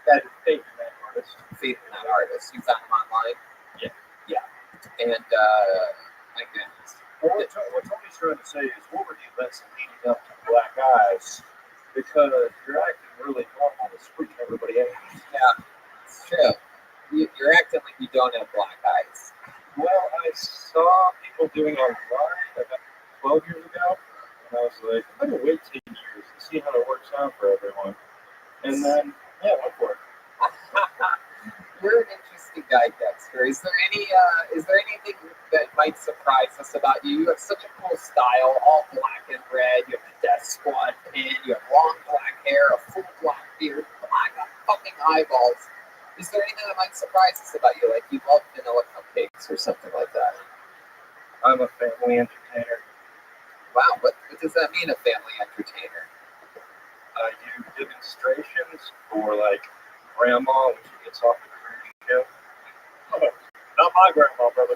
That is faith in that artist. Faith in that artist. You found him online? Yeah. Yeah. And, my goodness. Well, what Tony's trying to say is Wolverine events leading up to Black Eyes because you're acting really normal to freak everybody out. Yeah, it's true. You're acting like you don't have black eyes. Well, I saw people doing it online about 12 years ago, and I was like, I'm going to wait 10 years and see how it works out for everyone. And then, yeah, went for it. You're an interesting guy, Dexter. Is there anything that might surprise us about you? You have such a cool style, all black and red. You have a Death Squad pin. You have long black hair, a full black beard, black fucking eyeballs. Is there anything that might surprise us about you? Like you love vanilla cupcakes or something like that? I'm a family entertainer. Wow, what does that mean, a family entertainer? I do demonstrations for like grandma when she gets off the cruise ship. Not my grandma, brother.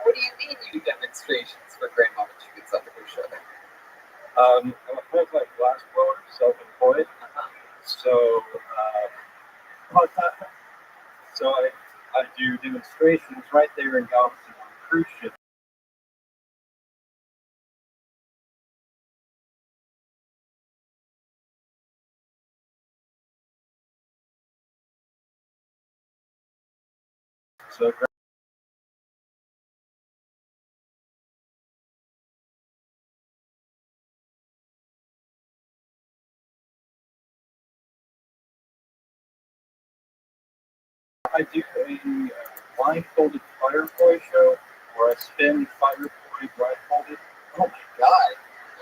What do you mean you do demonstrations for grandma when she gets up to her show? I'm a full-time glass blower, self-employed. So I do demonstrations right there in Galveston on the cruise ship. So I do a blindfolded fire poi show where I spin fire poi blindfolded. Oh my god.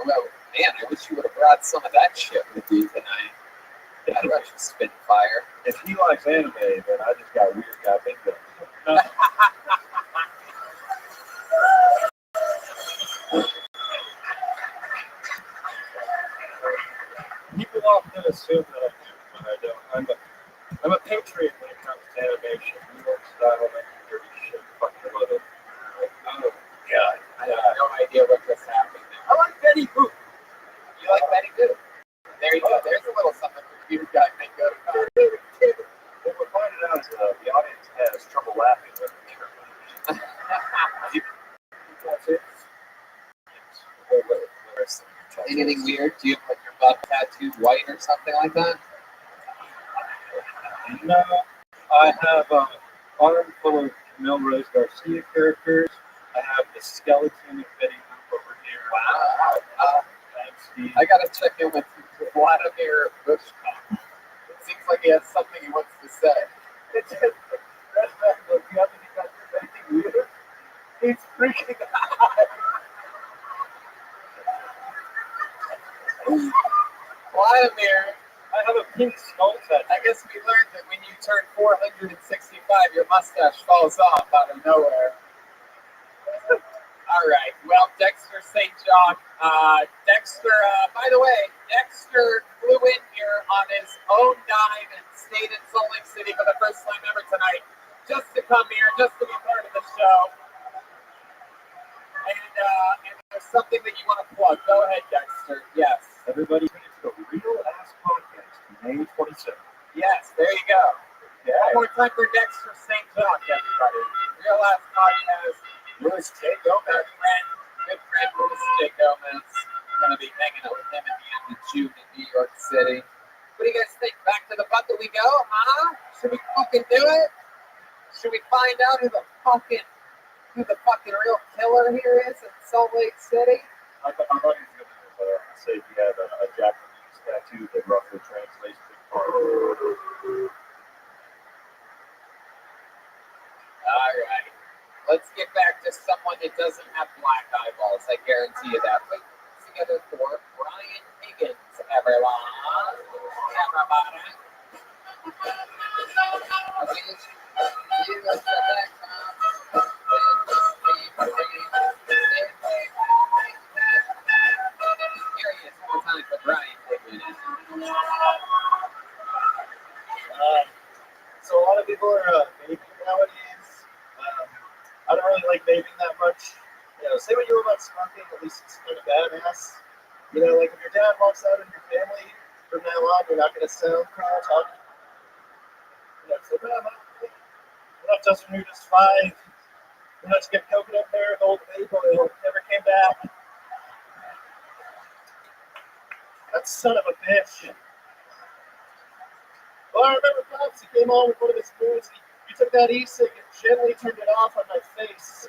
Well, man, I wish you would have brought some of that shit with you tonight. I'd let you spin fire. If he likes anime, then I just got weird guy bingo. People often assume that I do, but I don't. I'm a patriot when it comes to animation. New York style, 1930s shit. Fucking love it. Oh, God. I have no idea what just happened there. I like Betty Boop. You like Betty Boop? There you go. There's a little something for you guys make go to. What we're finding out is the audience has trouble laughing with me. That's it. Anything weird? Do you have like your butt tattooed white or something like that? No, I have an arm full of Melrose Garcia characters. I have the skeleton of Betty Boop over here. Wow. Thanks, Steve. I gotta check in with Vladimir Bushkov. It seems like he has something he wants to say. It's just, look, you have to be that anything weird. It's freaking out. Vladimir, I have a pink skull tattoo. I guess we learned that when you turn 465, your mustache falls off out of nowhere. All right. Well, Dexter St. John. Dexter, by the way, Dexter flew in here on his own dime and stayed in Salt Lake City for the first time ever tonight, just to come here, just to be part of the show. And there's something that you want to plug. Go ahead, Dexter. Yes. Everybody, it's the Real Ass Podcast, May 27th. Yes, there you go. Yeah. One more time for Dexter St. John, everybody. Real Ass Podcast. Louis J. Gomez. Good friend Louis J. Gomez. I'm going to be hanging out with him at the end of June in New York City. What do you guys think? Back to the bucket we go, huh? Should we fucking do it? Should we find out who the fucking real killer here is in Salt Lake City? I thought he was going to say he had a Japanese tattoo that roughly translates to All right. Let's get back to someone that doesn't have black eyeballs. I guarantee you that. Put together for Brian Higgins, everyone. Everybody. Here he is, one more time for Brian Higgins. So a lot of people are vaping nowadays. I don't really like vaping that much. You know, say what you will about smoking, at least it's kind of badass. You know, like if your dad walks out in your family from now on, you're not going to sound Carl talking. So, what up, Justin? You're just 5. We're not to get coconut there, the old people who never came back. That son of a bitch. Well, I remember Pops, he came on with one of his spoons. He took that e-cig and gently turned it off on my face.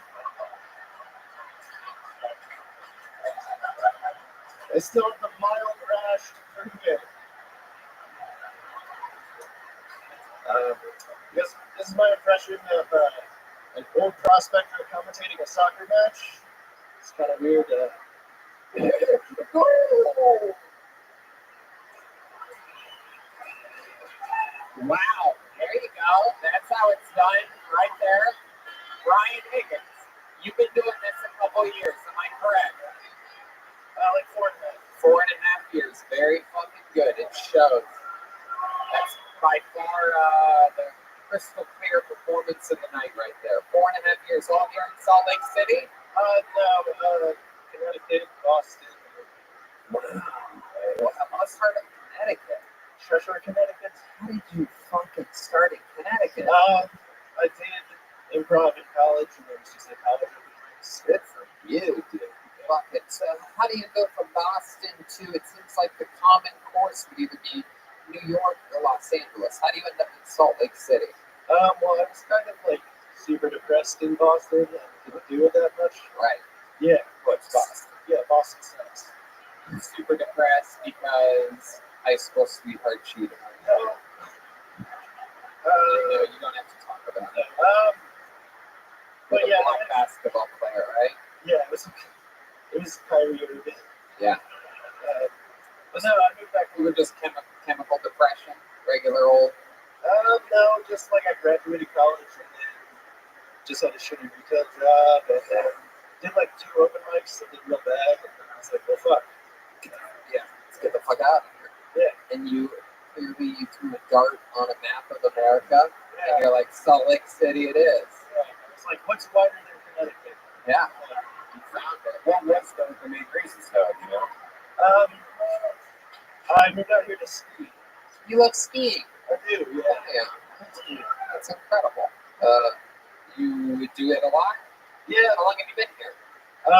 I still have the mild rash to prove it. This is my impression of an old prospector commentating a soccer match. It's kind of weird. Wow, there you go. That's how it's done right there. Brian Higgins, you've been doing this a couple years, am I correct? Like 4.5. 4.5 years. Very fucking good. It shows. That's by far the crystal clear performance of the night right there. 4.5 years. All here in Salt Lake City? No, Connecticut, Boston. Well, I must heard of Connecticut. Cheshire, Connecticut. How did you fucking start in Connecticut? I did improv in college, and it was just a college of the drinks. Good for you, dude. Fucking. So, how do you go from Boston to? It seems like the common course would either be New York or Los Angeles. How do you end up in Salt Lake City? Well, I was kind of like super depressed in Boston and didn't do it that much. Right. Yeah. What's Boston? Yeah, Boston sucks. Super depressed because high school sweetheart cheated on you. No, you don't have to talk about it. But yeah, black basketball player, right? Yeah, it was Kyrie Irving. Yeah. But no, I moved back. You were just chemical depression, regular old. No, just like I graduated college and then just had a shitty retail job and then did like 2 open mics that did real bad, and then I was like, well, fuck. Yeah, let's get the fuck out of here. Yeah. And you clearly threw a dart on a map of America, and you're like, Salt Lake City it is. Yeah. It's like, what's wider than Connecticut? Yeah. You found it. What was the main reason stuff, you know? I moved out here to ski. You love skiing. I do, yeah. That's incredible. You do it a lot? Yeah. How long have you been here?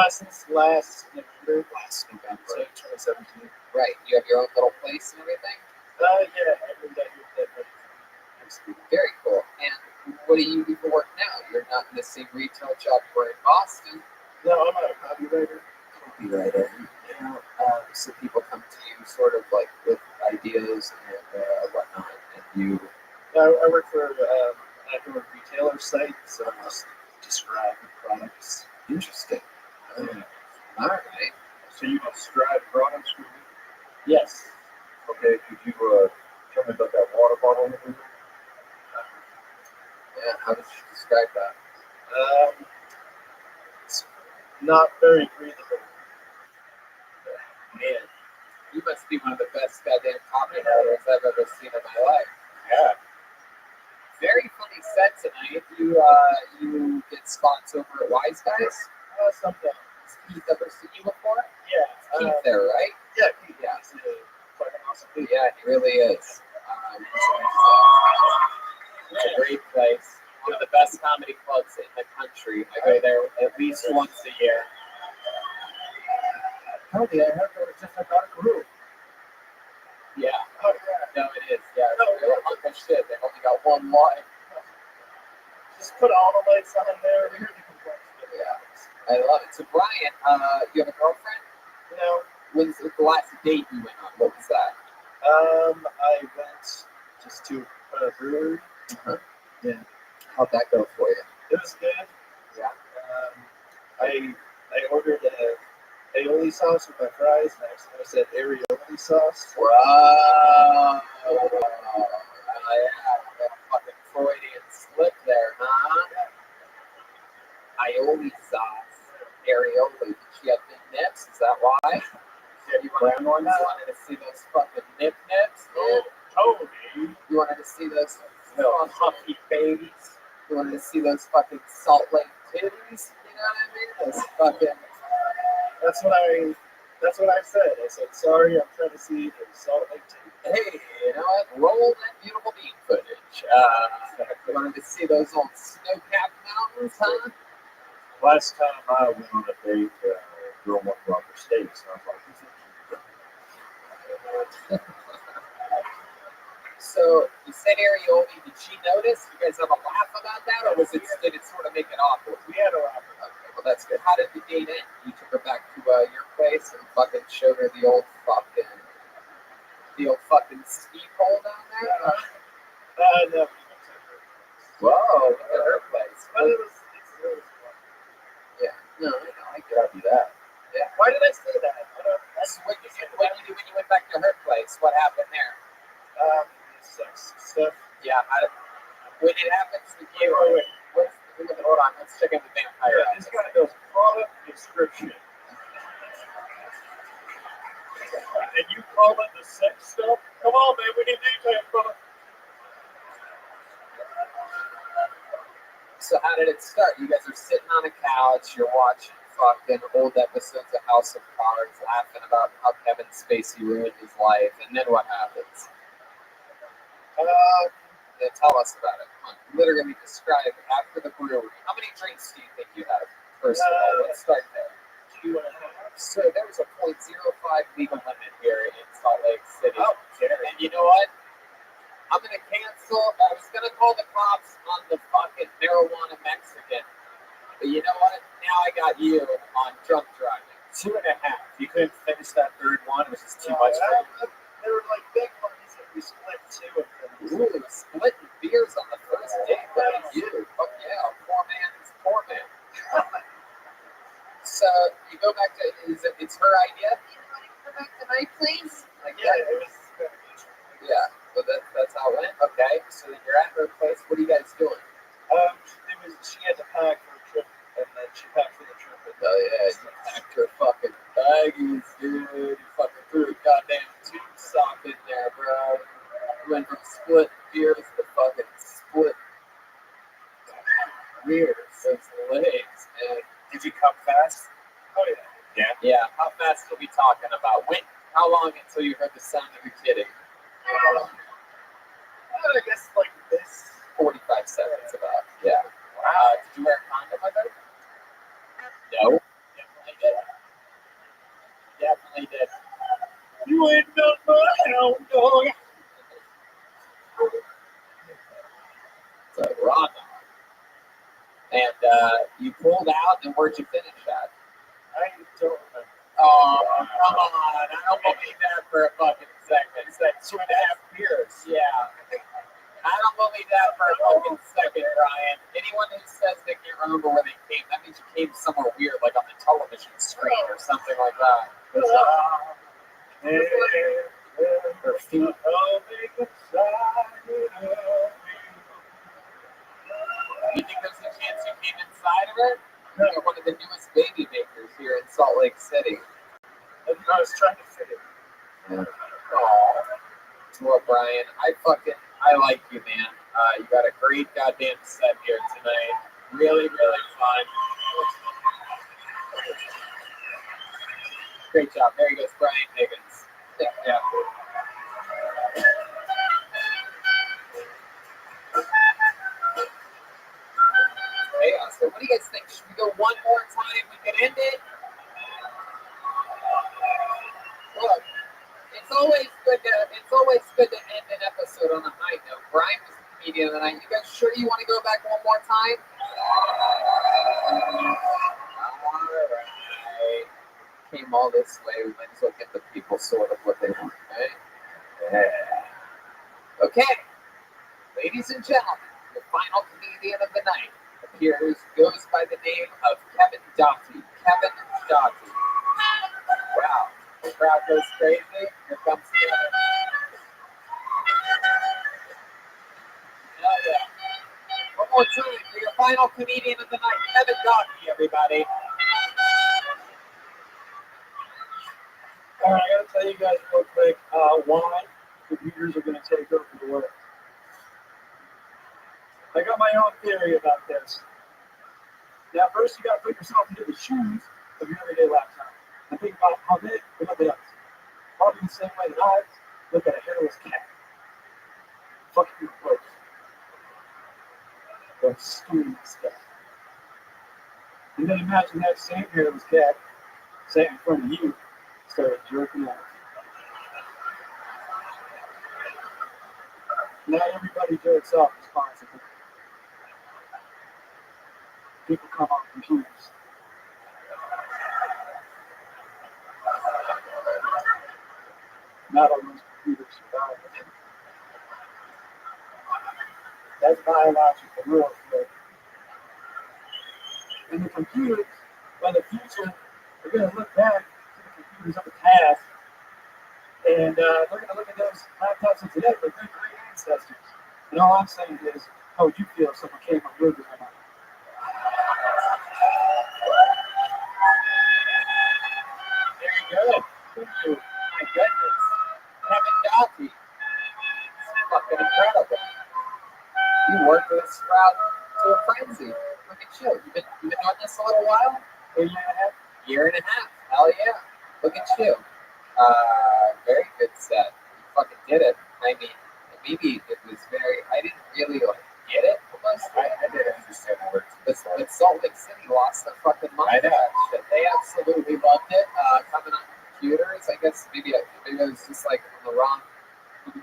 Since last November. So 2017. Right. You have your own little place and everything? Yeah. I moved out here with that. Very cool. And what do you do for work now? You're not in the same retail job you were in Boston. No, I'm not a copywriter. So people come to you sort of like with ideas and whatnot, and you. I work for an outdoor retailer site, so I just describe products. Interesting. All right. So you describe products for me? Yes. Okay, could you tell me about that water bottle in the river? Yeah, how did you describe that? It's not very breathable. Man, you must be one of the best goddamn copywriters I've ever seen in my life. Yeah. Very funny set tonight. You get spots over at Wise Guys? Sometimes. Has Keith ever seen you before? Yeah. Keith there, right? Yeah, Keith. Yeah. He's a fucking awesome dude. Yeah, he really is. It's a great place. One of the best comedy clubs in the country. I go there at least once a year. Hell yeah, I heard there was just like our group. Yeah. Oh, yeah. No, it is. Yeah, it's a real hunk of shit. They've only got one light. Just put all the lights on there. We heard the complaints. Yeah. I love it. So, Brian, you have a girlfriend? No. When's the last date you went on? What was that? I went just to a brewery. Yeah. How'd that go for you? It was good. Yeah. I ordered aioli sauce with my fries, and I accidentally said areoli sauce. Wow. Yeah. That fucking Freudian slip there, huh? Aioli sauce. Areoli. Did she have big nips? Is that why? Yeah, You wanted to see those fucking nip nips? Oh, Tony. You wanted to see those Huffy babies. You wanted to see those fucking Salt Lake titties? You know what I mean? Those fucking... That's what I That's what I said. I said, sorry, I'm trying to see if Salt Lake City. Hey, you know what? Roll that beautiful bean footage. Wanted to see those old snow-capped mountains, huh? Last time I went on a date, girl wanted to offer steaks. And I was like, So you said Arioli. Did she notice? You guys have a laugh about that, or did it sort of make it awkward? We had a laugh. Okay, well that's good. How did the date end? You took her back to your place and fucking showed her the old fucking ski pole down there. No, Whoa, look at her place. but it was fun. Yeah, no, I know. I get gotta be that. Yeah. Why did I say that? That's when you went back to her place. What happened there? Sex stuff. Yeah, when it happens with you, hold on, let's check in the vampire. Yeah, this guy does product description. And you call it the sex stuff? Come on, man, we need details, brother. So how did it start? You guys are sitting on a couch, you're watching fucking old episodes of House of Cards, laughing about how Kevin Spacey ruined his life, and then what happens? Then tell us about it. Come on, literally describe after the brewery. How many drinks do you think you have? First of all, let's start there. 2.5. So there was a .05 legal limit here in Salt Lake City. Oh, And you know what? I'm going to cancel. I was going to call the cops on the fucking marijuana Mexican. But you know what? Now I got you on drunk driving. 2.5. You couldn't finish that third one. It was just too much for you. They were like big ones that we split 2 of them. Ooh, splitting beers on the first date. Look at you. Fuck yeah. Poor man is poor man. So you go back to, it's her idea? You want to go back to my place? Like, Yeah, it was good. Yeah, so that's how it went. Okay, so then you're at her place. What are you guys doing? She had to pack for a trip, and then she packed for the trip. Oh yeah, you packed her fucking baggies, dude. You fucking threw a goddamn tube sock in there, bro. You went from split beers to fucking split beers. Those legs, man. Did you come fast? Oh, yeah. Yeah, how fast are we talking about? How long until you heard the sound of your kidding? I guess like this. 45 seconds about. Yeah. Did you wear a condom with her? No. Definitely did. Definitely did. You ain't done my hound dog. It's a raw dog. And you pulled out, and where'd you finish at? I don't remember. Oh, come on. I don't believe that for a fucking second. It's like 2.5 years. Yeah. I don't believe that for a fucking second, Brian. Anyone who says they can't remember where they came, that means you came somewhere weird, like on the television screen or something like that. Her feet. You think there's a chance you came inside of it? You're one of the newest baby makers here in Salt Lake City. I was trying to fit it. Aw. Well, Brian, I like you, man. You got a great goddamn set here tonight. Really, really fun. Great job. There he goes, Brian Higgins. Yeah. Hey, so what do you guys think? Should we go one more time? We can end it. Look, it's always good to end an episode on a high note. Brian was the comedian of the night. You guys sure you want to go back one more time? All right. Came all this way. We might as well give the people sort of what they want, right? Yeah. Okay. Ladies and gentlemen, the final comedian of the night goes by the name of Kevin Doughty. Kevin Doughty. Wow. The crowd goes crazy. Here comes Kevin. Oh, yeah. One more time for your final comedian of the night, Kevin Doughty, everybody. All right, I gotta tell you guys real quick why computers are gonna take over the world. I got my own theory about this. Now, first you gotta put yourself into the shoes of your everyday laptop. think about how they look at us. Probably the same way that I look at a hairless cat. Fucking gross. Or stewing stuff. And then imagine that same hairless cat sat in front of you, started jerking off. Not everybody jerks off responsibly. People come on computers. Not all those computers survive. That's biological real quick. And the computers, by the future, we're going to look back to the computers of the past, and we're going to look at those laptops of today, their great ancestors. And all I'm saying is, how would you feel if someone came up with it? Very good. Thank you. My goodness. Kevin Doty. It's fucking incredible. You worked with Sprout to a frenzy. Look at you. You've been doing this a little while? A year and a half? Year and a half. Hell yeah. Look at you. Very good set. You fucking did it. I mean, maybe it was very, I didn't really like get it. I didn't understand the words. But Salt Lake City lost their fucking mind. Shit. They absolutely loved it. Coming on computers, I guess maybe I was just like on the wrong,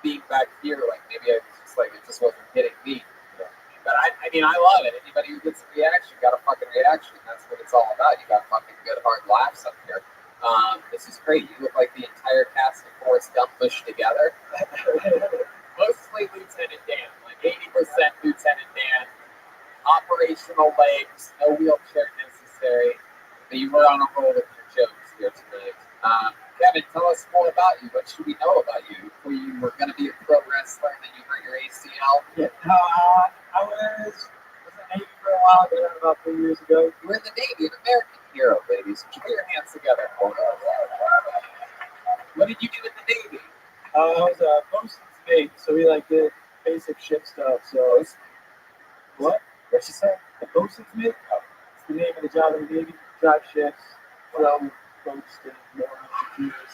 being back here, like maybe I was just like, it just wasn't hitting me. Yeah. But I mean, I love it. Anybody who gets a reaction got a fucking reaction. That's what it's all about. You got fucking good hard laughs up here. This is great. You look like the entire cast of Forrest Gump pushed together. Mostly Lieutenant Dan, like 80% Lieutenant Dan. Operational legs, no wheelchair necessary. But you were on a roll with your jokes here tonight. Kevin, tell us more about you. What should we know about you? Before you were going to be a pro wrestler and then you hurt your ACL. Yeah, I was in the Navy for a while, but about 3 years ago. You were in the Navy, an American hero, ladies. Put your hands together for us. What did you do in the Navy? I was a bosun's mate, so we like did basic ship stuff. So what? What'd you say? A bosun's mate? It's the name of the job in the Navy. Drive ships, row boats, and more computers.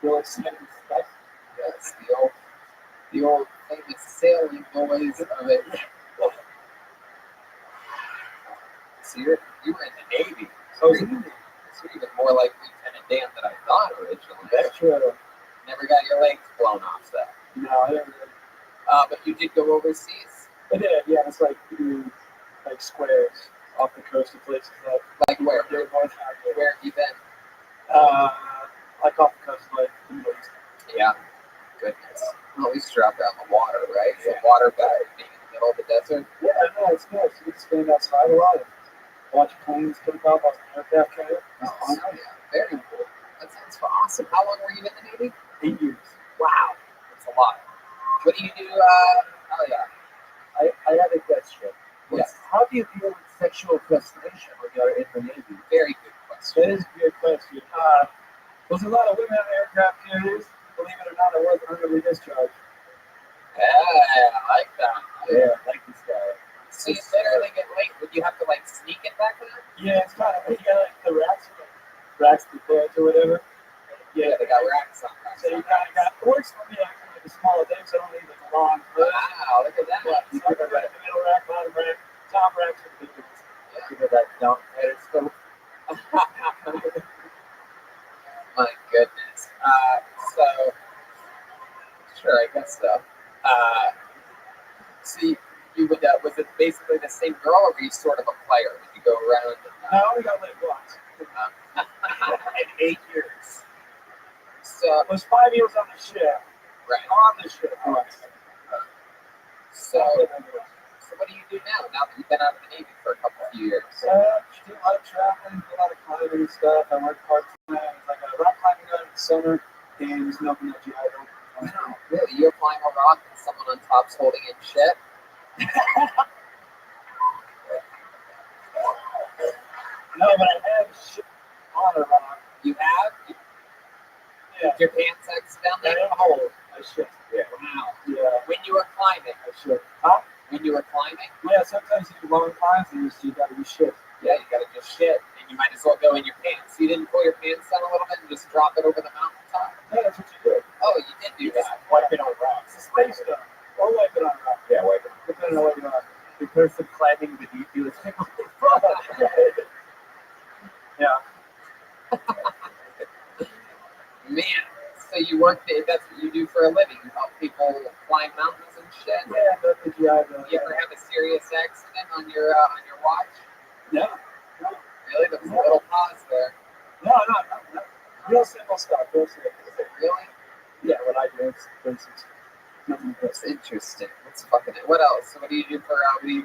Really simple stuff. Yes, the old famous sailing noise of it. So you were in the Navy. So you're even more like Lieutenant Dan than I thought originally. That's true. Never got your legs blown off, though. No, I never did. But you did go overseas? I did, yeah. It's like like squares off the coast of places like where? Where have you been? Like off the coast of like the Middle East. Yeah. Goodness. Well, at least you're out there on the water, right? Yeah. So water better being in the middle of the desert. Yeah, no, it's nice. You get to stand outside a lot and watch planes take off, watch the aircraft carrier. Oh, yeah. Very cool. That sounds awesome. How long were you in the Navy? 8 years. Wow. That's a lot. What do you do? Oh, yeah. I had a question. Yes. How do you deal with sexual frustration when you're in the Navy? Very good question. That is a good question. There's a lot of women on aircraft carriers. Believe it or not, I wasn't under discharge. Yeah, I like that. Yeah, I like this guy. So you literally get late. Would you have to like sneak it back then? Yeah, it's kind of, you got like the racks the beds or whatever. Yeah, they got racks on that. So you kind of got, it works for me actually with the smaller things. I don't need like a long foot. Wow, look at that. Yeah, you got right in the middle rack, bottom rack, top racks for the big ones. Yeah. Give it that dump pedestal. My goodness. So, sure, I guess so. So you would, was it basically the same girl, or were you sort of a player? Would you go around? No, I only got laid once. In 8 years. So, It was 5 years on the ship. right. On the ship. So what do you do now that you've been out of the Navy for a few years? Do a lot of traveling, do a lot of climbing and stuff. I work part-time. It's like a rock climbing guy in the summer, and he's milking that gyro. Wow, really? You're climbing a rock and someone on top's holding in shit? No, but I have shit on a rock. You have? Yeah. Your pants X down I there? don't hold. I shit. Yeah. Wow. Yeah. When you were climbing? I shit. Huh? When you were climbing? Yeah, sometimes you do long climbs and you gotta be shit. Yeah, you gotta just shit, and you might as well go in your pants. You didn't pull your pants down a little bit and drop it over the mountaintop? Yeah, that's what you do. Oh, you did do Just that. wipe it on rocks. It's a space stuff. Or wipe it on rock. Yeah, wipe it. Depending on what you want. The person climbing beneath you is like, Yeah. Man, so you work, that's what you do for a living. You help people climb mountains and shit. Yeah, that's what you have. You ever have a serious accident on your watch? No. Really? There was a little pause there. No. Real simple stuff. Real simple. Is it really? Yeah, what I do is basics. Nothing That's crazy. interesting. That's fucking it. What else? What do you do for fun? I mean,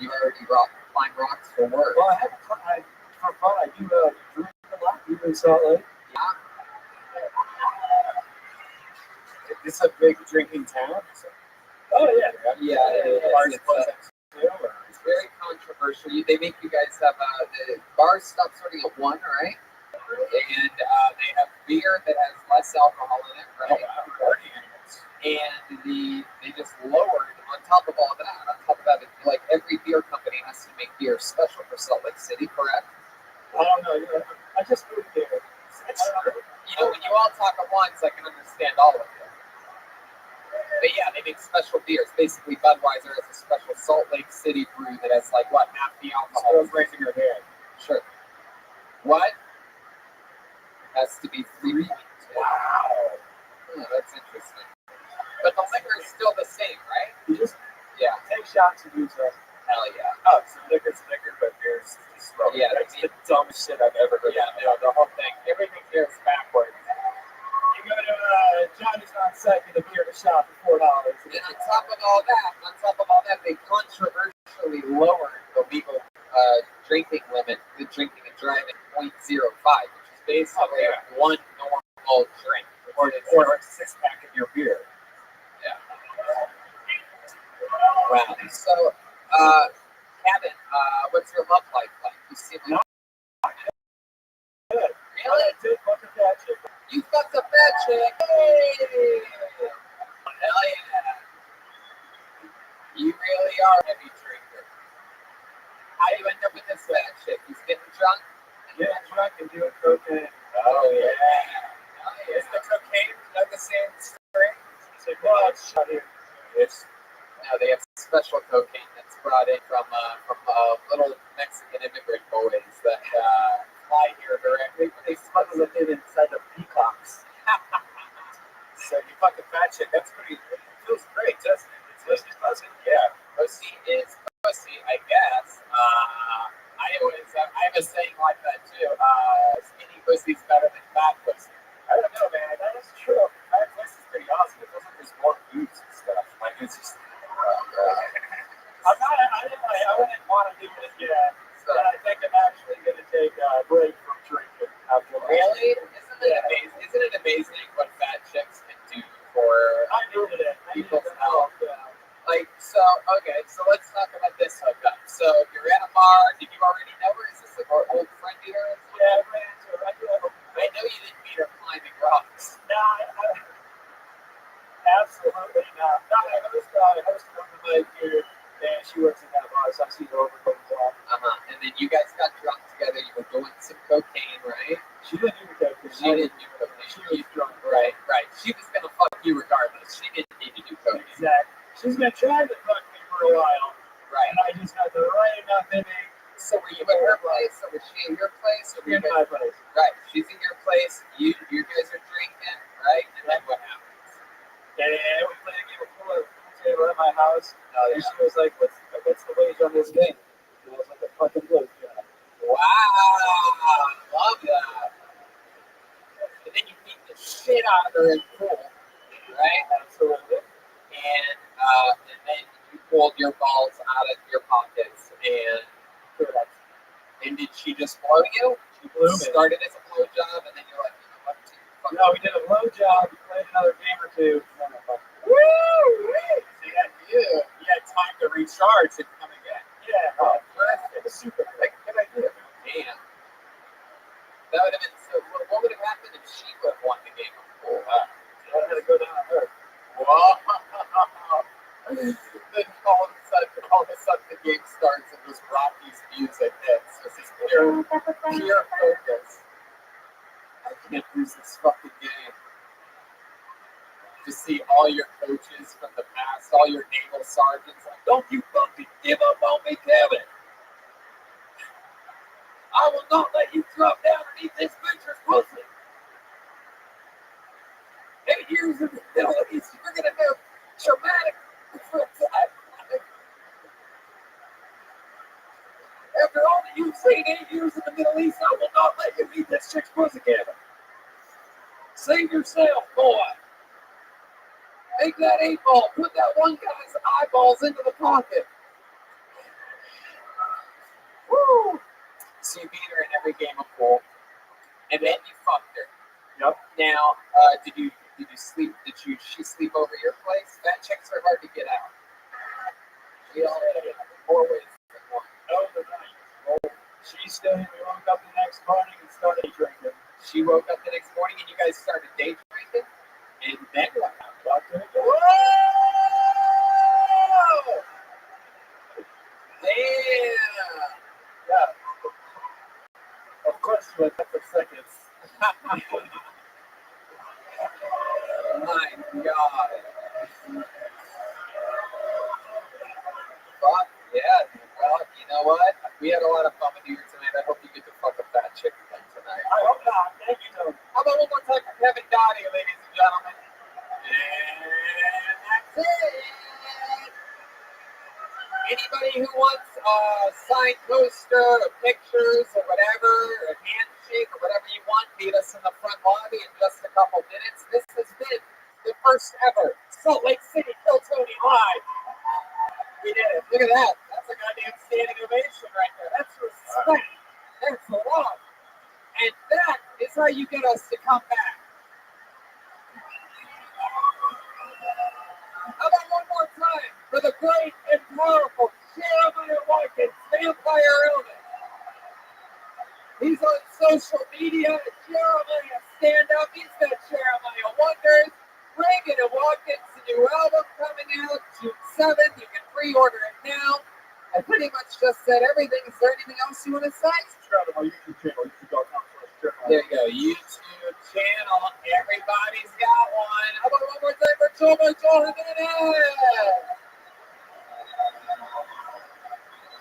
you already climb rocks for work. Well, for fun, I do drink a lot, even in Salt Lake. Yeah. It's a big drinking town. So Oh, yeah. Yeah, bars it's, close at 2 or it's very controversial. They make you guys have the bars stop starting at 1, right? And they have beer that has less alcohol in it, right? party animals. And they just lowered on top of all that. On top of that, like every beer company has to make beer special for Salt Lake City, correct? I don't know. I just moved there. You know, when you all talk at once, I can understand all of it. But yeah, they make special beers. Basically, Budweiser has a special Salt Lake City brew that has like what, half the alcohol. Still raising your hand. Sure. What? Has to be 3. Wow. Oh, that's interesting. But the liquor is still the same, right? You just Yeah. take shots and do so. Hell yeah. Oh, so liquor's liquor, but beer's just slow. Yeah, That's the dumbest shit I've ever heard. Yeah, no, the whole thing. Everything here is backwards. You go to Johnny's on site and a beer to shop for $4. And on top of all that, they controversially lowered the legal drinking limit, the drinking and driving 0.05, which is basically one normal drink. Or a 6-pack of your beer. Yeah. Wow. So, Kevin, what's your love life like? You seem like Good. really? Take one of that shit. You fucked a fat chick. Hey! Hell yeah. You really are a heavy drinker. How do you end up with this fat chick? He's getting drunk? Getting drunk and doing cocaine. Oh, yeah. Is the cocaine not the same strain? It's like, well, it's shot here. It's No, they have special cocaine that's brought in from little Mexican immigrant boys that fly here directly. They smuggle it in inside the peacocks. so you fuck a fat chick. That's pretty. It feels great, doesn't it? It's just buzzing. Yeah. Pussy is pussy, I guess. I have a saying like that too. Skinny pussy's better than fat pussy. I don't know, man. That is true. Fat pussy's pretty awesome. It feels like there's more boobs and stuff. Like it's just. I wouldn't want to do it again. So, And I think I'm actually going to take a break from drinking after that. really? Isn't it amazing what fat chicks can do for I needed it. I needed people's the health? help. Like, so, okay, so let's talk about this hookup. So, you're at a bar. Did you already know her? Is this like our old friend of yours? Yeah, I ran into it. I know you didn't meet her climbing rocks. No, absolutely not. No, I hosted open mic here, and she works in that bar, so I see her over the bar. And then you guys got drunk together. You were doing some cocaine, right? She didn't do cocaine. She didn't do cocaine. She was drunk. Right. She was gonna fuck you regardless. She didn't need to do cocaine. Exactly. She's been trying to fuck me for a while, Right. and I just got the right enough in me. So were you at her place, or was she at your place? Or were you In my place. Right. She's in your place. You guys are drinking, right? And then what happens? And we played a game of pool at the pool table at my house. And she was like, what's the wage on this game? And I was like, a fucking blue. Yeah. Wow. Love that. And then you beat the shit out of her in pool, right? Absolutely. And then you pulled your balls out of your pockets, and did she just blow you? She blew me. Started as a blow job, and then you're like, you know what? No, we did a blow job. We played another game or two. Woo! You had time to recharge and come again. Yeah. Oh, perfect. It was super. Like, good idea, man. Damn. That would have been so. What would have happened if she would have won the game of pool? I had to go down on her. Whoa! Then all of a sudden, the game starts and this Rocky's music hits. This is pure focus. Can't lose this fucking game. To see all your coaches from the past, all your naval sergeants, like, don't you fucking give up on me, Kevin. I will not let you drop down and eat this butcher's pussy. 8 years in the Middle East, you're going to have traumatic after all that you've seen 8 years in the Middle East, I will not let you eat this chick's pussy, Kevin. Save yourself, boy. Make that 8-ball. Put that one guy's eyeballs into the pocket. Woo! So you beat her in every game of pool, and then you fucked her. Yep. Now, did you sleep? Did she sleep over your place? That chicks are hard to get out. We all had it more ways than one. No, the night. Well, she stayed. We woke up the next morning and started drinking. She woke up the next morning and you guys started day drinking, and then what happened? Whoa! Damn! Yeah. Of course, she went up for seconds. My God. Fuck yeah. Well, you know what? We had a lot of fun with you tonight. I hope you get to fuck a fat chick again tonight. I hope not. Thank you, Tony. How about one more time for Kevin Gotti, ladies and gentlemen? And that's it. Anybody who wants a signed poster or pictures or whatever, a handshake or whatever you want, meet us in the front lobby in just a couple minutes. This has been the first ever Salt Lake City Kill Tony Live. We did it. Look at that. That's a goddamn standing ovation right there. That's respect. That's love. And that is how you get us to come back. How about one more time for the great and powerful Jeremiah Watkins, Vampire Illness. He's on social media. Jeremiah Stand Up. He's got Jeremiah Wonders. Reagan and Watkins, the new album coming out June 7th. You can pre-order it now. I pretty much just said everything. Is there anything else you want to say? Subscribe to my YouTube channel, youtube.com/Jeremiah. There you go. YouTube channel. Everybody's got one. How about one more time for Joel Jimenez?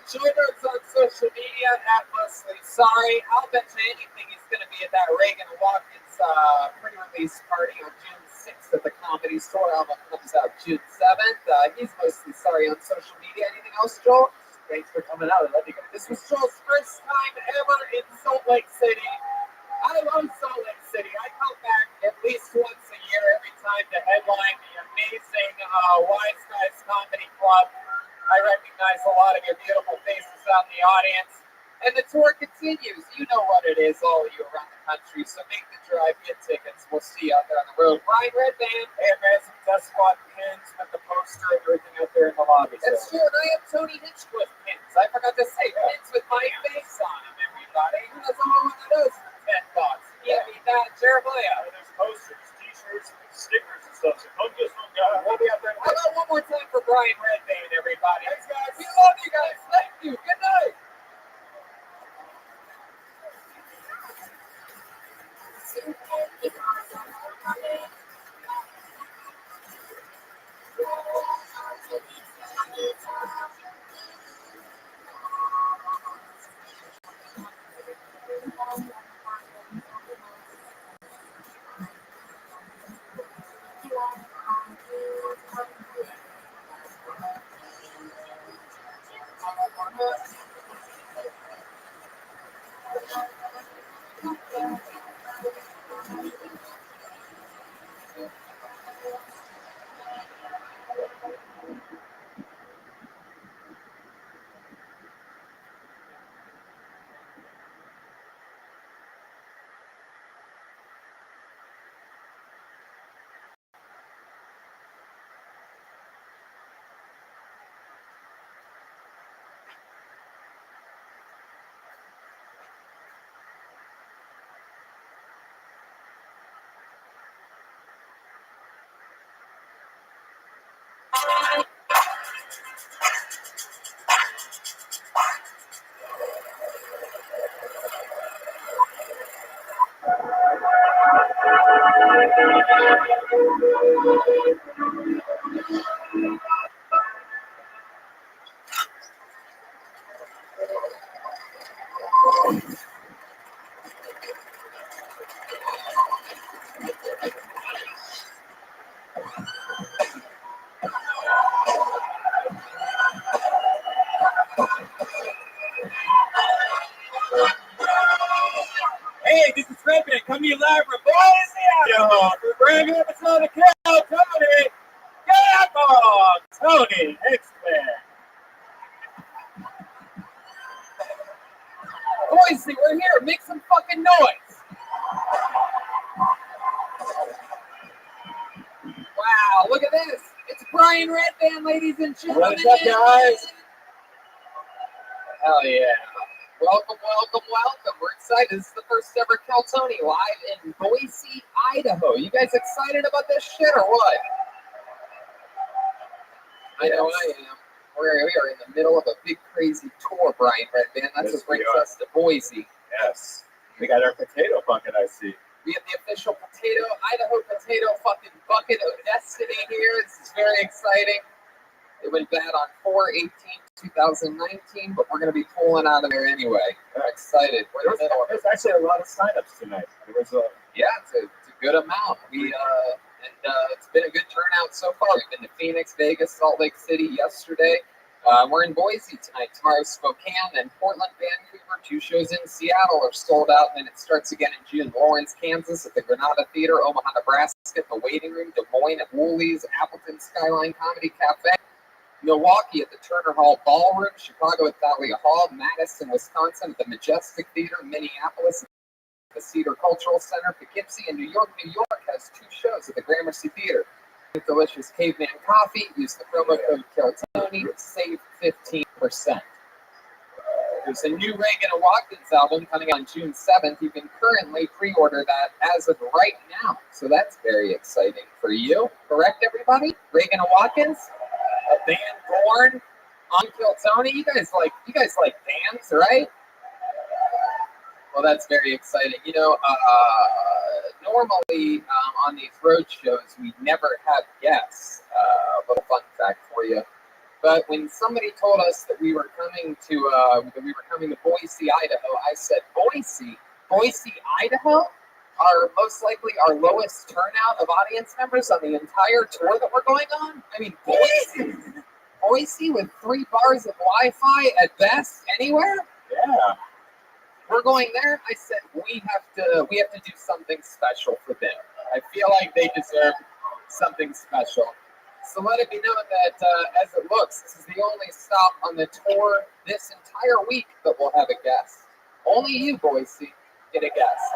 Join us on social media at Leslie Sorry. I'll bet you anything he's going to be at that Reagan Watkins pre-release party on June 6th at the Comedy Store. Album comes out June 7th. He's mostly sorry on social media. Anything else, Joel? Thanks for coming out. I think This was Joel's first time ever in Salt Lake City. I love Salt Lake City. I come back at least once a year every time to headline the amazing Wise Guys Comedy Club. I recognize a lot of your beautiful faces out in the audience. And the tour continues. You know what it is, all of you around the country. So make the drive, get tickets. We'll see you out there on the road. Brian Redband. Hey, man, some Death Squad pins with the poster and everything out there in the lobby. That's true. And I have Tony Hinchcliffe pins. I forgot to say pins with my face on them, everybody. Who doesn't know what that is for $10? Yeah, beat that. Jeremiah. There's posters, t-shirts, stickers and stuff. So come get some, guys. We'll be out there. How about one more time for Brian Redband, everybody? Thanks, guys. We love you guys. Thank you. Good night. me live from Boise, Idaho. For Brand New episode of Cal Tony. Get up on Tony Hicksman. Boise, we're here. Make some fucking noise. Wow, look at this. It's Brian Redband, ladies and gentlemen. What's up, guys? Hell yeah. Welcome, welcome, welcome. We're excited. This is the first ever Cal Tony live in Boise, Idaho. You guys excited about this shit or what? I know I am. We are in the middle of a big crazy tour, Brian Redband. That's what brings us to Boise. Yes. We got our potato bucket, I see. We have the official Idaho potato fucking bucket of destiny here. This is very exciting. It went bad on 4/18/2019, but we're going to be pulling out of there anyway. I'm excited. There's actually a lot of signups tonight. It's a good amount. It's been a good turnout so far. We've been to Phoenix, Vegas, Salt Lake City yesterday. We're in Boise tonight. Tomorrow, Spokane, and Portland, Vancouver. 2 shows in Seattle are sold out, and then it starts again in June. Lawrence, Kansas at the Granada Theater, Omaha, Nebraska at the Waiting Room, Des Moines at Woolies, Appleton Skyline Comedy Cafe, Milwaukee at the Turner Hall Ballroom, Chicago at Thalia Hall, Madison, Wisconsin at the Majestic Theater, Minneapolis at the Cedar Cultural Center, Poughkeepsie, and New York has 2 shows at the Gramercy Theater. Delicious Caveman Coffee. Use the promo code KELTONY to save 15%. There's a new Reagan and Watkins album coming out on June 7th. You can currently pre-order that as of right now. So that's very exciting for you. Correct, everybody? Reagan and Watkins, a band born on KELTONY. You guys like bands, right? Well, that's very exciting. You know, normally on these road shows, we never have guests. A little fun fact for you. But when somebody told us that we were coming to Boise, Idaho, I said, Boise, Idaho, are most likely our lowest turnout of audience members on the entire tour that we're going on. I mean, Boise with 3 bars of Wi-Fi at best anywhere. Yeah. We're going there. I said we have to do something special for them. I feel like they deserve something special. So let it be known that as it looks, this is the only stop on the tour this entire week that we'll have a guest. Only you, Boise, get a guest.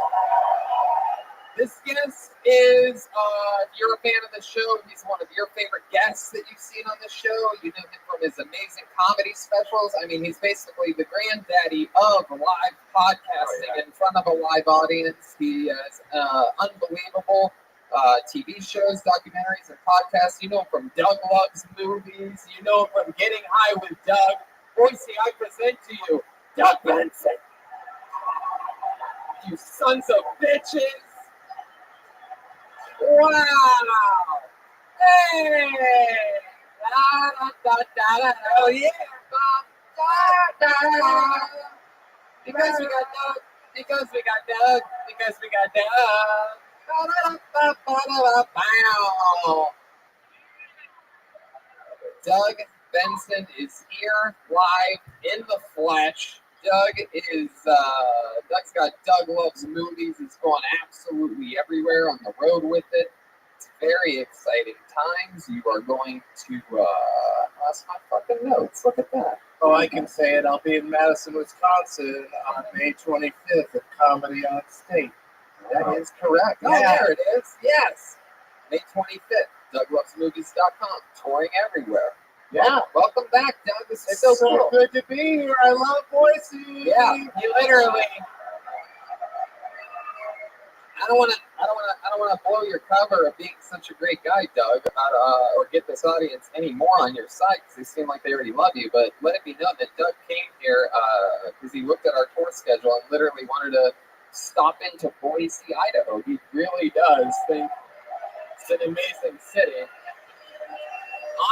This guest is, if you're a fan of the show, he's one of your favorite guests that you've seen on the show. You know him from his amazing comedy specials. I mean, he's basically the granddaddy of live podcasting in front of a live audience. He has unbelievable TV shows, documentaries, and podcasts. You know him from Doug Loves Movies. You know him from Getting High with Doug. Boise, I present to you Doug Benson. You sons of bitches. Wow! Hey! Oh yeah! Because we got Doug. Because we got Doug. Because we got Doug. Doug Benson is here live in the flesh. Doug's got Doug Loves Movies. He's going absolutely everywhere on the road with it. It's very exciting times. You are going to, lost my fucking notes. Look at that. Oh, I can say it. I'll be in Madison, Wisconsin on May 25th at Comedy on State. That is correct. Oh, Yeah. there it is. Yes. May 25th. DougLovesMovies.com. Touring everywhere. Yeah. Welcome back, Doug. This is It's so so cool. good to be here. I love Boise. Yeah, you literally. I don't want to blow your cover of being such a great guy, Doug, or get this audience any more on your side because they seem like they already love you. But let it be known that Doug came here because he looked at our tour schedule and literally wanted to stop into Boise, Idaho. He really does think it's an amazing city.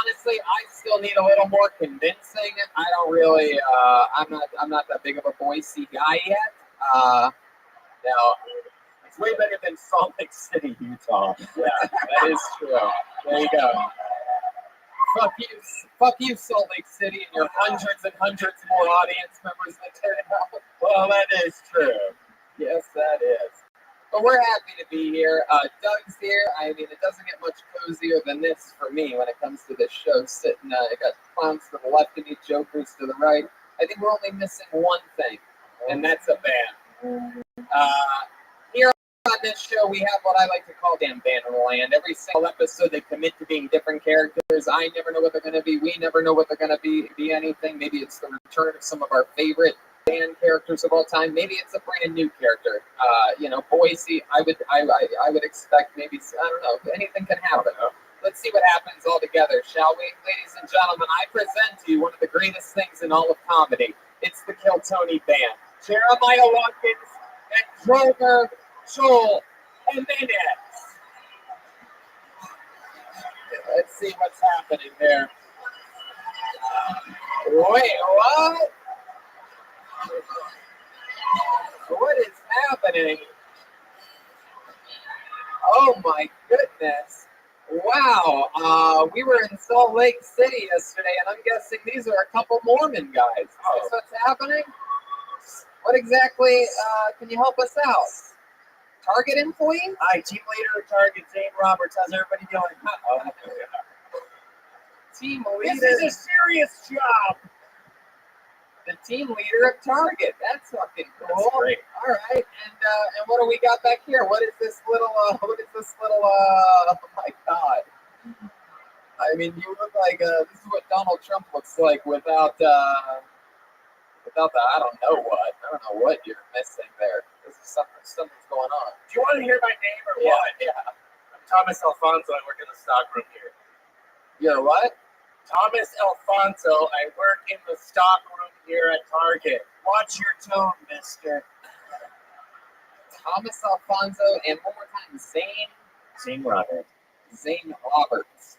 Honestly, I still need a little more convincing. I don't really. I'm not that big of a Boise guy yet. No, It's way better than Salt Lake City, Utah. yeah, that is true. There you go. Fuck you, Salt Lake City, and your hundreds and hundreds more audience members that turn out. Well, that is true. Yes, that is. But we're happy to be here. Doug's here. I mean, it doesn't get much cozier than this for me when it comes to this show. Sitting, I got clowns to the left of me, jokers to the right. I think we're only missing one thing, and that's a band. Here on this show, we have what I like to call damn band in the land. Every single episode, they commit to being different characters. I never know what they're going to be. We never know what they're going to be anything. Maybe it's the return of some of our favorite band characters of all time. Maybe it's a brand new character. Boise. I would expect maybe, I don't know. Anything can happen. Let's see what happens all together, shall we? Ladies and gentlemen, I present to you one of the greatest things in all of comedy. It's the Kill Tony Band. Jeremiah Watkins and Drover Joel Jimenez. Let's see what's happening there. Wait, what? What is happening? Oh my goodness. Wow. We were in Salt Lake City yesterday, and I'm guessing these are a couple Mormon guys. Is this what's happening? What exactly can you help us out? Target employee? Hi, team leader of Target, Zane Roberts. How's everybody doing? Team This leader. is a serious job. The team leader of Target. That's fucking cool. That's great. All right. And what do we got back here? What is this little oh my God. I mean, you look like this is what Donald Trump looks like without the I don't know what you're missing there. This is something's going on. Do you want to hear my name or Yeah, what? yeah. I'm Thomas Alfonso. I work in the stockroom here. You're what? Thomas Alfonso. I work in the stockroom here at Target. Watch your tone, mister. Thomas Alfonso, and one more time, Zane Roberts. Zane Roberts.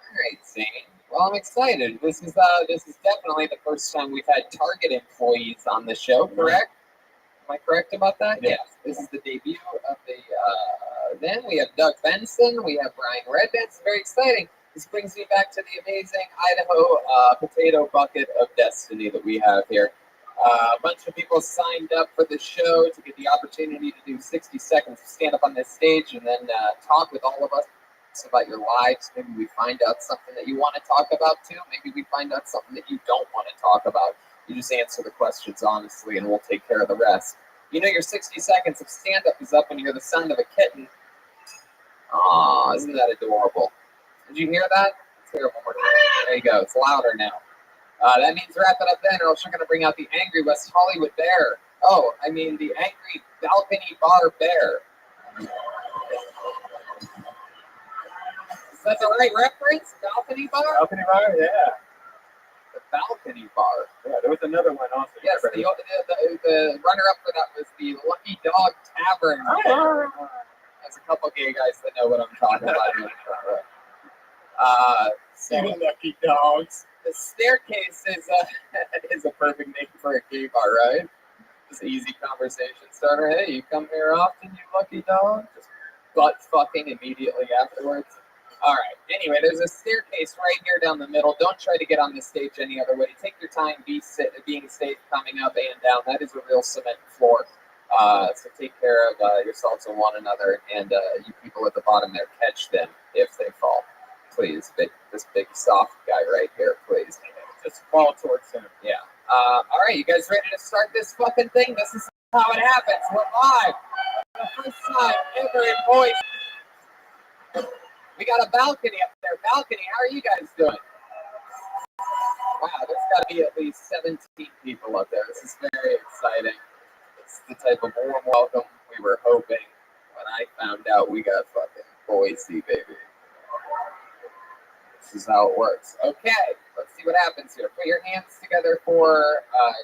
All right, Zane. Well, I'm excited. This is definitely the first time we've had Target employees on the show, correct? Am I correct about that? Yes. This is the debut of the. Then we have Doug Benson. We have Brian Redband. It's very exciting. This brings me back to the amazing Idaho potato bucket of destiny that we have here. A bunch of people signed up for the show to get the opportunity to do 60 seconds of stand up on this stage and then talk with all of us about your lives. Maybe we find out something that you want to talk about too. Maybe we find out something that you don't want to talk about. You just answer the questions honestly and we'll take care of the rest. You know your 60 seconds of stand up is up and you hear the sound of a kitten. Aw, isn't that adorable? Did you hear that? Let's hear it one more time. There you go. It's louder now. That means wrap it up then, or else you're going to bring out the angry West Hollywood bear. Oh, I mean the angry balcony bar bear. Is that the right reference? Balcony bar? Balcony bar? Yeah. The balcony bar. Yeah, there was another one also. Yes, the runner-up for that was the Lucky Dog Tavern. There's a couple gay guys that know what I'm talking about. You lucky dogs. The staircase is a perfect name for a gay bar, right? Just easy conversation starter. Hey, you come here often, you lucky dog? Just butt fucking immediately afterwards. All right. Anyway, there's a staircase right here down the middle. Don't try to get on the stage any other way. Take your time being safe coming up and down. That is a real cement floor. So take care of yourselves and one another. And you people at the bottom there, catch them if they fall. Please, this big soft guy right here, please. Just fall towards him. Yeah. All right, you guys ready to start this fucking thing? This is how it happens. We're live. For the first time ever in Boise. We got a balcony up there. Balcony, how are you guys doing? Wow, there's got to be at least 17 people up there. This is very exciting. It's the type of warm welcome we were hoping when I found out we got fucking Boise, baby. This is how it works. Okay, let's see what happens here. Put your hands together for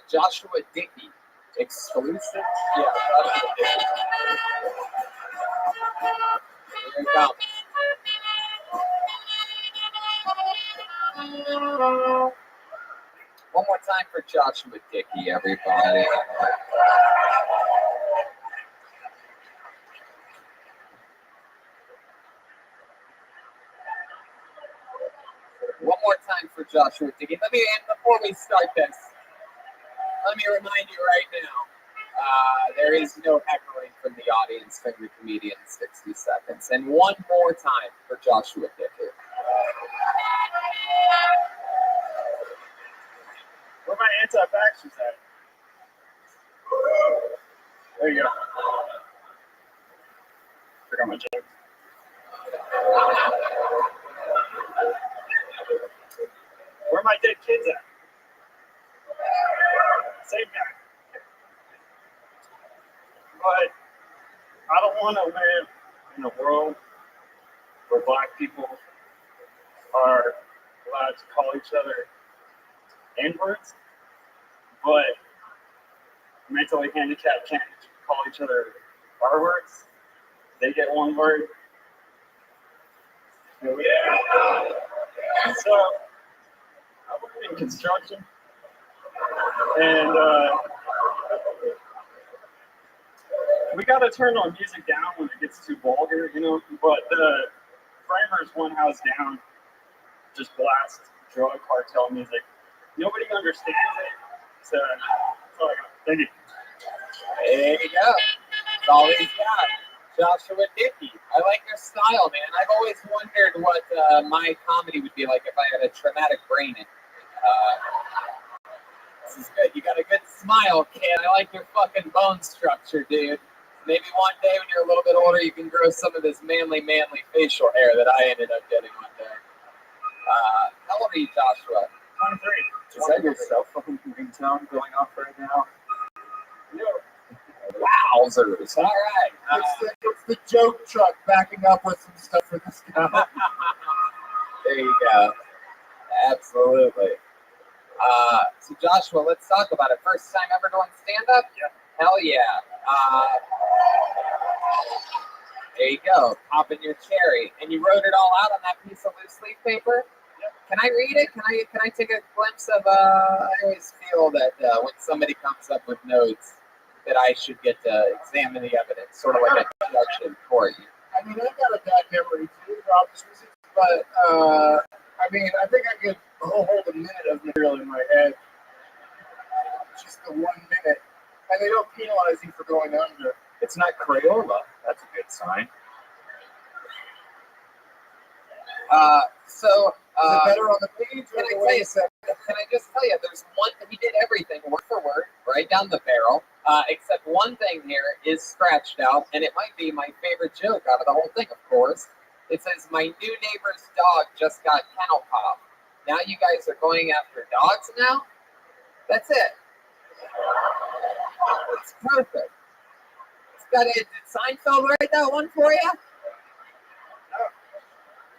Joshua Dickey. Exclusive? Yeah, Joshua Dickey. Here it comes. One more time for Joshua Dickey, everybody. One more time for Joshua Dickey. Before we start this, let me remind you right now, There is no heckling from the audience from the comedian in 60 seconds. And one more time for Joshua Dicker. Where my anti-vaxxers at? There you go. Forgot my joke. Where my dead kids at? Same guy. But I don't want to live in a world where black people are allowed to call each other N-words, but mentally handicapped can't call each other R-words. They get one word. Yeah. So I work in construction, and we got to turn our music down when it gets too vulgar, you know. But the framers one house down just blast drug cartel music. Nobody understands it. So that's all I got. Thank you. There you go. That's all he's got. Joshua Dickey. I like your style, man. I've always wondered what my comedy would be like if I had a traumatic brain. This is good. You got a good smile, kid. I like your fucking bone structure, dude. Maybe one day when you're a little bit older, you can grow some of this manly facial hair that I ended up getting one day. How old are you, Joshua? 23. Is that your cell phone ringtone going off right now? No. Wowzers. All right. It's the joke truck backing up with some stuff for this guy. There you go. Absolutely. So Joshua, let's talk about it. First time ever doing stand-up? Yeah. Hell yeah. There you go. Pop in your cherry. And you wrote it all out on that piece of loose leaf paper? Yep. Can I read it? Can I take a glimpse of I always feel that when somebody comes up with notes that I should get to examine the evidence, sort of like a judge in court. I mean, I got a bad memory too, obviously, but I mean, I think I could hold a minute of material in my head. Just the 1 minute. And they don't penalize you for going under. It's not Crayola. That's a good sign. So Is it better on the page or can I the tell way you you said it? Can I just tell you, there's one, he did everything word for word, right down the barrel, except one thing here is scratched out, and it might be my favorite joke out of the whole thing, of course. It says, my new neighbor's dog just got kennel pop. Now you guys are going after dogs now? That's it. It's perfect. It's got it. Did Seinfeld write that one for you?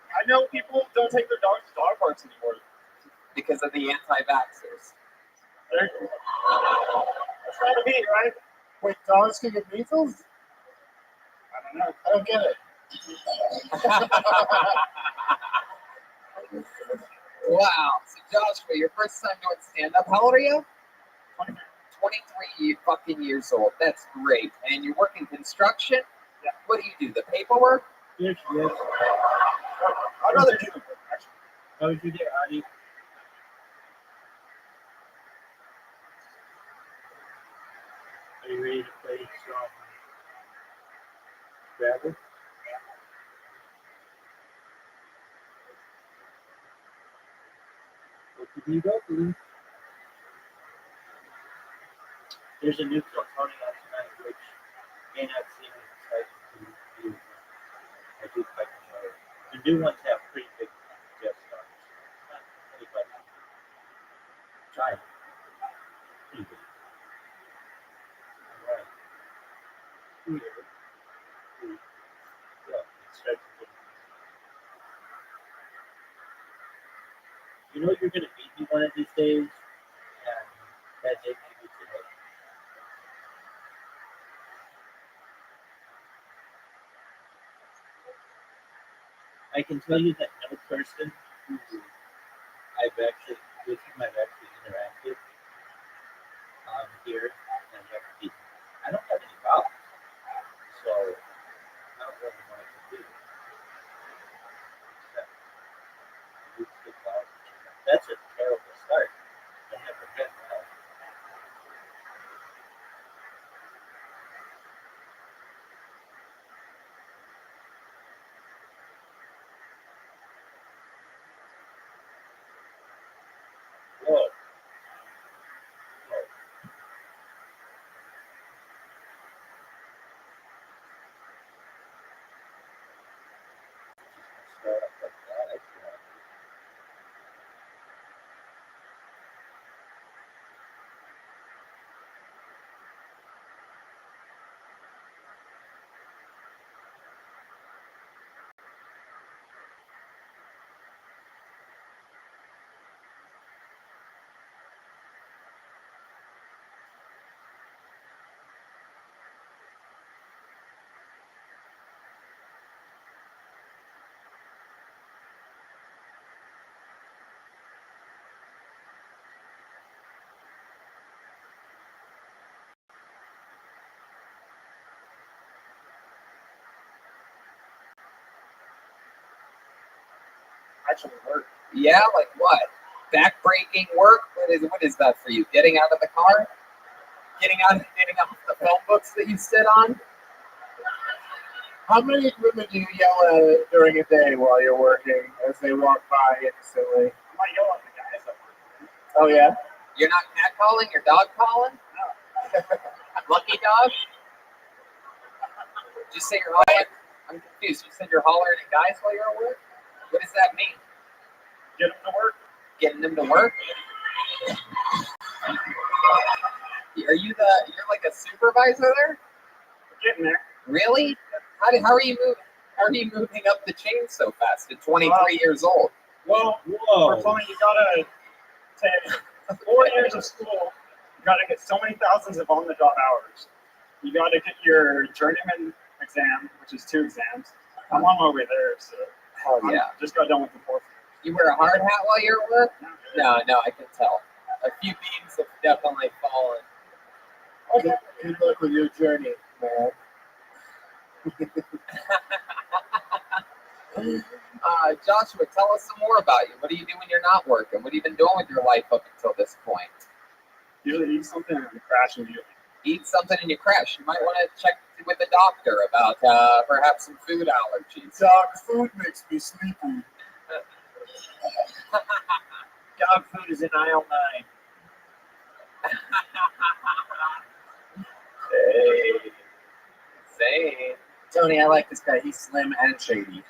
I know people don't take their dogs to dog parks anymore. Because of the anti-vaxxers. That's gotta be, right? Wait, dogs can get measles? I don't know. I don't get it. Wow. So Joshua, your first time doing stand-up, how old are you? 23 fucking years old. That's great. And you work in construction? Yeah. What do you do? The paperwork? Yes. I'd rather do the work, actually. How would you get Adi? Are you ready to play some Scrabble? Okie dokie. There's a new film coming out tonight, which may not seem as exciting to you. I do quite enjoy it. The new ones have pretty big guest stars. Not anybody. Giant. Pretty big. Alright. Here. Yeah, it starts with you know you're gonna meet me one of these days, and that day may be today. I can tell you that no person who I've actually interacted here and have beaten. I don't have any problems, so I don't really know what to do. Except use the cloud. That's a terrible start. I never had that. startup like that. I feel like. Actually work. Yeah, like what? Back-breaking work? What is that for you? Getting out of the car? Getting off the phone books that you sit on? How many women do you yell at during a day while you're working as they walk by innocently? I might yell at the guys at work. Oh, yeah? You're not cat calling? You're dog calling? No. Lucky dog? Did you say you're hollering? I'm confused. You said you're hollering at guys while you're at work? What does that mean? Get them to work. Getting them to work? You're like a supervisor there? Getting there. Really? How are you moving up the chain so fast at 23 years old? Well, Whoa. for plumbing, you gotta take 4 years of school. You gotta get so many thousands of on-the-job hours. You gotta get your journeyman exam, which is 2 exams. I'm on my way there, so Hell yeah. just got done with the 4th. You wear a hard hat while you're at work? No, I can tell. A few beams have definitely fallen. Okay. Good luck with your journey, man. Joshua, tell us some more about you. What do you do when you're not working? What have you been doing with your life up until this point? Usually eat something and crash immediately. Eat something and you crash. You might want to check with the doctor about perhaps some food allergies. Dog food makes me sleepy. Dog food is in aisle 9. Hey. Zane. Tony, I like this guy. He's slim and shady.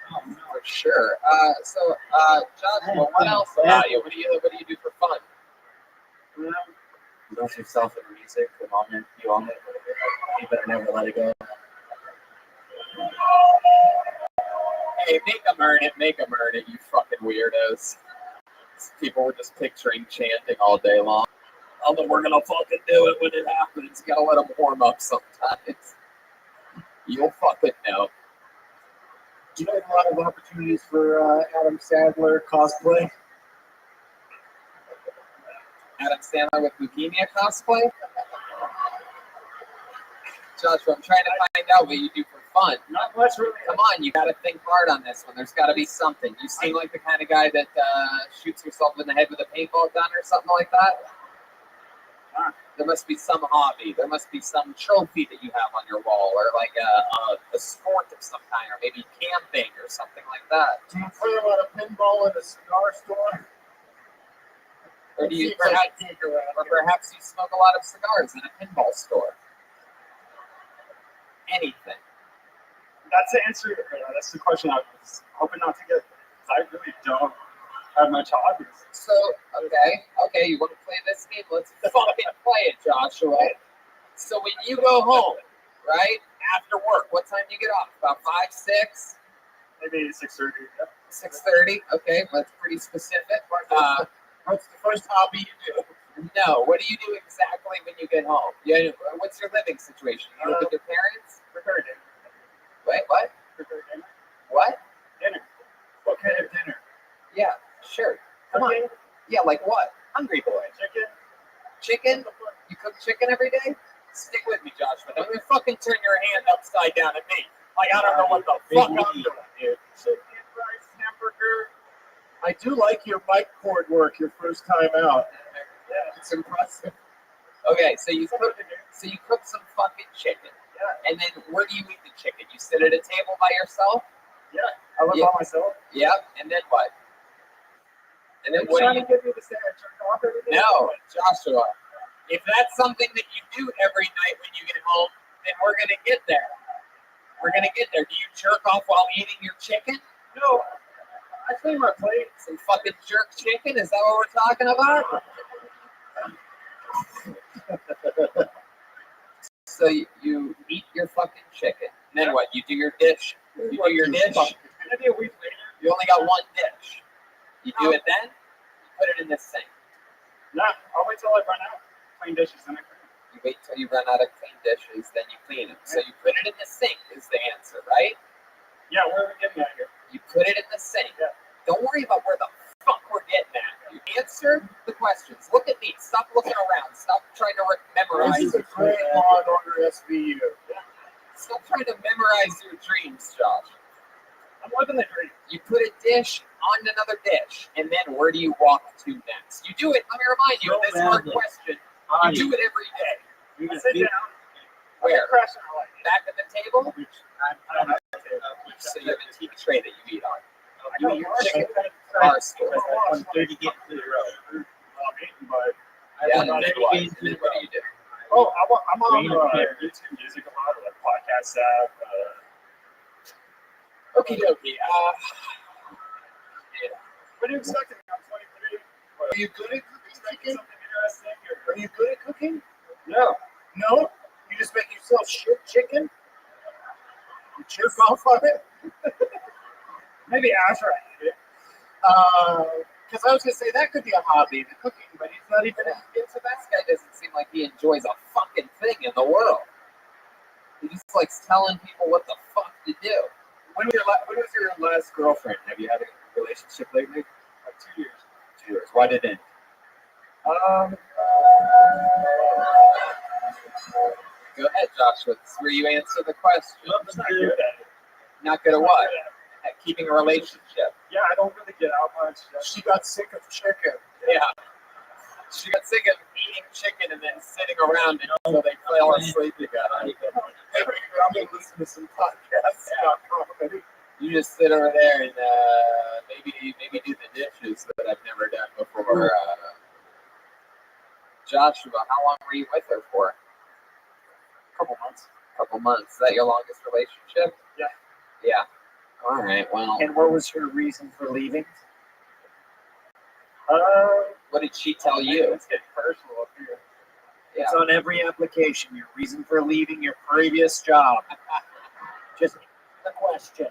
For sure. Joshua, what else about you? What do you do for fun? You love yourself in music. The moment you own it, you better never let it go. Hey, make them earn it, you fucking weirdos. People were just picturing chanting all day long. Although we're gonna fucking do it when it happens. You gotta let them warm up sometimes. You'll fucking know. Do you know a lot of opportunities for Adam Sandler cosplay? Adam Sandler with leukemia cosplay? Joshua, I'm trying to find out what you do for fun. Not much really. Come on, you gotta think hard on this one. There's gotta be something. You seem like the kind of guy that shoots yourself in the head with a paintball gun or something like that. There must be some hobby. There must be some trophy that you have on your wall, or like a sport of some kind, or maybe camping or something like that. Do you play a lot of pinball in a cigar store? Or do you perhaps you smoke a lot of cigars in a pinball store? Anything. That's the answer. That's the question I was hoping not to get. I really don't have much hobbies. So, okay, you want to play this game? Let's fucking play it, Joshua. So when you go home, right, after work, what time do you get off? About 5, 6? Maybe 6:30. 6:30? Okay, that's pretty specific. What's the first hobby you do? No, what do you do exactly when you get home? What's your living situation? You live with your parents? Prepare dinner. Wait, what? Prepare dinner. What? Dinner. What kind of dinner? Yeah, sure. Come on. Yeah, like what? Hungry boy. Chicken. Chicken? You cook chicken every day? Stick with me, Joshua. Don't you fucking turn your hand upside down at me. Like I don't know what the fuck I'm doing, dude. Chicken, rice, hamburger. I do like your mic cord work your first time out. Yeah. It's impressive. Okay, so you cook some fucking chicken. Yeah. And then where do you eat the chicken? You sit at a table by yourself? Yeah. I live by myself. Yep. And then what? And then what trying do you to give me the same jerk off every day? No, Joshua. If that's something that you do every night when you get home, then we're gonna get there. We're gonna get there. Do you jerk off while eating your chicken? No, I clean my plate. Some fucking jerk chicken? Is that what we're talking about? So you eat your fucking chicken. Then what? You do your dish. You do your dish. Maybe a week later. You only got one dish. You do it then. You put it in the sink. No, I'll wait till I run out. Clean dishes and I clean. You wait till you run out of clean dishes, then you clean them. So you put it in the sink is the answer, right? Yeah, where are we getting at here? You put it in the sink. Yeah. Don't worry about where the fuck we're getting at. You answer the questions. Look at me. Stop looking around. Stop trying to memorize. This is a great Law and Order SVU. Stop trying to memorize your dreams, Josh. I'm living the dream. You put a dish on another dish, and then where do you walk to next? You do it. Let me remind you of this hard question. You do it every day. I sit down. Where? Crash in my life. Back at the table? I don't have a table. So you have a TV tray that you eat on. I You got eat your large chicken. chicken. Bar stool. I'm 30 getting to the road. I'm eating, but Yeah, I'm and then 30 what? getting And to then the what do road. you do? oh, I'm on Green YouTube Music a lot, like podcast app. Okie dokie. What are you expecting? I'm 23. Are you good at cooking Expecting chicken? something interesting? Or... Are you good at cooking? No. No? You just make yourself shit chicken? You jerk off on it? Maybe after I eat it. Because I was going to say that could be a hobby, the cooking, but he's not even This guy doesn't seem like he enjoys a fucking thing in the world. He just likes telling people what the fuck to do. When was your last girlfriend? Have you had a relationship lately? Like 2 years. 2 years. Why did it end? Go ahead, Joshua. This is where you answer the question. I'm just not good at it. Not good at what? At keeping a relationship. Yeah, I don't really get out much. She got sick of chicken. Yeah. She got sick of eating chicken and then sitting around until they fell asleep together. I'm going to listen to some podcasts about comedy. You just sit over there and maybe do the dishes that I've never done before. Joshua, how long were you with her for? Couple months. Couple months. Is that your longest relationship? Yeah. Yeah. All right. Well, And what was her reason for leaving? what did she tell you? Let's get personal up here. Yeah. It's on every application. Your reason for leaving your previous job. Just the question.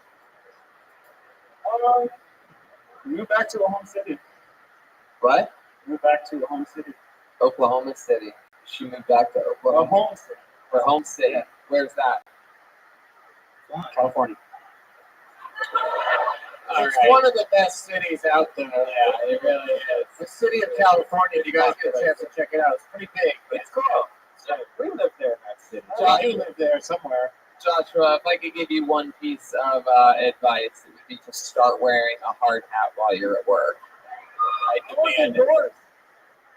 We moved back to a home city. What? Moved back to a home city. Oklahoma City. She moved back to A Oklahoma. home city. Her home city. Yeah. Where's that? California. All It's right. one of the best cities out there. Yeah, it really is. The city of California, if you guys get a chance to check it out. It's pretty big, but it's cool. So we lived there in that city. I do live there somewhere. Joshua, if I could give you one piece of advice, it would be to start wearing a hard hat while you're at work. I demand it.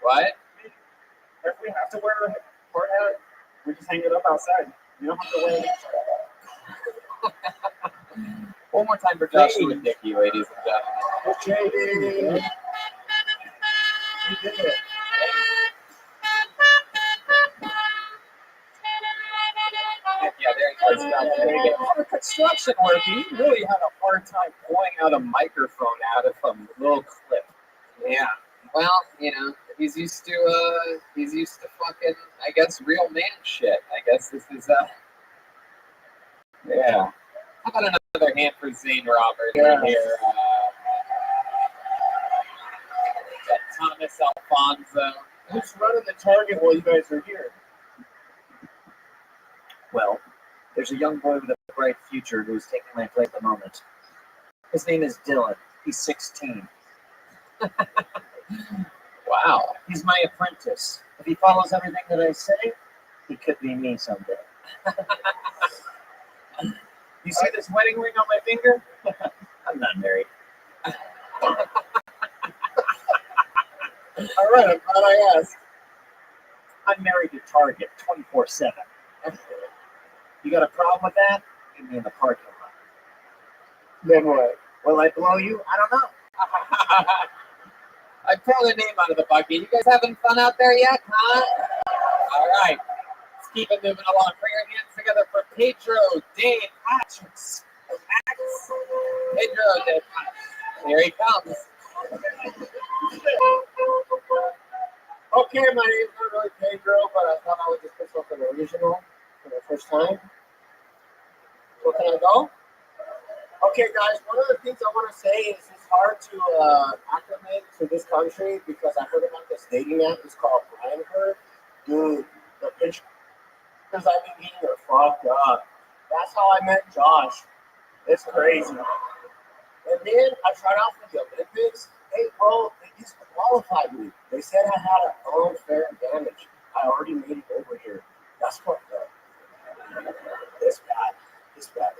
What? If we have to wear a hard hat, we just hang it up outside. You don't have to wear it inside. One more time for Joshua and Nikki, ladies and gentlemen. JD. You did it. Yeah, there you go. For construction work, you really had a hard time pulling out a microphone out of a little clip. Yeah. Well, you know, he's used to fucking, I guess, real man shit. I guess this is yeah. How about another hand for Zane Roberts Yeah. here? Got Thomas Alfonso. Who's running the target while you guys are here? Well, there's a young boy with a bright future who's taking my place at the moment. His name is Dylan. He's 16. Wow. He's my apprentice. If he follows everything that I say, he could be me someday. You see this wedding ring on my finger? I'm not married. All right, I'm glad I asked. I'm married to Target 24/7. You got a problem with that? Meet me in the parking lot. Then what? Will I blow you? I don't know. I pulled a name out of the bucket. You guys having fun out there yet, huh? All right. Let's keep it moving along. Bring your hands together for Pedro de Paz. Pedro de Paz. Here he comes. Okay, my name's not really Pedro, but I thought I would just put something original for the first time. So can I go? Okay, guys, one of the things I want to say is it's hard to acclimate to this country because I heard about this dating app. It's called Blind Her. Dude, the pictures I've been getting are fucked up. That's how I met Josh. It's crazy. And then I tried out for the Olympics. Hey, bro, they disqualified me. They said I had an unfair advantage. I already made it over here. That's fucked up. It's bad. It's bad.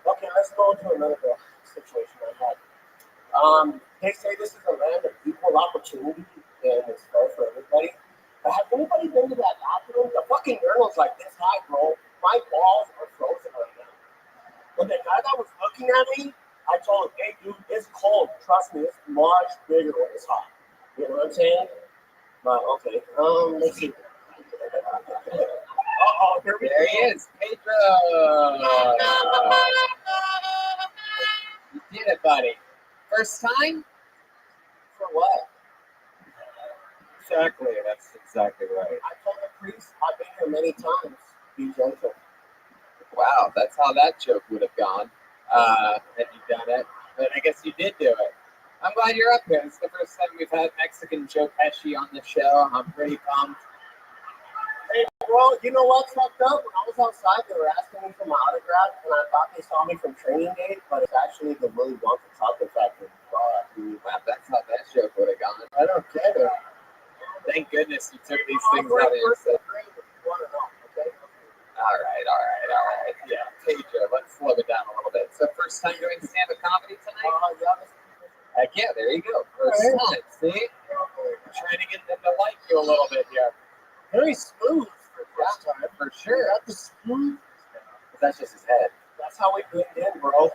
Okay, let's go into another situation I had. They say this is a land of equal opportunity and it's fair for everybody. But has anybody been to that bathroom? The fucking urinal's like this high, bro. My balls are frozen right now. But the guy that was looking at me, I told him, hey, dude, it's cold. Trust me, it's much bigger when it's hot. You know what I'm saying? But, okay. Let's see. Uh-oh, here we go. There he is, Pedro. You did it, buddy. First time? For what? Exactly, that's exactly right. I told the priest I've been here many times. Be gentle. Wow, that's how that joke would have gone had you done it. But I guess you did do it. I'm glad you're up here. It's the first time we've had Mexican Joe Pesci on the show. I'm pretty pumped. Hey, bro, you know what's fucked up? When I was outside, they were asking me for my autograph, and I thought they saw me from Training Day, but it's actually the Willy Wonka chocolate factory. Wow, that's how that joke would have gone. I don't get it. Thank goodness you took these things out of your set. All right. Yeah, Pedro, let's slow it down a little bit. So first time doing stand-up comedy tonight? Heck yeah, there you go. First time, see? Trying to get them to like you a little bit here. Very smooth for first time. For sure. Got the smooth. But that's just his head. That's how we blend in, bro.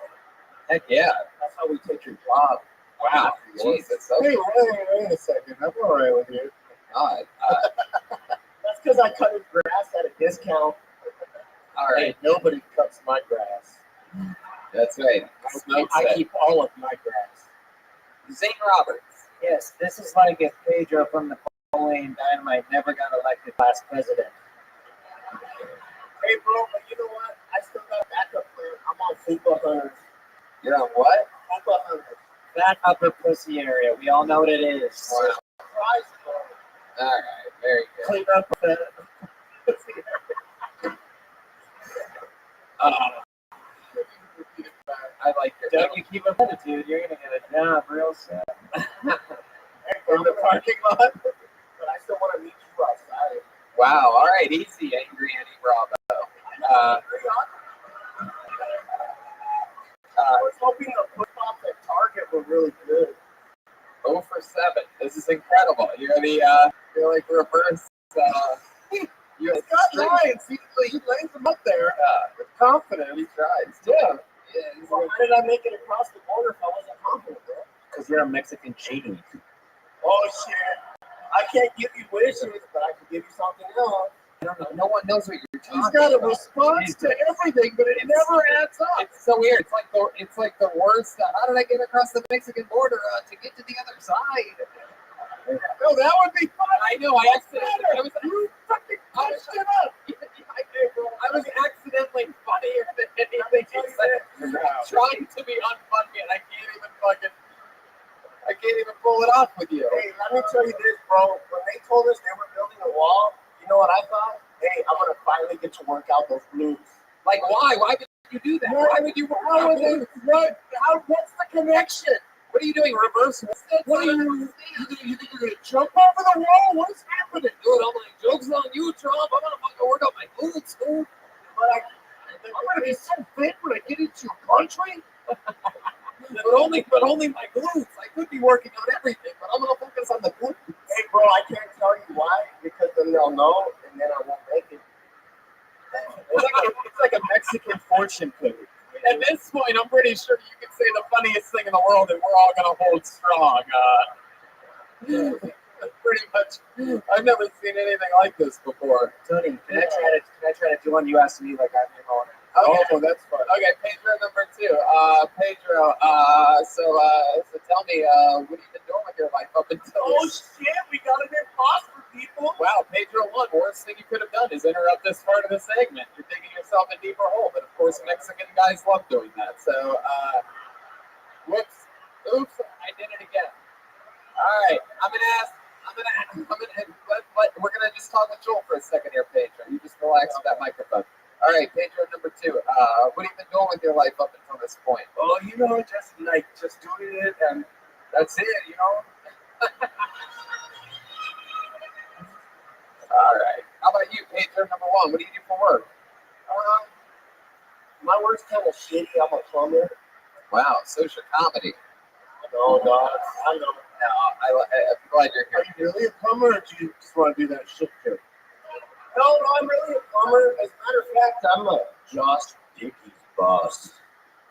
Heck yeah. That's how we take your job. Wow. Jesus. Hey, wait a second. I'm all right with you. God. That's because I cut his grass at a discount. All right. Hey, nobody cuts my grass. That's right. I keep all of my grass. Zane Roberts. Yes, this is like if Pedro from Napoleon Dynamite never got elected class president. Hey, bro, but you know what? I still got a backup plan. I'm on Fupa Hunters. You're on what? Fupa Hunters. That upper pussy area, we all know what it is. Wow. Surprise, bro. All right. Very good. Clean up the pussy area. I like your Don't you keep up with it, dude. You're going to get a job real soon. In the parking lot. But I still want to meet you outside. Wow. All right. Easy, Angry Annie Bravo. I was hoping the push-ups at Target were really good. 0 for 7. This is incredible. You're you're like reverse. You're Scott Ryan, see, he lays them up there with confidence. He tries. Yeah. Well, how did I make it across the border if I wasn't confident, bro? Because you're a Mexican cheating. Oh, shit. I can't give you wishes, but I can give you something else. I don't know. No one knows what you're talking He's got a about. response to everything, but it never adds up. It's so weird. It's like the worst. How did I get across the Mexican border to get to the other side? No, that would be fun. I know. I accidentally. You fucking pushed it up. I was accidentally funnier than anything you said. Trying to be unfunny, and I can't even pull it off with you. Hey, let me tell you this, bro. When they told us they were building a wall, you know what I thought? Hey, I'm gonna finally get to work out those blues. Like, why? Why did you do that? Why would you? What's the connection? What are you doing? Reverse? What are you think you're gonna jump over the wall? What's happening? Dude, I'm like, joke's on you, Trump. I'm gonna fucking work out my glutes, dude. I'm gonna be so fit when I get into your country. but only my glutes. I could be working on everything, but I'm gonna focus on the glutes. Hey, bro, I can't tell you why, because then they'll know, and then I won't make it. It's like a Mexican fortune cookie. At this point, I'm pretty sure you can say the funniest thing in the world, and we're all gonna hold strong. Pretty much. I've never seen anything like this before. Tony, can I try to do one you asked me like I'm your owner? Okay. Oh, that's fun. Okay, Pedro number 2. Pedro, so tell me, what have you been doing with your life up until shit, we got a new boss for people. Wow, Pedro 1, worst thing you could have done is interrupt this part of the segment. You're digging yourself a deeper hole, but of course Mexican guys love doing that. So, whoops, oops, I did it again. All right, we're gonna just talk with Joel for a second here, Pedro. You just relax with that microphone. All right, Pedro number 2. What have you been doing with your life up until this point? Well, just doing it, and that's it, All right. How about you, Pedro number 1? What do you do for work? My work's kind of shitty. I'm a plumber. Wow, social comedy. No, dog. I know. No, I'm glad you're Are here. you really a plumber, or do you just want to do that shit trick? No, I'm really a plumber. As a matter of fact, I'm a Josh Dickey's boss.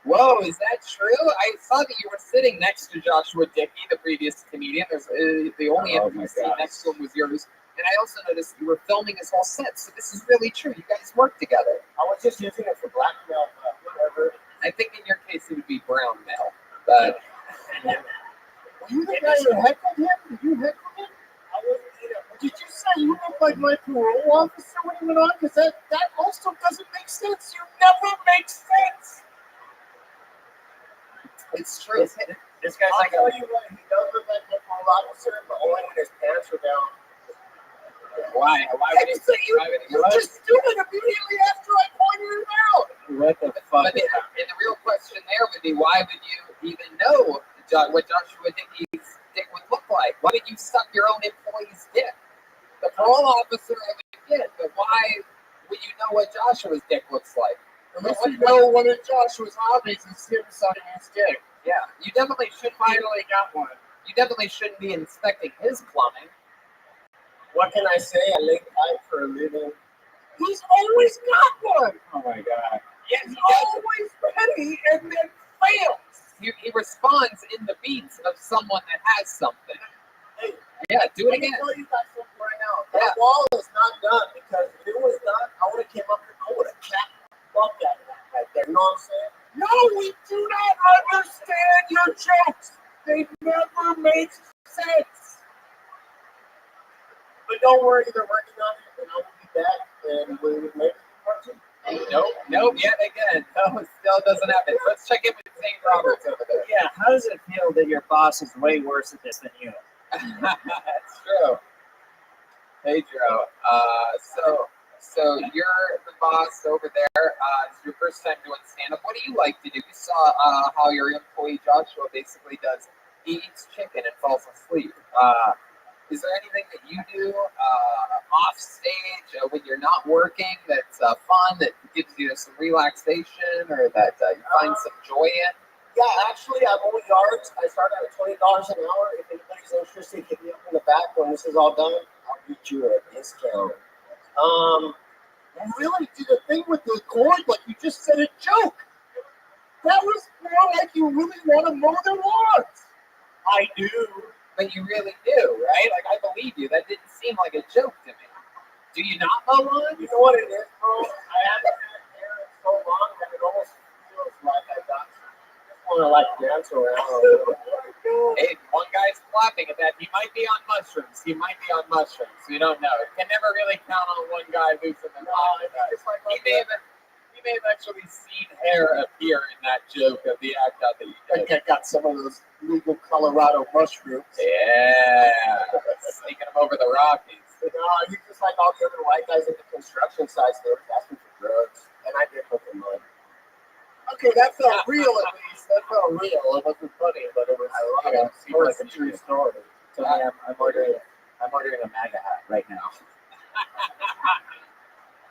Whoa, is that true? I saw that you were sitting next to Joshua Dickey, the previous comedian. The only Oh, my NPC God. next to him was yours. And I also noticed you were filming his whole set, so this is really true. You guys work together. I was just using it for blackmail, whatever. I think in your case it would be brown mail. But Were you the guy who heckled him? Did you heckle him? I wasn't, Did you say you look like my parole officer when you went on? Because that also doesn't make sense. You never make sense. it's true. This guy's I'll like, tell you what, he does look like my parole officer, but only when his pants are down. Why? Why would he? You just do it immediately after I pointed it out. what the fuck? But the real question there would be, why would you even know what Joshua Dickey's dick would look like? Why did you suck your own employee's dick? The parole officer I would get, but why would you know what Joshua's dick looks like? Unless you know one of Joshua's hobbies is him sucking his dick. Yeah, you definitely shouldn't. Finally got one. You definitely shouldn't be inspecting his plumbing. What can I say? I lay pipe for a living. He's always got one. Oh my god. Yes, He's he does. always ready and then fails. He responds in the beats of someone that has something. Hey, Yeah, do it Let me again. tell you guys something right now. Yeah. That wall is not done because if it was done, I would have came up here. I would have capped the fuck out of that right there. You know what I'm saying? No, we do not understand your jokes. They never make sense. But don't worry, they're working on it, and I will be back, and we'll make part 2. Nope, yet again. No, it still doesn't happen. Let's check in with St. Roberts over there. Yeah, how does it feel that your boss is way worse at this than you? That's true. Pedro, so you're the boss over there. It's your first time doing stand-up. What do you like to do? You saw how your employee Joshua basically does. He eats chicken and falls asleep. Is there anything that you do off stage when you're not working that's fun, that gives you some relaxation, or that you find some joy in? Yeah, actually, I mow yards. I start at $20 an hour. If anybody's interested, hit me up in the back when this is all done. I'll get you a discount. You really did a thing with the cord like you just said a joke. That was more like you really want to mow their lawns. I do. But you really do, right? Like, I believe you. That didn't seem like a joke to me. Do you not mow lawns? You know what it is, bro? I haven't had hair in so long that it almost feels like I got just want to like dance around a little bit. Hey, one guy's clapping at that. He might be on mushrooms. You don't know. You can never really count on one guy losing the mind. He may have actually seen hair appear in that joke of the act out that you I did. think I got some of those legal Colorado mushrooms. Yeah. Sneaking them over the Rockies. You're just like all the other white guys at the construction sites. They were asking for drugs, and I did put them on. Okay, that felt real at least. That felt real. It wasn't funny, but it was. Seems like a true story. So I'm ordering a MAGA hat right now.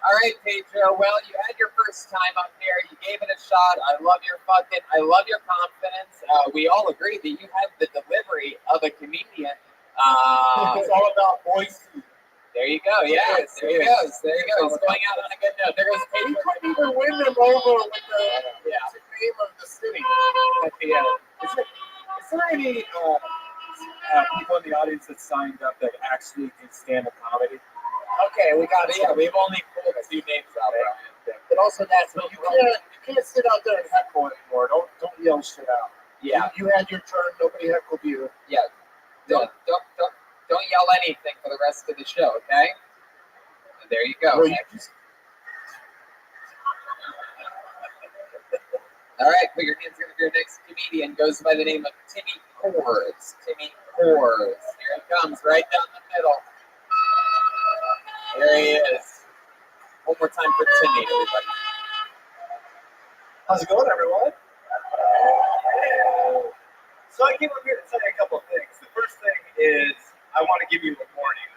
All right, Pedro. Well, you had your first time up there. You gave it a shot. I love your confidence. We all agree that you had the delivery of a comedian. It's all about voice. There you go. Yes, there he goes. He's going out on a good note. There goes He Pedro. couldn't even win them over with the name of the city. At the end. Is there any people in the audience that signed up that actually do stand-up comedy. Okay, we got But it. yeah, we've only pulled a few names out, Brian. But also that's you can't sit out there and heckle anymore. Don't yell shit out. Yeah, You had your turn. Nobody heckled you. yeah. Don't yell anything for the rest of the show, okay? And there you go. Well, you just All right, put your hands together for your next comedian. Goes by the name of Timmy Kors. Timmy Kors. Here he comes, right down the middle. There he is. One more time for Timmy, everybody. How's it going, everyone? So I came up here to tell you a couple of things. The first thing is I want to give you a warning.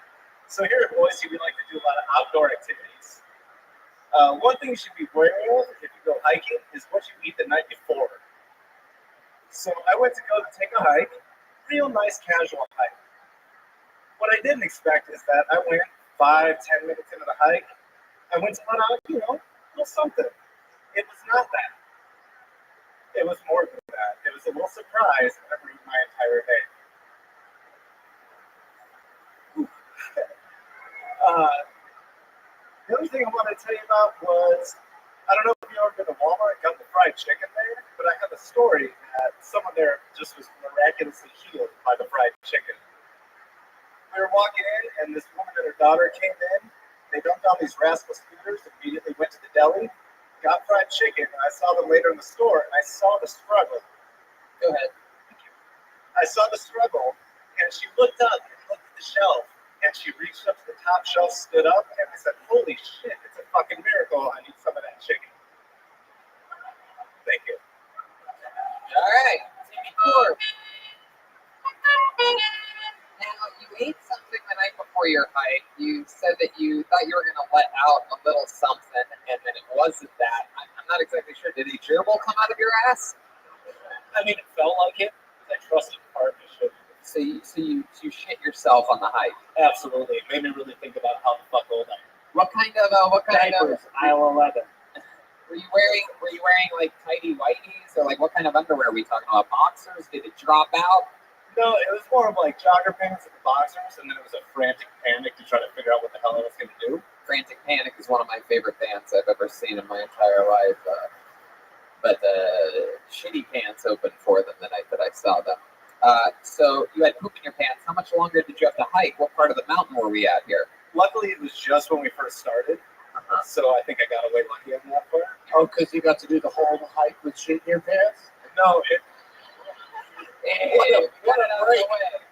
So here at Boise, we like to do a lot of outdoor activities. One thing you should be wary of if you go hiking is what you eat the night before. So I went to go take a hike, real nice casual hike. What I didn't expect is that I went 5-10 minutes into the hike. I went to let out, a little something. It was not that. It was more than that. It was a little surprise that ruined my entire day. The other thing I wanted to tell you about was, I don't know if you've ever been to Walmart and got the fried chicken there, but I have a story that someone there just was miraculously healed by the fried chicken. We were walking in, and this woman and her daughter came in. They dumped on these rascal scooters, immediately went to the deli, got fried chicken, and I saw them later in the store, and I saw the struggle. Go ahead. I saw the struggle, and she looked up and looked at the shelf, and she reached up to the top shelf, stood up, and I said, holy shit, it's a fucking miracle. I need some of that chicken. Thank you. All right, Timmy Kors. Now, you ate something the night before your hike. You said that you thought you were going to let out a little something, and then it wasn't that. I'm not exactly sure. Did a gerbil come out of your ass? I mean, it felt like it, because I trusted the partnership. So you shit yourself on the hike. Absolutely. It made me really think about how the fuck old I am. What kind of Diapers, aisle 11. were you wearing like tidy whities, or like what kind of underwear are we talking about? Boxers? Did it drop out? No, it was more of like jogger pants and boxers, and then it was a frantic panic to try to figure out what the hell I was going to do. Frantic Panic is one of my favorite bands I've ever seen in my entire life. But Shitty Pants opened for them the night that I saw them. So you had poop in your pants. How much longer did you have to hike? What part of the mountain were we at here? Luckily, it was just when we first started, so I think I got away lucky on that part. oh, because you got to do the whole hike with shit in your pants. No, What a break!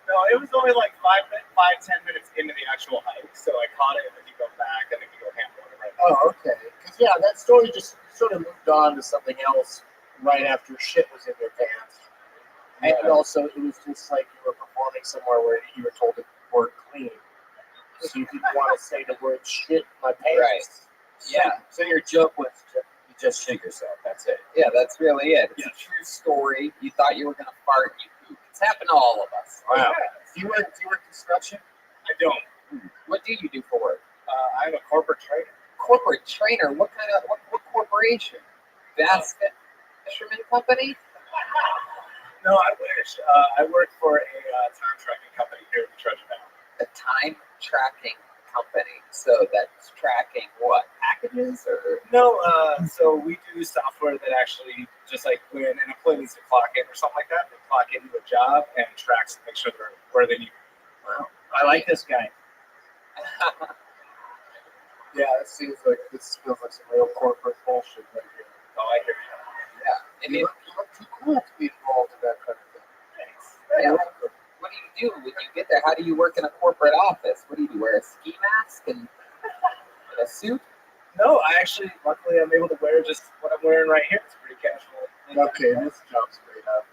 no, it was only like 5-10 minutes into the actual hike, so I caught it, and then you go back, and then you go handle it right now. Oh, okay. Because that story just sort of moved on to something else right after shit was in your pants. And also, it was just like you were performing somewhere where you were told the word clean. So you didn't want to say the word shit in my pants. Right. Yeah. So your joke was you just shit yourself. That's it. Yeah, that's really it. It's Yeah. a true story. You thought you were going to fart, you pooped. It's happened to all of us. Wow. Do you work construction? I don't. What do you do for work? I'm a corporate trainer. Corporate trainer? What kind of what corporation? That's the fisherman company? No, I wish. I work for a time tracking company here in the Treasure Valley. A time tracking company. So that's tracking what? Packages or? No, so we do software that actually, just like when an employee needs to clock in or something like that, they clock into a job and tracks to make sure they're where they need to be. Wow. I like this guy. Yeah, it seems like this feels like some real corporate bullshit right here. Oh, I hear you. Yeah. And You look too cool to be involved in that kind of thing. Thanks. yeah, what do you do when you get there? How do you work in a corporate office? What do you do? Wear a ski mask and a suit? No, luckily, I'm able to wear just what I'm wearing right here. It's pretty casual. Okay, this job's great up.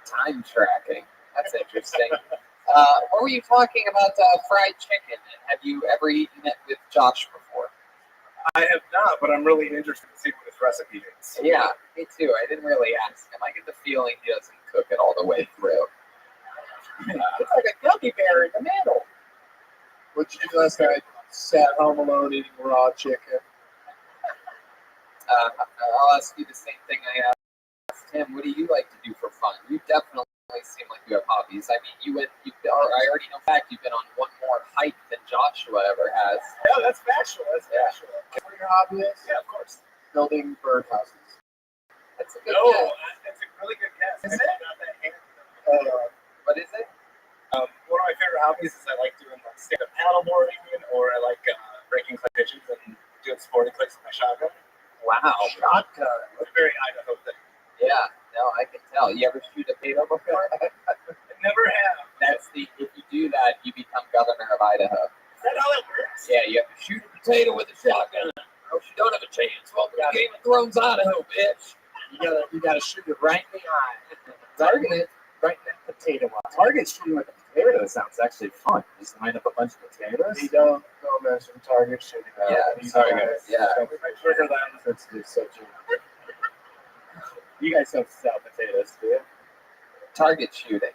Time tracking. That's interesting. What were you talking about fried chicken? Have you ever eaten it with Josh before? I have not, but I'm really interested to see what his recipe is. Yeah, me too. I didn't really ask him. I get the feeling he doesn't cook it all the way through. It's like a gummy bear in the middle. What'd you do last night? Sat home alone eating raw chicken. I'll ask you the same thing I asked him. What do you like to do for fun? You definitely you know, in fact, you've been on one more hike than Joshua ever has. Yeah, that's factual. That's factual. What your hobby is? Yeah, of course. Building birdhouses. That's a good No, guess. that's a really good guess. Is It's it? not that handy. What is it? One of my favorite hobbies is I like doing like stand-up paddleboarding, or I like breaking clay pigeons and doing sporting clicks with my shotgun. Wow. Shotgun. It's a very Idaho thing. Yeah, no, I can tell. You ever shoot a potato before? I never have. That's the, if you do that, you become governor of Idaho. Is that how it works? Yeah, you have to shoot a potato with a shotgun, or else you don't have a chance. Welcome to Game of Thrones, Idaho, bitch. You gotta shoot it right in the eye. Target it. Right in that potato eye. Target shooting with a potato sounds actually fun. Just line up a bunch of potatoes. We don't mention target shooting. Yeah, sorry, guys. Yeah. So we might trigger them. That's such a. You guys don't sell potatoes, do you? Target shooting.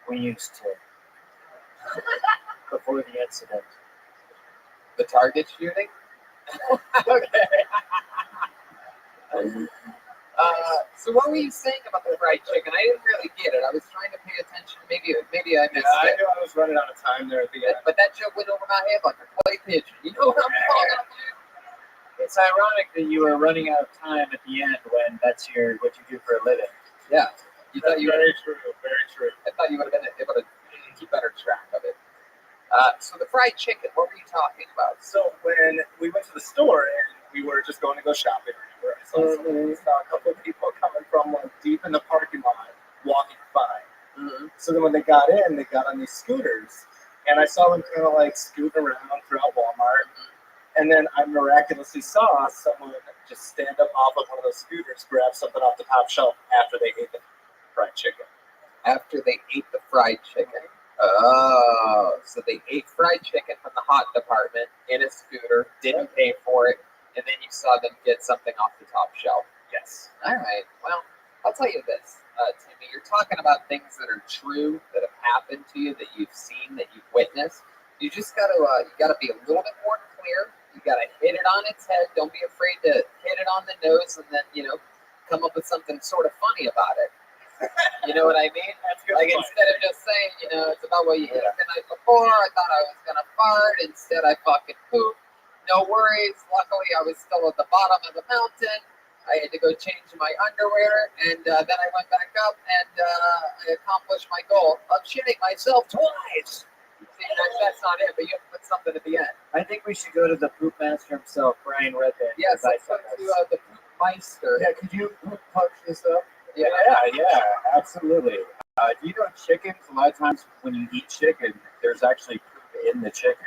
We used to. Before the incident. The target shooting? Okay. So what were you saying about the fried chicken? I didn't really get it. I was trying to pay attention. Maybe I missed I it. knew I was running out of time there at the end. But that joke went over my head like a clay pigeon. You know what I'm talking about? It's ironic that you were running out of time at the end when that's what you do for a living. Yeah. You thought That's you were. very true. Very true. I thought you would have been able to keep better track of it. So the fried chicken. What were you talking about? So when we went to the store and we were just going to go shopping, I saw a couple of people coming from like deep in the parking lot, walking by. Mm-hmm. So then when they got in, they got on these scooters, and I saw them kind of like scooting around throughout Walmart. And then I miraculously saw someone just stand up off of one of those scooters, grab something off the top shelf after they ate the fried chicken. After they ate the fried chicken. Oh, so they ate fried chicken from the hot department in a scooter, didn't pay for it, and then you saw them get something off the top shelf. Yes. All right. Well, I'll tell you this, Timmy. You're talking about things that are true, that have happened to you, that you've seen, that you've witnessed. You just gotta be a little bit more clear. You gotta hit it on its head. Don't be afraid to hit it on the nose, and then come up with something sort of funny about it. You know what I mean? That's good. Like instead of just saying, it's about what you ate the night before. I thought I was gonna fart. Instead, I fucking pooped. No worries. Luckily, I was still at the bottom of the mountain. I had to go change my underwear, and then I went back up, and I accomplished my goal of shitting myself twice. See, that's not it, but you have to put something at the end. I think we should go to the poop master himself, Brian Redband. Yes, let's go to the poop meister. Yeah, could you punch this up? Yeah. Absolutely. You know, chickens, a lot of times when you eat chicken, there's actually poop in the chicken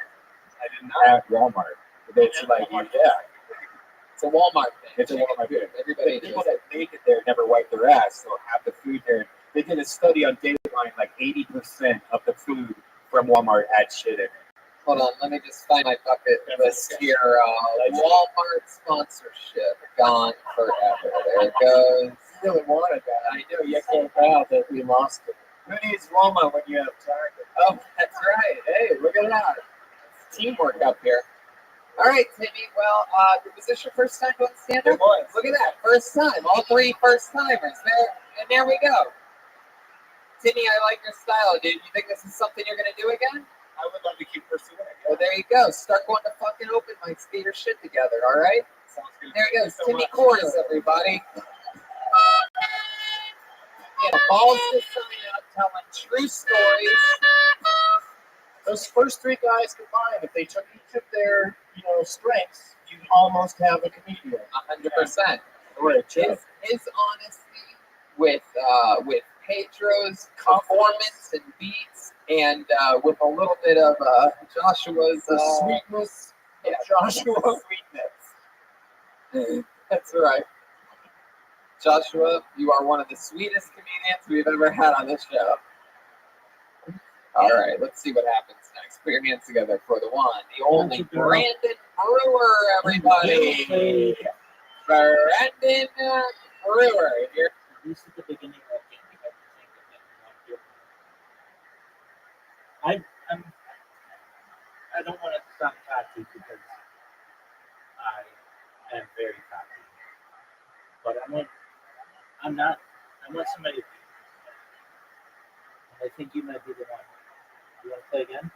I did not. at Walmart. It's like, It's a Walmart thing. it's a Walmart thing. Everybody The does people it. that make it there never wipe their ass. They'll have the food there. They did a study on Dateline, like 80% of the food from Walmart had shit in it. Hold on, let me just find my bucket list here. Walmart sponsorship gone forever. There it goes. You really wanted that. I know, you're so proud that we lost it. Who needs Walmart when you have Target? Oh, that's right. Hey, look at that. It's teamwork up here. All right, Timmy. Well, was this your first time doing stand-up? It was. Look at that. First time. All three first-timers. There we go. Timmy, I like your style, dude. You think this is something you're going to do again? I would love to keep pursuing it. Well, there you go. Start going to fucking open mics. Get your shit together, all right? Sounds good. There he goes. Thank you so Timmy much. Chorus, everybody. Balls to sign up, telling true stories. Those first three guys combined, if they took each of their, strengths, you'd almost have a comedian. 100%. Or a joke. His honesty with Pedro's performance and beats, and with a little bit of Joshua's The sweetness yeah, of Joshua. sweetness. That's right. Joshua, you are one of the sweetest comedians we've ever had on this show. All right, let's see what happens next. Put your hands together for the one, the only Brandon Brewer, everybody. Brandon Brewer here. At least at the beginning, I think we have to think of it not different. I don't want to sound cocky because I am very cocky, but I'm not. I want somebody. I think you might be the one. You want to play again?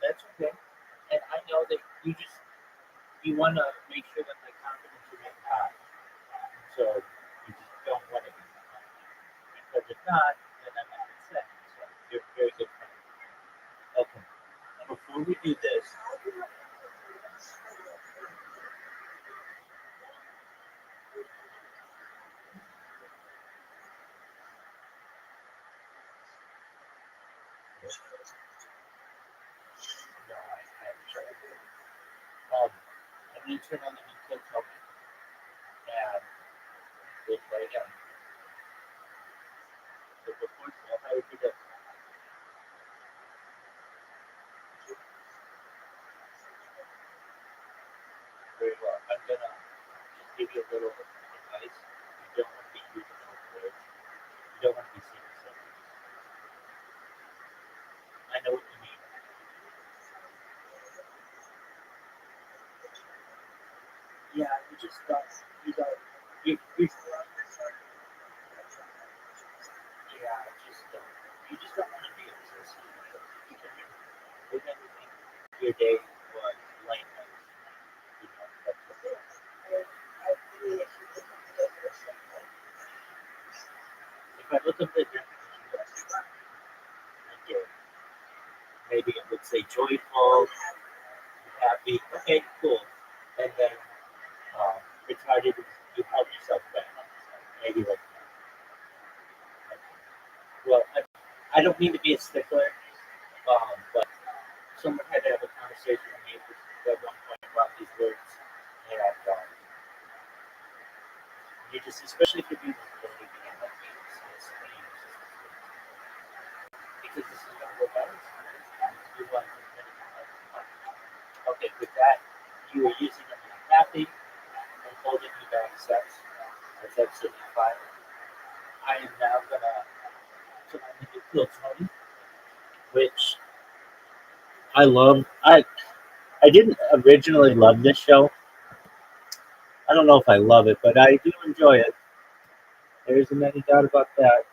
That's okay. And I know that you want to make sure that the confidence remains high. So you just don't want to be. Because if not, then I'm not upset. So you're a very good friend. Okay. And before we do this, no, I haven't tried it. I'm going to turn on the Nintendo token and we'll play again. But before so, how would you do? Very well. I'm going to just give you a little advice. You don't want to be using those words. You don't want to be saying something. I know what you mean. Yeah, you just don't. You don't. You yeah, just don't. You just don't want to be obsessed with everything. Your day was lame. You know, that's what it is. If I look up the definition, okay, maybe it would say joyful, happy. Okay, cool. And then retarded, you help yourself back. Maybe like that. Well, I don't mean to be a stickler, but someone had to have a conversation with me at one point about these words, and you just, especially if you're being recorded, like me, because this is going to go better. You want okay, with that, you are using them in happy and holding you back steps. That's absolutely fine. I am now going to put on the new Kill Tony, which I love. I didn't originally love this show. I don't know if I love it, but I do enjoy it. There isn't any doubt about that.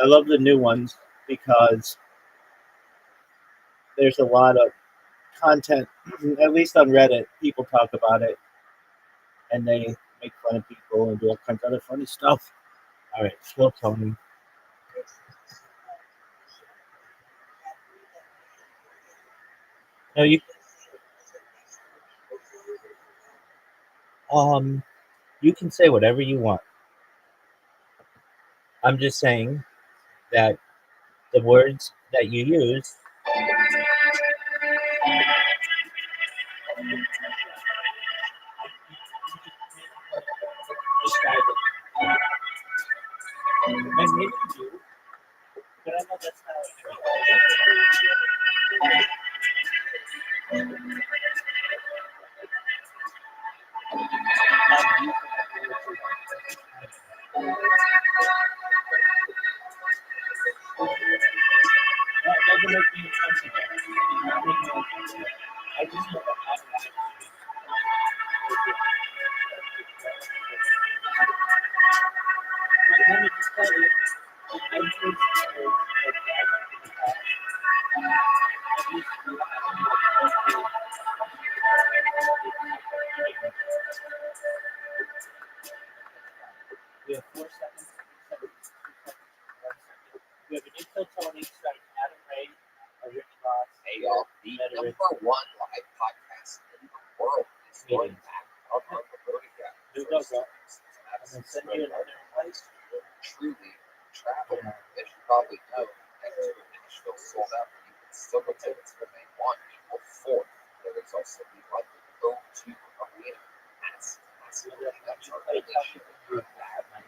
I love the new ones because there's a lot of content, at least on Reddit, people talk about it and they make fun of people and do all kinds of other funny stuff. All right, Kill Tony. Now um you can say whatever you want. I'm just saying that the words that you use describe it. And maybe you do, but I know that's not that doesn't make me offensive. I just know that I but let me just tell you, I did we have 4 seconds. We have a new Kill Tony starting Adam Ray, a Rick Ross. Hey y'all, the number one live podcast in the world is going back on our Rothschild. Here we go. I'm going to send you another invite. Truly travel. As you probably know, Nashville sold out. You can still get tickets for May 1, April 4th. There is also the London Go-To Arena. That's our only show. That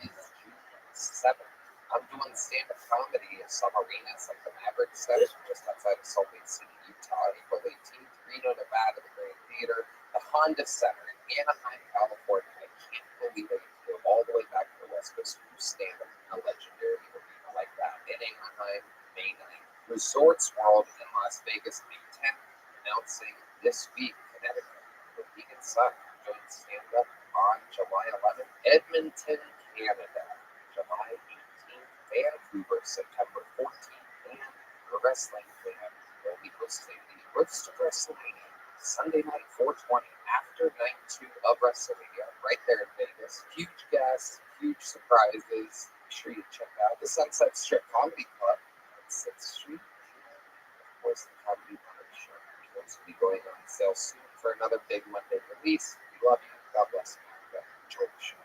is June 7th. I'm doing stand-up comedy at some arenas like the Maverick Center just outside of Salt Lake City, Utah, April 18th, Reno, Nevada, the Grand Theater, the Honda Center in Anaheim, California. I can't believe it. Go all the way back to the West Coast to do stand-up in a legendary arena like that. In Anaheim, May 9th. Resorts World in Las Vegas, May 10th. Announcing this week, Connecticut, the Vegan Sun, doing stand-up on July 11th. Edmonton, Canada, July 18th. Vancouver, September 14th. And the wrestling fan will be hosting the Roast of WrestleMania Sunday night, 420, after night 2 of WrestleMania, right there in Vegas. Huge guests, huge surprises. Make sure you check out the Sunset Strip Comedy Club on 6th Street. And, of course, the Comedy Club show, which will be going on sale soon for another big Monday release. We love you. God bless you. Enjoy the show.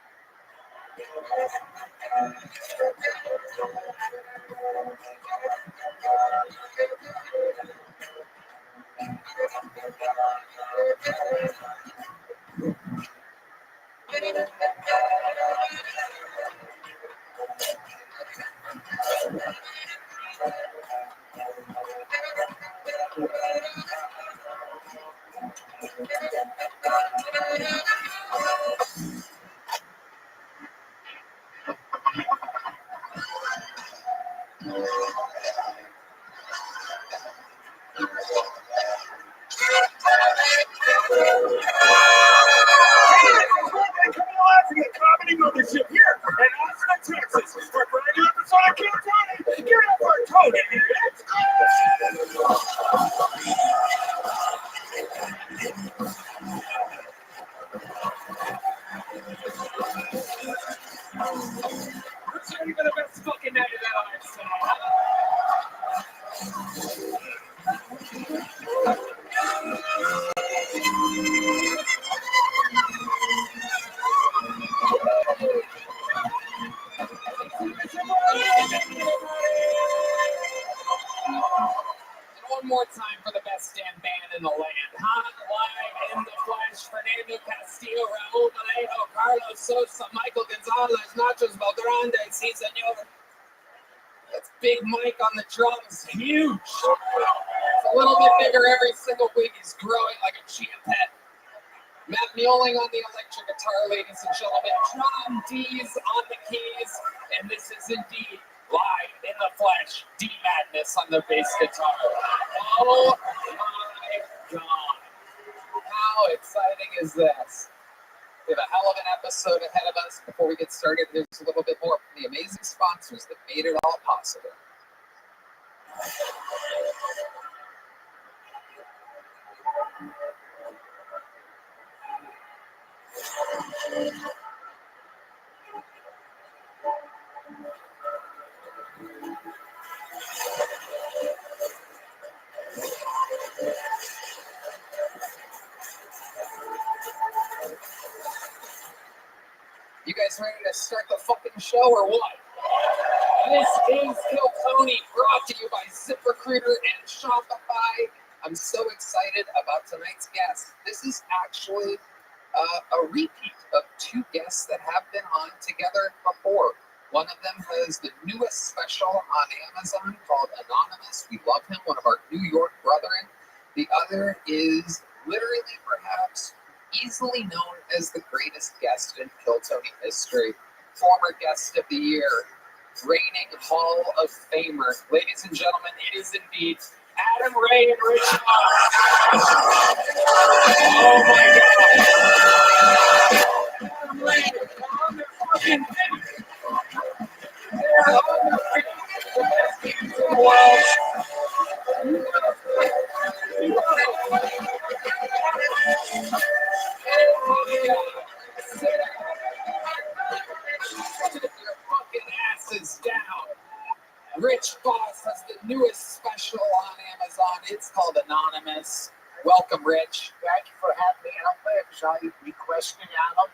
Comedy Mothership here in Austin, Texas. We're bringing up the I can't Tony. Give it up for Tony. Let's go. It's ready for the best fucking night of their lives tonight. One more time for the best damn band in the land. Hot live in the flesh. Fernando Castillo, Raul Vallejo, Carlos Sosa, Michael Gonzalez, Nachos Valgrandes, sí, senor. That's Big Mike on the drums. Huge. It's a little bit bigger every single week. He's growing like a chia pet. Matt Mueling on the electric guitar, ladies and gentlemen. Drum D's on the keys. And this is indeed live in the flesh. D Madness on the bass guitar. Oh my God. How exciting is this? We have a hell of an episode ahead of us. Before we get started, here's a little bit more from the amazing sponsors that made it all possible. You guys ready to start the fucking show or what? This is Kill Tony, brought to you by ZipRecruiter and Shopify. I'm so excited about tonight's guest. This is actually a repeat of two guests that have been on together before. One of them has the newest special on Amazon called Anonymous. We love him, one of our New York brethren. The other is literally perhaps easily known as the greatest guest in Kill Tony history. Former guest of the year, reigning Hall of Famer. Ladies and gentlemen, it is indeed Adam Ray and Rich Fox. Oh my God. Adam Ray on the fucking thing. They're on the thing. The best teams in the world. Oh my God. Sit your fucking asses down. Rich Foss has the newest special on Amazon. It's called Anonymous. Welcome, Rich. Thank you for having me out there because I requested Adam.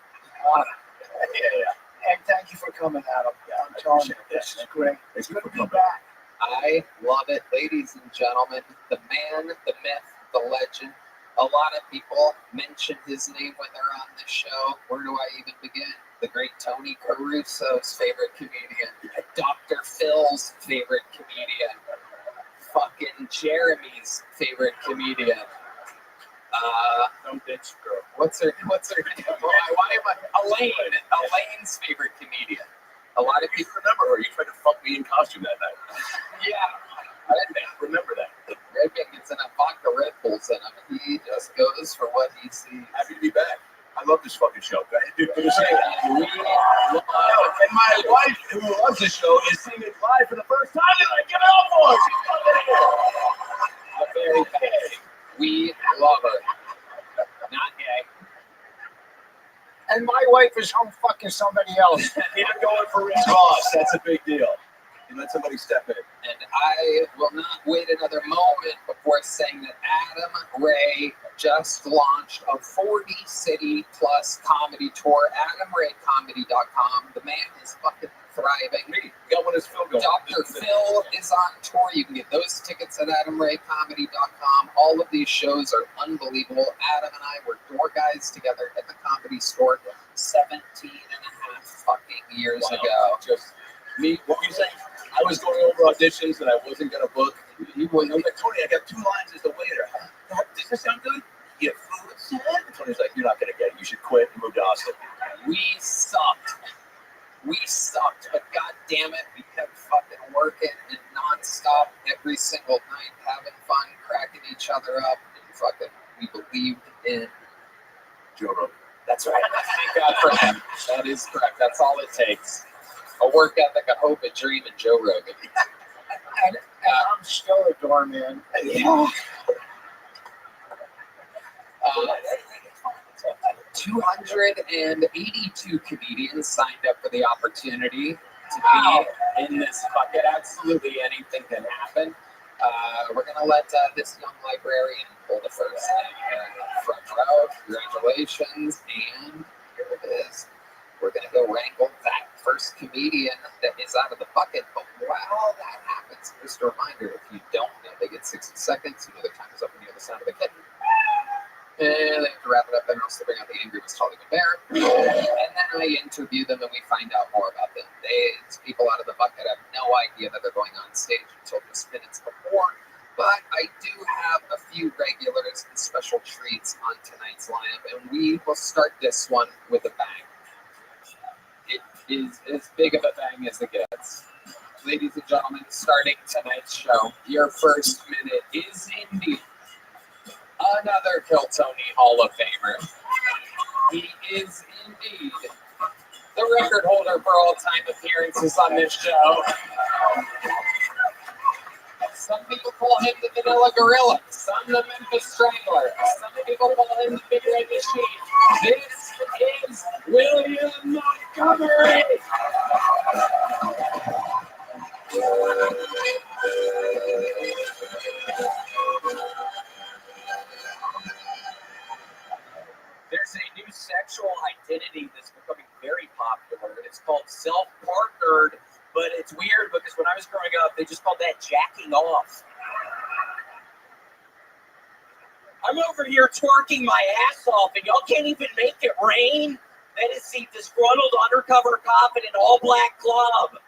And thank you for coming, Adam. I'm telling you, this is great. It's good to be back. I love it, ladies and gentlemen. The man, the myth, the legend. A lot of people mention his name when they're on this show. Where do I even begin? The great Tony Caruso's favorite comedian. Dr. Phil's favorite comedian. Fucking Jeremy's favorite comedian. Some bitch girl. What's her name? Why am I? Elaine's favorite comedian. A lot of people Remember her? You tried to fuck me in costume that night. Yeah. Remember that. Redman gets in a vodka Red Bulls in him. He just goes for what he sees. Happy to be back. I love this fucking show. Dude, for the sake We love and my wife, who loves this show, is seeing it live for the first time. And I give it up for her. She's fucking here. a very bad. We love her. Not gay. And my wife is home fucking somebody else. Even going for Rich Ross, that's a big deal. You let somebody step in. And I will not wait another moment before saying that Adam Ray just launched a 40-city plus comedy tour. AdamRayComedy.com. The man is fucking thriving. Me, got one of his film going. Dr. Phil is on tour. You can get those tickets at AdamRayComedy.com. All of these shows are unbelievable. Adam and I were door guys together at the Comedy Store 17 and a half fucking years ago. Just me, what were you saying? I was going over auditions that I wasn't going to book. I'm like, Tony, I got 2 lines as the waiter. Does this sound good? Yeah, food. Tony's like, you're not going to get it. You should quit and move to Austin. We sucked. But god damn it, we kept fucking working and nonstop every single night, having fun, cracking each other up, and fucking we believed in Joe Rogan. That's right. Thank God for him. That is correct. That's all it takes. A work ethic, a hope, a dream, and Joe Rogan. And I'm still a doorman. Yeah. 282 comedians signed up for the opportunity to be in this bucket. Absolutely anything can happen. We're going to let this young librarian pull the first name front row. Congratulations. And here it is. We're going to go wrangle that first comedian that is out of the bucket. But while that happens, just a reminder, if you don't know, they get 60 seconds. You know their time is up on the other side of the kitten. And they have to wrap it up, and also bring out the angry Miss Hollywood Bear. And then I interview them, and we find out more about them. These people out of the bucket have no idea that they're going on stage until just minutes before. But I do have a few regulars and special treats on tonight's lineup, and we will start this one with a bang. It is as big of a bang as it gets. Ladies and gentlemen, starting tonight's show, your first minute is indeed another Kill Tony Hall of Famer. He is indeed the record holder for all-time appearances on this show. Some people call him the Vanilla Gorilla, some the Memphis Strangler, some people call him the Big Red Machine. This is William Montgomery. There's a new sexual identity that's becoming very popular. It's called self-partnered, but it's weird because when I was growing up, they just called that jacking off. I'm over here twerking my ass off, and y'all can't even make it rain? That is the disgruntled undercover cop in an all-black club.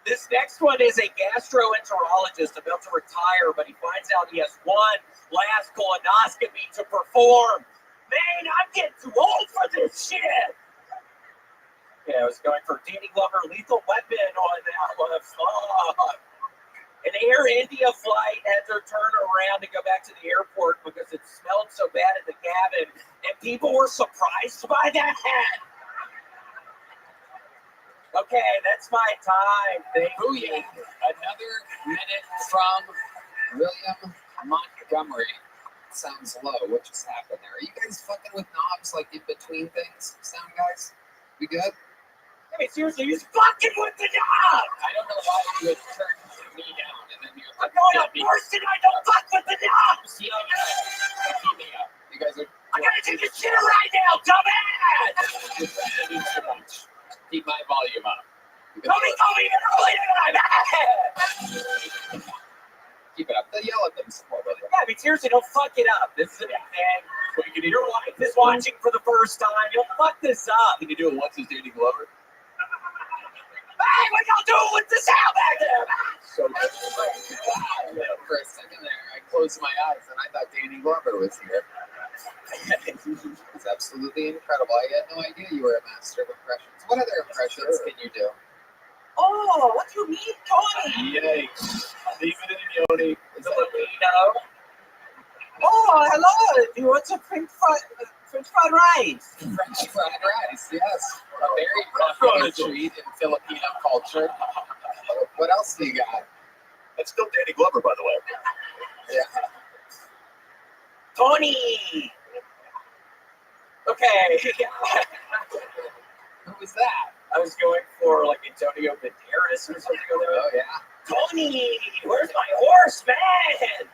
This next one is a gastroenterologist about to retire, but he finds out he has one last colonoscopy to perform. Man, I'm getting too old for this shit. Yeah, I was going for Danny Glover, Lethal Weapon on that one. Fuck. An Air India flight had to turn around to go back to the airport because it smelled so bad in the cabin, and people were surprised by that. Okay, that's my time. Thank you. Another minute from William Montgomery. Sounds low. What just happened there? Are you guys fucking with knobs like in between things? Sound guys? We good? I mean, seriously, he's fucking with the knob! I don't know why you would turn me down and then you're like, I'm going up first and I don't fuck with the knobs! You know, keep me up. You guys are. I gotta do this shit right now, dumbass! Keep my volume up. Tommy, even earlier than I'm Keep it up. They yell at them some more, brother. Yeah, I mean, seriously, don't fuck it up. This is a big thing. Your wife is watching for the first time. You'll fuck this up. Can you do it once as Danny Glover? Hey, what y'all doing with the sound back there? So Wow. For a second there, I closed my eyes and I thought Danny Glover was here. It's absolutely incredible. I had no idea you were a master of impressions. What other impressions can you do? Oh, what do you mean, Tony? Yikes. Leave it in, Yoni. Filipino. Oh, hello. Do you want to French fried rice. French fried rice, yes. A very popular treat in Filipino culture. What else do you got? That's still Danny Glover, by the way. Yeah. Tony. Okay. Who was that? I was going for like Antonio Banderas or something. Oh yeah. Tony, where's my horse, man?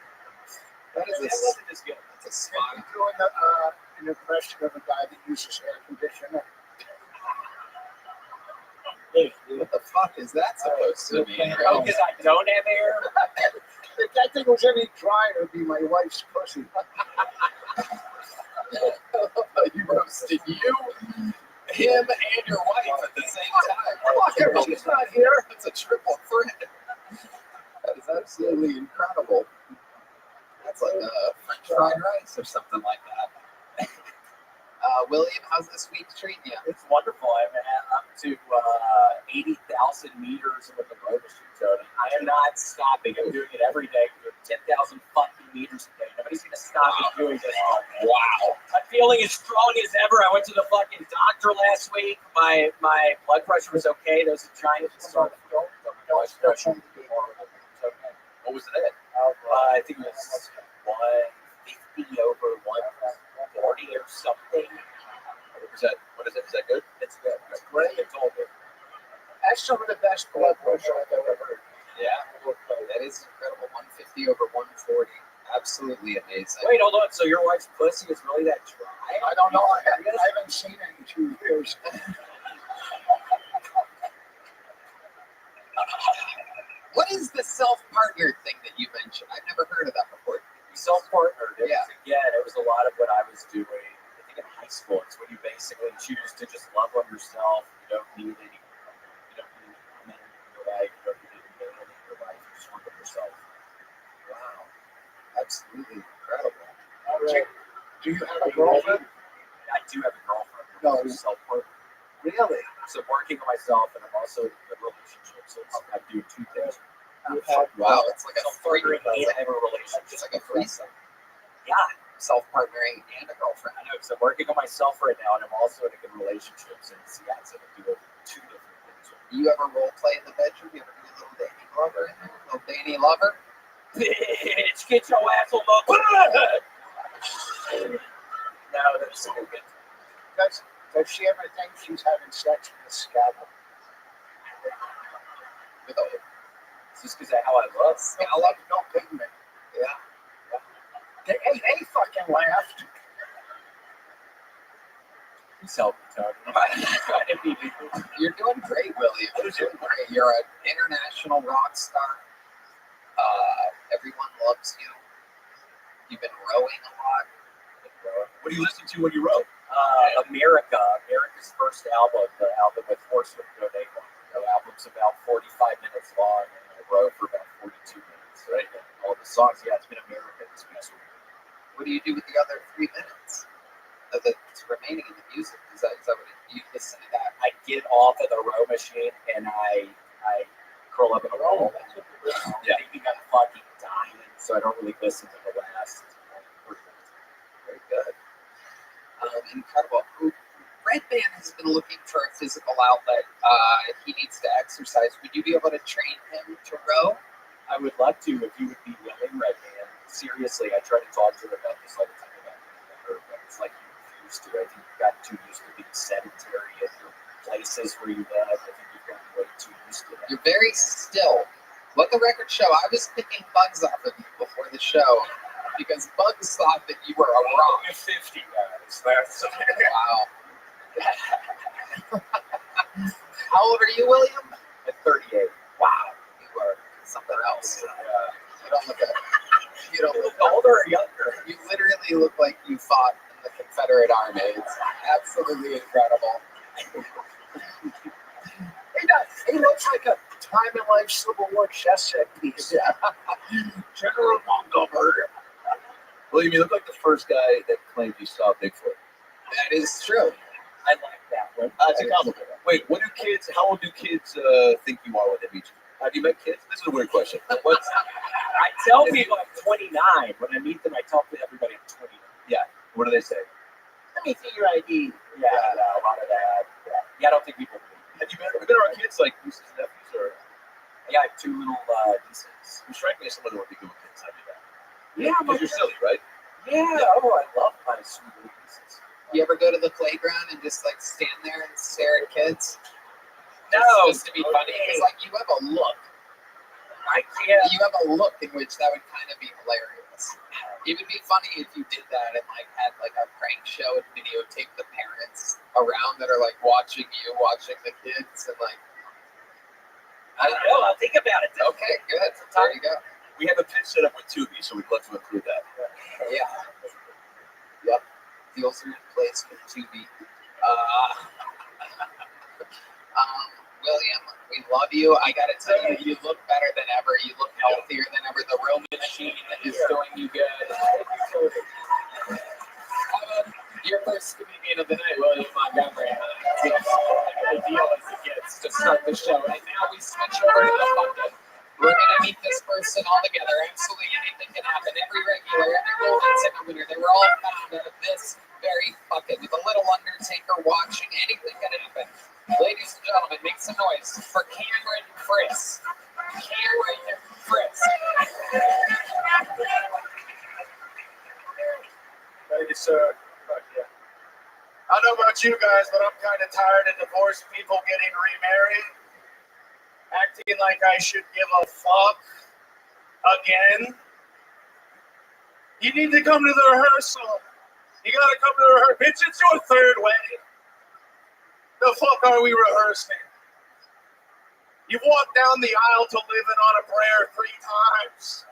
That wasn't as good. That's a spot. I'm doing an impression of a guy that uses air conditioner. What the fuck is that supposed to mean? Oh, because I don't have air? If that thing was any drier, it'd be my wife's pussy. You roasted you, him, and your wife at the same time. She's not here. That's a triple threat. That is absolutely incredible. That's like French fried rice or something like that. William, how's this week treating you? It's wonderful. I'm up to 80,000 meters with the road machine, Tony. I am not stopping. I'm doing it every day. I'm doing 10,000 fucking meters a day. Nobody's going to stop me doing this. Wow. I'm feeling as strong as ever. I went to the fucking doctor last week. My blood pressure was okay. Those giant blood pressure. What was it at? I think it was 150 over 140 or something. What is it? Is that good? It's good. It's great. It's all good. That's some of the best blood pressure I've ever heard. Yeah, that is incredible. 150 over 140. Absolutely amazing. Wait, hold on. So your wife's pussy is really that dry? I don't know. I haven't seen it in 2 years. What is the self-partner thing that you mentioned? I've never heard of that before. Self-partnered. Yeah. Again, it was a lot of what I was doing. I think in high school, it's when you basically choose to just love on yourself. You don't need any. You don't need men in your life. You don't need any man in your life. You just work on yourself. Wow. Absolutely incredible. All right. Do you have a girlfriend? I do have a girlfriend. No. Self-partner. Really? So I'm working on myself, and I'm also in a relationship. So I'm doing two things. Wow, it's like a Self-partnering three. and I have a relationship. It's like a threesome. Yeah. Self-partnering and a girlfriend. I know, because I'm working on myself right now, and I'm also in a good relationship. So yeah, so I'm doing two different things. Do you ever role play in the bedroom? You ever do a little Danny Glover in there? Little Danny Lover? Bitch, get your ass on the. No, that's so good. Does she ever think she's having sex with a scallop? With a It's just because of how I look. scallop? No pigment. Yeah. They fucking laughed. He's helping, Tony. You're doing great, William. You're doing great. You're an international rock star. Everyone loves you. You've been rowing a lot. What do you listen to when you row? America's first album, the album with Horseman Donate One. The album's about 45 minutes long, and I wrote for about 42 minutes. Right? And all the songs, yeah, it's been America this past week. What do you do with the other 3 minutes that's remaining in the music? Is that what you listen to that? I get off of the row machine and I curl up in a roll. Yeah. Thinking I'm fucking dying, so I don't really listen to the last 3 minutes. Very good. Incredible. Red Band has been looking for a physical outlet. He needs to exercise. Would you be able to train him to row? I would love to if you would be willing, Red Band. Seriously, I try to talk to him about this all the time. But it's like you refuse to. I think you've gotten too used to being sedentary at your places where you live. I think you've gotten way too used to that. You're very still. Let the record show. I was picking bugs off of you before the show because bugs thought that you were a rock. You're 50, guys. That's Wow. How old are you, William? at 38. Wow. You are something else. You don't look at it. You don't look Older or younger? You literally look like you fought in the Confederate Army. It's absolutely incredible. He looks like a time in life Civil War chess set piece. General Montgomery. William, you look like the first guy that claimed he saw Bigfoot. That is true. I like that one. That's a compliment. Wait, how old do kids think you are when they meet you? Have you met kids? This is a weird question. I tell people I'm 29. When I meet them, I tell everybody I'm 29. Yeah. What do they say? me see your ID. Yeah, a lot of that. Yeah, I don't think people. Have you been around kids like nieces and nephews, or? Yeah, I have two little nieces. You strike me as someone who would be good with kids. I do that. Yeah, Because you're silly, right? yeah. Oh, I love my sweet little nieces. You ever go to the playground and just like stand there and stare at kids? No, Just to be funny. It's like you have a look. I can't. You have a look in which that would kind of be hilarious. It would be funny if you did that and like had like a prank show and videotape the parents around that are like watching you, watching the kids, and like. I don't know. I'll think about it. Okay, good. There you go. We have a pitch set up with Tubi, so we'd love to include that. Yeah. Yep. Deals are in place with Tubi. William, we love you. I gotta tell you, you look better than ever. You look healthier than ever. The real machine is doing you good. Your first comedian of the night, William Montgomery. The deal as it gets to start the show. And now we switch over to the bucket. We're gonna meet this person all together. Absolutely anything can happen. Every regular, every golden ticket winner, they were all found out of this very bucket with a little Undertaker watching. Anything can happen. Ladies and gentlemen, make some noise for Cameron Friss. Cameron Friss. Thank you, sir. Yeah. I don't know about you guys, but I'm kind of tired of divorced people getting remarried, acting like I should give a fuck again. You need to come to the rehearsal. You gotta come to the rehearsal. Bitch, it's your third wedding. The fuck are we rehearsing? You've walked down the aisle to living on a prayer 3 times.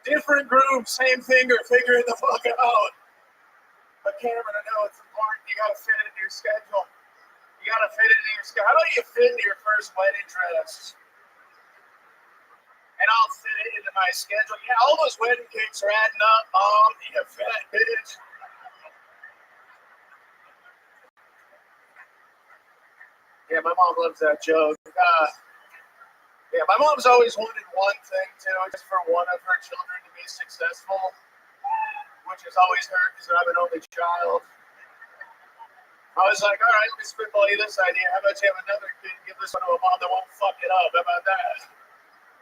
Different group, same finger, figure it the fuck out. But Cameron, I know it's important. You gotta fit it into your schedule. You gotta fit it into your schedule. How about you fit into your first wedding dress? And I'll fit it into my schedule. Yeah, all those wedding cakes are adding up, Mom. You fat bitch. Yeah, my mom loves that joke. Yeah, my mom's always wanted one thing too, just for one of her children to be successful, which is always her because I'm an only child. I was like, all right, let me spitball you this idea. How about you have another kid and give this one to a mom that won't fuck it up? How about that?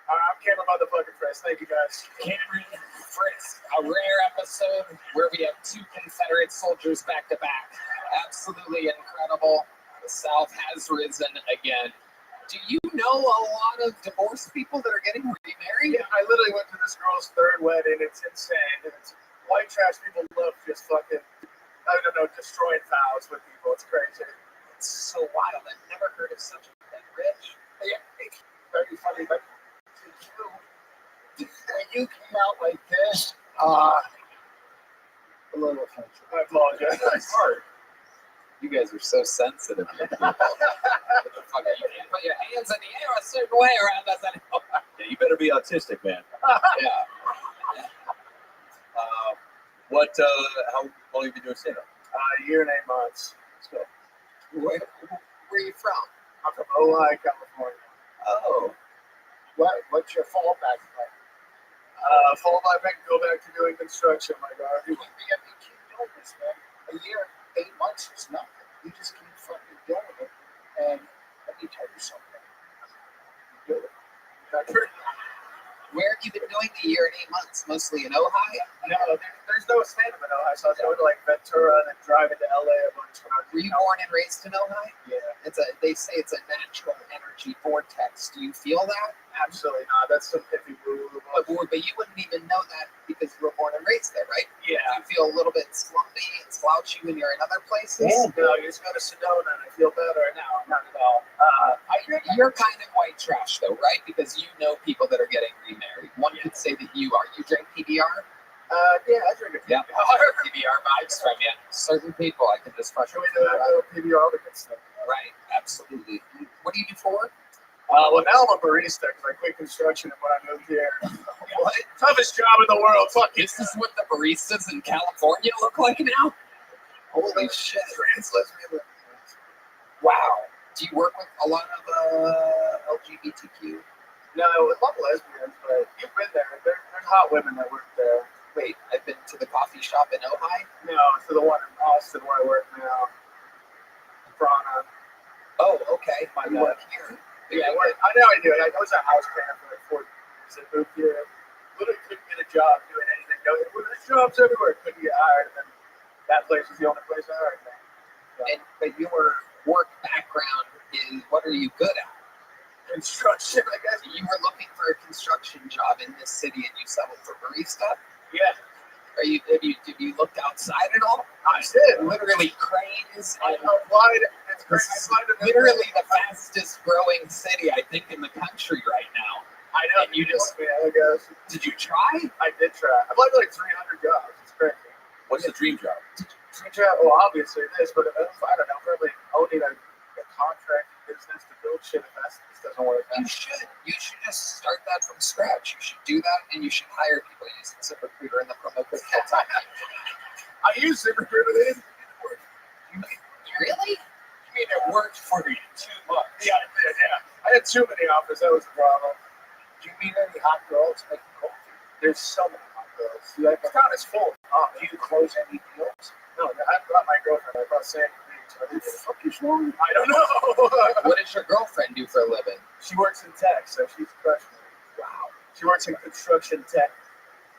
All right, I'm Cameron motherfucking Friss. Thank you, guys. Cameron Friss, a rare episode where we have 2 Confederate soldiers back to back. Absolutely incredible. The South has risen again. Do you know a lot of divorced people that are getting remarried? Yeah, I literally went to this girl's 3rd wedding. It's insane. It's white trash people love just fucking, I don't know, destroying vows with people. It's crazy. It's so wild. I've never heard of such a thing, Rich. Yeah, it's very funny, but when you came out like this, a little offensive. I apologize. You guys are so sensitive. What the fuck? You can't put your hands in the air a certain way around us anymore. Yeah, you better be autistic, man. Yeah. How long have you been doing stand-up? A year and 8 months. Let's go. Where are you from? I'm from Ojai, California. Oh. What's your fallback plan? Fallback, go back to doing construction, my God. You keep doing this, man. A year, 8 months is nothing. You just keep fucking doing it. And let me tell you something. You do it. Where have you been doing the year and 8 months? Mostly in Ojai? No, there's no stand-up in Ojai, so I was going to like Ventura and then driving to LA a bunch when I was Were you born and raised in Ojai? Yeah, They say it's a natural energy vortex. Do you feel that? absolutely not. That's some hippie boo. But you wouldn't even know that because you were born and raised there, right? Yeah. Do you feel a little bit slumpy and slouchy when you're in other places? No, you just go to Sedona and I feel better. No, not at all. You're kind of white trash, though, right? Because you know people that are getting remarried. One could say that you are. You drink PBR? Yeah, I drink a Yeah. PBR vibes from you. Certain people, I can just Should we do PBR, all the good stuff? Right, absolutely. What do you do for work? Well, now I'm a barista because I quit construction when I moved here. What? Toughest job in the world. Fuck you. This is what the baristas in California look like now? Holy shit. Trans lesbian. Wow. Do you work with a lot of LGBTQ? No, a lot of lesbians, but you've been there. There's hot women that work there. Wait, I've been to the coffee shop in Ojai? No, to the one in Austin where I work now. Prana. Oh, okay. My You bad. work here. Yeah, I know I do. I was a house cleaner for like 4 years. I moved here. Literally couldn't get a job doing anything. There's jobs everywhere. Couldn't get hired. And then that place was the only place I hired me. But your work background is, what are you good at? Construction, I guess. You were looking for a construction job in this city and you settled for barista? Yeah, Have you looked outside at all? I did. Literally cranes. I applied. It's crazy. I applied to Literally the fastest growing city, I think, in the country right now. I know. And you just, I guess. did you try? I did try. I applied to like 300 jobs. It's crazy. What's the dream job? Well, obviously this, but I don't know. Probably owning a contract business to build shit if this doesn't work out. You should just start that from scratch. You should do that, and you should hire people using ZipRecruiter and the promo code full-time. I use ZipRecruiter. They didn't work. Really? I mean, it worked for you 2 months. Yeah, I had too many offers. That was the problem. Do you meet any hot girls making coffee? There's so many hot girls. The town is full. Do you close any deals? No, I brought my girlfriend. I brought Sam. What the fuck is wrong? I don't know. What does your girlfriend do for a living? She works in tech, so she's crushing it. Wow. She works in construction tech.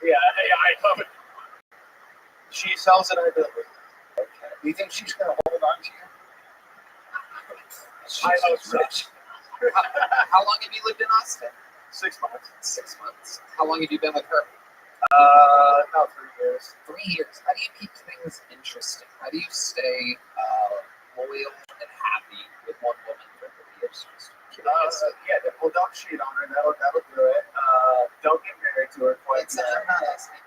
Yeah, I love it. She sells it, I build it. Okay. Do you think she's going to hold on to you? I hope so. Rich. How long have you lived in Austin? 6 months. 6 months. How long have you been with her? About 3 years. 3 years. How do you keep things interesting? How do you stay loyal and happy with one woman for 3 years? Well, don't cheat on her. That'll do it. Don't get married to her quite I'm yet. not asking.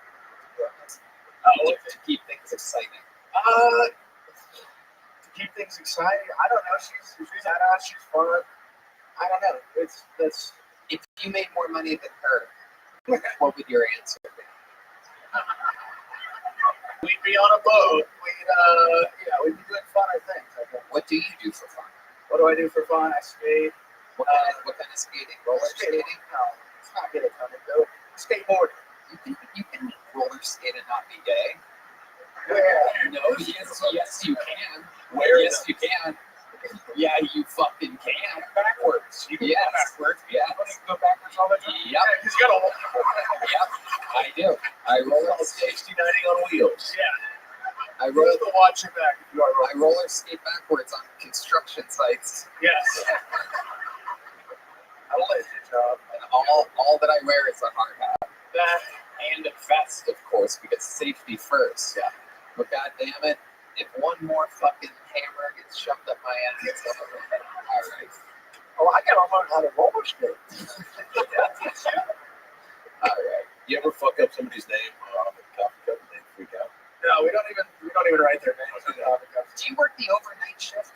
To keep things exciting. To keep things exciting, I don't know. She's badass. She's fun. I don't know. That's. If you made more money than her, what would your answer be? We'd be on a boat. We'd be doing funner things. I think. What do you do for fun? What do I do for fun? I skate. What kind of skating? Roller skating? No, it's not get a ton of dope. Skateboarding. You can roller skate and not be gay. Yeah. No, yes, you can. Where? Yes, you can. Yeah, you fucking can. Backwards. You can Yes. go backwards. Yes. You can go backwards all the time. Yep. Yeah, he's got a Yep, I do. I roller skate. 60-90 on wheels. Yeah. I You have roller. to watch your back if you are I roller skate backwards on construction sites, Yes. I will let your job. and all that I wear is a hard hat That. and a vest, of course, because safety first. Yeah. But goddamn it, if one more fucking hammer gets shoved up my ass, all right. Oh, I gotta learn how to roller skate. All right. You ever fuck up somebody's name on the coffee cup and they freak out? No, we don't even write their names on the coffee cups. Do you work the overnight shift?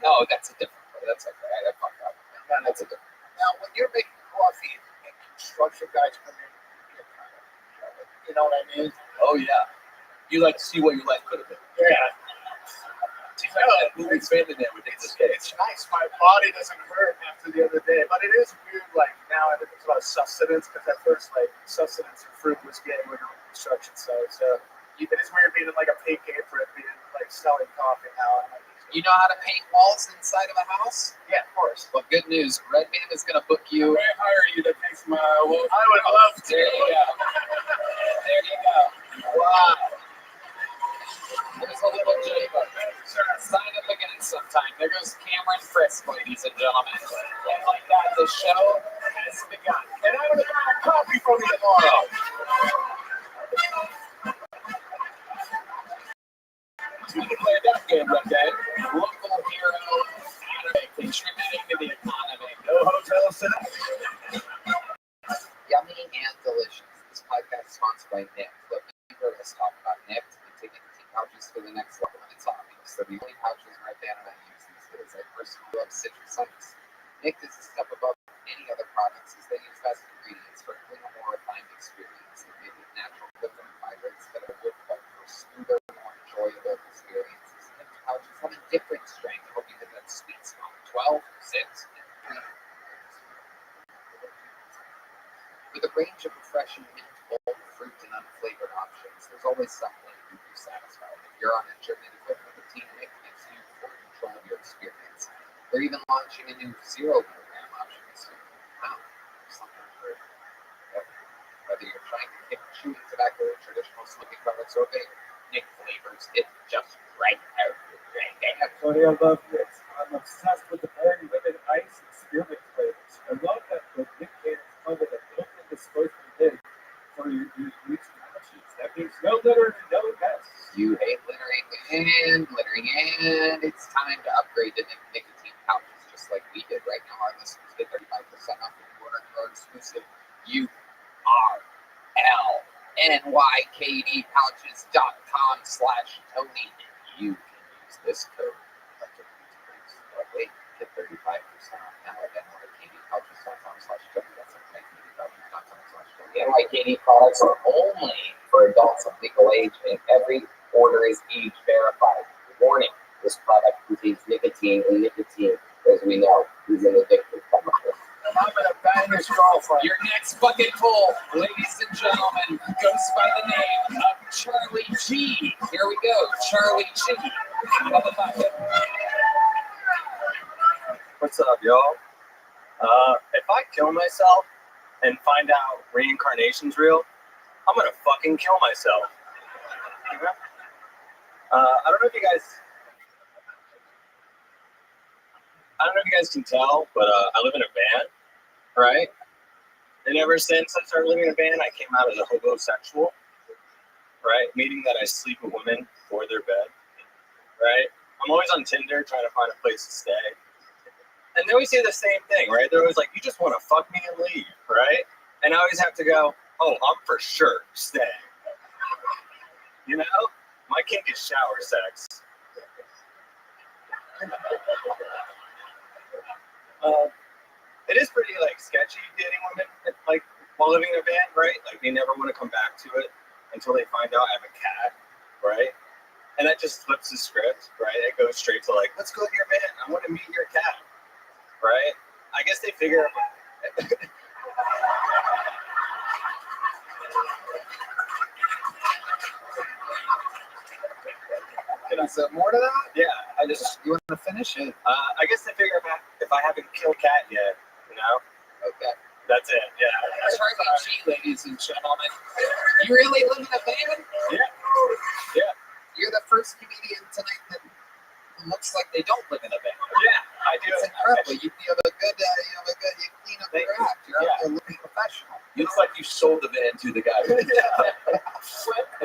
No, that's a different one. That's okay. I fucked up. That's a different. Now, when you're making coffee and construction guys come in, you know what I mean? Oh, yeah. You like to see what your life could have been. Yeah. It's like that movie Finding That Ridiculous Case. It's nice. My body doesn't hurt after the other day, but it is weird. Like now, everything's about sustenance because at first, like sustenance and fruit was getting when you're on the construction site. So it is weird being in like a pink apron, being like selling coffee now. You know how to paint walls inside of a house? Yeah, of course. Well, good news. Red Man is going to book you. I hire you to fix my wall. I would love to. There you go. There you go. Wow. There's a little Jacob. Sign up again sometime. There goes Cameron Frisk, ladies and gentlemen. And like that, the show has begun. And I would have a coffee from you tomorrow. To declare that game, Red Dead, local hero, anime, contributing to the economy. No hotel set. Yummy and delicious. This podcast is sponsored by Nick. Look, you heard us talk about Nick and taking tea pouches to the next level, and it's obvious. They're the only pouches Red Band and I use these days. I personally love citrus scents. Nick is a step above any other products as they use best ingredients for a cleaner, more refined experience. They make it natural, liquid, and vibrant instead of wood cut for smoother, more enjoyable experiences. Nick pouches have a different strength, hoping that that sweet spot 12, 6, and 3. With a range of refreshing mint, bold fruit, and things, there's always something to be satisfied. If you're on a journey to quit nicotine, it gives you full control of your experience. They're even launching a new 0 milligram option soon. Wow, something for whether you're trying to kick chewing tobacco or traditional smoking products or vape, Nick flavors it just right out your drink. Tony, I love this. I'm obsessed with the berry lemon ice and spearmint flavors. I love that the Nick cans come with a built-in disposable lid for your used pouches. That means no litter and no mess. You hate littering, and it's time to upgrade to nicotine pouches, just like we did. Right now, our listeners get 35% off the order of our exclusive URLNYKDpouches.com/Tony. You can use this code. Wait, get 35% off now at NYKDpouches.com/Tony. That's NYKDpouches.com/Tony. NYKD products are only for adults of legal age, and every order is age verified. Warning: this product contains nicotine, and nicotine, as we know, is an addictive chemical. I'm gonna bang this girlfriend. Your next bucket full, ladies and gentlemen, goes by the name of Charlie G. Here we go, Charlie G. Out of the bucket. What's up, y'all? If I kill myself and find out reincarnation's real, I'm gonna fucking kill myself. I don't know if you guys can tell, but I live in a van, right? And ever since I started living in a van, I came out as a hobosexual, right? Meaning that I sleep with women for their bed, right? I'm always on Tinder trying to find a place to stay. And they always say the same thing, right? They're always like, you just want to fuck me and leave, right? And I always have to go, oh, I'm for sure staying. You know? My kink is shower sex. It is pretty like sketchy dating women like while living in a van, right? Like they never want to come back to it until they find out I have a cat, right? And that just flips the script, right? It goes straight to like, let's go to your van. I want to meet your cat, right? I guess they figure. Is there more to that? Yeah, You want to finish it? I guess they figure if I haven't killed cat yet, you know, Okay. that's it. Yeah. Charlie G, ladies and gentlemen. You really live in a van? Yeah. Yeah. You're the first comedian tonight that looks like they don't live in a van. Yeah, I do. It's incredible. You have a good, you clean up your act. You're out there looking professional. You look like you sold the van to the guy. And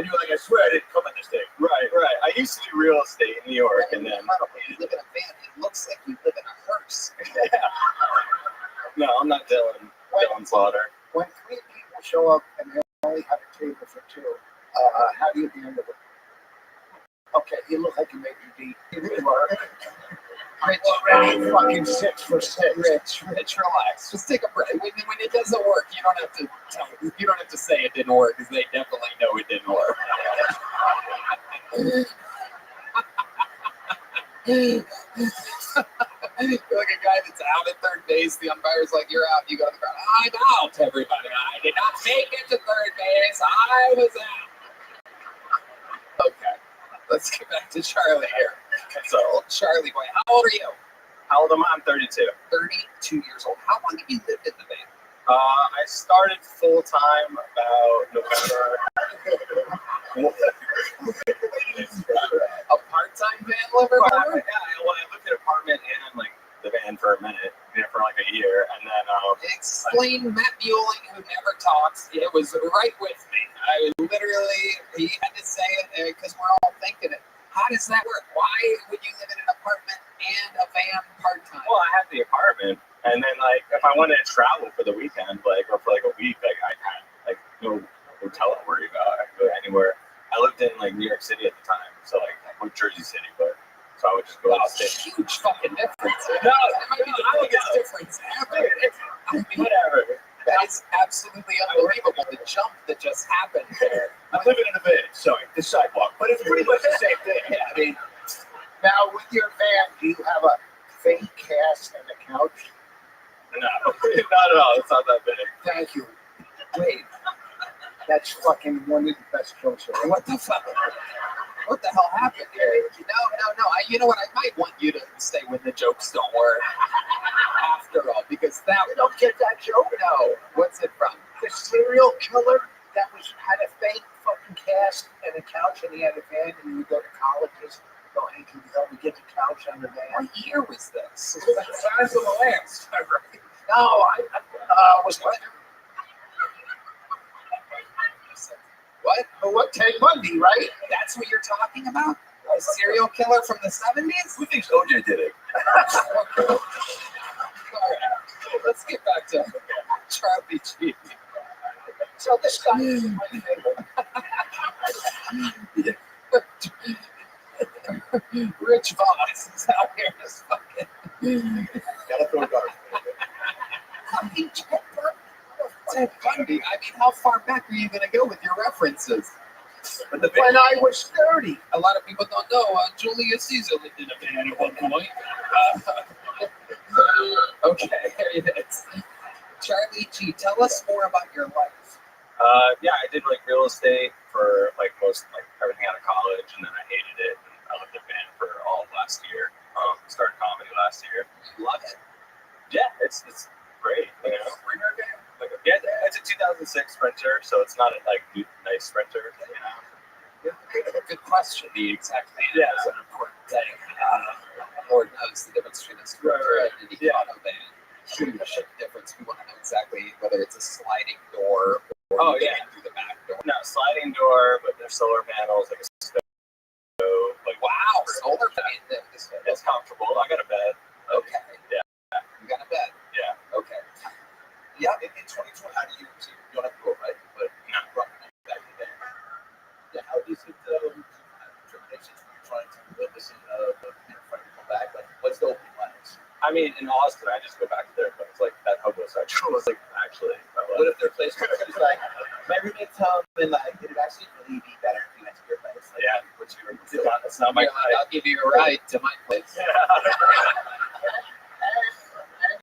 you're like, I swear I didn't come in this thing. Right. I used to do real estate in New York, and then Incredible. You live in a van. It looks like you live in a hearse. no, I'm not Dylan Slaughter. When 3 people show up and they only have a table for 2, how do you handle it? Okay, you look like you may be deep. You are. Ready, fucking 6 for 6. Rich, relax. Just take a break. When it doesn't work, you don't have to tell. You don't have to say it didn't work, because they definitely know it didn't work. You're like a guy that's out at third base. The umpire's like, "You're out." You go to the ground. I'm out, everybody. I did not make it to third base. I was out. Okay, let's get back to Charlie here. So, Charlie boy, how old are you? How old am I? I'm 32. 32 years old. How long have you lived in the van? I started full time about November. A part-time van liver? I lived in an apartment and like the van for a minute, for like a year, and then Explain Matt Bueling, who never talks. It was right with me. He had to say it because we're all thinking it. How does that work? Why would you live in an apartment and a van part-time? well, I had the apartment, and then like if I wanted to travel for the weekend, like or for like a week, like I had like no hotel to worry about. I could go anywhere. I lived in like New York City at the time, so like Jersey City, but so I would just go out and stay. Huge fucking difference. No, That might be the biggest difference ever. I mean, Whatever. that is absolutely unbelievable. The jump that just happened there. I'm living in a van, sorry, the sidewalk. But it's pretty much the same thing. Yeah, I mean, Now, with your van, do you have a fake cast and a couch? No, not at all. It's not that big. Thank you. wait. That's fucking one of the best jokes ever. What the fuck? What the hell happened here? No. You know what? I might want you to stay when the jokes don't work. After all, because that You don't get that joke? no. What's it from? The serial killer that had a fake fucking cast and a couch, and he had a van, and he would go to colleges. Go, hey, can you help me get the couch on the van? What year was this? The size of the Lance. No, I was what? What? Ted Bundy, right? That's what you're talking about? A serial killer from the 70s? Who thinks OJ did it? All right. Let's get back to Charlie G. So this guy is my favorite. Rich Voss is out here just fucking. Gotta throw guard. Fucking Ted Bundy. I mean, how far back are you going to go with your references? But the When I was 30. A lot of people don't know Julius Caesar lived in a van at one point. Okay, here it is. Charlie G, tell us more about your life. Yeah, I did like real estate for like everything out of college, and then I hated it. And I lived in van for all of last year. Started comedy last year. You love it. Yeah, it's great. You know, yeah, it's a 2006 Sprinter, so it's not a nice Sprinter. You know. Good question. The exact name is an important thing. Lord knows the difference between a Sprinter and an Econo van. The difference. We want to know exactly whether it's a sliding door or through the back door. No, sliding door, but there's solar panels, like a stove. Wow, solar panel. It's comfortable. I got a bed. Okay. Yeah. You got a bed. Yeah. Okay. Yeah, in 2020, how do you don't have to go, right? But back in the day. Yeah, how do you see the determinations when you're trying to live this in trying to come back? Like, what's the open lines? I mean, in Austin, I just go back to their place. Like that hobo section was actually. What if their place is like, my roommate's home and like, it would actually really be better if you went to your place? Like, Yeah, which it's not my. I'll give you a ride to my place. And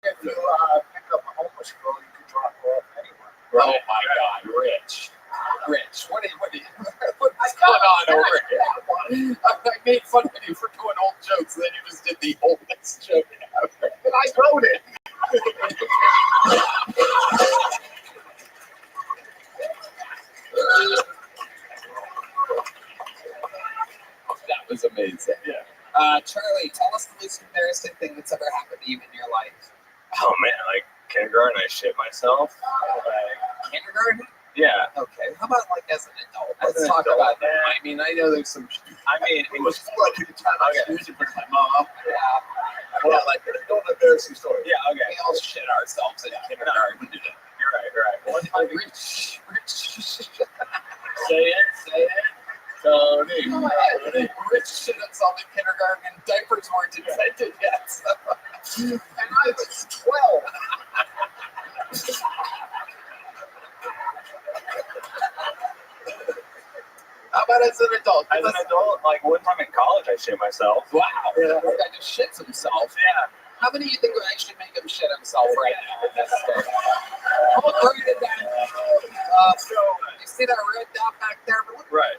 if you pick up a homeless girl, you can drop her off anywhere. Oh my God, Rich, what's going on over here? I made fun of you for doing old jokes, and then you just did the oldest joke ever. And I wrote it. That was amazing. Yeah. Charlie, tell us the most embarrassing thing that's ever happened to you in your life. Oh man, like kindergarten, I shit myself. Kindergarten? Yeah. Okay. How about like as an adult? As Let's an talk adult, about that. I mean, I know there's some. I mean, It was more like the time I was using for my mom. Yeah. Yeah, like, don't embarrassing story. yeah. Okay. We all shit ourselves in kindergarten. No, you're right. You're right. One time, Rich. say it. Tony. Rich shit himself in kindergarten, and diapers weren't invented yet. So. And I was 12. How about as an adult? As an adult, like one time in college, I shit myself. Wow. This guy just shits himself. Yeah. How many do you think I should make him shit himself right now in this story? How great is that? So, you see that red dot back there? Right.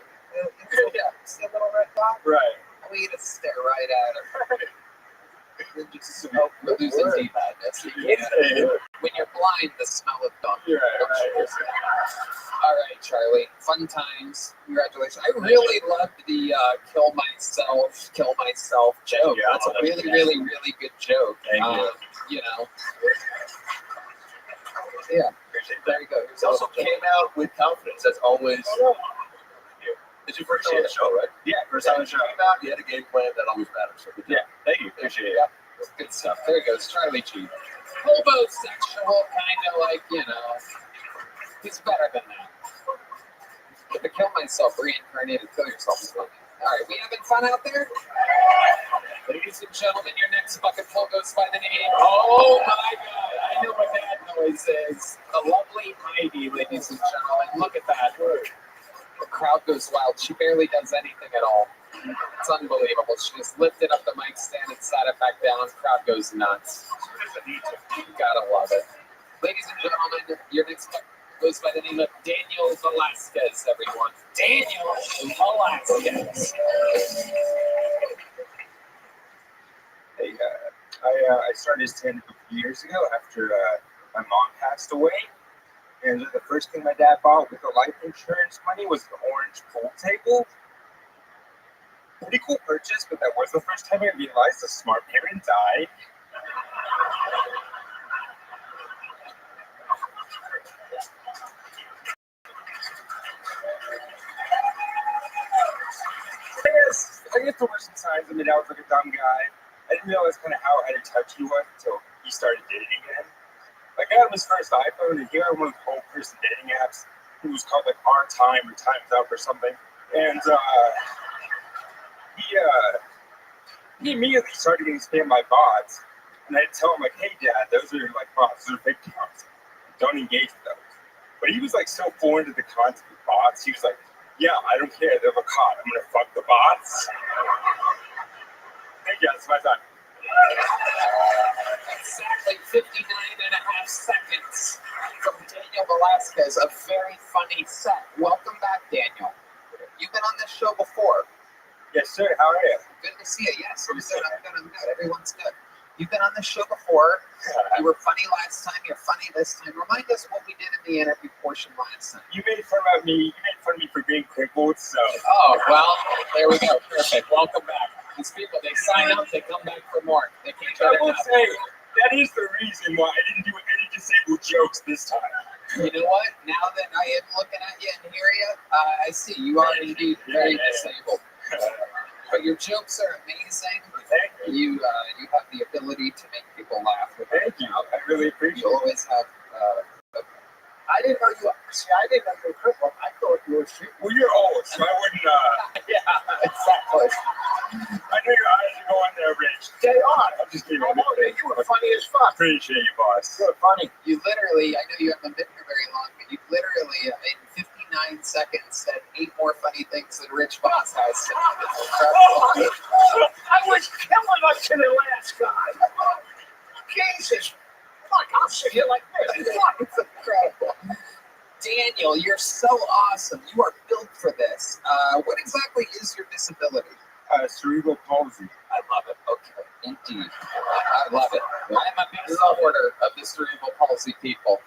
Yeah, see a little red dot? Right. I want you to stare right at it. We're losing deep madness. When you're blind, the smell of dung. You're right. All right, Charlie. Fun times. Congratulations. I really loved the kill myself joke. Yeah, That's a really, really, really good joke. Thank you. You know. Yeah. There you go. It also came out with confidence, as always. It's your first time on the show, right? Yeah. First time on the show. Came out, you had a game plan, that always matters. So good job. Yeah. Thank you. Appreciate it. Yeah. Good stuff. There he goes. Charlie G. Homosexual, kind of like, you know. He's better than that. If I kill myself, reincarnated, kill yourself is funny. All right, we having fun out there? Ladies and gentlemen, your next bucket pull goes by the name. Oh my God, I know what that noise is. The lovely Heidi, ladies and gentlemen. Look at that. The crowd goes wild. She barely does anything at all. It's unbelievable. She just lifted up the mic stand and sat it back down. Crowd goes nuts. You gotta love it. Ladies and gentlemen, your next goes by the name of Daniel Velasquez, everyone. Daniel Velasquez. Hey, I started stand-up a few years ago after my mom passed away. And the first thing my dad bought with the life insurance money was an orange pool table. Pretty cool purchase, but that was the first time I realized a smart parent died. I guess the worst signs, I mean, I was like a dumb guy. I didn't realize kind of how out of touch he was until he started dating again. Like, I got him his first iPhone, and here on one of the whole person dating apps. It was called like Our Time or Time's Up or something. And he immediately started getting spammed by bots. And I'd tell him like, hey dad, those are like bots, those are fake accounts. Don't engage with those. But he was like so foreign to the concept of bots, he was like, yeah, I don't care, they're a caught. I'm gonna fuck the bots. Thank you, that's my time. Exactly 59 and a half seconds from Daniel Velasquez. A very funny set. Welcome back, Daniel. You've been on this show before. Yes, sir, how are you? Good to see you. Yes, I'm good. Everyone's good. You've been on this show before. You were funny last time. You're funny this time. Remind us what we did in the interview portion last time. You made fun of me. You made fun of me for being crippled, so. Oh, well, there we go. Perfect. Welcome back. These people, they sign up, they come back for more. They can't get I will enough. say, that is the reason why I didn't do any disabled jokes this time. You know what? Now that I am looking at you and hear you, I see you are indeed very disabled. But your jokes are amazing. Thank you. You have the ability to make people laugh. Thank you. I really appreciate You it. always have. I didn't know you were crippled. I thought you were shooting. Well, you're old, so I wouldn't, Yeah, exactly. I know your eyes are going there, Rich. They are. I'm just kidding. I know that. You were funny as fuck. Appreciate you, boss. You were funny. You literally, I know you haven't been here very long, but you literally, in 59 seconds, said 8 more funny things than Rich Voss has said. It's incredible. I was killing us to the last guy. Jesus. Fuck, I'll sit here like this. Fuck. It's incredible. Daniel, you're so awesome. You are built for this. What exactly is your disability? Cerebral palsy. I love it. Okay, indeed. I love it. I am a big supporter of the cerebral palsy people.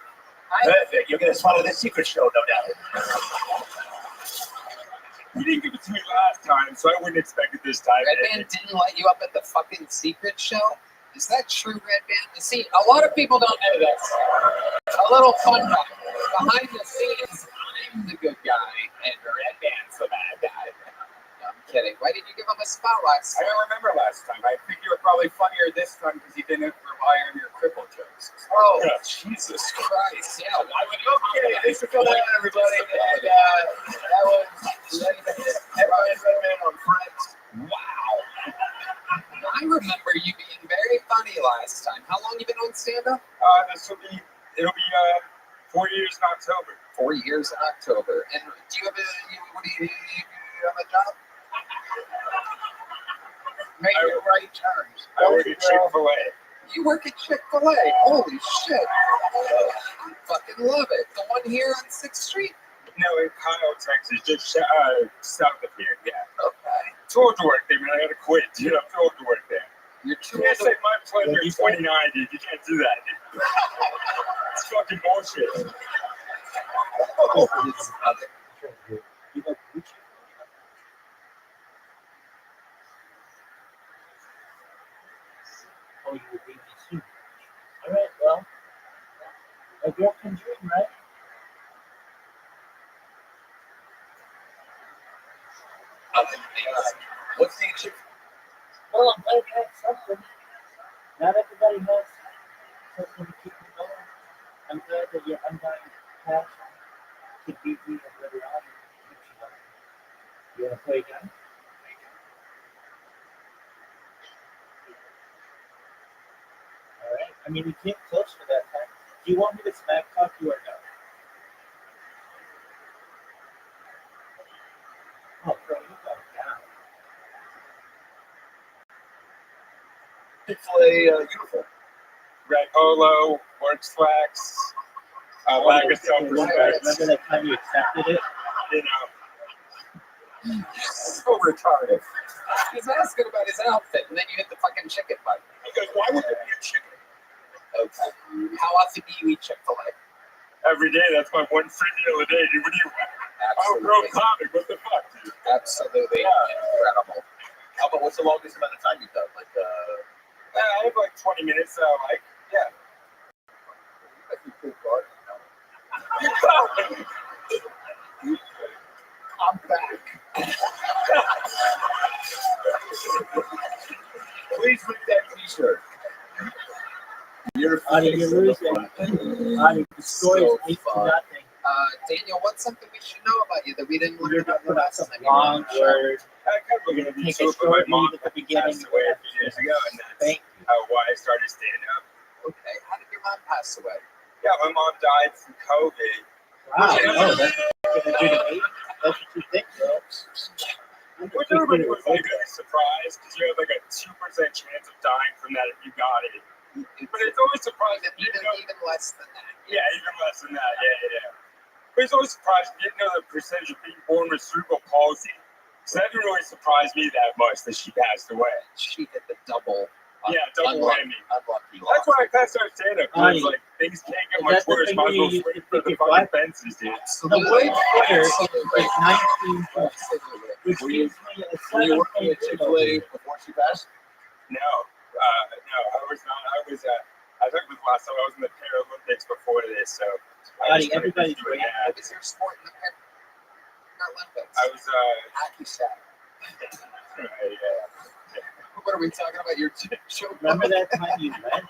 Perfect. You're going to swallow the secret show, no doubt. You didn't give it to me last time, so I wouldn't expect it this time. Redman didn't let you up at the fucking secret show? Is that true, Redman? You see, a lot of people don't know this. A little fun fact. Behind the scenes, I'm the good guy, and Redman's the bad guy. No, I'm kidding. Why did you give him a spot last I time? don't remember last time. I think you were probably funnier this time because you didn't rely on your cripple jokes. Oh, Yeah. Jesus Christ. Yeah, why would you? Okay, thanks for coming out, everybody. And that was Redman on Friends. Wow. I remember you being very funny last time. How long you been on stand-up? It'll be 4 years in October. 4 years in October. And do you have you have a job? Make the right turns. I work at Chick-fil-A. You work at Chick-fil-A. Holy shit. I fucking love it. The one here on 6th Street? No, in Kyle, Texas, just south of here, yeah. Okay. Too old to work there, man. I gotta quit, dude. I'm too old to work there. You're too You can't old say my pleasure is 29, dude. You can't do that, dude. It's fucking bullshit. You know, Gucci. Oh, you were BBC. All right, well, a girl can dream, right? What's the achievement? Well, I'm glad you had something. Not everybody has something to keep them going. I'm glad that your undying passion to beat me a better audience keeps you going. You want to play again? All right. I mean, we came close for that time. Do you want me to smack talk you or no? Oh, bro, you got down. Chick-fil-A uniform. Red polo, work slacks, lack of self-respect. Remember that time you accepted it? You know, So retarded. He's asking about his outfit, and then you hit the fucking chicken button. he goes, "Why would there be a chicken?" Okay. How often do you eat Chick-fil-A? Every day, that's my one free meal a day. Dude, what do you? Oh, bro, Absolutely. comic. What the fuck, dude? Absolutely incredible. How about what's the longest amount of time you've done? Like, I have like 20 minutes. Like, yeah. I think good guard. I'm back. Please read that T-shirt. You're You're losing. Destroys 8-0. Daniel, what's something we should know about you that we didn't learn You're about gonna the put out last some time you were on long the show? words. I kind of looking at Take these a two, but my short mom leave at the beginning. passed away a few years ago, and that's Thank you. why I started stand up. Okay, how did your mom pass away? Yeah, my mom died from COVID. Wow. Oh, that's what you're gonna do to me? That's what you think, bro. Which everybody was like really surprised because you have like a 2% chance of dying from that if you got it. But it's always surprising. Even less than that. Yeah, even less than that. Yeah. But it's always surprising you didn't know the percentage of people born with cerebral palsy. So that didn't really surprise me that much that she passed away. She did the double. Double whammy. Unlucky. That's why I passed out stand up. Honey, Like things can't get is much that the worse. thing Might as you well used swing to for the pick your fucking butt? fences, dude. The Absolutely. word Twitter Absolutely. is 19 points, Absolutely. which Were you- gives me a Were you working at 7.2. Chick-fil-A before she passed? No, I was not. I was. I think it was last time I was in the Paralympics before this, so I was Buddy, kind of everybody's doing great. that. What was your sport in the Paralympics? I was. Hacky sack. Yeah. What are we talking about? Your show? Remember that time you went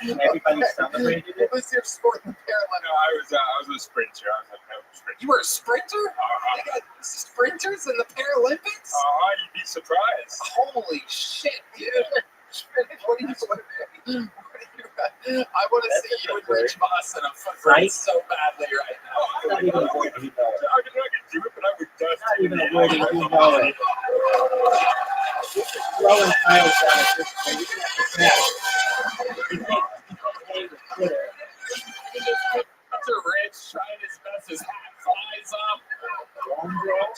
and everybody celebrated it? What was your sport in the No, Paralympics? I was a sprinter. I was a sprinter. You were a sprinter? They got sprinters in the Paralympics? You'd be surprised. Holy shit, dude. What are you I want to see you and Rich Moss in a foot race so badly right now. Not even a word you know. I could do it, but I would dust Not it even a in. word you know it. This is throwing titles down at this point. You're gonna have to snap. You think hey, with Twitter. Mr. Rich trying his best, his hat flies up.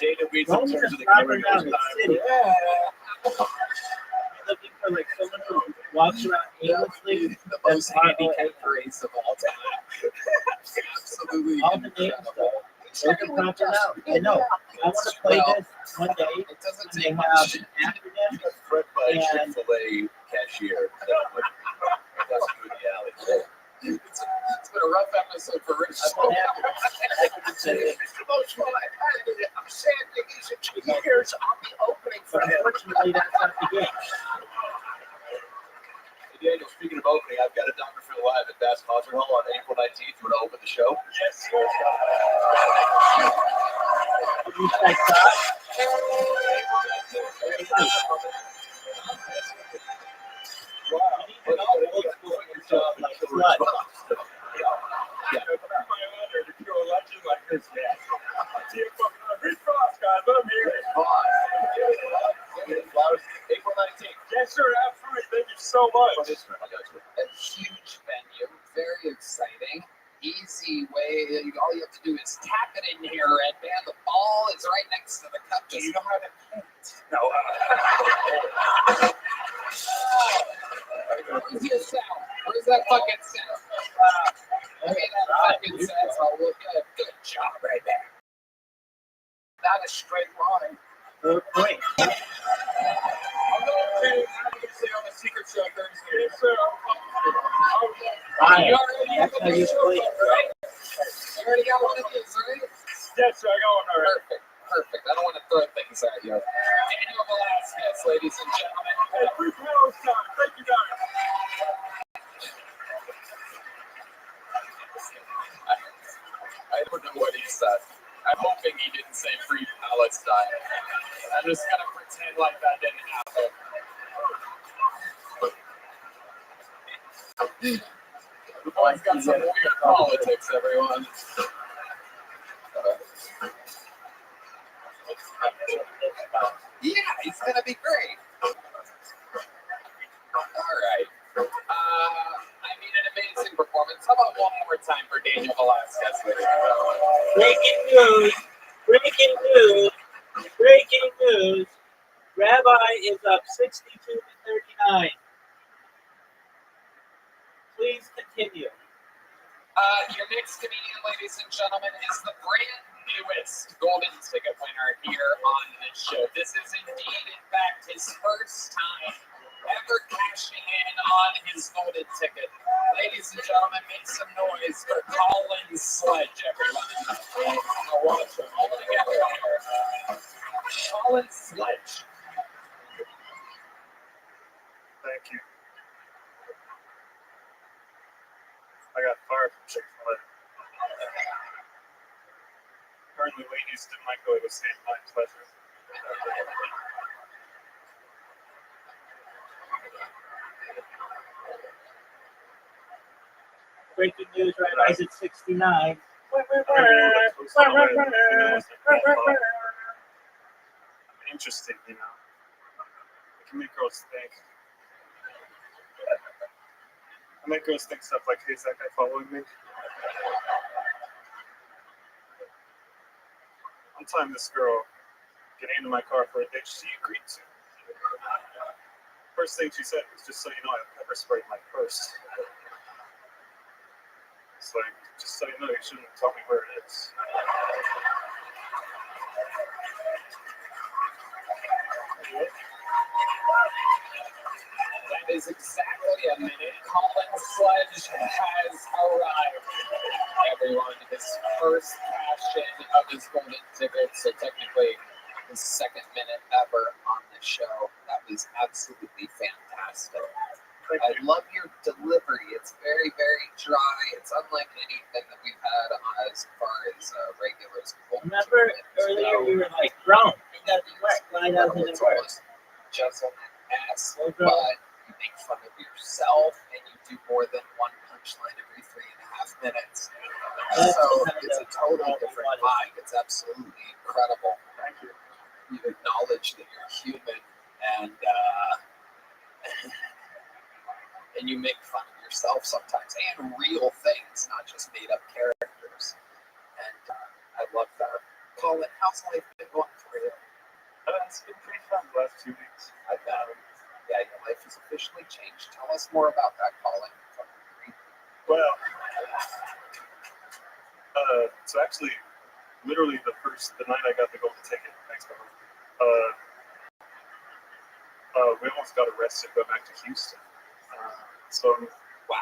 Jada beats Rome in is terms of the proper camera now goes in time. the city. You're looking for like someone who walks around aimlessly. The most handicapped race of all time. Absolutely. All the names though. They're proper now. I know. I want to play this one day. It doesn't And they take have much. an You acronym. got threat by a And- Chick-fil-A cashier. That's good in the alley. It's been a rough episode for Rich. That's what happens. That's what you say. It's the most fun I've had in it. I'm saying that these are 2 years. I'll be opening for But him. unfortunately, that's not the game. Hey, Daniel, speaking of opening, I've got a Dr. Phil live at Bass Concert Hall on April 19th. You want to open the show? Yes, sir. You like that? Wow. Old school stuff like flood. Yeah. My honor to feel a legend like this, man. Rich Ross, guys, I'm here. Flowers, April 19th. Yes, sir, absolutely. Thank you so much. A huge venue, very exciting. Easy way. All you have to do is tap it in here, and man, the ball is right next to the cup. Do Just you know how to paint? No. where's your sound? Where's that fucking sound? I mean, that fucking sound. Oh, well, good job right there. Not a straight line. 4 points. I'm going to say on the secret show Thursday. Yes, sir. Fine. You already have That's how you a play it. right? You already got one of these, right? Yes, sir, I got one already. Perfect. I don't want to throw things at you. Daniel Velasquez, ladies and gentlemen. Hey, free panels time. Thank you, guys. I don't know what he said. I'm hoping he didn't say free Palestine. I'm just gonna pretend like that didn't happen. The boy's got some weird politics, everyone. Yeah, he's gonna be great. All right. I mean, an amazing performance. How about one more time for Daniel Velasquez? Breaking news! Breaking news! Breaking news! Rabbi is up 62-39. Please continue. Your next comedian, ladies and gentlemen, is the brand newest golden ticket winner here on this show. This is indeed, in fact, his first time ever cashing in on his golden ticket. Ladies and gentlemen, make some noise for Colin Sledge, everyone. I'll watch them all together here. Colin Sledge. Thank you. I got fired from Chick-fil-A. Apparently, ladies didn't like the way the same my pleasure. Breaking news, Rabbi's at 69. Interesting, you know. It can make girls think. I make girls think stuff like, hey, is that guy following me? One time this girl getting into my car for a date, she agreed to. First thing she said was, just so you know, I have pepper spray in my purse. It's like, just so you know, you shouldn't tell me where it is. That is exactly a minute. Colin Sledge has arrived. Everyone, his first cash in of his golden ticket, so technically his second minute ever on the show. That was absolutely fantastic. I love your delivery. It's very, very dry. It's unlike anything that we've had as far as regulars. Remember earlier you were like, Rome, you gotta be wet. Why doesn't it work? Just on that ass, but you make fun of yourself and you do more than one punchline every 3.5 minutes. So it's a totally different vibe. It's absolutely incredible. Thank you. You acknowledge that you're human and you make fun of yourself sometimes and real things, not just made up characters. And I love that. Colin, how's life been going for you? It's been pretty fun the last 2 weeks. I bet. Yeah, your life has officially changed. Tell us more about that, Colin. Well, so actually, literally the night I got the golden ticket, thanks, Colin, we almost got arrested going back to Houston. So I'm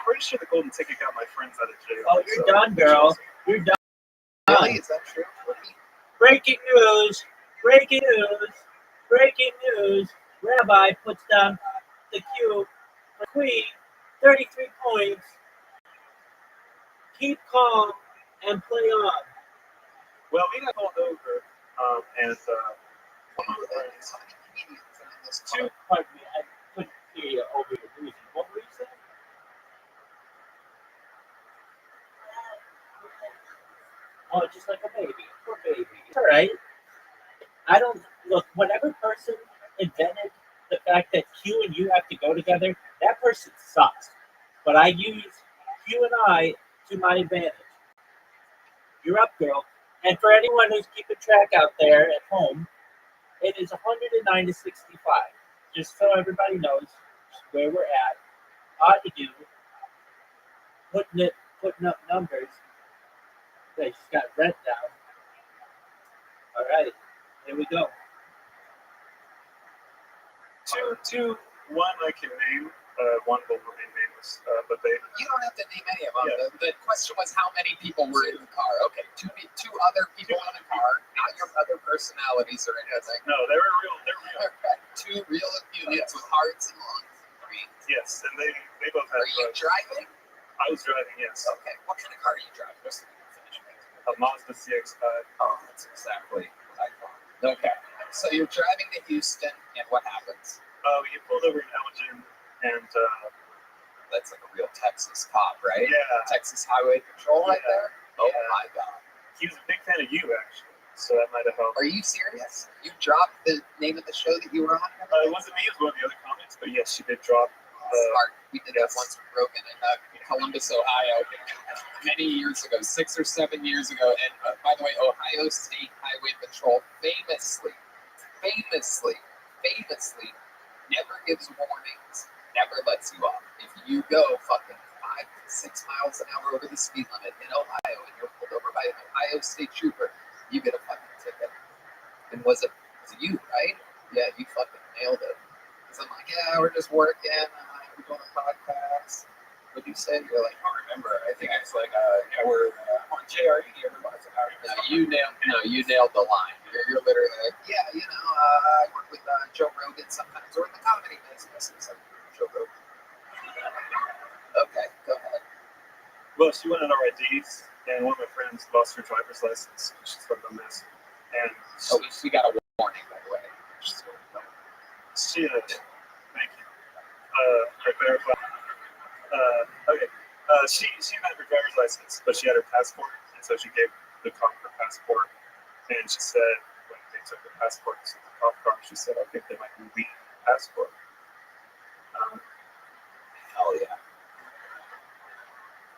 pretty sure the golden ticket got my friends out of jail. Oh, you're done, girl. You're done. Really? Is that true? Breaking news. Breaking news. Breaking news. Rabbi puts down the cue for Queen. 33 points. Keep calm and play on. Well, we got called over, and Two, pardon me, I couldn't hear you over your music. What were you saying? Oh, just like a baby. Poor baby. It's all right. I don't look. Whatever person invented the fact that Q and you have to go together, that person sucks. But I use Q and I to my advantage. You're up, girl. And for anyone who's keeping track out there at home, it is 109 to 65. Just so everybody knows where we're at. Ought to do putting up numbers. They just got rent down. All right, here we go. Two, one I can name, one will remain nameless, but they. You don't have to name any of them. Yeah. The question was how many people were in the car. Okay, two other people in the car, not your other personalities or anything. No, they were real. They're real. Two real units with hearts and lungs and brains. Yes, and they both had. Are you driving? I was driving, yes. Okay, what kind of car are you driving? A Mazda CX-5. Oh, that's exactly what I thought. Okay, so you're driving to Houston, and what happens? You pulled over in Elgin, and that's like a real Texas cop, right? Yeah. Texas Highway Patrol right there? Oh my God. He was a big fan of you, actually, so that might have helped. Are you serious? You dropped the name of the show that you were on? It wasn't me, it was one of the other comments, but yes, she did drop. Smart. We did that once with Rogan in Columbus, Ohio, many years ago, 6 or 7 years ago. And by the way, Ohio State Highway Patrol famously never gives warnings, never lets you off. If you go fucking 5 to 6 miles an hour over the speed limit in Ohio and you're pulled over by an Ohio State trooper, you get a fucking ticket. And was it you, right? Yeah, you fucking nailed it. Because I'm like, yeah, we're just working, we're doing a podcast. What'd you say? You're like, I don't remember. I think I was like, yeah, we're on JRE. Everybody's like, you nailed the line. You're literally like, yeah, I work with Joe Rogan sometimes. We're in the comedy business. It's like, Joe Rogan. Okay, go ahead. Well, she went on our IDs, and one of my friends lost her driver's license. She's from the mess. And we got a warning, by the way. She, thank you. For clarifying. Okay. She had her driver's license, but she had her passport, and so she gave the cop her passport. And she said, when they took the passport to the cop car, she said, I think they might be weak passport. Hell yeah.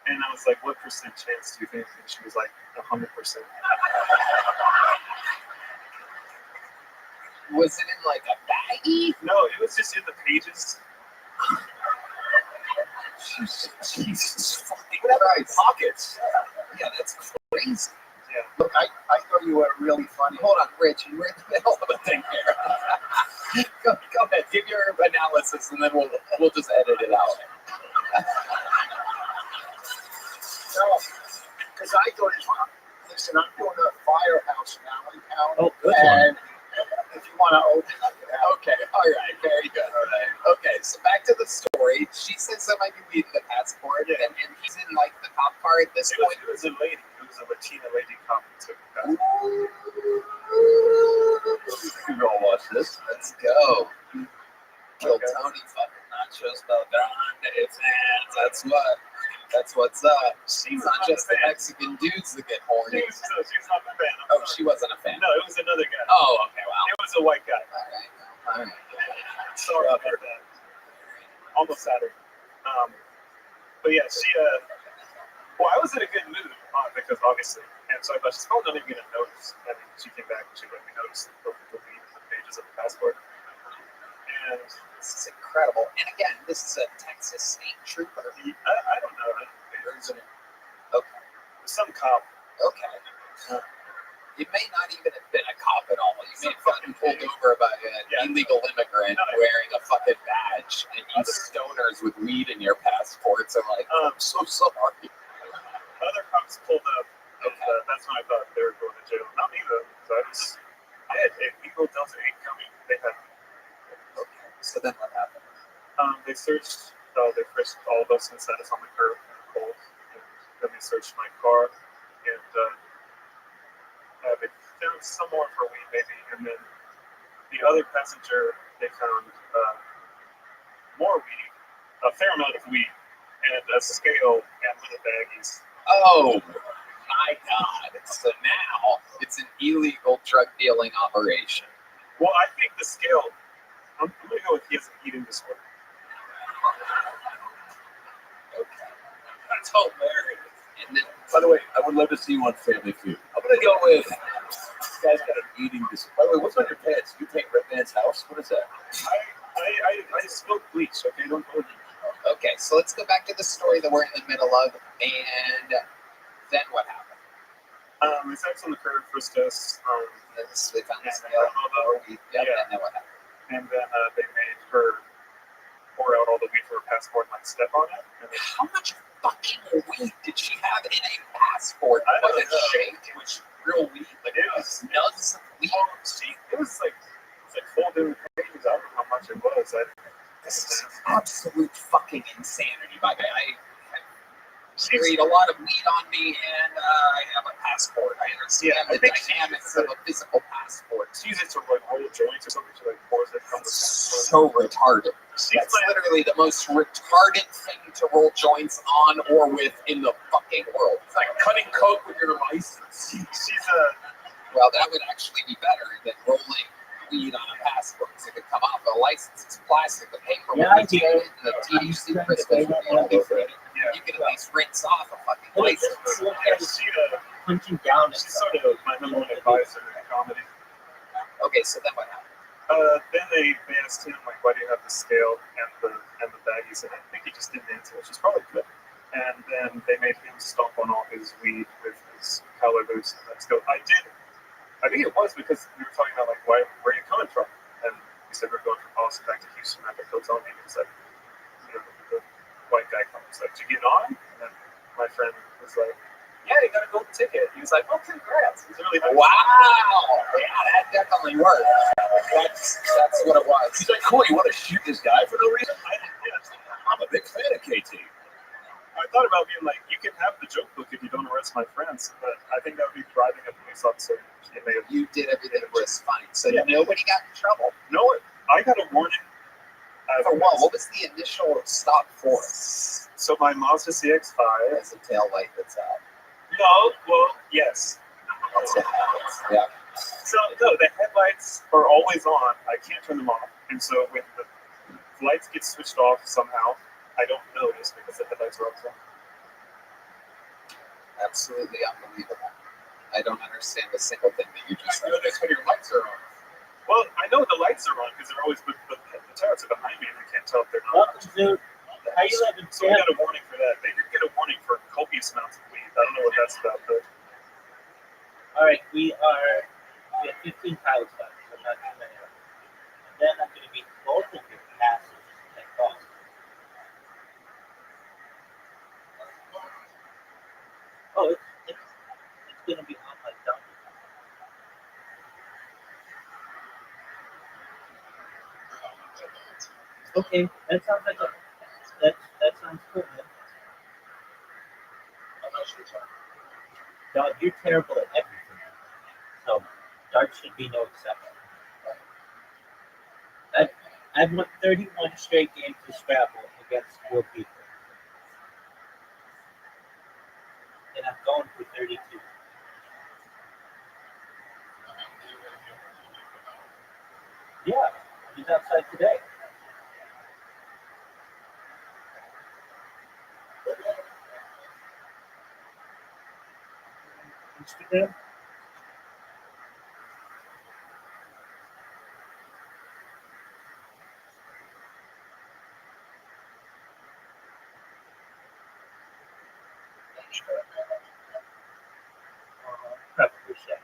And I was like, what percent chance do you think? And she was like, 100%. Was it in like a baggie? No, it was just in the pages. Jesus fucking Christ. pockets. Yeah, that's crazy. Yeah. Look, I thought you were really funny. Hold on, Rich, you were in the middle of a thing here. go ahead, give your analysis, and then we'll just edit it out. No, because I thought, listen, I'm doing a firehouse now in town. Oh, good and if you want to open up it out. Okay, all right, very good. All right. Okay, so back to the story. She says that might be reading the passport, and he's in like the cop car at this point. It was a lady. It was a Latina lady cop who took the passport. You all watch this. Let's go. Kill Tony fucking nachos Belgrande fans. That's what's up. It's not just the Mexican dudes that get horny. She's not a fan. Oh, she wasn't a fan. No, it was another guy. Oh, okay, wow. It was a white guy. All right. Sorry about that. Almost had her. But yeah, she, well, I was in a good mood because obviously, and so I thought she's probably not even going to notice. And she came back and she let me notice the lead in the pages of the passport. And this is incredible. And again, this is a Texas state trooper. I don't know. Okay. Some cop. Okay. It may not even have been a cop at all. You may have gotten pulled over by an illegal immigrant wearing a fucking badge, and you stoners with weed in your passports are like, I'm so sorry. Other cops pulled up, and that's when I thought they were going to jail. Not me though, because I had illegal Delta 8 coming. They had. Okay. So then what happened? They searched. They frisked all of us and set us on the curb in the cold. And then they searched my car, and they found some more for weed, maybe. And then the other passenger, they found more weed, a fair amount of weed, and a scale and little baggies. Oh my God! So now it's an illegal drug dealing operation. Well, I think the scale. I'm gonna go with he has an eating disorder. Okay. That's hilarious. And then, By the way, I would love to see you on Family Feud. I'm gonna go with this guy's got an eating disorder. By the way, what's on your pants? You take Red Man's house? What is that? I spilled bleach. Okay, don't go with me. okay, so let's go back to the story that we're in the middle of, and then what happened? They set us on the curb, frisked us. They found the scale, or weed. And then what happened? And then they made her pour out all the weed for her passport and like step on it. And then, How much fucking weed did she have in a passport? I don't Was it know. shake? Which real weed? Like It it was- was nuts of weed. it was like full different pages. I don't know how much it was. This is absolute fucking insanity, by the way. I carried a lot of weed on me, and I have a passport. I understand Yeah, I the think she dynamics of a physical passport. She uses it to like roll joints or something. She like pours it from the passport. So retarded. She's That's like, literally the most retarded thing to roll joints on or with in the fucking world. It's like cutting coke with your license. she's Well, that would actually be better than rolling weed on a passport, because it could come off a license. It's plastic. The paper Yeah, will I retain do. it, and the THC I'm crystals trying to will say be all that. over it. Yeah. You can at least rinse off a fucking But it's license. just look Yeah, at she, punching down at she's sort of my number one advisor in comedy. Okay, so then what happened? Then they asked him, like, why do you have the scale and the baggies? And I think he just didn't answer, which is probably good. And then they made him stomp on all his weed with his collar boots and that scale. I think it was because we were talking about, like, where are you coming from? And he said, we're going from Austin back to Houston. I think he'll tell me, he said, you know, the white guy comes, like, did you get on? And then my friend was like, yeah, you got a golden ticket. He was like, oh, congrats. He's really nice. Wow! Yeah, that definitely worked. That's what it was. He's like, cool, you want to shoot this guy for no reason? I'm a big fan of KT. I thought about being like, you can have the joke book if you don't arrest my friends, but I think that would be bribing a police officer. You did everything just fine, so Yeah. nobody got in trouble. No, I got a warning. For what? What was the initial stop for? So my Mazda CX-5. That's a tail light that's out. No, well, yes. That's what happens. Yeah. So no, the headlights are always on. I can't turn them off, and so when the lights get switched off somehow, I don't notice because the headlights are always on. Absolutely unbelievable. I don't understand a single thing that you just said. Notice when your lights are on. Well, I know the lights are on because they're always, but the tires are behind me and I can't tell if they're not. Welcome to how you live in So we got a warning for that. They did get a warning for copious amounts of weed. I don't know what that's about, but All right, we have 15 pilots left, so not too many. And then I'm going to be both of your passes and calls. Oh, it's going to be on my dump. Okay, that sounds like that sounds cool, man. Dog, you're terrible at everything. So, dark should be no exception. I've won 31 straight games of Scrabble against 4 people. And I'm going for 32. Yeah, he's outside today. Instagram? Probably Shaq.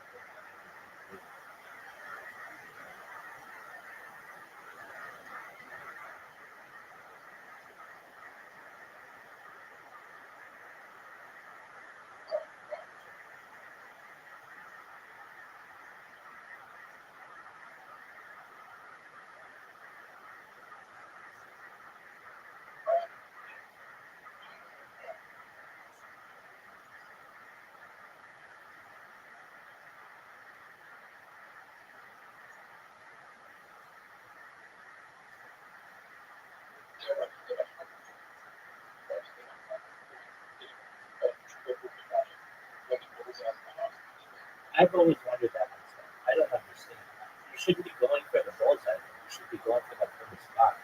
I've always wondered that myself. I don't understand. You shouldn't be going for the bullseye. You should be going for the first spot.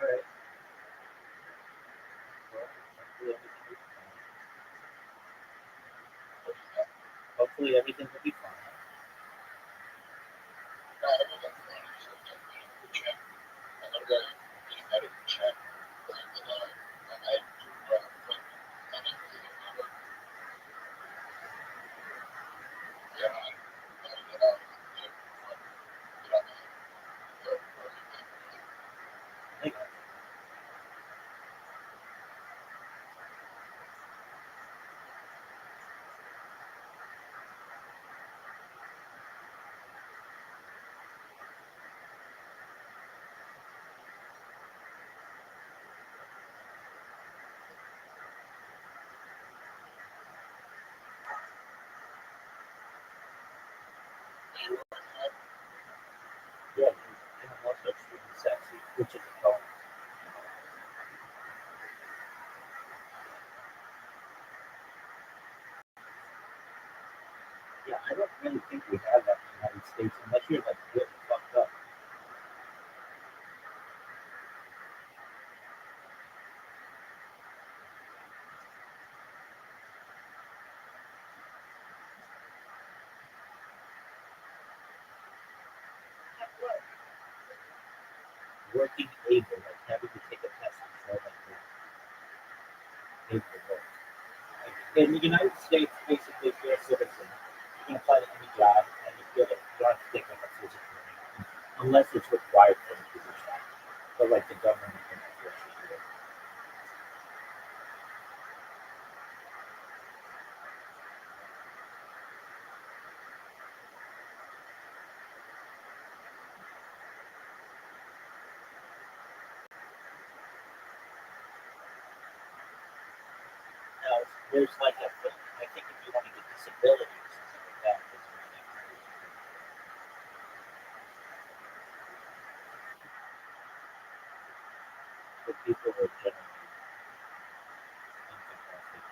All right. Well, hopefully everything will be fine. Yeah, I don't really think we have that in the United States unless you're like really fucked up. Working able, like having to take a test to show that you're able to work. Like, in the United States, basically, if you're a citizen, you can apply to any job and you get it. You don't have to take like a physical or anything, unless it's required for the position. But like the government can force you to do it. Now, there's like a thing. I think if you want to get disability or something like that, it's really hard. But people are generally incapacitated.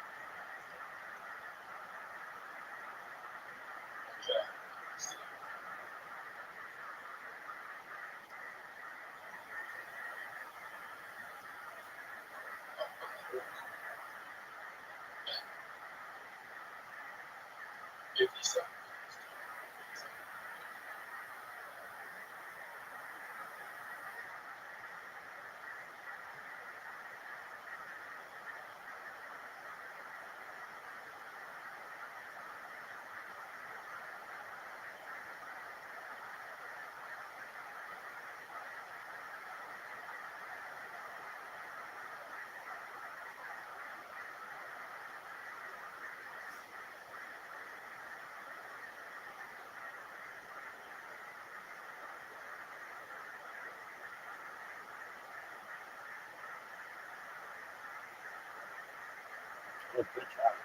Well, good job.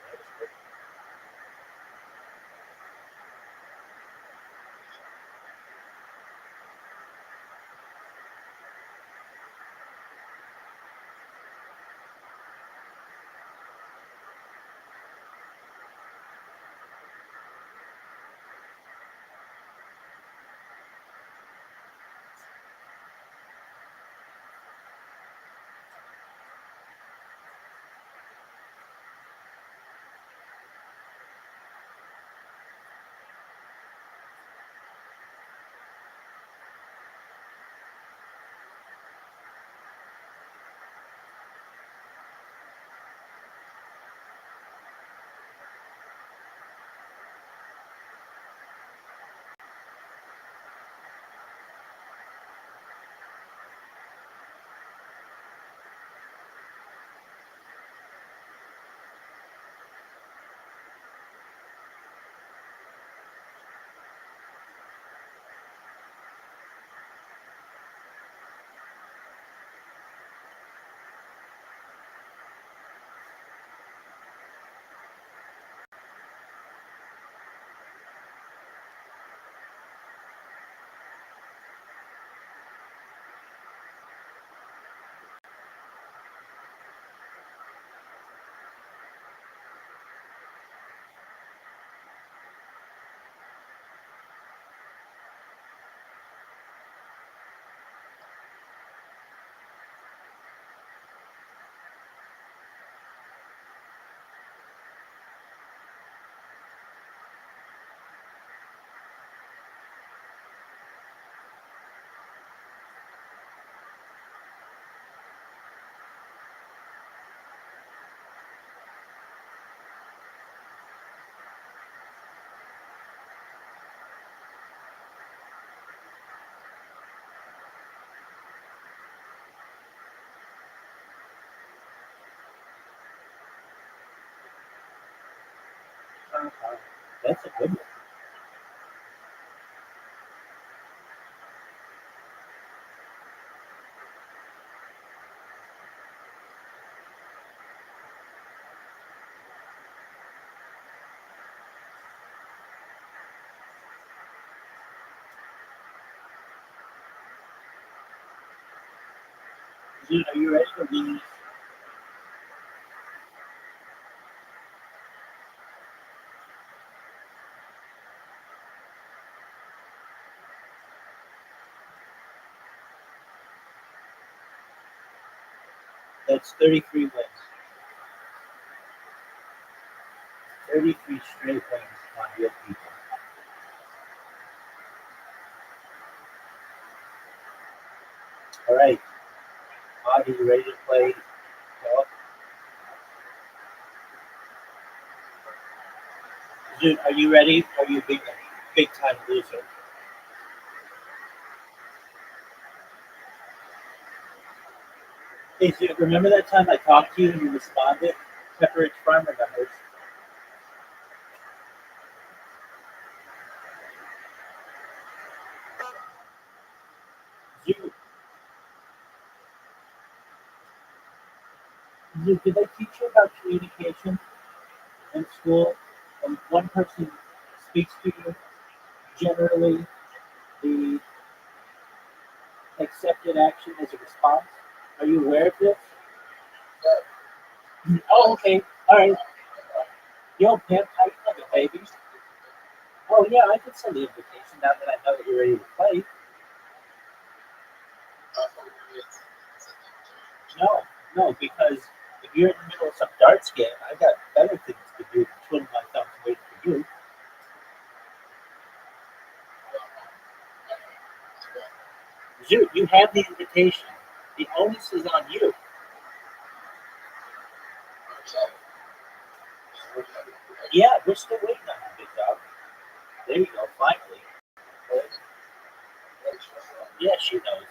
That was great. That's a good one. Dude, are you ready to lose? That's 33 wins. 33 straight wins on real people. All right. Are you ready to play? Well, dude, are you ready? Are you a big time loser? Hey, dude, remember that time I talked to you and you responded? Pepperidge Farm remembers. Did they teach you about communication in school? When one person speaks to you, generally the accepted action is a response. Are you aware of this? Oh, okay. All right. Yo, Pimp, how you doing, baby? Oh, yeah, I can send the invitation now that I know that you're ready to play. No, because if you're in the middle of some darts game, I got better things to do than twiddle my thumbs waiting for you. You have the invitation. The onus is on you. Yeah, we're still waiting on you, big dog. There you go, finally. Yeah, she knows.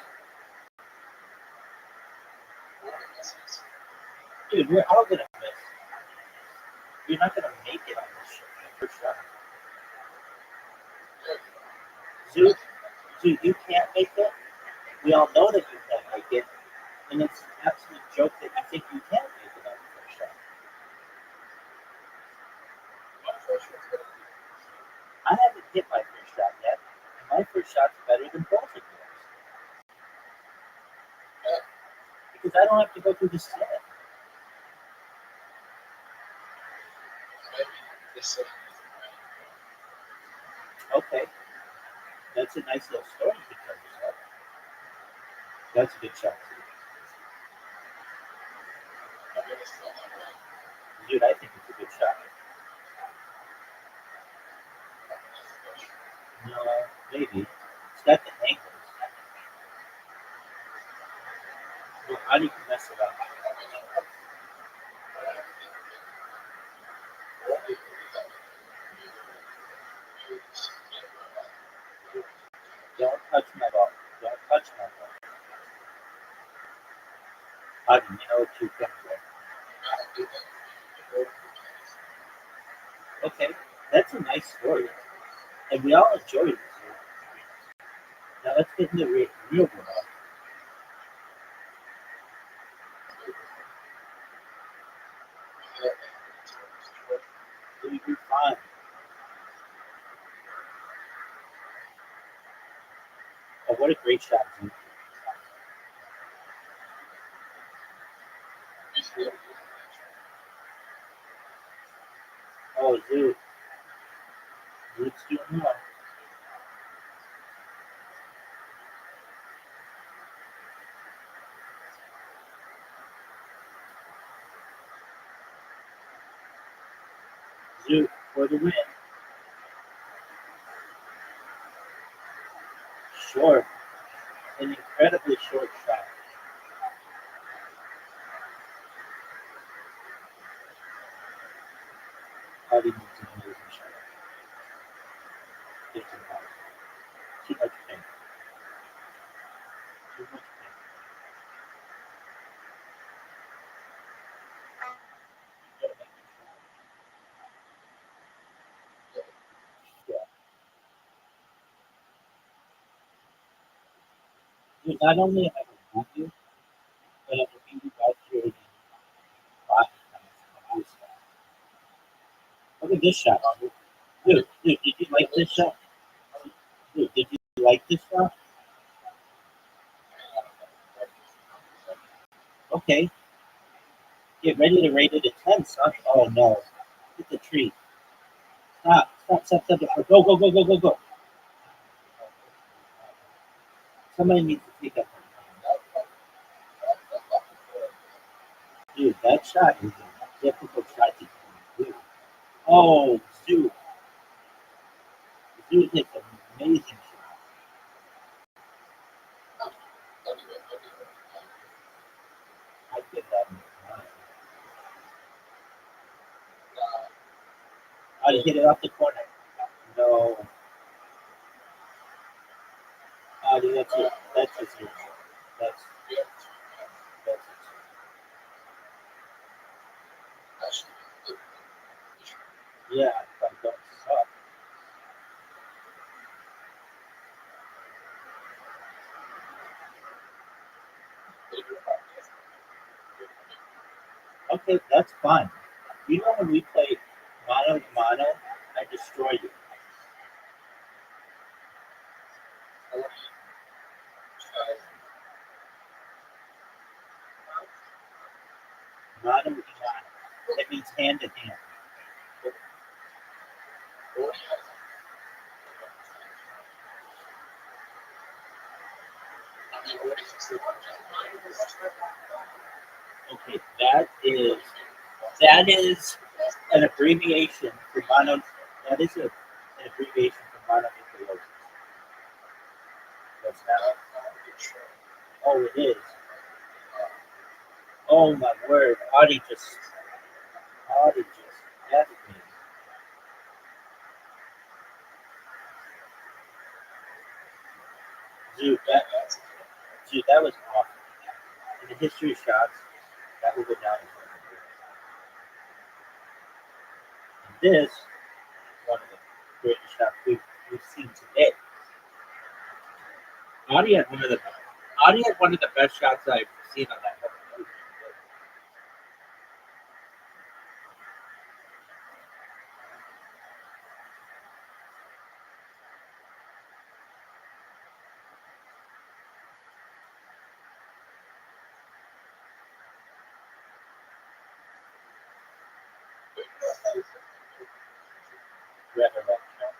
Dude, we're all gonna miss. You're not gonna make it on this show for sure. Dude, you can't make it. We all know that you can't make it, and it's an absolute joke that you think you can make it on the first shot. I haven't hit my first shot yet, and my first shot's better than both of yours. Because I don't have to go through the set. Okay. That's a nice little story you can tell yourself. That's a good shot, too. Dude, I think it's a good shot. No, maybe. It's got the angles. Well, how do you mess it up? Don't touch my ball. Don't touch my ball. How do you know what you can do? Okay, that's a nice story. And we all enjoyed it. Now let's get into the real world. It'll be fine. Oh, what a great shot, dude. Oh, dude. Dude's doing well. Dude, for the win. Short. An incredibly short shot. Hardy needs an amazing shot. It's impossible. Too much pain. Too much pain. You gotta make the shot. Yeah. Dude, not only am I going to beat you, but I'm going to beat you back here again. 5 times. Look at this shot. Dude, did you like this shot? Dude, did you like this shot? Okay. Get ready to rate it a 10, son. Oh no. Hit the tree. Stop. Go. Somebody needs to take up. Dude, that shot is a difficult shot to do. Oh, Zoo. Zoo hits an amazing shot. I give that one a 9. Oh, you hit it off the corner. No. Oh, dude, that's it. That's a 0. That's a 2. Yeah, but don't suck. Okay, that's fine. You know when we play mano to mano, I destroy you. Mano to mano. That means hand to hand. Okay, that is an abbreviation for mono. That is an abbreviation for mononucleosis. That's not. Oh, it is. Oh my word! Audie just left me. Dude, that was awful. In the history of shots, that will go down. And this is one of the greatest shots we've seen today. Audie had one of the best shots I've seen on that. Rothschild.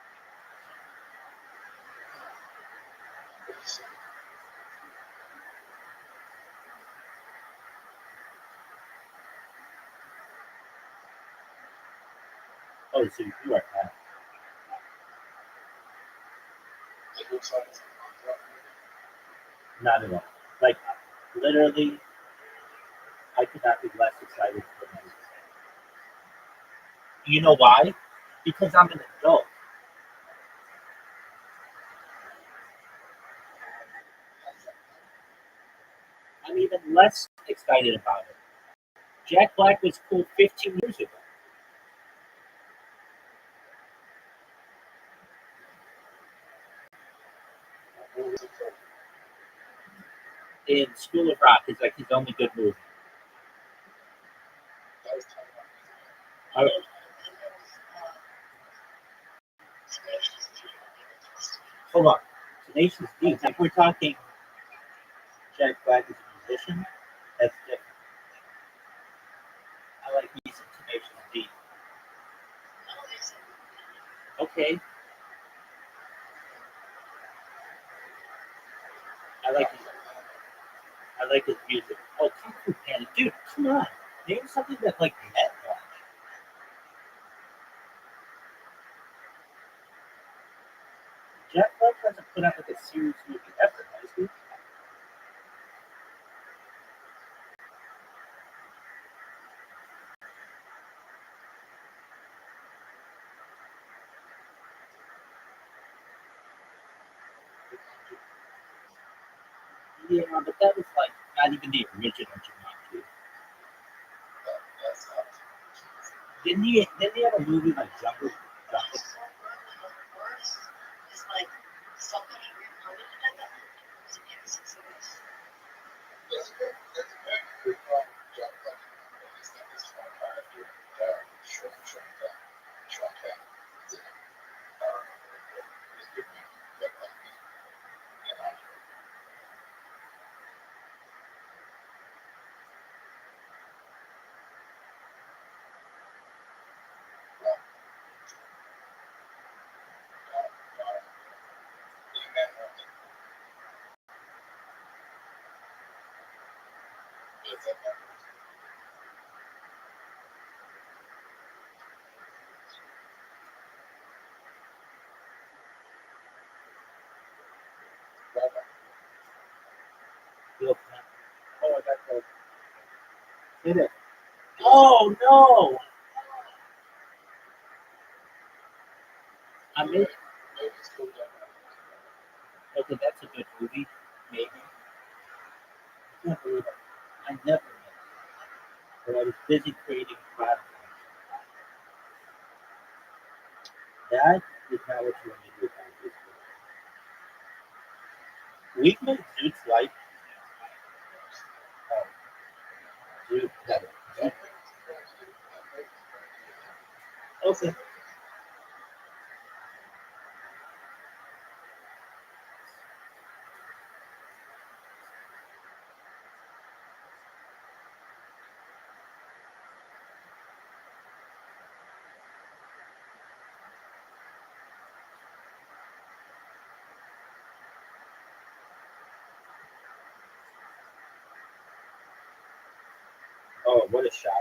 Oh, so you are fast. Not at all. Like, literally, I could not be less excited for my. You know why? Because I'm an adult. I'm even less excited about it. Jack Black was cool 15 years ago. In School of Rock is like his only good movie. All right. Hold on. Tenacious D. If we're talking Jack Black as a musician, that's different. I like me some Tenacious D. Okay. I like his music. Oh, Kung Fu Panda. Dude, come on. Name something that like Met watch. Jack Black hasn't put out like a serious movie ever, has he? Yeah, but that was like not even the original Jumanji. Didn't he have a movie like Jungle? Hit it. Oh no! I mean, okay, that's a good movie. Maybe. I can't believe it. I never missed. But I was busy creating products. That is not what you want to do about this. We've made Zoot's life. Zoot. Okay. Oh, what a shot.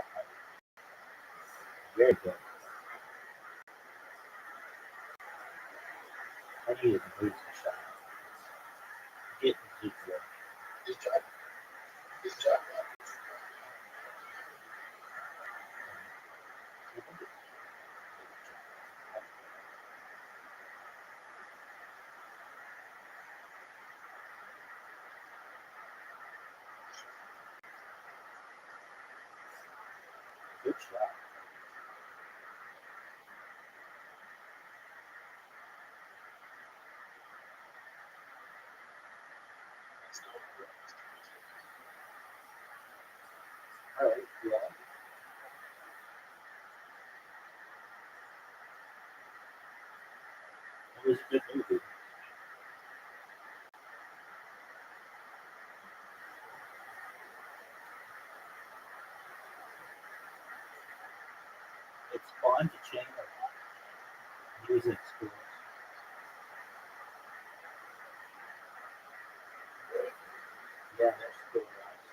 Very good. I needed to move the shot. Get the Zoot work. Good job. Good job. Good shot. All right, yeah. It was a good movie. It's fun to change music schools. Yeah, there's school rights.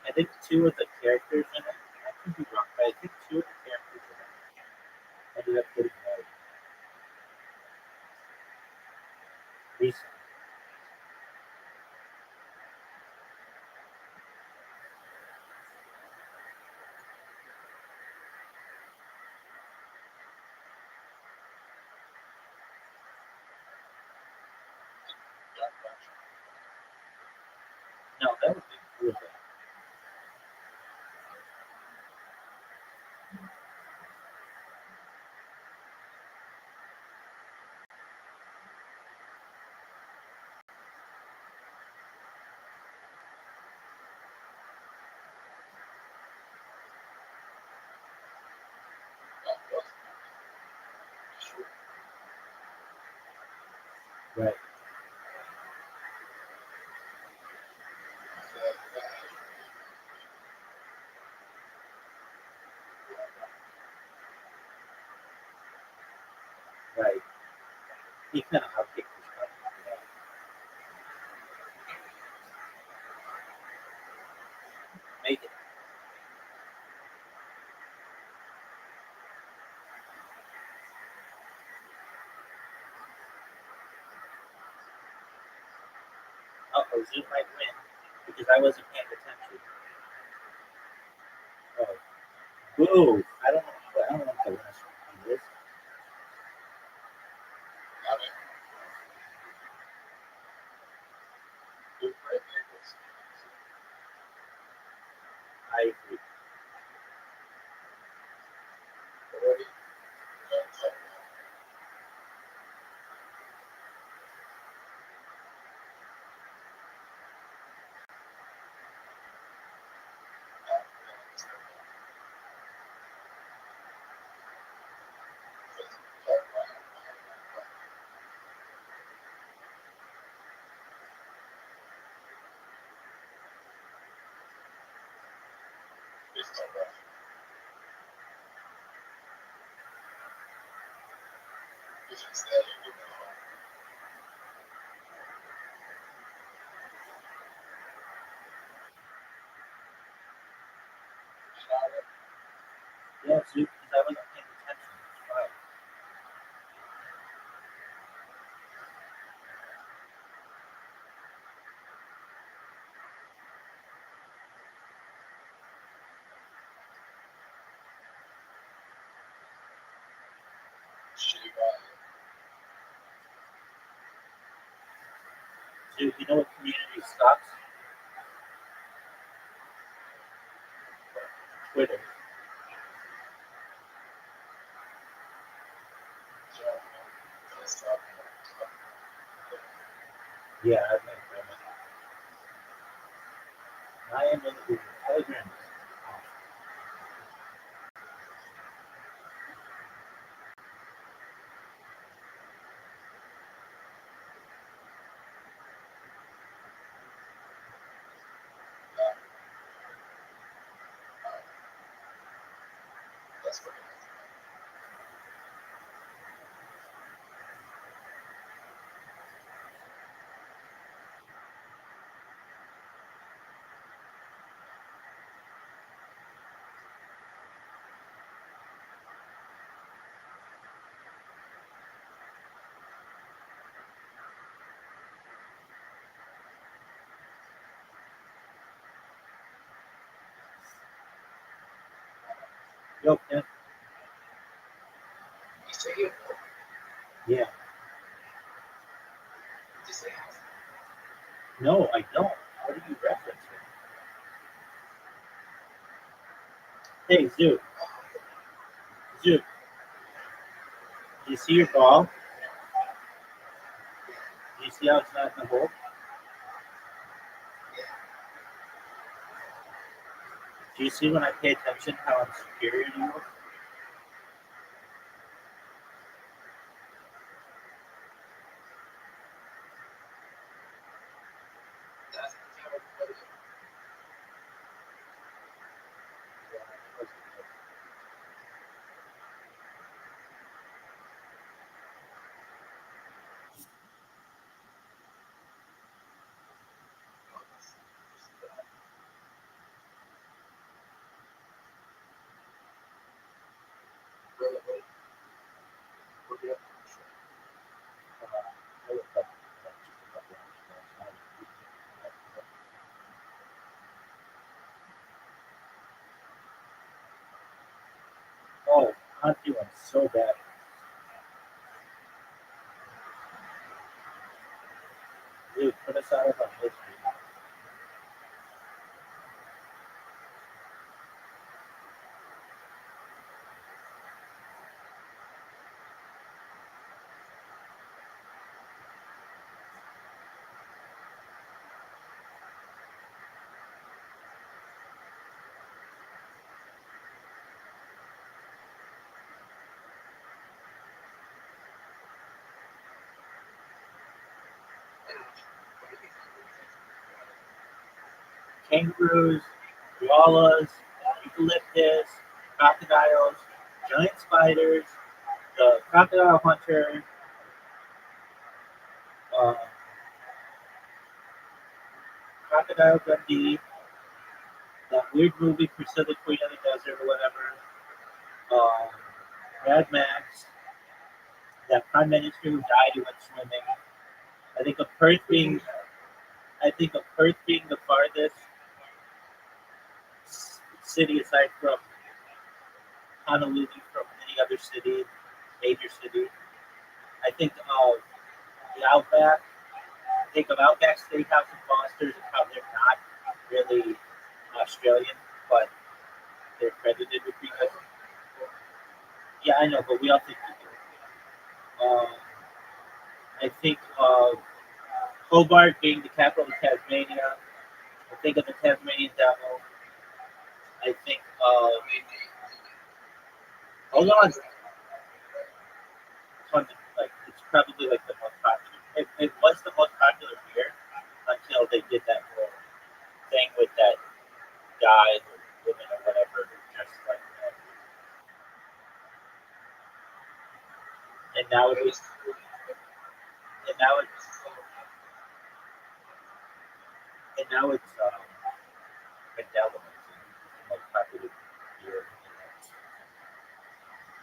I think two of the characters in it, I could be wrong, but I think two of the characters in it ended up getting married. Recently. No, that would be cool. Right. Right. He kind of outkicked his brother. Make it. Uh-oh, Zoom might win because I wasn't paying attention. Oh. Boo! I don't know if the last one is. I agree. Yeah, so because I wasn't paying attention. Right. So you know what community stocks? Twitter. Yeah, I remember. I am in the Telegram. Yo, Ken. Yeah. No, I don't. What are you referencing? Hey, Zoo. Zoo. Do you see your ball? Do you see how it's not in the hole? Do you see when I pay attention how I'm superior to you? Oh, I'm doing so bad. Dude, put us out of our misery. Kangaroos, koalas, eucalyptus, crocodiles, giant spiders, the crocodile hunter, uh, Crocodile Dundee, that weird movie Priscilla Queen of the Desert or whatever, Mad Max, that prime minister who died who went swimming. I think of Perth being, the farthest city aside from Honolulu from any other city, major city. I think of the Outback. I think of Outback Steakhouse in Foster's and how they're not really Australian, but they're credited with being. Yeah, I know, but we all think we do. I think of Hobart being the capital of Tasmania. I think of the Tasmanian Devil. I think of. Hold on. It's probably like the most popular. It was the most popular beer until they did that whole thing with that guy or woman or whatever just like that. And now it's and now it's Medela. It's the most popular.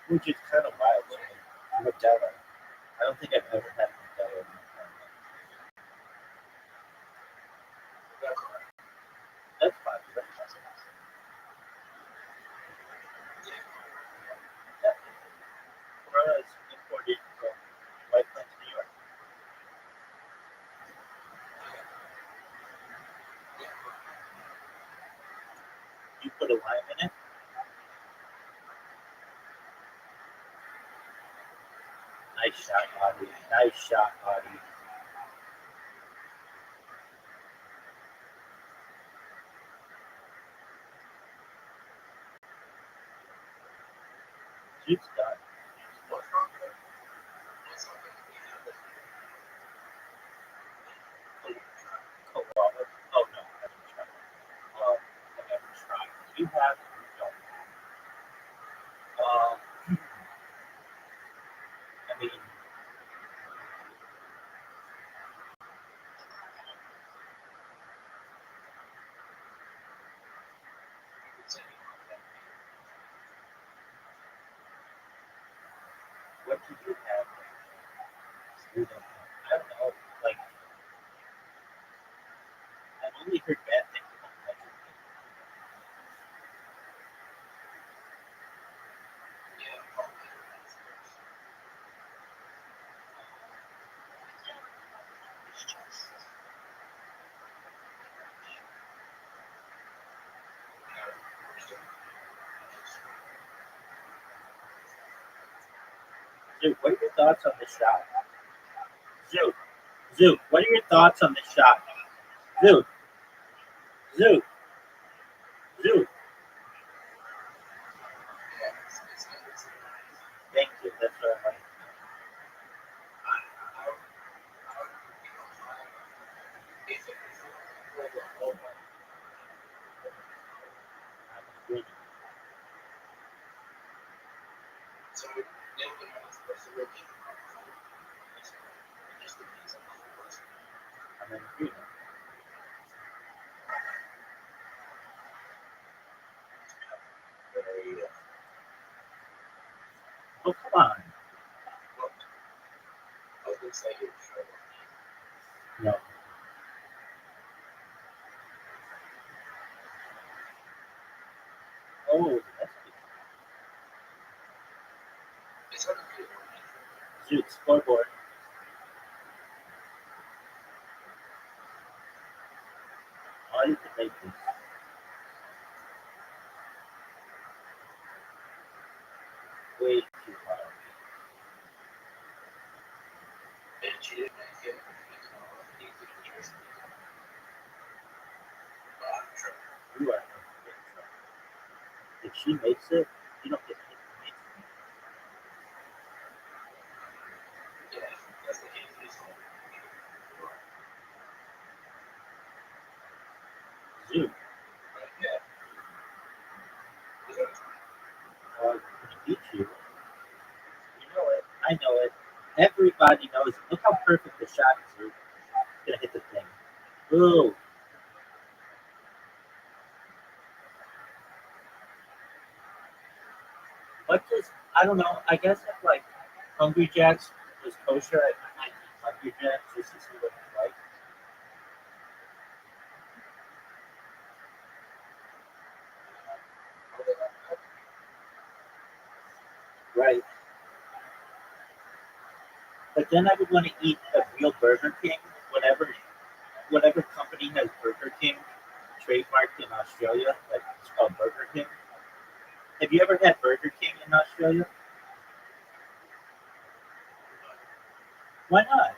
which is kind of wild. Modelo. I don't think I've ever had Modelo. That's popular. Corona is imported from White Plains, New York. You put a lime in it. Nice shot, Audie. Nice shot, Audie. Jude's done. Koala. Oh no, I haven't tried. I never tried. You have? No. I mean, what did you have? You don't know. I don't know. Like, I've only heard bad things about Mexican. Dude, what are your thoughts on this shot? Zoo, what are your thoughts on this shot? Zoo. Thank you. That's what I like. I'm in agreement. Oh, come on. No. Oh, that's good. Shoot, scoreboard. All you can make this. Way too hard. You are. If she makes it, you don't get hit. Zoo. When he beats you, you know it. I know it. Everybody knows. Look how perfect the shot is, Zoo. It's gonna hit the thing. Ooh. What does I don't know. I guess if like Hungry Jack's was kosher, I might eat Hungry Jack's just to see what it's like. Right. But then I would want to eat a real Burger King, whatever company has Burger King trademarked in Australia, like it's called Burger King. Have you ever had Burger King in Australia? Why not?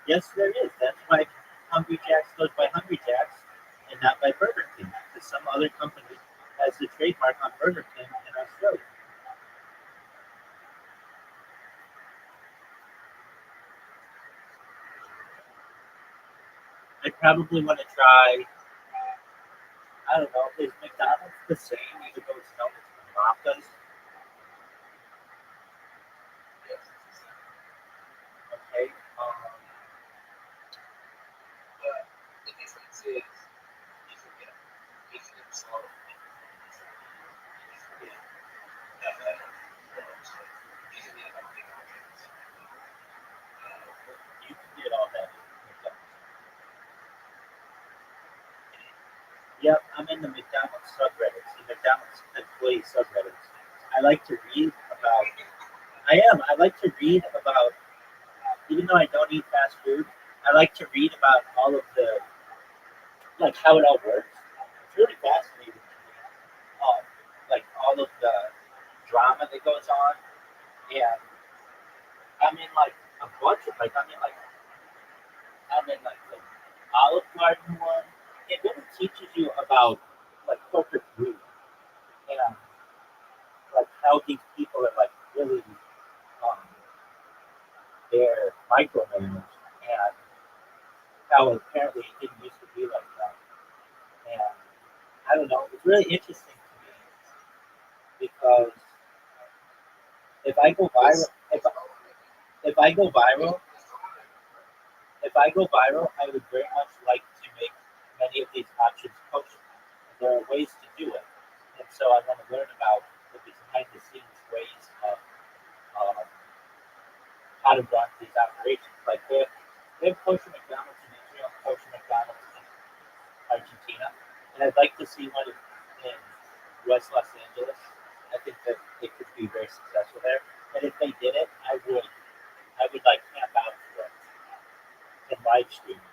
Yes, there is. That's why Hungry Jack's goes by Hungry Jack's and not by Burger King, because some other company has the trademark on Burger King in Australia. I probably want to try. I don't know. Is McDonald's the same, even though it's known as Mamakas? Okay. the McDonald's subreddits, the McDonald's employee subreddits. I like to read about. I like to read about. Even though I don't eat fast food, I like to read about all of the like how it all works. It's really fascinating to me. Like all of the drama that goes on, and I'm in like a bunch of I'm in like the Olive Garden one. It really teaches you about like corporate greed and like how these people are like really um, they're micromanaged and how apparently it didn't used to be like that. And I don't know, it's really interesting to me because if I go viral, if I go viral, if I go viral, I would very much like to make many of these options kosher. There are ways to do it, and so I want to learn about the behind the scenes ways of um, how to run these operations. Like they have kosher McDonald's in Israel, kosher McDonald's in Argentina, and I'd like to see one in West Los Angeles. I think that it could be very successful there. And if they did it, I would like camp out for it and live stream it.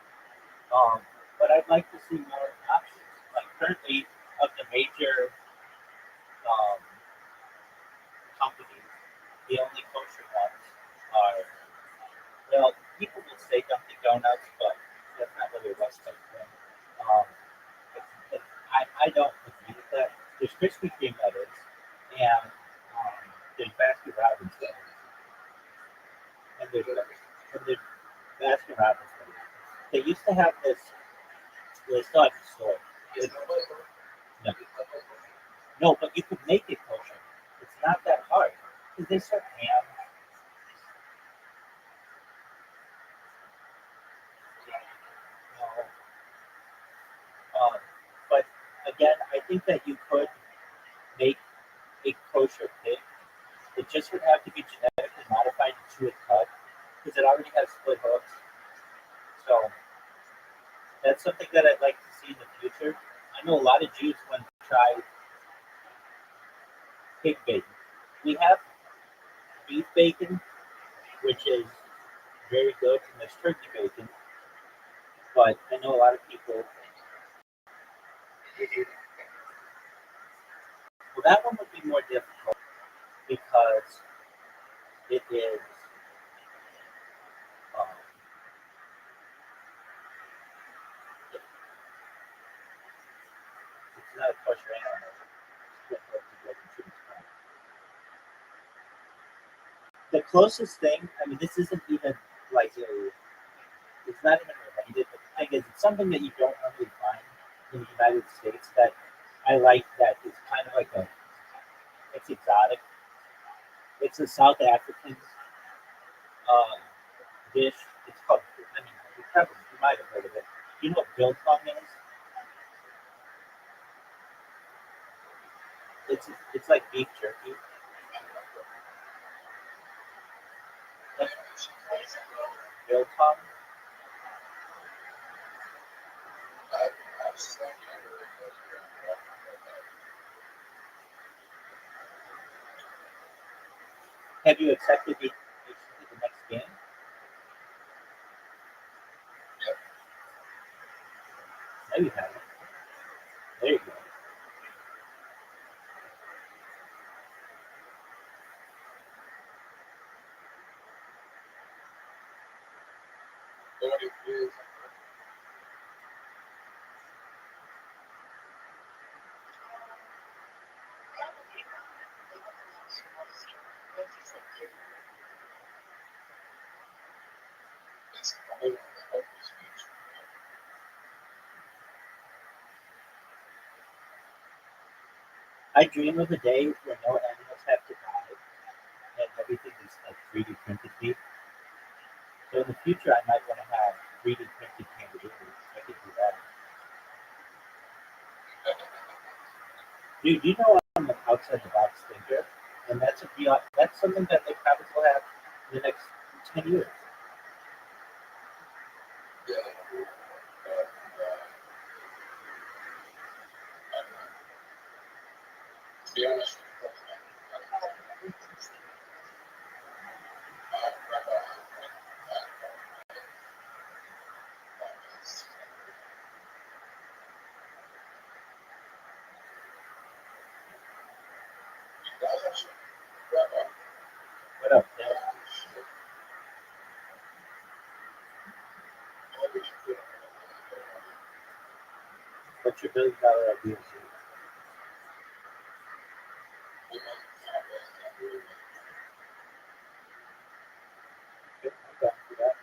But I'd like to see more options. Like currently, of the major um, companies, the only kosher ones are, well, people will say Dunkin' Donuts, but that's not really a West Coast thing. Um, I don't agree with that. There's Krispy Kreme that is, and there's Baskin Robbins that is, and there's Baskin Robbins that is. They used to have this, well, they still have the store. No, no, but you could make it kosher. It's not that hard because they serve ham. Um, but again, I think that you could make a kosher pig. It just would have to be genetically modified to a cut because it already has split hooves. So that's something that I'd like to see in the future. I know a lot of Jews want to try pig bacon. We have beef bacon, which is very good, and there's turkey bacon. But I know a lot of people. Well, that one would be more difficult because it is. Um, it's not a kosher animal. The closest thing, I mean, this isn't even like it's not even related, but the thing is, it's something that you don't normally find in the United States that I like that is kind of like it's exotic. It's a South African dish. It's called, I mean, you might have heard of it. You know what biltong is? It's like beef jerky. Biltong. Have you accepted the invitation to the next game? No, you haven't. There you go. I dream of a day where no animals have to die and everything is like 3D printed meat. So in the future, I might want to have 3D printed kangaroos. I could do that. Dude, you know I'm an outside the box thinker, and that's something that they probably will have in the next 10 years. What up, Dad? What's your $1 billion idea? Okay, I'm down for that.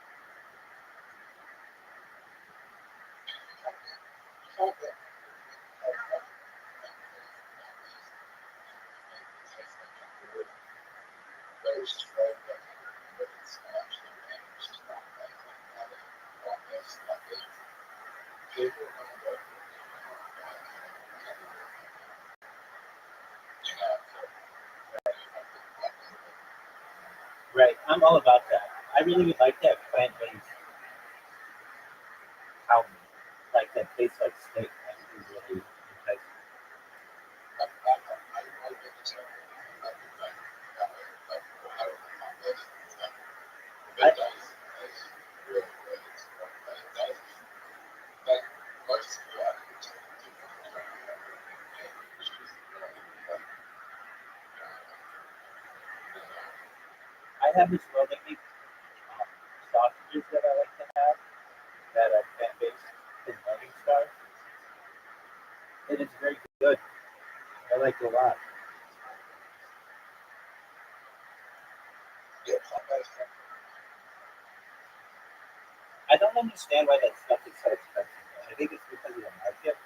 Right, I'm all about that. I really would like to have plant-based cow meat, like that tastes like steak. That would be really enticing. I, I have this well-made sausages that I like to have that are plant-based in Morning Star, and it's very good. I like it a lot. I don't understand why that stuff is so expensive. I think it's because of the market,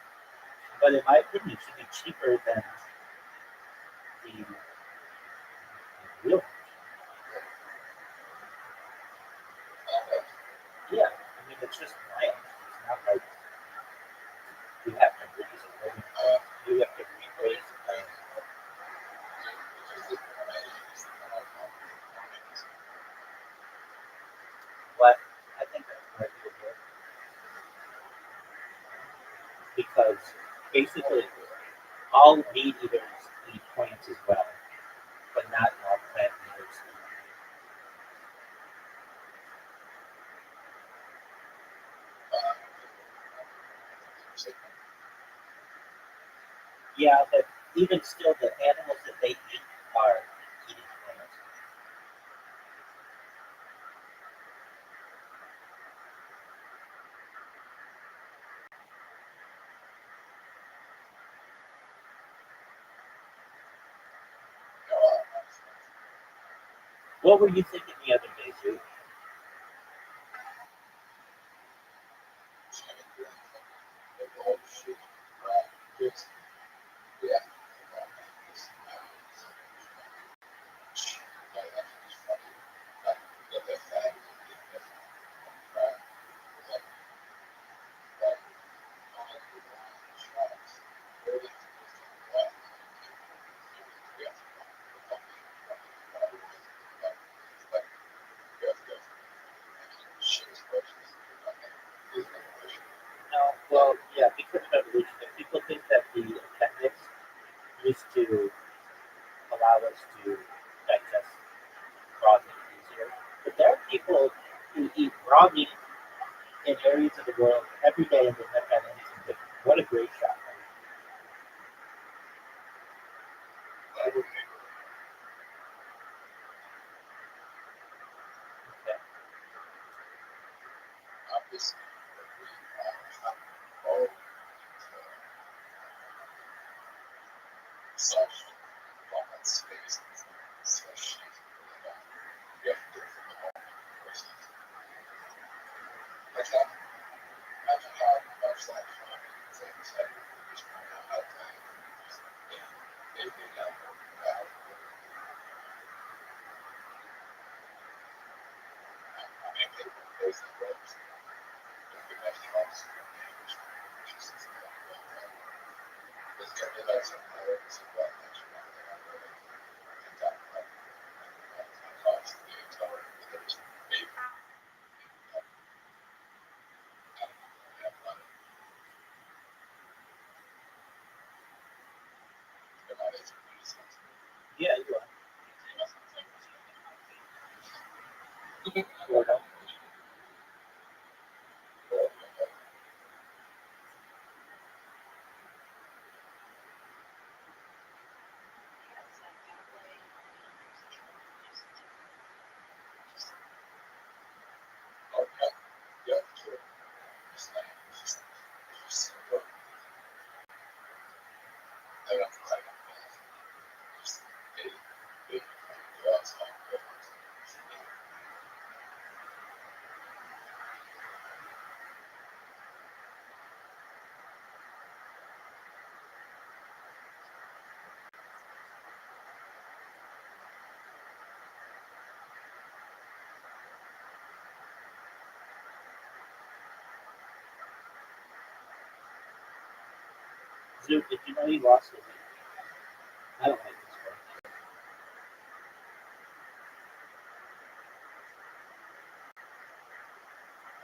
but in my opinion, it should be cheaper than the real. Yeah, I mean it's just plant. It's not like you have to raise it. You have to raise it. But I think that's arguable because basically all meat eaters eat plants as well, but not all plant eaters. Yeah, but even still, the animals that they eat are eating plants. What were you thinking the other day, too? No, well, yeah, because of evolution, if people think that the appendix used to allow us to digest raw meat easier, but there are people who eat raw meat in areas of the world every day and they've never had anything different. What a great shot. Okay. Zoot, did you know he lost his? I don't like this one.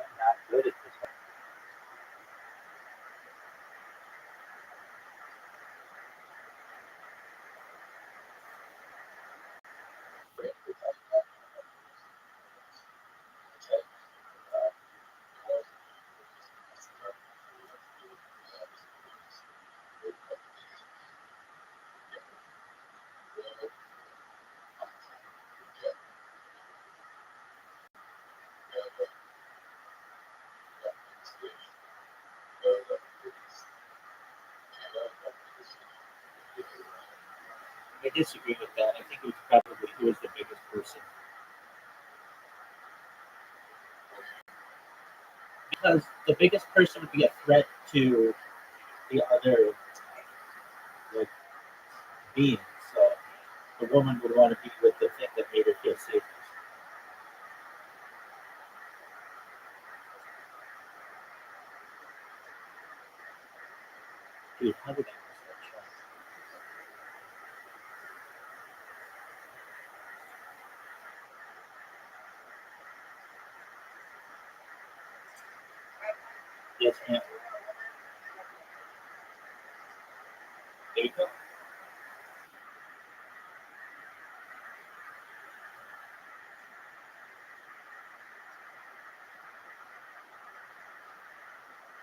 I'm not good at this one. I disagree with that. I think it was probably who was the biggest person. Because the biggest person would be a threat to the other like beings. So the woman would want to be with the thing that made her feel safe. Dude, how did I miss that shot? Yes, ma'am. There you go.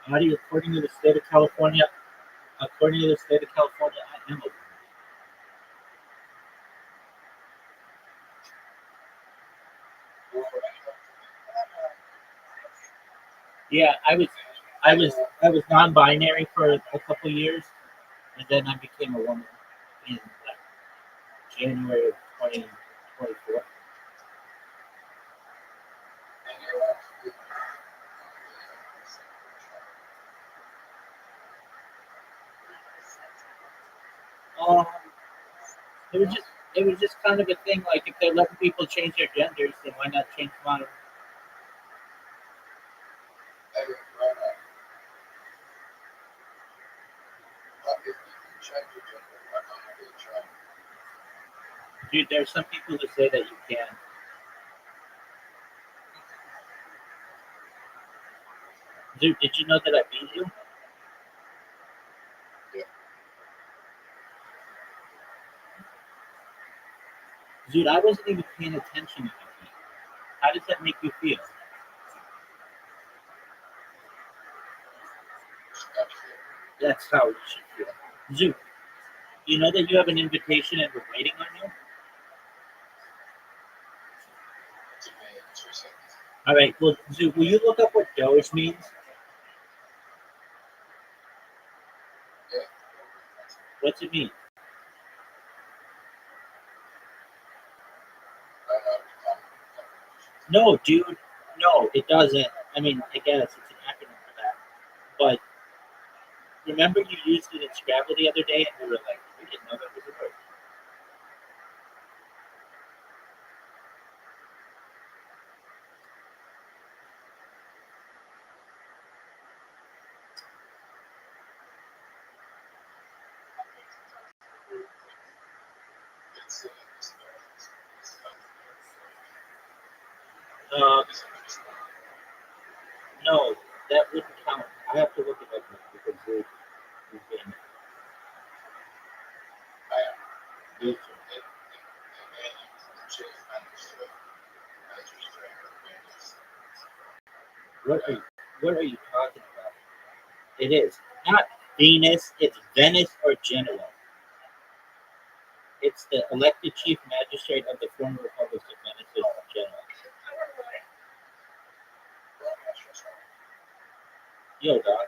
Marty, according to the state of California, I am a woman. Yeah, I was non-binary for a couple years, and then I became a woman in like January of 2024. Um, it was just kind of a thing. Like if they're letting people change their genders, then why not change mine? Dude, there's some people who say that you can. Dude, did you know that I beat you? Dude, I wasn't even paying attention to you. How does that make you feel? That's how you should feel. Dude, you know that you have an invitation and we're waiting on you? All right, well, Zoo, will you look up what Doge means? What's it mean? No, dude, no, it doesn't. I mean, I guess it's an acronym for that. But remember you used it in Scrabble the other day and we were like, we didn't know that was a word. Uh, no, that wouldn't count. I have to look it up now because we've been used to it. What are you talking about? It is not Venus, it's Venice or Genoa. It's the elected chief magistrate of the former Republic of Venice or Genoa. Yo, dog.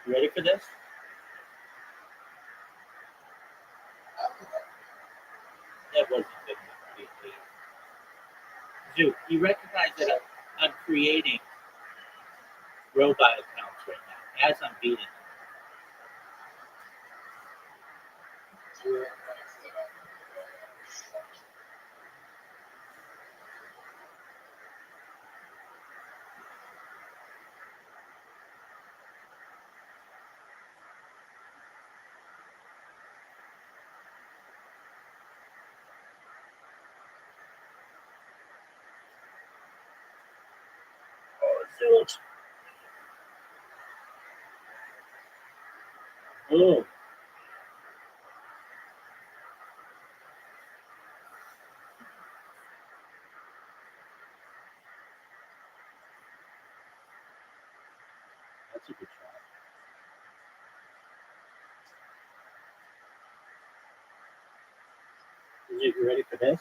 You ready for this? That wasn't good. Dude, you recognize that I'm creating robot accounts right now as I'm beating them. Zilch. Oh. That's a good shot. You ready for this?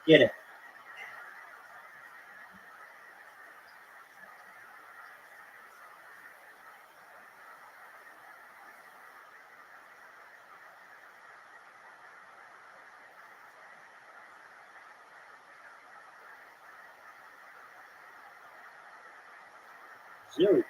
Get it. Zoo.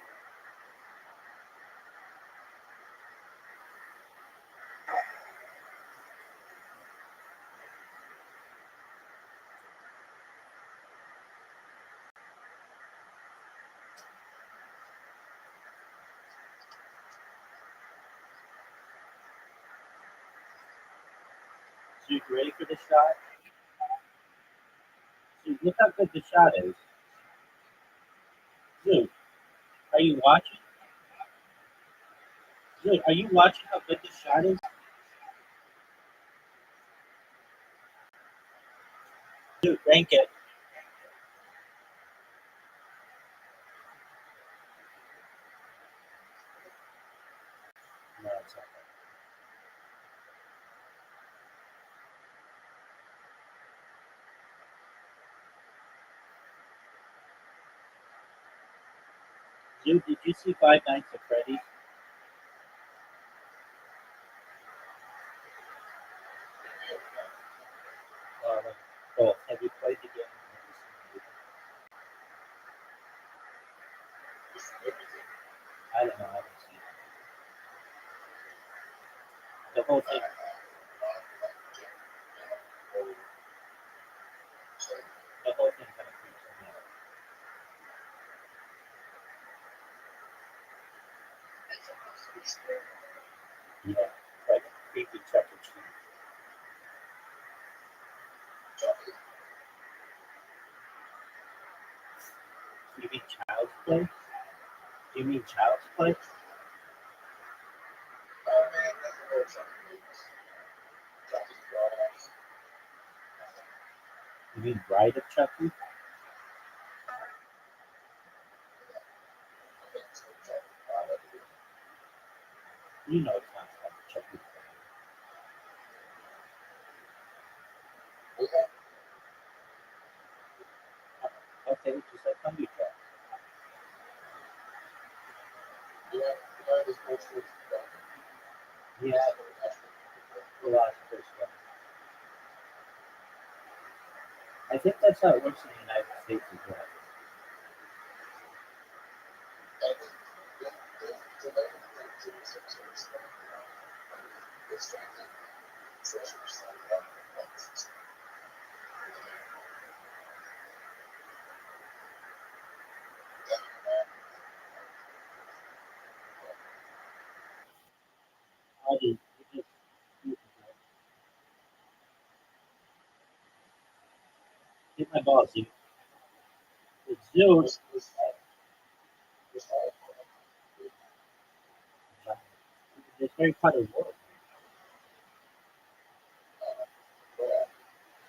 You ready for the shot? Zoo, look how good the shot is. Zoo, are you watching? Zoo, are you watching how good the shot is? Zoo, rank it. No, it's not. Zoo, did you see Five Nights at Freddy's? Oh, have you played the game? I don't know. I haven't seen it. The whole thing. The whole thing kind of creeps me out. Yeah, like a creepy Chuck E. Cheese. You mean Child's Play? You mean Child's Play? You mean Bride of Chucky? You know it's not like Chucky. Okay, just like Hungry Jack. Yeah, the last first one. I think that's how it works in the United States as well. Hit my balls, dude. It's Zeus. It's very part of the world.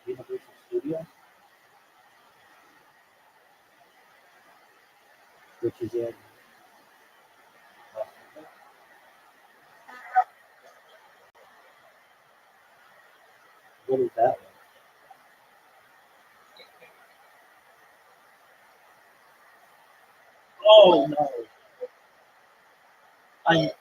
Universal Studios, which is in what is that one? Oh no! I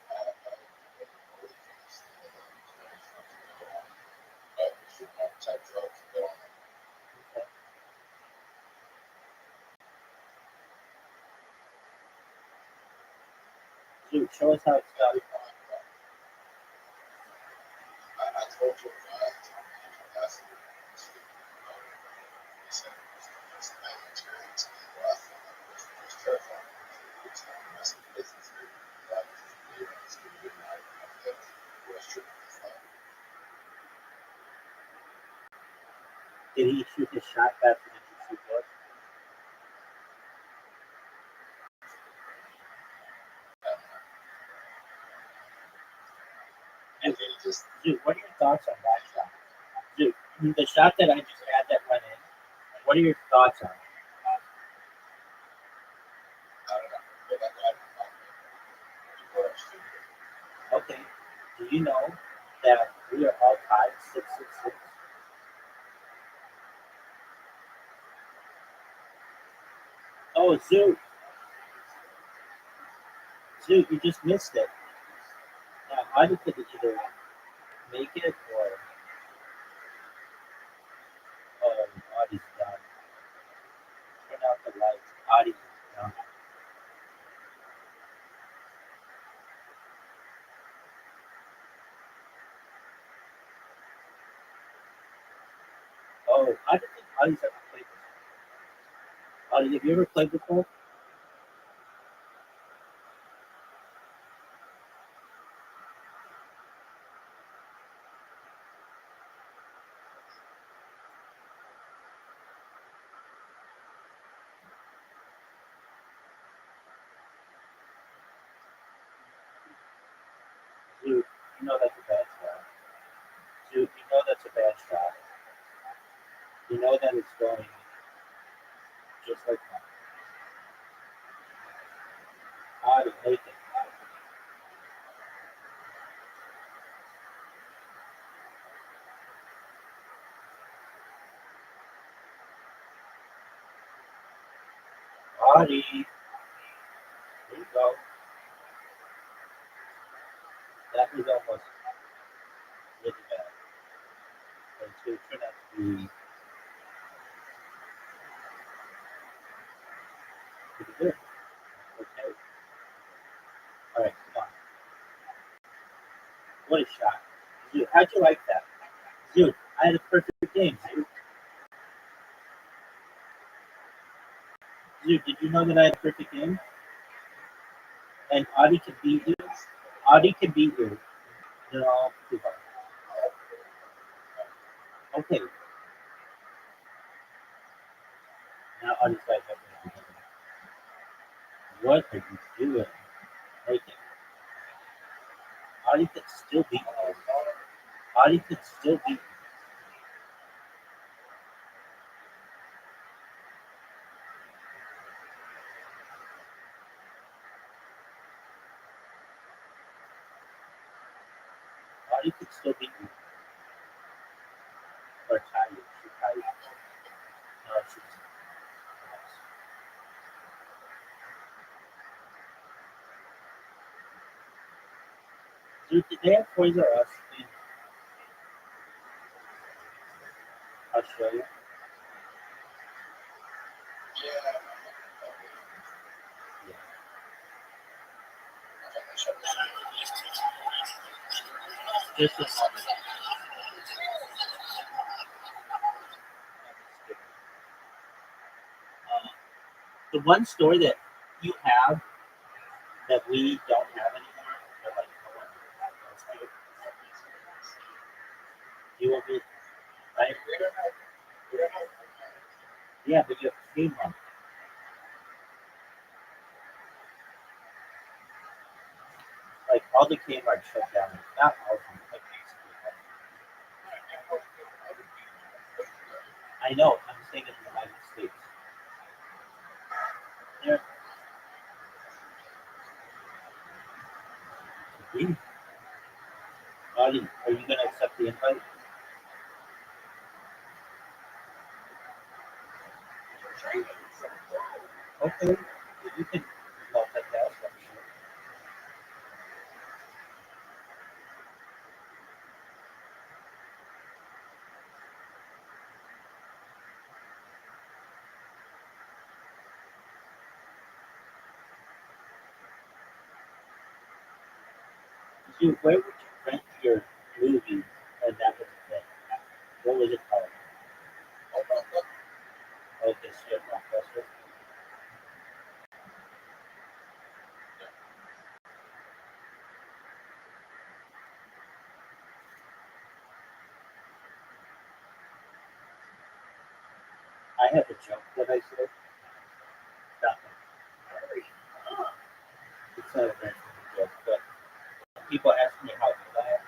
Dude, show us how it's done. Did he shoot his shot faster than you shoot yours? And dude, what are your thoughts on that shot? Dude, the shot that I just had that went in, what are your thoughts on it? Okay. Do you know that we are all tied 666? Oh, Zoo, you just missed it. Now, Audie could either make it or Audie's done. Turn out the lights. Audie's done. Oh, I don't think Audie's ever played before. Audie, have you ever played before? Dude, you know that's a bad shot. Dude, you know that's a bad shot. You know that it's going just like that. Audie, make it. Audie, there you go. That was almost really bad. And to turn out to be pretty good. Okay. All right, come on. What a shot. Dude, how'd you like that? Dude, I had a perfect game, dude. Dude, did you know that I had a perfect game? And Audie can beat you? Audie can beat you. No, too hard. Okay. Now Audie's like, what are you doing? Make it. Audie can still beat you. Audie can still beat you. Audie can still beat you. Or tie you. She tie you. No, she's Dude, did they have Toys R Us in Australia? Just a moment. The one store that you have that we don't have anymore, that like no one knows how to. You will be right? Yeah, but you have Kmart. Like all the Kmart shut down. Not all of them, like I know, I'm saying in the United States. There. Audie, are you gonna accept the invite? Okay. You can multitask, I'm sure. Dude, where would you rent your movie and that was the thing? What was it called? Okay, so you're Blockbuster. I have a joke that I said. Nothing. It's not a very funny joke, but people ask me how old I am.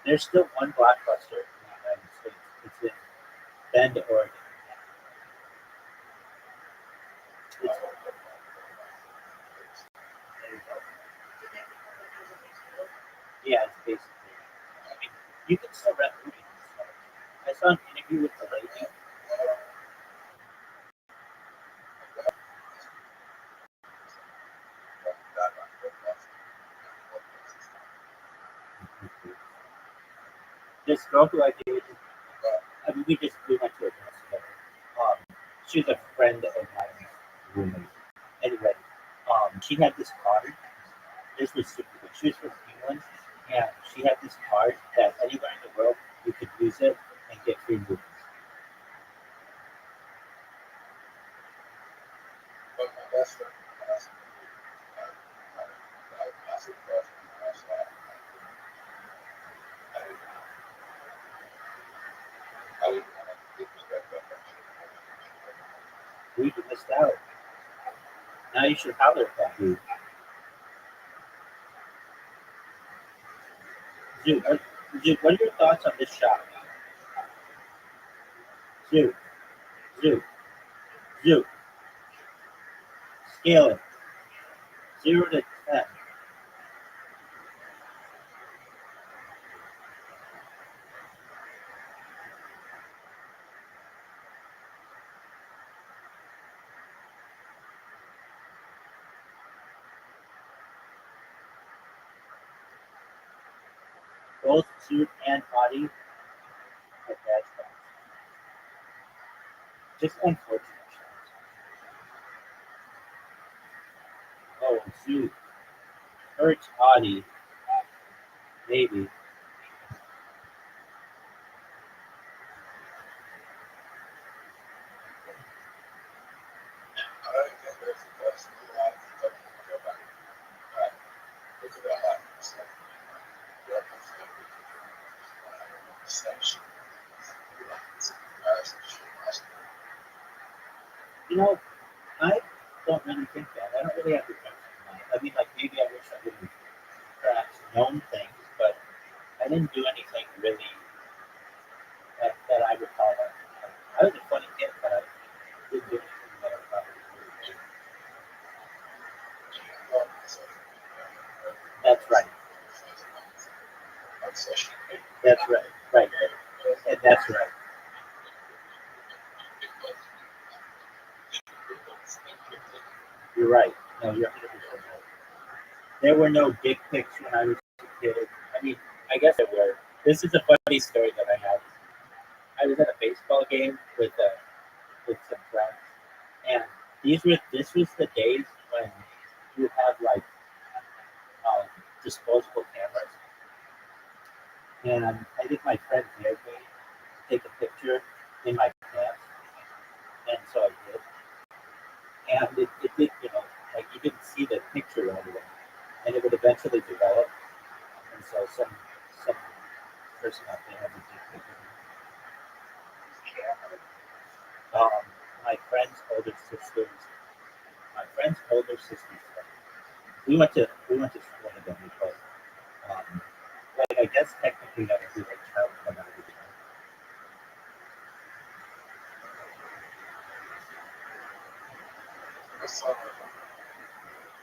There's still one Blockbuster in the United States. It's in Bend, Oregon. It's, yeah, it's basically. I mean, you can still rent movies. I saw an interview with the lady. This girl who I dated, I mean, we went to a dance together. She's a friend of my roommate. Anyway, she had this card. This was super good. She was from England, and she had this card that anywhere in the world you could use it and get free movies. We missed out. Now you should holler at that dude. Dude, what are your thoughts on this shot? Dude, Zoo. Scale it. 0 to 10. Both suit and body are bad shots. Just unfortunate shots. Oh, suit. Hurts body. Maybe. You know, I don't really think that. I don't really have to think that. I mean, like, maybe I wish I would have perhaps known things, but I didn't do anything really that I recall. I was a funny kid, but I didn't do anything that I probably would do. That's right. That's right. Right. And that's right. You're right. No, you're 100% right. There were no dick pics when I was a kid. I mean, I guess there were. This is a funny story that I have. I was at a baseball game with some friends, and this was the days when you had like disposable cameras, and I think my friend dared me to take a picture in my pants, and so I did. And it did, like you didn't see the picture right away, and it would eventually develop, and so some person out there had to take pictures. My friend's older sister's friend. We went to school together, but like I guess technically that would be like child pornography.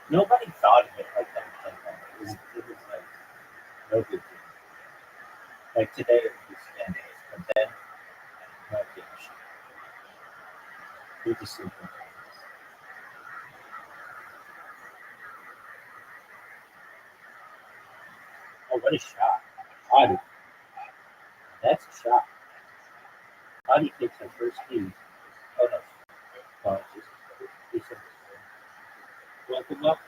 Nobody thought of it like that. It was like no big deal. Like today it would be scandalous, but then no big shit. We just see it. Oh, what a shot. Audie. That's a shot. Audie takes her first tee. Oh, no. Oh, it's just, welcome up.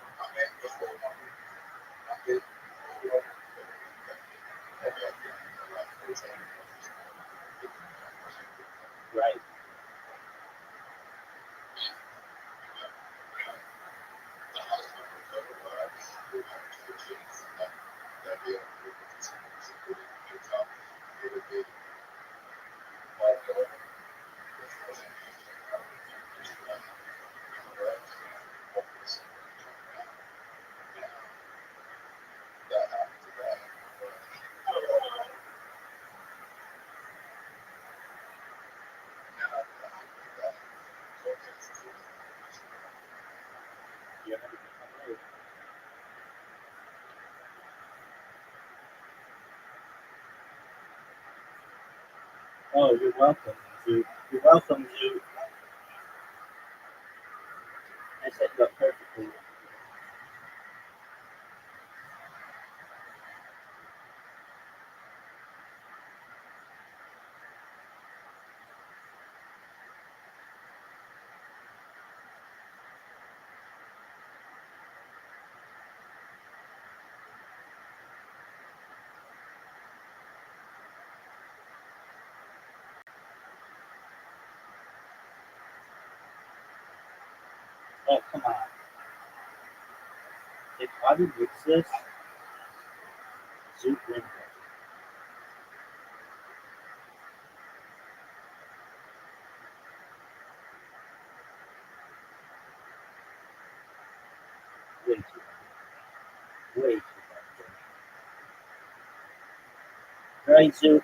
Right. Oh, you're welcome, Zoo. You're welcome, Zoo. I set you up perfectly. Oh, come on. If Bobby mix this, Zoo wins it. Way too much. Way too much. Right, Zoo. I'm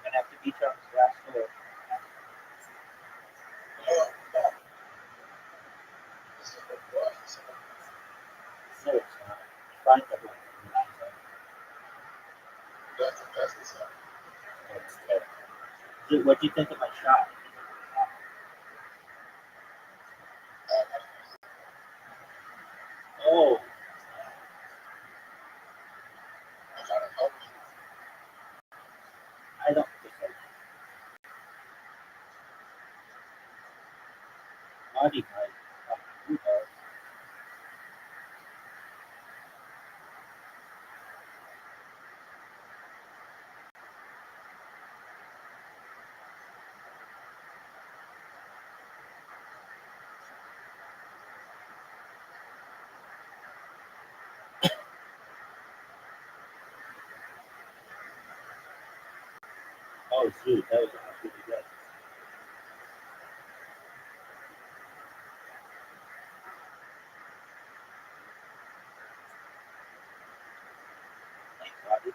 gonna have to beat you on this last floor. No, it's not. Find the one. Zoo, what do you think of my shot? Oh, I don't think so. Body might. You know. Oh, shoot, that was pretty good. Thanks, Robbie.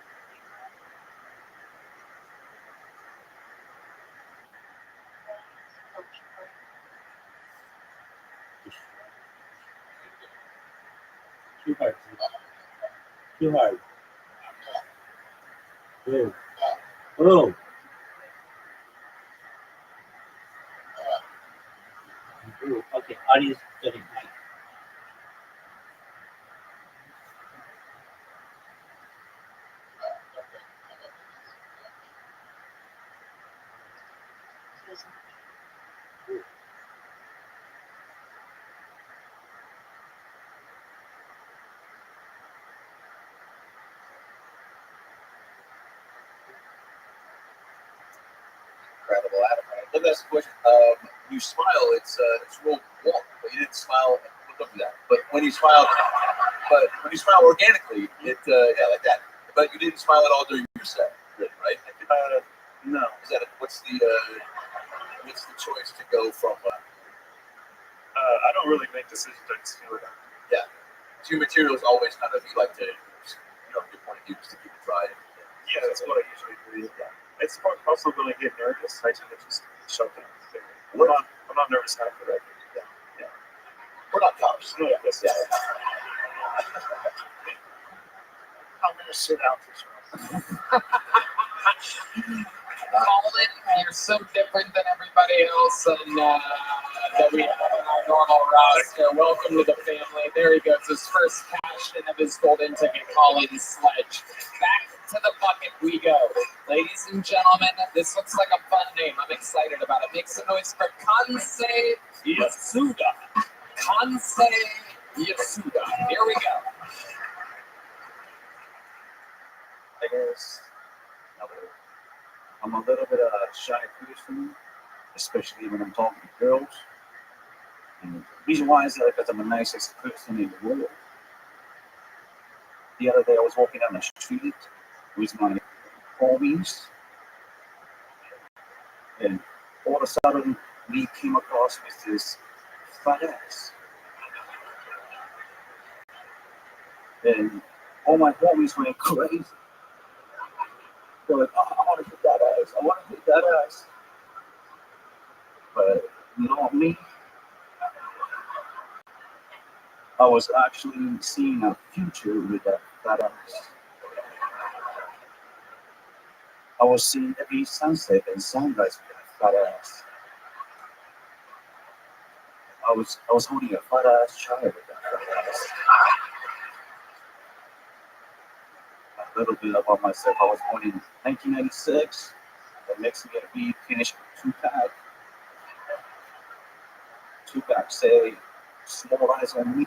Too hard. Too hard. Boom. Boom. Ooh, okay, audience getting high. Incredible, Adam. Let me ask a question. You smile, it's real warm, but you didn't smile. Look up to that. But when you smile organically, yeah, like that. But you didn't smile at all during your set, really, right? No. Is that what's the choice to go from? I don't really make decisions. I just feel it out. Yeah, so your material is always kind of you like to, your point of view is to keep it dry. Yeah, that's what I usually do. Yeah. It's also when I get nervous, I tend to just shut down. I'm not nervous after that. Yeah. We're not cops. No, yes, Yeah. I'm going to sit out this one. Colin, you're so different than everybody else, and that we have in our normal roster. Welcome to the family. There he goes, his first cash in of his golden ticket, Colin's Sledge. Back to the bucket we go. Ladies and gentlemen, this looks like a fun name. I'm excited about it. Make some noise for Kansei Yasuda. Kansei Yasuda. Here we go. I guess I'm a little bit of a shy person, especially when I'm talking to girls. And the reason why is that because I'm the nicest person in the world. The other day I was walking down the street with my homies, and all of a sudden we came across with this fat ass. And all my homies went crazy. They're like, oh, I want to hit that ass. I want to hit that ass. But not me. I was actually seeing a future with that ass. I was seeing every sunset and sunrise with a fat ass. I was holding a fat ass child with that fat ass. A little bit about myself. I was born in 1996. That makes me a be finished with two-pack. Two-pack say, small eyes on me.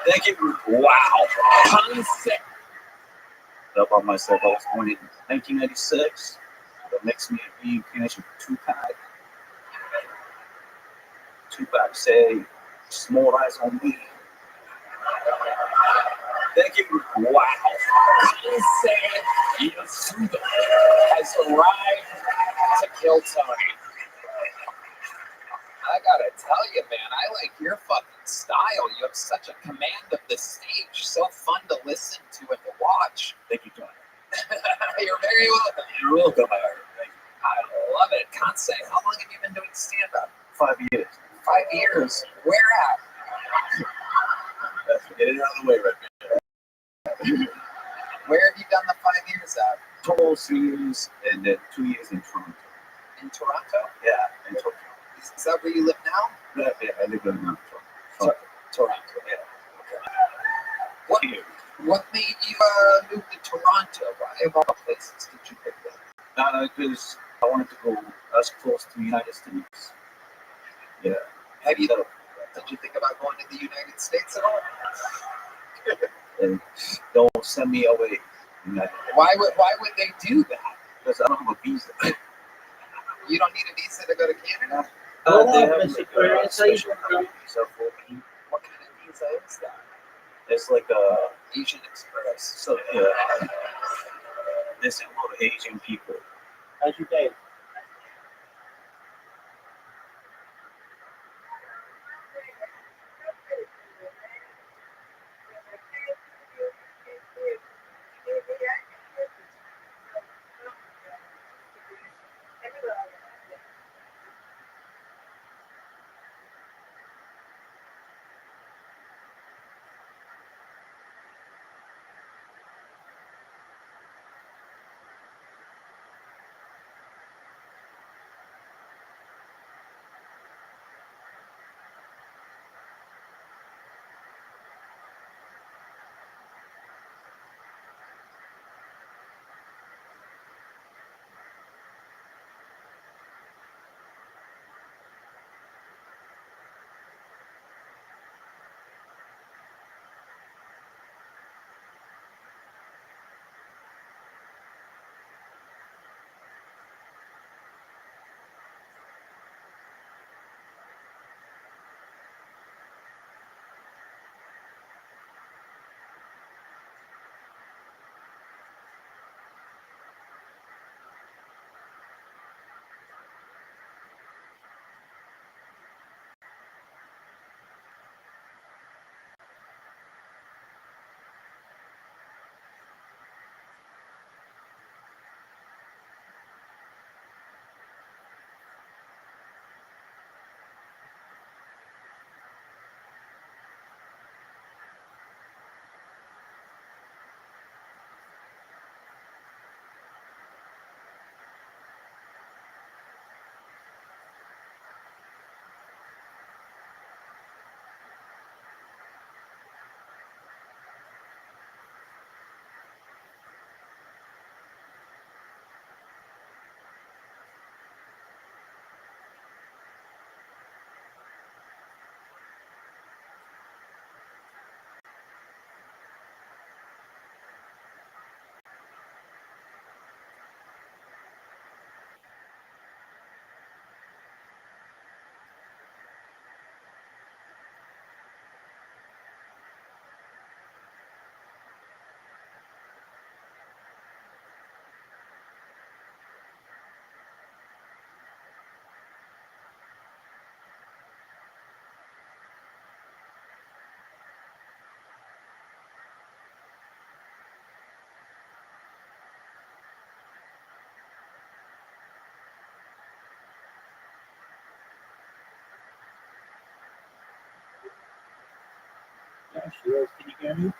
Thank you. Wow. Concept. About myself. I was born in 1996. That makes me a be finished with two-pack. Two-pack say, small eyes on me. Thank you. Wow. Concept. Yasuda has arrived to kill Tony. I gotta tell you, man, I like your fucking style. You have such a command of the stage. So fun to listen to and to watch. Thank you, Tony. You're very welcome. You're welcome, Aaron. Thank you. I love it. Conce, how long have you been doing stand-up? 5 years. 5 years. Where at? That's Get it out of the way, Rabbi. Where have you done the 5 years at? Total 3 years and 2 years in Toronto. In Toronto? Yeah, in Toronto. Is that where you live now? Yeah, I live in Toronto. Toronto. Yeah. What made you move to Toronto? Why of all places did you pick that? Because I wanted to go as close to the United States. Yeah. Did you think about going to the United States at all? And don't send me away. Why would they do that? Because I don't have a visa. You don't need a visa to go to Canada? They have like a special kind of visa for me. What kind of visa is that? It's like a Asian Express. so yeah. This involve Asian people. How's your day? Gosh, Rose, can you hear me?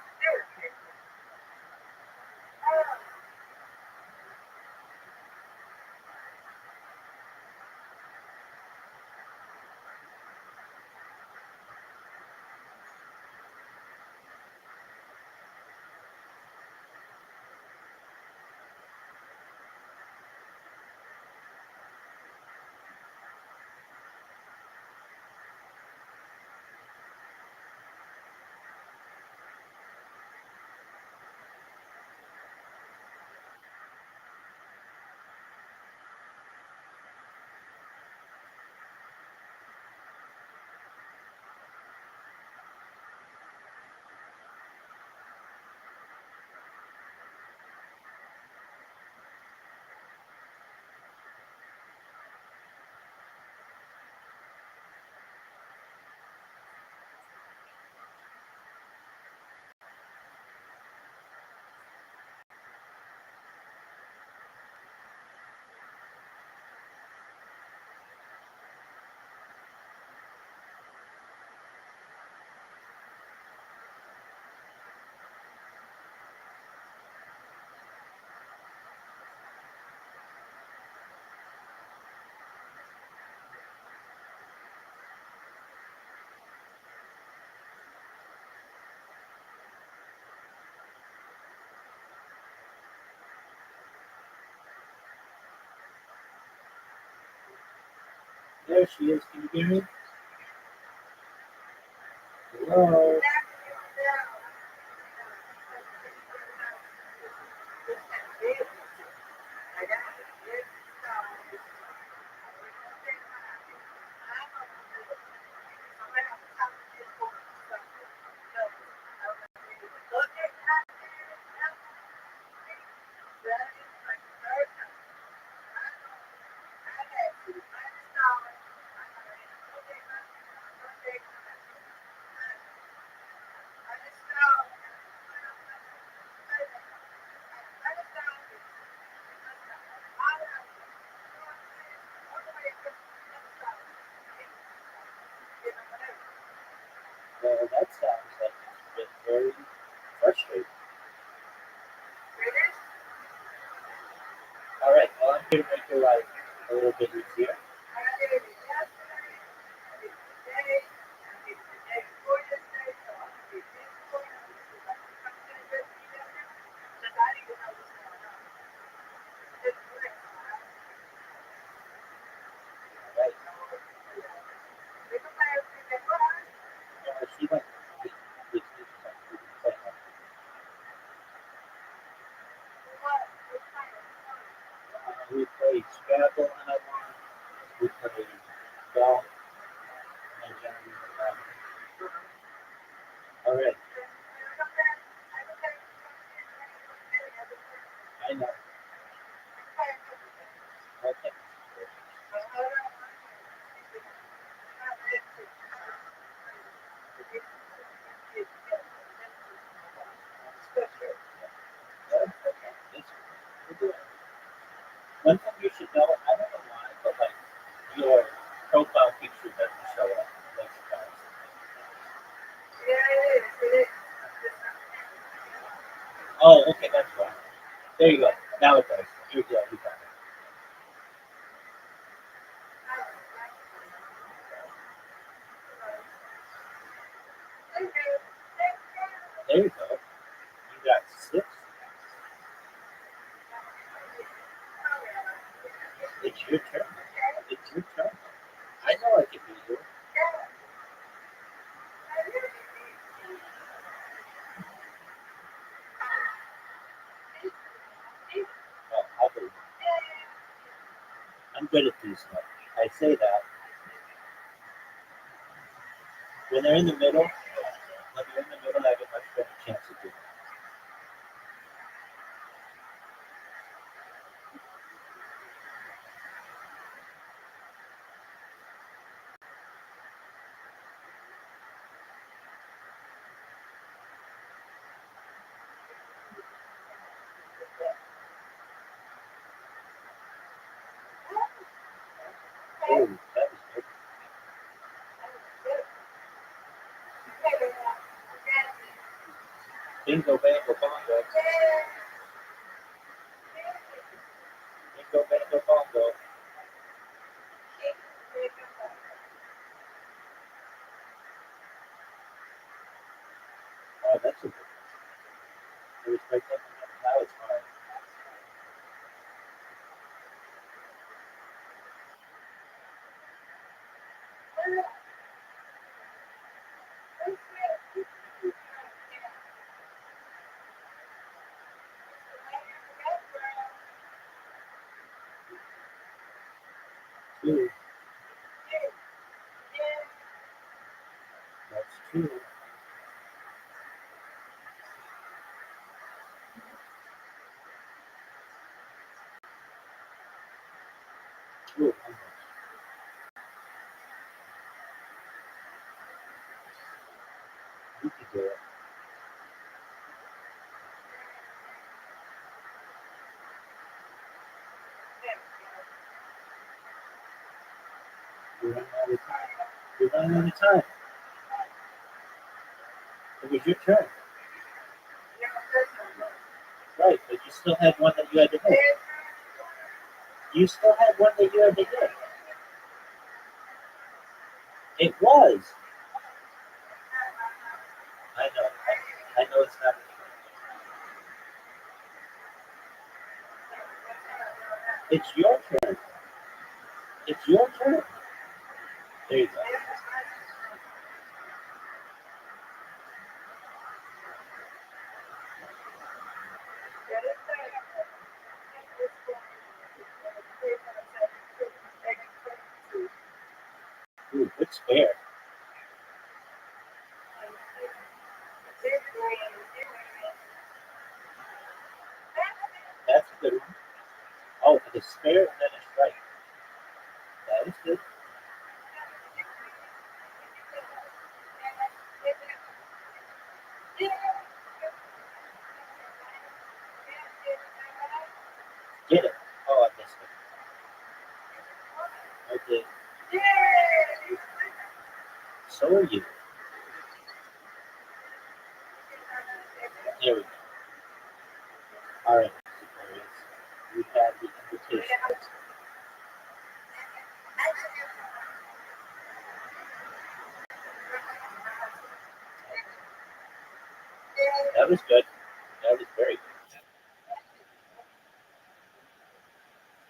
There she is. Can you hear me? Hello? Well, that sounds like it's been very frustrating. All right, well, I'm here to make your life a little bit easier. All right. She went we played Scrabble and I won. We played golf and Johnny. All right. I know. Okay. One thing you should know, I don't know why, but like your profile picture doesn't show up. Like, oh, okay, that's why. There you go. Now it does. Here you go. You got it. There you go. You got 6. It's your turn. It's your turn. I know I can beat you. Oh, I'll do it. I'm good at these ones. I say that. When they're in the middle, I get a much better chance of doing it. Oh, that was good. Bingo, bango, bongo. Bingo, bango, bongo. Oh, that's a good one. It was like that. Now it's hard. Two. That's 2. Ooh, you can do it. You're running out of time. You're running out of time. It was your turn. Right, but you still had one that you had to hit. You still had one that you had to hit. It was. I know. I know it's not. It's your turn. It's your turn. There you go. Ooh, good spare. That's a good one. Oh, for the spare and then a strike. That is good. Get it. Oh, I missed it. Okay. So are you. There we go. All right, we have the invitation. That was good. That was very good.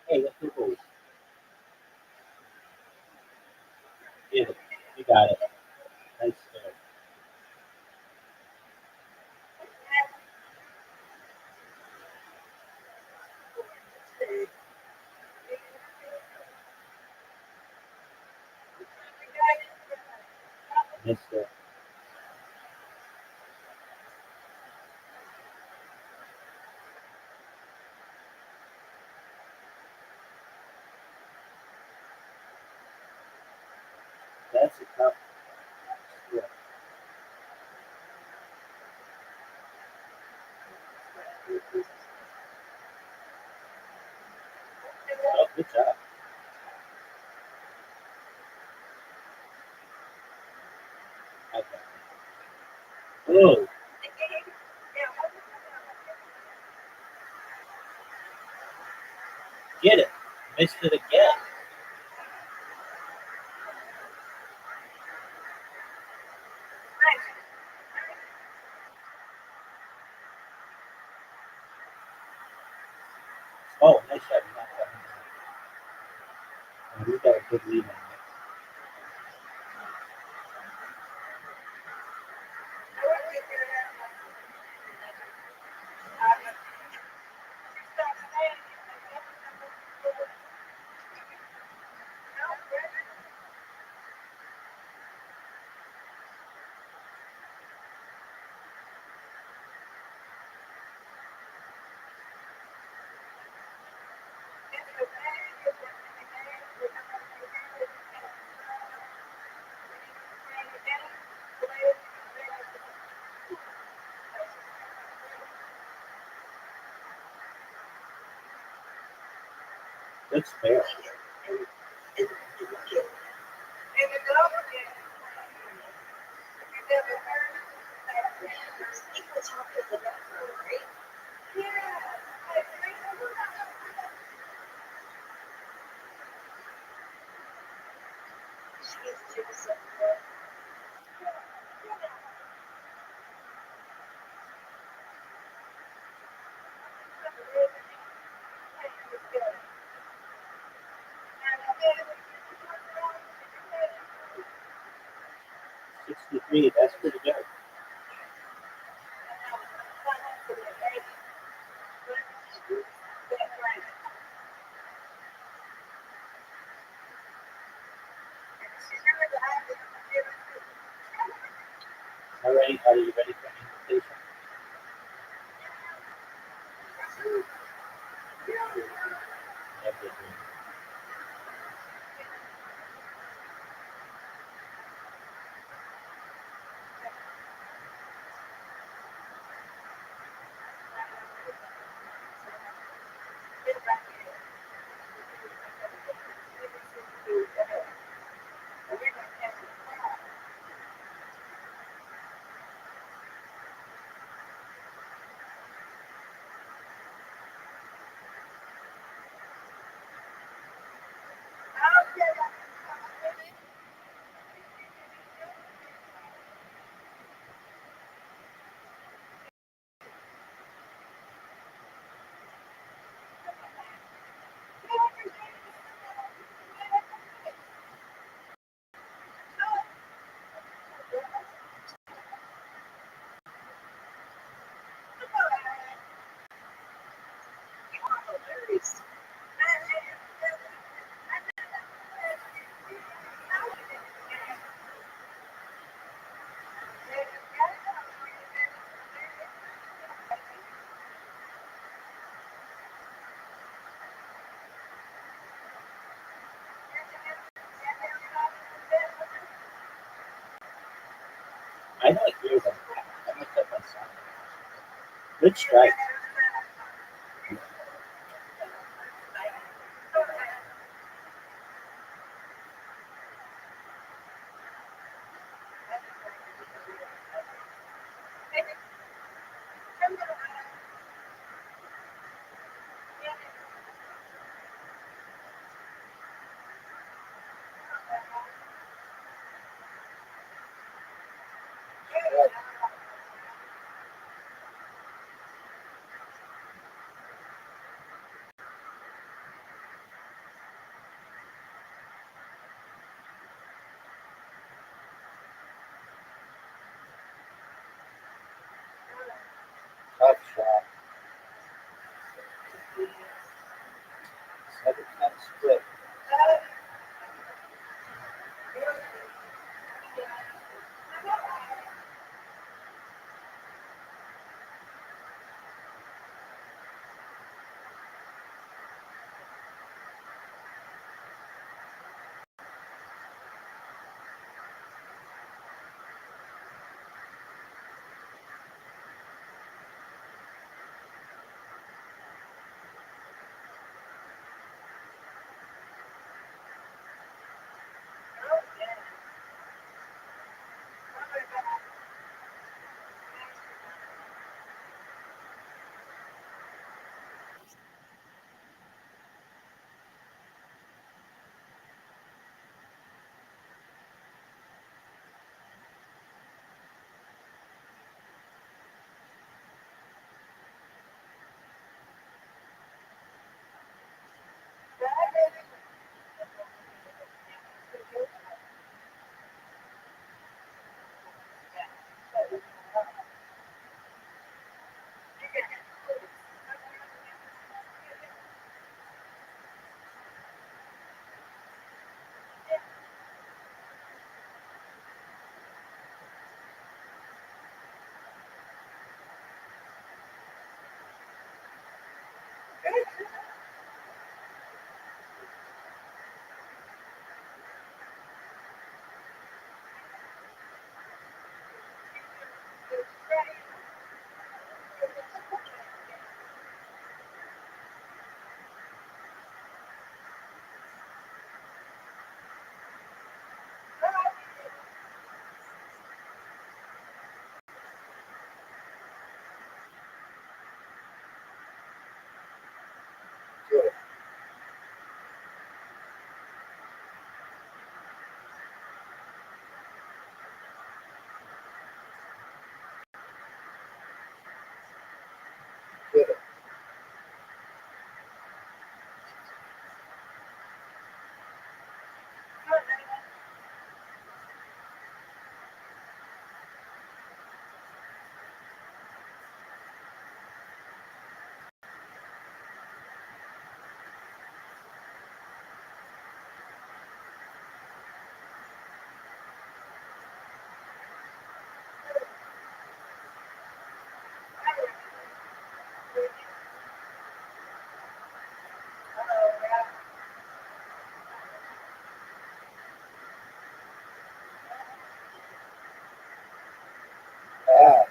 Hey, let's do both. Yeah, you got it. Nice start. Missed it. That's a tough score. Oh, good job. Okay. Whoa. Get it. Missed it again. Oh, nice shot. We got a good lead on that. That's fair. That's pretty good. All right, are you ready for the invitation? Everything. I know it hears them. I must have my sound. Good strike. Tough shot. 7-10 split. Good. Good. Bad.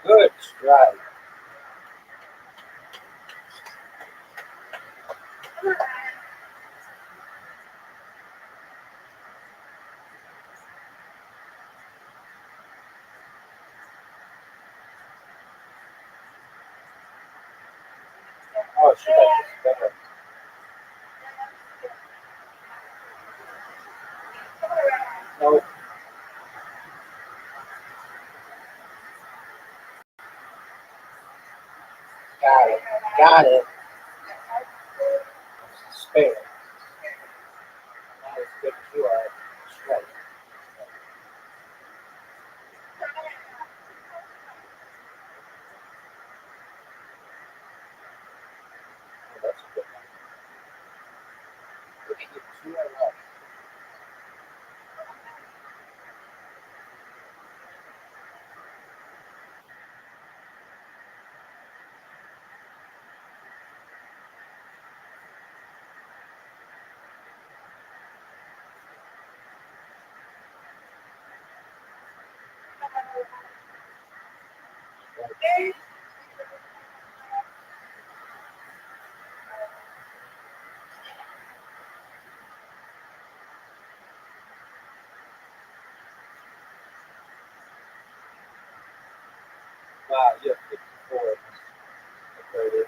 Good strike. Oh, she got this better. No. Got it. Got it. Spare. Not as good as you are. Strike. Wow, you have 54. There it is.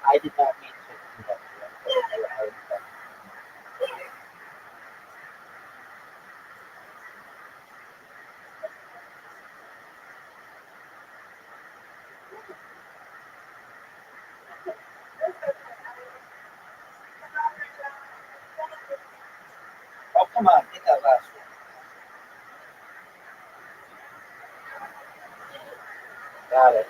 I did not mean to do that. Oh, come on, get that last one. Got it.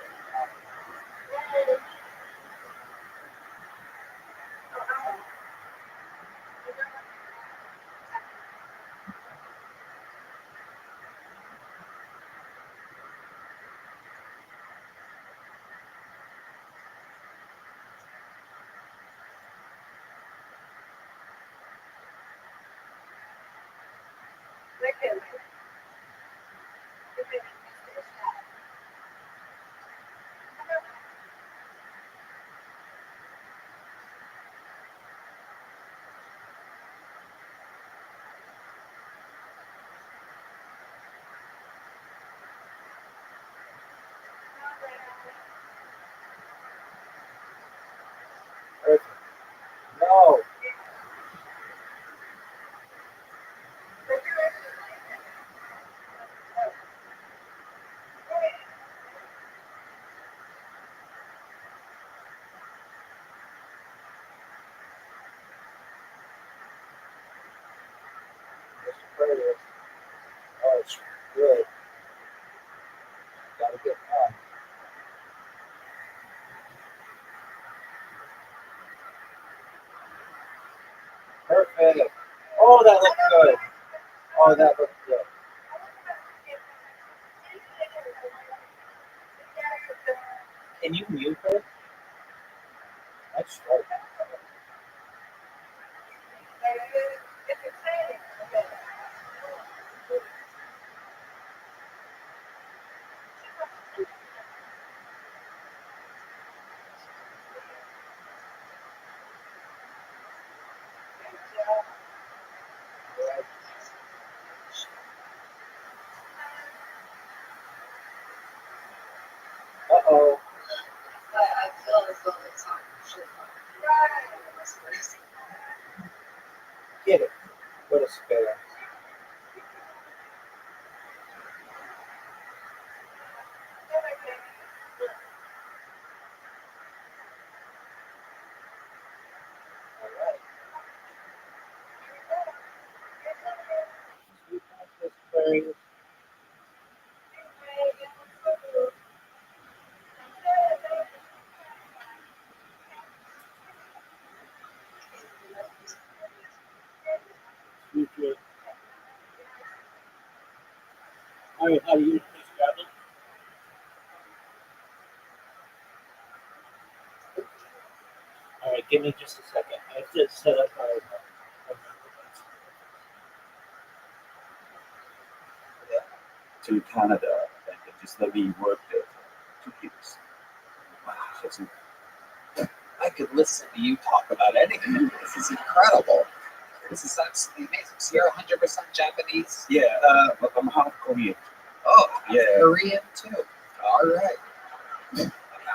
Perfect. No. Oh, it's good. Gotta get on. Perfect. Oh, that looks good. Oh, that looks good. Can you mute her? That's right. Uh-oh. Get it. What a spare. All right. We got this thing. All right, how do you please grab them? All right, give me just a second. I have to set up our To Canada and they just let me work there for 2 years. Wow, that's I could listen to you talk about anything. This is incredible. This is absolutely amazing. So you're 100% Japanese? yeah, I'm half Korean. Oh, Yeah. Korean too. All right.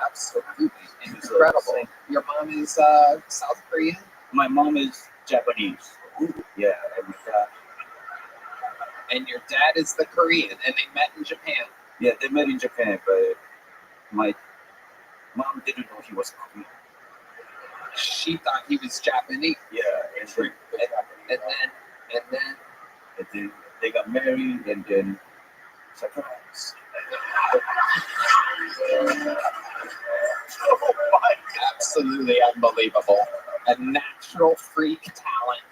Absolutely incredible. Your mom is South Korean? My mom is Japanese. Yeah, and And your dad is the Korean, and they met in Japan. yeah, they met in Japan, but my mom didn't know he was Korean. She thought he was Japanese. Yeah, And then they got married, and then surprise. oh my, absolutely unbelievable. A natural freak talent.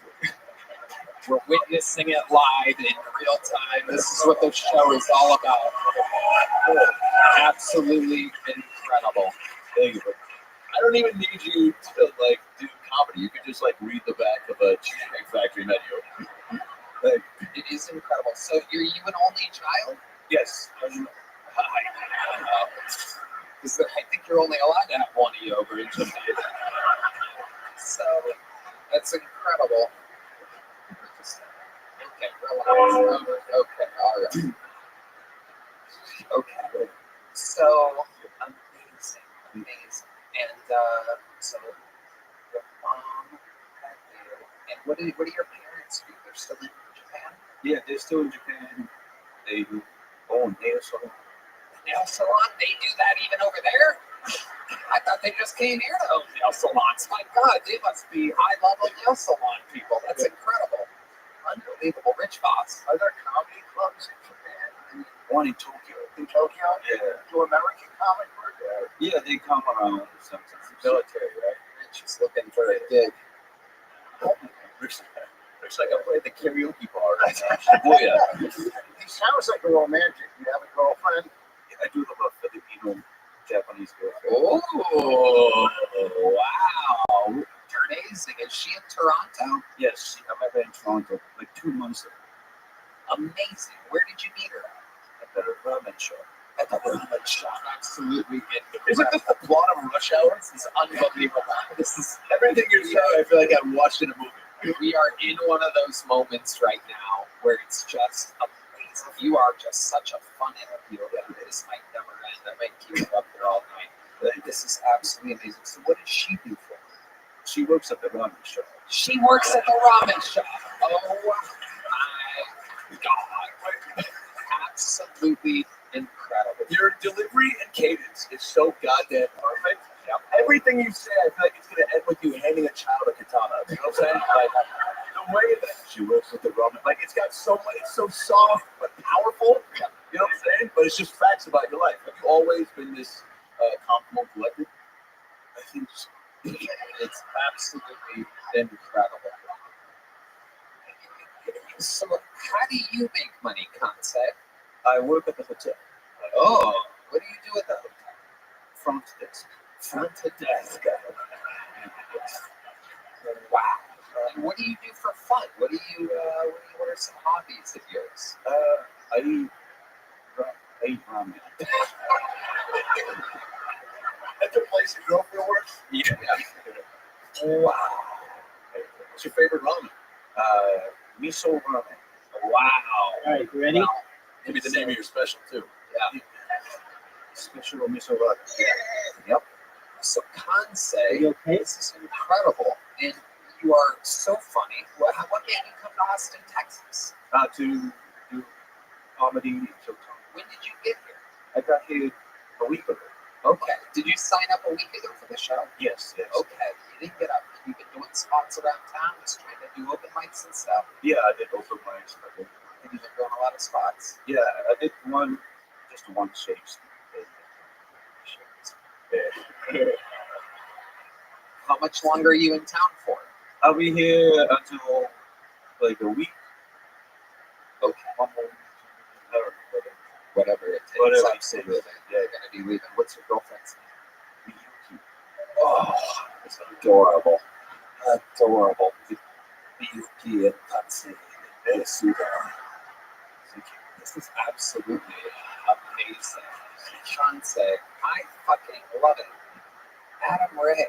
We're witnessing it live in real time. This is what the show is all about. Absolutely incredible. There you go. I don't even need you to Because I think you're only allowed to have one of you over in Japan. So that's incredible. Okay, relax. Okay, all right. Okay. So amazing. And so your mom had you. And what do your parents do? They're still in Japan? Yeah, they're still in Japan. They own nail salon. Nail salon? They do that even over there? I thought they just came here to own nail salons. My God, they must be high-level nail salon people. That's incredible. Unbelievable. Rich boss. Are there comedy clubs in Japan? One in Tokyo. In Tokyo? Yeah. Do American comic work there? Yeah, they come around sometimes. Military, right? Rich is looking for a gig. Looks like I'm playing the karaoke bar right now. Shibuya. He sounds like a romantic. You have a girlfriend? I do have a Filipino Japanese girlfriend. Oh, wow. Amazing. Is she in Toronto? Yes, I met her in Toronto like 2 months ago Amazing. Where did you meet her at? at the ramen shop. At the ramen shop. Absolutely. Isn't this the plot of Rush Hour? This is unbelievable. This is Everything you're saying, I feel like I've watched in a movie. we are in one of those moments right now where it's just amazing. You are just such a fun interview. This might never end. I might keep you up there all night. This is absolutely amazing. So what does she do for you? She works at the ramen shop. She works at the ramen shop. Oh my God. Absolutely incredible. Your delivery and cadence is so goddamn perfect. Everything you say, I feel like it's going to end with you handing a child a katana. You know what I'm saying? Like, the way that she works with the ramen, like, it's got so much, it's so soft but powerful. You know what I'm saying? But it's just facts about your life. Have you always been this calm, cool, collected? I think so. It's absolutely incredible. So how do you make money, Kansei? I work at the hotel. Oh, what do you do at the hotel? Front desk. Front desk. Wow. And what do you do for fun? What are some hobbies of yours? I eat ramen. At the place your girlfriend works? Yeah. Wow. What's your favorite ramen? Miso ramen. Wow. All right, you ready? Give me the name of your special, too. Yeah. Special miso ramen. Yep. So Kansei, Are you okay? this is incredible. And you are so funny. What made you come to Austin, Texas? To do comedy in Showtime. When did you get here? I got here a week ago. Okay. Did you sign up a week ago for the show? Yes. Okay. You didn't get up. You've been doing spots around town, just trying to do open mics and stuff. Yeah, I did open mics. And you've been doing a lot of spots. Yeah, I did just one shakes. How much longer are you in town for? I'll be here until like a week. Okay. One more week. Whatever it takes. Whatever. Absolutely. You're going to be leaving. What's your girlfriend's name? Miyuki. Oh, it's adorable. Adorable. Miyuki and Kansei. This is absolutely amazing. Kansei, I fucking love it. Adam Ray.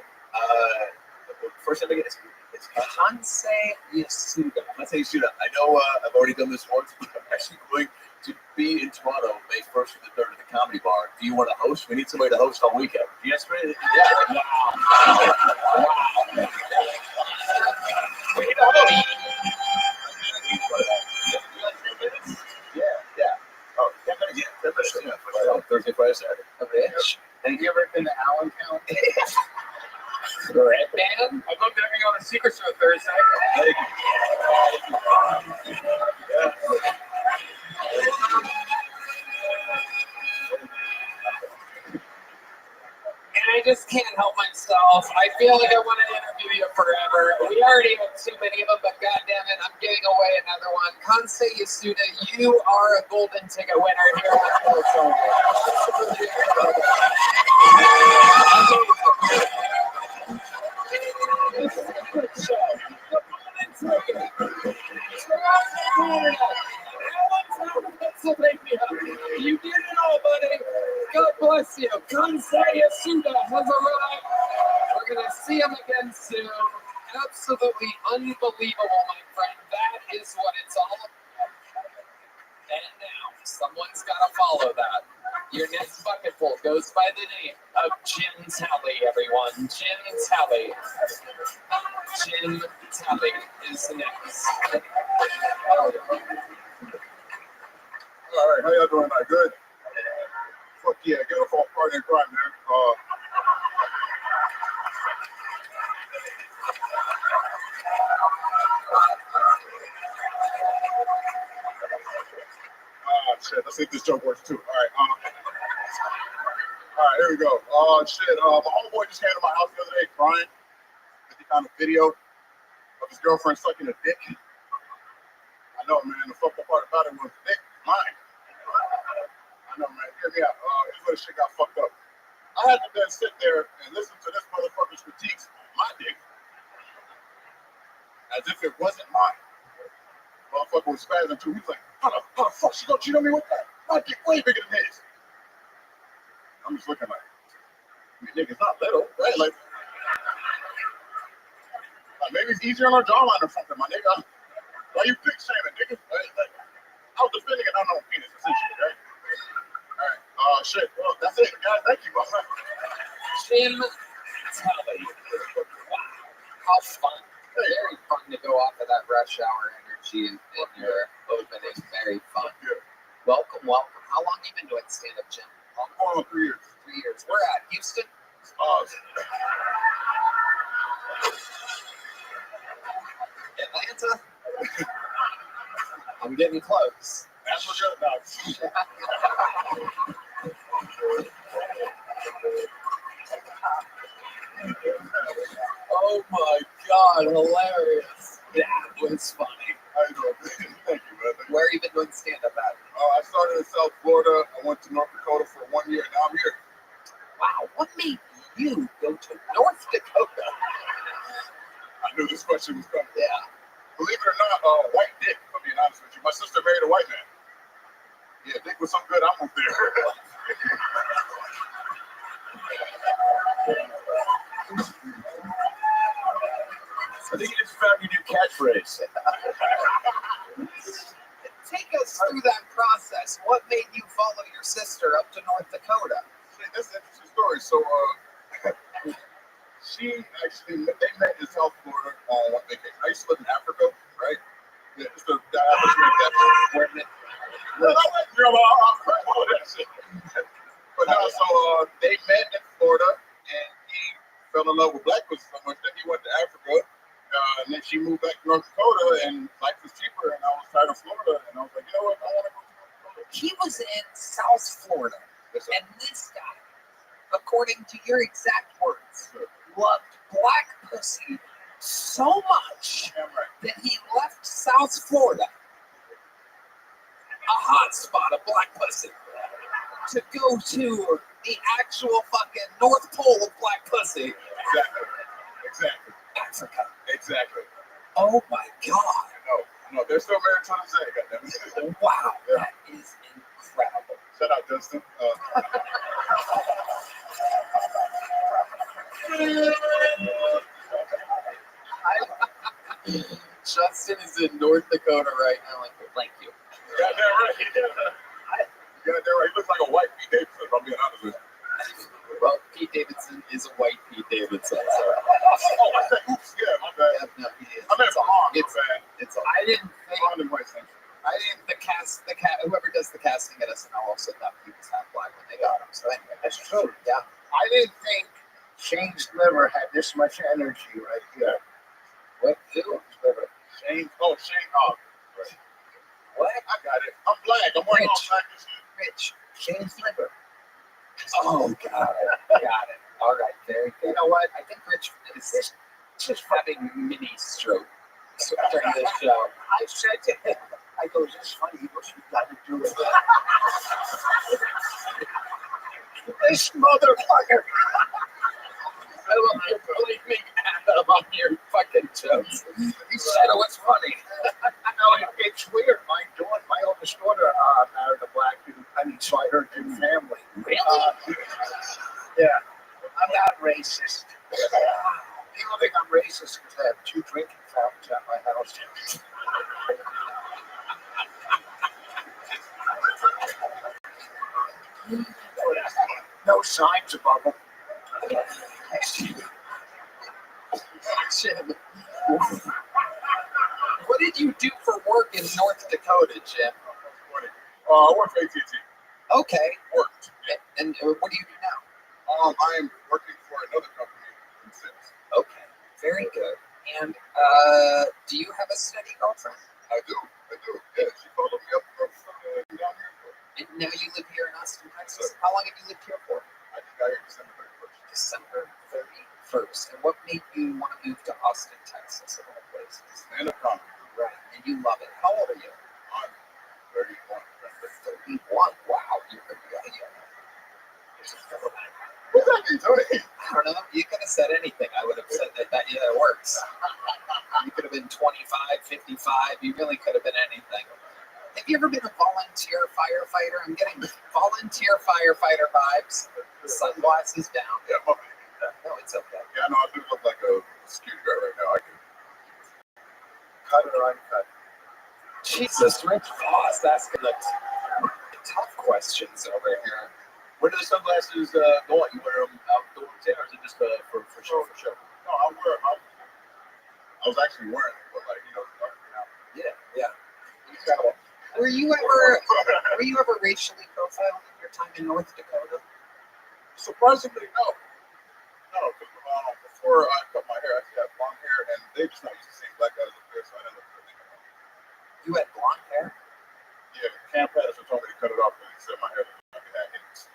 First time I get it's Kansei Yasuda. Kansei Yasuda. I know I've already done this once, but I'm actually going to be in Toronto May 1st through the 3rd at the Comedy Bar. Do you want to host? We need somebody to host all weekend. Yes, right? Yeah. Wow. Yeah. Oh, 10 minutes. Yeah, 10 minutes. Yeah, for sure. Thursday, Friday, Saturday. Rich. Have you ever been to Allentown? Red man. I'd love to have you on a Secret Show Thursday. And I just can't help myself. I feel like I want to interview you forever. We already have too many of them, but goddamn it, I'm giving away another one. Kansei Yasuda, you are a golden ticket winner here on the show. Absolutely incredible. This is a good show. The golden ticket. Allentown, Pennsylvania. You did it all, buddy. God bless you. Kansai Yasuda has arrived. We're going to see him again soon. Absolutely unbelievable, my friend. That is what it's all about. And now, someone's got to follow that. Your next bucketful goes by the name of Jim Talley, everyone. Jim Talley. Jim Talley is next. All right, how y'all doing tonight? Good? Fuck yeah, get off all party and crime, man. Shit, let's see if this joke works too. All right, here we go. Oh, shit, my homeboy just came to my house the other day crying. He found a video of his girlfriend sucking a dick. I know, man, the fucked up part about it was the dick, mine. I know, man, hear me out. Here's where the shit got fucked up. I had to then sit there and listen to this motherfucker's critiques on my dick as if it wasn't mine. Motherfucker was spazzing too. He's like, how the fuck she gonna cheat on me with that? My dick way bigger than his. I'm just looking like, nigga's not little, right? Like maybe it's easier on our jawline or something, my nigga. Why you big shaming, nigga? Right? Like, I was defending an unknown penis, essentially, right? All right. Shit. Well, that's it, guys. Thank you, brother. Jim Talley. Wow. How fun. Very fun to go off of that rush hour energy in your opening. Very fun. Yeah. Welcome. How long have you been doing stand-up, Jim? I'm going on 3 years. 3 years. Where at? Houston? Atlanta? I'm getting close. That's what you're about. Oh my God, hilarious. That was funny. How you doing? Thank you, man. Where have you been doing stand-up at? I started in South Florida. I went to North Dakota for 1 year. Now I'm here. Wow, what made you go to North Dakota? I knew this question was coming. Yeah. Believe it or not, white dick, if I'm being honest with you. My sister married a white man. Yeah, dick was so good, I moved there. I think you just found your new catchphrase. Take us through that process. What made you follow your sister up to North Dakota? See, that's an interesting story. So, they met in South Florida on one vacation. I used to live in Africa, right? Yeah, just that happens to make that. But no, so they met in Florida, and he fell in love with black pussy so much that he went to Africa. And then she moved back to North Dakota, and life was cheaper, and I was tired of Florida, and I was like, you know what, I want to go to North Dakota. He was in South Florida, and this guy, according to your exact words, loved black pussy so much that he left South Florida, a hot spot of black pussy, to go to the actual fucking North Pole of black pussy. Exactly. Africa. Exactly. Oh my God. I know. They're still married to this day, goddamn. Wow, that is incredible. Shout out, Justin. Justin is in North Dakota right now. Thank you. Goddamn right. Goddamn right. He looks like a white Pete Davidson, if I'm being honest with you. Well, Pete Davidson is a white Pete Davidson. So. Oh, I said, oops, yeah, my bad. Yeah, no, he is. I meant Vaughn, It's bad. It's all. I didn't think. Vaughn and White Central. Whoever does the casting at SNL also thought he was half black when they got him. So anyway, That's true. yeah. I didn't think Shane's liver had this much energy right here. What? Who? Shane. Oh, right. What? I got it. I'm black. I'm wearing all black and shit. Rich. Shane's liver. Oh, got it. All right, very good. You know what? I think Rich is just having mini stroke during this show. I said to him, I go, is this funny? He goes, you got to do it. This motherfucker. I love you blaming Adam on your fucking jokes. He said it was funny. No, it's weird. My oldest daughter married a black dude. I mean, so I heard their family. Really? racist. People think I'm racist because I have 2 drinking fountains at my house. No signs above them. Jim, what did you do for work in North Dakota, Jim? I work for AT&T. Okay. Worked. And what do you do now? I am working for another company in sales. Okay. Very good. And do you have a steady girlfriend? I do. Yeah, she followed me up from down here. And now you live here in Austin, Texas. How long have you lived here for? I just got here December 31st. December 31st. And what made you want to move to Austin, Texas, of all places? Stand-up comedy. Right. And you love it. How old are you? I'm 31. 31. Wow. You're really young. What's that mean, Tony? I don't know. You could have said anything. I would have said that yeah, it works. You could have been 25, 55. You really could have been anything. Have you ever been a volunteer firefighter? I'm getting volunteer firefighter vibes. Sunglasses down. Yeah, I'm up here. No, it's okay. Yeah, I know. I do look like a security guard right now. I can cut it or uncut. Jesus, Rich Voss asking the tough questions over here. Where do the sunglasses go on? You wear them outdoors, or is it just for show? For show? No, I was actually wearing it, but like, dark now. Yeah. Were you ever racially profiled in your time in North Dakota? Surprisingly, no. No, because before I cut my hair, I actually had blonde hair, and they just not used to seeing black guys up there, so I didn't look for anything. You had blonde hair? Yeah, Cam Patterson told me to cut it off, and he said my hair looked like it had hits.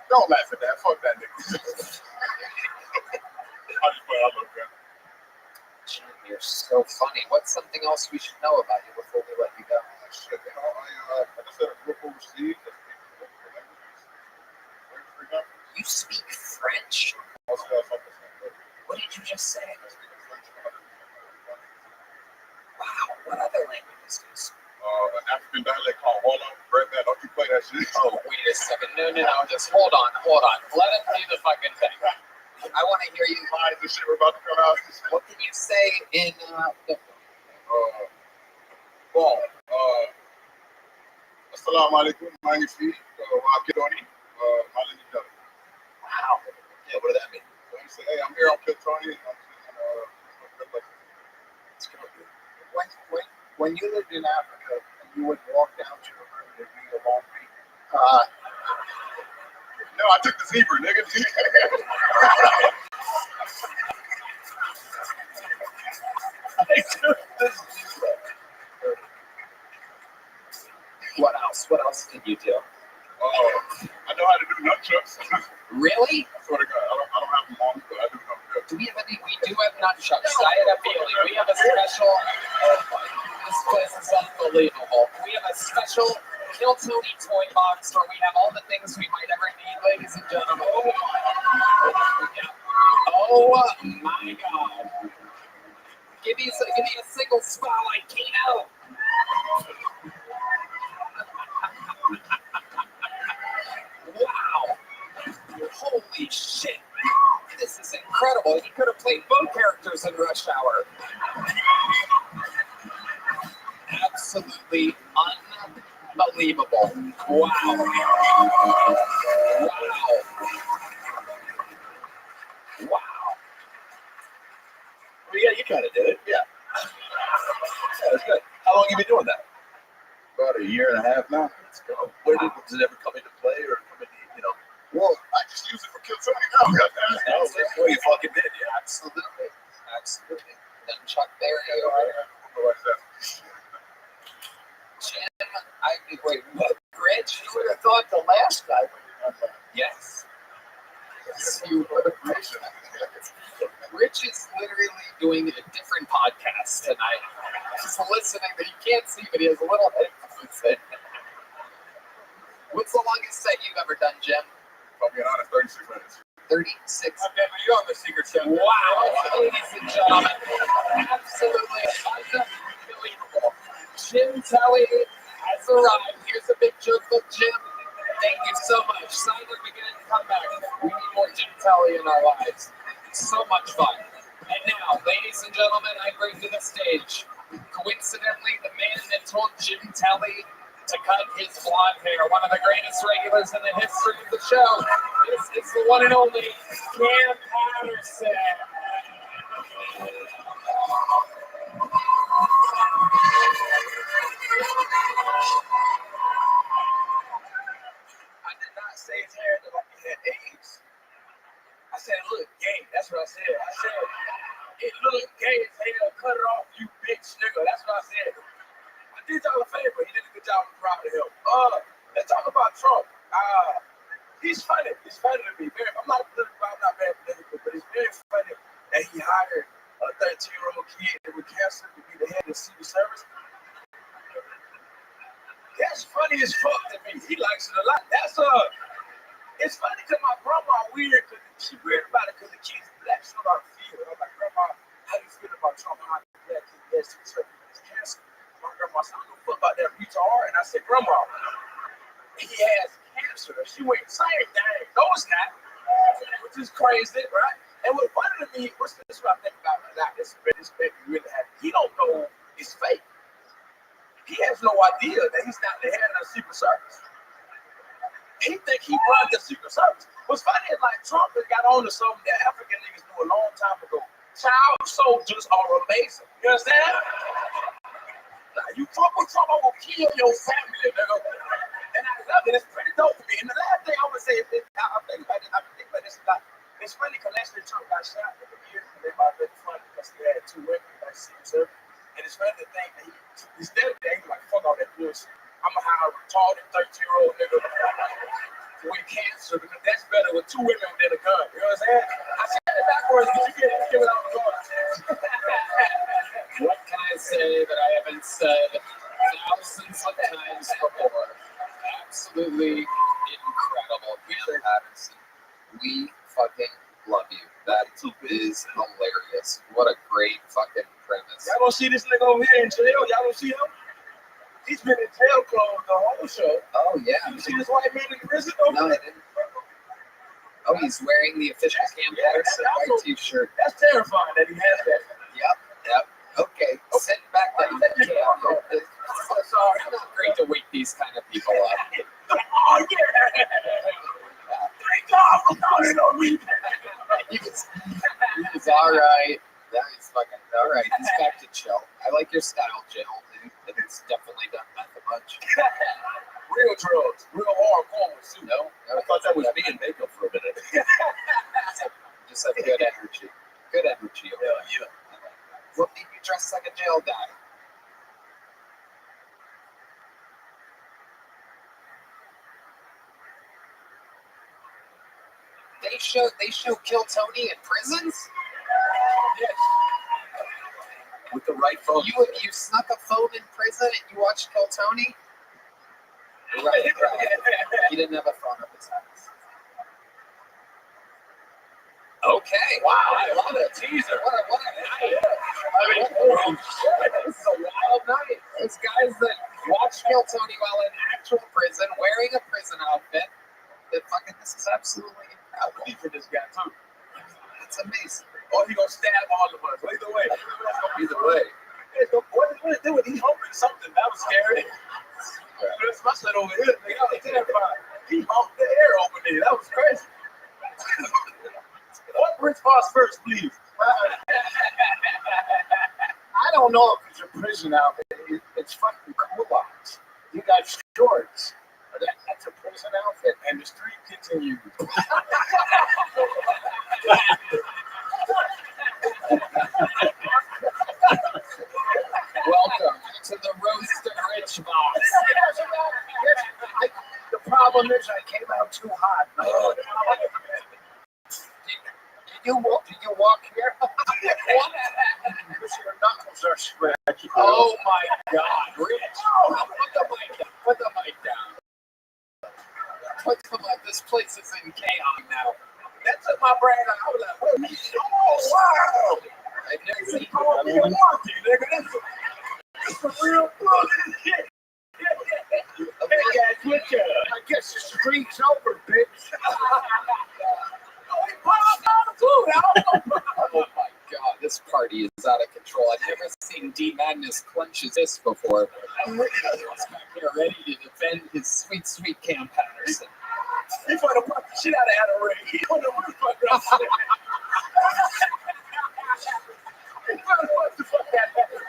Don't laugh at that. Fuck that nigga. I just play. I look good. Jim, you're so funny. What's something else we should know about you before we let you go? Shit, I just said I grew up overseas. You speak French? What did you just say? Wow, what other languages do you speak? An African dialect called Hola. Right now, don't you play that shit? Oh, wait a second. No. Just hold on. Let it do the fucking thing. I want to hear you. Lines and shit we're about to come out. What can you say in Assalamu alaikum, magnifique, Wakidoni, Malinidari. Wow. Yeah, what does that mean? So you say, hey, I'm here on Pitoni, and I'm When you lived in Africa, you would walk down to a room and there'd be a laundry. no, I took the zebra, nigga. What else can you do? I know how to do nunchucks. Really? I swear to God, I don't have them long, but I do nunchucks. We do have nunchucks. I had a feeling. We have a special. This place is unbelievable. We have a special Kill Tony toy box where we have all the things we might ever need, ladies and gentlemen. Oh my God! Give me a single spotlight, Keno. Wow! Holy shit! This is incredible. He could have played both characters in Rush Hour. Absolutely unbelievable. Wow. Well, yeah, you kind of did it. Yeah. Yeah, that's good. How long have you been doing that? About a year and a half now. Let's go. Does it ever come into play or come into, Well, I just use it for Kill Tony now. That's what you fucking did, yeah. Absolutely. Nunchuck there you are. Jim, wait, what? Rich? You would have thought the last guy would have done that. Yes. You would have Rich is literally doing a different podcast tonight. He's listening, but you can't see, but he has a little headphones in. What's the longest set you've ever done, Jim? I'll be honest, 36 minutes. 36. Okay, but you're on the secret show. Wow, ladies and gentlemen, absolutely unbelievable. Jim Telly has arrived. Here's a big joke of Jim. Thank you so much. Signs are beginning to come back. We need more Jim Kelly in our lives. It's so much fun. And now, ladies and gentlemen, I bring to the stage, coincidentally, the man that told Jim Kelly to cut his blonde hair, one of the greatest regulars in the history of the show. This is the one and only Cam Patterson. I did not say his hair looked like he had AIDS. I said it looked gay. That's what I said. I said it looked gay as hell. Cut it off, you bitch nigga. That's what I said. I did y'all a favor. He did a good job. I'm proud of him. Let's talk about Trump. He's funny. He's funny to me. I'm not political. I'm not bad political, but it's very funny that he hired a 13-year-old kid with cancer to be the head of the Secret Service. That's funny as fuck to me. He likes it a lot. It's funny because my grandma weird because she weird about it because the kid's black. She don't know how to feel. I'm like, Grandma, how do you feel about Trump? How the black kid has cancer? My grandma said, I don't know about that retard. And I said, Grandma, he has cancer. She went, same thing. No, it's not. Which is crazy, right? And what's funny to me, this is what I think about a lot. This baby really has. He don't know it's fake. He has no idea that he's not the head of the Secret Service. He think he runs the Secret Service. What's funny is like Trump has got on to something that African niggas knew a long time ago. Child soldiers are amazing. You understand? Like, you fuck with Trump, I'm gonna kill your family, nigga. And I love it. It's pretty dope to me. And the last thing I would say is I'm thinking about this a lot. It's funny because last year Trump got shot in the year and they might have been funny because he had 2 women like Secret Service. And it's funny to think that he's dead today. He's like, fuck all that bullshit. I'm gonna hire a retarded 13-year-old nigga with cancer because that's better with 2 women than a gun. You know what I'm saying? I said it backwards, but you get it without the gun. What can I say that I haven't said thousands of times before? Absolutely incredible, Cam Patterson. We fucking love you. That is hilarious. What a great fucking premise. Y'all gonna see this nigga over here in jail? Y'all gonna see him? He's been in jail clothes the whole show. Oh, yeah. You see this white man in prison? No, I didn't. Oh, he's wearing the official Cam Patterson white t-shirt. That's terrifying that he has that. Yep. Okay, sitting back down. Sorry, it's not great to wake these kind of people up. Oh, yeah. Thank God for calling on me. He's all right. That is fucking all right. He's back to chill. I like your style, Jill. It's definitely done meth a bunch. Real drugs, real hardcore too. No, I thought that was me in makeup for a minute. Just have good energy. Good energy. Yeah. What made you dress like a jail guy? They show Kill Tony in prisons? Yes. With the right phone. You snuck a phone in prison and you watched Kill Tony? Right. He didn't have a phone at his house. Okay. Wow, I love it. Teaser. What a night. This is a wild night. There's guys that watch Kill Tony while in actual prison, wearing a prison outfit. This is absolutely incredible. For this guy too. It's amazing. Or he gonna stab all of us. Either way. What is doing? He humping something. That was scary. That's my son over here. Nigga, I was terrified. He humped the air over there. That was crazy. What brings Foss first, please? I don't know if it's a prison outfit. It's fucking cool-outs. You got shorts. That's a prison outfit. And the street continues. Welcome to the Roast of Rich box. The problem is I came out too hot. Did you walk here? Because your knuckles are scratchy. Oh my God, Rich! Put the mic down. This place is in chaos now. That took my brain out. I was like, what? Oh, wow! I've never seen Milwaukee, nigga. This is real bullshit. Hey, guys, with you. I guess the street's over, bitch. Oh my god, this party is out of control. I've never seen D. Magnus clench his fist before. He's back here ready to defend his sweet, sweet Cam Patterson. He fight a fuck the shit out of Adam Ray. He don't know what the fuck I'm saying. What the fuck that happened?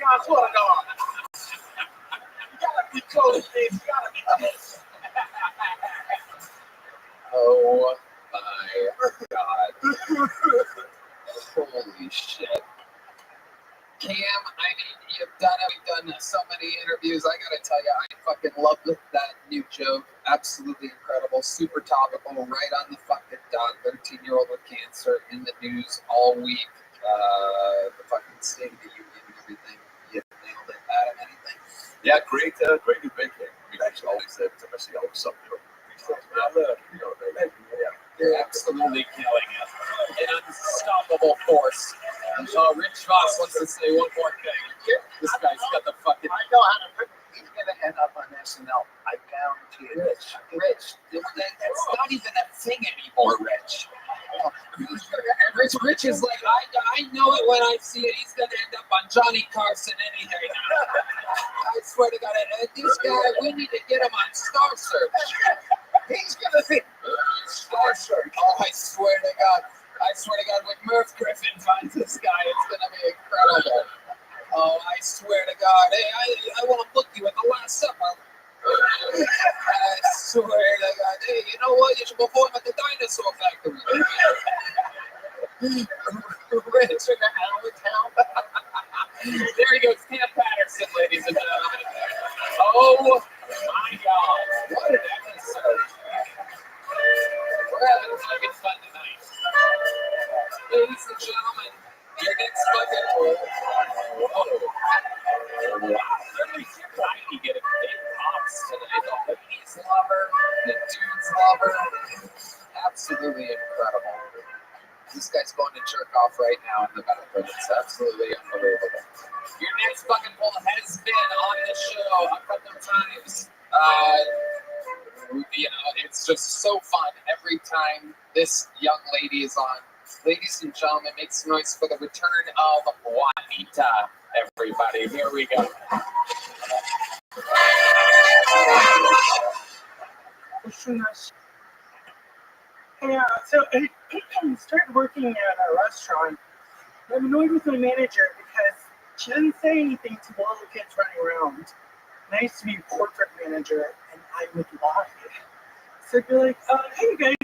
I swear to God. You gotta be close, babe. You gotta be close. Oh my god. Holy shit. Cam, I mean, you've done it. We've done so many interviews. I gotta tell you, I fucking love that new joke. Absolutely incredible. Super topical. Right on the fucking dot. 13-year-old with cancer in the news all week. The fucking State of the Union and everything. You nailed it. Adam, anything? Yeah, great new big thing. I mean, actually, always said to myself, something. You're absolutely killing it. An unstoppable force. Rich Voss wants to say one more thing. This guy's got the fucking. I know how to put. He's gonna end up on SNL. I guarantee it. Rich. That's not even a thing anymore, Rich. Rich is like, I know it when I see it. He's gonna end up on Johnny Carson any day now. I swear to God, this guy, we need to get him on Star Search. He's gonna be Star Search. Oh, I swear to God, when Merv Griffin finds this guy, it's gonna be incredible. Oh, I swear to God, hey, I want to book you at the Last Supper. I swear to God, hey, you know what? You should perform at the Dinosaur Factory. Rich in the Allentown. There he goes, Cam Patterson, ladies and gentlemen. Oh my God, what an episode! We're having fucking fun tonight, ladies and gentlemen. Your next fucking roll. Whoa! Wow, really tiny getting big pops tonight. The ladies lover, the dudes lover. Absolutely incredible. This guy's going to jerk off right now in the bathroom. It's absolutely unbelievable. Your next fucking poll has been on the show a couple of times. You know, it's just so fun every time this young lady is on. Ladies and gentlemen, make some noise for the return of Juanita. Everybody, here we go. So I started working at a restaurant. I'm annoyed with my manager because she doesn't say anything to the little kids running around. And I used to be a corporate manager, and I would lie. So I'd be like, hey you guys,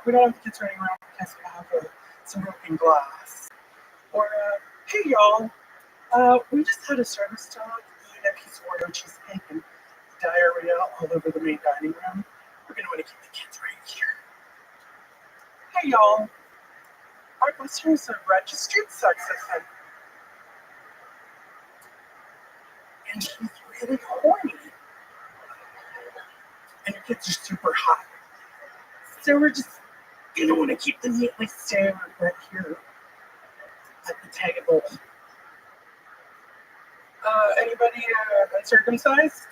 we don't have the kids running around because we have some broken glass. Or, hey y'all, we just had a service dog eat a piece of Oreo cheesecake and diarrhea all over the main dining room. We're going to want to keep the kids right here. Hey y'all, our buster is a registered sex offender. And she's really horny. And your kids are super hot. So we're just going to want to keep them neatly stayed right here at the table. Anybody uncircumcised?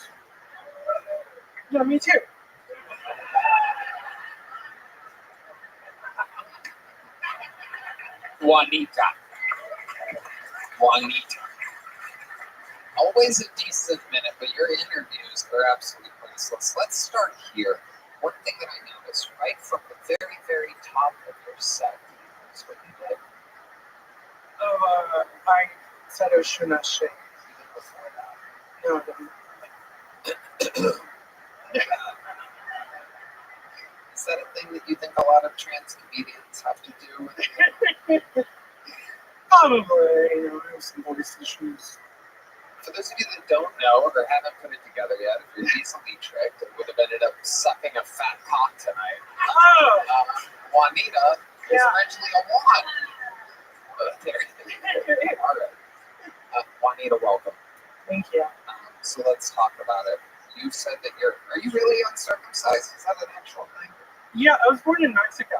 Yeah, me too. Juanita. Always a decent minute, but your interviews are absolutely priceless. Let's start here. One thing that I noticed right from the very, very top of your set is what you did. I said I should not shake. No, I didn't. Is that a thing that you think a lot of trans comedians have to do? Probably, I have some voice issues. For those of you that don't know or haven't put it together yet, if you're easily tricked, it would have ended up sucking a fat cock tonight. Oh! Juanita is actually a wand. There you go. All right. Juanita, welcome. Thank you. So let's talk about it. You said that are you really uncircumcised? Is that an actual thing? Yeah, I was born in Mexico.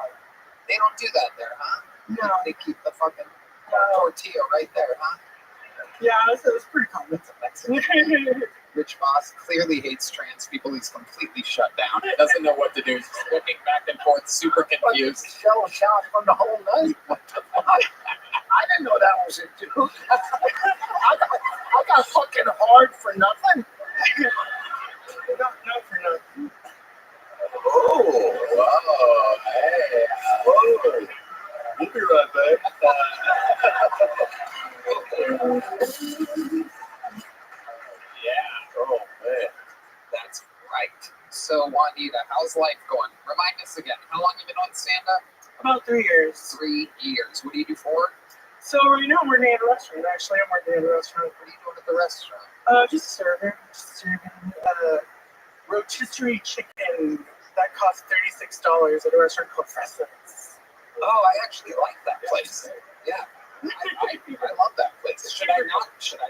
They don't do that there, huh? No. They keep the fucking tortilla right there, huh? Yeah, it was pretty common. Rich boss clearly hates trans people. He's completely shut down. He doesn't know what to do. He's just looking back and forth, super confused. Shell shock from the whole night. What the fuck? I didn't know that was it, dude. I got fucking hard for nothing. No, for nothing. Oh, whoa, hey, whoa. We'll be right back. Yeah, Oh man. that's right. So, Juanita, how's life going? Remind us again, how long you been on stand-up? About 3 years. 3 years. What do you do for work? So right now I'm working at a restaurant. Actually, I'm working at a restaurant. What are you doing at the restaurant? Just serving rotisserie chicken that costs $36 at a restaurant called Fresco's. Oh, I actually like that place. Yeah, I love that place. Should I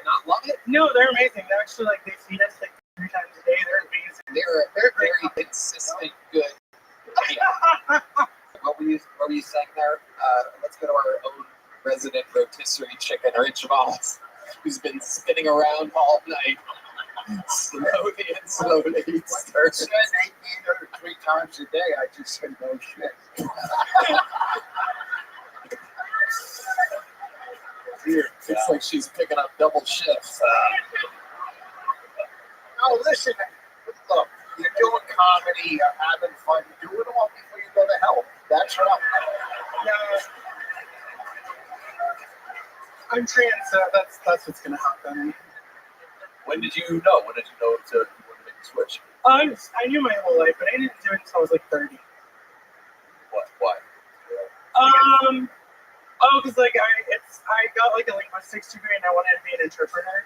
not love it? No, they're amazing. They're actually they feed us 3 times a day. They're amazing. They're very consistent, good. What were you saying there? Let's go to our own resident rotisserie chicken, Rich Voss, who's been spinning around all night, slowly and slowly. Like I said, 3 times a day. I just said no shit. It's like she's picking up double shifts. No, listen. Look, you're doing comedy. You're having fun. Do it all before you go to hell. That's right. I'm trans, so that's what's gonna happen. When did you know? When did you know to make the switch? I knew my whole life, but I didn't do it until I was 30. What? Why? Because I got a linguistics degree and I wanted to be an interpreter,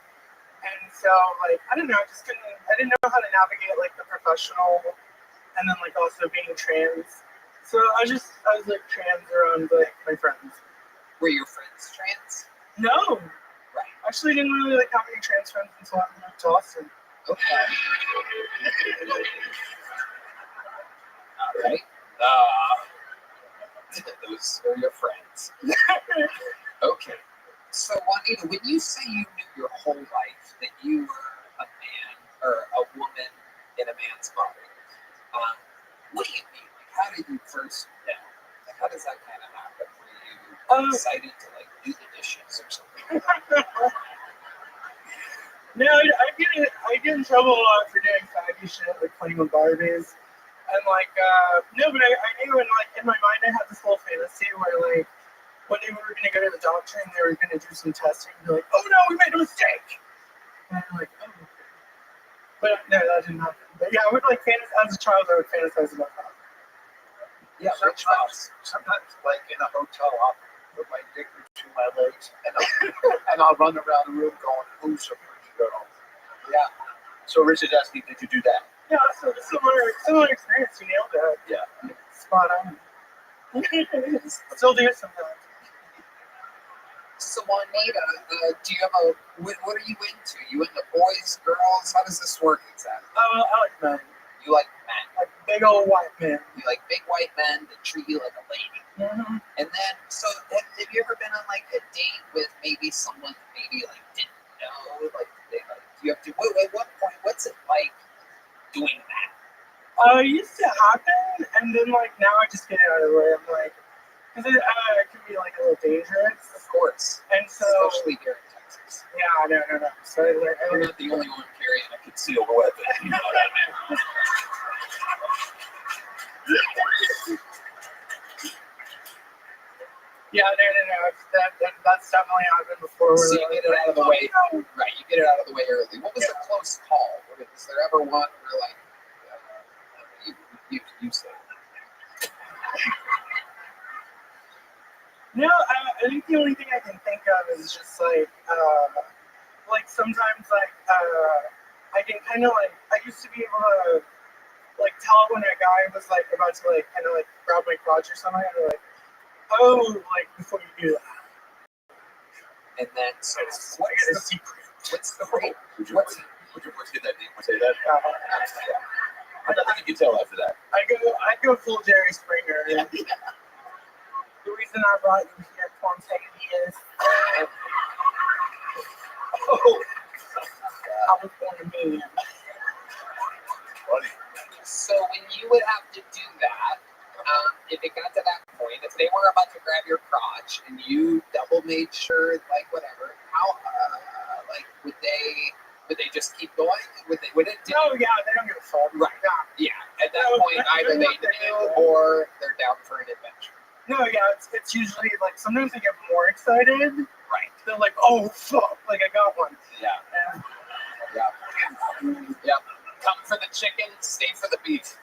and so I don't know, I didn't know how to navigate the professional, and then also being trans. So I was trans around my friends. Were your friends trans? No, Right. actually didn't really having trans friends until I moved to Austin. Okay. All right. Those are your friends. Okay. So, Juanita, when you say you knew your whole life that you were a man or a woman in a man's body, what do you mean? How did you first know? How does that kind of happen? Were you excited to do the dishes or something? No, I get in trouble a lot for doing faggy shit, playing with Barbies. And no, but I knew in my mind I had this whole fantasy where when they were gonna go to the doctor and they were gonna do some testing, and be like, oh no, we made a mistake. And I'm like, oh. But no, that didn't happen. But yeah, I would as a child I would fantasize about that. Yeah, Sometimes in a hotel, I'll put my dick between my legs and I'll run around the room going, who's a pretty girl? Yeah. So Rich is asking, did you do that? Yeah, so similar experience. You nailed it. Yeah. Spot on. Still do it sometimes. So, Juanita, do you have what are you into? You into boys, girls? How does this work exactly? I like men. You like men. Big old white men. You like big white men that treat you like a lady. Mm-hmm. And then, so have you ever been on a date with maybe someone that maybe didn't know? Do you have to? At what point? What's it like doing that? It used to happen, and then now I just get it out of the way. I'm because it can be a little dangerous. Of course. And so, especially here in Texas. Yeah, no. So I'm not the only one carrying a concealed weapon. You know what I mean? Yeah, no. That's definitely happened before. So you get it out of the way, right? You get it out of the way early. What was a close call? Was there ever one where you said? No, I think the only thing I can think of is just sometimes I can kind of I used to be able to tell when a guy was about to grab my crotch or something. I'm oh, before you do that. And then so what's the secret? What's the rate? Would you get that deep and say that? I don't think you can tell after that. I go full Jerry Springer. Yeah. The reason I brought you here, Quam, is I was born a man. Funny. So when you would have to do that, if it got to that point, if they were about to grab your crotch and you double made sure, like whatever, how, like, would they just keep going? Would it? No, yeah, they don't give a fuck. Right. Yeah. At that point, either they do or they're down for an adventure. No, yeah, it's usually like sometimes they get more excited. Right. They're like, oh fuck, like I got one. Yeah. And Yep. Come for the chicken, stay for the beef.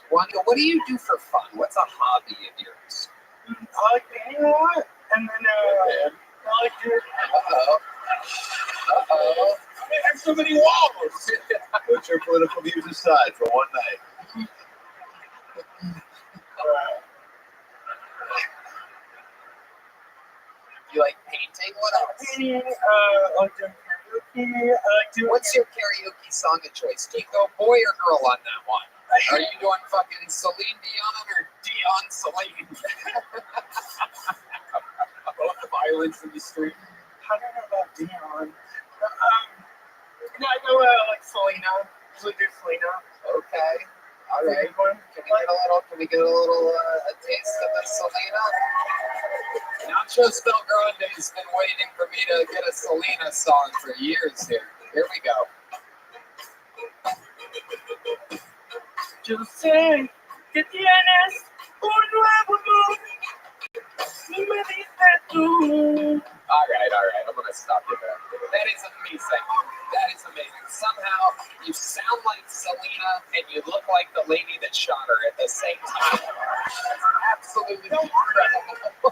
Wanda, what do you do for fun? What's a hobby of yours? I like painting a lot, and then I like to. Uh-oh. I have so many walls. Put your political views aside for one night. You like painting? What else? Painting, I like doing karaoke. I like doing. What's your karaoke song of choice? Do you go boy or girl on that one? Are you doing fucking Celine Dion or Dion Celine? Both the violence in the street. I don't know about Dion. No, I go like Selena. Usually do Selena. Okay. All right. Can we get a little a taste of the Selena? Nacho Belgrande's been waiting for me to get a Selena song for years here. Here we go. Yo sé que tienes un nuevo amor. Y me dices tú. All right. I'm going to stop you there. That is amazing. That is amazing. Somehow you sound like Selena and you look like the lady that shot her at the same time. That's absolutely incredible.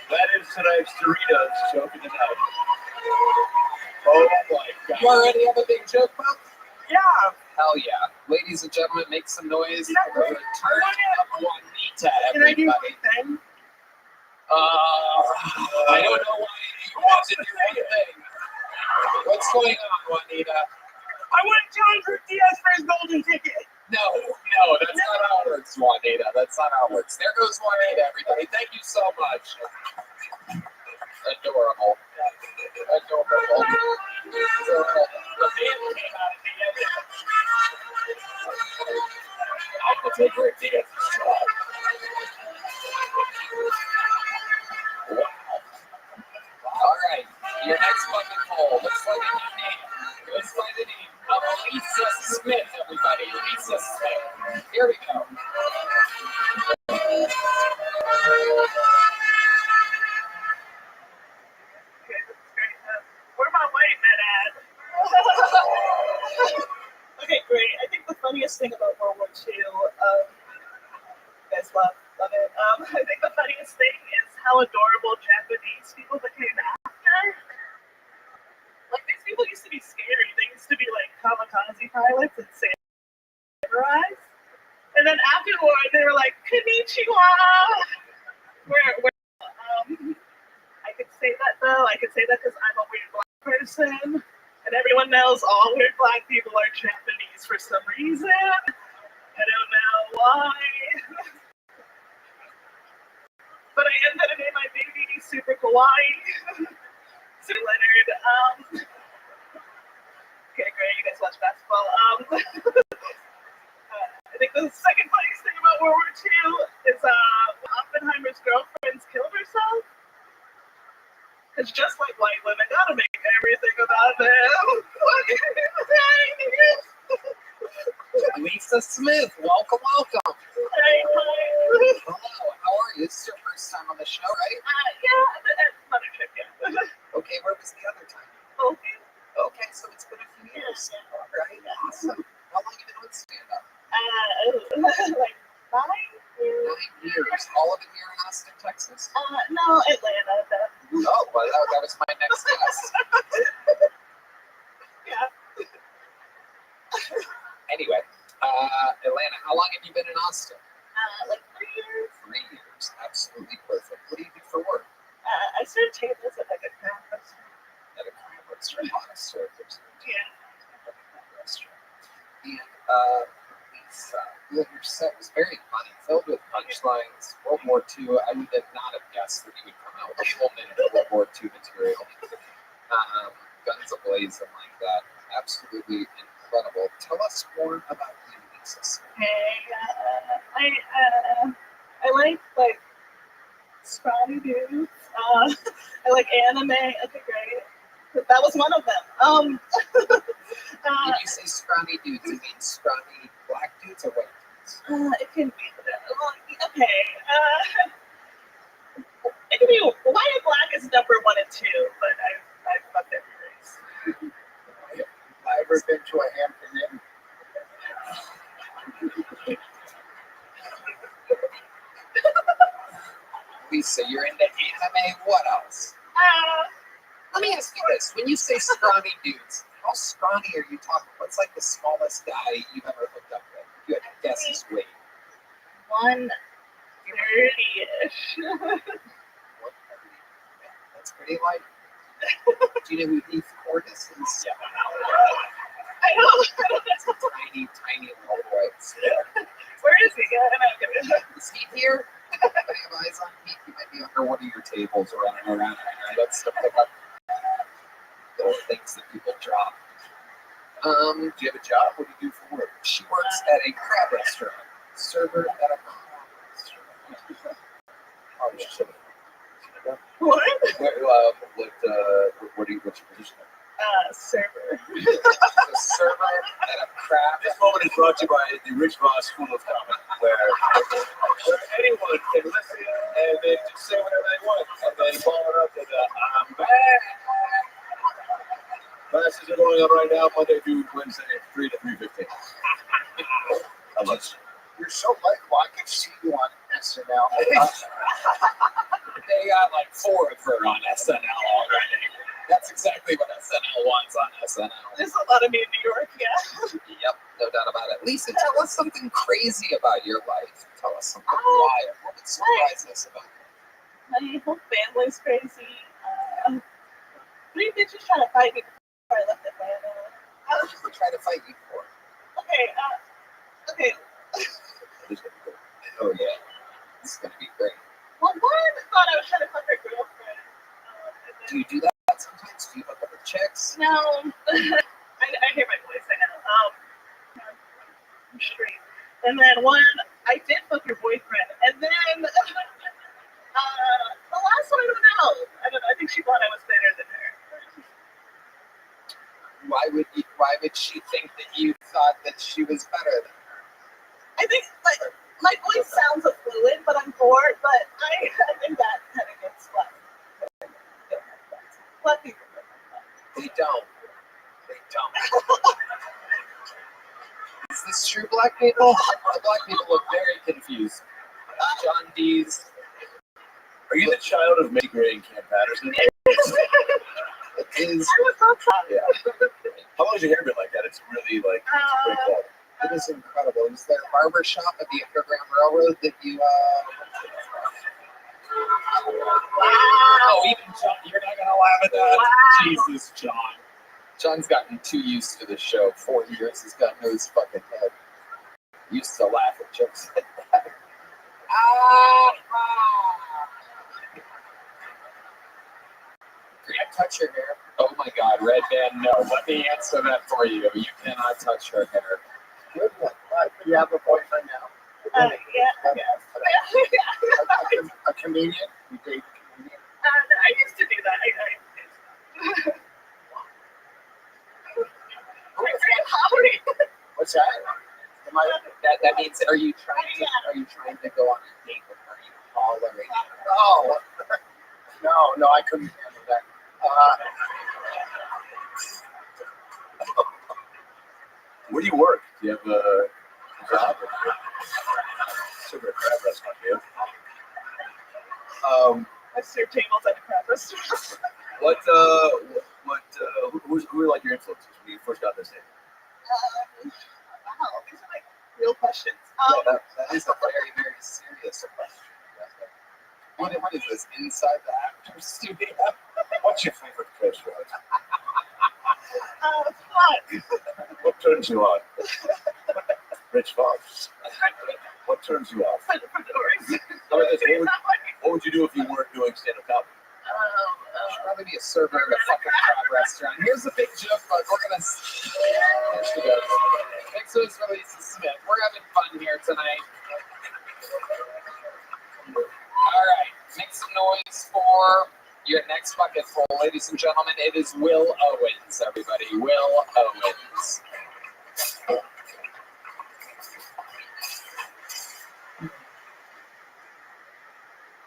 That is tonight's Doritos joke of the night. Oh my God. You already have a big joke, Bob? Yeah. Hell yeah. Ladies and gentlemen, make some noise for the return of Juanita, Can I do everybody. one thing? I don't know why you want to do anything. What's going on, Juanita? I want John Diaz for his golden ticket. No, that's not how it works, Juanita. That's not how it works. There goes Juanita, everybody. Thank you so much. Adorable. Adorable. The band came out at the end. I have to take her Diaz. Wow. All right, your next fucking poll. Looks like a new name. Looks like the name of Lisa Smith, everybody. Lisa Smith. Here we go. Where my white men at? Okay, great. I think the funniest thing about World War II, you guys love it. I think the funniest thing is how adorable Japanese people became after. Like, these people used to be scary. They used to be like kamikaze pilots and samurais. And then afterward, they were like, Konnichiwa! I could say that though. I could say that because I'm a weird black person. And everyone knows all weird black people are Japanese for some reason. I don't know why. But I am going to name my baby Super Kawaii. Super Leonard. Okay, great. You guys watch basketball. I think the second funniest thing about World War II is Oppenheimer's girlfriend killed herself. It's just like white women, gotta make everything about them. Lisa Smith, welcome. Hey, Hello, how are you? This is your first time on the show, right? Yeah, another trip, yeah. Okay, where was the other time? Okay, so it's been a few years. All right, awesome. How long have you been on stand-up? Like 9 years. 9 years. All of it here in Austin, Texas? No, Atlanta. Oh, well, that was my next guess. Yeah. Anyway, Atlanta, how long have you been in Austin? Like 3 years. 3 years. Absolutely perfect. What do you do for work? I serve tables at like a craft restaurant. At a craft restaurant. Honest servers. Yeah. Restaurant. And Your set was very funny, filled with punchlines. World War II. I would not have guessed that you would come out with a full minute of World War II material. Guns ablazing like that. Absolutely incredible. Tell us more about you, Lisa. Okay, I like scrawny dudes. I like anime. Okay, great. That was one of them. When you say scrawny dudes, it means scrawny black dudes or white dudes? It can be. Okay. It can be white and black is number 1 and 2, but I've fucked every race. I ever been to a Hampton Inn? Lisa, you're into anime. What else? Let me ask you this: when you say scrawny dudes, how scrawny are you talking? What's like the smallest guy you've ever hooked up with? If you had to guess his weight. 130-ish. That's pretty light. Do you know who Heath Cordes is? Yeah. I know. That's a tiny, tiny little boy. Where is he? I don't know. Is he here? I have eyes on Heath. He might be under one of your tables running around. Let's pick up little things that people drop. Do you have a job? What do you do for work? She works at a crab restaurant. Server at a crab restaurant. Oh, she's What? What's your position? Server. A server at a crab. This moment is brought to you by the Rich Voss School of Comedy, where anyone can listen and then just say whatever they want, and then follow it up with I'm back. Classes are going on right now, Monday through Wednesday, 3 to 3:15. How much? You're so likable. I could see you on SNL. They got like 4 of her on SNL already. That's exactly what SNL wants on SNL. There's a lot of me in New York, yeah. Yep, no doubt about it. Lisa, tell us something crazy about your life. Tell us something wild. What would surprise us about you? My whole family's crazy. 3 bitches trying to fight me before I left Atlanta. How did people try to fight you for? Okay. Oh yeah, this is gonna be great. Well, one thought I was trying to fuck her girlfriend. Do you do that sometimes? Do you hook up with chicks? No. I hear my voice. I know. I'm straight. And then one, I did fuck your boyfriend. And then the last one, I don't know. I think she thought I was better than her. Why would she think that you thought that she was better than her? I think my voice sounds fluid, but I'm bored. But I think that kind of gets flat. Black people. They don't. Is this true, black people? The black people look very confused. John D's. Are you the child of May Gray and Cam Patterson? It is. I was so proud. Yeah. How long has your hair been like that? It's really like great quality. It is incredible. Is there a barber shop at the Underground Railroad that you Wow, even John, you're not gonna laugh at that. Wow. Jesus, John. John's gotten too used to the show. 4 years he's gotten to his fucking head. Used to laugh at jokes like that. Can I touch your hair? Oh my god, Red Band, no. Let me answer that for you. You cannot touch her hair. Good one. You have a boyfriend now? Yeah. A comedian? You date a comedian? I used to do that. What's that? That means, are you trying to go on a date with her? Are you tolerating her? Oh, no, I couldn't handle that. Where do you work? Do you have a job? Server at a crab restaurant, do you? I serve tables at a crab restaurant. Who are like your influences when you first got this name? Wow, these are like real questions. That is a very, very serious question. What is this, inside the actor's studio? What's your favorite restaurant? Fun. What turns you on? Rich Fox. What turns you off? For doors. How about this? What would you do if you weren't doing stand-up comedy? Should probably be a server at a fucking crab restaurant. Here's a big joke, but we're gonna. There she goes. Next one is Release Smith. We're having fun here tonight. All right, make some noise for your next bucket full, ladies and gentlemen. It is Will Owens, everybody. Will Owens.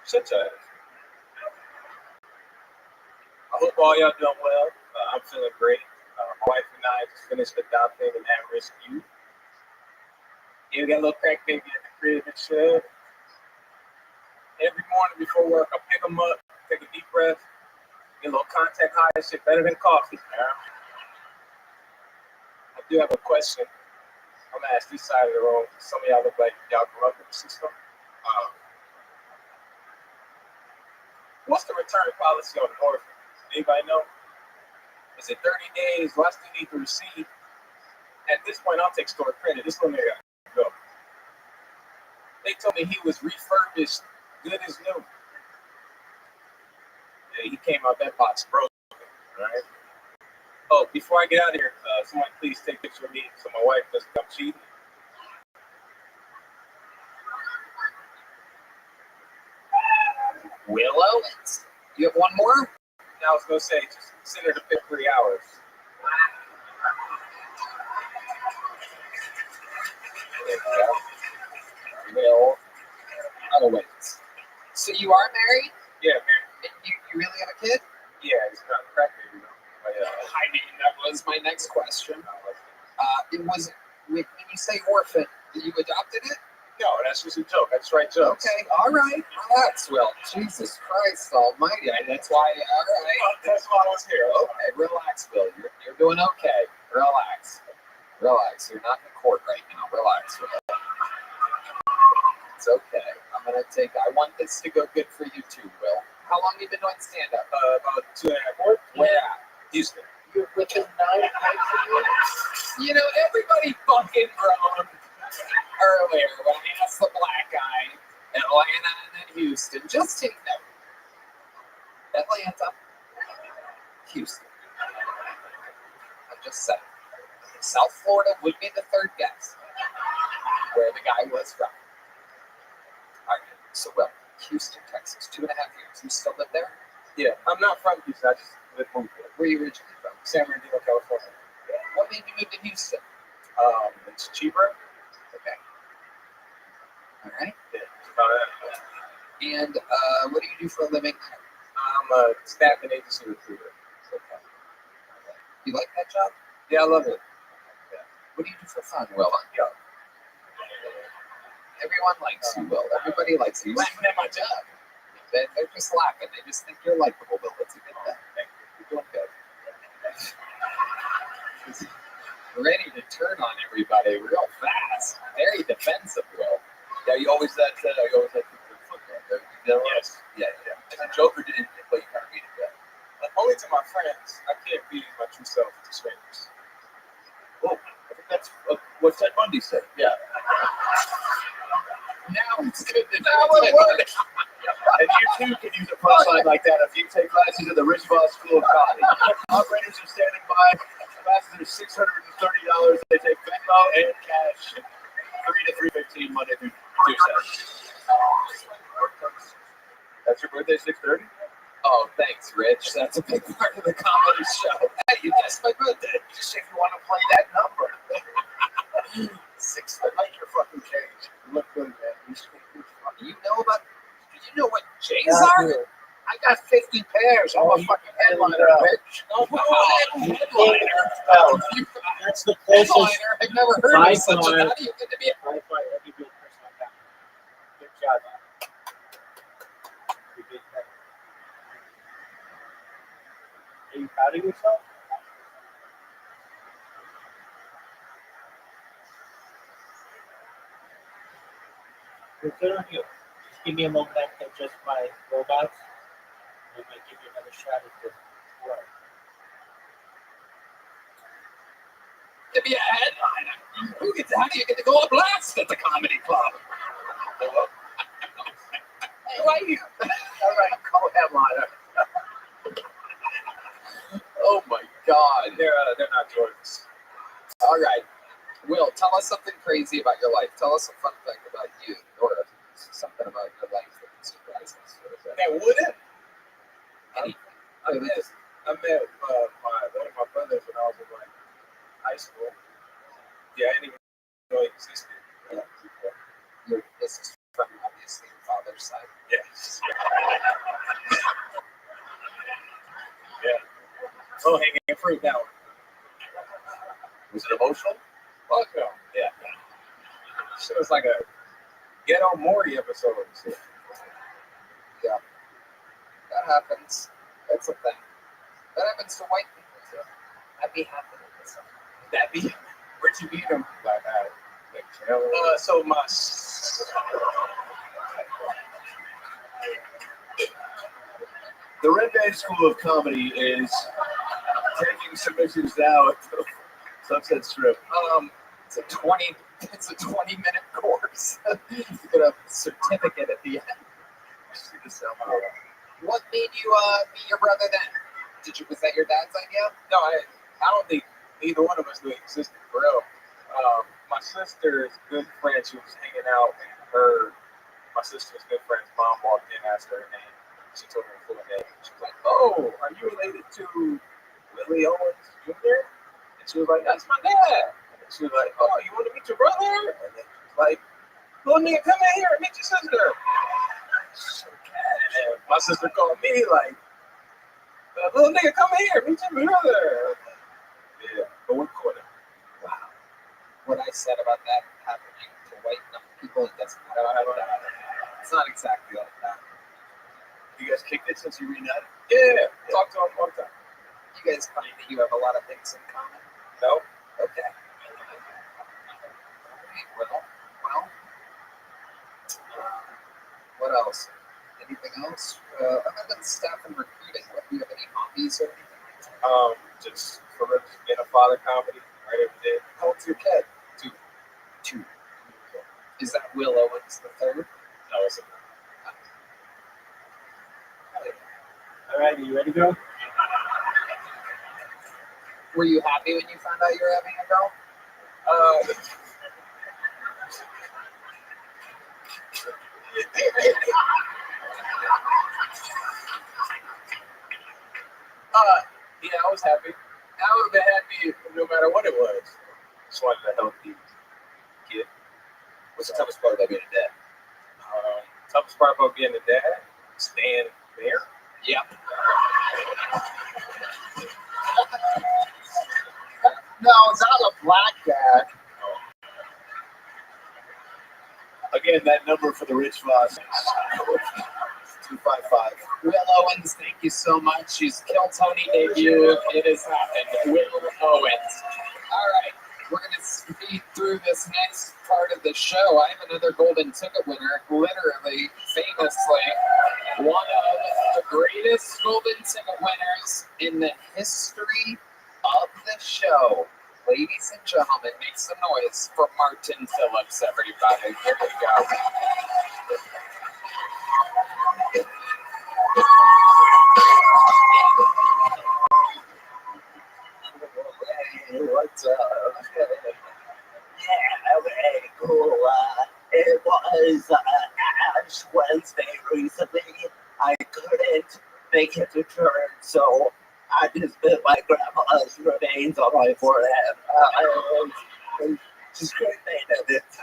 Shit, I hope all y'all doing well. I'm feeling great. My wife and I just finished adopting an at-risk youth. Yeah, we got a little crack baby at the crib and shit. Every morning before work, I pick them up, take a deep breath, get a little contact high and shit, better than coffee. I do have a question. I'm gonna ask this side of the room. Some of y'all look like y'all grew up in the system. What's the return policy on an orphan? Anybody know? Is it 30 days? Do I still need the receipt? At this point, I'll take store credit. This one there got to go. They told me he was refurbished, good as new. Yeah, he came out that box broken. All right. Oh, before I get out of here, someone please take a picture of me so my wife doesn't come cheating. Will Owens. You have one more? I was gonna say, just send her to pick 3 hours. Will Owens. So you are married? Yeah, man. And you really have a kid? Yeah, it's not a crack baby, though. I mean, that was my next question. It was, when you say orphan, you adopted it? No, that's just a joke. I just write jokes. Okay, all right. Relax, Will. Jesus Christ almighty. That's why, all right. That's why I was here. Okay, relax, Will. You're doing okay. Relax. Relax. You're not in court right now. Relax, Will. It's okay. I'm going to take, I want this to go good for you too, Will. How long have you been doing stand-up? About 2.5 months. Where at? Houston. You're within 9 months of you? You know, everybody fucking grown earlier when I asked the black guy, Atlanta and then Houston. Just take note. Atlanta, Houston. I'm just saying. South Florida would be the third guess where the guy was from. All right, so well, Houston, Texas, 2.5 years. You still live there? Yeah, I'm not from Houston. I just live home here. Where are you originally from? San Bernardino, California. What made you move to Houston? It's cheaper. Okay. All right. Yeah, And what do you do for a living there? I'm a staffing agency recruiter. Okay. You like that job? Yeah, I love it. What do you do for fun, Will? Yeah. Everyone likes you, Will. Everybody likes you. You're laughing at my job. They're just laughing. They just think you're likable, Will. It's a good thing. You're doing good. Ready to turn on everybody real fast. Very defensive, Will. Yeah, you always that foot there. Yes. Yeah. As a joker, didn't but you kind of beat it back. Only to my friends. I can't be my true self to strangers. Oh, I think that's what Ted Bundy said. Yeah. Now it's good. Now it works. And you too can use a punchline like that if you take classes at the Rich Fox School of Comedy. Operators are standing by. Classes are $630. They take Venmo and cash. 3 to 3:15 Monday through Tuesday. That's your birthday, 6:30? Oh, thanks, Rich. That's a big part of the comedy show. Hey, you guessed my birthday. Just if you want to play that number. 6. I like your fucking cage. You look good, man. You know about? Do you know what J's are? I got 50 pairs. I'm a fucking headliner, bitch. Headliner. That's the closest. Headliner. I've never heard of such a. How do you get to be a By far, every good person I got. Good job. You did that. Are you proud of yourself? We're good on you. Just give me a moment to adjust my robots. And I might give you another shot at the work. to be a headliner? How do you get to go up last at the comedy club? Hey, why you? All right, call him on it. Oh my God. They're not Jordans. All right. Will, tell us something crazy about your life. Tell us a fun fact about you, or something about your life that can surprise us. That wouldn't. Anything. I met one of my brothers when I was in like high school. Yeah, I didn't even know he existed. This is from obviously your father's side. Yes. Yeah. Oh, hanging fruit now. Was it emotional? Fuck no. Yeah. Shit was like a Get On Maury episode. Yeah. That happens. That's a thing. That happens to white people too. I'd be happy with this. That be where'd you meet him? Like so my The Red Band School of Comedy is taking submissions now at the Sunset Strip. It's a 20-minute course. You get a certificate at the end. What made you meet your brother then? Was that your dad's idea? No, I don't think either one of us knew he existed for real. My sister's good friend, she was hanging out, and my sister's good friend's mom walked in, asked her name. She told her full name. She was like, "Oh, are you related to Willie Owens Jr.?" And she was like, "That's my dad." And she was like, "Oh, you want to meet your brother?" And then she was like, "Little nigga, come in here and meet your sister." And my sister called me like, "Little nigga, come in here, meet your brother." Yeah, but we're cool. Wow. What I said about that happening to white people, it doesn't matter. It's not exactly like that. You guys kicked it since you reunited? Yeah. Talk to him one time. You guys find that you have a lot of things in common? No. Okay. Well, what else? Anything else? Other than staff and recruiting, do you have any hobbies or anything? Just for being a father comedy right every day. How old's your kid? Two. Is that Will Owens the third? No, it's a All right, are you ready to go? Were you happy when you found out you were having a girl? Yeah, I was happy. I would have been happy no matter what it was. Just wanted a healthy kid. What's the toughest part about being a dad? Toughest part about being a dad? Staying there. Yeah. No, not a black dad. Again, that number for the Rich Voss is 255. Will Owens, thank you so much. She's Kill Tony debut. It has happened. Will Owens. All right, we're going to speed through this next part of the show. I have another golden ticket winner, literally, famously, one of the greatest golden ticket winners in the history of the show. Ladies and gentlemen, make some noise for Martin Phillips, everybody. Here we go. What's up? Yeah, very cool. It was Ash Wednesday recently. I couldn't make it to church, so I just put my grandma's remains on my forehead. It was just great thing that it's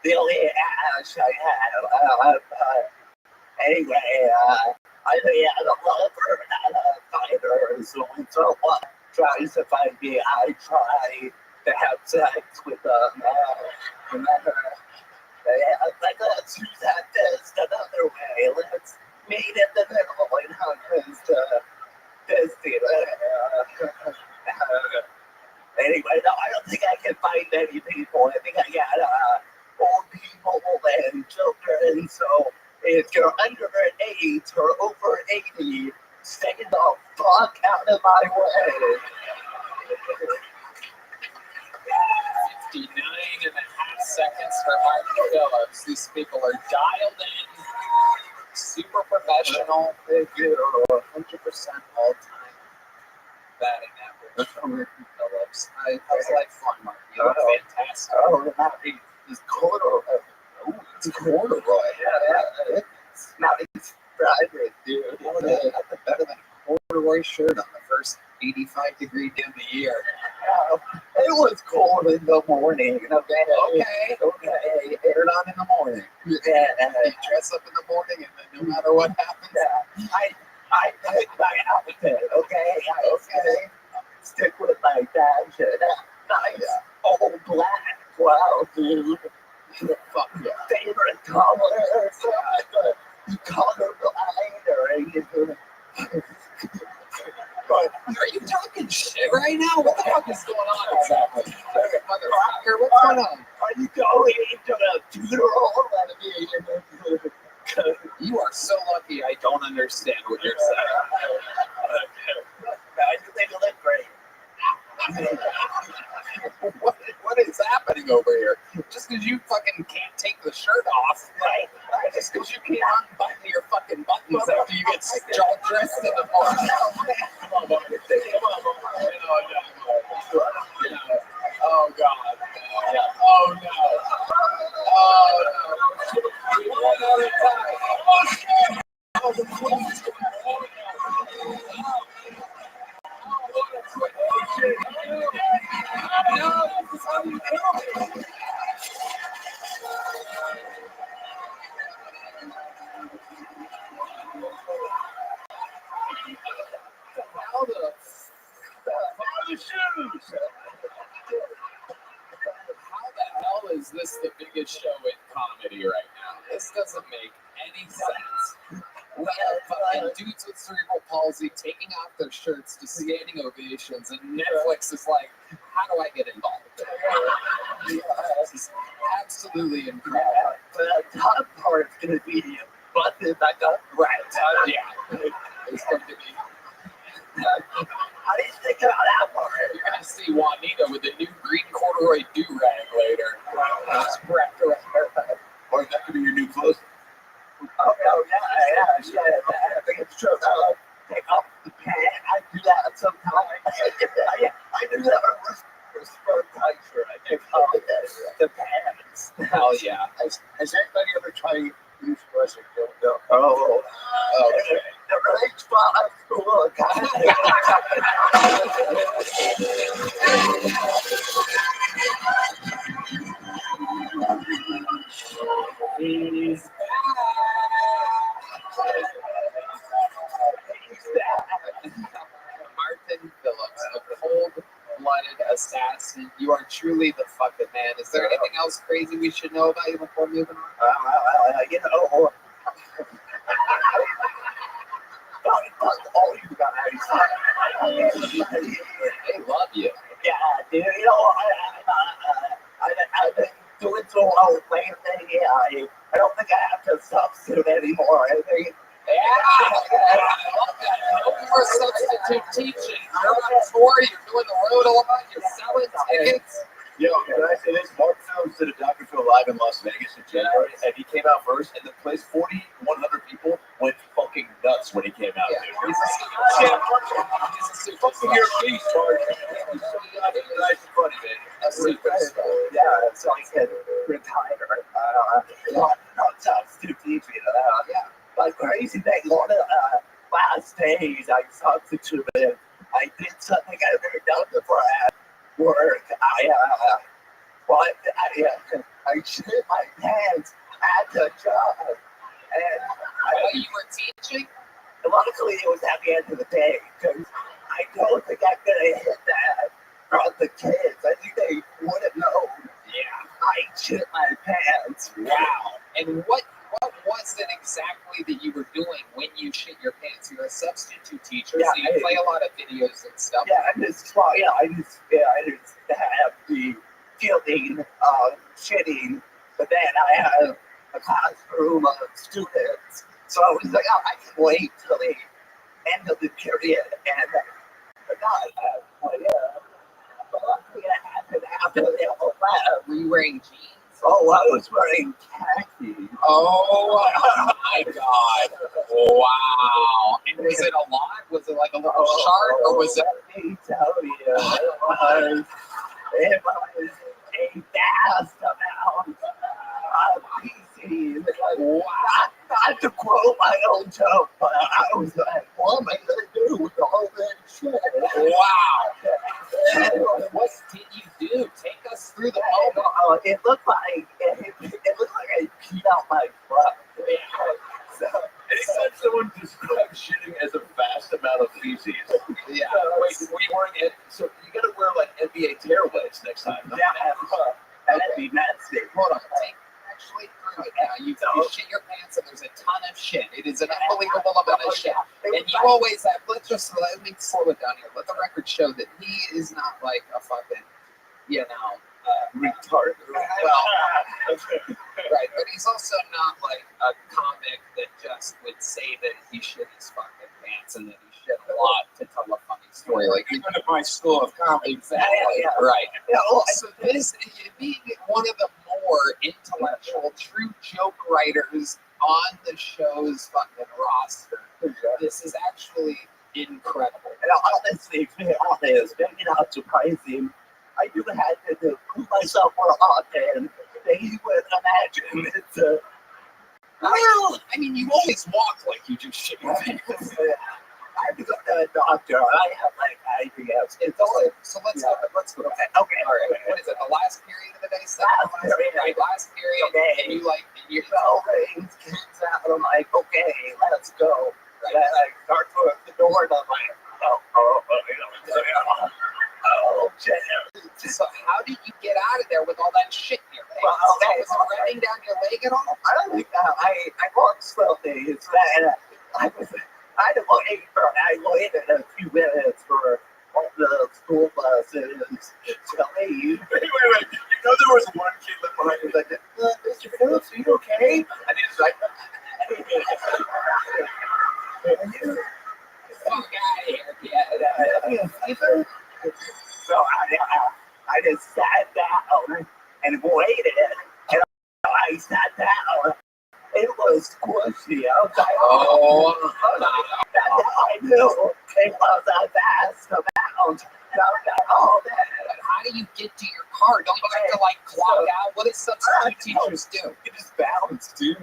the only ash I had. Anyway, I had a lover, not a fighter, so when someone tries to fight me, I try to have sex with them. And then, like, let's use that fist another way. Let's meet in the middle and not just fisting. Anyway, no, I don't think I can fight many people. I think I got old people and children, so if you're under an 8 or over 80, stay the fuck out of my way. 59.5 seconds for Martin Phillips. These people are dialed in, super professional. They do 100% all-time batting average. That's Martin Phillips. How's life fun, Martin? You look fantastic. Oh, now he's corduroy. It's corduroy. Yeah. Now he's Friday, dude. Nothing better than a corduroy shirt on the first 85-degree day of the year. It was cold in the morning. Okay. Okay. Air it on in the morning. Yeah. You dress up in the morning, and then no matter what happens, I pick my outfit, okay? Okay. Stick with my fashion. Nice old black. Wow, dude. fuck yeah. Favorite colors. You colorblind or anything. Are you talking shit right now? What the fuck is going on exactly? Motherfucker, what's going on? Are you going into a funeral? You are so lucky I don't understand what you're saying. They look great. What is happening over here? Just because you fucking can't take the shirt off, right? Just because you can't unbutton your fucking buttons after you get all dressed in the morning. Come on, buddy. Oh, God. Oh, no. Oh, no. One other time. Oh, the Queen's going on. No, this is how you kill me. How the hell is this the biggest show in comedy right now? This doesn't make any sense. We have fucking dudes with cerebral palsy taking off their shirts to standing ovations, and Netflix is like, how do I get involved? This is absolutely incredible. The top part is going to be busted back up. Right. Yeah. It's going to be. How do you think about that part? You're going to see Juanita with a new green corduroy do-rag later. Just wrapped around her head. Or that could be your new clothes. Oh, yeah. I think it's true. Take off the pants. I do that sometimes. I do that with respect culture. I take off the pants. Hell yeah. Has anybody ever tried use wrestling? Oh, okay. The right spot. He's back. Martin Phillips, a cold-blooded assassin. You are truly the fucking man. Is there anything else crazy we should know about you before moving on? You know, all you guys. They love you. Yeah, dude. You know, I've been doing so well lately. I don't think I have to substitute anymore. I think. Yeah, I love that. No more substitute teaching. You're on tour. You're doing the road a lot. You're selling tickets. Yo, can I say this? Mark Films did a Dr. Phil live in Las Vegas in January, and he came out first, and the place, 4,100 people, went fucking nuts when he came out. Yeah, Dude. he's a superstar. He's a superstar. You're a beast, Mark. He's so nice and funny, man. A superstar. Yeah, so I said retire. Not substitute teaching. Yeah, but crazy thing. One of the last days I substituted. I did something I've never done before at work. I shit my pants at the job, and you were teaching. Luckily, it was at the end of the day because I don't think I'm gonna hit that from the kids. I think they wouldn't know. Yeah, I shit my pants. Wow. And what was it exactly that you were doing when you shit your pants? You're a substitute teacher, so you play a lot of videos and stuff. Yeah, I just have the feeling of shitting, but then I have a classroom of students, so I was like, I can wait till the end of the period, and not what's going to happen after the Were you wearing jeans? Oh, I was wearing khaki. Oh my god. Wow. And was it a lot? Was it like a little shark or was it? Let me tell you, it was a vast amount of PCs. Not to quote my own joke, but I was like, what am I going to do with all that shit? Wow. What did you do? Take us through the moment. It looked like I peed out my butt. So, Anytime someone describes shitting as a vast amount of feces. Yeah. Wait, were you wearing it? So you gotta wear like NBA tearaways next time. that'd be nasty. Hold on. Actually, through it now. You shit your pants and there's a ton of shit. It is an unbelievable amount of shit. And you always have, let me slow it down here. Let the record show that he is not like a fucking, retard. Well, right. But he's also not like a comic that just would say that he shit his fucking pants and that he shit a lot to tell a funny story. Like, Even at my school of comedy. exactly. Right. So this, being one of the more intellectual, true joke writers on the show's fucking roster, this is actually incredible. And honestly, to be honest, maybe not surprising, I do have to prove myself more often than you would imagine. It's Well, I mean, you always walk like you just shit your pants. I have to go to a doctor. I have like IBS. It's always So let's go. okay. All right. What is it? The last period of the day? Last period. Right. Last period. Okay. And you like, and you're Bell rings, kids out, and I'm like, okay, let's go. Right. And I start to the door, and I'm like, oh, shit. So how did you get out of there with all that shit in your pants? Well, okay, Was it running down your leg at all? I don't think I walked slowly. It's that I waited a few minutes for all the school buses to leave. Wait. You know there was one kid left behind who was like, Mr. Phillips, are you okay? And he was like, Fuck out of here, kid. So I just sat down and waited, and I sat down. It was squishy. I was like, I knew it was a vast amount. All that. But how do you get to your car? Don't you have to like clock out? What does substitute teachers do? You just bounce, dude. I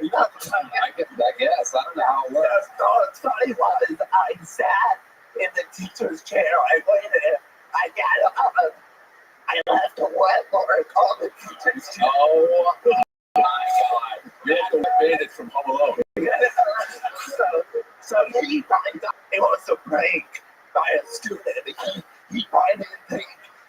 guess. I don't know how it works. So what's funny was I sat in the teacher's chair. I waited. I got up. I left a wet mark on the teacher's chair. oh my god. You have to obey it from Home Alone. So he finds out it was a prank by a student. He probably didn't think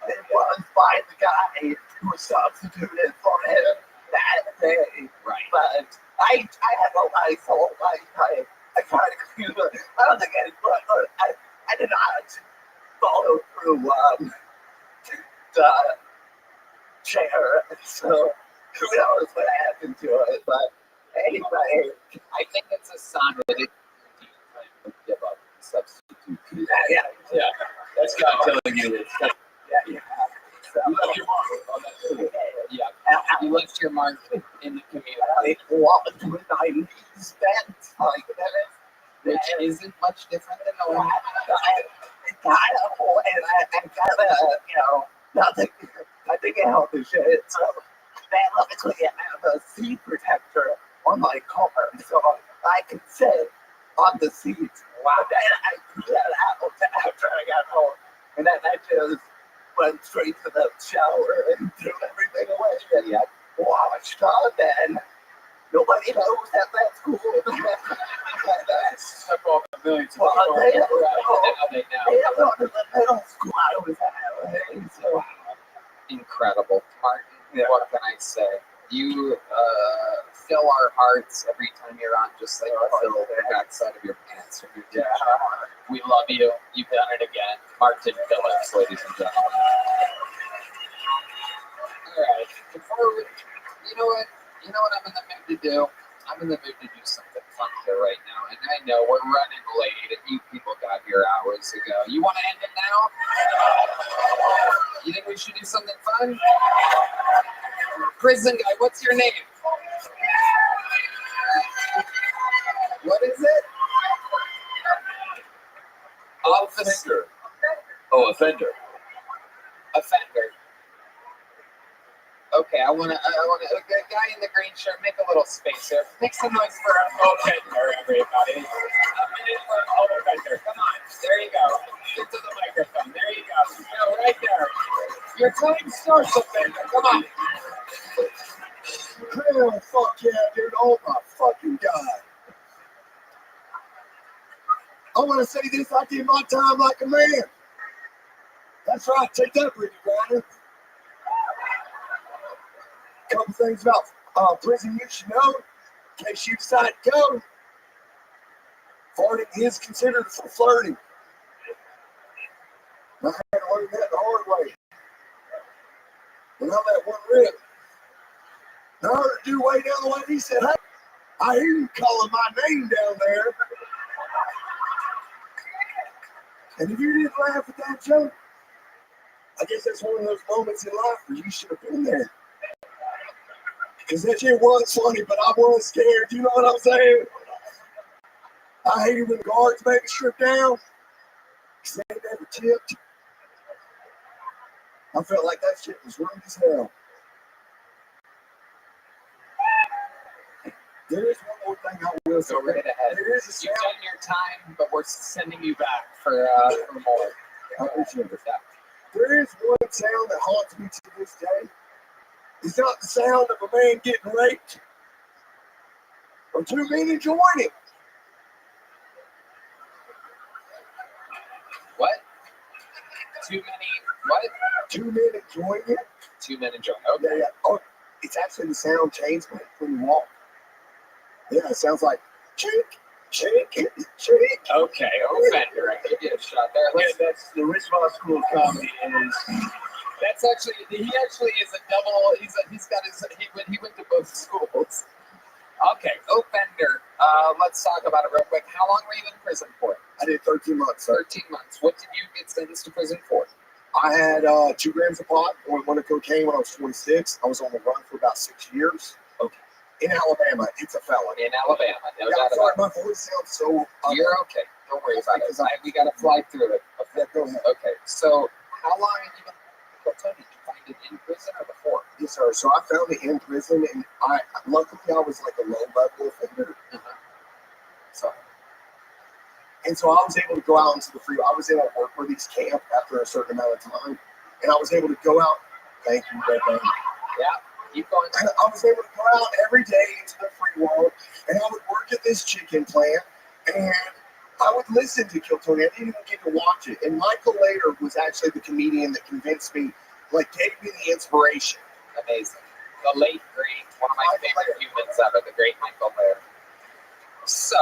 it was by the guy who substituted for him that day. Right. But I had a life whole life. I tried to, I don't think I did not follow through the chair. So who knows what happened to it? But anyway, I think it's a sign that it would give up substitute. yeah. That's God telling you it's So, you left your mark on that school. Yeah. You left your mark in the community. I walked with my knees bent like that. Which isn't much different than normal. I got nothing. I think it helped the shit. So, luckily I have a seat protector on my car, so I can sit on the seat. Wow. Then I threw that out after I got home, and then I just went straight to the shower and threw everything away. And yeah, washed up, and nobody knows at that school. That's off the millions of Well, people. they don't They know. They don't know the middle school I was at. So, Incredible. Martin, what can I say? You fill our hearts every time you're on, just like you fill the backside of your pants. Yeah. We love you. You've done it again. Martin Phillips, ladies and gentlemen. All right. You know what I'm in the mood to do? I'm in the mood to do something fun here right now. And I know we're running late, and you people got here hours ago. You want to end it now? You think we should do something fun? Prison guy, what's your name? What is it? Officer. Oh, offender. Offender. Okay, I wanna, the guy in the green shirt, make a little space here. Make some noise for offender, everybody. A minute for offender. Come on, there you go. Get to the microphone. There you go. No, right there. Your time starts, offender. Come on. Hell, fuck yeah, dude. Oh my fucking God. I want to say this, I did my time like a man. That's right, take that, Brittany Griner. Couple things about prison you should know, in case you decide to go. Farting is considered for flirting. I had to learn that the hard way. And I let one rip. I heard a dude way down the way, he said, hey, I hear you calling my name down there. And if you didn't laugh at that joke, I guess that's one of those moments in life where you should have been there. Because that shit was funny, but I was scared. You know what I'm saying? I hated when guards make me strip down. Because they never tipped. I felt like that shit was rude as hell. There is one more thing I will say. Go right ahead. There is a sound. You've done your time, but we're sending you back for more. I appreciate it. There is one sound that haunts me to this day. It's not the sound of a man getting raped or two men enjoying it. What? Too many, what? Two men enjoying it. Two men enjoying it. Okay. Yeah. Oh, it's actually the sound changes when you walk. Yeah, it sounds like chink, chink, chink. Okay, offender. I give you a shot there. Yeah, that's the Rothschild School of Comedy is. That's actually, he actually is a double, he's got his, he went to both schools. Okay, offender. Let's talk about it real quick. How long were you in prison for? I did 13 months. 13 months. What did you get sentenced to prison for? I had 2 grams of pot, one of cocaine when I was 26. I was on the run for about 6 years. Okay. In Alabama, it's a felony. In Alabama, no yeah, doubt sorry, about my voice sounds so. You're okay. Don't worry about it. We got to fly through it. Okay. Yeah, go ahead. Okay. So, how long have you been? Did you find it in prison or before? Yes, sir. So I found it in prison, and luckily I was like a low-level offender. So I was able to go out into the free. I was in a work release camp after a certain amount of time, and I was able to go out. Thank you, Rabbi. Yeah, keep going. And I was able to go out every day into the free world, and I would work at this chicken plant, and I would listen to Kill Tony. I didn't even get to watch it. And Michael Later was actually the comedian that convinced me, like gave me the inspiration. Amazing. The late, great, one of my favorite humans ever, the great Michael Later. So,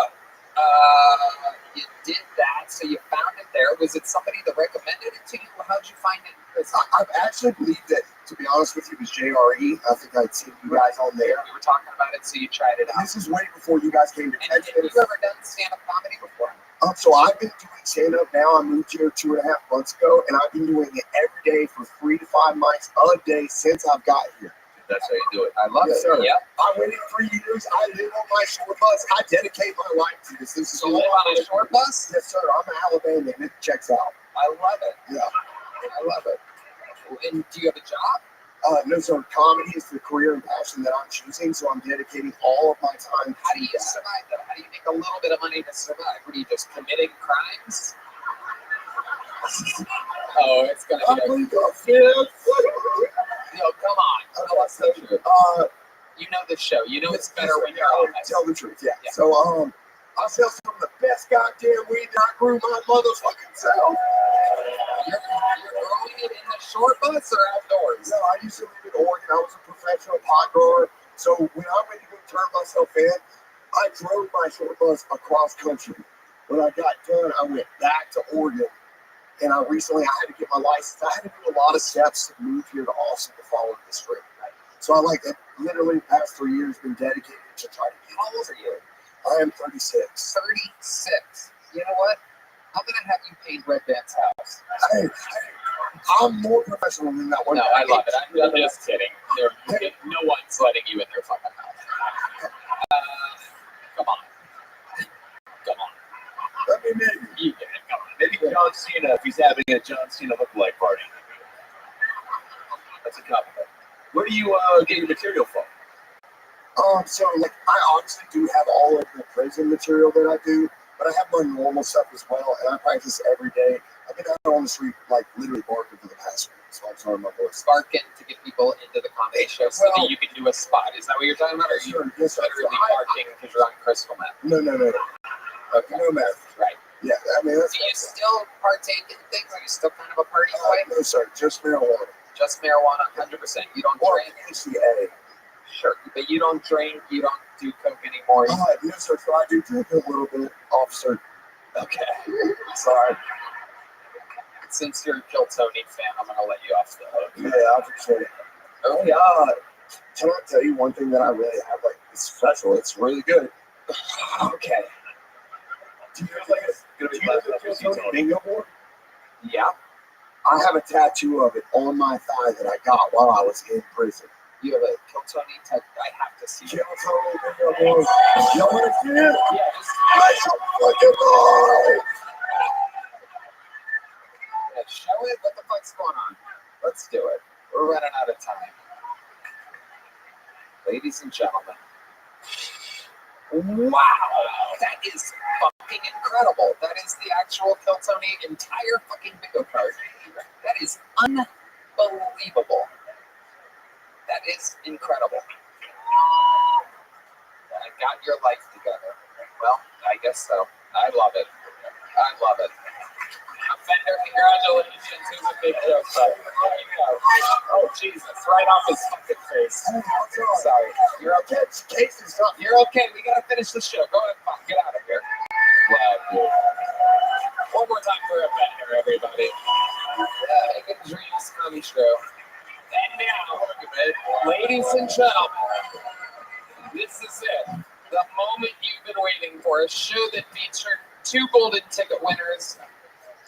you did that, so you found it there. Was it somebody that recommended it to you? How'd you find it? I've actually believed that, to be honest with you, it was JRE. I think I'd seen you guys on there. You were talking about it, so you tried it out. This is way before you guys came to Texas. Have you ever done stand-up comedy before? So I've been doing stand-up now. I moved here 2.5 months ago, and I've been doing it every day for 3 to 5 nights a day since I've got here. That's how you do it. I love it. Sir. Yep. I went in 3 years. I live on my short bus. I dedicate my life to this. This is you live on a short bus? Yes, sir. I'm an Alabama, and it checks out. I love it. Yeah. I love it. And do you have a job? No, sir. Comedy is the career and passion that I'm choosing, so I'm dedicating all of my time. How do you survive, though? How do you make a little bit of money to survive? What are you just committing crimes? Oh, it's gonna be. No, come on. Tell us the truth. You know the show. You know it's better when you're honest. Tell the truth, yeah. So, I sell some of the best goddamn weed that I grew my motherfucking self. You're growing it in the short bus or outdoors? No, I used to live in Oregon. I was a professional pot grower. So when I went to go turn myself in, I drove my short bus across country. When I got done, I went back to Oregon. And I had to get my license. I had to do a lot of steps to move here to Austin to follow this stream. So I literally the past 3 years been dedicated to try to get. How old are you? I am 36. 36. You know what? I'm gonna have you paint Red Band's house. Hey, I'm more professional than that one. No, I love it. I'm just kidding. No one's letting you in their fucking house. Come on. Come on. Let me maybe. You get it. Come on. Maybe John Cena, if he's having a John Cena lookalike party. That's a compliment. Where do you get your material from? So like I honestly do have all of the prison material that I do, but I have my normal stuff as well, and I practice every day. I've been out on the street like literally barking for the past week, so I'm sorry my voice. Barking to get people into the comedy show so that you can do a spot. Is that what you're talking about? Or are you literally barking because you're on crystal meth? No. Okay. No meth. Right. Yeah, I mean that's. Do you still partake in things? Are you still kind of a party boy? No, sir, just marijuana. Just marijuana, 100%. You don't drink. PCA. Sure, but you don't drink. You don't do coke anymore. No, sir. So I do drink a little bit, officer. Okay. Sorry. Since you're a Kill Tony fan, I'm gonna let you off the hook. Yeah, I appreciate it. Okay. Can I tell you one thing that I really have? Like, it's special. It's really good. Okay. Do you have like a Kill Tony bingo board? Yeah. I have a tattoo of it on my thigh that I got while I was in prison. You have a Kill Tony tattoo? I have to see Kill it. Tony bingo board. Y'all want to see it? Yeah, just Let's fucking go! show it. What the fuck's going on? Let's do it. We're running out of time. Ladies and gentlemen. Wow, that is fucking incredible. That is the actual Kill Tony entire fucking bingo card. That is unbelievable. That is incredible. I got your life together. Well, I guess so. I love it. I love it. Offender, congratulations. It was a big joke, but there you go. Oh, Jesus. Right off his fucking face. Sorry. You're okay. Case is up. You're okay. We gotta finish the show. Go ahead. Fine. Get out of here. Wow. One more time for Offender, everybody. Making dreams come true. And now, ladies and gentlemen, this is it. The moment you've been waiting for. A show that featured 2 golden ticket winners.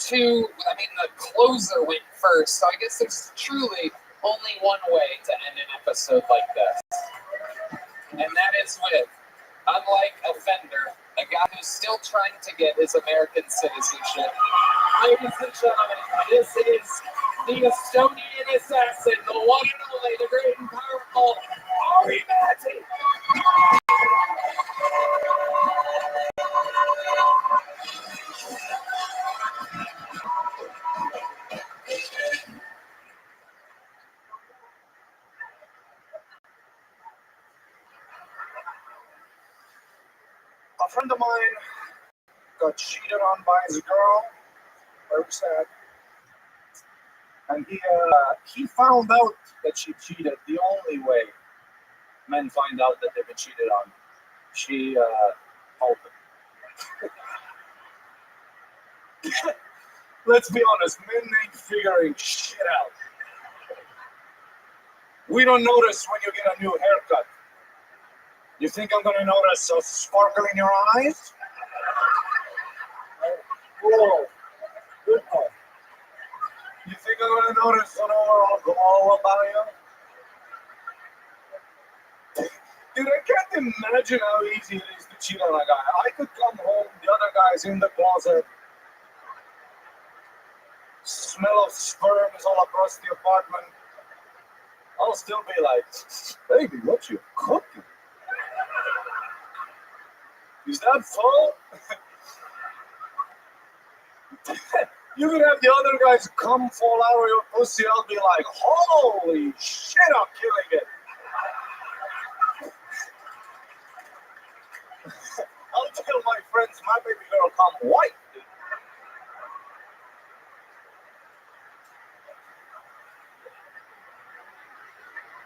The closer went first, so I guess there's truly only one way to end an episode like this. And that is with, unlike Offender, a guy who's still trying to get his American citizenship. Ladies and gentlemen, this is the Estonian assassin, the one and only, the great and powerful Ari Matti. A friend of mine got cheated on by his girl. Very sad. And he found out that she cheated the only way men find out that they've been cheated on. She told him. Let's be honest, men ain't figuring shit out. We don't notice when you get a new haircut. You think I'm gonna notice a sparkle in your eyes? Whoa, good one. You think I'm gonna notice an overall glow about you? Dude, I can't imagine how easy it is to cheat on a guy. I could come home, the other guy's in the closet, smell of sperm is all across the apartment. I'll still be like, baby, what you cooking? Is that full? You could have the other guys come fall out of your pussy. I'll be like, holy shit, I'm killing it. I'll tell my friends my baby girl come white.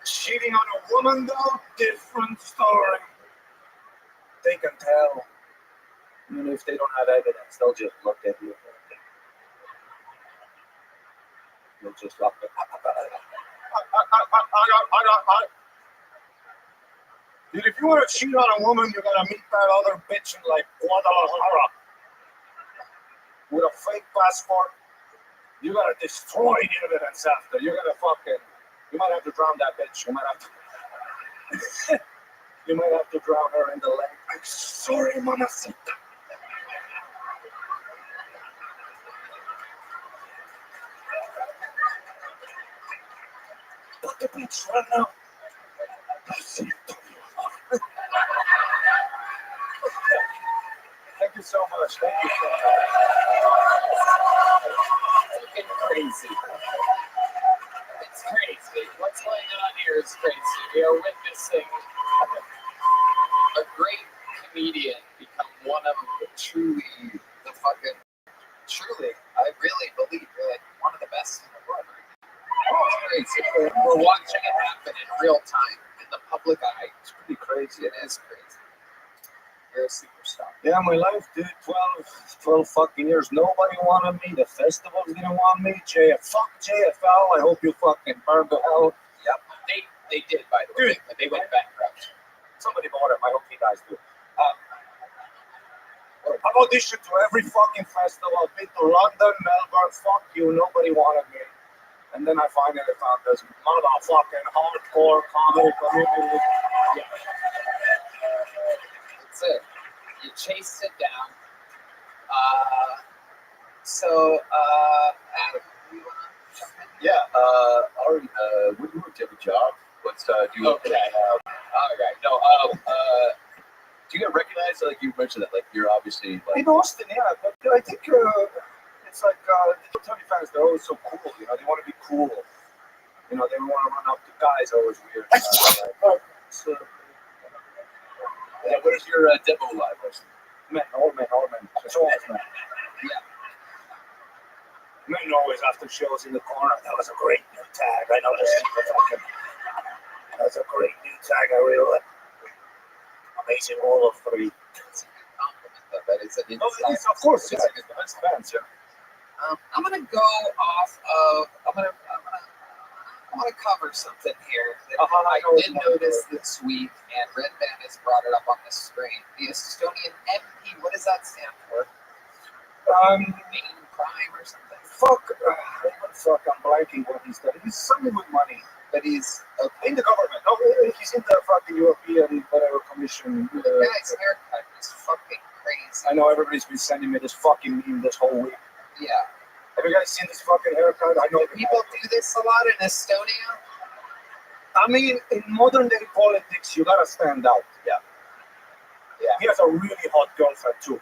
Cheating on a woman, though, different story. They can tell. Even if they don't have evidence, they'll just look at you. They'll just look at Dude, if you want to cheat on a woman, you gotta meet that other bitch in like Guadalajara with a fake passport, You gotta destroy the evidence after. You might have to drown that bitch. You might have to drown her in the lake. I'm sorry, mamacita. Put the bitch right now. Thank you so much. Thank you so much. Fucking crazy. It's crazy. What's going on here is crazy. We are witnessing a great comedian become one of the truly, I really believe you're like one of the best in the world. It's crazy. We're watching it happen in real time in the public eye. It's pretty crazy. It is crazy. You're a superstar. Yeah, my life, dude. 12 fucking years. Nobody wanted me. The festivals didn't want me. Fuck JFL. I hope you fucking burn to hell. Yep. They did, by the way. But they went bankrupt. Somebody bought him. I hope he dies too. I've auditioned to every fucking festival. I've been to London, Melbourne. Fuck you. Nobody wanted me. And then I finally found this motherfucking hardcore comedy community. Yeah. That's it. You chased it down. Adam, you want to jump in? Yeah, Ari, when you work, do you have a job? What's do you Okay. All right. No, do you get recognized? Like you mentioned that, like you're obviously like. In Austin, yeah, but I think it's like the Tony fans. They're always so cool. You know, they want to be cool. You know, they want to run up to guys. Always weird. Yeah, what is your demo live? All men. It's all men. Yeah. Men always after shows in the corner. That was a great new tag. I noticed. That's a great new tag. I really like. Amazing all of three. It's a good compliment, though. That is an inside. Of course, it's like the best fans. Yeah. I'm gonna go off of. I'm gonna cover something here that I did notice this week, and Red Band has brought it up on the screen. The Estonian MP. What does that stand for? Main prime or something. I'm blanking what he's done. He's something with money. But he's in the government. No, he's in the fucking European whatever commission. The guy's haircut is fucking crazy. I know everybody's been sending me this fucking meme this whole week. Yeah. Have you guys seen this fucking haircut? I know people do this a lot in Estonia. I mean, in modern day politics, you gotta stand out. Yeah. He has a really hot girlfriend too.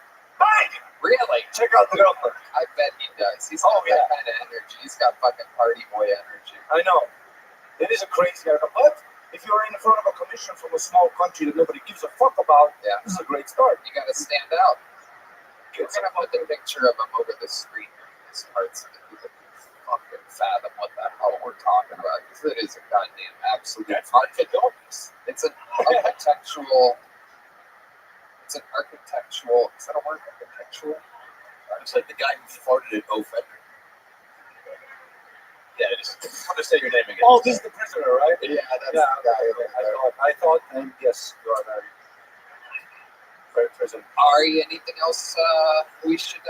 Really? Check out the girlfriend. I bet he does. He's got that kind of energy. He's got fucking party boy energy. I know. It is a crazy haircut. But if you're in front of a commission from a small country that nobody gives a fuck about, this is a great start. You gotta stand out. We're gonna put the picture of him over the screen in this part so that people can fucking fathom what the hell we're talking about. Because it is a goddamn absolute architectural. It's an architectural. Is that a word? Architectural? It's like the guy who farted at O'Fender. Yeah, just say your name again. Oh, this is the prisoner, right? Yeah, that's the guy. I thought, and yes, you are very prison. Ari, anything else we should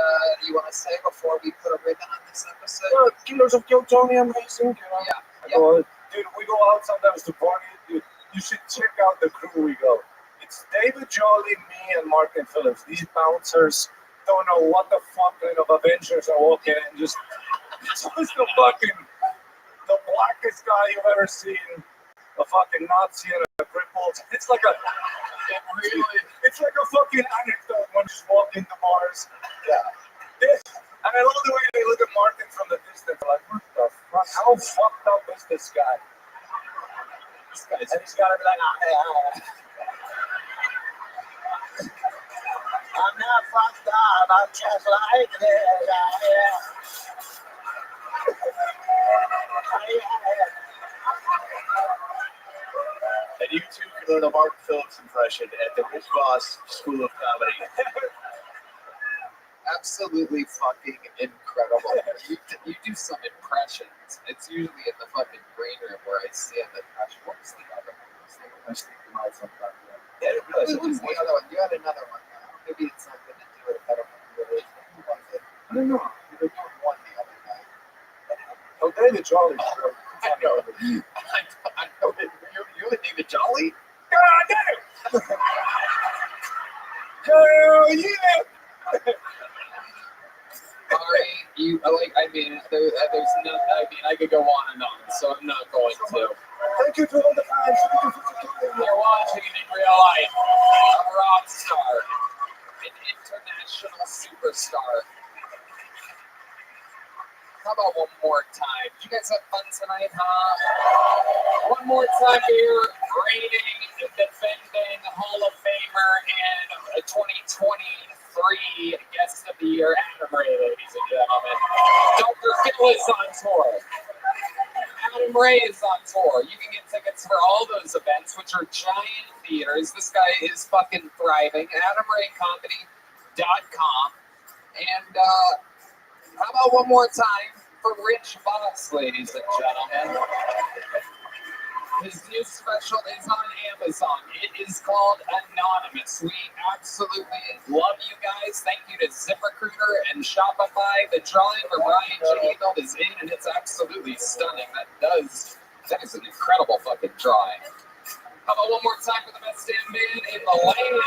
you want to say before we put a ribbon on this episode? Killers of Kill Tony, amazing. You know? Yeah. Dude, we go out sometimes to party. Dude, you should check out the crew we go. It's David Jolly, me, and Martin Phillips. These bouncers don't know what the fuck kind of Avengers are walking in. It's just the blackest guy you've ever seen. A fucking Nazi and a crippled. It's like a fucking anecdote when you walk into bars. Yeah. And I love the way they look at Martin from the distance. Like, what the fuck? How fucked up is this guy? And he's gotta be like, I'm not fucked up, I'm just like this. And you too can learn a Mark Phillips impression at the Rich Voss School of Comedy. Absolutely fucking incredible. You do some impressions. It's usually in the fucking green room where I see him. What was the other one? I sleep them out sometimes. Yeah, I didn't realize it was the other one. You had another one. Maybe it's something to do with better. I don't know. You were doing one the other night. David Jolly. I know. I know that you're the David Jolly. God damn! Hell yeah! Sorry, you like. I mean, there's no. I mean, I could go on and on, so I'm not going to. Thank you to all the fans. Thank you for supporting me. You're watching it in real life. A rock star, an international superstar. How about one more time? Did you guys have fun tonight, huh? One more time here, reigning, defending Hall of Famer and 2023 Guest of the Year, Adam Ray, ladies and gentlemen. Dr. Phil is on tour. Adam Ray is on tour. You can get tickets for all those events, which are giant theaters. This guy is fucking thriving. AdamRayComedy.com. And, how about one more time for Rich Voss, ladies and gentlemen? His new special is on Amazon. It is called Anonymous. We absolutely love you guys. Thank you to ZipRecruiter and Shopify. The drawing for Ryan J. is in, and it's absolutely stunning. That is an incredible fucking drawing. How about one more time for the best damn man in the land?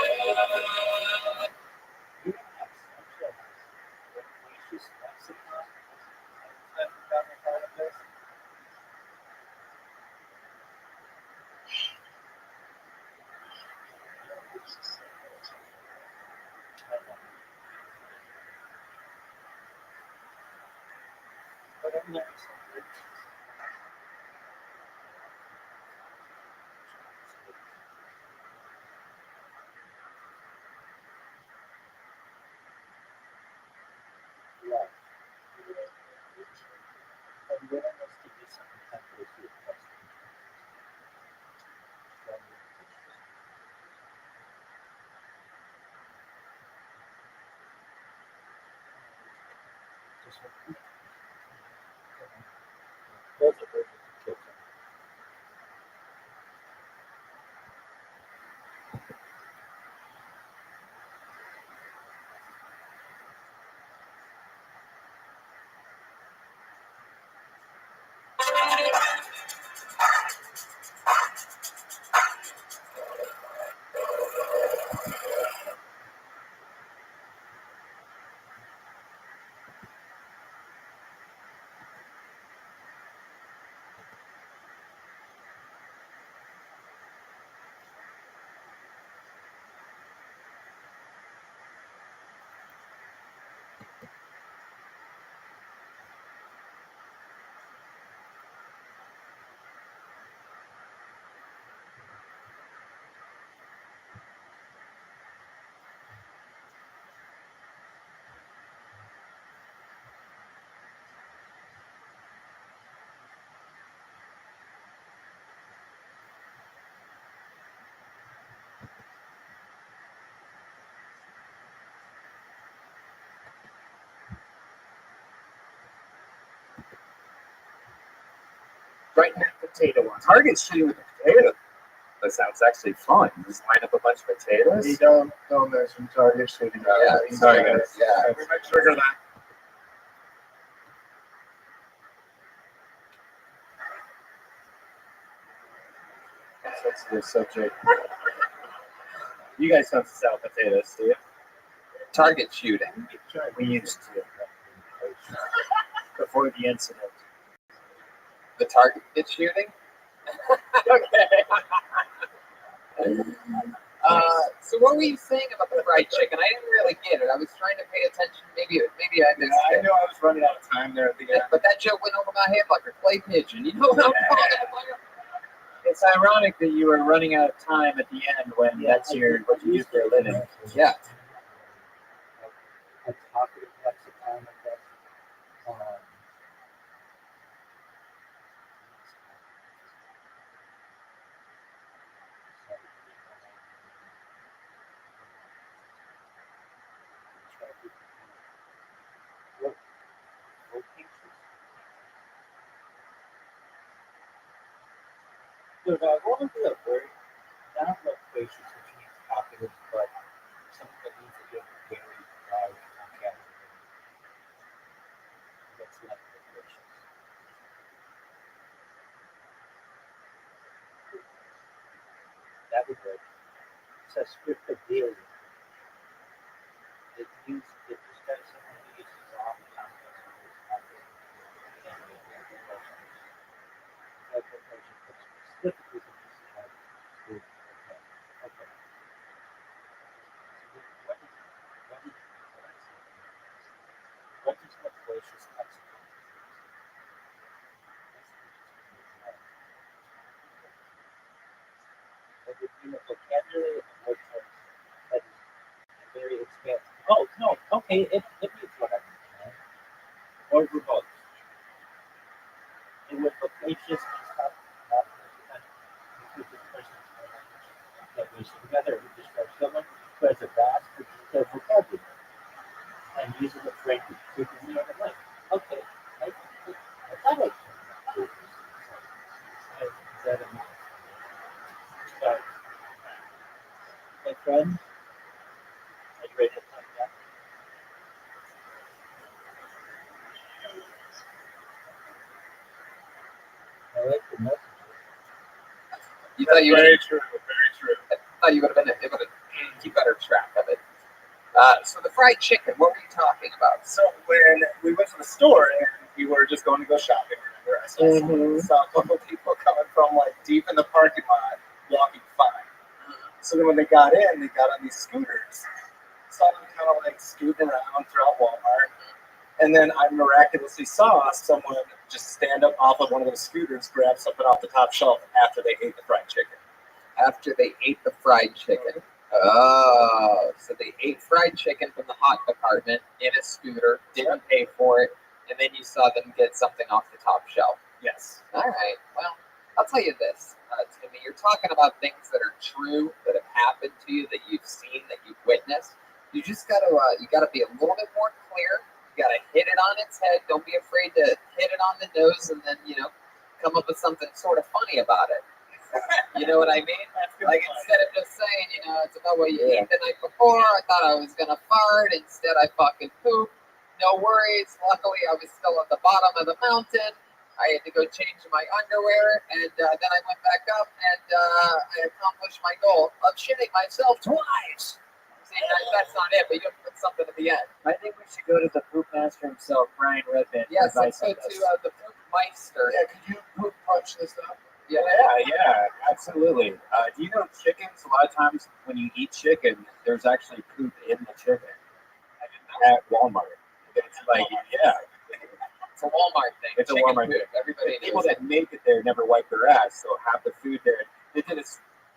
Right now, potato one. Target shooting with the potato. That sounds actually fun. Just line up a bunch of potatoes. Hey, don't mention target shooting. Yeah, sorry, guys. Yeah. We might trigger that. Sensitive subject. You guys don't sell potatoes, do you? Target shooting. We used to. Before the incident. The target shooting? Okay. So what were you saying about the fried chicken? I didn't really get it. I was trying to pay attention. Maybe I missed I it. knew I was running out of time there at the end. But that joke went over my head like a clay pigeon. You know what I'm talking about? It's ironic that you were running out of time at the end when that's what you do for a living. Yeah. A talkative lexicon of that. Look, I want to be a very not loquacious, which means talkative, but something that needs to get very loud vocabulary. That's not loquacious. That'd be good. It's a script of deal. It just got someone who uses all the time. Specifically, okay. What is loquacious consequences? What would be the vocabulary of word terms that is very expansive? Oh, no, okay, it means what I mean. Or remote. It would loquacious means not include the person's language that we should together would describe someone who has a vast or detailed vocabulary and uses it frankly, frequently on the life. Okay, I thought I is that a but, my friend, are you ready to find out? I like the message. You thought you would Very true. Very true. I thought you would have been able to keep better track of it. So the fried chicken, what were you talking about? So when we went to the store and we were just going to go shopping, remember, I saw a couple people coming from like deep in the parking lot, walking fine. So then when they got in, they got on these scooters. Saw them kind of like scooting around throughout Walmart. And then I miraculously saw someone just stand up off of one of those scooters, grab something off the top shelf after they ate the fried chicken. After they ate the fried chicken. Oh, so they ate fried chicken from the hot department in a scooter, didn't pay for it, and then you saw them get something off the top shelf. Yes. All right. Well, I'll tell you this, Timmy. You're talking about things that are true, that have happened to you, that you've seen, that you've witnessed. You just gotta be a little bit more clear. You gotta hit it on its head. Don't be afraid to hit it on the nose, and then come up with something sort of funny about it. You know what I mean? Like instead of just saying, it's about what you ate the night before. I thought I was gonna fart. Instead, I fucking pooped. No worries. Luckily, I was still at the bottom of the mountain. I had to go change my underwear, and then I went back up, and I accomplished my goal of shitting myself twice. See, that's not it, but you have to put something at the end. I think we should go to the poop master himself, Brian Redband. Yes, let's go to the poop meister. Yeah, could you poop punch this up? Yeah, absolutely. Do you know chickens? A lot of times when you eat chicken, there's actually poop in the chicken at Walmart. It's like, it's a Walmart thing. It's chicken a Walmart thing. Everybody people that make it there never wipe their ass, so half the food there. They did a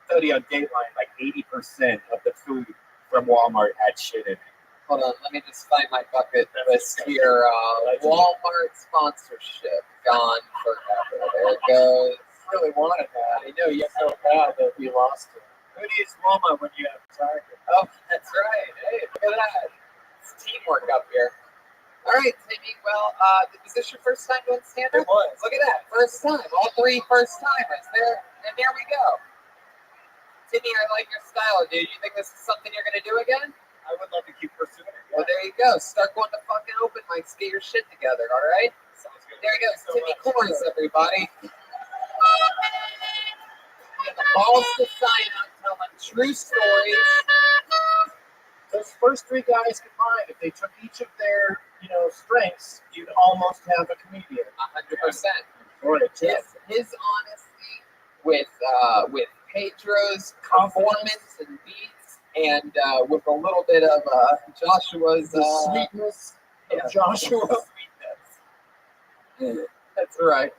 study on Dateline, like 80% of the food from Walmart had shit in it. Hold on, let me just find my bucket list here. Walmart sponsorship gone forever. There it goes. Really wanted that. I know, you're so bad that we lost it. Who needs Walmart when you have Target? Oh, that's right. Hey, look at that. It's teamwork up here. All right, Timmy. Well, was this your first time doing stand-up? It was. Look at that. First time. All three first-timers. And there we go. Timmy, I like your style, dude. You think this is something you're going to do again? I would like to keep pursuing it. Well, there you go. Start going to fucking open mics. Get your shit together, all right? Sounds good. There you go. Timmy Corns, everybody. Get the balls to sign up, telling true stories. Those first three guys combined, if they took each of their, strengths, you'd almost have a comedian. 100%. His honesty with Pedro's performance and beats, and with a little bit of Joshua's sweetness of Joshua. That's right.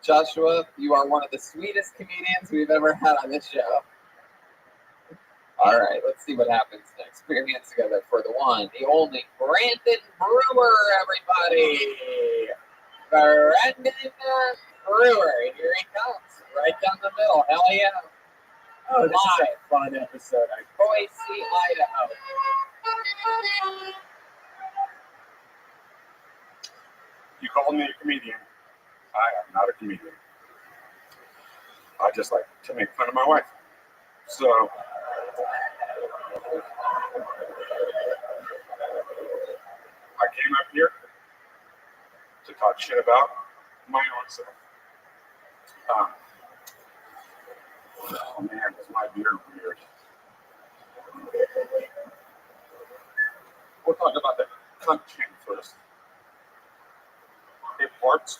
Joshua, you are one of the sweetest comedians we've ever had on this show. All right, let's see what happens next. Put your hands together for the one, the only, Brandon Brewer, everybody. Brandon Brewer, here he comes, right down the middle. Hell yeah. Oh, this is a fun episode. Boise, Idaho. You called me a comedian. I am not a comedian. I just like to make fun of my wife. So I came up here to talk shit about my own self. Oh man, is my beard weird? We'll talk about the content first. It farts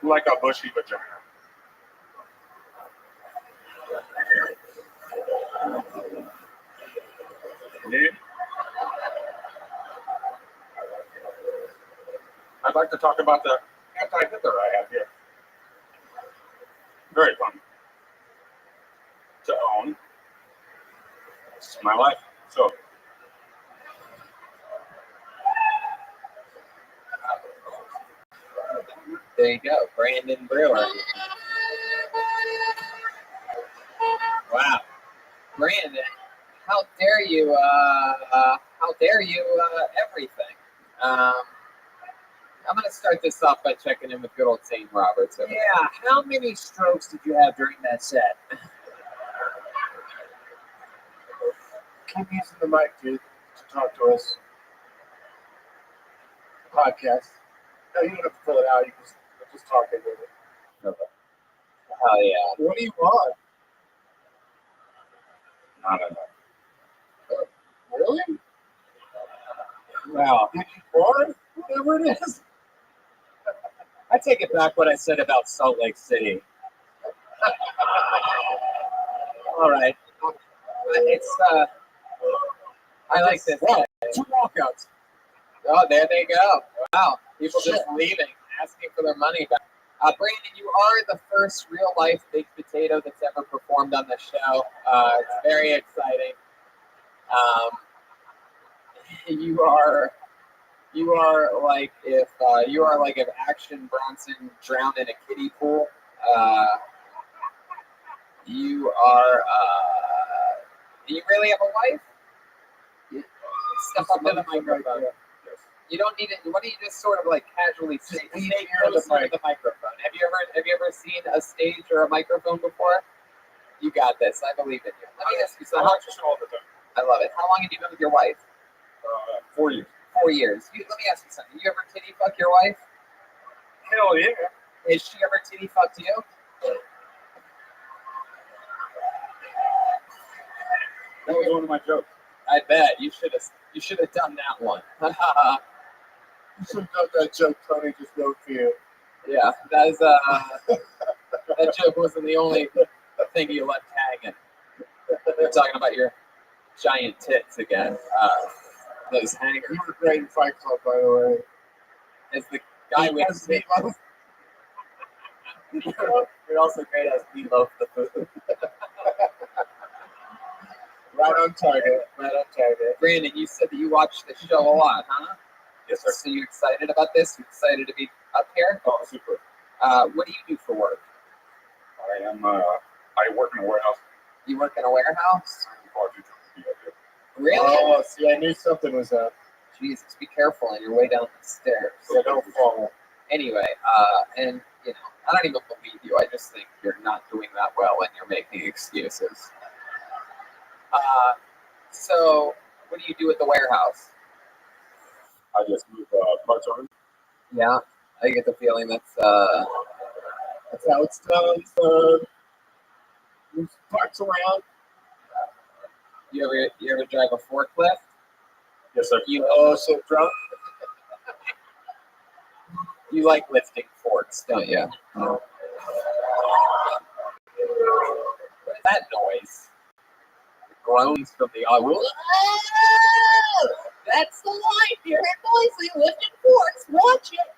like a bushy vagina. Indeed. I'd like to talk about the anti-Hitler I have here. Very fun to own. This is my life. So, There you go, Brandon Brewer. Wow, Brandon, how dare you? Everything. I'm going to start this off by checking in with good old St. Roberts. Yeah, how many strokes did you have during that set? Keep using the mic, dude, to talk to us. Podcast. No, you don't have to fill it out. You just talk into it. Hell yeah. What do you want? not enough. Really? Wow. Did you want whatever it is? I take it back what I said about Salt Lake City. All right. I like this. Wow. 2 walkouts. Oh, there they go. Wow. People just leaving, asking for their money back. Brandon, you are the first real life baked potato that's ever performed on the show. It's very exciting. You are like if Action Bronson drowned in a kiddie pool. You are. Do you really have a wife? Step up to the microphone. You don't need it. Why don't you just sort of like casually stay closer to the microphone? Have you ever seen a stage or a microphone before? You got this. I believe in you. Let me ask you something. all the time. I love it. How long have you been with your wife? 4 years. 4 years. Let me ask you something. You ever titty fuck your wife? Hell yeah. Has she ever titty fucked you? That was one of my jokes. I bet you should have done that one. You should have done that joke Tony just wrote for you. Yeah, that joke wasn't the only thing you left hanging. You're talking about your giant tits again. Those hangers. You were great in Fight Club, by the way. As the guy with Meatloaf. You're also great as Meatloaf the food. Right on target. Right on target. Brandon, you said that you watch the show a lot, huh? Yes, sir. So you excited about this? You excited to be up here? Oh, super. What do you do for work? I work in a warehouse. You work in a warehouse? Really? Oh, see, I knew something was up. Jesus, be careful on your way down the stairs. Yeah, don't fall. Anyway, and you know, I don't even believe you. I just think you're not doing that well and you're making excuses. So what do you do at the warehouse? I just move parts on. Yeah, I get the feeling that's how it's done. Move parts around. You ever drive a forklift? Yes, sir. You also drunk? You like lifting forks, don't you? What is that noise? The groans from the audience. That's the line. You're noisy lifting forks. Watch it.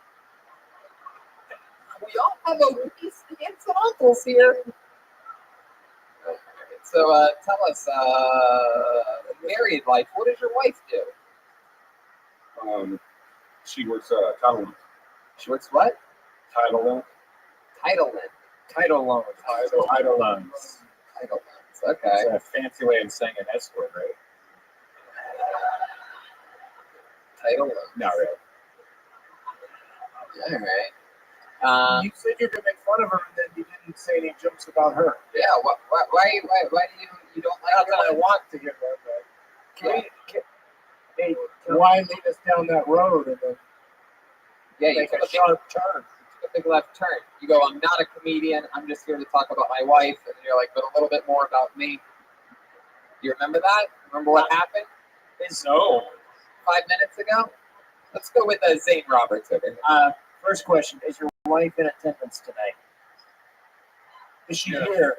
We all have a rookies aunts and uncles here. So tell us, married life. What does your wife do? She works title loans. She works what? Title loan. Title loan. Title loans. Title loans. Title loans. Okay. It's a fancy way of saying an escort, right? Title loans. Not really. All right. You said you were going to make fun of her, and then you didn't say any jokes about her. Yeah. Why do you don't like? Not that I want to hear that, but why lead us down that road and then Yeah, you make took a sharp turn? a big left turn. You go, I'm not a comedian. I'm just here to talk about my wife. And you're like, but a little bit more about me. You remember that? Remember what happened? No. 5 minutes ago? Let's go with Zane Roberts over here. First question: is your wife in attendance tonight? Is she here?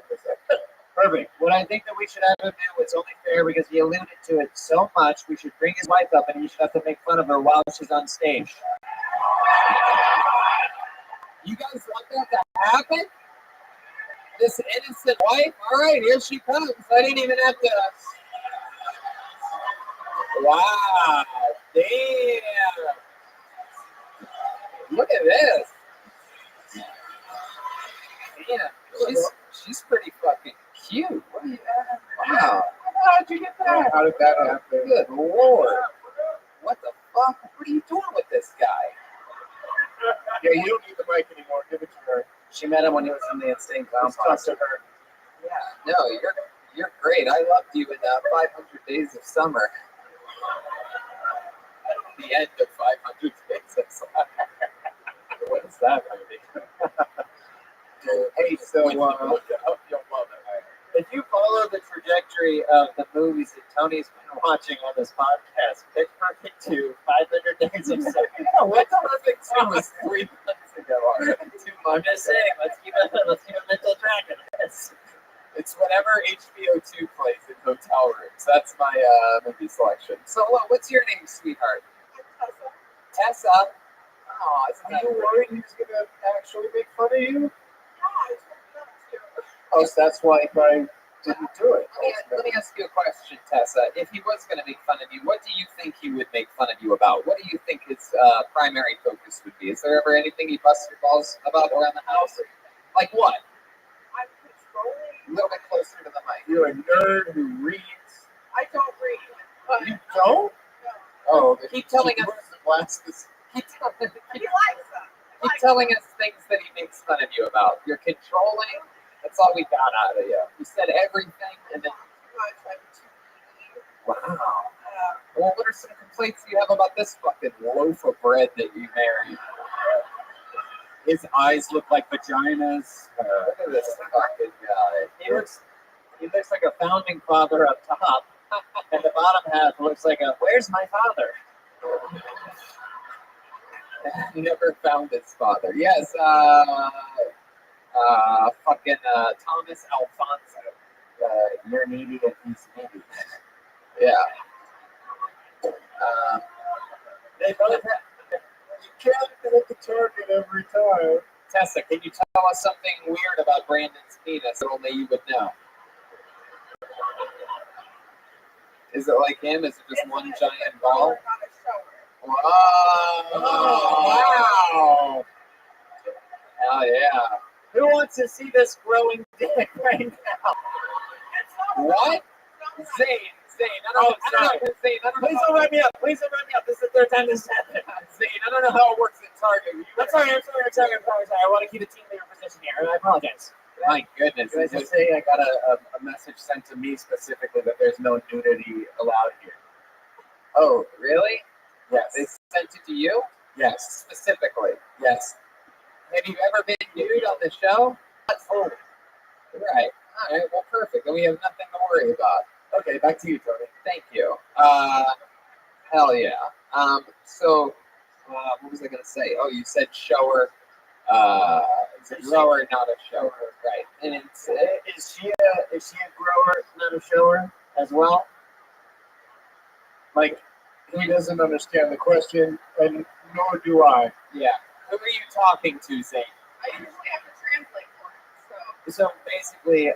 Perfect. What I think that we should have him do, it's only fair because he alluded to it so much, we should bring his wife up and you should have to make fun of her while she's on stage. You guys want that to happen? This innocent wife? All right, here she comes. I didn't even have to. Wow. Damn. Look at this. Damn. She's pretty fucking cute. What are you Wow. How'd you get that? How did that happen? Good Lord. What the fuck? What are you doing with this guy? Yeah, you don't need the mic anymore. Give it to her. She met him when he was in the Insane Clown Let's talk Posse. to her. Yeah, no, you're great. I loved you in 500 Days of Summer. The end of 500 Days of Summer. What is that movie? Hey, so you'll love it. If you follow the trajectory of the movies that Tony's been watching on this podcast, Pitch Perfect 2, 500 Days of Summer. Yeah, what the Perfect 2 was 3 months ago already. 2 months. I'm just saying, let's keep a mental track of this. It's whatever HBO 2 plays in hotel rooms. That's my movie selection. So, what's your name, sweetheart? Tessa. Oh, Are you worried he's going to actually make fun of you? Oh, so that's why I didn't do it. Let me ask you a question, Tessa. If he was going to make fun of you, what do you think he would make fun of you about? What do you think his primary focus would be? Is there ever anything he busts your balls about around the house? Like what? I'm controlling. A little bit closer to the mic. You're a nerd who reads. I don't read. But You don't? Oh, keep telling us. Glasses. Keep telling he likes them. Keep telling us things that he makes fun of you about. You're controlling. That's all we got out of you. You said everything, and then. Wow. Well, what are some complaints you have about this fucking loaf of bread that you married? His eyes look like vaginas. Look at this fucking guy. He looks like a founding father up top, and the bottom half looks like a "Where's my father?" Never found his father. Yes, fucking Thomas Alfonso. You're needy and he's needy. Yeah. They both have. You can't hit the target every time. Tessa, can you tell us something weird about Brandon's penis that only you would know? Is it like him? Is it just one giant ball? Wow. Wow! Hell yeah. Who wants to see this growing dick right now? What? Zane. I don't know. Zane, I don't know. Please don't write me up. Please don't write me up. This is the third time this happened. Zane, I don't know how it works at Target. I'm sorry. I want to keep a team leader position here, and I apologize. My goodness. Can I just say I got a message sent to me specifically that there's no nudity allowed here. Oh, really? Yes. They sent it to you? Yes. Specifically. Yes. Have you ever been nude on the show? Not fully. Right. All right. Well, perfect. Then we have nothing to worry about. Okay, back to you, Tony. Thank you. Hell yeah. So, what was I going to say? Oh, you said shower. It's a grower, not a shower. Right. And it's, is she a grower, not a shower, as well? Like, he doesn't understand the question, and nor do I. yeah. Who are you talking to, Zane? I usually have to translate for him, So basically,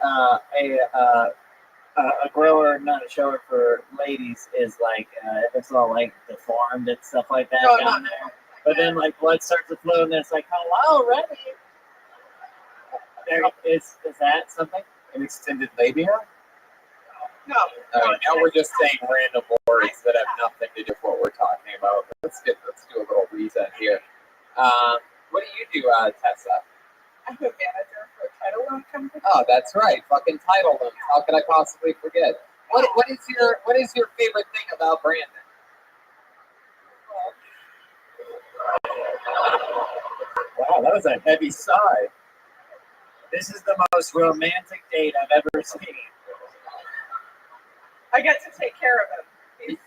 a grower, not a shower for ladies is like if it's all like deformed and stuff like that No, down not there. But then like blood starts to flow and then it's like, hello, Rabbi. There is that something? An extended labia? No. All right, now we're just saying random words that have nothing to do with what we're talking about. Let's do a little reset here. What do you do, Tessa? I'm a manager for a title loan company. Oh, that's right. Fucking title loans. How could I possibly forget? What is your favorite thing about Brandon? Wow. Wow, that was a heavy sigh. This is the most romantic date I've ever seen. I get to take care of him. He's,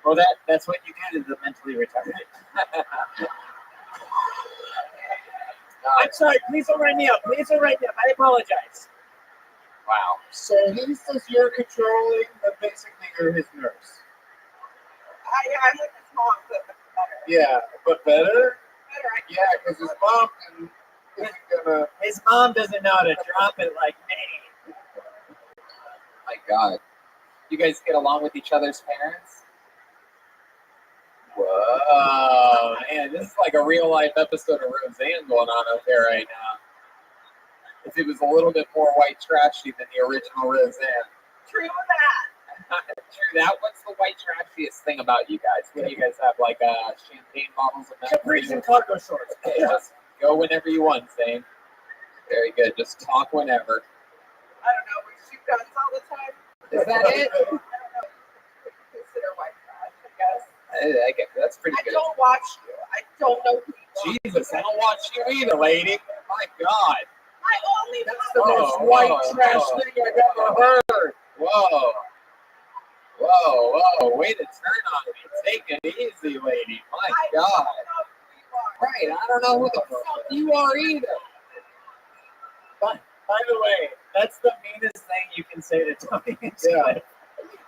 Well, that's what you get as a mentally retarded. I'm sorry. Please don't write me up. Please don't write me up. I apologize. Wow. So he says you're controlling, but basically you're his nurse. I'm like his mom, but better. Yeah, but better? Better. Yeah, because his mom isn't gonna. His mom doesn't know how to drop it like me. My God. You guys get along with each other's parents? Whoa, man, this is like a real life episode of Roseanne going on out there right now. If it was a little bit more white trashy than the original Roseanne. True that. True that. What's the white trashiest thing about you guys? What do you guys have, like champagne bottles of Capris and cargo shorts. Okay, just go whenever you want, Zane. Very good. Just talk whenever. I don't know. We shoot guns all the time. Is that it? I don't know. Consider white trash, I guess. I get that's pretty I good. don't watch you. I don't know who you are. Jesus, I don't watch you either, lady. My God. I only That's the most white trash thing I've ever heard. Whoa. Whoa, whoa. Way to turn on me. Take it easy, lady. My God. Right, I don't know who the fuck you are either. By the way, that's the meanest thing you can say to Tony. Yeah.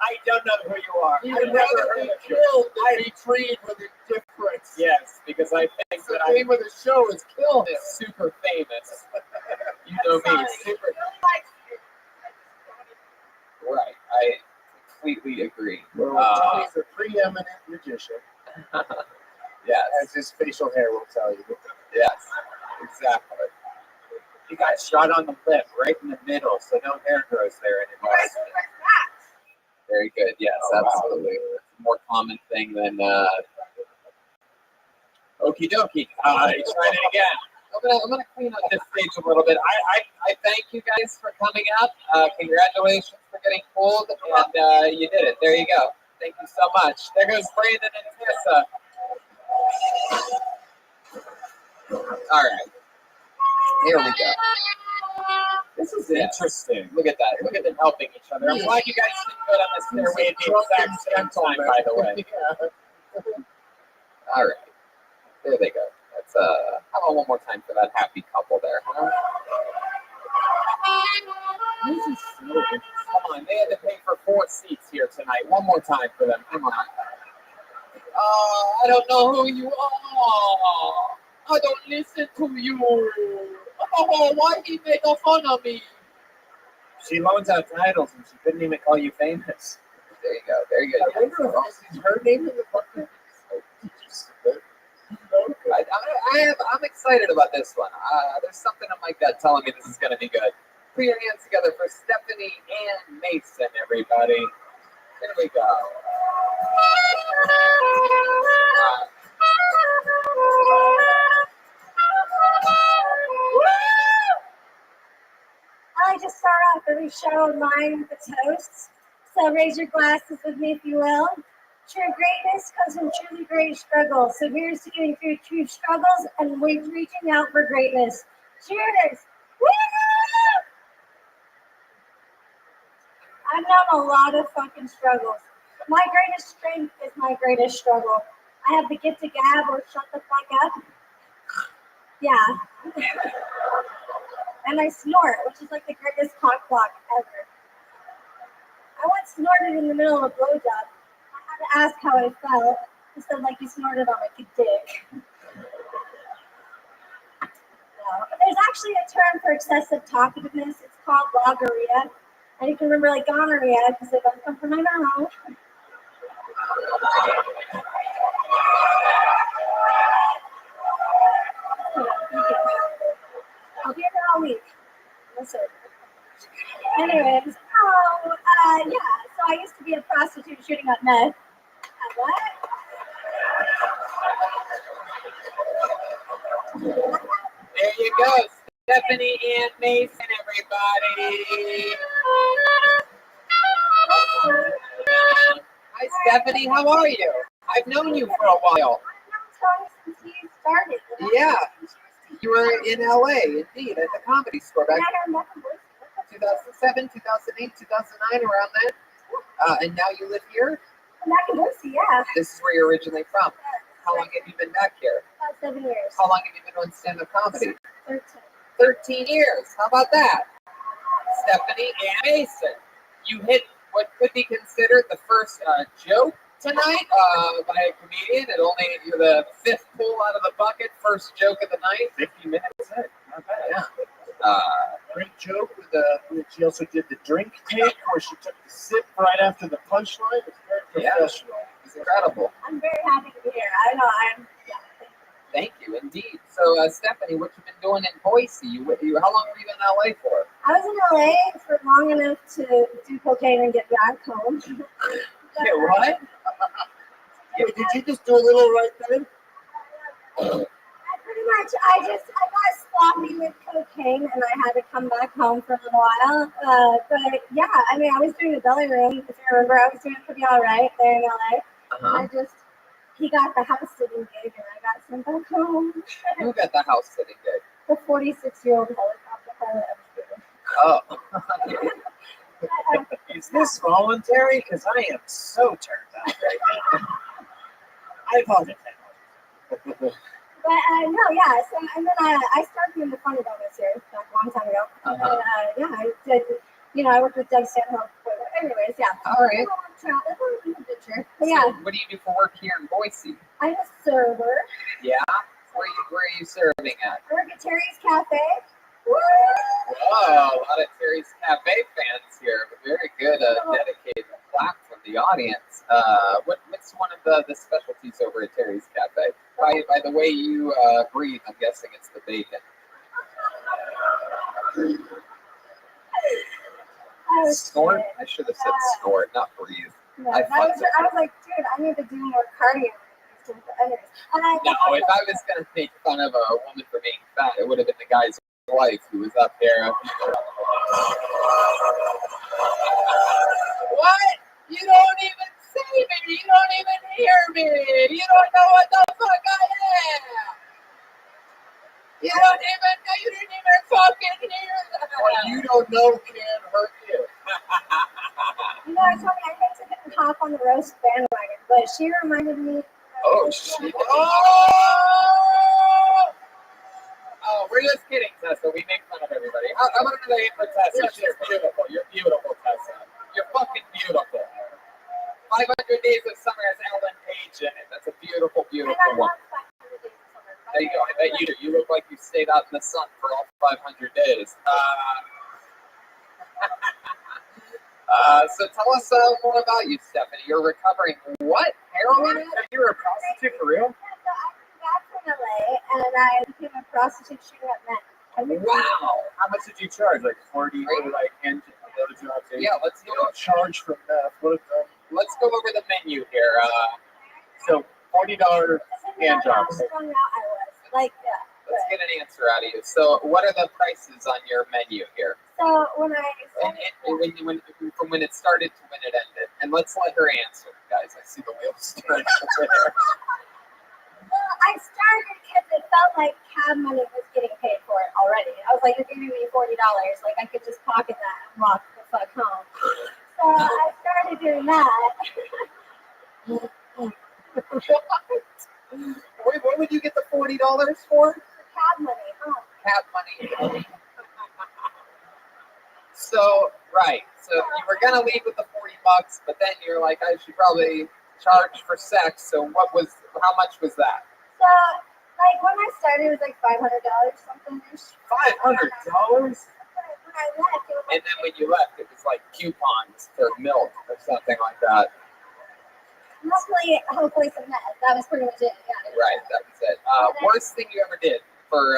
I don't know who you are. You'd I've never rather heard be of you. killed than be treated with indifference. Yes, because I think The that name of the show is Kill I'm Him. super famous. You know me, super. Right, I completely agree. Well, Tony's a preeminent magician, Yes, as his facial hair will tell you. yes, exactly. You got shot on the lip, right in the middle, so no hair grows there anymore. Very good. Yes, absolutely. It's a more common thing than okie dokie. Trying it again. I'm gonna clean up this stage a little bit. I thank you guys for coming up. Congratulations for getting pulled, and you did it. There you go. Thank you so much. There goes Brandon and Tessa. All right. Here we go. This is interesting. Look at that. Look at them helping each other. I'm glad you guys did good on this stairway at the exact same time, by the way. All right. There they go. That's how about one more time for that happy couple there, huh? This is so interesting. Come on, they had to pay for 4 seats here tonight. One more time for them. Come on. I don't know who you are. I don't listen to you. Oh, why he make fun of me? She loans out titles and she couldn't even call you famous. There you go. There you go. I wonder if this is her name in the fucking. I'm excited about this one. There's something in my gut telling me this is going to be good. Put your hands together for Stephanie and Mason, everybody. Here we go. I like to start off every show of mine with a toast. So raise your glasses with me, if you will. True greatness comes from truly great struggles. So here's to getting through true struggles and reaching out for greatness. Cheers! Woo! I've known a lot of fucking struggles. My greatest strength is my greatest struggle. I have the gift to gab or shut the fuck up. Yeah. And I snort, which is like the greatest cock block ever. I once snorted in the middle of a blowjob. I had to ask how I felt, instead of like you snorted on my dick. No. There's actually a term for excessive talkativeness. It's called logorrhea. And you can remember like gonorrhea because it doesn't come from my mouth. I'll be here all week. Listen. Anyways, yeah. So I used to be a prostitute shooting up meth. What? There you go. Stephanie and Mason, everybody. Hi, Stephanie. How are you? I've known you for a while. I've known Tony since he's started. Yeah. You were in LA, indeed, at the Comedy Store back Yeah, I'm back in Boise. 2007, 2008, 2009, around then. And now you live here? I'm back in Boise, yeah. This is where you're originally from. How long have you been back here? About 7 years. How long have you been doing stand-up comedy? 13. 13 years. How about that? Stephanie and Mason, you hit what could be considered the first joke tonight by a comedian. It only you're the fifth pull out of the bucket, first joke of the night. 50 minutes in. Not bad. Yeah. Great joke with she also did the drink take where she took the sip right after the punchline. It's very professional. It's incredible. I'm very happy to be here. I know Thank you, indeed. So, Stephanie, what you been doing in Boise? You how long were you in LA for? I was in LA for long enough to do cocaine and get back home. Yeah, what? Yeah, did you just do a little right then? Pretty much, I got sloppy with cocaine and I had to come back home for a little while. But yeah, I mean, I was doing the belly room. If you remember, I was doing pretty all right there in LA. And he got the house sitting gig and I got sent back home. Who got the house sitting gig? The 46-year-old helicopter pilot. Oh. Is this voluntary? Because I am so turned out right now. I apologize. But no, yeah. So and then I started doing the funny bonus here like a long time ago. And then, yeah, I did. You know, I worked with Doug Stanhope. Anyways, yeah. All right. But yeah. So what do you do for work here in Boise? I'm a server. Yeah. Where are you serving at? I work at Terry's Cafe. Whoa, a lot of Terry's Cafe fans here. Very good, dedicated clap from the audience. What's one of the specialties over at Terry's Cafe? By the way you breathe, I'm guessing it's the bacon. Snort? I should have said snort, not breathe. No, I was like, dude, I need to do more cardio. No, if I was going to make fun of a woman for being fat, it would have been the guy's wife who was up there. What? You don't even see me. You don't even hear me. You don't know what the fuck I am. You didn't even fucking hear that. What you don't know can hurt you. You know, I told me I hate to hop on the roast bandwagon, but she reminded me. Oh, shit. Oh, we're just kidding, Tessa. We make fun of everybody. How about the name for Tessa? She's beautiful. You're beautiful, Tessa. You're fucking beautiful. 500 Days of Summer has Ellen Page in it. That's a beautiful, beautiful woman. There you go. I bet you do. You look like you stayed out in the sun for all 500 days. So tell us more about you, Stephanie. You're recovering what? Heroin? You were a prostitute for real? Yeah, so I came back from LA and I became a prostitute shooting up men. Wow. How much did you charge? Like 40 for like hand jobs? Yeah, let's You don't charge for meth. Let's go over the menu here. So $40 hand jobs. Let's get an answer out of you. So, what are the prices on your menu here? So when I from when it started to when it ended, and let's let her answer, guys. I see the wheels turning over there. Well, I started because it felt like cab money was getting paid for it already. I was like, you're giving me $40, like I could just pocket that and walk the fuck home. So I started doing that. Wait, what would you get the $40 for? Cab money, huh? Cab money. So, right. So you were gonna leave with the $40, but then you're like, I should probably charge for sex. So how much was that? So, like when I started, it was like $500 something. $500? When I left, it was And then when you left, it was like coupons for milk or something like that. hopefully some meth. That was pretty much it. Yeah. Right, that was it. Worst thing you ever did for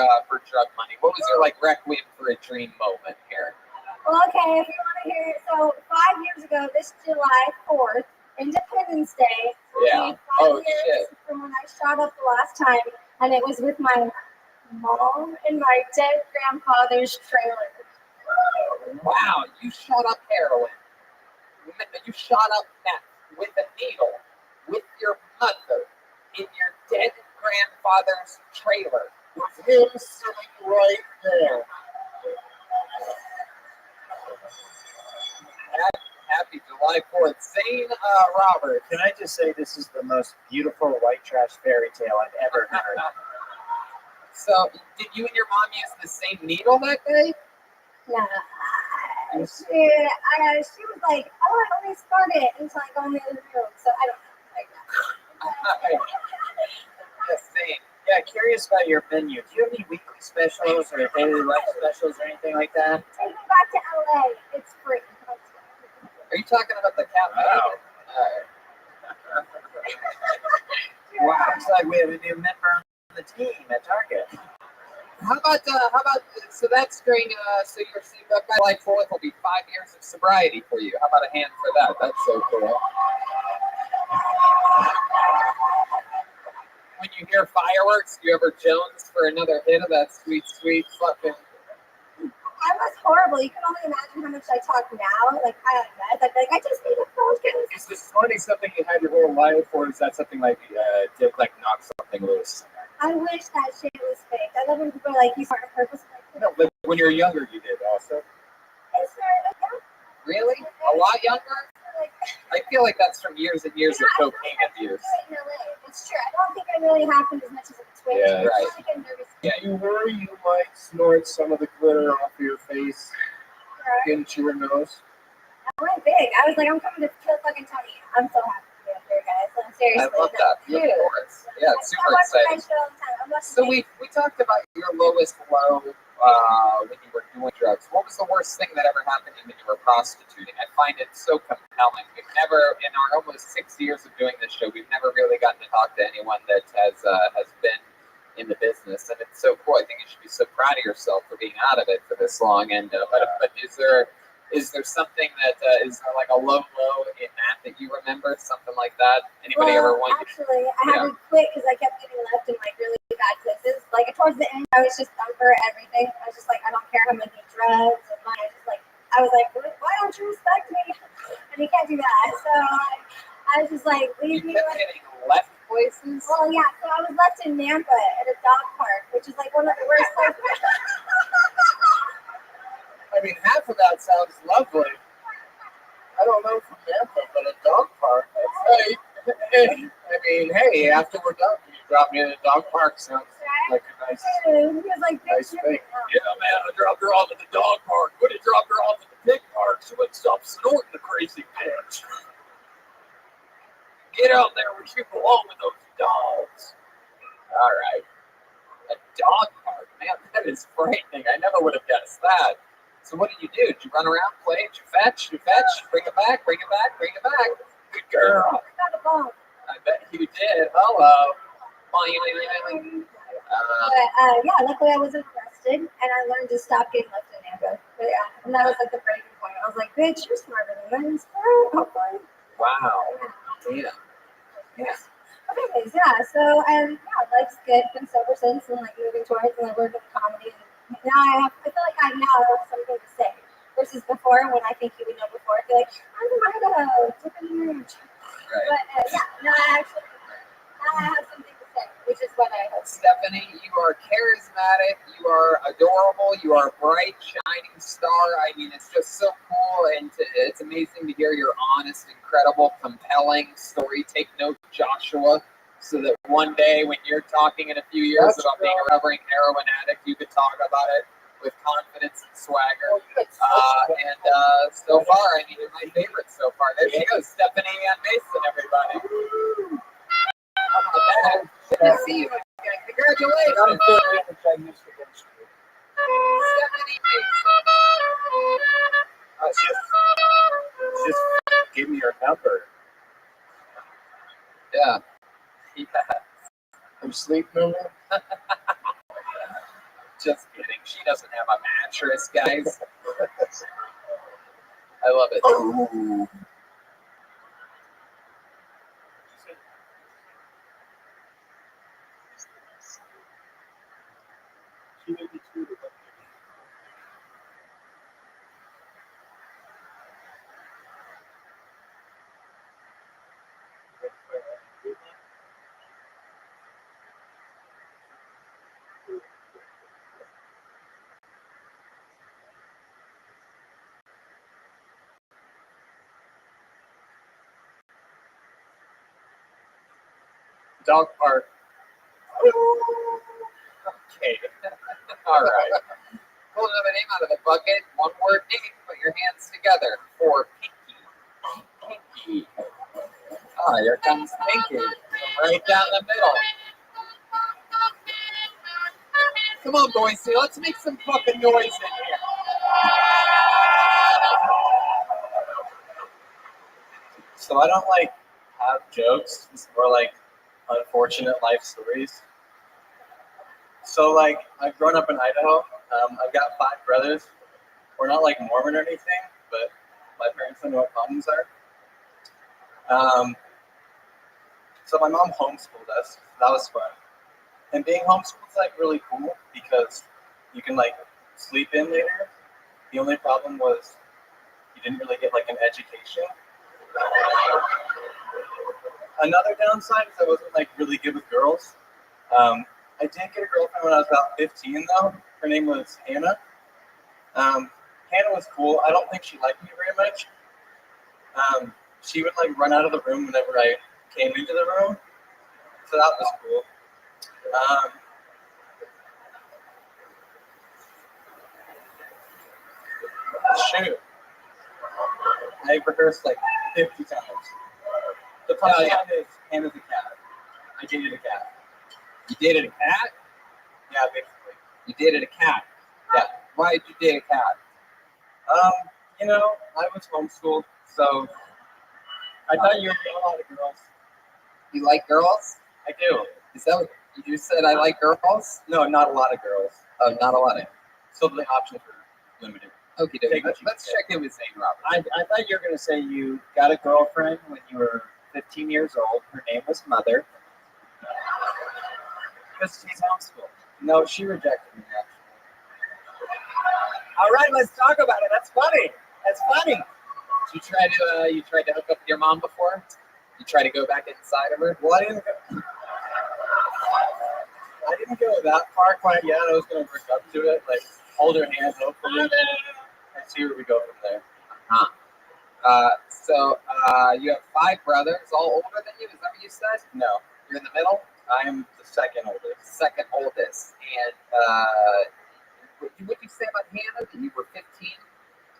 drug money? What was your like requiem for a dream moment here? Well, okay, if you want to hear it, so 5 years ago, this July 4th, Independence Day, Yeah. 5 years from when I shot up the last time, and it was with my mom in my dead grandfather's trailer. Wow, you shot up heroin. You shot up meth with a needle with your mother in your dead grandfather's trailer. With him sitting right there. Happy July 4th. Zane Robert. Can I just say this is the most beautiful white trash fairy tale I've ever heard. So, did you and your mom use the same needle that day? Nah. She was like, oh, I only started until I go in the other room. So I don't know. Like that. Yes, Zane. Yeah, curious about your menu. Do you have any weekly specials or daily life specials or anything like that? Take me back to LA. It's free. Are you talking about the cat? Wow. Wow. Looks like we have a new member on the team at Target. How about so that's during so your July 4th will be 5 years of sobriety for you. How about a hand for that? That's so cool. When you hear fireworks, do you ever Jones for another hit of that sweet, sweet fucking? I was horrible. You can only imagine how much I talk now. Like I had meth. I'd be like, I just need a focus. Is this funny something you had your whole life, or is that something like did like knock something loose? I wish that shit was fake. I love when people are like, you start on purpose. Like, No, but when you were younger, you did also. it's not, Really? A lot younger? like, I feel like that's from years and years of cocaine abuse. in LA. It's true. I don't think it really happened as much as it's Twitch. Yeah, It's right. like I'm nervous. Yeah, you worry you might snort some of the glitter off your face into your nose. I went big. I was like, I'm coming to kill fucking Tony. I'm so happy to be up here, guys. So seriously. I love that. Of course. Yeah, it's super I watch exciting. my show all the time. I'm watching So we talked about your lowest low when you were doing drugs. What was the worst thing that ever happened to you when you were prostituting? I find it so compelling. We've never, in our almost 6 years of doing this show, we've never really gotten to talk to anyone that has been in the business, and it's so cool. I think you should be so proud of yourself for being out of it for this long. And but is there something that is there like a low in that you remember, something like that? Anybody ever want? Actually, I had to quit because I kept getting left in like really bad places. Like towards the end, I was just done for everything. I was just like, I don't care. I'm gonna do drugs, and I was like, why don't you respect me? And you can't do that. So I was just like, leave me. Getting left places? Well, yeah. So I was left in Nampa at a dog park, which is like one of the worst places. I mean, half of that sounds lovely. I don't know from Nampa, but a dog park. I mean, hey, after we're done, can you drop me in a dog park? Sounds like a nice, He was like, nice thing. Yeah, man, I dropped her off at the dog park. Would have dropped her off at the pig park. She wouldn't stop snorting the crazy bitch. Get out there where you belong with those dogs. All right. A dog park, man, that is frightening. I never would have guessed that. So what did you do? Did you run around, play? Did you fetch? Bring it back. Good girl. I got a bone. I bet you did. Hello. But yeah, luckily I wasn't arrested, and I learned to stop getting left in Nampa. But yeah, and that was like the breaking point. I was like, bitch, you're smarter than this. Hopefully. Wow. Yeah. Anyways, yeah, so, and yeah, life's good. Been sober since, and like moving towards, and I work in comedy. And now I feel like I now have something to say. Versus before, when I think you would know before, I feel like, I'm from Idaho, different huge. Right. But yeah, now I have something to say, which is what I hope. Stephanie, you are charismatic, you are adorable, you are a bright, shining star. I mean, it's just so cool, and it's amazing to hear your honest, incredible, compelling story. Take note, Joshua, so that one day when you're talking in a few years about being a recovering heroin addict, you could talk about it with confidence and swagger. And so far, I mean, you're my favorite so far. There she goes, Stephanie Ann Mason, everybody. How about that? Good to see you again. Congratulations. Stephanie Mason. Just give me your number. Yeah. Your sleep number? Just kidding. She doesn't have a mattress, guys. I love it. Oh. Dog park. Okay. All right. Pull another name out of the bucket. One word name. Put your hands together for Pinky. Pinky. Ah, here comes Pinky. Right down the middle. Come on, Boise. Let's make some fucking noise in here. So I don't like have jokes. It's more like unfortunate life stories. So like I've grown up in Idaho. I've got 5 brothers. We're not like Mormon or anything, but my parents don't know what condoms are. So my mom homeschooled us. So that was fun. And being homeschooled is like really cool because you can like sleep in later. The only problem was you didn't really get like an education. Another downside is I wasn't like really good with girls. I did get a girlfriend when I was about 15 though. Her name was Hannah. Hannah was cool. I don't think she liked me very much. She would like run out of the room whenever I came into the room. So that was cool. Shoot. I rehearsed like 50 times. The punchline is Hannah's a cat. I dated a cat. You dated a cat? Yeah, basically. You dated a cat? Yeah. Why did you date a cat? You know, I was homeschooled, so I thought you were getting a lot of girls. You like girls? I do. Is that what you just said? I like girls? No, not a lot of girls. Oh, not a lot of. So the options are limited. Okay, let's check in with Zane Roberts. I thought you were going to say you got a girlfriend when you were 15 years old. Her name was Mother. Because she's homeschooled. No, she rejected me, actually. All right, let's talk about it. That's funny. That's funny. You tried to hook up with your mom before? You tried to go back inside of her? Well, I didn't go that far quite yet. I was going to work up to it, like hold her hand, hopefully, and see where we go from there. So you have 5 brothers, all older than you? Is that what you said? No. You're in the middle? I am the second oldest. Second oldest. And what did you say about Hannah? That you were 15?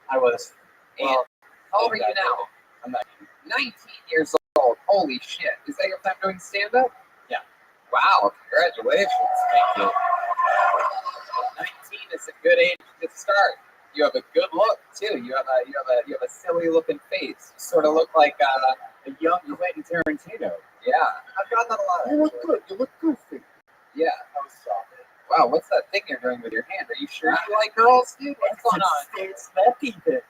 I was. And how old are you now? I'm 19. 19 years old. Holy shit. Is that your time doing stand-up? Yeah. Wow. Congratulations. Thank you. 19 is a good age to start. You have a good look too. You have a silly looking face. You sort of look like a young Quentin Tarantino. Yeah. I've gotten that a lot. You look good. You look goofy. Yeah. I was soft. Wow, what's that thing you're doing with your hand? Are you sure you like girls, dude? What's going on? It's that deep. I'm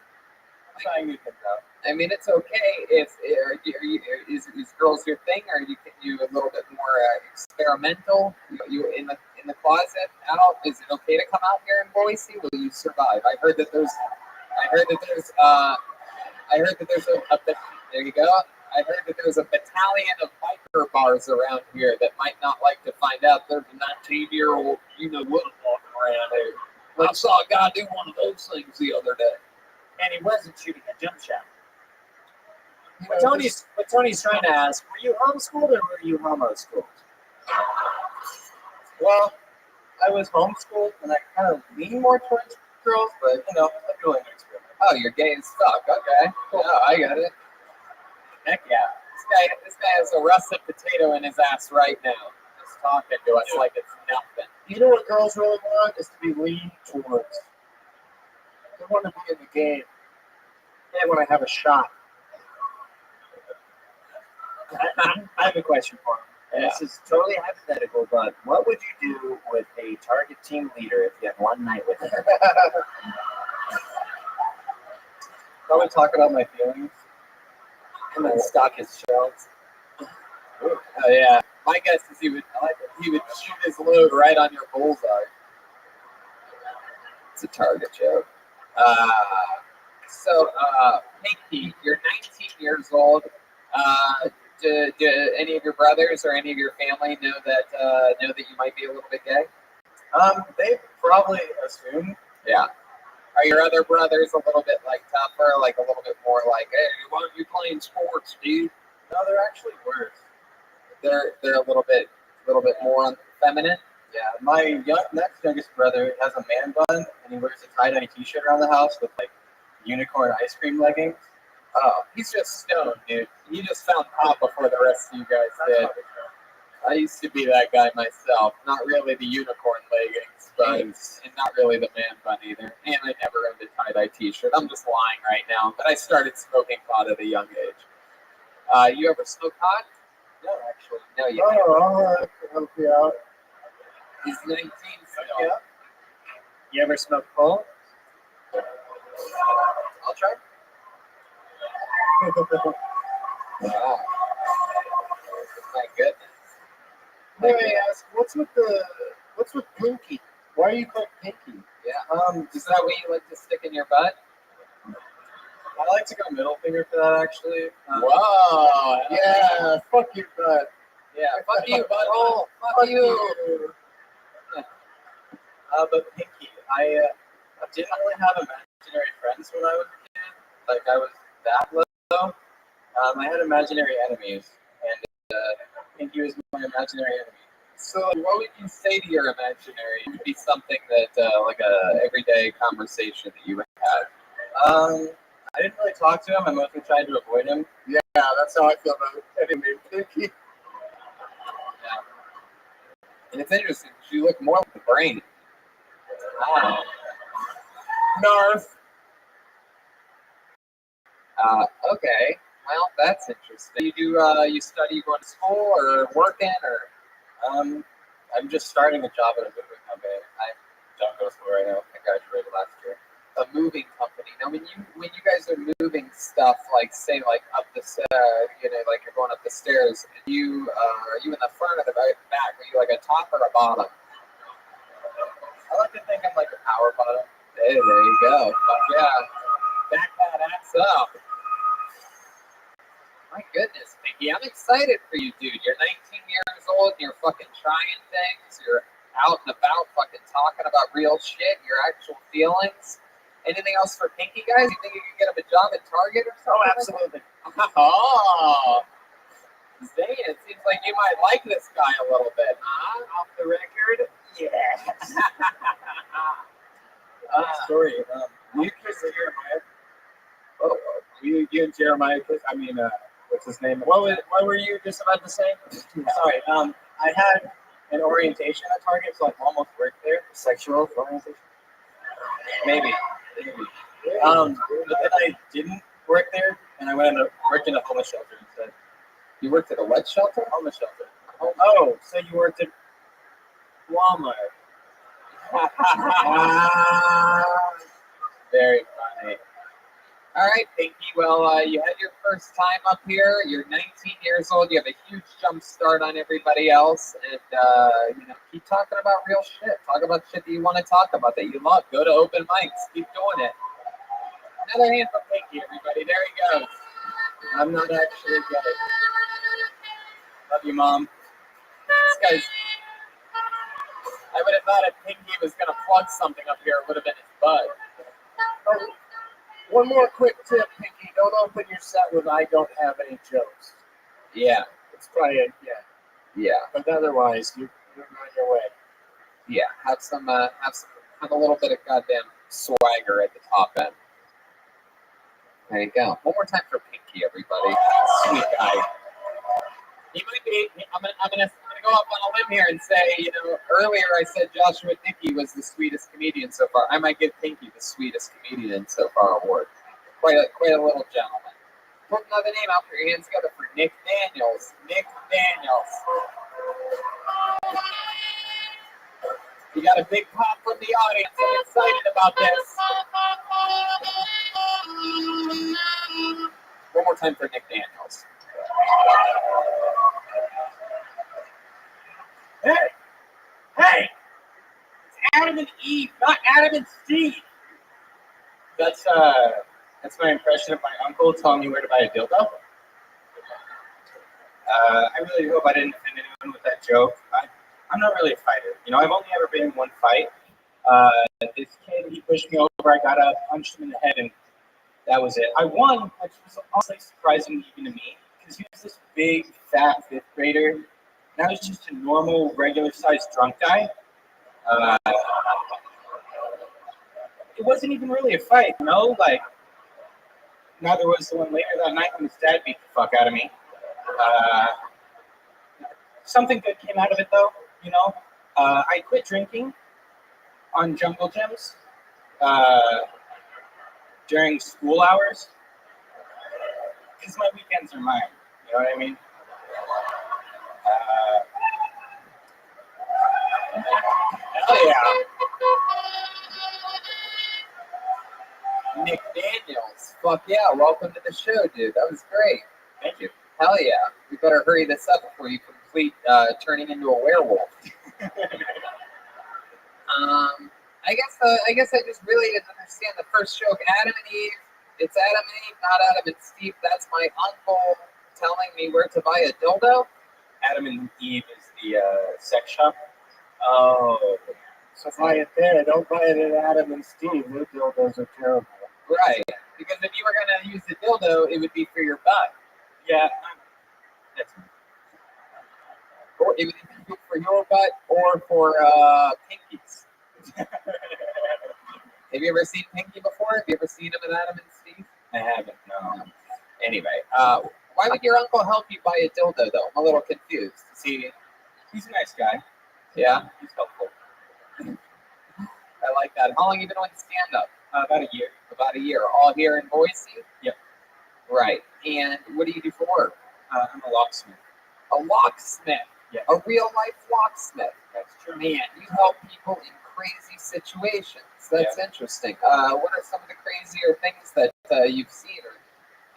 trying new things out. I mean, it's okay if is girls your thing, or you a little bit more experimental? You in the closet out? Is it okay to come out here in Boise? Will you survive? I heard that there's there you go. I heard that there's a battalion of biker bars around here that might not like to find out there's a 19-year-old what walking around here. I saw a guy do one of those things the other day. And he wasn't shooting a jump shot. What Tony's trying to ask, were you homeschooled or were you homo-schooled? Well, I was homeschooled, and I kind of lean more towards girls, but I'm willing to experiment. Oh, you're gay as fuck. Okay. Cool. Oh, I got it. Heck yeah. This guy has a russet potato in his ass right now. Just talking to us like it's nothing. You know what girls really want is to be leaned towards. They want to be in the game. They want to have a shot. I have a question for him. And this is totally hypothetical, but what would you do with a target team leader if you had one night with him? Probably talk about my feelings. And then stock his shells. Oh yeah. My guess is he would shoot his load right on your bullseye. It's a target joke. Hey Pete, you're 19 years old. Do any of your brothers or any of your family know that you might be a little bit gay? They probably assume. Yeah. Are your other brothers a little bit like tougher, like a little bit more like, hey, why aren't you playing sports, dude? No, they're actually worse. They're a little bit more feminine. Yeah, my next youngest brother has a man bun, and he wears a tie-dye t-shirt around the house with like unicorn ice cream leggings. Oh, he's just stoned, dude. He just found pop before the rest of you guys did. I used to be that guy myself. Not really the unicorn leggings, but and not really the man bun either. And I never owned a tie-dye t-shirt. I'm just lying right now. But I started smoking pot at a young age. You ever smoke pot? No, actually. No, you I'll help you out. He's 19 still. Yeah. You ever smoke pole? I'll try. Wow. My goodness. May I ask, what's with Pinky? Why are you called Pinky? Yeah. Is that what you like to stick in your butt? I like to go middle finger for that, actually. Whoa. Yeah, fuck your butt. Yeah, fuck you, butthole. Fuck you. But Pinky, I didn't really have imaginary friends when I was a kid. Like, I was that low. I had imaginary enemies, and Pinky was my imaginary enemy. So, what would you say to your imaginary? It would be something that, like a everyday conversation that you would have. I didn't really talk to him. I mostly tried to avoid him. Yeah, that's how I feel about enemy Pinky. Yeah. And it's interesting. You look more like the brain. Narf. Okay. Well, that's interesting. You study, going to school, or working, or? I'm just starting a job at a moving company. I don't go to school right now. I graduated last year. A moving company. Now, when you guys are moving stuff, like say, like up the, like you're going up the stairs, and are you in the front or the back? Are you like a top or a bottom? I like to think I'm like a power bottom. Hey, there you go. Fuck yeah. Back that ass up. My goodness, Pinky, I'm excited for you, dude. You're 19 years old and you're fucking trying things. You're out and about fucking talking about real shit, your actual feelings. Anything else for Pinky, guys? You think you can get him a job at Target or something? Oh, absolutely. Oh. Zane, it seems like you might like this guy a little bit, huh? Off the record? Yeah. Story. You kiss Jeremiah. Oh, you and Jeremiah. I mean, what's his name? What were you just about to say? Sorry. I had an orientation at Target, so I almost worked there. Sexual orientation. Maybe. But then I didn't work there, and I worked in a homeless shelter instead. You worked at a what shelter? Homeless shelter. Oh, so you worked at Walmart. Very funny. All right, Pinky. Well, you had your first time up here. You're 19 years old. You have a huge jump start on everybody else, and keep talking about real shit. Talk about shit that you want to talk about, that you love. Go to open mics. Keep doing it. Another hand for Pinky, everybody. There he goes. I'm not actually gay. Love you, Mom. This guy's. I would have thought if Pinky was going to plug something up here, it would have been his butt. Oh, one more quick tip, Pinky. Don't open your set with "I don't have any jokes." Yeah. It's probably Yeah. But otherwise, you're on your way. Yeah. Have a little bit of goddamn swagger at the top end. There you go. One more time for Pinky, everybody. Sweet guy. He might be. I'm gonna go up on a limb here and say, earlier I said Joshua Dickey was the sweetest comedian so far. I might give Pinky the sweetest comedian so far award. Quite a little gentleman. Put another name out. Put your hands together for Nick Daniels. Nick Daniels. You got a big pop from the audience. I'm excited about this. One more time for Nick Daniels. Hey! It's Adam and Eve, not Adam and Steve. That's my impression of my uncle telling me where to buy a dildo. I really hope I didn't offend anyone with that joke. I'm not really a fighter. I've only ever been in one fight. This kid, he pushed me over. I got up, punched him in the head, and that was it. I won, which was honestly surprising even to me, because he was this big, fat fifth grader, and I was just a normal, regular-sized drunk guy. It wasn't even really a fight, you know? Like, neither was the one later that night when his dad beat the fuck out of me. Something good came out of it, though, you know? I quit drinking on jungle gyms during school hours because my weekends are mine. You know what I mean? Hell yeah. Nick Daniels. Fuck yeah. Welcome to the show, dude. That was great. Thank you. Hell yeah. We better hurry this up before you complete turning into a werewolf. I guess I just really didn't understand the first joke. Adam and Eve. It's Adam and Eve, not Adam and Steve. That's my uncle telling me where to buy a dildo. Adam and Eve is the sex shop. Oh. So buy it there. Don't buy it at Adam and Steve. Their dildos are terrible. Right. Because if you were going to use the dildo, it would be for your butt. Yeah. Or it would be for your butt or for pinkies. Have you ever seen Pinky before? Have you ever seen him at Adam and Steve? I haven't, no. Anyway, why would your uncle help you buy a dildo, though? I'm a little confused. See, he's a nice guy. Yeah? He's helpful. I like that. How long have you been doing stand-up? About a year. About a year. All here in Boise? Yep. Right. And what do you do for work? I'm a locksmith. A locksmith? Yeah. A real-life locksmith? That's true. Man, you help people in crazy situations. That's interesting. What are some of the crazier things that you've seen or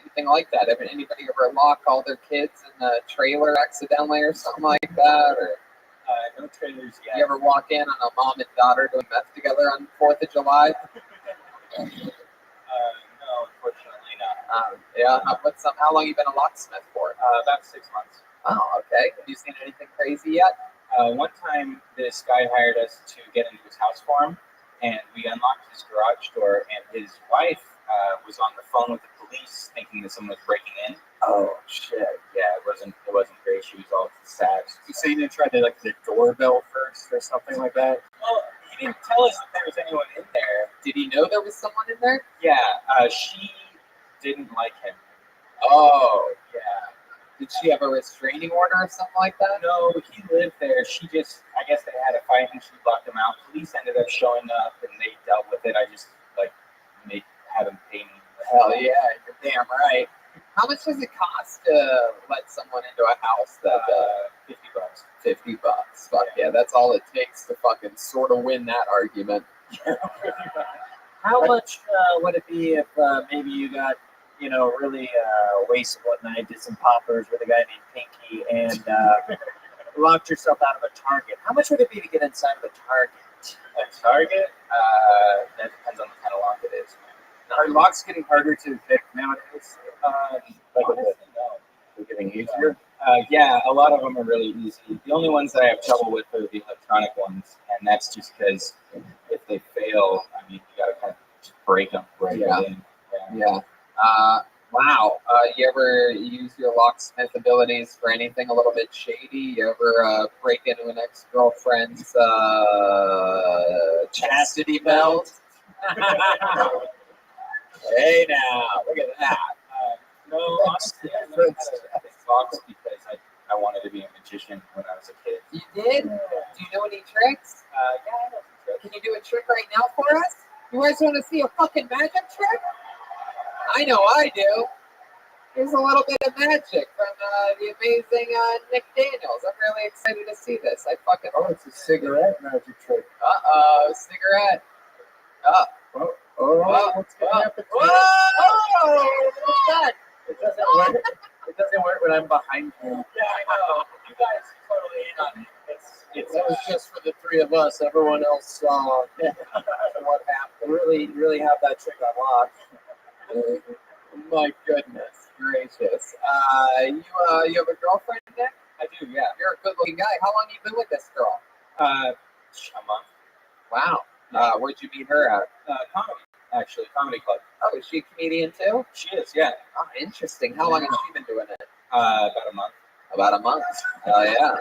anything like that? Ever anybody ever lock all their kids in a trailer accidentally or something like that? Or no trailers yet. you ever walk in on a mom and daughter doing meth together on 4th of July? No, unfortunately not. Yeah. How long have you been a locksmith for? About 6 months. Oh, okay. Have you seen anything crazy yet? One time, this guy hired us to get into his house for him, and we unlocked his garage door, and his wife was on the phone with the police, thinking that someone was breaking in. Oh shit! Yeah, it wasn't great. She was all sad. You say you didn't try to the doorbell first or something like that? Well, he didn't tell us that there was anyone in there. Did he know there was someone in there? Yeah, she didn't like him. Oh, yeah. Did she have a restraining order or something like that? No, he lived there. She just, I guess they had a fight and she locked him out. Police ended up showing up and they dealt with it. I just, had him pay me. Hell yeah, you're damn right. How much does it cost to let someone into a house that, $50. $50. Fuck yeah, that's all it takes to fucking sort of win that argument. How much would it be if maybe you got, really wasted one night, did some poppers with a guy named Pinky, and locked yourself out of a Target? How much would it be to get inside of a Target? A Target? That depends on the kind of lock it is. Are locks getting harder to pick nowadays? Honestly, no. They're getting easier? Yeah, a lot of them are really easy. The only ones that I have trouble with are the electronic ones, and that's just because if they fail, you gotta kind of just break them. Yeah. Wow. You ever use your locksmith abilities for anything a little bit shady? You ever break into an ex-girlfriend's chastity belt? Hey now, look at that. No, honestly, I learned how to pick locks because I wanted to be a magician when I was a kid. You did? Do you know any tricks? Yeah, I know some tricks. Can you do a trick right now for us? You guys want to see a fucking magic trick? I know I do. Here's a little bit of magic from the amazing Nick Daniels. I'm really excited to see this. Oh, it's a cigarette magic trick. Uh-oh, cigarette. What's going to happen to it? Whoa! What's that? It doesn't work. It doesn't work when I'm behind you. Yeah, I know. You guys are totally in on it. That was just for the three of us. Everyone else saw what happened. Really have that trick on lock. My goodness gracious. You have a girlfriend, Nick? I do, yeah. You're a good-looking guy. How long have you been with this girl? A month. Wow. Where'd you meet her at? Comedy club. Oh, is she a comedian too? She is, yeah. Oh, interesting. How long has she been doing it? About a month. About a month. Oh yeah.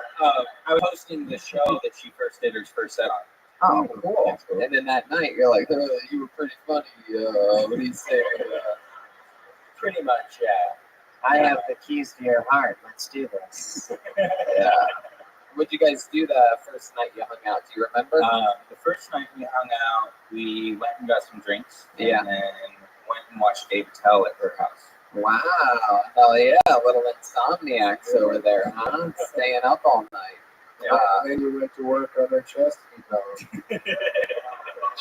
I was hosting the show that she first did her first set on. Oh, cool. And then that night, you're like, you were pretty funny. What do you say? Pretty much, yeah. I have the keys to your heart. Let's do this. Yeah. What'd you guys do the first night you hung out? Do you remember? The first night we hung out, we went and got some drinks. Yeah. And then went and watched David Tell at her house. Wow. Hell yeah. Little insomniacs over there, huh? Staying up all night. Yeah. And then you went to work on their chest. Did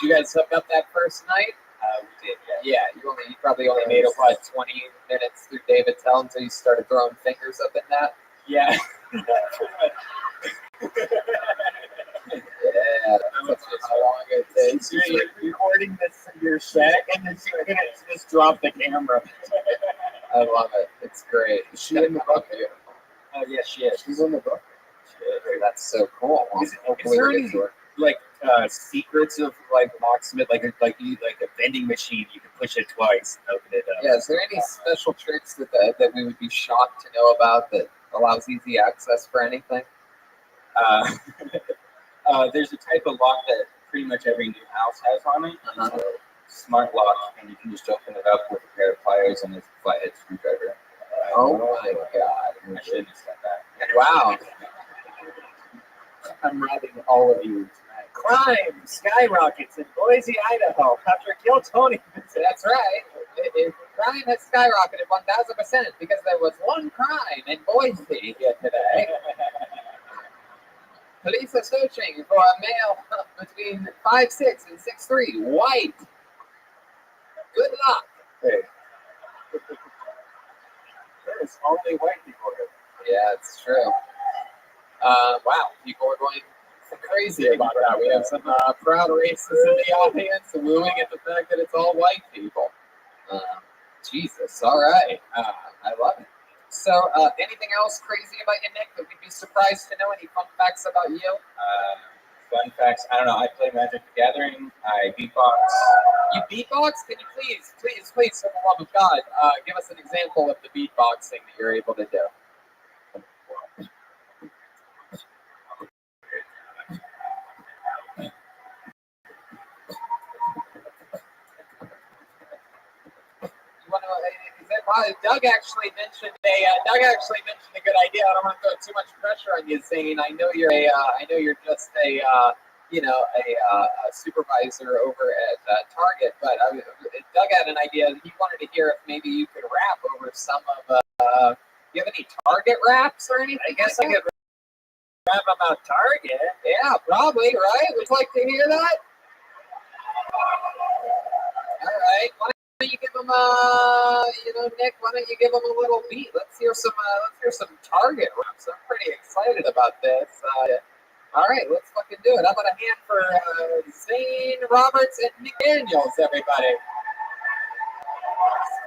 you guys hook up that first night? We did, yeah. You probably only made it, what, 20 minutes through David Tell until you started throwing fingers up in that? Yeah. Yeah, that's how long it takes. You're recording this in your set, and then you're gonna just drop the camera. I love it. It's great. Is she in the book? Oh yeah, she is. She's in the book. That's so cool. Is there any secrets of like locksmith, like a vending machine? You can push it twice and open it up. Yeah. Is there any special tricks that we would be shocked to know about that allows easy access for anything? There's a type of lock that pretty much every new house has on it. Uh-huh. Smart lock, and you can just open it up with a pair of pliers and a flathead screwdriver. Oh my God! I shouldn't have said that. Wow. I'm robbing all of you tonight. Crime skyrockets in Boise, Idaho after Kill Tony. That's right. Crime has skyrocketed 1,000% because there was one crime in Boise here today. Police are searching for a male between 5'6" and 6'3", white. Good luck. Hey. There's only white people here. Yeah, it's true. Wow, people are going crazy about that. We have some proud racists in the audience wooing at the fact that it's all white people. Jesus, all right. I love it. So, anything else crazy about you, Nick, that we'd be surprised to know? Any fun facts about you? Fun facts. I don't know. I play Magic the Gathering. I beatbox. You beatbox? Can you please, for the love of God, give us an example of the beatboxing that you're able to do? Doug actually mentioned a good idea. I don't want to throw too much pressure on you, Zane. I know you're just a supervisor over at Target, but Doug had an idea. He wanted to hear if maybe you could rap over some of. Do you have any Target raps or anything? I guess I could rap about Target. Yeah, probably. Right? Would you like to hear that? All right. Why don't you give them Nick, why don't you give them a little beat? Let's hear some Target raps. I'm pretty excited about this. All right, let's fucking do it. How about a hand for Zane Roberts and Nick Daniels, everybody?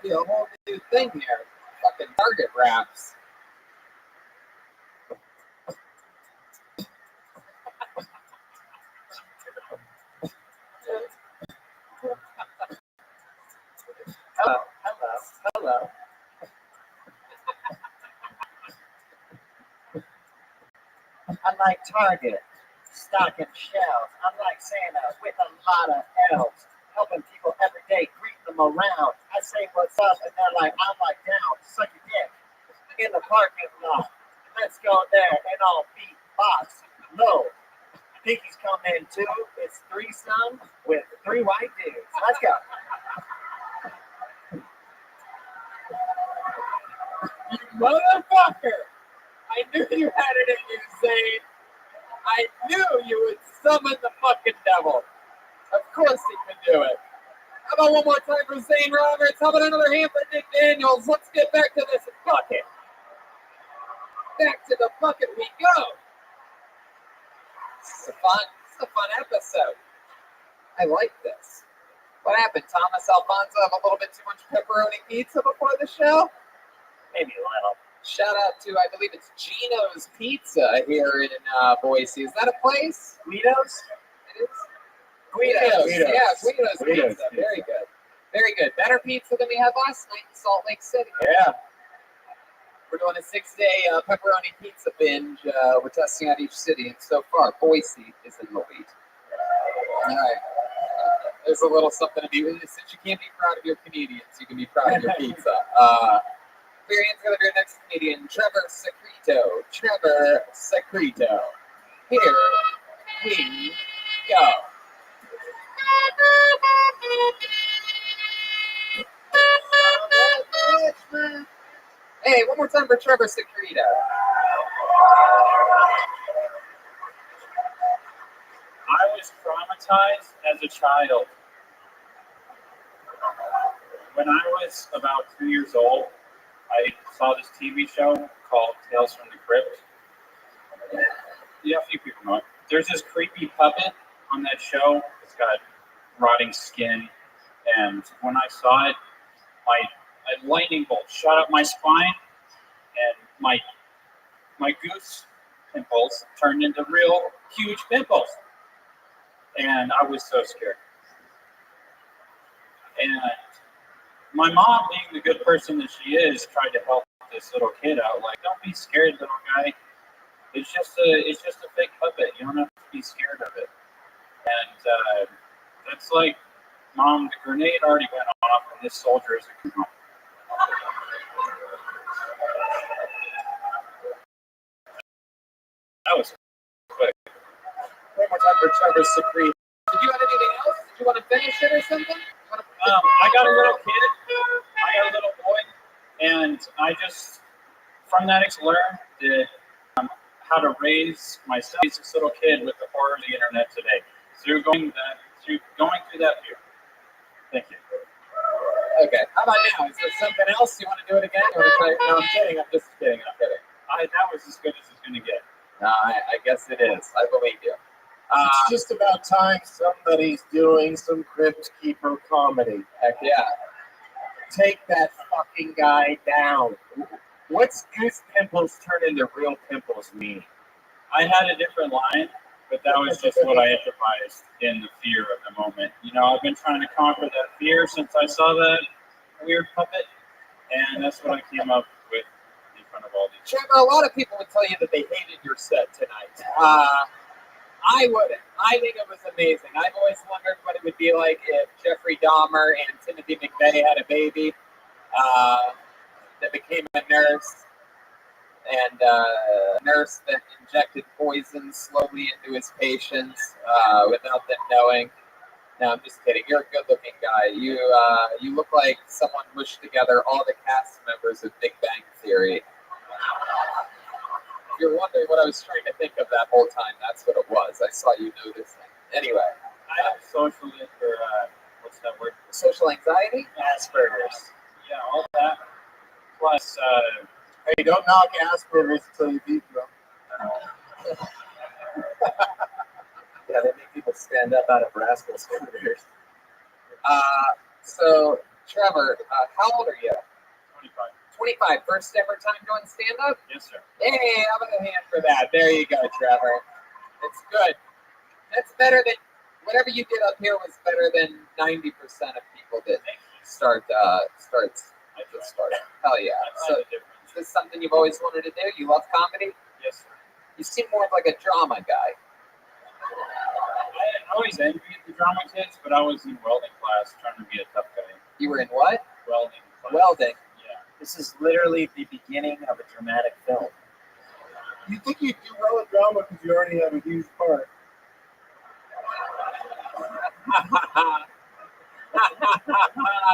This is a whole new thing here. Fucking Target raps. Hello. Unlike Target, stocking shelves, unlike Santa with a lot of elves, helping people every day, greeting them around. I say what's up, and they're like, I'm like down, suck your dick in the parking lot. Let's go there and all beat box low. Pinky's come in too. It's threesome with 3 white dudes. Let's go. You motherfucker! I knew you had it in you, Zane. I knew you would summon the fucking devil. Of course he could do it. How about one more time for Zane Roberts? How about another hand for Nick Daniels? Let's get back to this bucket. Back to the bucket we go. It's a fun episode. I like this. What happened, Thomas Alfonso? Have a little bit too much pepperoni pizza before the show? Maybe a little. Shout out to, I believe it's Gino's Pizza here in Boise. Is that a place? Guido's? It is? Guido's. Yeah, Guido's Pizza. Very good. Very good. Better pizza than we had last night in Salt Lake City. Yeah. We're doing a 6-day pepperoni pizza binge. We're testing out each city, and so far, Boise is in the lead. All right. There's a little something to be. Since you can't be proud of your Canadians, you can be proud of your pizza. Clear your hands together for your next Canadian, Trevor Secreto. Trevor Secreto. Here we go. Hey, one more time for Trevor Secreto. I was traumatized as a child. When I was about 2 years old, I saw this TV show called Tales from the Crypt. Yeah, a few people know it. There's this creepy puppet on that show. It's got rotting skin, and when I saw it, a lightning bolt shot up my spine, and my goose pimples turned into real huge pimples, and I was so scared. And my mom, being the good person that she is, tried to help this little kid out. Like, don't be scared, little guy. It's just a fake puppet. You don't have to be scared of it. And that's like, Mom, the grenade already went off, and this soldier is a good. That was quick. One more time for Trevor Secreto. Did you have anything else? Did you want to finish it or something? I got a little kid. I got a little boy, and I just, from that, learned that how to raise my son, this little kid, with the horror of the internet today. Through going through that fear. Thank you. Okay. How about now? Is there something else you want to do it again? Or no, I'm kidding. I'm just kidding. I'm kidding. That was as good as it's going to get. I guess it is. I believe you. It's just about time somebody's doing some Crypt Keeper comedy. Heck yeah. Take that fucking guy down. What's goose pimples turn into real pimples mean? I had a different line, but that was just what I improvised in the fear of the moment. You know, I've been trying to conquer that fear since I saw that weird puppet, and that's what I came up with in front of all these. Trevor, a lot of people would tell you that they hated your set tonight. I wouldn't. I think it was amazing. I've always wondered what it would be like if Jeffrey Dahmer and Timothy McVeigh had a baby that became a nurse, and a nurse that injected poison slowly into his patients without them knowing. No, I'm just kidding. You're a good-looking guy. You look like someone mushed together all the cast members of Big Bang Theory. If you're wondering what I was trying to think of that whole time, that's what it was. I saw you noticing. Anyway. I have social, what's that word? Social anxiety? Asperger's. Yeah, all that. Plus, hey, don't knock Asperger's until you beat them. Yeah, they make people stand up out of rascal scooters. So, Trevor, how old are you? 25. 25. First ever time doing stand-up? Yes, sir. Hey, how about a hand for that? There you go, Trevor. It's good. That's better than, whatever you did up here was better than 90% of people that starts. I just started. Hell yeah. So, is this something you've always wanted to do? You love comedy? Yes, sir. You seem more like a drama guy. I always envied the drama kids, but I was in welding class trying to be a tough guy. You were in what? Welding class. Welding. Yeah. This is literally the beginning of a dramatic film. You think you'd do well at drama because you already have a huge part.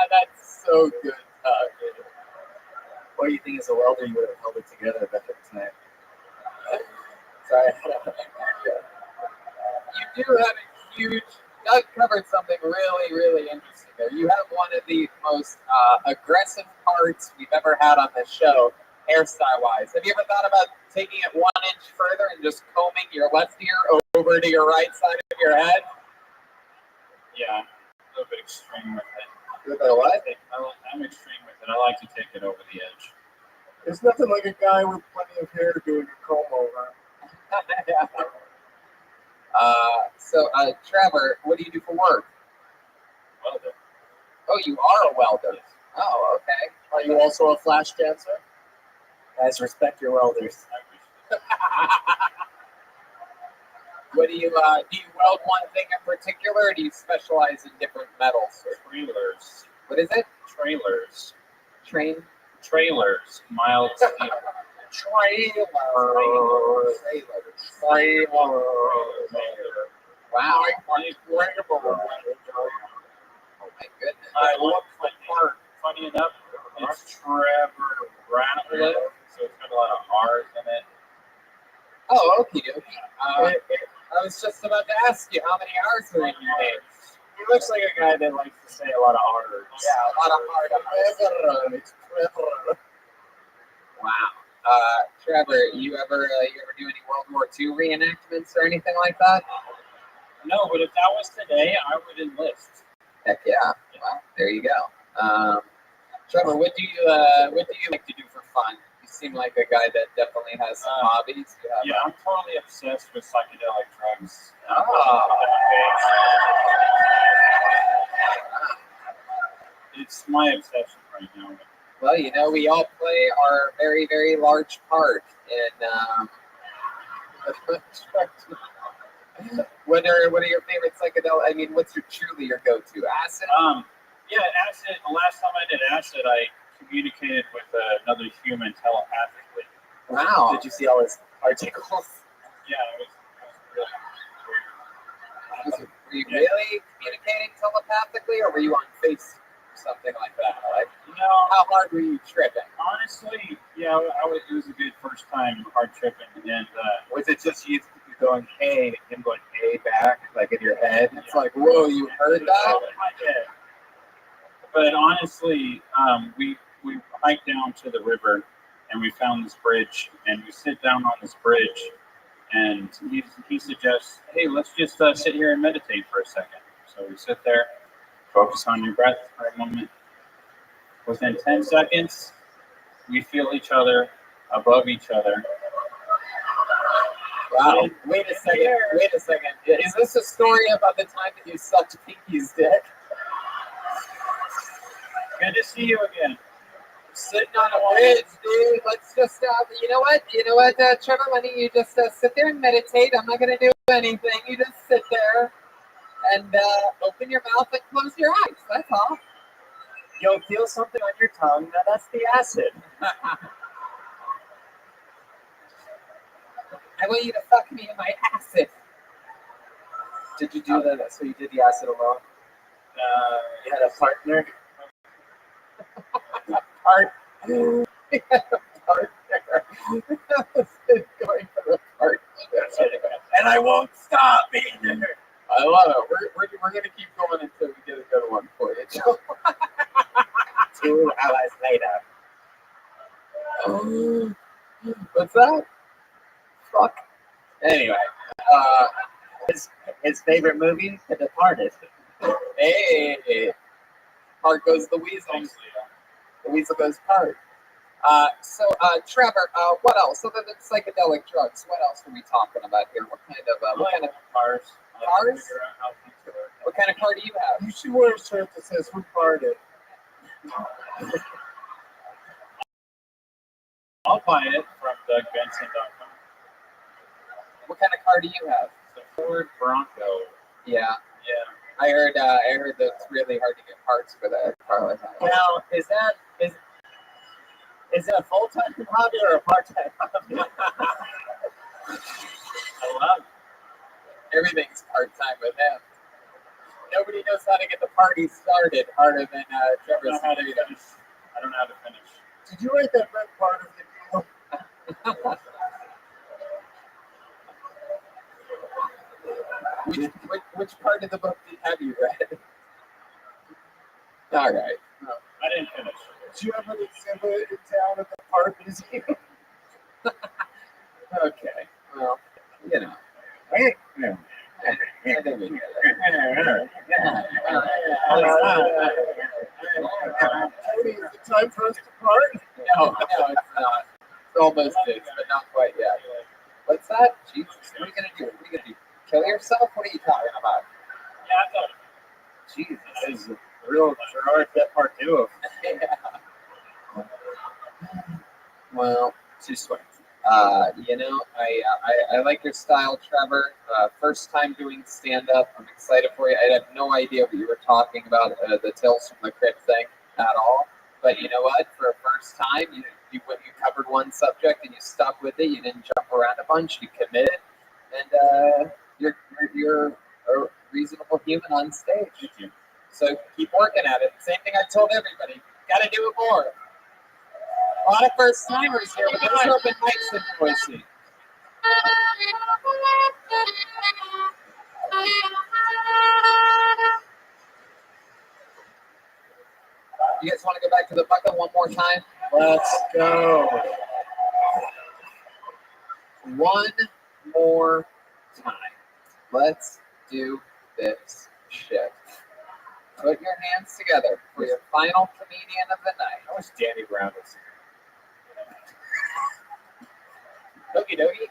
That's so good. What do you think as a welder you would have held it together better tonight? Sorry. You do have a huge. Doug covered something really, really interesting there. You have one of the most aggressive parts we've ever had on this show, hairstyle-wise. Have you ever thought about taking it 1 inch further and just combing your left ear over to your right side of your head? Yeah, a little bit extreme with it. With the what? I'm extreme with it. I like to take it over the edge. There's nothing like a guy with plenty of hair doing a comb over. Yeah. So, Trevor, what do you do for work? Welder. Oh, you are a welder. Oh, okay. Are you also a flash dancer? Guys, respect your welders. What do you weld one thing in particular, or do you specialize in different metals? Trailers. What is it? Trailers. Trailers. Mild steel. Wow. Oh my goodness. I look for part. Funny enough, it's Trevor Ratliff, so it's got a lot of R's in it. Oh, okie dokie. I was just about to ask you how many R's are in your name. He looks like a guy that likes to say a lot of R's. Yeah, a lot of hard R's. Wow. Trevor, you ever do any World War II reenactments or anything like that? No, but if that was today, I would enlist. Heck yeah. Well, there you go. Trevor, what do you like to do for fun? You seem like a guy that definitely has some hobbies. Yeah, I'm totally obsessed with psychedelic drugs. It's my obsession right now. Well, we all play our very, very large part in what are your favorite psychedelic? I mean, what's truly your go-to? Acid? Yeah, acid. The last time I did acid, I communicated with another human telepathically. Wow. Did you see all his articles? Yeah, it was weird. Were you really communicating telepathically, or were you on face or something like that? Like, how hard were you tripping? Honestly, yeah, it was a good first time hard tripping, and was it just you going hey and him going hey back like in your head? It's like, whoa, you heard that? Yeah. But honestly, we hiked down to the river and we found this bridge, and we sit down on this bridge, and he suggests, hey, let's just sit here and meditate for a second. So we sit there, focus on your breath for a moment. Within 10 seconds, we feel each other above each other. Wow. Wait a second. Is this a story about the time that you sucked Pinky's dick? Good to see you again. Sitting on a bridge, dude. Let's just, you know what, Trevor, why don't you just sit there and meditate? I'm not going to do anything. You just sit there and open your mouth and close your eyes. That's all. You'll feel something on your tongue. Now that's the acid. I want you to fuck me in my acid. Did you do that? So you did the acid alone? You had a partner? We had a partner. Going for the partner. And I won't stop either. I love it. We're going to keep going until we get a good one for you, Joe. 2 hours later. What's that? Fuck. Anyway, his favorite movie, The Departed. Hey, part goes the weasel. The weasel goes part. So, Trevor, what else? Other than psychedelic drugs, what else are we talking about here? What kind of cars? Cars? What kind of car do you have? You should wear a shirt that says "Who farted?" I'll buy it from DougBenson.com. What kind of car do you have? It's a Ford Bronco. Yeah. Yeah. I heard that it's really hard to get parts for that car like that. Now, is it a full-time hobby or a part-time hobby? I love it. Everything's part-time with him. Nobody knows how to get the party started harder than Trevor's. I don't know how to finish. Did you write that red part of the deal? Which part of the book have you read? All right. No, I didn't finish. Did you have an exhibit in town at the Park Museum? Okay. Well, you know. I think we get it. Tony, is it time for us to part? No, it's not. It's almost is, but not quite yet. What's that? Jesus, what are you gonna do? What are you gonna do? Kill yourself? What are you talking about? Yeah, I thought. Jesus, This is a real Gerard Depardieu. Yeah. Well, too sweaty. I like your style, Trevor. First time doing stand-up. I'm excited for you. I had no idea what you were talking about, the Tales from the Crypt thing at all. But you know what? For a first time, you covered one subject and you stuck with it. You didn't jump around a bunch. You committed, and you're a reasonable human on stage. Thank you. So keep working at it. Same thing I told everybody. Got to do it more. A lot of first timers here, but there's open mics in Boise. You guys want to go back to the bucket one more time? Let's go. One more time. Let's do this shit. Put your hands together for your final comedian of the night. I wish Danny Brown was here. Okie dokie.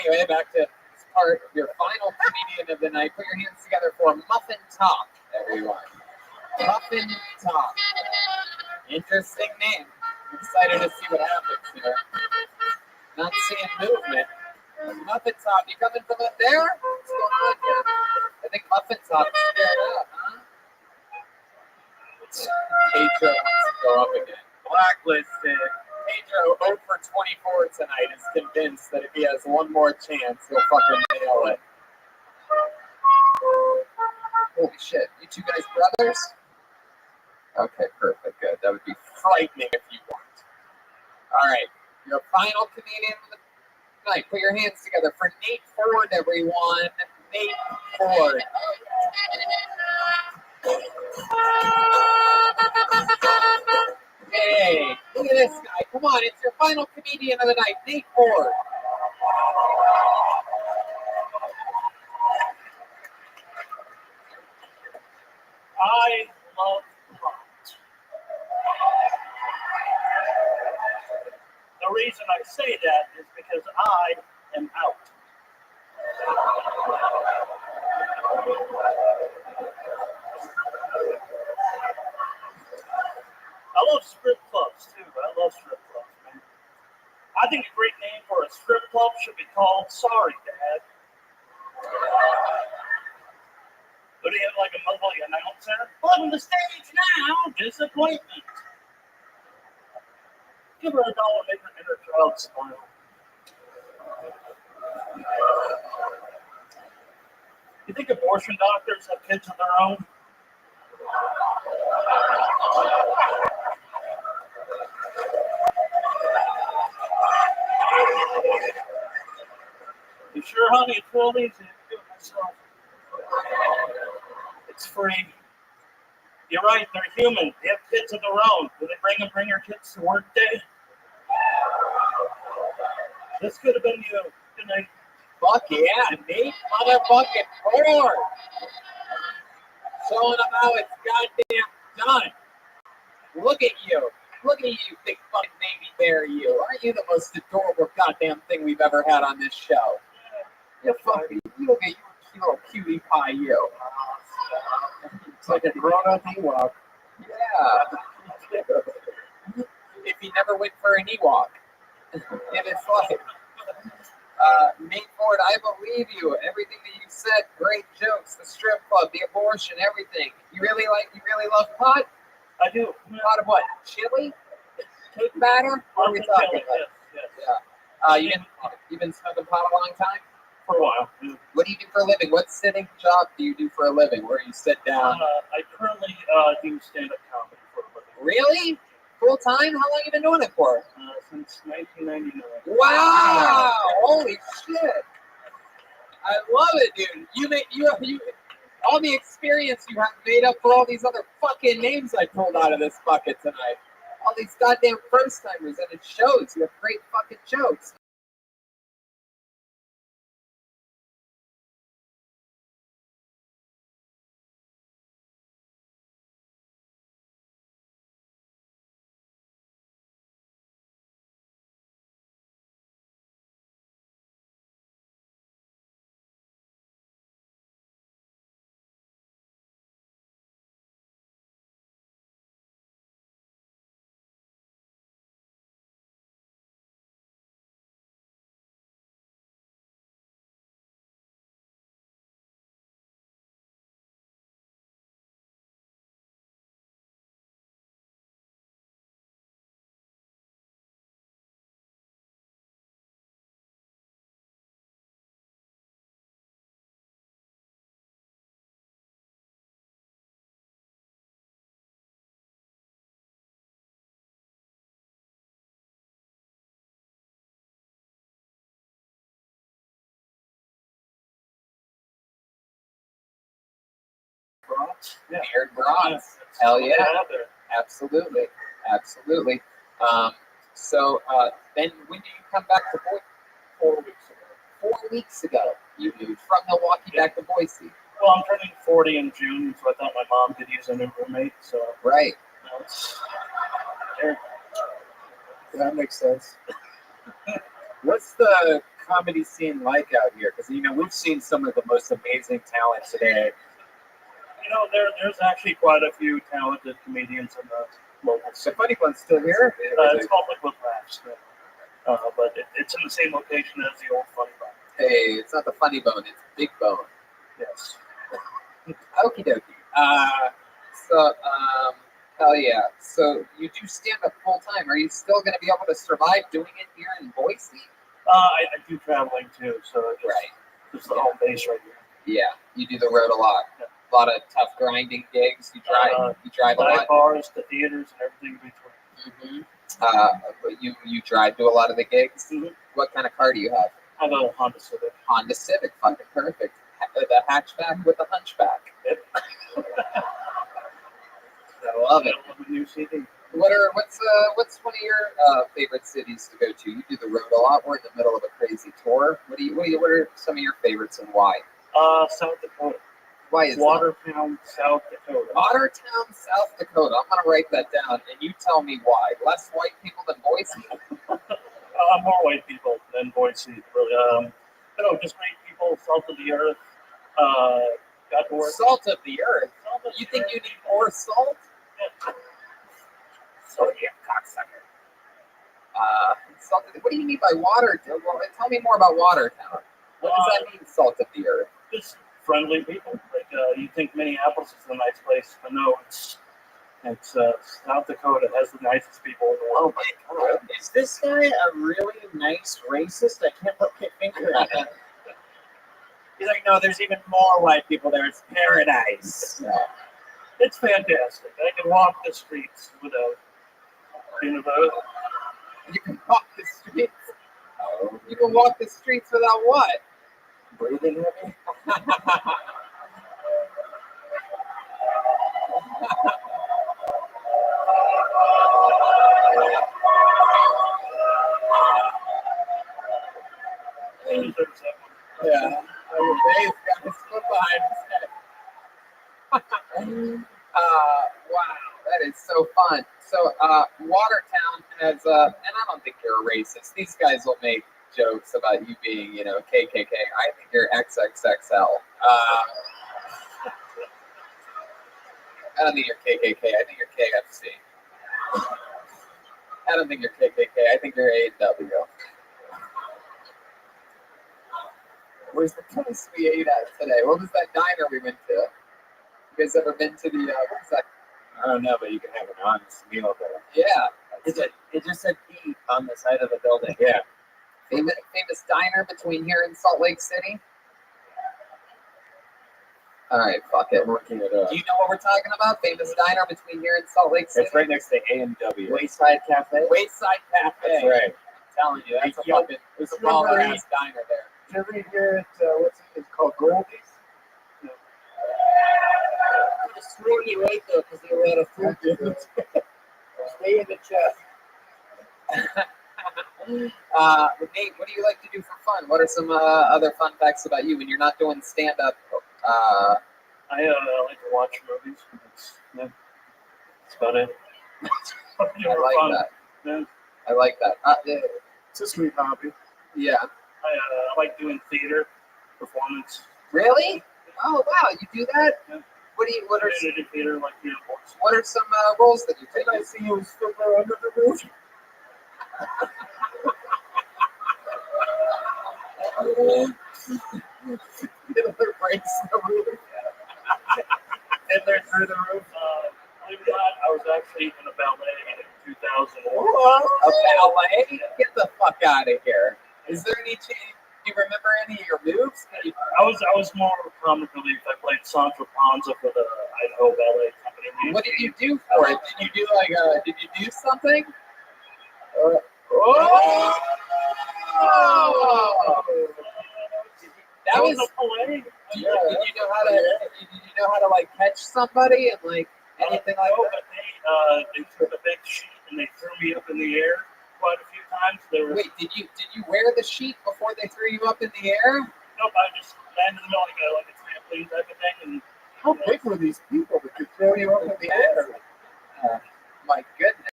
Anyway, back to this part. Your final comedian of the night. Put your hands together for Muffin Top, everyone. Muffin Top. Interesting name. I'm excited to see what happens here. Not seeing movement. Muffin Top, you coming from up there? What's going on here? I think Muffin Top is scared up, huh? Pedro wants to go up again. Blacklisted. Pedro, 0 for 24 tonight, is convinced that if he has one more chance, he'll fucking nail it. Holy shit. You two guys brothers? Okay, perfect. Good. That would be frightening if you weren't. All right. Your final comedian of the night. Put your hands together for Nate Ford, everyone. Nate Ford. Hey, look at this guy. Come on, it's your final comedian of the night, Nate Ford. I love plot. The reason I say that is because I am out. I love strip clubs too. I love strip clubs, man. I think a great name for a strip club should be called Sorry, Dad. What do you have, like a mumbly announcer? On the stage now, disappointment. Give her $1, make her inner child smile. You think abortion doctors have kids of their own? You sure, honey? It's real easy to do it myself. It's free. You're right, they're human. They have kids of their own. Do they bring your kids to work day? This could have been you. Good night. Fuck yeah, Nate motherfucking Ford. Showing them how it's goddamn done. Look at you. Look at you, big fucking baby bear, you. Aren't you the most adorable goddamn thing we've ever had on this show? You fucking, you look at you, little cutie pie, you. It's like a grown-up Ewok. Yeah. If he never went for an Ewok in his life. Nate Ford, I believe you. Everything that you said, great jokes, the strip club, the abortion, everything. You really love pot? I do. Pot of what? Chili? Cake batter? What are we talking about? Yes. Yeah. You've been smoking pot a long time? For a while. Yeah. What do you do for a living? What sitting job do you do for a living where you sit down? I currently do stand-up comedy for a living. Really? Full time? How long have you been doing it for? Since 1999. Wow! Holy shit! I love it, dude. You all the experience you have made up for all these other fucking names I pulled out of this bucket tonight. All these goddamn first timers, and it shows. You have great fucking jokes. Bronx. Yeah. Beard Bronx. It's Hell what they yeah. have there. Absolutely. Absolutely. So then when do you come back to Boise? 4 weeks ago. 4 weeks ago. You moved from Milwaukee back to Boise. Well, I'm turning 40 in June, so I thought my mom could use a new roommate. So Right. There. That makes sense. What's the comedy scene like out here? Because, we've seen some of the most amazing talent today. There's actually quite a few talented comedians in the local The scene. Funny One's still here? It's called Liquid Laughs, but it's in the same location as the old Funny Bone. Hey, it's not the Funny Bone, it's Big Bone. Yes. Okie dokie. Hell yeah. So you do stand up full time. Are you still going to be able to survive doing it here in Boise? I do traveling too, so Right. It's the home base right here. Yeah, you do the road a lot. Yeah. A lot of tough grinding gigs. You drive a lot. Dive bars, the theaters, and everything between. But you drive to a lot of the gigs. Mhm. What kind of car do you have? I have a Honda Civic. Honda Civic, fucking perfect. The hatchback with the hunchback. Yep. I love it. I love a new CD. What's one of your favorite cities to go to? You do the road a lot. We're in the middle of a crazy tour. What are some of your favorites and why? South Dakota. Why is that? Watertown, South Dakota. Watertown, South Dakota. I'm gonna write that down, and you tell me why. Less white people than Boise. More white people than Boise, really. Just great people, salt of the earth. Got to work. Salt of the earth. You think you need more salt? So yeah, cocksucker. Salt. What do you mean by Watertown? Well, tell me more about Watertown. What does that mean, salt of the earth? Just friendly people. Like you think Minneapolis is a nice place, but no, it's South Dakota has the nicest people in the world. Oh my god! Is this guy a really nice racist? I can't put my finger on it. He's like, no, there's even more white people there. It's paradise. It's fantastic. I can walk the streets without being about. You can walk the streets. Oh. You can walk the streets without what? Breathing heavy? Yeah. Dave's got his foot behind his head. Wow, that is so fun. So, Watertown has, and I don't think you're a racist. These guys will make jokes about you being, KKK. I think you're XXXL. I don't think you're KKK. I think you're KFC. I don't think you're KKK. I think you're A&W. Where's the place we ate at today? What was that diner we went to? You guys ever been to the, what was that? I don't know, but you can have an honest meal there. Yeah. It just said eat on the side of the building. Yeah. Famous diner between here and Salt Lake City? All right, fuck it. I'm looking it up. Do you know what we're talking about? Famous diner between here and Salt Lake City? It's right next to A&W. Wayside Cafe. Wayside Cafe. That's right. I'm telling you, that's a Yo, fucking it's a baller ass diner there. Did you ever eat here at, what's it? It's called Goldie's? I could have sworn you ate though because they were out of food. Stay in the chat. Nate, what do you like to do for fun? What are some other fun facts about you when you're not doing stand-up? I like to watch movies. That's about it. I like that. Yeah. I like that. It's a sweet hobby. Yeah. I like doing theater performance. Really? Oh wow, you do that? Yeah. What are Community theater like here in Boise. what are some roles that you take? Did I see you Fiddler under the roof? Fiddler breaks the roof. Fiddler through the roof. Believe it or not, I was actually in a ballet in 2001. A ballet? Get the fuck out of here. Is there any chance? Do you remember any of your moves? I was more comic relief. I played Sandra Panza for the Idaho Ballet Company. What did you do for it? Did you do something? That was a play. Did you know how to like catch somebody and like anything like no, that? but they took a big sheet and they threw me up in the air quite a few times. Wait, did you wear the sheet before they threw you up in the air? Nope, I just landed in the middle like a trampoline type of thing. And How big were these people that could throw you up in the air? My goodness.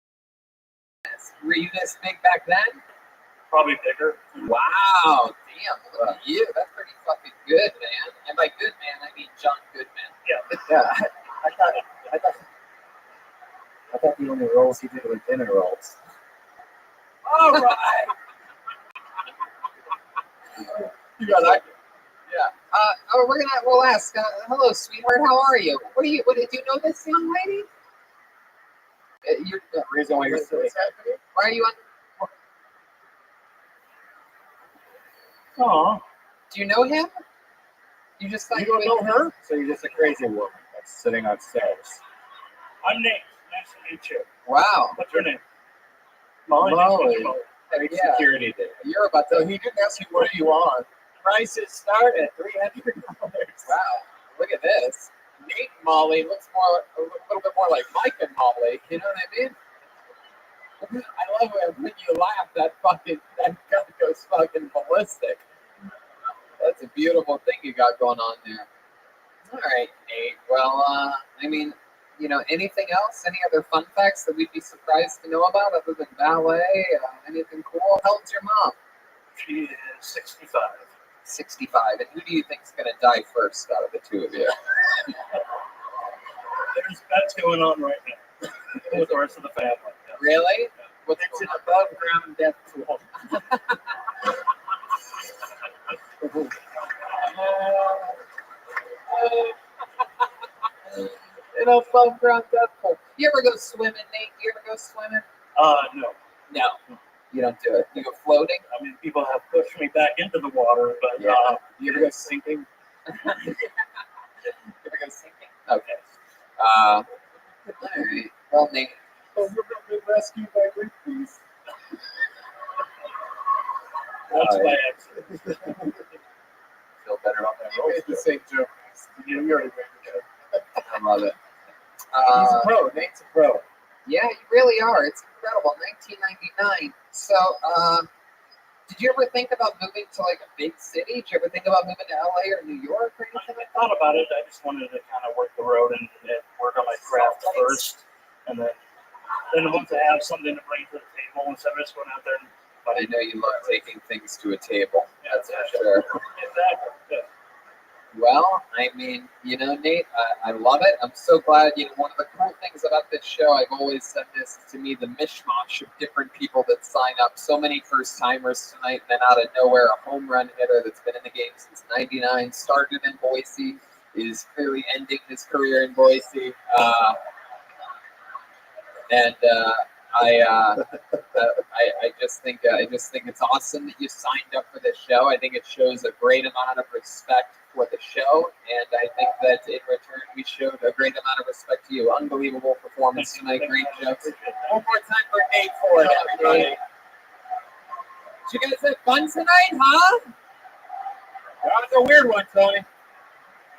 Were you this big back then? probably bigger. Wow, damn, look at you. That's pretty fucking good, man. And by good man, I mean John Goodman. Yeah, I thought the only rolls he did were dinner rolls. All right. You got that? Yeah. We'll ask. Hello, sweetheart. How are you? What do you know this young lady? You're the reason why you're sitting. Why are you on? Oh, Do you know him? You just thought you don't know her? So you're just a crazy woman that's sitting on stairs. I'm Nate. Nice to meet you. Wow. What's your name? Molly. Great Yeah. security there. You're about to. He didn't ask you what are you on. Prices start at $300. Wow. Look at this. Nate Molly looks a little bit more like Mike and Molly. You know what I mean? I love it when you laugh. That gun goes fucking ballistic. That's a beautiful thing you got going on there. All right, Nate. Well, I mean, anything else? Any other fun facts that we'd be surprised to know about other than ballet? Anything cool? How old's your mom? She is 65. 65. And who do you think's going to die first out of the two of you? There's bets going on right now with the rest of the family. Yeah. Really? What's It's an above ground death pool. Above ground death pool. You ever go swimming, Nate? You ever go swimming? No. No. You don't do it. You go floating? I mean, people have pushed me back into the water, but Yeah. You ever go sinking? You ever go sinking? Okay. All right. Well, Nate. We're going to be rescued by Greenpeace. that's All my right. accident. Feel better about that. You made the same joke. You already made the joke. I love it. He's a pro. Nate's a pro. Yeah, you really are. It's incredible. 1999. So, did you ever think about moving to like a big city? Did you ever think about moving to LA or New York or anything I like thought about it. I just wanted to kind of work the road and work on my craft first, and then once I have something to bring to the table, instead of just going out there and. I know you love taking things to a table. That's for sure. Exactly. Yeah. Well, I mean, Nate, I love it. I'm so glad. One of the cool things about this show, I've always said this, is to me the mishmash of different people that sign up. So many first timers tonight, and then out of nowhere, a home run hitter that's been in the game since '99, started in Boise, is clearly ending his career in Boise. I just think it's awesome that you signed up for this show. I think it shows a great amount of respect for the show, and I think that in return we showed a great amount of respect to you. Unbelievable performance tonight, great jokes. One more time for Nate Ford, everybody. Did you guys have fun tonight, huh? That was a weird one, Tony.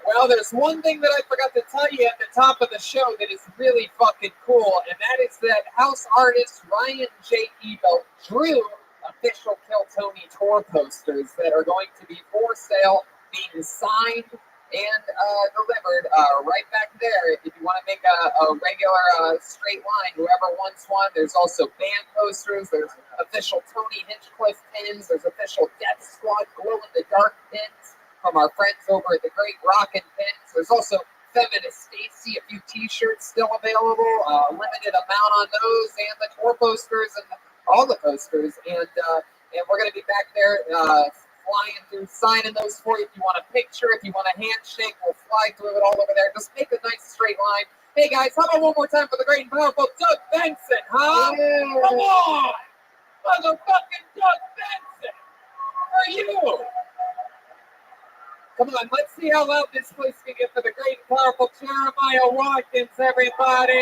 Well, there's one thing that I forgot to tell you at the top of the show that is really fucking cool, and that is that house artist Ryan J. Ebelt drew official Kill Tony tour posters that are going to be for sale, being signed and delivered right back there. If you want to make a regular straight line, whoever wants one, there's also band posters, there's official Tony Hinchcliffe pins, there's official Death Squad glow-in-the-dark pins from our friends over at the Great Rockin' Pins. There's also Feminist Stacy, a few t-shirts still available, limited amount on those, and the tour posters and all the posters. And we're going to be back there flying through, signing those for you. If you want a picture, if you want a handshake, we'll fly through it all over there. Just make a nice straight line. Hey guys, how about one more time for the great and powerful Doug Benson, huh? Yeah. Come on! Motherfucking Doug Benson! Where are you? Come on, let's see how loud this place can get for the great and powerful Jeremiah Watkins, everybody!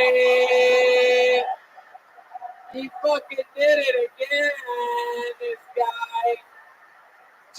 He fucking did it again, this guy.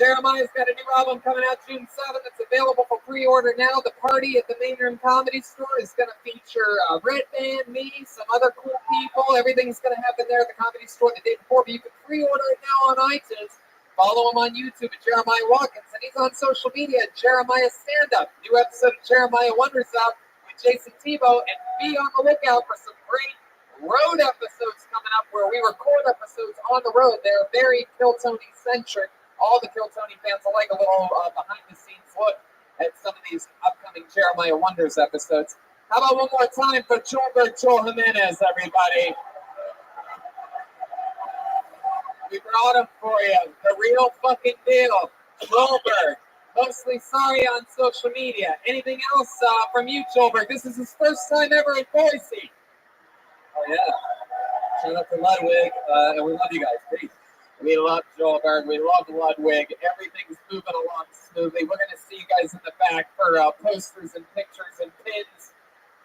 Jeremiah's got a new album coming out June 7th. It's available for pre-order now. The party at the Main Room Comedy Store is going to feature Red Band, me, some other cool people. Everything's going to happen there at the Comedy Store the day before, but you can pre-order it now on iTunes. Follow him on YouTube at Jeremiah Watkins, and he's on social media at Jeremiah Stand Up. New episode of Jeremiah Wonders out with Jason Tebow, and be on the lookout for some great road episodes coming up where we record episodes on the road. They're very Kill Tony centric. All the Kill Tony fans will like a little behind the scenes look at some of these upcoming Jeremiah Wonders episodes. How about one more time for Joel Jimenez, everybody? We brought him for you. The real fucking deal. Joelberg. Mostly sorry on social media. Anything else from you, Joelberg? This is his first time ever in Boise. Oh, yeah. Shout out to Ludwig, and we love you guys. Peace. We love Joelberg. We love Ludwig. Everything's moving along smoothly. We're going to see you guys in the back for posters and pictures and pins.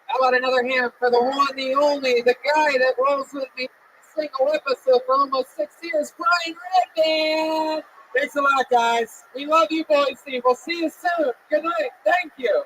How about another hand for the one, the only, the guy that rolls with me single episode for almost 6 years, Brian Redband. Thanks a lot, guys. We love you, Boise. We'll see you soon. Good night. Thank you.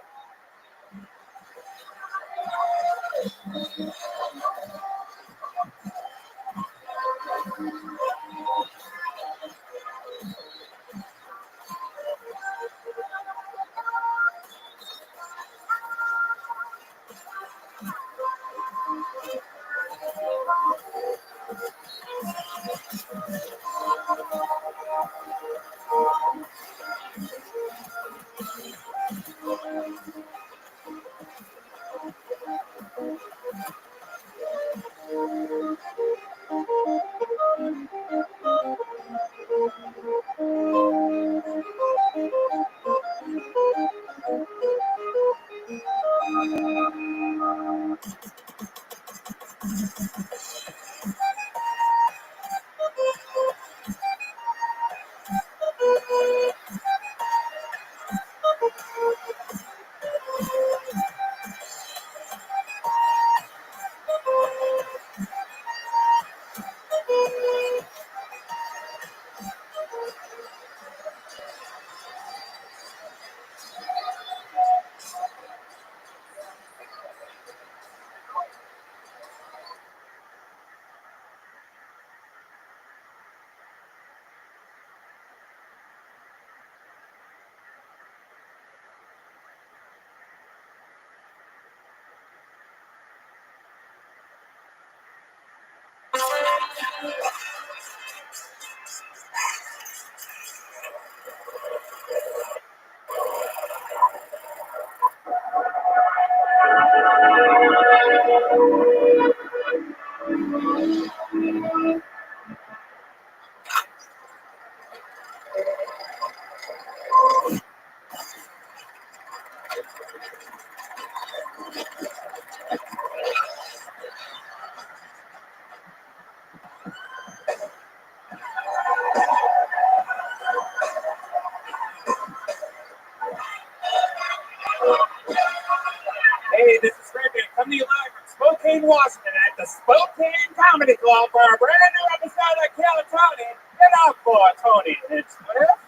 Hey, this is Rabbi coming to you live from Spokane, Washington at the Spokane Comedy Club for a brand new episode of Kill Tony. Get up for Tony Hinchcliffe.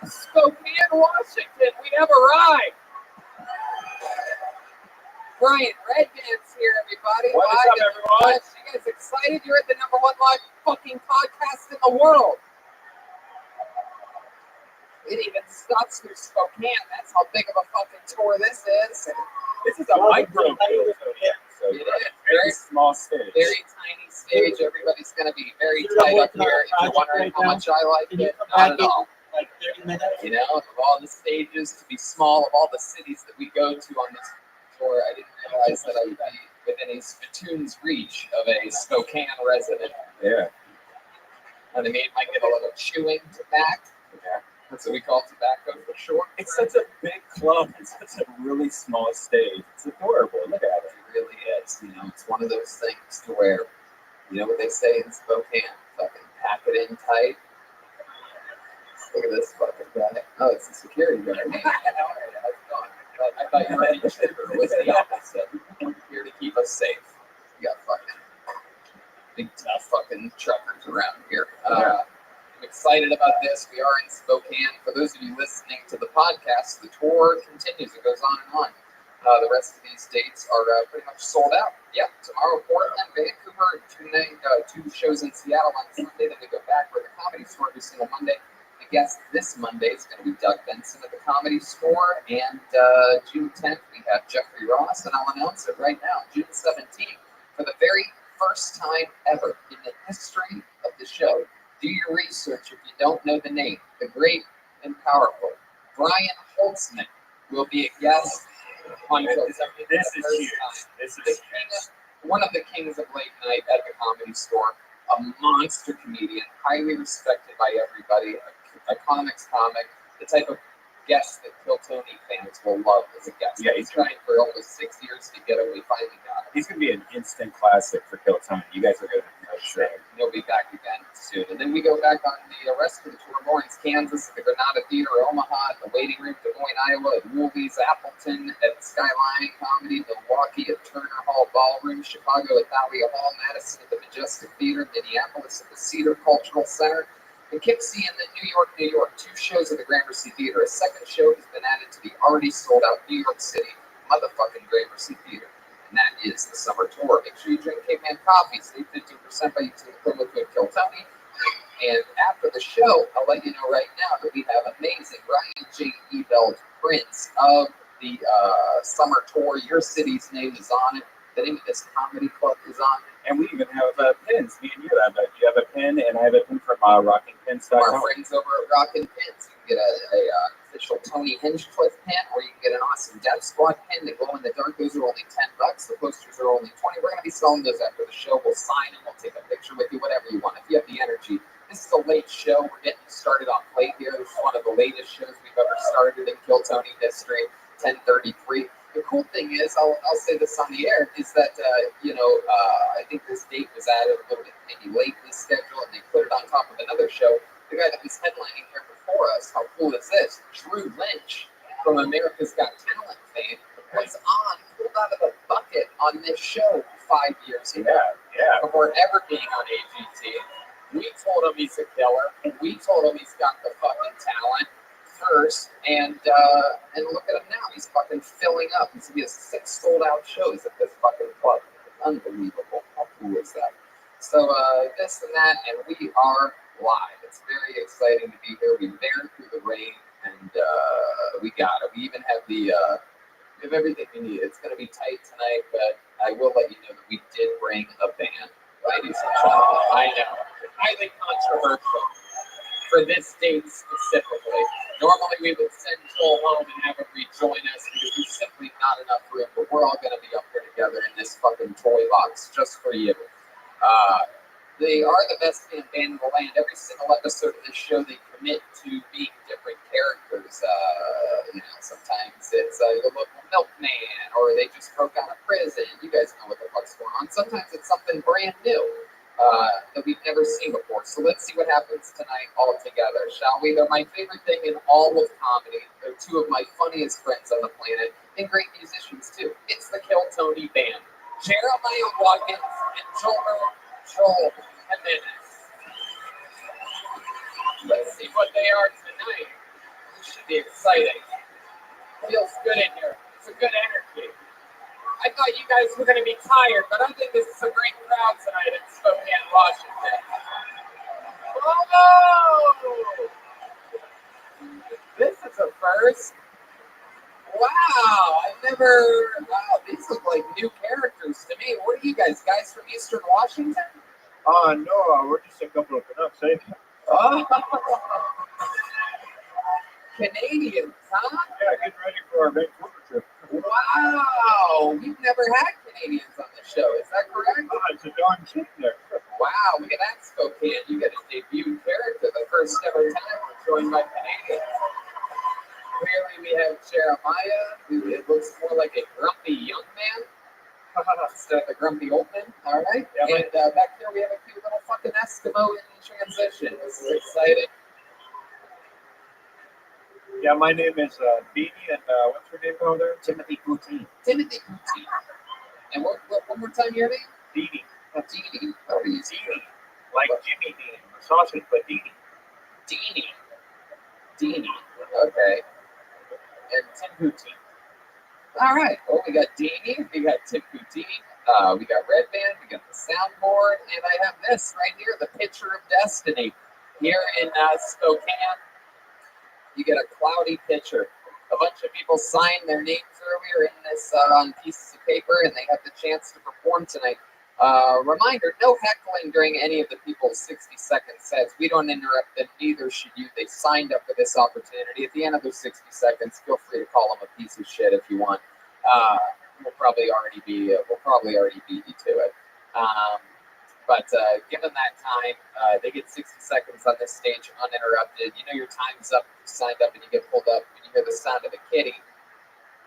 Spokane, Washington, we have arrived. Brian Redband's here, everybody. What is up, everyone? You guys excited? You're at the #1 live fucking podcast in the world. It even stops through Spokane. That's how big of a fucking tour this is. This is a micro deal. So it is. Very small stage. Very tiny stage. Everybody's going to be very tight up here. If you're wondering how much I like it, not at all. Like 30 minutes. You know, of all the stages to be small, of all the cities that we go to on this tour, I didn't realize that I would be within a spittoon's reach of a Spokane resident. Yeah. And I mean, might get a little chewing tobacco. Yeah. That's what we call tobacco for short. It's such a big club. It's such a really small stage. It's adorable. Look at it. It really is. You know, it's one of those things to where, you know what they say in Spokane? Fucking pack it in tight. Look at this fucking guy. Oh, it's a security guard. How's it going? I thought you were any trooper. What's the opposite? Here to keep us safe. We got fucking big tough fucking truckers around here. excited about this. We are in Spokane. For those of you listening to the podcast, the tour continues. It goes on and on. The rest of these dates are pretty much sold out. Yeah, tomorrow Portland, Vancouver, two shows in Seattle on Sunday. Then we go back for the Comedy Store every single Monday. The guest this Monday is going to be Doug Benson at the Comedy Store. And June 10th, we have Jeffrey Ross. And I'll announce it right now. June 17th, for the very first time ever in the history of the show. Do your research if you don't know the name. The great and powerful Brian Holtzman will be a guest on This is huge. This is one of the kings of late night at the Comedy Store, a monster comedian, highly respected by everybody, a comics comic, the type of guest that Kill Tony fans will love as a guest. Yeah, he's trying for almost 6 years to get him. We finally got him. He's going to be an instant classic for Kill Tony. You guys are going to know sure. He'll be back again soon. And then we go back on the rest of the tour. Lawrence, Kansas, at the Granada Theater, Omaha, at the Waiting Room, Des Moines, Iowa, at Wooley's, Appleton, at Skyline Comedy, Milwaukee, at Turner Hall Ballroom, Chicago, at Thalia Hall, Madison, at the Majestic Theater, Minneapolis, at the Cedar Cultural Center, Poughkeepsie, and then New York, 2 shows at the Gramercy Theater. A second show has been added to the already sold out New York City motherfucking Gramercy Theater. And that is the summer tour. Make sure you drink Caveman coffee. Save 15% by using the promo code KILLTONY. And after the show, I'll let you know right now that we have amazing Ryan J. Ebeld prints of the summer tour. Your city's name is on it. The name of this comedy club is on it. And we even have pins. Me and you have a. You have a pin, and I have a pin from RockingPins.com. Our friends over at Rockin' Pins. You can get a official Tony Hinchcliffe pin, or you can get an awesome Death Squad pin. They glow in the dark. Those are only $10. The posters are only $20. We're going to be selling those after the show. We'll sign them. We'll take a picture with you, whatever you want. If you have the energy. This is a late show. We're getting started on late here. This is one of the latest shows we've ever started in Kill Tony history. 10:33. The cool thing is, I'll say this on the air, is that, I think this date was added a little bit maybe late in the schedule, and they put it on top of another show. The guy that was headlining here before us, how cool is this? Drew Lynch from America's Got Talent fame was pulled out of the bucket on this show 5 years ago. Yeah. Before ever being on AGT. We told him he's a killer, and we told him he's got the fucking talent first, and look at him now. He's fucking filling up. He has 6 sold-out shows at this fucking club. It's unbelievable. How cool is that? So this and that, and we are live. It's very exciting to be here. We bared through the rain, and we got it. We even have we have everything we need. It's going to be tight tonight, but I will let you know that we did bring a band. Ladies and gentlemen, I know. Highly controversial for this date specifically. Normally we would send Joel home and have him rejoin us because there's simply not enough room, but we're all going to be up here together in this fucking toy box just for you. They are the best band in the land. Every single episode of this show, they commit to being different characters. Sometimes it's the local milkman, or they just broke out of prison. You guys know what the fuck's going on. Sometimes it's something brand new that we've never seen before. So let's see what happens tonight all together, shall we? They're my favorite thing in all of comedy. They're 2 of my funniest friends on the planet, and great musicians too. It's the Kill Tony Band. Jeremiah Watkins and Joel Jimenez. Let's see what they are tonight. This should be exciting. Feels good in here. It's a good energy. I thought you guys were going to be tired, but I think this is a great crowd tonight in Spokane, Washington. Whoa! This is a first. Wow, wow, these look like new characters to me. What are you guys from Eastern Washington? No, we're just a couple of Canucks, eh? Oh. Canadians, huh? Yeah, getting ready for our Vancouver trip. Wow, we've never had Canadians on the show, is that correct? It's a darn shame there. Wow, look at that, Spokane. You get a debut character, the first ever time we're joined by Canadians. Clearly we have Jeremiah, who it looks more like a grumpy young man instead of a grumpy old man. All right. Yeah, and back here we have a cute little fucking Eskimo in transition. This is exciting. Yeah, my name is Beanie, and what's your name over there? Timothy Poutine. Timothy Poutine. And one more time your name? Beanie. Deanie. Oh, Deanie. Like Jimmy Dean, the sausage, but Deanie. Deanie. Okay. And Tim Poutine. All right. Well, we got Deanie, we got Tim Poutine, we got Red Band, we got the soundboard, and I have this right here, the Picture of Destiny. Here in Spokane, you get a cloudy picture. A bunch of people signed their names earlier in this on pieces of paper, and they have the chance to perform tonight. Reminder, no heckling during any of the people's 60-second sets. We don't interrupt them, neither should you. They signed up for this opportunity. At the end of their 60 seconds, feel free to call them a piece of shit if you want. We'll probably already beat you to it. But given that time, they get 60 seconds on this stage uninterrupted. You know your time's up, you signed up, and you get pulled up when you hear the sound of a kitty.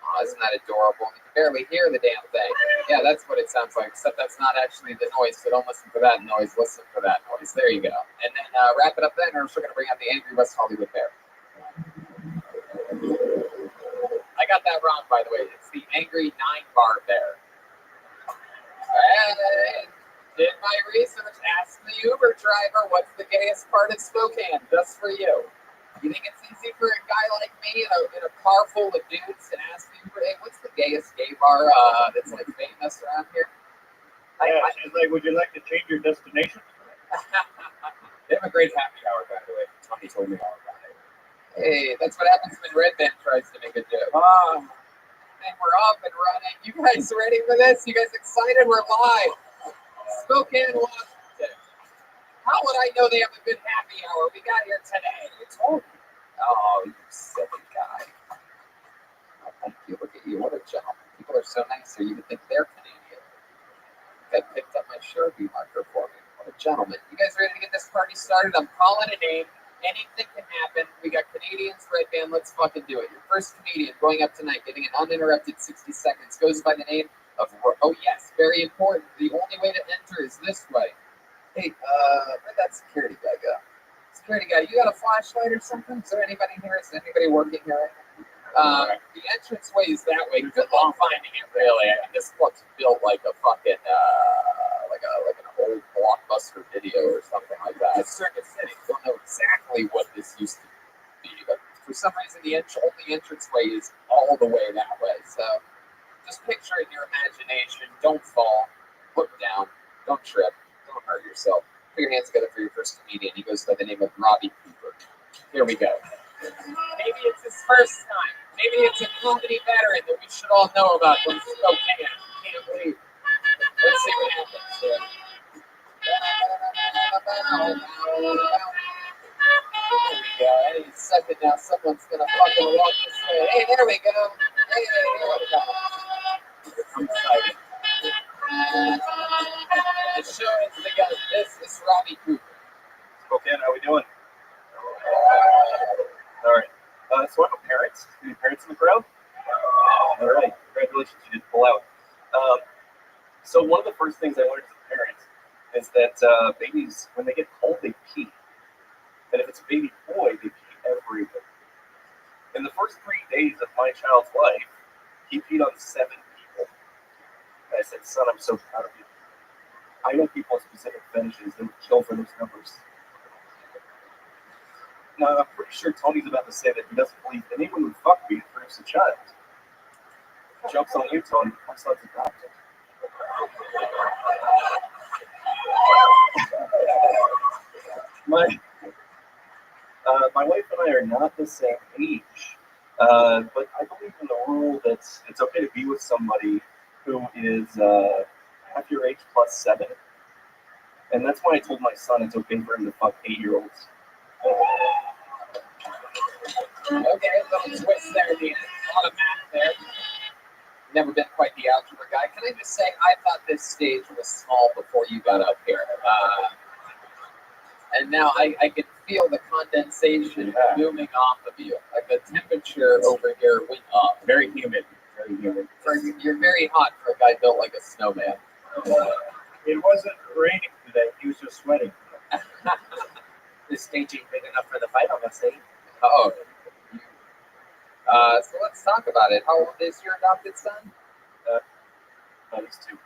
Oh, isn't that adorable? You can barely hear the damn thing. Yeah, that's what it sounds like, except that's not actually the noise, so don't listen for that noise, listen for that noise. There you go. And then wrap it up then, or we're going to bring out the Angry West Hollywood Bear. I got that wrong, by the way. It's the Angry 9-bar Bear. Hey, did my research, ask the Uber driver what's the gayest part of Spokane, just for you. You think it's easy for a guy like me in a car full of dudes to ask the Uber, hey, what's the gayest gay bar that's like famous around here? Yeah, she's like, would you like to change your destination? They have a great happy hour, by the way. Tony told me all about it. Hey, that's what happens when Red Band tries to make a joke. And we're up and running. You guys ready for this? You guys excited? We're live. Spokane, Washington. How would I know they have a good happy hour? We got here today. I told you. Oh, you silly guy. Oh, thank you. Look at you. What a gentleman. People are so nice here. You would think they're Canadian. I picked up my Sharpie marker for me. What a gentleman. You guys ready to get this party started? I'm calling a name. Anything can happen. We got Canadians, Red Band. Let's fucking do it. Your first comedian going up tonight, getting an uninterrupted 60 seconds, goes by the name of, oh yes, very important. The only way to enter is this way. Hey, where'd that security guy go? Security guy, you got a flashlight or something? Is there anybody here? Is anybody working here? The entrance way is that way. Good luck finding it, really. I mean, this looks built like a fucking, like an old Blockbuster video or something like that. It's Circuit City. Don't know exactly what this used to be, but for some reason, the only entrance way is all the way that way. So just picture it in your imagination. Don't fall. Look down. Don't trip. Don't hurt yourself. Put your hands together for your first comedian. He goes by the name of Robbie Cooper. Here we go. Maybe it's his first time. Maybe it's a comedy veteran that we should all know about from Spokane. Can't wait. Let's see what happens here. There we go. Any second now, someone's gonna fucking walk this way. Hey, there we go. Hey, here we go. I'm excited. The show is begun. This is Robbie Cooper. Spokane, how we doing? All right. So I have parents. Any parents in the crowd? All right. Congratulations, you did pull out. So one of the first things I learned as a parent is that babies, when they get cold, they pee. And if it's a baby boy, they pee everywhere. In the first 3 days of my child's life, he peed on 7 people. And I said, son, I'm so proud of you. I know people with specific fetishes that would kill for those numbers. Now, I'm pretty sure Tony's about to say that he doesn't believe anyone would fuck me to produce a child. Jumps on you, Tony. My son's adopted. My wife and I are not the same age, but I believe in the rule that it's okay to be with somebody who is half your age plus 7. And that's why I told my son it's okay for him to fuck 8-year-olds. Okay, little twist there, Dean. A lot of math there. Never been quite the algebra guy. Can I just say, I thought this stage was small before you got up here. And now I can feel the condensation booming off of you. Like the temperature over here went up. Very humid. Very humid. You're very hot for a guy built like a snowman. It wasn't raining today. He was just sweating. The stage ain't big enough for the fight, I'm gonna say. Oh. So let's talk about it. How old is your adopted son? He's 2.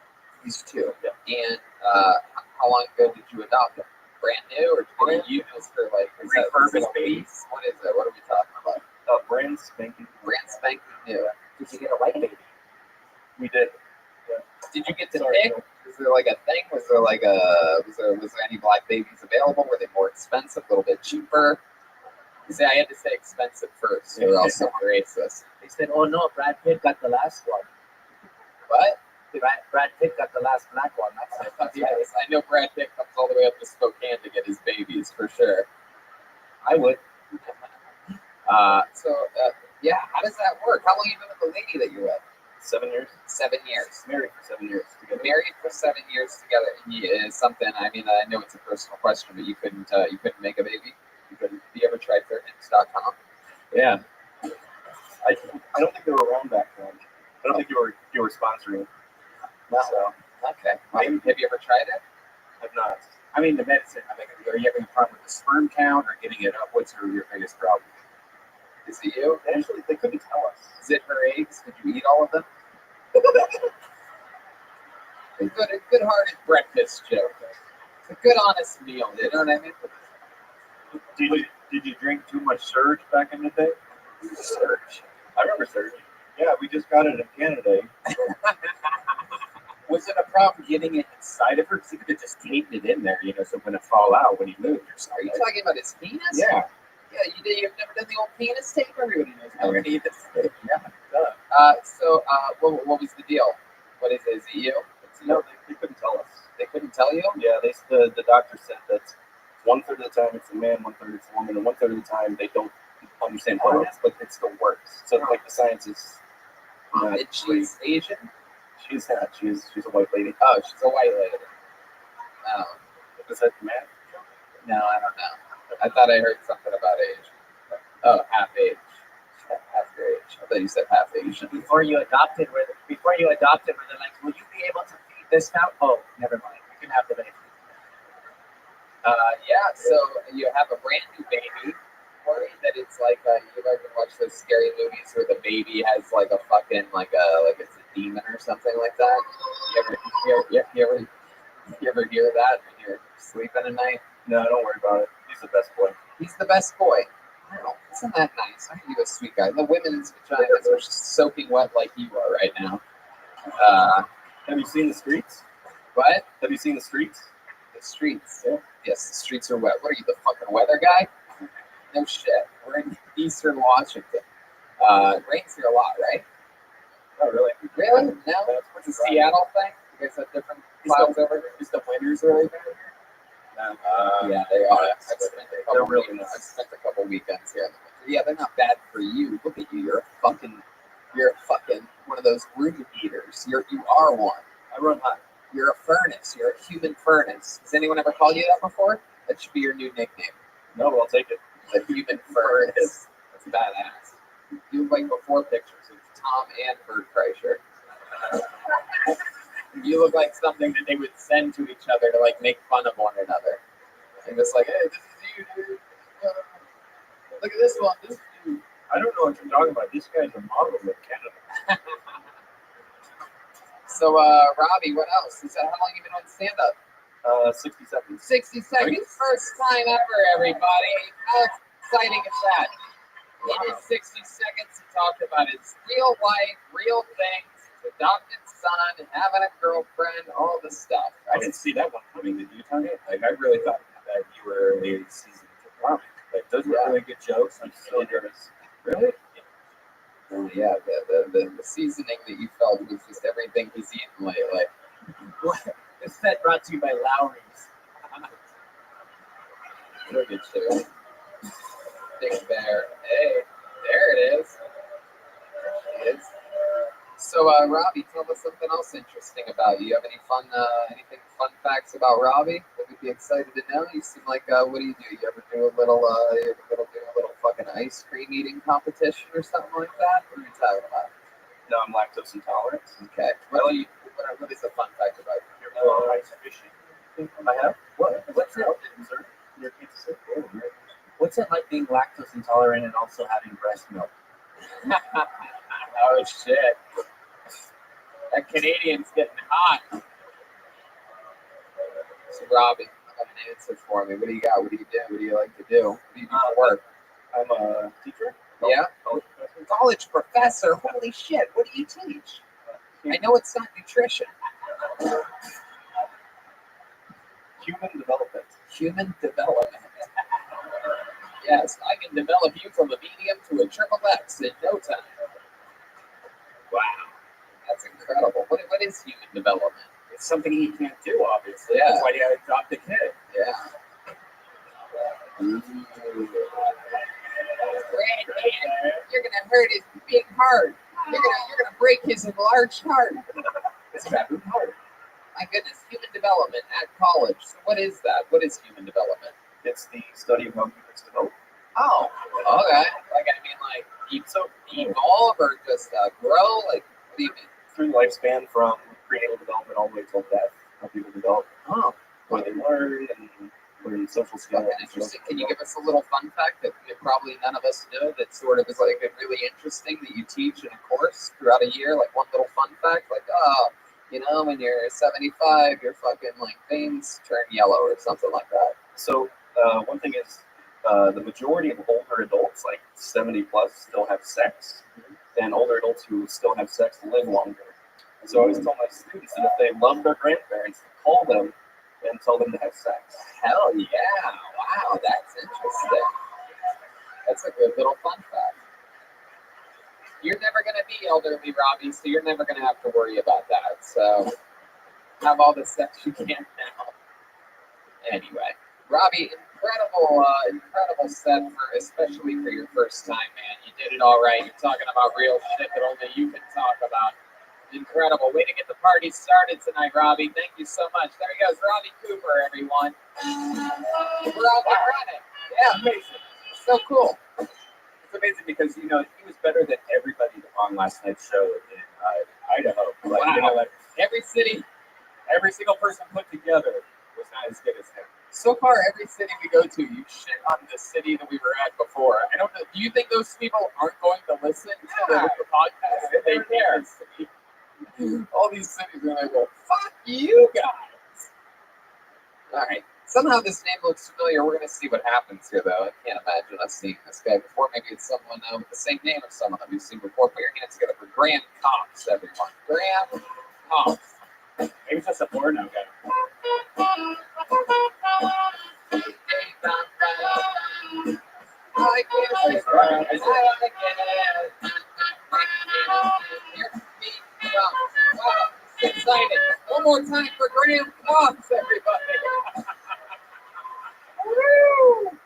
He's 2. Yeah. And how long ago did you adopt him? brand new, or did you get used for like refurbished babies? What is it? What are we talking about? Brand spanking. Brand spanking new. Did you get a white baby? We did. Yeah. Did you get to pick? Was there like a thing? Was there like was there any black babies available? Were they more expensive? A little bit cheaper? You say I had to say expensive first, or else I'm racist. They said, "Oh no, Brad Pitt got the last one." What? Brad Pitt got the last black one. That's Yes, I know Brad Pitt comes all the way up to Spokane to get his babies for sure. I would. Yeah, how does that work? How long have you been with the lady that you're with? 7 years. 7 years. Married for 7 years together. Married for 7 years together. Yeah, it's something. I mean, I know it's a personal question, but you couldn't make a baby. You couldn't. Have you ever tried Fairhands.com? Yeah. I don't think they were around back then. I don't think you were sponsoring. No. So Okay. Have you ever tried it? I've not. I mean, the medicine. I mean, are you having a problem with the sperm count or getting it up? What's your biggest problem? Is it you? Actually, they couldn't tell us. Is it her eggs? Did you eat all of them? A good-hearted breakfast joke. It's a good, honest meal. You know what I mean? Did you drink too much Surge back in the day? Surge. I remember Surge. Yeah, we just got it in Canada. Was it a problem getting it inside of her? Because he could have just taped it in there, so when it fall out when he moved or something. Are you talking about his penis? Yeah. Yeah, you've never done the old penis tape? Everybody knows how to penis tape. Yeah. What was the deal? What is it? Is it you? No, they couldn't tell us. They couldn't tell you? Yeah, the doctor said that 1/3 of the time it's a man, 1/3 it's a woman, and 1/3 of the time they don't understand what it is, but it's the works. So like the science is. And she's Asian? She's not. She's a white lady. Oh, she's a white lady. Oh. Is that the man? No, I don't know. I thought I heard something about age. Oh, half age. Half your age. I thought you said half Asian. Before you adopted, were they like, "Will you be able to feed this now?" Oh, never mind. You can have the baby. Yeah. So you have a brand new baby. Worried that it's like you ever watch those scary movies where the baby has like a fucking like it's a demon or something like that. You ever hear that when you're sleeping at night? No, don't worry about it. He's the best boy. He's the best boy. Wow, isn't that nice? Aren't you a sweet guy? The women's vaginas are soaking wet like you are right now. Have you seen the streets? What? Have you seen the streets? The streets. Yeah. Yes, the streets are wet. What are you, the fucking weather guy? No shit. We're in Eastern Washington. Rains here a lot, right? Oh, really? Really? No? It's a Seattle thing? You guys have different clouds over here? Is the winters really bad here? No. Yeah, they are. I've spent a couple weekends here in the winter. Yeah, they're not bad for you. Look at you. You're a fucking one of those room heaters. You are one. I run hot. You're a furnace. You're a human furnace. Has anyone ever called you that before? That should be your new nickname. No, but I'll take it. The human furnace. That's badass. You like before pictures of Tom and Bert Kreischer. You look like something that they would send to each other to like make fun of one another. And it's like, hey, this is you, dude. Look at this one. This is you. I don't know what you're talking about. This guy's a model in Canada. So, Robbie, what else? How long have you been on stand-up? 60 seconds. 60 seconds. First time ever, everybody. How exciting is that? In his 60 seconds, he talked about his real life, real things, his adopted son, having a girlfriend, all the stuff. I didn't see that one coming. Did you, Tony? Like, I really thought that you were a seasoned comic. Like, those were really good jokes. I'm so nervous. Really? Yeah, the seasoning that you felt was just everything he's eaten lately. This set brought to you by Lowry's. Look at you. Big Bear. Hey, there it is. There it is. So, Robbie, tell us something else interesting about you. You have any anything fun facts about Robbie that we'd be excited to know? You seem like, what do? You ever do a little fucking ice cream eating competition or something like that? What are you talking about? No, I'm lactose intolerant. Okay. What is a fun fact about you? Ice fishing. I have? What's it? Your pizza. What's it like being lactose intolerant and also having breast milk? Oh shit! That Canadian's getting hot. So Robbie, I'm gonna Answer for me. What do you got? What do you do? What do you like to do? What do you do for work? I'm a teacher. Yeah? College professor. College professor. Holy shit. What do you teach? I know it's not nutrition. Human development. Human development. Yes, I can develop you from a medium to a triple X in no time. Wow. That's incredible. What is human development? It's something he can't do, obviously. Yeah. That's why he had to adopt the kid. Yeah. You're gonna hurt his big heart. You're gonna break his enlarged heart. It's about who knows. My goodness, human development at college. So what is that? What is human development? It's the study of how humans develop. Oh, okay. Evolve or just grow? Like, what do you mean? Through the lifespan from prenatal development all the way till death, how people develop. Oh, What they learn and learn social skills. fucking interesting. Can you give us a little fun fact that probably none of us know that sort of is like really interesting that you teach in a course throughout a year? Like one little fun fact, like, when you're 75, your fucking like veins turn yellow or something like that. So one thing is the majority of older adults, like 70 plus, still have sex, and older adults who still have sex live longer. And so I always tell my students that if they love their grandparents, call them and tell them to have sex. Hell yeah! Wow, that's interesting. That's a good little fun fact. You're never going to be elderly, Robbie, so you're never going to have to worry about that. So have all the sex you can now. Anyway, Robbie, incredible set especially for your first time, man. You did it all right. You're talking about real shit that only you can talk about. Incredible. Way to get the party started tonight, Robbie. Thank you so much. There he goes, Robbie Cooper, everyone. We're off and running. Yeah, amazing. So cool. It's amazing because, he was better than everybody on last night's show in Idaho. Wow. Every city, Every single person put together was not as good as him. so far, every city we go to, you shit on the city that we were at before. I don't know. Do you think those people aren't going to listen to the podcast if they care? All these cities are like, well, fuck you guys. All right. Somehow this name looks familiar. We're going to see what happens here, though. I can't imagine us seeing this guy before. Maybe it's someone with the same name as someone that we've seen before. Put your hands together for Graham Cox, everyone. Graham Cox. Maybe it's just a porno guy. I can't excited. One more time for Graham Cox, everybody. Woo!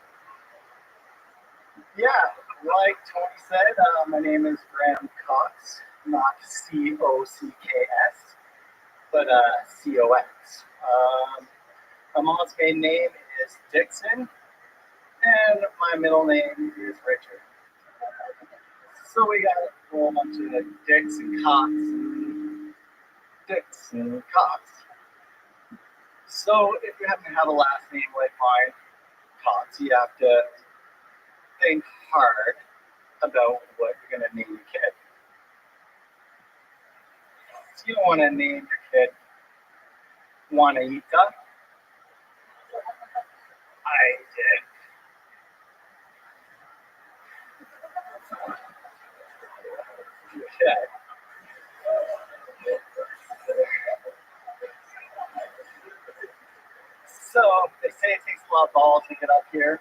Yeah, like Tony said, my name is Graham Cox, not C-O-C-K-S, but C-O-X. My mom's maiden name is Dixon, and my middle name is Richard. So we got a whole bunch of Dicks and Cox. Dicks and Cox. So if you happen to have a last name like mine, Cox, you have to think hard about what you're going to name your kid. So you don't want to name your kid Juanita. I did. Okay. So they say it takes a lot of balls to get up here.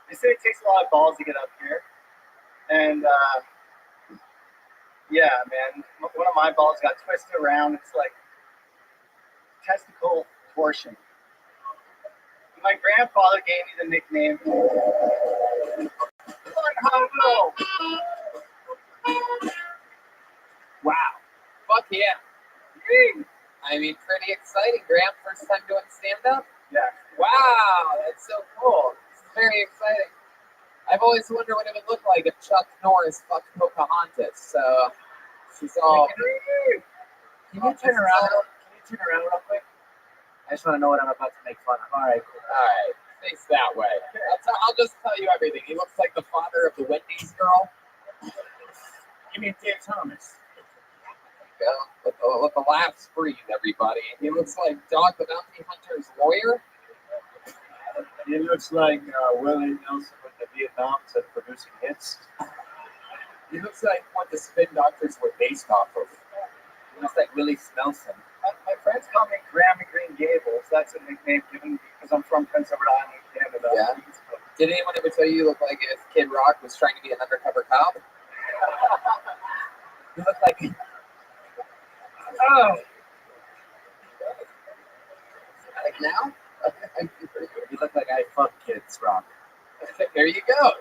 They say it takes a lot of balls to get up here. And yeah, man, one of my balls got twisted around. It's like testicle torsion. My grandfather gave me the nickname. Wow. Fuck yeah. I mean, pretty exciting, Graham. First time doing stand-up? Yeah. Wow, that's so cool. This is very exciting. I've always wondered what it would look like if Chuck Norris fucked Pocahontas. So, she's all... Can you turn around real quick? I just want to know what I'm about to make fun of. All right, cool. All right, face that way. I'll just tell you everything. He looks like the father of the Wendy's girl. You mean Dave Thomas? go. Let the laughs breathe, everybody. He looks like Dog the Bounty Hunter's lawyer. He looks like Willie Nelson with the Vietnam instead of producing hits. He looks like what the Spin Doctors were based off of. He looks like Willie Snelson. My friends call me Graham and Green Gables. That's a nickname given because I'm from Prince Edward Island, Canada. Yeah. Did anyone ever tell you look like if Kid Rock was trying to be an undercover cop? You look like. Oh. Like now? You look like I fuck kids, Rock. There you go.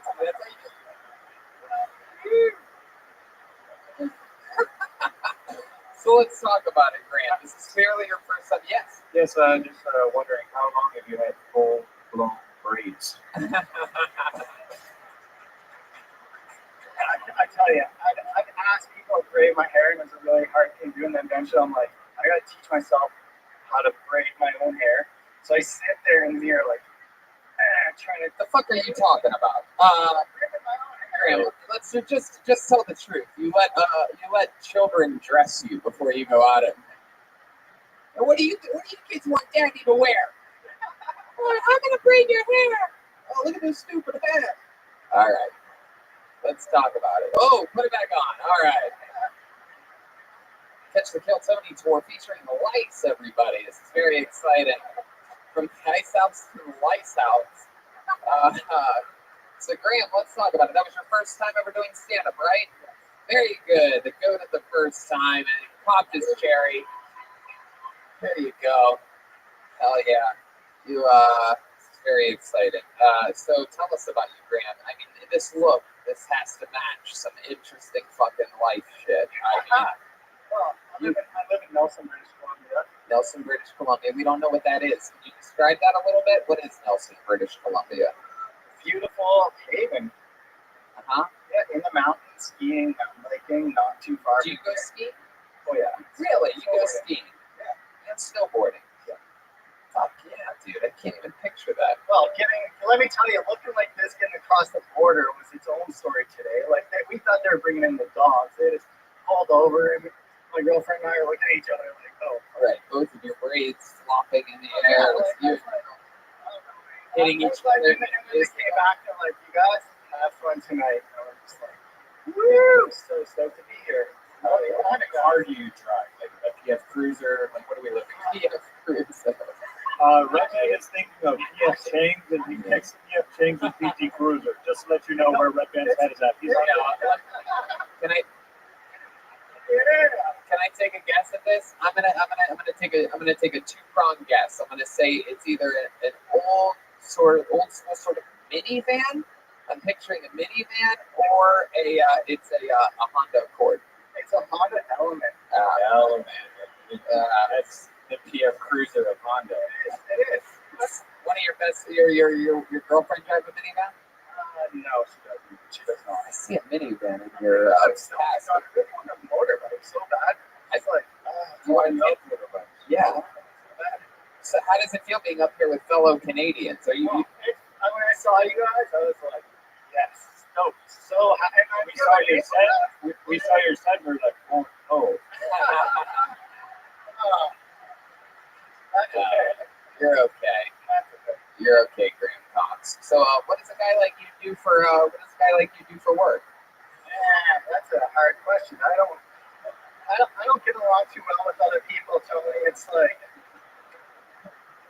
So let's talk about it, Grant. This is clearly your first time. Yes. Yes, just wondering how long have you had full-blown braids? I tell you, I've asked people to braid my hair, and it's a really hard thing doing. Then eventually, I'm like, I gotta teach myself how to braid my own hair. So I sit there in the mirror, like, trying to. The fuck are you talking about? Graham, let's just tell the truth. You let children dress you before you go out. And what do you kids want Daddy to wear? Oh, I'm gonna braid your hair. Oh, look at this stupid hair. All right, let's talk about it. Oh, put it back on. All right. Catch the Kill Tony tour featuring the Lights, everybody. This is very exciting. From the Ice House to the Lights House. So, Graham, let's talk about it. That was your first time ever doing stand-up, right? Very good. The goat at the first time, and he popped his cherry. There you go. Hell yeah. It's very exciting. So, tell us about you, Graham. I mean, this look, this has to match some interesting fucking life shit. Well, I live in Nelson, British Columbia. Nelson, British Columbia. We don't know what that is. Can you describe that a little bit? What is Nelson, British Columbia? Beautiful haven. Yeah, in the mountains, skiing, mountain biking, not too far. Do you go skiing? Oh yeah. Really? You go skiing? Yeah. And snowboarding? Yeah. Fuck yeah, dude. I can't even picture that. Well, let me tell you, looking like this getting across the border was its own story today. Like, we thought they were bringing in the dogs. They just pulled over, and my girlfriend and I are looking at each other like, oh. Right, both of your braids flopping in the air. Hitting each other. And they came back and like, you guys have fun tonight. And I was just like, woo! So stoked to be here. What kind of car do you drive? Like a PF Cruiser? Like, what are we looking at? PF Cruiser. Redman is thinking of PF Chang's, and he picks PF Chang's and PT Cruiser. Just to let you know where Redman's head is at. He's on Can I take a guess at this? I'm gonna take a two-pronged guess. I'm gonna say it's either an old school sort of minivan. I'm picturing a minivan, or it's a Honda Accord. It's a Honda Element. That's the PF Cruiser of Honda. It is. One of your best. Your girlfriend drive a minivan? No, she doesn't. She does not. I see a minivan in your past. I really want a motorbike so bad. It's like, I love motorbikes. Yeah. So how does it feel being up here with fellow Canadians? Are you? When I saw you guys, I was like, yes, stoked. So we saw your set. We were like, oh. That's okay. You're okay. You're okay, Graham Cox. So, what does a guy like you do for work? Yeah, that's a hard question. I don't get along too well with other people, Tony. It's like,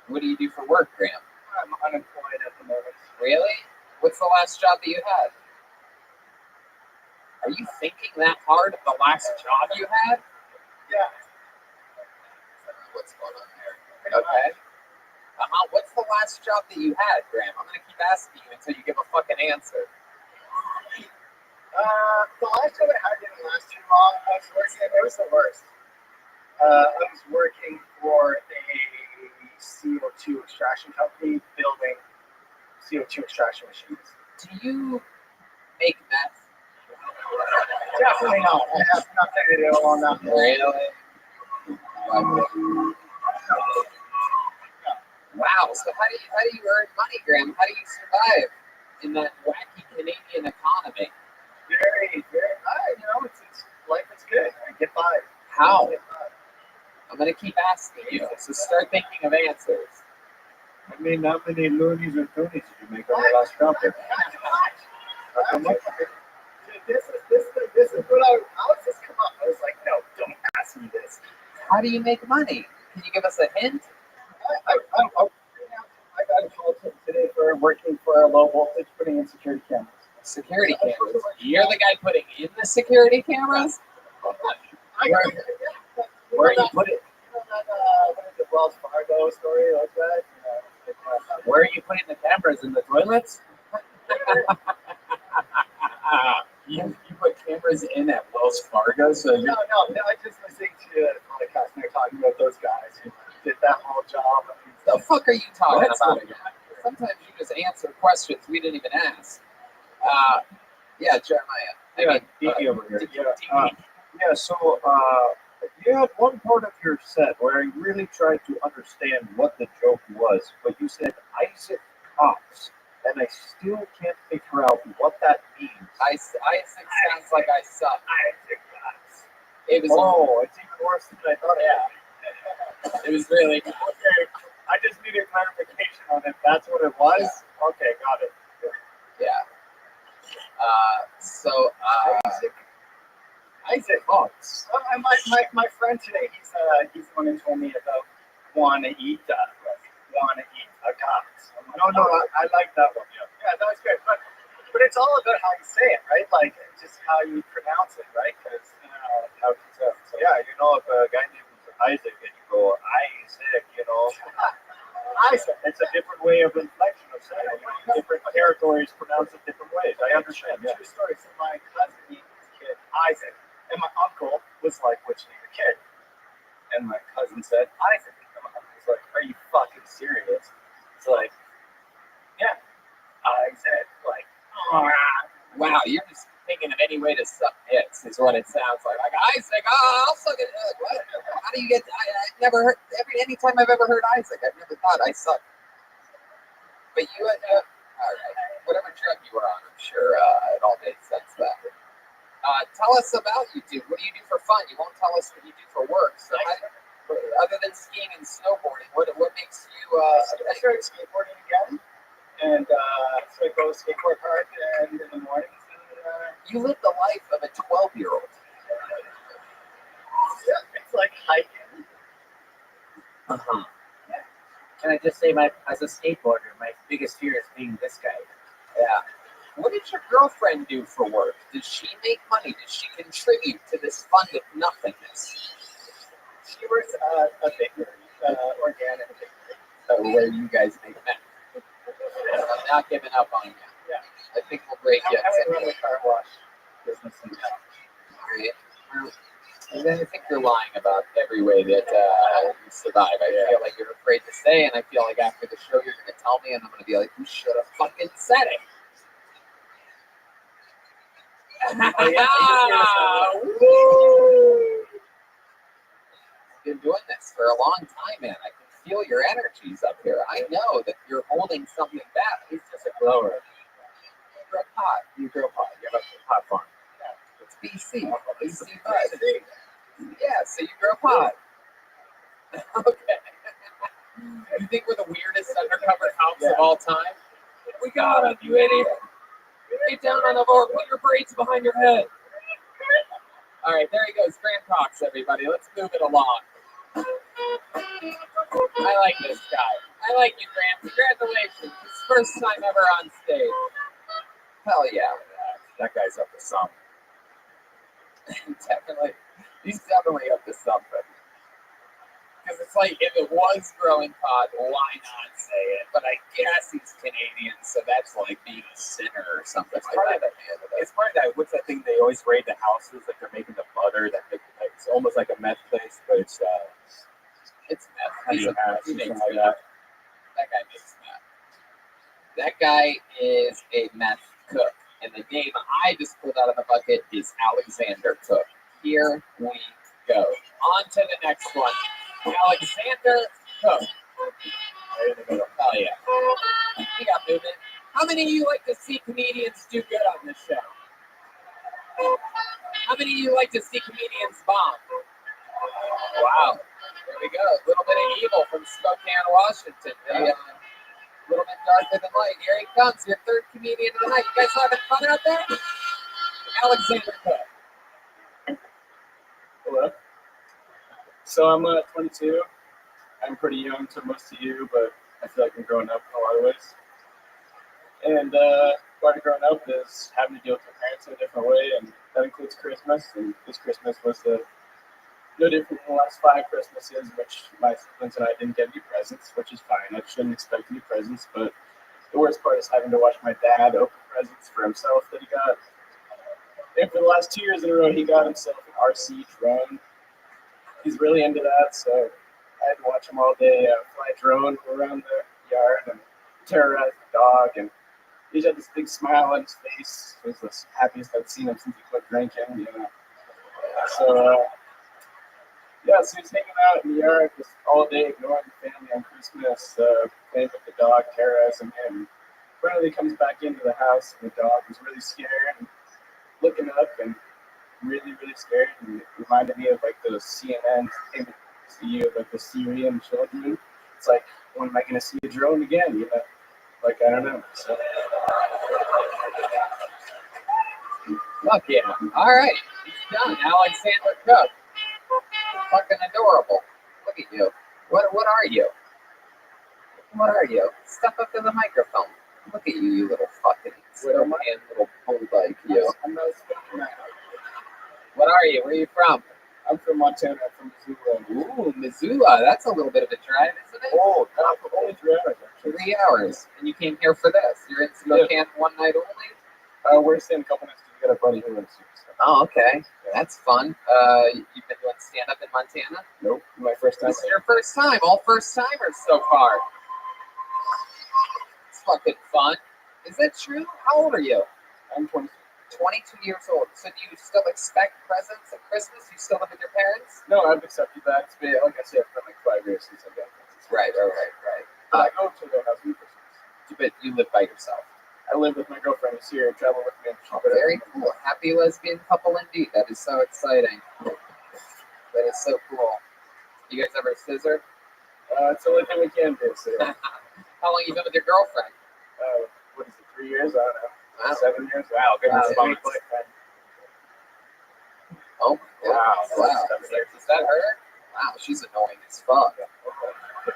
What do you do for work, Graham? I'm unemployed at the moment. Really? What's the last job that you had? Are you thinking that hard of the last job you had? Yeah. What's going on there? Okay. What's the last job that you had, Graham? I'm gonna keep asking you until you give a fucking answer. The last job I had didn't last too long. I was working. It was the worst. I was working for a CO2 extraction company building CO2 extraction machines. Do you make meth? Definitely not. I have nothing to do on that. Really? Wow. So how do you earn money, Graham? How do you survive in that wacky Canadian economy? Very, very. It's life is good. I get by. How? I'm gonna keep asking you. So start thinking of answers. I mean, how many loonies or toonies did you make on your last trumpet? How much? This is what how does this come up? I was like, no, don't ask me this. How do you make money? Can you give us a hint? I got a call today for working for a low voltage putting in security cameras. Security cameras. You're the guy putting in the security cameras? Where you put it? What is it, Wells Fargo story like that? Where are you putting the cameras? In the toilets? You put cameras in at Wells Fargo, so No, I just listened to a podcast and they're talking about those guys who did that whole job. the fuck are you talking What's about going again? Sometimes you just answer questions we didn't even ask. Yeah, Jeremiah. Over here. Yeah, so you had one part of your set where you really tried to understand what the joke was, but you said Isaac Cox, and I still can't figure out what that means. Isaac sounds like I suck. Isaac Cox. It was. It's even worse than I thought. Yeah. It was really. Okay, I just needed clarification on if that's what it was. Yeah. Okay, got it. Yeah. Isaac Cox. My friend today, he's the one who told me about wanna eat a Cox. No, I like that one. Yeah, that was good. But it's all about how you say it, right? Like just how you pronounce it, right? Because how it comes out. So, Yeah, if a guy named Isaac and you go Isaac, Isaac. it's a different way of inflection of saying it. Different territories pronounce it different ways. I understand. Yeah. True story. So my cousin named his kid Isaac, and my uncle was like, "What's your name, the kid?" And my cousin said Isaac. And my uncle was like, "Are you fucking serious?" It's like, yeah, Isaac. Like, Wow, you're just thinking of any way to suck dicks, is what it sounds like. Like Isaac, I'll suck it. What? How do you get? I never heard. Anytime I've ever heard Isaac, I've never thought I suck. But you had, all right, whatever drug you were on, I'm sure it all made sense then. Tell us about you, dude. What do you do for fun? You won't tell us what you do for work. So, other than skiing and snowboarding, what makes you? I started skateboarding again, and so I go skateboard park and in the mornings. And, you live the life of a 12-year-old. Yeah, it's like hiking. Uh-huh. Can I just say, as a skateboarder, my biggest fear is being this guy. Yeah. What did your girlfriend do for work? Does she make money? Does she contribute to this fund of nothingness? She works at a bakery, organic bakery. Where you guys make money. I'm not giving up on you. Yeah. I think we'll break you. I run a car wash business in town. All right. And then I think you're lying about every way that you survive. I feel like you're afraid to say, and I feel like after the show you're going to tell me, and I'm going to be like, you should have fucking said it. Woo! Been doing this for a long time, man. I can feel your energies up here. I know that you're holding something back. He's just a grower. You grow pot. You have a pot farm. Yeah. It's BC. BC bud. Yeah, so you grow pot. Okay. You think we're the weirdest undercover cops of all time? We got him, you idiot. Get down on the floor. Put your braids behind your head. All right, there he goes. Graham Cox, everybody. Let's move it along. I like this guy. I like you, Graham. Congratulations. It's first time ever on stage. Hell yeah. That guy's up to something. Definitely. He's definitely up to something. Because it's like, if it was growing pot, why not say it? But I guess he's Canadian, so that's like being a sinner or something. It's part of that. What's that thing they always raid the houses? Like they're making the butter. It's almost like a meth place, but it's meth. He makes makes meth. That guy makes meth. That guy is a meth cook. And the name I just pulled out of the bucket is Alexander Cook. Here we go. On to the next one. Alexander Cook. Oh, yeah. We got movement. How many of you like to see comedians do good on this show? How many of you like to see comedians bomb? Wow. There we go. A little bit of evil from Spokane, Washington. A little bit darker than light. Here he comes, your third comedian of the night. You guys having fun out there? Alexander Cook. Hello. So I'm 22. I'm pretty young to most of you, but I feel like I'm growing up in a lot of ways. And part of growing up is having to deal with my parents in a different way, and that includes Christmas. And this Christmas was no different than the last 5 Christmases, which my siblings and I didn't get any presents, which is fine. I shouldn't expect any presents, but the worst part is having to watch my dad open presents for himself that he got. And for the last 2 years in a row, he got himself an RC drone. He's really into that, so I had to watch him all day fly a drone around the yard and terrorize the dog. And he had this big smile on his face. It was the happiest I've seen him since he quit drinking, you know. So, yeah, so he's hanging out in the yard just all day, ignoring the family on Christmas, playing with the dog, terrorizing him. Finally comes back into the house, and the dog was really scared and looking up and really, really scared. And it reminded me of like those CNN see of like the Syrian children. It's like, when am I going to see a drone again? You know, like I don't know. So. Fuck yeah! All right, he's done. Alexander Cook. Fucking adorable. Look at you. What are you? What are you? Step up to the microphone. Look at you, you little fucking little bull like you. I'm not speaking that. What are you? Where are you from? I'm from Montana. I'm from Missoula. Ooh, Missoula. That's a little bit of a drive, isn't it? Oh, not for only 3 hours. Actually. 3 hours. And you came here for this. You're in Spokane one night only? We're staying a couple nights because we got a buddy who lives here. So. Oh, okay. That's fun. You've been doing stand-up in Montana? Nope. My first time. This is your first time. All first-timers so far. It's fucking fun. Is that true? How old are you? I'm 22. 22 years old. So do you still expect presents at Christmas? You still live with your parents? No, I've accepted that. It's been, like I said, it's been like 5 years since I've got presents. Right. I go to their house for Christmas. But you live by yourself. I live with my girlfriend who's here and travel with me. Very cool. Happy lesbian couple indeed. That is so exciting. That is so cool. You guys ever scissor? It's the only thing we can do. So. How long you been with your girlfriend? What is it, 3 years? I don't know. Wow. 7 years? Wow, good response. Oh, wow. Is that her? Wow, she's annoying as fuck. My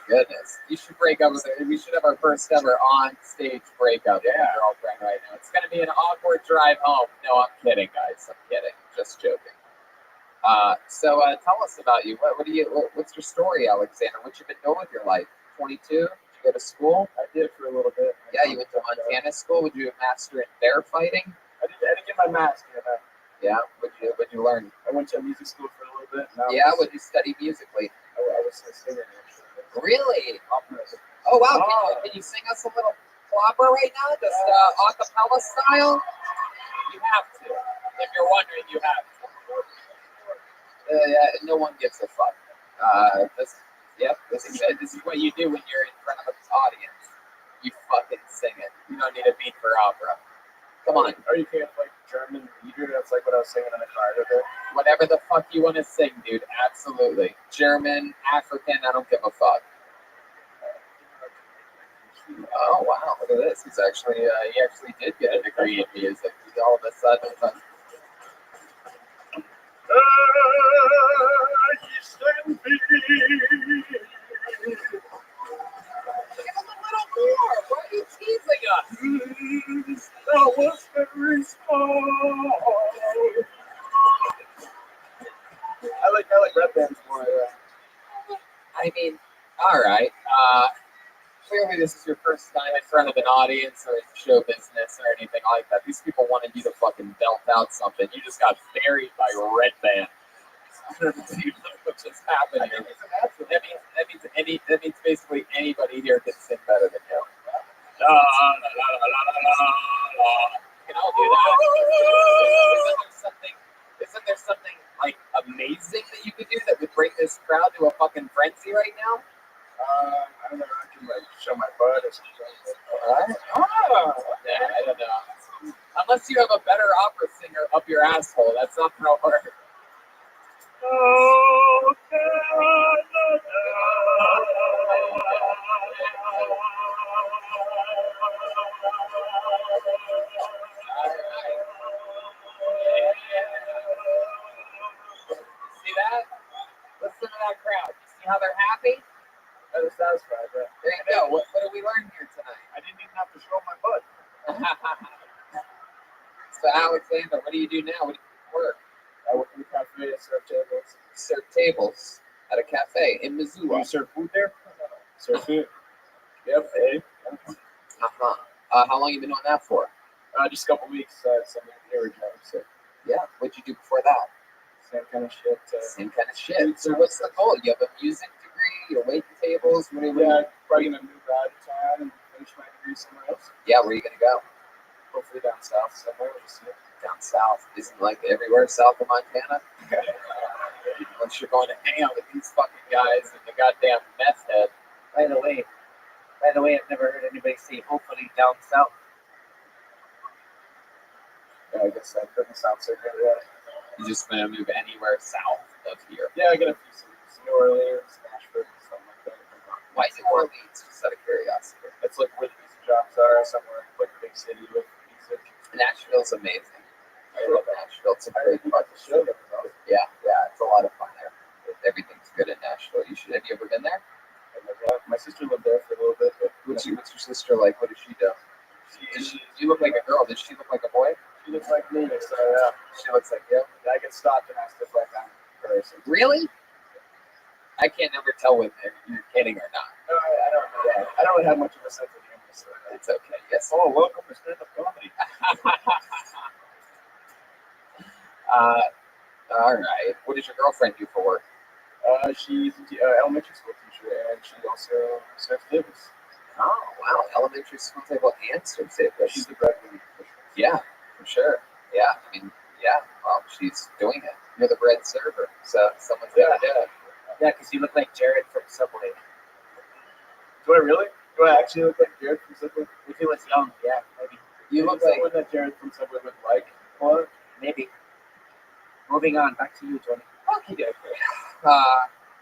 goodness. You should break up with her. We should have our first ever on-stage breakup with your girlfriend right now. It's going to be an awkward drive home. No, I'm kidding, guys. I'm kidding. Just joking. So tell us about you. What's your story, Alexander? What you been doing with your life? 22? Did you go to school? I did for a little bit. Yeah, you went to Montana school. Would you master in bear fighting? I did get my mask. Yeah. What'd you learn? I went to music school for a little bit. What'd you study musically? I was a singer. Really? Oh wow! Can you sing us a little opera right now, just a cappella style? You have to. If you're wondering, you have to. No one gives a fuck. This is what you do when you're in front of an audience. You fucking sing it. You don't need a beat for opera. Come on. Or you can't like German leader. That's like what I was singing in the car today. Whatever the fuck you want to sing, dude. Absolutely. German, African, I don't give a fuck. Oh wow! Look at this. He actually did get a degree in music. He's all of a sudden. Give him a little more. Why are you teasing us? That was very small. I like rap bands more. I mean, all right. Clearly, this is your first time in front of an audience or in show business or anything like that. These people wanted you to fucking belt out something. You just got buried by Red Band. What's just happening? That means basically anybody here can sing better than you. La, la, la, la, la, la, la. You can all do that. Isn't there something like amazing that you could do that would bring this crowd to a fucking frenzy right now? I don't know. I can like show my butt or something. I don't know. Unless you have a better opera singer up your asshole, that's not gonna work. Oh, See that? Listen to that crowd. See how they're happy? They're satisfied, right? There you go. What did we learn here tonight? I didn't even have to show my butt. So, Alexander, what do you do now? What do you work? I work in the cafe, serve tables. Serve tables at a cafe in Missoula. You serve food there? Serve food. Yep. Hey. How long you been doing that for? Just a couple weeks. Some engineering job. So Yeah. What'd you do before that? same kind of shit. Same kind of shit. So what's the goal? You have a music degree? You're waiting tables? What are you? Yeah, probably gonna move out of town and finish my degree somewhere else. Yeah. Where are you gonna go? Hopefully down south somewhere. We'll just see. Down south. Isn't like everywhere south of Montana? Unless you're going to hang out with these fucking guys and the goddamn meth head. By the way, I've never heard anybody say hopefully down south. Yeah, I guess that doesn't sound so good. Yeah. You just gonna move anywhere south of here? Yeah, I get a few cities. New Orleans, Nashville, something like that. Why New Orleans? Just out of curiosity. It's like where the music jobs are, somewhere like a big city with music. Nashville's amazing. I love Nashville. It's a great fucking show. Yeah, it's a lot of fun there. Everything's good in Nashville. Have you ever been there? My sister lived there for a little bit. But What's your sister like? What does she do? You look like a girl. Does she look like a boy? She looks like me, so yeah. She looks like you. I get stopped and asked if like I'm a person. Really? I can't never tell whether you're kidding or not. No, I don't know that. I don't really have much of a sense of humor, so it's okay. Yes. Oh, welcome to stand-up comedy. All right. What does your girlfriend do for work? She's an elementary school teacher, and she also serves tables. Oh, wow. Elementary school table and serve tables. She's the breadwinner. Yeah, for sure. Yeah, I mean, yeah. Well, she's doing it. You're the bread server, so someone's got to do it. Yeah, because you look like Jared from Subway. Do I really? Do I actually look like Jared from Subway? If he was young, yeah, maybe. You look like like that Jared from Subway would like. Or maybe. Moving on, back to you, Tony. okay.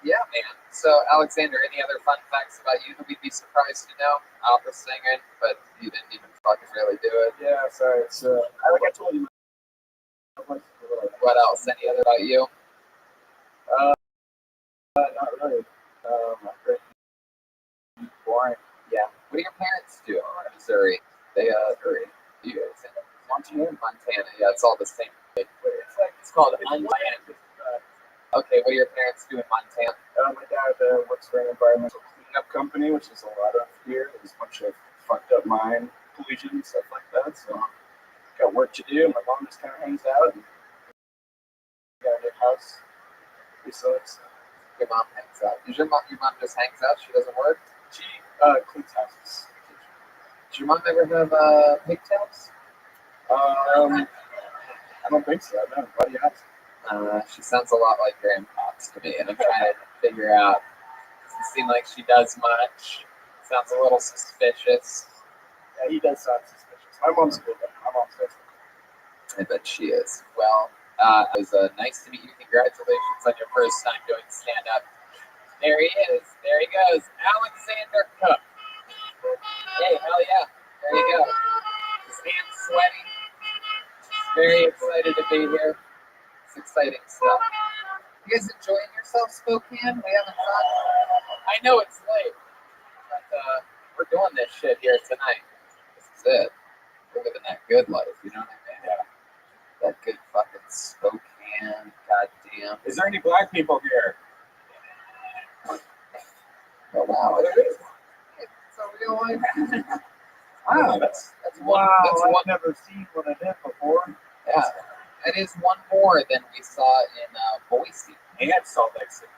Yeah, man. So, Alexander, any other fun facts about you that we'd be surprised to know? Opera singing, but you didn't even fucking really do it. Yeah, sorry. It's like I told you. What else? Any other about you? Not really. I'm pretty boring. Yeah. What do your parents do in Missouri? They Missouri. You guys in Montana. Yeah, it's all the same thing. It's called unland. Okay, what do your parents do in Montana? My dad works for an environmental cleanup company, which is a lot of here. There's a bunch of fucked up mine pollution and stuff like that. So got work to do. My mom just kind of hangs out. And got a new house. So your mom hangs out. Your mom just hangs out? She doesn't work? She cleans houses. Does your mom ever have pigtails? I don't think so. No. Why do you ask? She sounds a lot like grandpops to me, and I'm trying to figure out. Doesn't seem like she does much. Sounds a little suspicious. Yeah, he does sound suspicious. My mom's cool though. My mom's nice. I bet she is. Well, it was nice to meet you. Congratulations on your first time doing stand-up. There he is. There he goes. Alexander Cook. Hey, hell yeah. There you go. His hands sweaty. Very excited to be here. It's exciting stuff. You guys enjoying yourself, Spokane? We having fun? I know it's late, but we're doing this shit here tonight. This is it. We're living that good life, you know what I mean? Yeah. That good fucking Spokane, goddamn. Is there any black people here? Oh, wow, it is. It's a real life. Wow, that's one. Wow, That's I've one. never seen one of them before. Yeah, that is one more than we saw in Boise And Salt Lake City.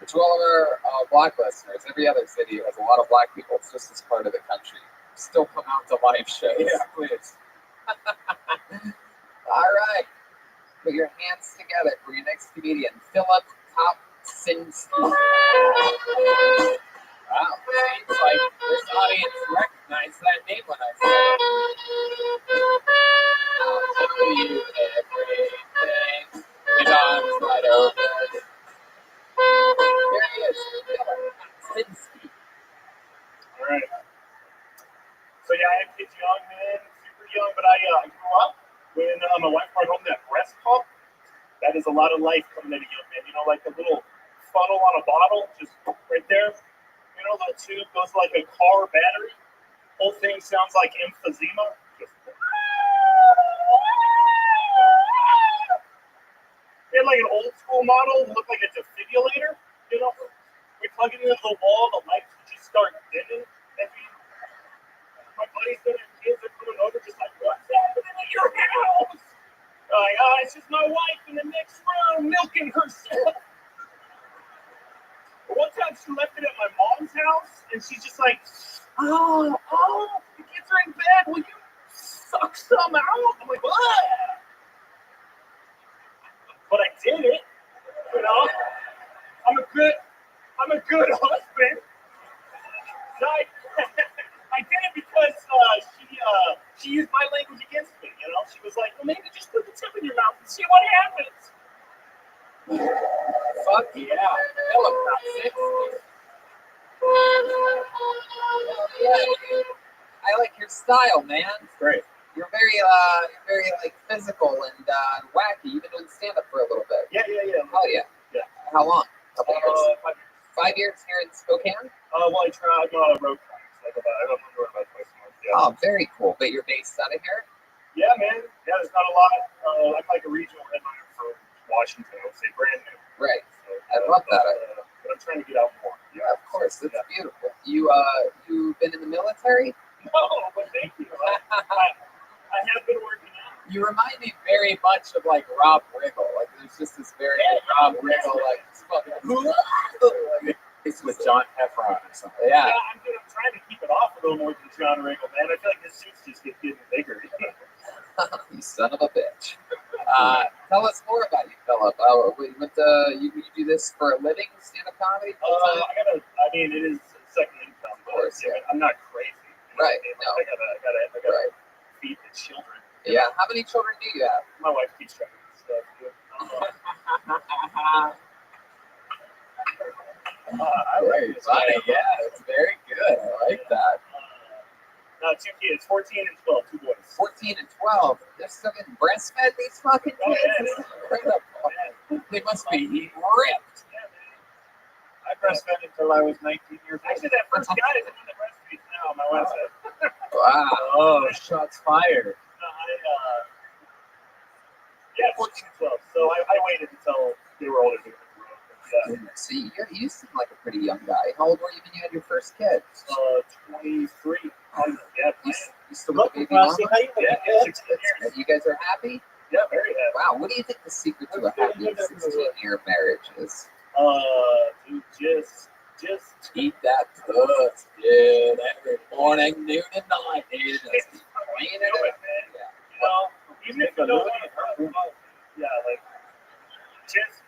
To all of our black listeners, every other city has a lot of black people. It's just this part of the country. Still come out to live shows. Yeah, please. All right. Put your hands together for your next comedian, Philip Kopczynski. Wow. Seems like this audience recognized that name when I said it. I'll tell you everything I grew up when my wife brought home that breast pump. That is a lot of life coming at a young man. You know, like the little funnel on a bottle, just right there. You know, the tube goes like a car battery. Whole thing sounds like emphysema. Just... They had like an old school model, looked like a defibrillator. You know, we plug it into the wall, the lights would just start dimming. And my buddies and their kids are coming over, just like, what's happening at your house? Like, it's just my wife in the next room milking herself. One time she left it at my mom's house, and she's just like, oh, the kids are in bed. Will you suck some out? I'm like, what? But I did it. You know, I'm a good husband. So I did it because she used my language against me. You know, she was like, well, maybe just put the tip in your mouth and see what happens. Fuck yeah. Philip got 60. Yeah, dude. I like your style, man. Great. You're very like physical and wacky. You've been doing stand-up for a little bit. Yeah. Hell yeah. Yeah. How long? Couple years? 5 years. 5 years here in Spokane? Well, I tried road climbs. I don't remember about twice a month. Yeah. Oh, very cool. But you're based out of here? Yeah, man. Yeah, there's not a lot. I'm like a regional headliner for Washington. I would say brand new. Right. So, I love that. But I'm trying to get out more. Yeah, of course. It's beautiful. You been in the military? No, but thank you. I have been working out. You remind me very much of like Rob Riggle. Like there's just this very Rob Riggle like It's with John Efron or something. Yeah. I'm trying to keep it off a little more than John Riggle, man. I feel like his suits just get getting bigger. You son of a bitch. Tell us more about you, Philip. You do this for a living, stand-up comedy? It is second income. Of course, yeah. I'm not crazy. Right. No. I gotta feed the children. Yeah. How many children do you have? My wife keeps track of stuff. I like it. Yeah, it's very good. I like that. 2 kids, 14 and 12, 2 boys. 14 and 12. They're still getting breastfed, these fucking kids. Yeah. Incredible. They must be ripped. Yeah, man. I breastfed until I was 19 years old. Actually, that first guy is the one that breastfeeds now. My wife said. Wow. Oh, shots fired. 14 and 12. So I waited until they were older. Yeah. See, you seem like a pretty young guy. How old were you when you had your first kid? 23. Yeah. You still with baby mama? Yeah, 16 years. You guys are happy? Yeah, very happy. Wow. What do you think the secret to a happy 16-year marriage is? Dude, just eat that puss, dude. Every morning, noon, and night, dude. Just clean it up, man. Yeah. You know, even if you don't want to, yeah, like, just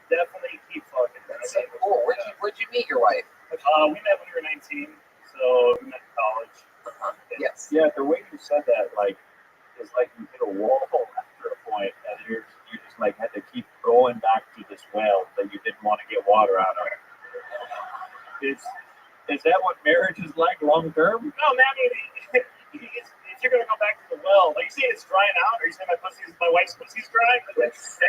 definitely keep fucking. That's so cool. Where'd you meet your wife? We met when we were 19, so we met in college. Yes. Yeah, the way you said that, like, it's like you hit a wall after a point, and you just like had to keep going back to this well that you didn't want to get water out of. Is that what marriage is like long term? No, man. I mean, if you're gonna go back to the well, like you say, it's drying out, or you say my wife's pussy's drying. Like, it's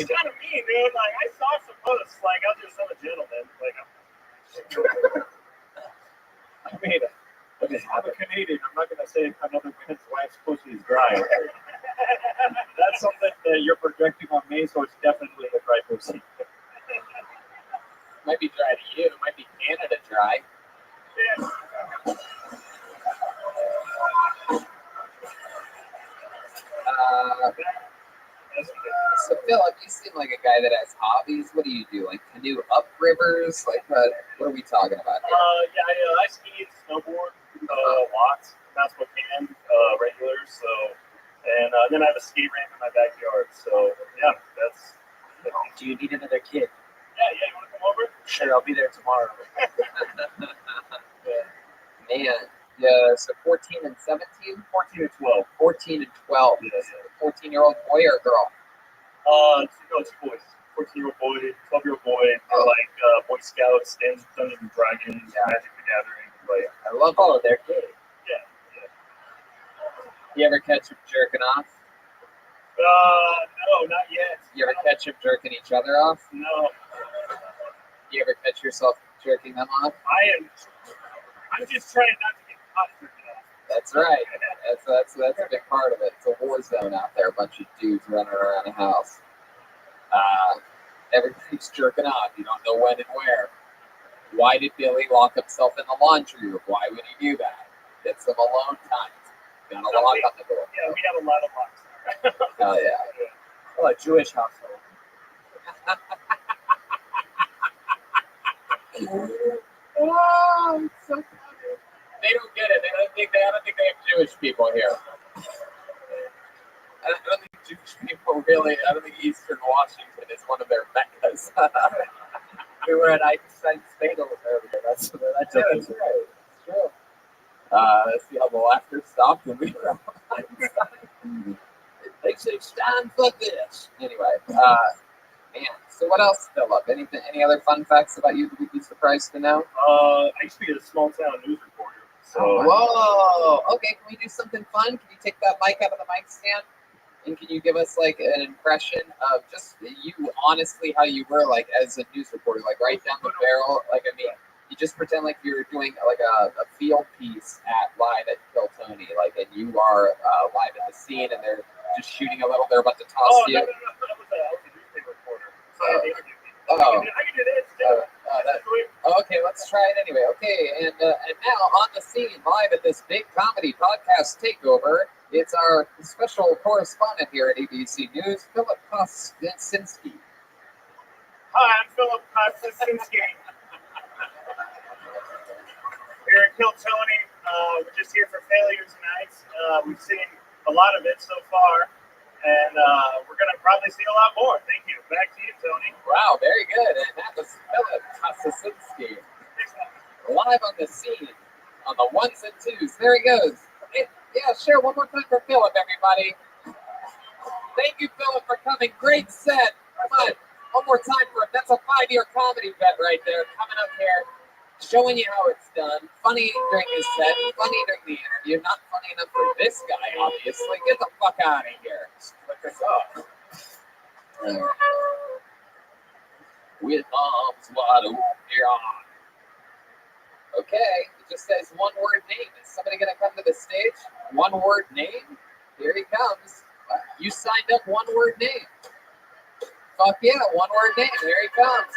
kind of mean, dude. Like I saw some puss. Like I'm just a gentleman. Like I'm a Canadian. I'm not gonna say another man's wife's pussy is dry. That's something that you're projecting on me, so it's definitely a dry pussy. Might be dry to you. It might be Canada dry. Yeah. So Philip, you seem like a guy that has hobbies. What do you do? Like canoe up rivers? Like what are we talking about here? I ski and snowboard lots. That's what can regular. So, and then I have a ski ramp in my backyard. So yeah, that's. Do you need another kid? Yeah. You want to come over? Sure, I'll be there tomorrow. Man. Yeah, so 14 and 17? 14 and 12. 14 and 12. Yes. 14-year-old boy or girl? No, 2 boys. 14-year-old boy, 12-year-old boy. They're like Boy Scouts, Dungeons and Dragons, Magic the Gathering. Like, I love all of their kids. Yeah. You ever catch him jerking off? No, not yet. You ever catch him jerking each other off? No. You ever catch yourself jerking them off? I'm just trying not to get caught jerking off. That's right. That's a big part of it. It's a war zone out there. A bunch of dudes running around the house. Everybody's jerking off. You don't know when and where. Why did Billy lock himself in the laundry room? Why would he do that? Get some alone time. Got a lock on the door. Yeah, we have a lot of locks. Oh yeah. Well, a Jewish household. Oh, it's so funny. They don't get it. I don't think they have Jewish people here. I don't think Jewish people really. I don't think Eastern Washington is one of their meccas. We were at Einstein's Fatal earlier. That's right. It's true. See how the laughter stopped when we were on Einstein. They say stand for this. Anyway, man. So what else, Philip? Any other fun facts about you that we'd be surprised to know? I used to be a small town news reporter. So Whoa. Okay, can we do something fun? Can you take that mic out of the mic stand? And can you give us like an impression of just you honestly how you were like as a news reporter, like right down the barrel? Like I mean, you just pretend like you're doing like a field piece at live at Kill Tony, like, and you are live at the scene, and they're just shooting a little. They're about to toss you. No. That was a newspaper reporter. So I interviewed me. Oh. I can do this too. Okay, let's try it anyway. Okay, and now on the scene, live at this big comedy podcast takeover, it's our special correspondent here at ABC News, Philip Kosinski. Hi, I'm Philip Kosinski. Here at Kill Tony, we're just here for Failures Night. We've seen a lot of it so far, and we're going to probably see a lot more. Thank you. Back to you, Tony. Wow, very good. And that was Philip Kosinski. Live on the scene, on the ones and twos. There he goes. Yeah, sure. One more time for Philip, everybody. Thank you, Philip, for coming. Great set. Come on. One more time for him. That's a 5-year comedy vet right there. Coming up here, showing you how it's done. Funny during his set. Funny during the interview. Not funny enough for this guy, obviously. Get the fuck out of here. Look us up. With arms wide open. Okay, it just says one word name. Is somebody going to come to the stage? One word name? Here he comes. You signed up one word name. Fuck yeah, one word name. There he comes.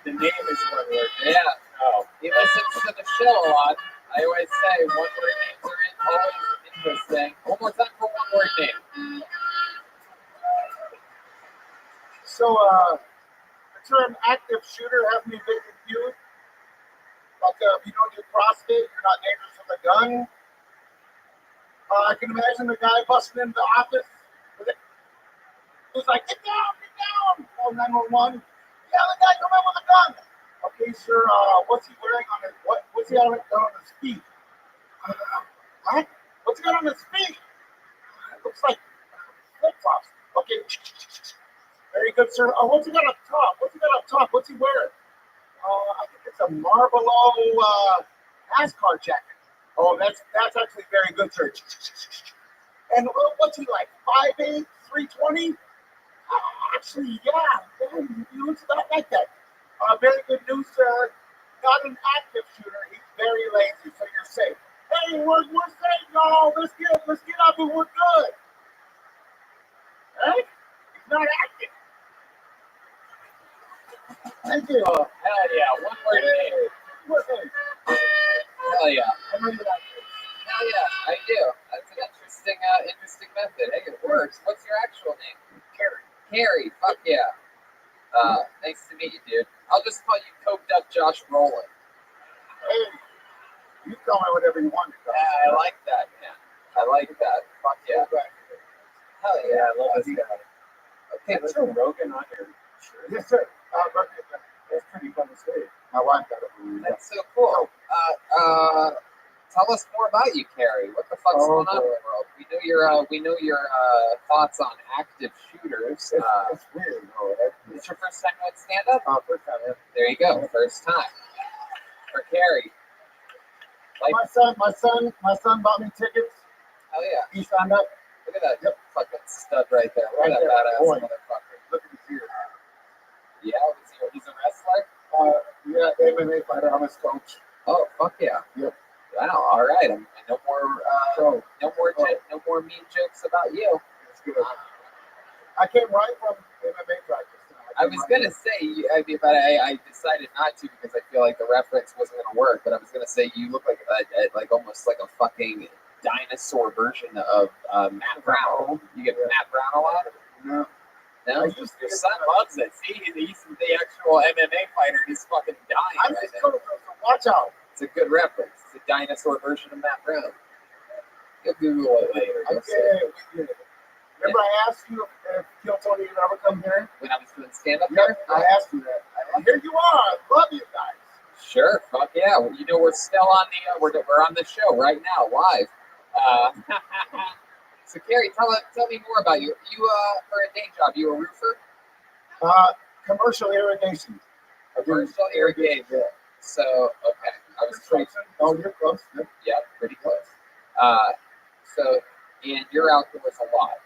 The name is one word. Yeah. Oh. He listens to the show a lot. I always say one word names are always interesting. One more time for one word name. So, the term active shooter has me a bit confused. Like, if you don't do CrossFit, you're not dangerous with a gun. I can imagine the guy busting into the office with it. He's like, get down, call 911. Yeah, the guy come in with a gun. Okay, sir, what's he wearing on his, what's he got on his feet? What? What's he got on his feet? It looks like flip-flops. Okay. Very good, sir. Oh, what's he got up top? What's he wearing? I think it's a Marlboro NASCAR jacket. Oh, that's actually very good, sir. And what's he like? 5'8", 320? Actually, yeah, he looks about like that. Very good news, sir. Not an active shooter. He's very lazy, so you're safe. Hey, we're safe, y'all. Let's get up and we're good. Right? He's not active. Thank you. Oh, hell yeah. One word name. What's name? Hell yeah. I know you like this. Hell yeah, I do. That's an interesting method. Hey, it works. What's your actual name? Carrie. Fuck yeah. Nice to meet you, dude. I'll just call you coked up Josh Brolin. Hey, you call me whatever you want. Yeah, I like that, man. I like that. Fuck yeah. Hell yeah. I love this guy. Okay, let's go Rogan on here. Yes, sir. That's pretty fun to say. My wife got it. That's so cool. Tell us more about you, Carrie. What the fuck's going on in the world? We know your thoughts on active shooters. It's weird, though. It's your first time doing stand-up? First time. Yeah. There you go. First time. For Carrie. Like, My son bought me tickets. hell yeah. He signed up. Look at that fucking stud right there. Look Right at that there, badass boy. motherfucker. Look at his ears. Yeah, he's a wrestler? Yeah, MMA fighter. I'm his coach. Oh, fuck yeah. Yep. Wow, all right. No more mean jokes about you. It's good. I came right from MMA practice. I was gonna say, but I decided not to because I feel like the reference wasn't gonna work. But I was gonna say you look like almost like a fucking dinosaur version of Matt Brown. You get Matt Brown a lot? No. No, your son loves it. See, he's the actual MMA fighter. He's fucking dying. I'm his coach, so watch out. It's a good reference. It's a dinosaur version of Matt Brown. You'll Google it later. Remember I asked you if Kill Tony would ever come here? When I was doing stand-up Yep, here? I asked you that. And here you are. I love you guys. Sure, fuck yeah. Well, you know we're still on the we're on the show right now, live. So Carrie, tell me more about you. You for a day job, you a roofer? Commercial irrigation. Commercial irrigation. Yeah. So okay, I was pretty. Oh, you're close. Yep. Yeah, pretty close. So and you're outdoors a lot.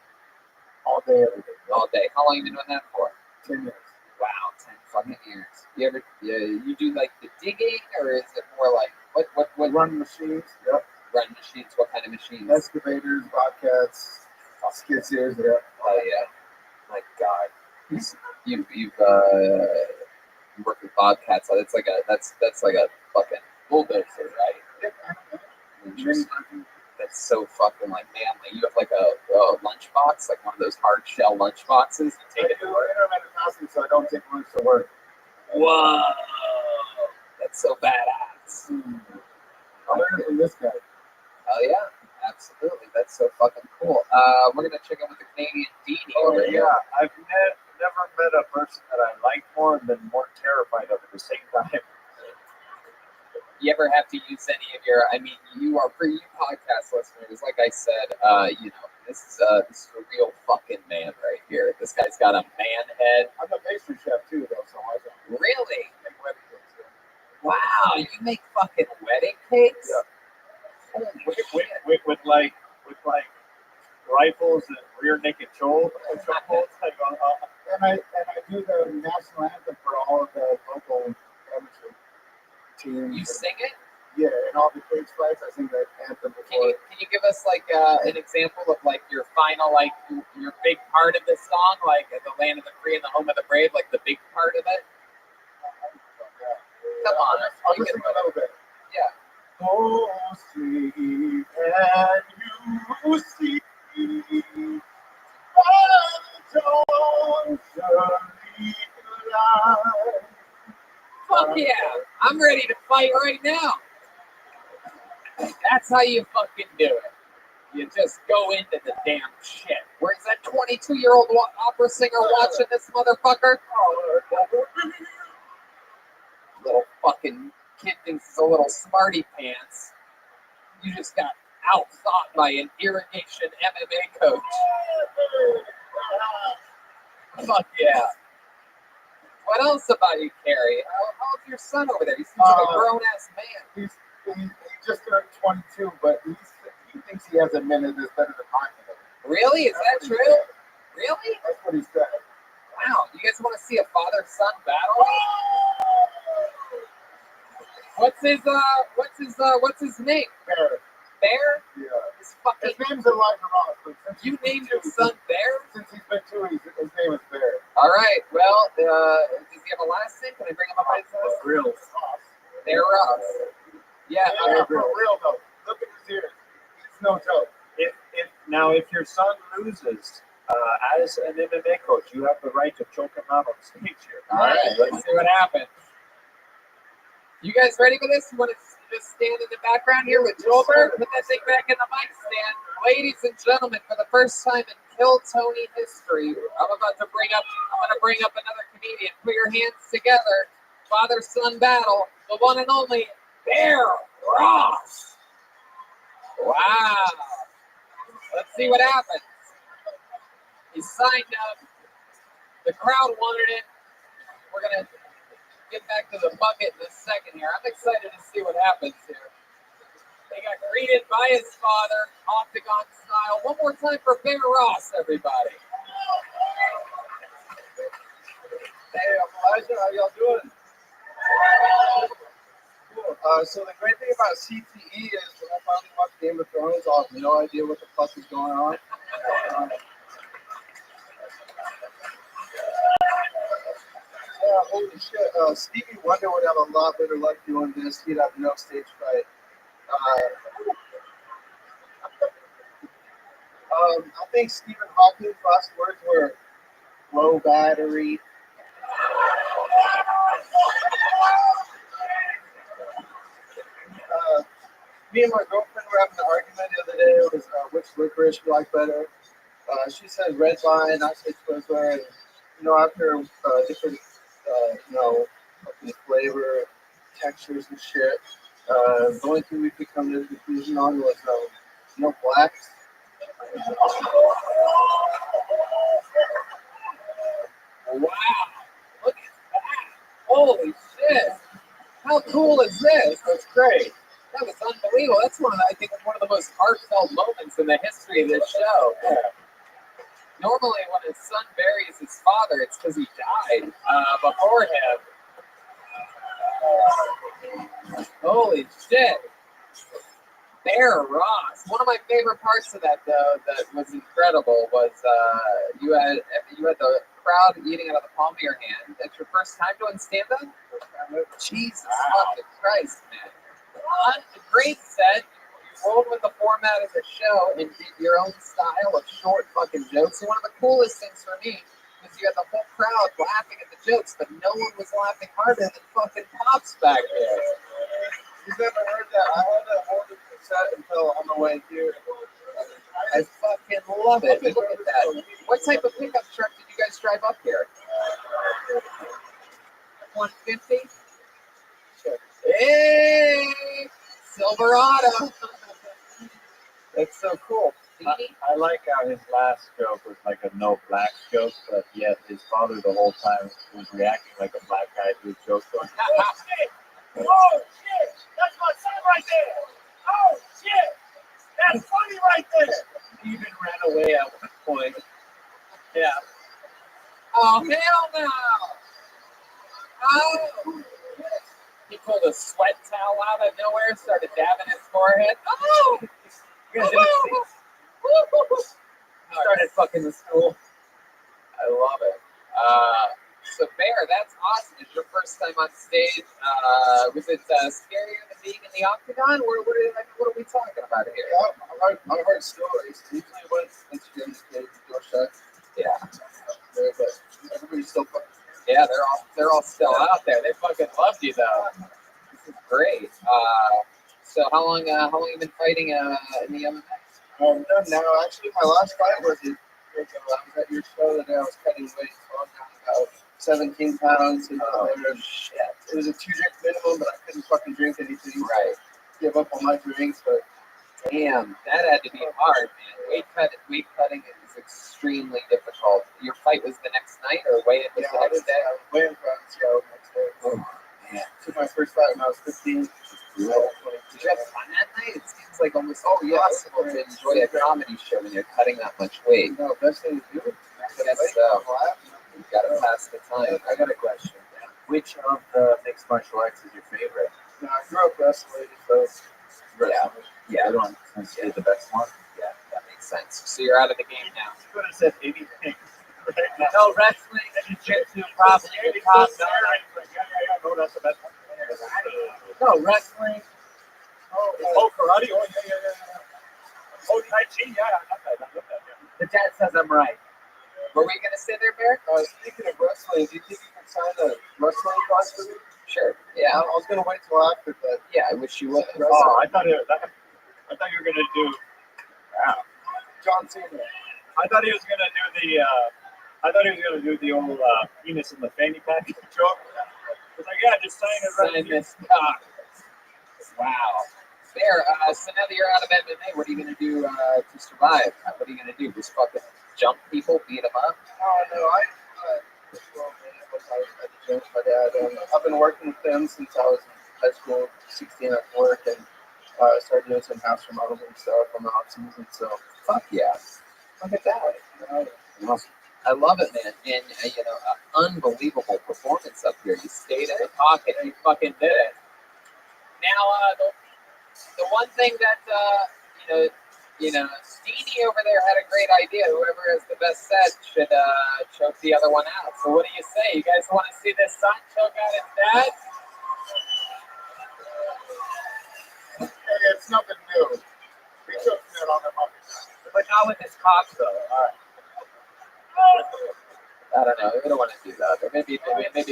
All day, every day. All day. How long have you been doing that for? 10 years. Wow, 10 fucking years. You do like the digging, or is it more like what Run machines. Yep. Run machines? What kind of machines? Excavators, bobcats, skid steers. Yeah. Oh yeah. My God. You work with bobcats. That's like a fucking bulldozer, right? Yep. That's so fucking like manly. You have like a lunchbox, like one of those hard shell lunch boxes. You take it to work. Intermittent fasting, so I don't take lunch to work. Whoa, that's so badass. I learned it from this guy. Oh yeah, absolutely. That's so fucking cool. We're gonna check in with the Canadian Deanie over here. I've never met a person that I like more and been more terrified of at the same time. You ever have to use any of your? I mean, you are for you podcast listeners. Like I said, this is a real fucking man right here. This guy's got a man head. I'm a pastry chef too, though. So I don't Really? make wedding cakes. Yeah. Wow, you make fucking wedding cakes? Yeah. Holy with like rifles and rear naked chokeholds. And I do the national anthem for all of the local amateur teams. You sing it? Yeah, in all the cage fights, I sing that anthem before. Can you give us like an example of like your final your big part of the song, like the land of the free and the home of the brave, like the big part of it? Come on, I'll just sing a little bit. Yeah. Oh, see, can you see the dawn surely light? Fuck yeah, I'm ready to fight right now. That's how you fucking do it. You just go into the damn shit. Where's that 22-year-old opera singer watching this motherfucker? Little fucking kid thinks he's a little smarty pants. You just got out-thought by an irrigation MMA coach. Fuck yeah. What else about you, Carrie? How's your son over there? He seems like a grown-ass man. He just turned 22, but he thinks he has a minute that's better than mine. Really? Is that true? Really? That's what he said. Wow. You guys want to see a father-son battle? What's his name? Bear. Bear? Yeah. His name's Elijah Ross. But you named your son Bear? Since he's been 2, his name is Bear. All right. Well, does he have a last name? Can I bring him up by his last name? Real. Bear Ross. Yeah. For real though. Look at his ears. It's no joke. If your son loses, as an MMA coach, you have the right to choke him out on stage here. All right. Let's see what happens. You guys ready for this? You want to just stand in the background here with Joelberg? Put that thing back in the mic stand. Ladies and gentlemen, for the first time in Kill Tony history, I'm going to bring up another comedian. Put your hands together. Father-son battle. The one and only Bear Ross. Wow. Let's see what happens. He signed up. The crowd wanted it. We're going to get back to the bucket in a second here. I'm excited to see what happens here. They got greeted by his father, octagon style. One more time for Bear Ross, everybody. Hey, Elijah, how y'all doing? Cool. So the great thing about CTE is when I finally watched Game of Thrones, I'll have no idea what the fuck is going on. Yeah, holy shit. Stevie Wonder would have a lot better luck doing this. He'd have no stage fright. I think Stephen Hawking's last words were low battery. Me and my girlfriend were having an argument the other day. It was which licorice we like better. She said red vine, I said Twizzler. And, after different, fucking flavor, textures and shit, the only thing we could come to the conclusion on was black. Wow. Look at that. Holy shit. How cool is this? That's great. That was unbelievable. That's I think one of the most heartfelt moments in the history of this show. Yeah. Normally, when his son buries his father, it's because he died before him. Holy shit. Bear Ross. One of my favorite parts of that, though, that was incredible was you had the crowd eating out of the palm of your hand. That's your first time doing stand-up? Jesus fucking Christ, man. Great set. You rolled with the format of the show and did your own style of short fucking jokes. And one of the coolest things for me was you had the whole crowd laughing at the jokes, but no one was laughing harder than fucking Pops back there. You've never heard that? I had to hold the cassette until on the way here. I fucking love it. Look at that. What type of pickup truck did you guys drive up here? 150? Hey! Silverado! That's so cool. I like how his last joke was like a no black joke, but yet his father the whole time was reacting like a black guy to his joke. Going, oh shit! Oh shit! That's my son right there! Oh shit! That's funny right there! He even ran away at one point. Yeah. Oh, hell no! Oh! He pulled a sweat towel out of nowhere, started dabbing his forehead. Oh! Started fucking the stool. I love it. So Bear, that's awesome. It's your first time on stage. Was it scarier than being in the octagon? What are we talking about here? Yeah, I heard stories. Usually once you get in the stage, you go shut. Yeah. But everybody's still fucking. Yeah, they're all still out there. They fucking loved you though. This is great. So how long have you been fighting in the MMA? I'm done now. Actually, my last fight was I was at your show that I was cutting weight, so I was down about 17 pounds. And shit. It was a 2-drink minimum, but I couldn't fucking drink anything. Right. Give up on my drinks, but damn, that had to be hard, man. Weight cutting is extremely difficult. Your fight was the next night, or weigh-in was the next day? I was weighing for the next day. Oh man. Took my first fight when I was 15. Did you have fun that night? It seems like almost impossible to enjoy a comedy show when you're cutting that much weight. No, best thing to do. I guess so. You've got to pass the time. I got a question. Which of the mixed martial arts is your favorite? No, I grew up wrestling, so Yeah. I don't consider the best one. Yeah, that makes sense. So you're out of the game now. You could have said anything. No wrestling, jiu-jitsu, probably the top. No, that's the best one. No wrestling. Oh, karate. Oh, yeah. Oh, Tai Chi. Yeah, I love that. The dad says I'm right. Were we gonna say there, Bear? Speaking of wrestling, do you think you can sign a wrestling class for me? Sure. Yeah. I was gonna wait till after, but yeah, I wish you would. Oh, I thought you were gonna do. John Cena. I thought he was gonna do the. I thought he was gonna do the old penis in the fanny pack joke. I was like, yeah, just sign it right. Sign this cock. Wow. Bear, so now that you're out of MMA, what are you going to do to survive? What are you going to do? Just fucking jump people, beat them up? Oh, no, my dad. I've been working with them since I was in high school, 16 at work, and I started doing some house remodeling stuff on the off season. So fuck yeah, look at that. Awesome. I love it, man. And unbelievable performance up here. You stayed in the pocket and you fucking did it. Now, the one thing that Steenie over there had a great idea. Whoever has the best set should choke the other one out. So what do you say? You guys want to see this son choke out his dad? Hey, it's nothing new. We took that on the monkey. But not with his cock, though. All right. I don't know. We don't want to do that. Or maybe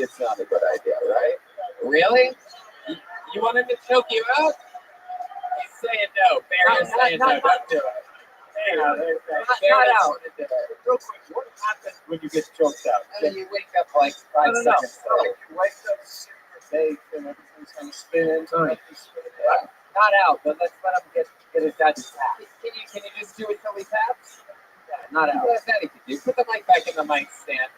it's not a good idea, right? Really? You want him to choke you out? He's saying no. Barry is saying no. Don't do it. Not out. Real quick, what happens when you get choked out? You wake up like 5 seconds later. you wake up super baked and everything's kind of spinning. Not out, but let's let him get his dad to tap. Can you just do it till he taps? Yeah, not out. That he can do. Put the mic back in the mic stand.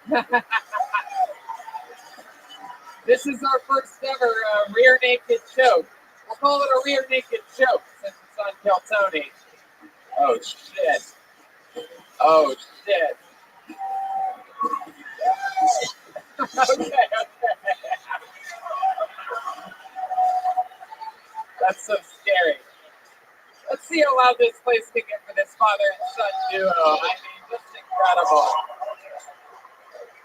This is our first ever rear naked choke. We'll call it a rear naked choke since it's on Kill Tony. Oh shit. Oh shit. Okay. That's so scary. Let's see how loud this place can get for this father and son duo. I mean, just incredible.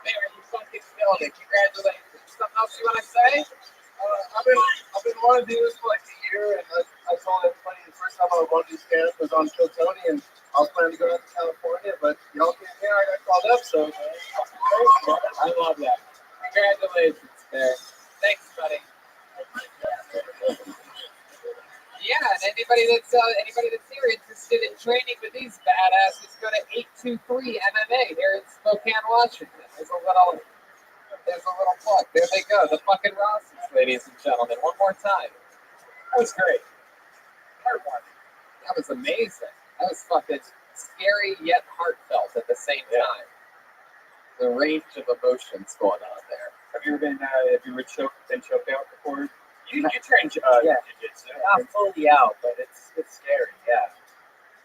There, you fucking killed it. Congratulations. Something else you want to say? I've been wanting to do this for like a year, and I told everybody the first time I won these camps was on Kill Tony, and I was planning to go out to California, but y'all came here, I got called up, so I love that. Congratulations, Bear. Thanks, buddy. Yeah, and anybody that's here interested in training with these badasses, go to 823 MMA here in Spokane, Washington. There's a little plug. There they go, the fucking Rosses, ladies and gentlemen. One more time. That was great. Heartwarming. That was amazing. That was fucking scary yet heartfelt at the same time. The range of emotions going on there. Have you been choked out before? You train jiu-jitsu. Not fully out, but it's scary. Yeah.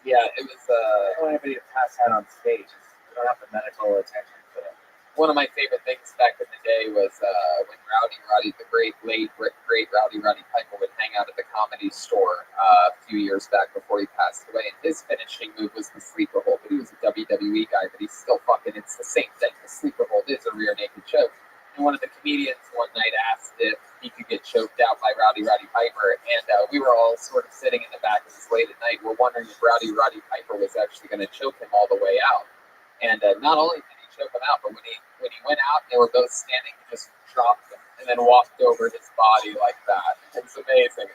Yeah, it was. I don't want anybody to pass out on stage. You don't have the medical attention for that. One of my favorite things back in the day was when Roddy, the great Roddy Piper would hang out at the Comedy Store a few years back before he passed away. And his finishing move was the sleeper hold. But he was a WWE guy, but he's still fucking. It's the same thing. The sleeper hold is a rear naked choke. And one of the comedians one night asked if he could get choked out by Roddy Piper, and we were all sort of sitting in the back. It was late at night. We're wondering if Roddy Piper was actually going to choke him all the way out. And not only did he choke him out, but when he went out, and they were both standing, he just dropped him and then walked over his body like that. It was amazing.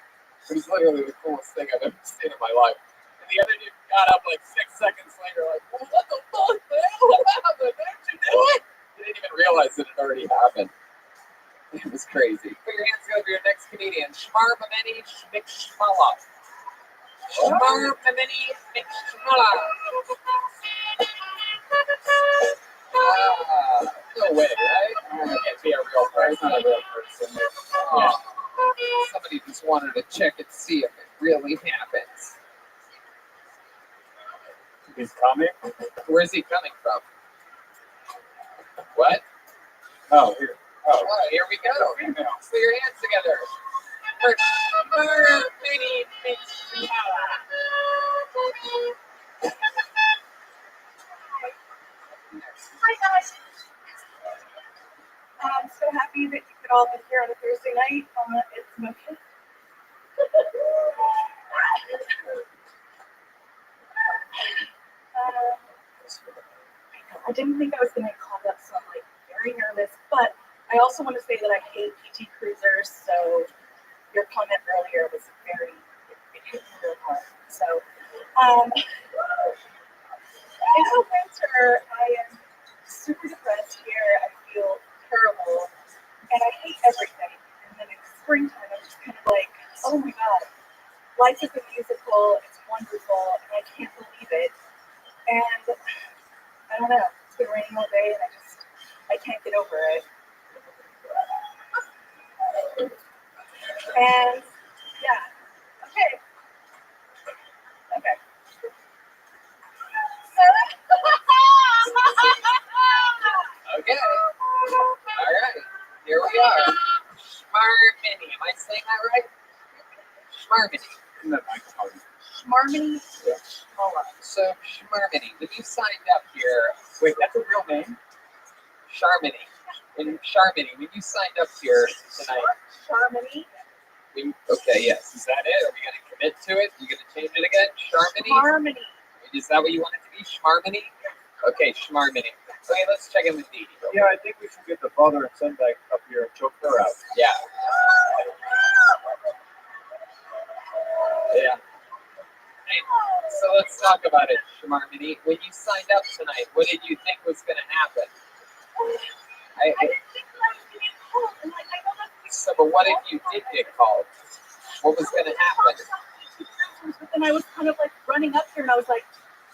It was literally the coolest thing I've ever seen in my life. And the other dude got up like 6 seconds later, like, what the fuck, man? What happened? Didn't you do it? He didn't even realize it had already happened. It was crazy. Put your hands together for your next comedian, Shmar Mameni Mixmala. Shmar Mameni Mixmala. No way, right? That can't be a real person. Not a real person. Yeah. Somebody just wanted to check and see if it really happens. He's coming? Where is he coming from? What? Oh, here. Oh, here we go. Put your hands together. For Shmar Mameni Mixmala. Hi guys. I'm so happy that you could all be here on a Thursday night on It's Motion. I didn't think I was going to call that, so I'm like very nervous. But I also want to say that I hate PT Cruisers, so your comment earlier was it hit me real hard. So, in the winter, I am super depressed here. I feel terrible, and I hate everything. And then in springtime, I'm just kind of like, oh my god, life is a musical. It's wonderful, and I can't believe it. And I don't know. It's been raining all day, and I can't get over it. And yeah, okay. we are. Schmarmini. Am I saying that right? Schmarmini. Isn't that Michael? Schmarmini. Yeah. So, Schmarmini, when you signed up here, Wait, that's a real name? Charmini. In Charmini, when you signed up here tonight, Charmini. okay, yes. Is that it? Are we going to commit to it? You going to change it again? Charmini? Schmarmini. Is that what you want it to be? Schmarmini? Okay, Schmarmini. Okay, let's check in with Dee. Yeah, I think we should get the father and son back up here and choke her out. Yeah. Yeah. So let's talk about it, Schmarmini. When you signed up tonight, what did you think was going to happen? I didn't think that I was going to get called. And like, I know that's So, but what if you did get called? What was going to happen? But then I was kind of like running up here and I was like,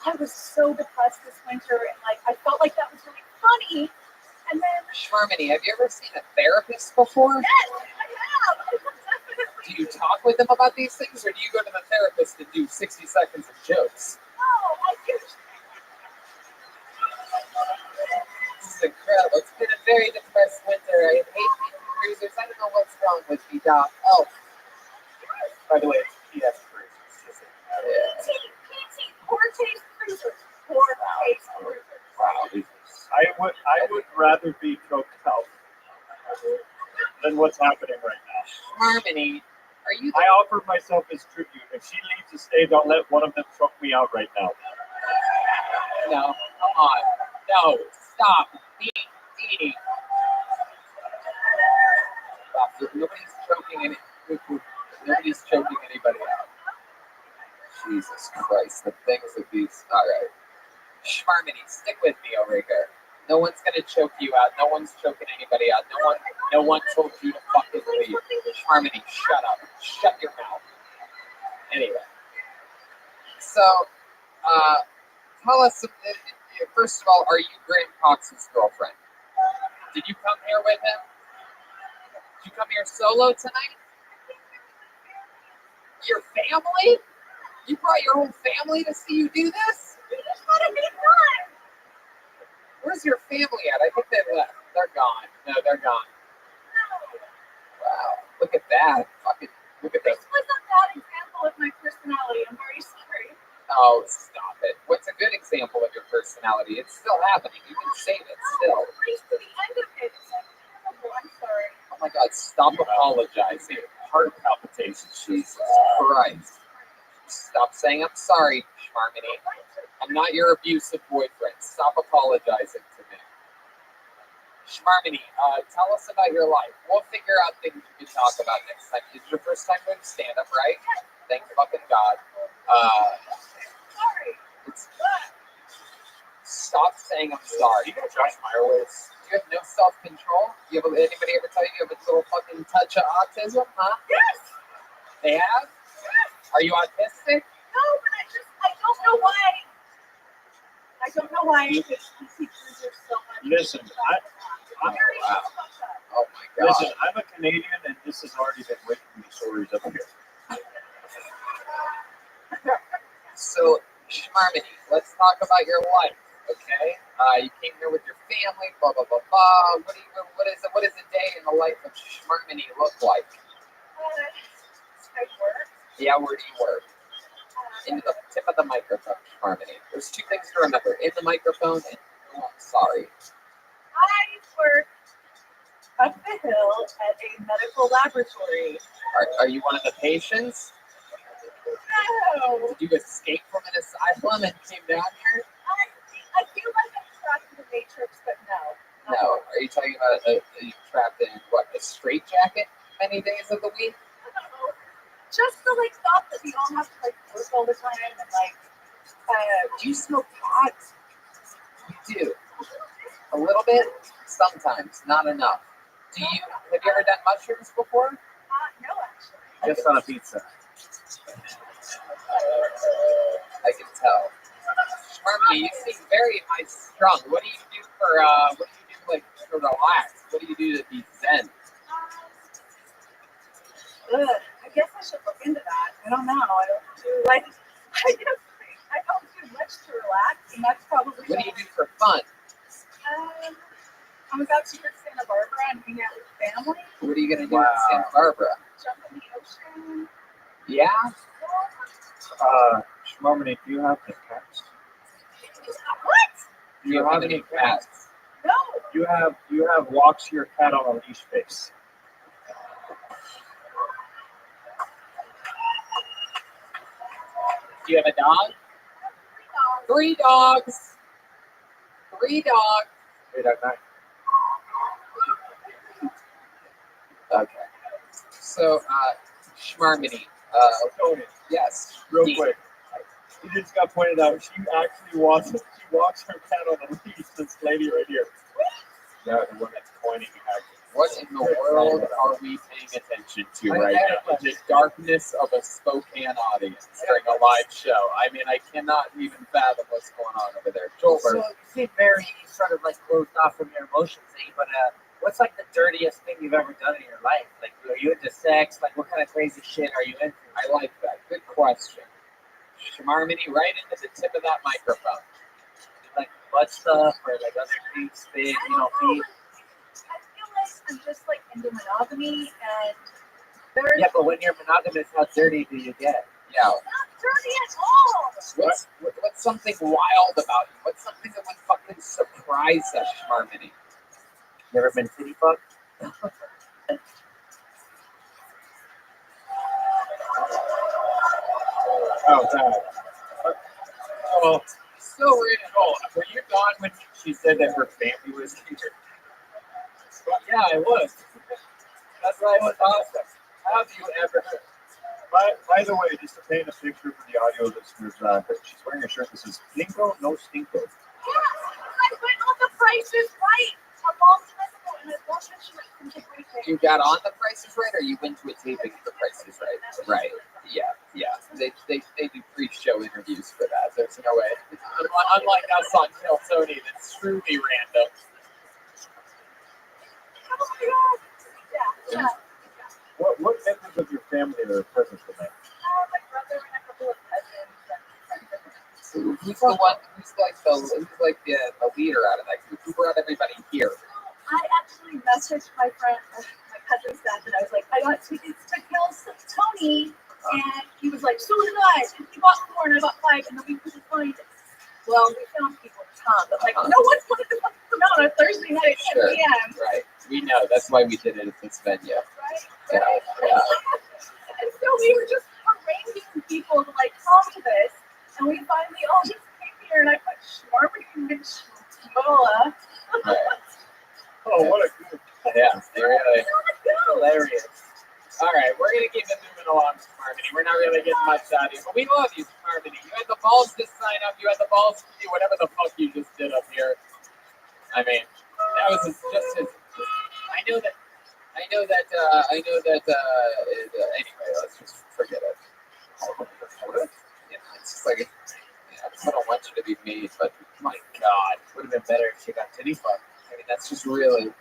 I was so depressed this winter and like I felt like that was really funny. And then Schmarmini, have you ever seen a therapist before? yes, I have. Definitely. Do you talk with them about these things, or do you go to the therapist and do 60 seconds of jokes? No, I do. This is incredible. It's been a very depressed winter. I hate people cruisers. I don't know what's wrong with me, Doc. Oh, By the way, it's PS Cruisers. PT, poor taste cruisers. Poor taste cruisers. wow. I would rather be choked out than what's happening right now. Schmarmini, are you I offered myself as tribute. If she leaves the stage, I'll let one of them choke me out right now. No, come on. No, stop. Dee. Stop. Nobody's choking nobody's choking anybody out. Jesus Christ, the things of these. All right. Schmarmini, stick with me over here. No one's gonna choke you out. No one's choking anybody out. No one told you to fucking leave. Schmarmini, shut up. Shut your mouth. Anyway. So, tell us, first of all, are you Grant Cox's girlfriend? Did you come here with him? Did you come here solo tonight? Your family? You brought your whole family to see you do this? We just want to be fun. Where's your family at? I think they left. They're gone. No, they're gone. Wow. Look at that. Fucking look at This this. was a bad example of my personality. I'm very sorry. Oh, stop it. What's a good example of your personality? It's still happening. You can save it still. Race to the end of it. It's like terrible. I'm sorry. Oh my God, stop apologizing. Heart palpitations. Jesus Christ. Stop saying I'm sorry, Schmarmini. I'm not your abusive boyfriend. Stop apologizing to me. Schmarmini, tell us about your life. We'll figure out things we can talk about next time. This is your first time doing stand-up, right? Thank fucking God. Sorry. Stop saying I'm sorry. You know Josh Meyerowitz? You have no self-control? Anybody ever tell you you have a little fucking touch of autism, huh? Yes. They have? Yes. Are you autistic? No, but I don't know why. I don't know why I hate PC cruisers so much. Listen, I'm Wow. Oh my God. Listen, I'm a Canadian, and this has already been waking me stories up here. So, Schmarmini, let's talk about your life, okay? You came here with your family, blah blah blah blah. What does a day in the life of Schmarmini look like? I work. Yeah, where do you work? Into the tip of the microphone, Schmarmini. There's two things to remember: in the microphone and oh, I'm sorry. I work up the hill at a medical laboratory. Are you one of the patients? No. Did you escape from an asylum and came down here? I feel like I'm trapped in the Matrix, but no. No. Are you talking about are you trapped in what, a straitjacket many days of the week? No. Just the like thought that we all have to like work all the time and like. Do you smoke pot? You do. A little bit? Sometimes, not enough. Have you ever done mushrooms before? No, actually. Just on a pizza. I can tell. Schmarmini, you seem very high-strung. What do you do like to relax? What do you do to be zen? I guess I should look into that. I don't know. I don't do like. I don't do much to relax, and that's probably. What do you do for fun? I was out here in Santa Barbara and hanging out with family. What are you gonna do in Santa Barbara? Jump in the ocean. Yeah. Shmarmini, do you have any cats? What? Do you have any cats? No. You have walks your cat on a leash face. Do you have a dog? 3 dogs. 3 dogs. 3 dog night. Okay. So, Shmarmini. Tony, Yes. real Dean. quick. It just got pointed out. She actually walks her cat on a leash. This lady right here. Yeah, the one that's pointing at you. What in the world are we paying attention to right now? The darkness of a Spokane audience during a live show. I mean, I cannot even fathom what's going on over there. Joel, So you seem very sort of like closed off from your emotions, eh? But what's like the dirtiest thing you've ever done in your life? Like, are you into sex? Like, what kind of crazy shit are you into? I like that. Good question. Shmarmini, right into the tip of that microphone. Like butt stuff or like other creeps, feet? I feel like I'm just like into monogamy and very Yeah, but when you're monogamous, how dirty do you get? Yeah. not dirty at all. What's something wild about you? What's something that would fucking surprise us, Shmarmini? You ever been titty fucked? Oh, God. Oh, so original. Were you gone when she said that her family was here? Well, yeah, I was. That's why it was awesome. Have you ever? By the way, just to paint a picture for the audio listeners, she's wearing a shirt that says "Pinko, no stinko." Yes, I went on The Price is Right. My mom's invisible and I watched that she went from the great thing. You got on The Price is Right, or you went to a taping of The Price is Right? Right. Yeah. They do pre-show interviews for that. There's no way. Unlike us on Kill Tony, that's truly random. Oh my god. Yeah. What members of your family are present tonight? My brother and a couple of cousins. Who's the one? Who's like the leader out of that group? Who brought everybody here? I actually messaged my friend, my cousin Seth, and I was like, I got tickets to Kill Tony, and he was like, so did I. And he bought 4 and I bought 5, and then we couldn't find it. Well, we found people a ton, but like, no one wanted to fucking come out on a Thursday night at 10 p.m. Right. We know. That's why we did it at this venue. Right. Yeah. And so we were just arranging people to like tell me this, and we finally all just came here, and I put Shmarmini and Shmola. Right. Oh, what a good. Yeah. Really. Hilarious. All right, we're gonna keep it moving along, Shmarmini. We're not really getting much out of you, but we love you, Shmarmini. You had the balls to sign up. You had the balls to do whatever the fuck you just did up here. I mean, that was just his. I know that. Anyway, let's just forget it. Yeah, it's just like, I don't want you to be mean, but my God, Would have been better if she got titty fucked. I mean, that's just really.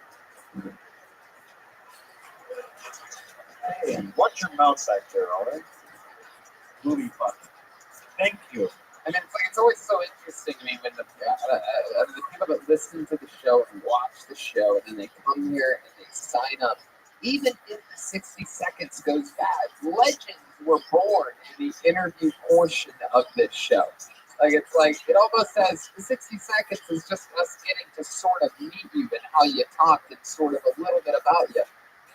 Hey, watch your mouth back there, all right? Booty fuck. Thank you. I mean, it's always so interesting to me when the people that listen to the show and watch the show, and then they come here and they sign up. Even if the 60 seconds goes bad, legends were born in the interview portion of this show. It almost says the 60 seconds is just us getting to sort of meet you and how you talked and sort of a little bit about you.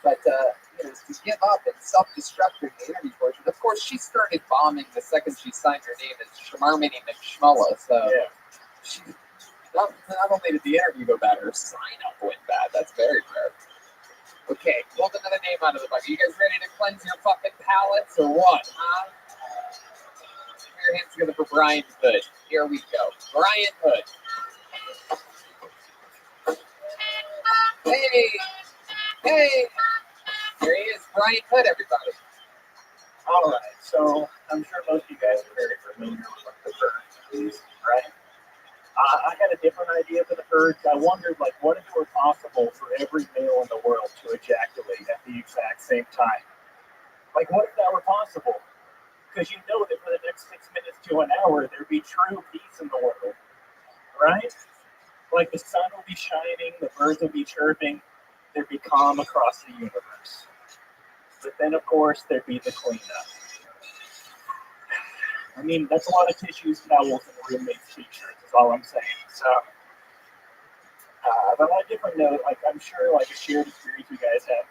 But, to give up and self-destruct in the interview portion, of course, she started bombing the second she signed her name as Shmarmini McShmulla. So, she, not only did the interview go bad, her sign-up went bad. That's very fair. Okay, pulled another name out of the bucket. You guys ready to cleanse your fucking palates or what, huh? Put your hands together for Brian Hood. Here we go. Brian Hood. Hey! Here he is, Brian Hood, everybody. All right, so I'm sure most of you guys are very familiar with what the herd is, right? I had a different idea for the herds. I wondered, what if it were possible for every male in the world to ejaculate at the exact same time? What if that were possible? Because you know that for the next 6 minutes to an hour, there'd be true peace in the world, right? Like the sun will be shining, the birds will be chirping, there'd be calm across the universe. But then, of course, there'd be the cleanup. I mean, that's a lot of tissues, towels, and roommates' t-shirts, is all I'm saying. So, but on a different note, like I'm sure, like a shared experience you guys have,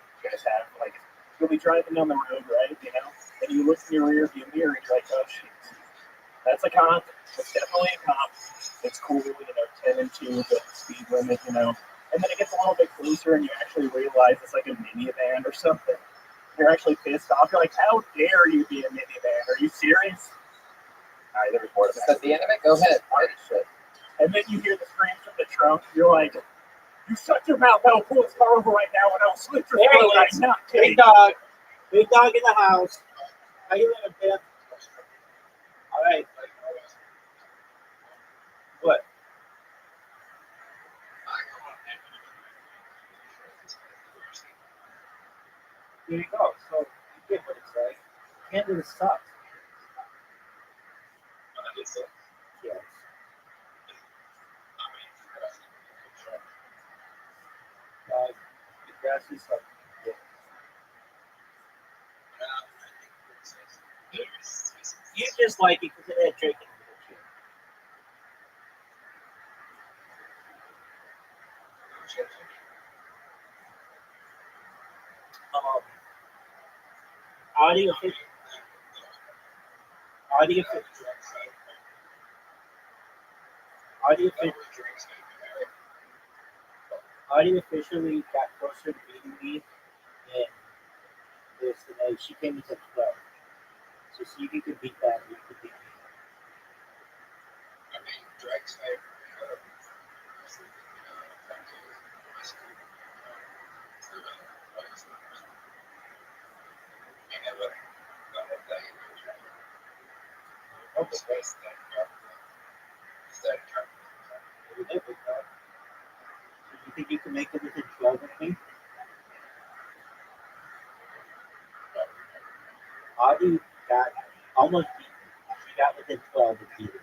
like you'll be driving down the road, right? You know, and you look in your rear view mirror, and you're like, oh shit, that's a cop. That's definitely a cop. It's cool, you know, 10 and 2, the speed limit, you know. And then it gets a little bit closer, and you actually realize it's like a minivan or something. You're actually pissed off. You're like, how dare you be a minivan? Are you serious? All right, there was more. Is that the end of it? Go ahead. And then you hear the screams from the trunk. You're like, you shut your mouth. I will pull this car over right now, and I will slit your throat. I'm not kidding. Big dog. Big dog in the house. How you living, Pip? All right. What? Here you go. So you get what it's like. Canada sucks. Yes. The grass is like. You just like it because it had chicken. Audie officially got closer to beating me, and this today she came into 12. So see if you can beat that. You can beat me. I mean, Drake's favorite. You think you can make it within 12 of me? Audie got almost beat me. She got within 12 of Peter.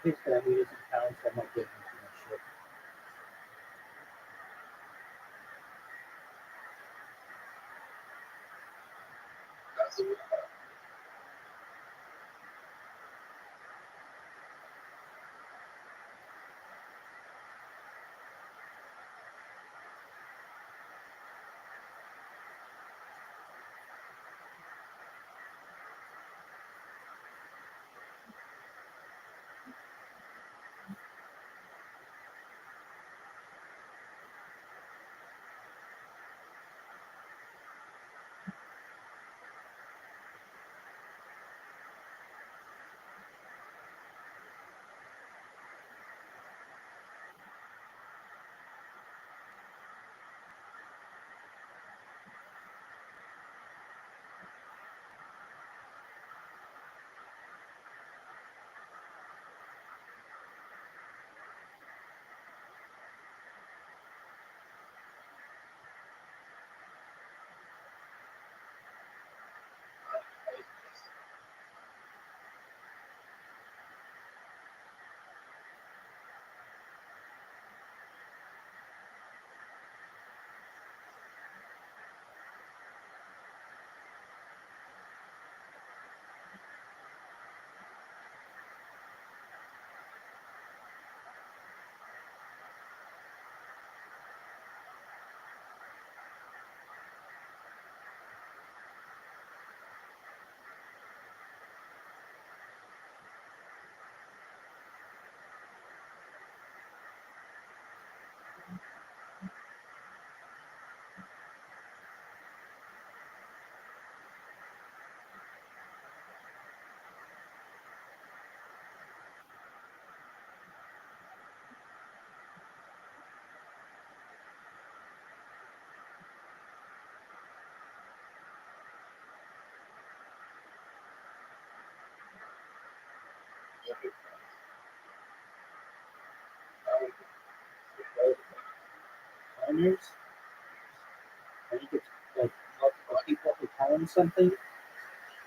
His family is in town, so I'm not getting too much shit. honors. I think it's like multiple people who hone something.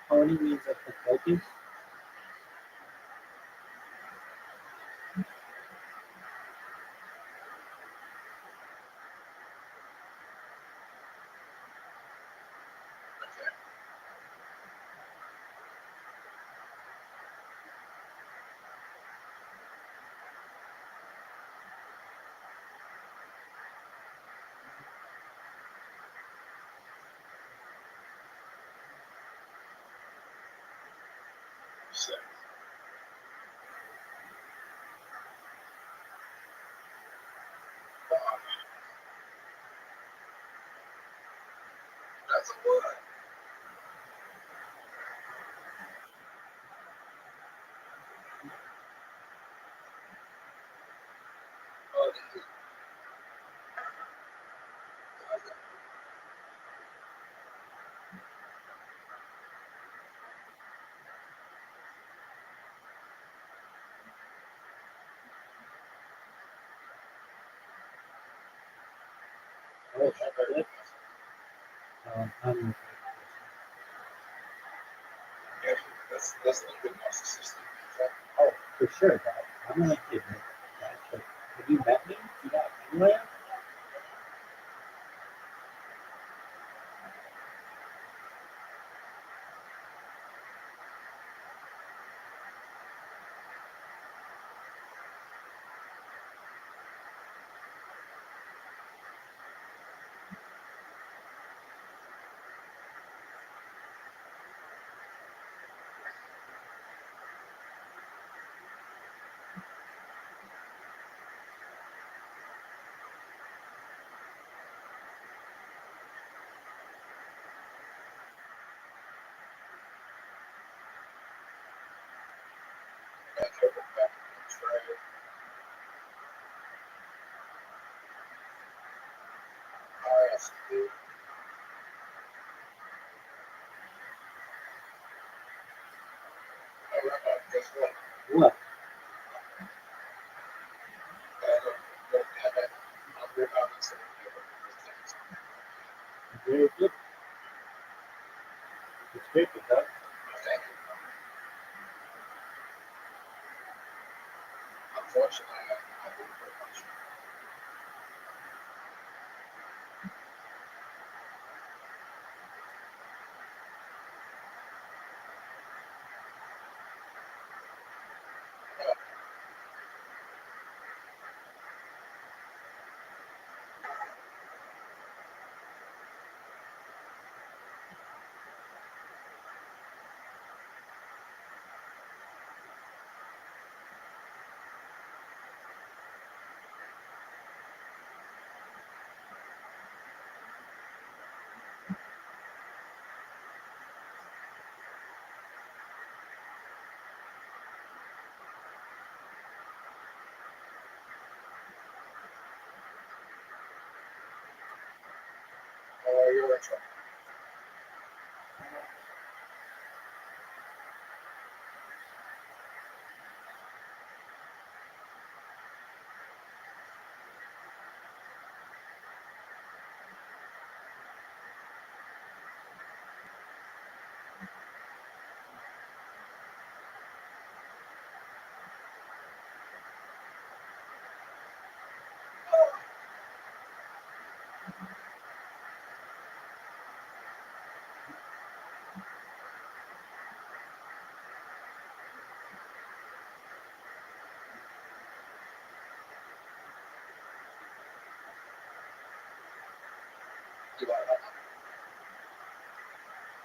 Honing means like the focus. That's a word. Oh, that's it. That's a little bit narcissistic. Oh, for sure, Dad. I'm gonna give you that. But have you met me? You got anywhere? What? Very good. It's great with that. Unfortunately, I didn't very much. Oh, you're in trouble.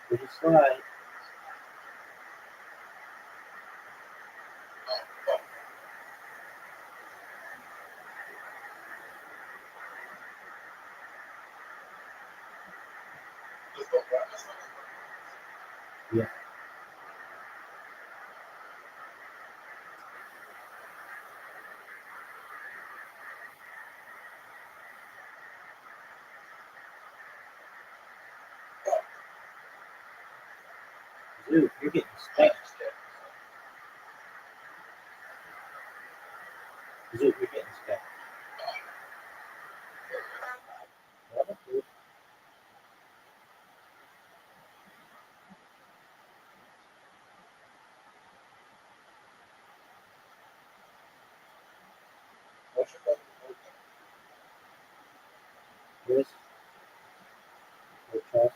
Which is why yeah. Dude, you're getting spanked. Dude, you're getting spanked. This, Rothschild,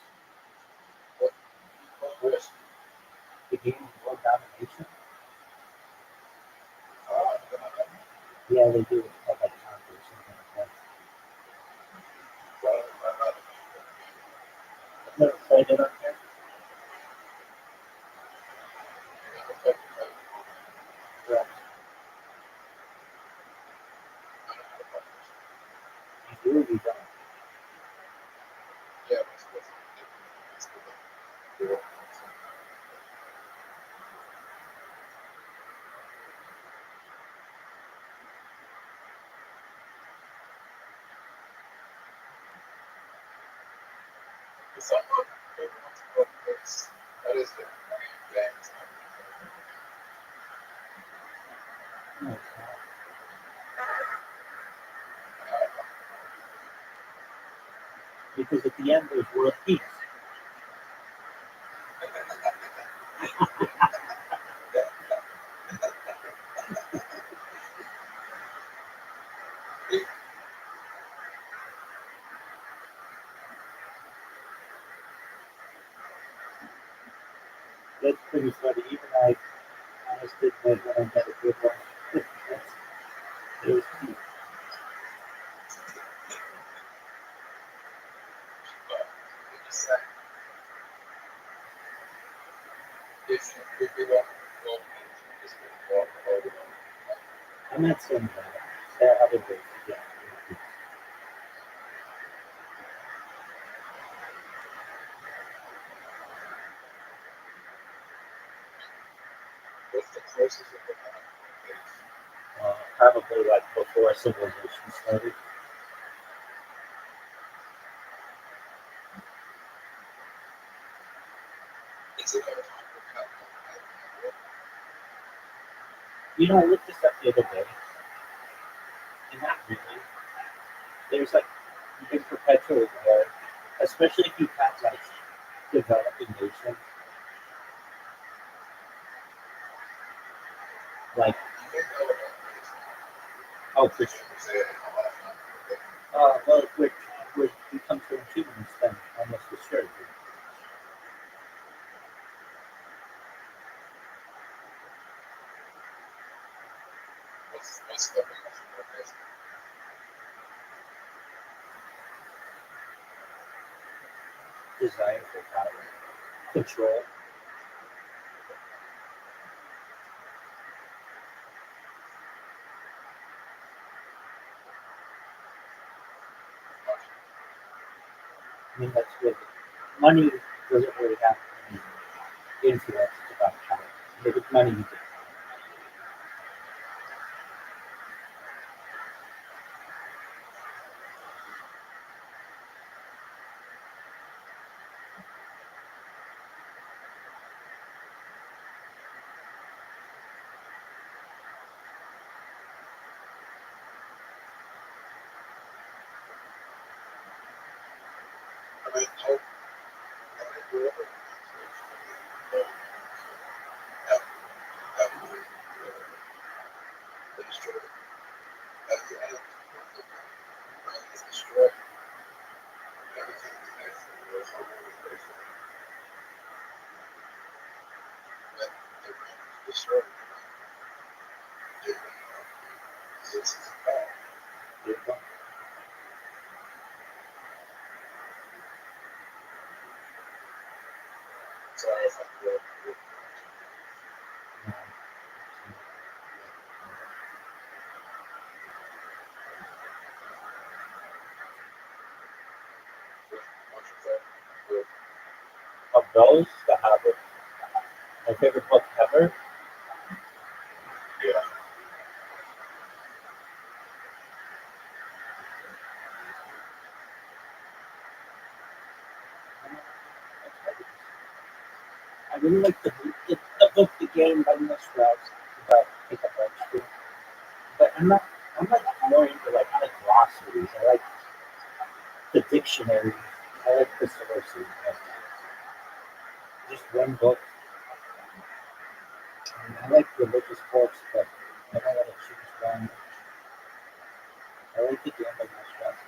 the game of world domination. Yeah, they do. It's called like Conquer or something like that. I've never played it on here. Correct. You do or you don't? Oh, God. Because at the end there's world peace. That's pretty funny. Even I just did that when I got a good one. It was cute. I'm not saying that. There are other ways to get world peace. Probably like before civilization started. You know, I looked this up the other day, and not really. There's like been perpetual war, especially if you have like developing nations. Like, oh, for sure. Well, we're become to humans, then almost for sure. Desire for power, control. I mean, that's good. Money doesn't really have any influence. It's about power. But with money, you get. Of those, The Hobbit, my favorite book ever. I really like the book, The Game by Neil Strauss, about pickup artistry. But I'm like more into like the glossaries. I like the dictionary. I like the sources. Just one book. I like religious books, but I don't want to choose one. I like the game of restaurants.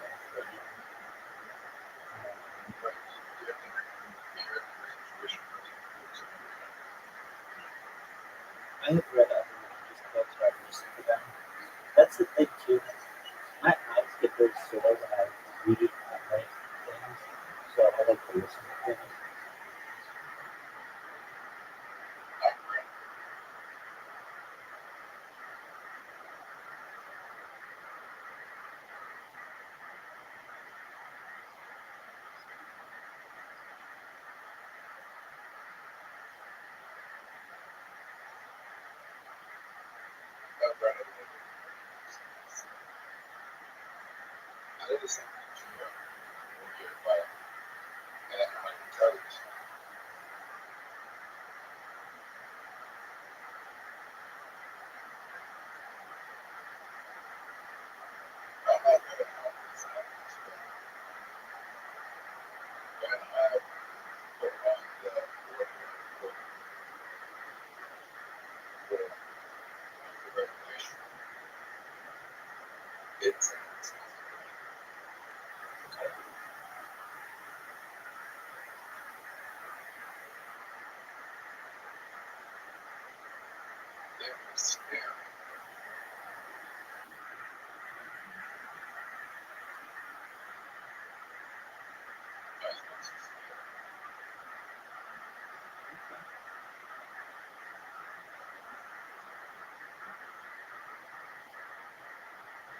I have read other just books where I listen to them. That's the thing too. My eyes get very sore when I read and write things, so I like to listen to things.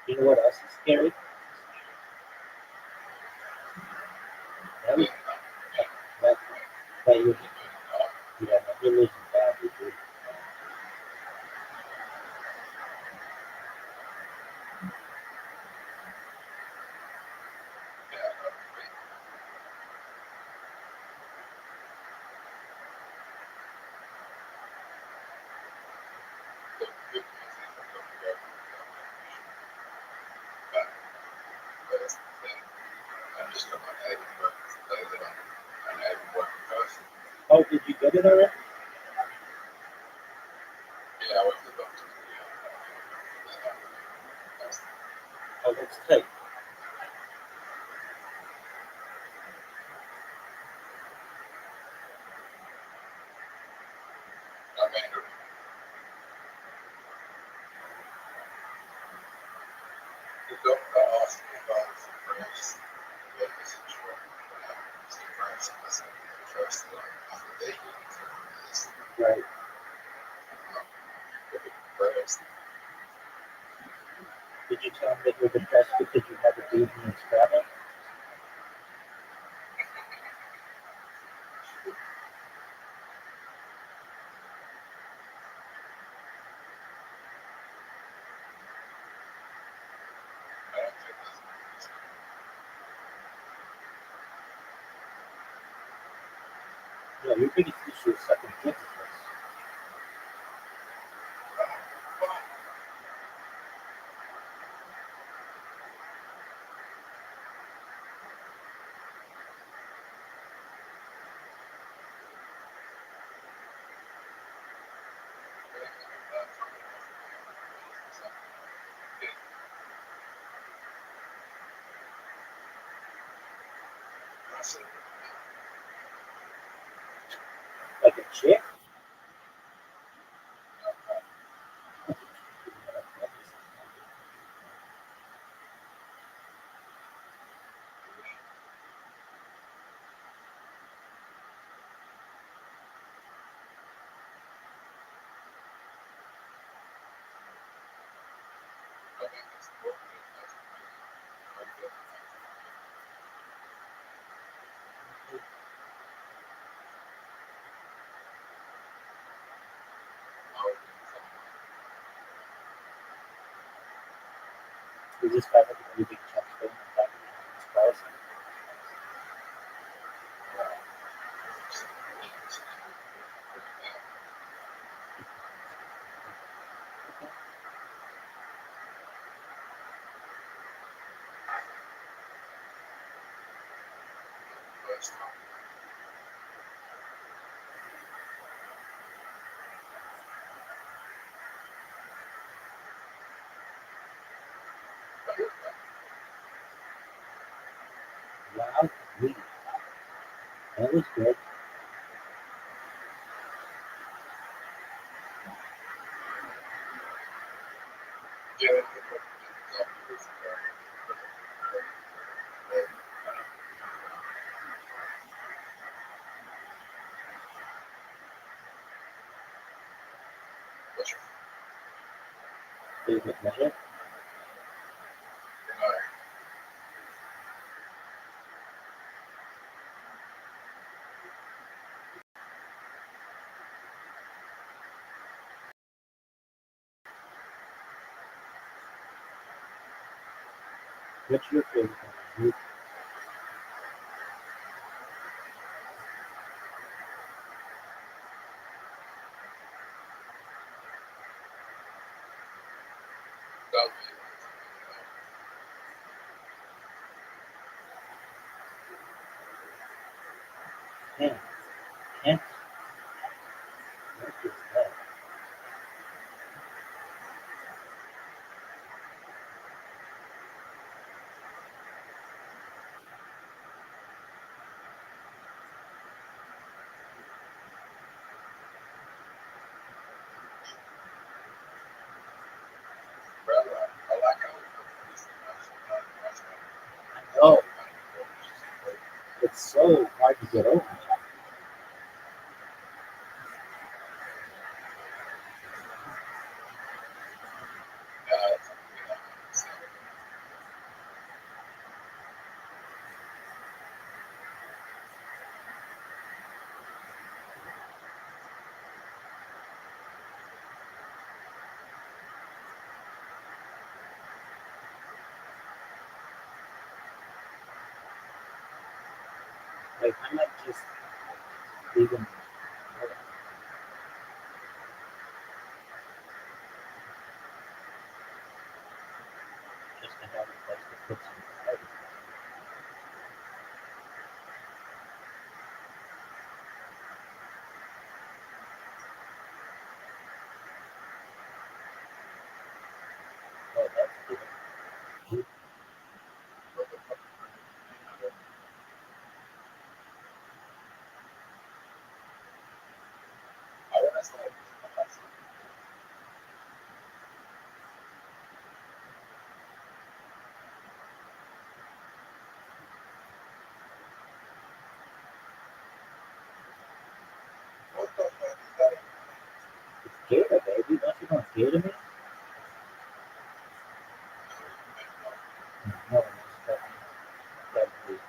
You know what else is scary? That was that you yeah, he lives in badly, dude. Oh, did you get it already? Oh, that's tight. Right. Did you tell him that you're depressed because you have a baby in Scrabble? Yeah, your biggest issue is sucking dick. Like a chick? We just got a really big chunk thing and that was spouse. Wow, sweet. That was good. Favorite measure? What's your favorite measure? Yeah. Yeah. What is that? Oh, it's so hard to get over. Like, I might just even just to have a place to put some clothes. Oh, that's good. It's Gator, baby. Don't you know it's Gator me? No, that would be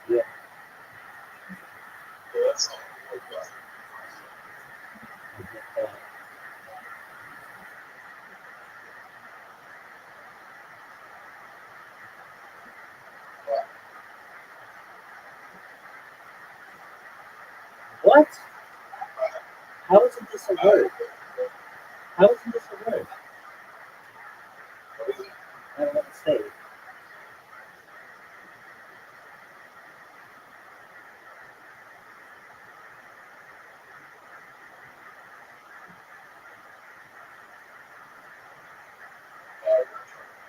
Yeah. That's all. What? How isn't this a word? How isn't this a word? I don't want to say it.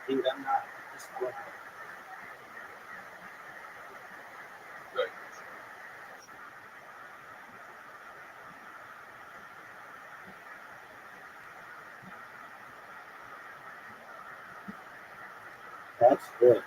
Dude, I'm not. Just one. That's good.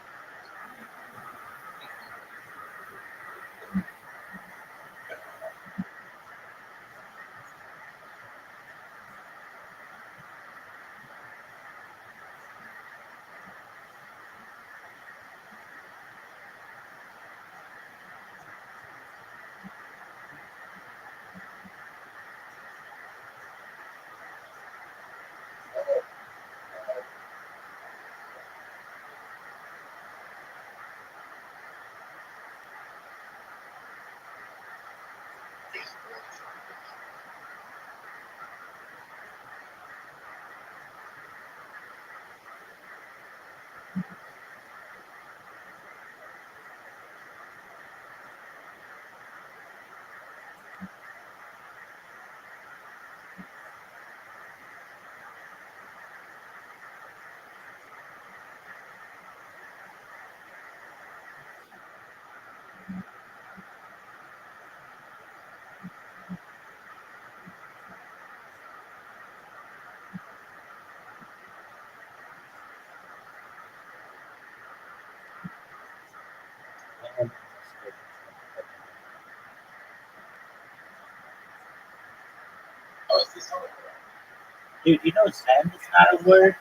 Dude, you know sand is not a word?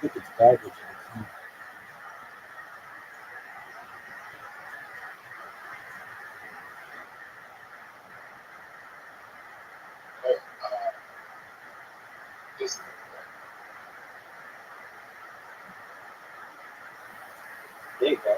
Look, it's garbage. There you go.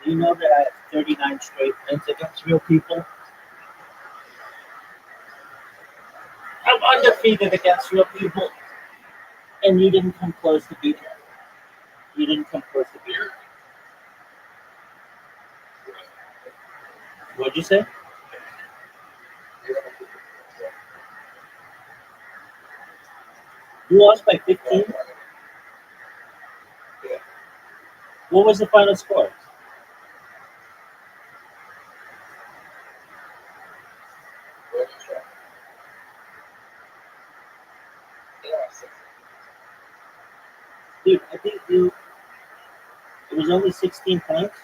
Do you know that I have 39 straight wins against real people? I'm undefeated against real people. And you didn't come close to beating me. You didn't come close to beating me. What'd you say? You lost by 15? What was the final score? Dude, I think it was only 16 points.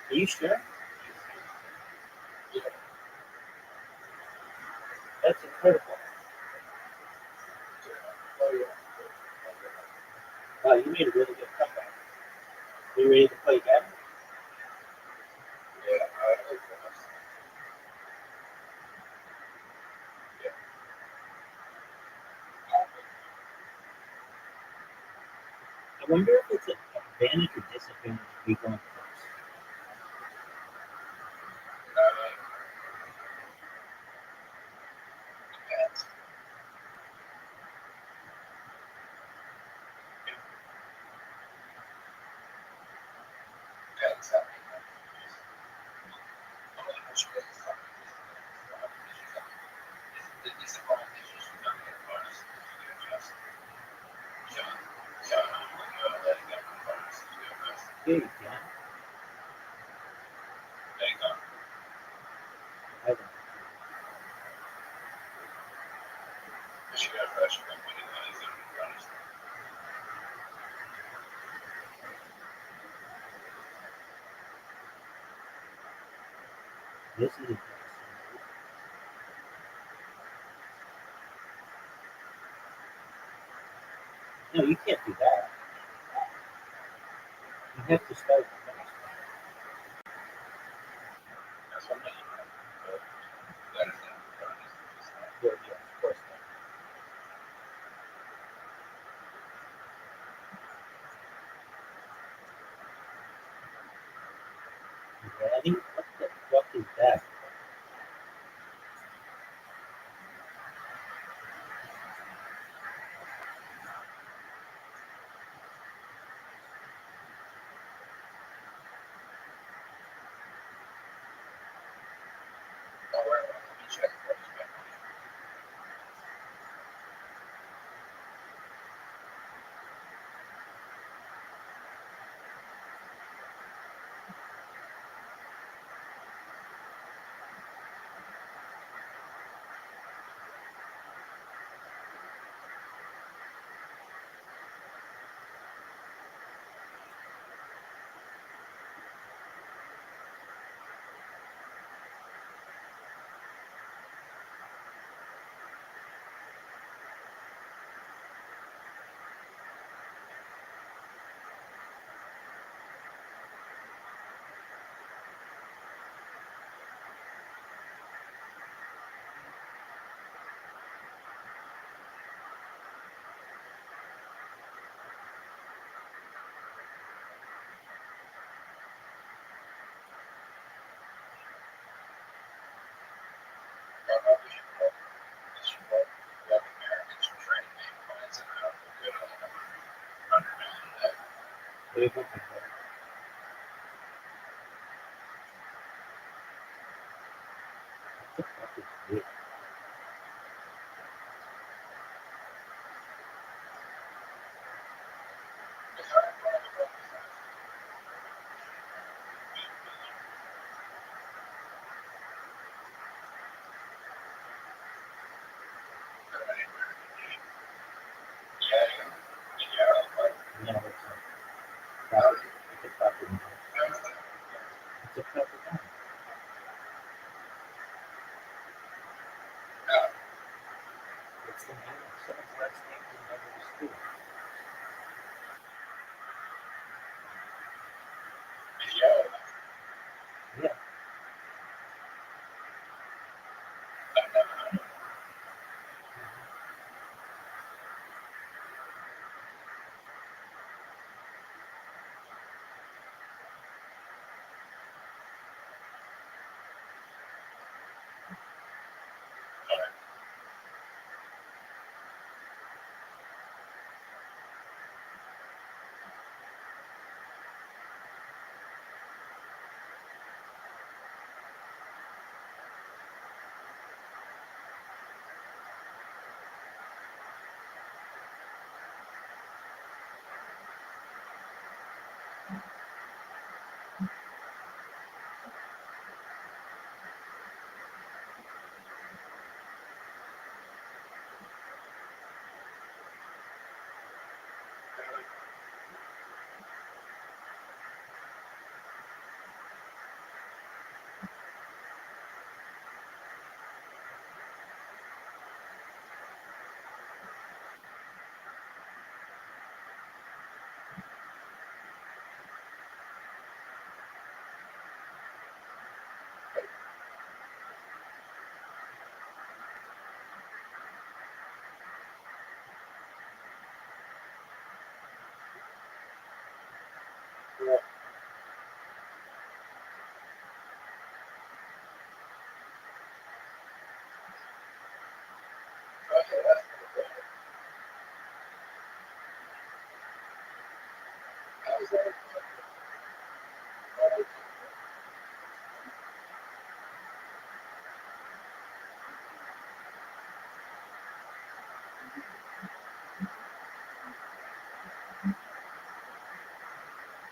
Are you sure? That's incredible. Wow, you made a really good comeback. Are you ready to play again? I wonder if it's an advantage or disadvantage to be going first. Yeah, you can. There you go. I haven't. She got fresh company lines and runners. This is interesting. No, you can't do that. You have to start with this. That's what I mean. But better than runners. Yeah, of course not. Ready? What the fuck is that? All right, let me check first.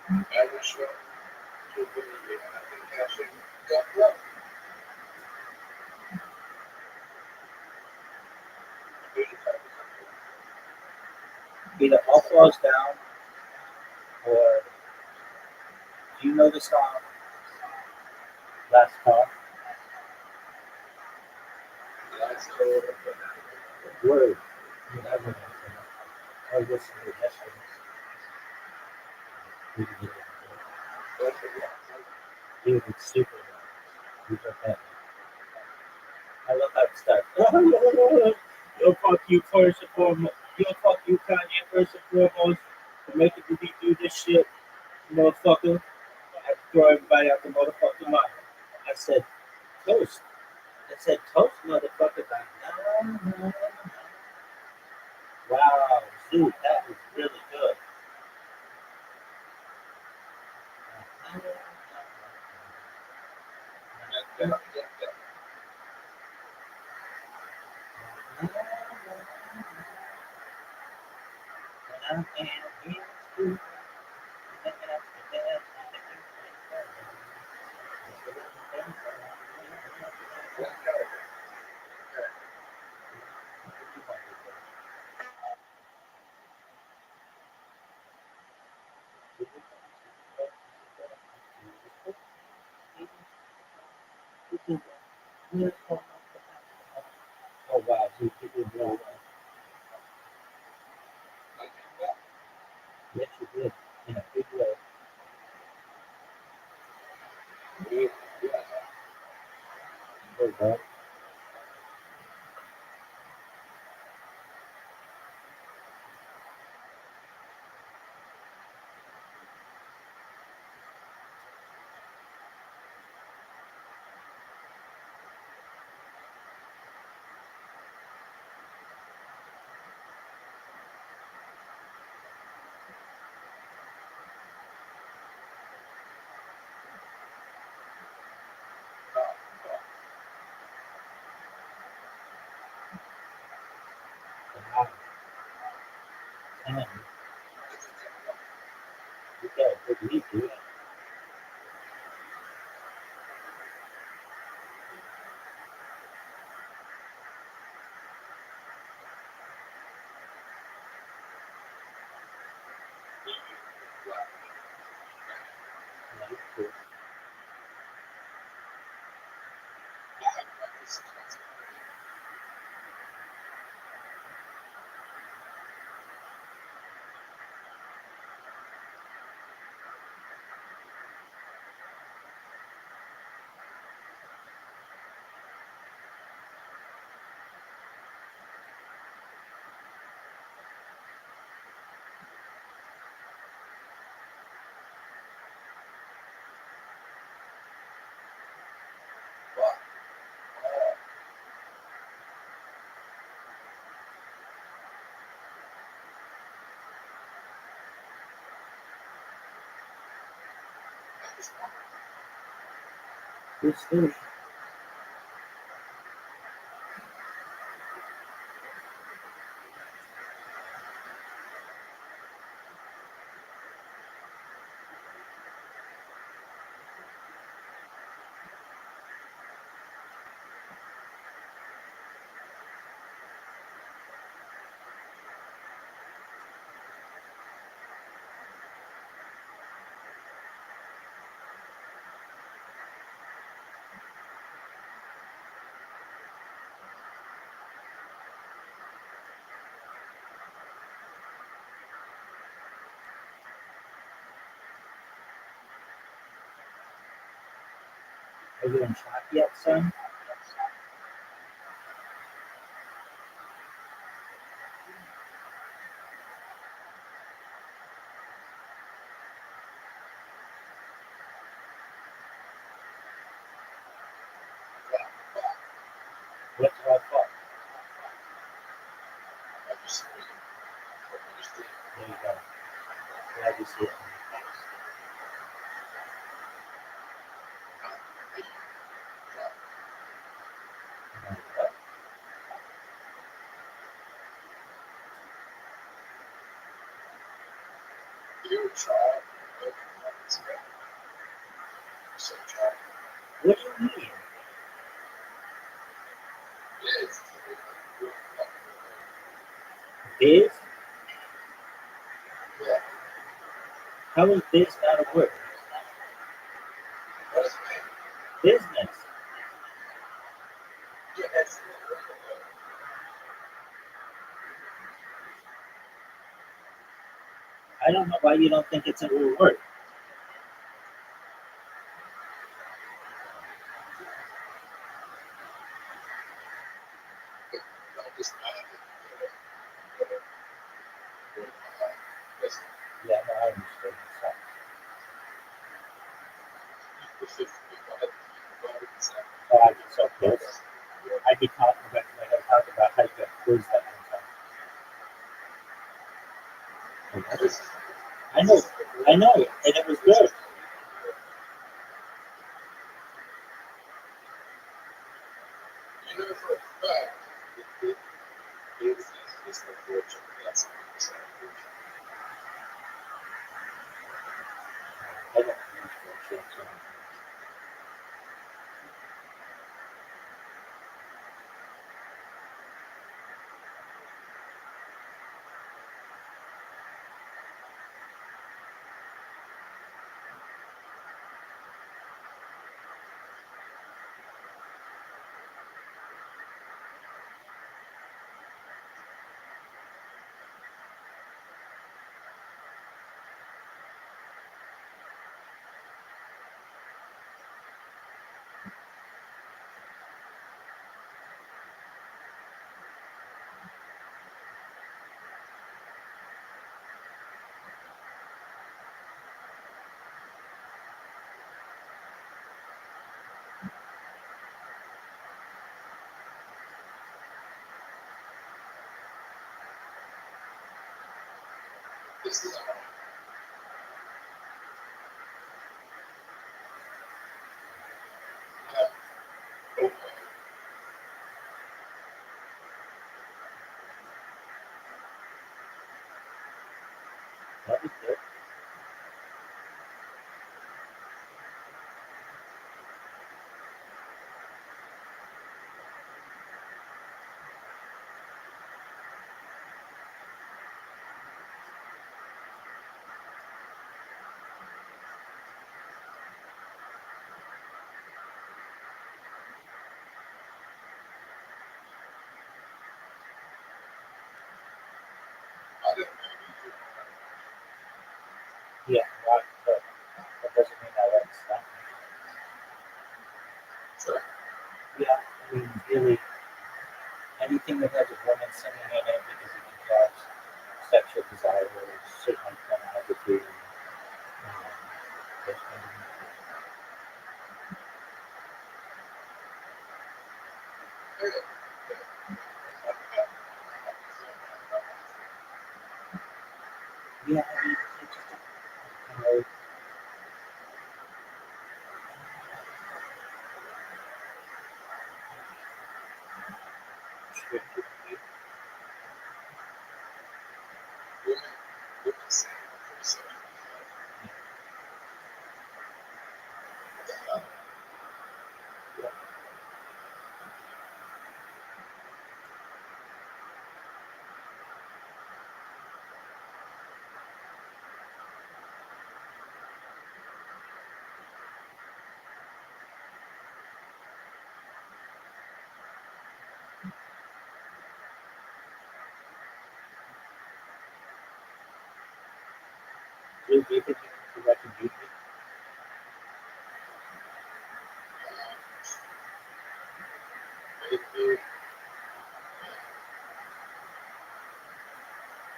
Every show, to the caching, yeah. Either all falls down, or do you know the song Last Call? Word. Whatever. I listened to it yesterday. Dude, it's super good. I love that stuff. Yo, fuck you first and foremost. Yo, fuck you, Kanye, first and foremost. For making me do this shit, motherfucker. I throw everybody out the motherfucking mouth. I said, toast. I said, toast, motherfucker. Like, wow, dude, that was really good. Oh wow, dude, you did really well. Yes, you did. In a big way. Oh, God. Wow. Damn. You got a good lead, dude. Good stuff. Are you on track yet, son? What's our fault? There you go. Glad you see it. You try. What do you mean? Biz? How is biz not a word? Business. I don't know why you don't think it's a real word. Yeah, no, I understand. Oh, I'd be so pissed. I'd be talking about how you got quiz that one time. I know, and it was good. I don't know. That was good. Yeah, not good. That doesn't mean I like stuff. Yeah, I mean, really, anything that has a woman singing in it because it can cause sexual desire or certainly pornography. Those kind of yeah, I mean, it just, you know, do you think you can recognize me?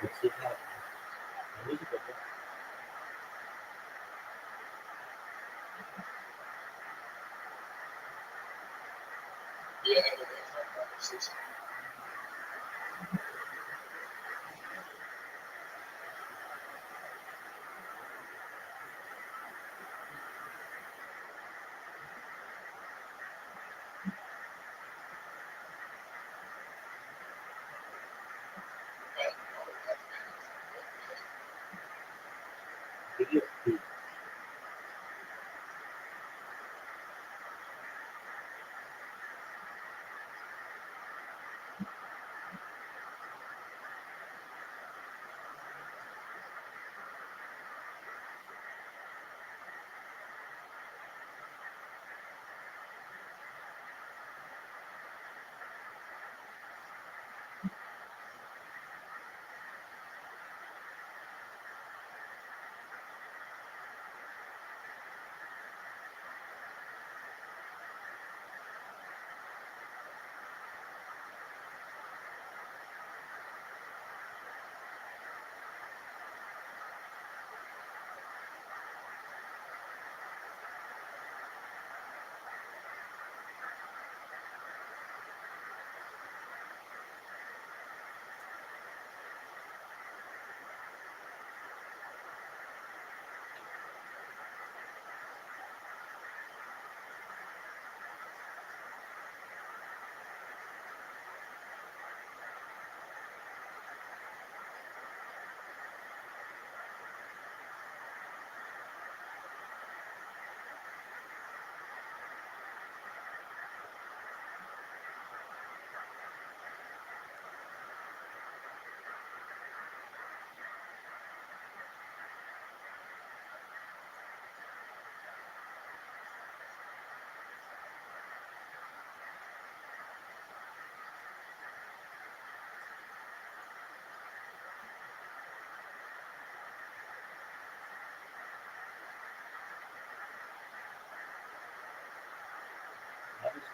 Let's see if that it is a good one. Video feed.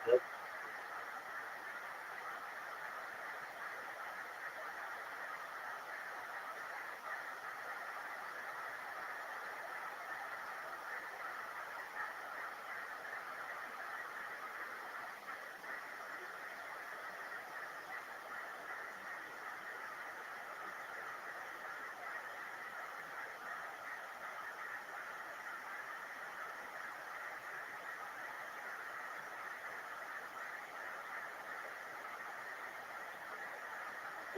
Yep.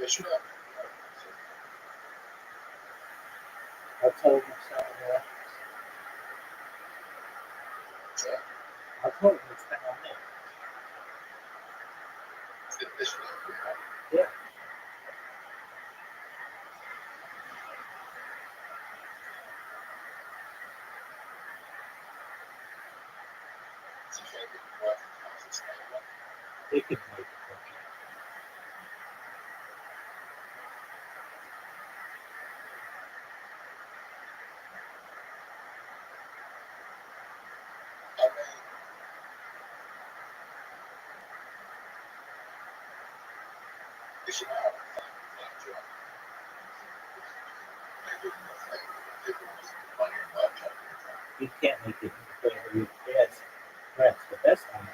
Yes, you I told him something. I told him it's been on there. Yeah. They could make it. You can't make it in the yes, that's the best one.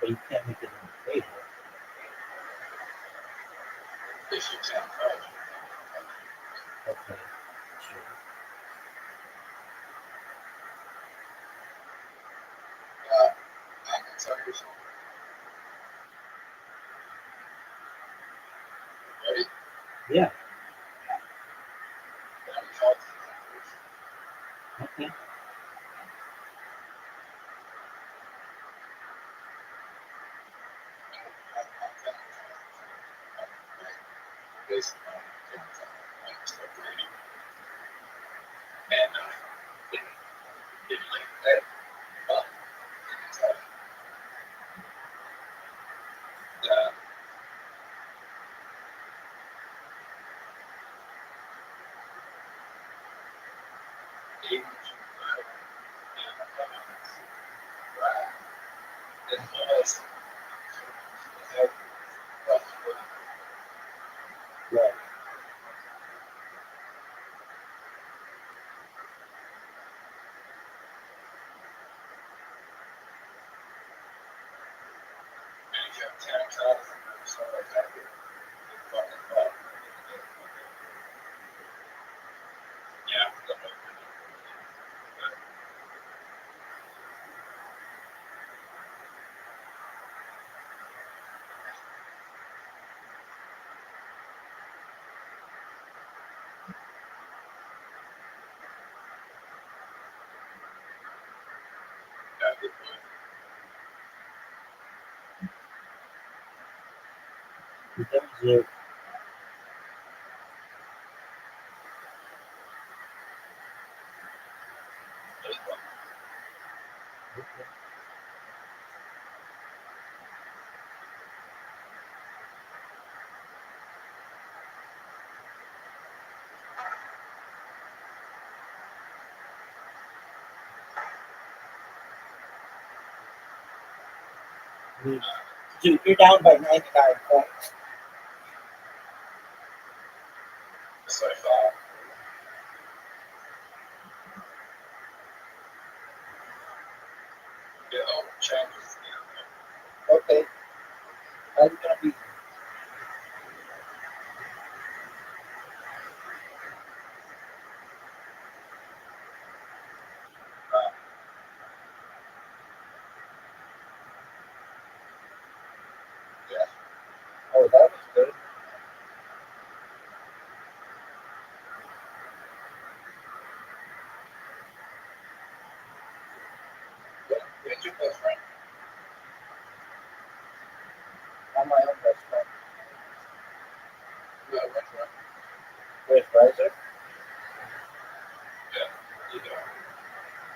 But you can't make it in the table. Okay, sure. Yeah. Okay. Right. In terms of Dude, you're down by 99 points. Okay. I'm gonna be. Oh, that was good. I'm my own best friend. With Riser?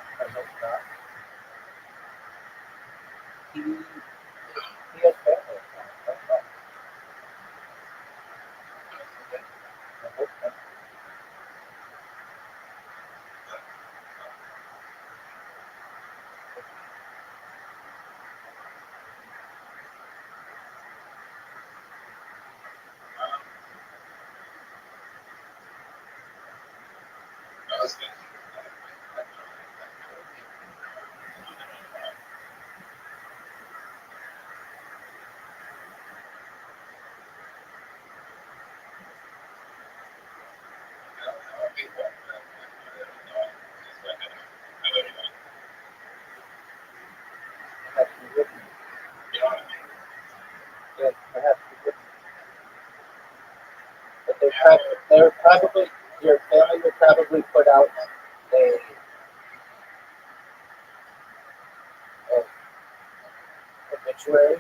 I hope not. He has family. I don't know. I hope not. They're probably, your family would probably put out a obituary.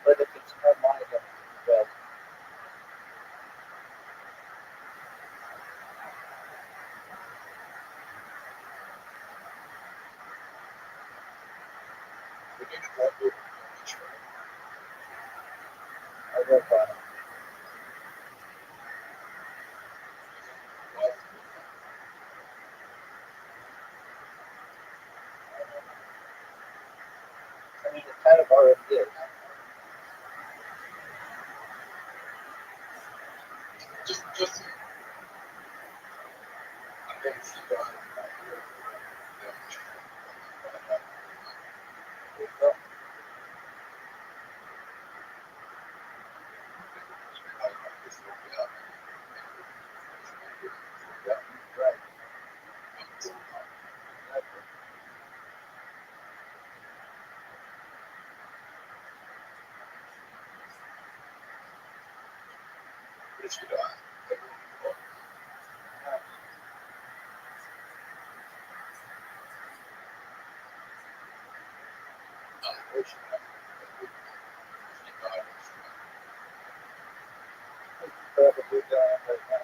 But if it's not one of them, well, I work on it. I mean, it kind of already is. Just I think she got Probably dying right now.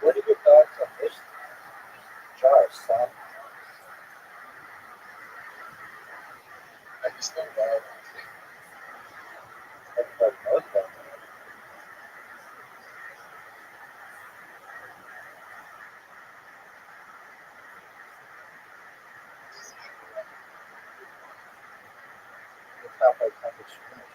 What are your thoughts on this charge, son? I just don't know. Everybody knows that. It's not like something strange.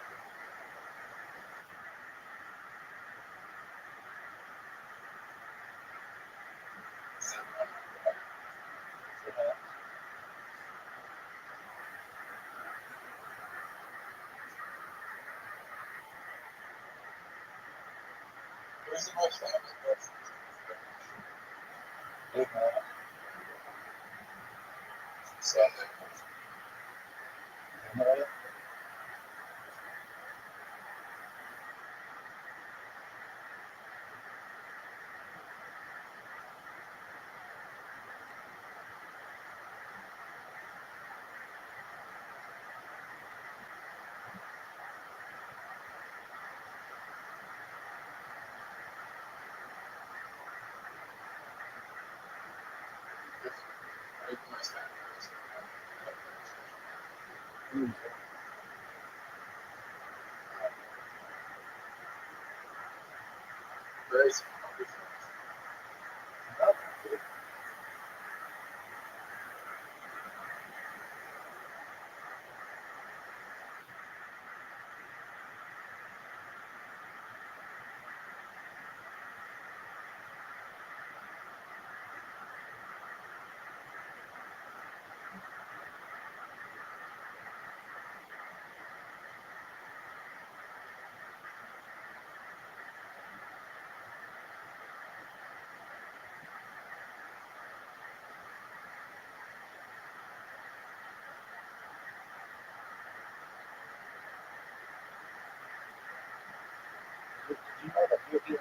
Did you know that you're being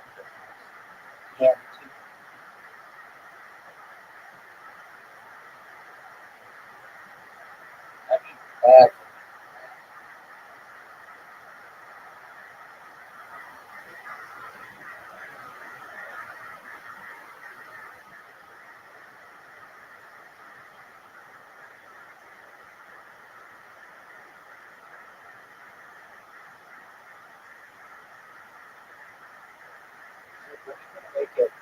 yeah, I mean, when are you gonna make it?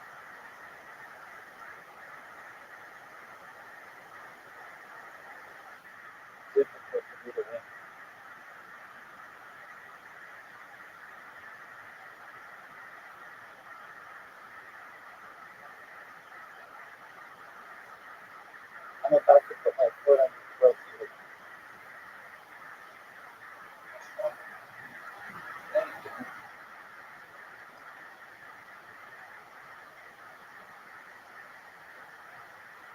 I'm about to put my foot on your throat here.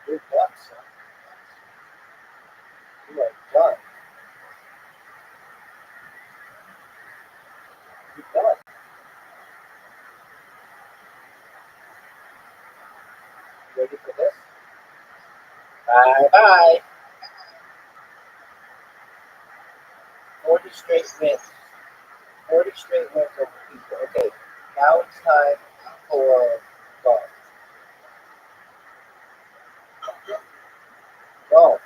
You're done, son. You are done. You're done. You ready for this? Bye-bye. 40 straight wins. 40 straight wins over people. Okay, now it's time for golf. Golf.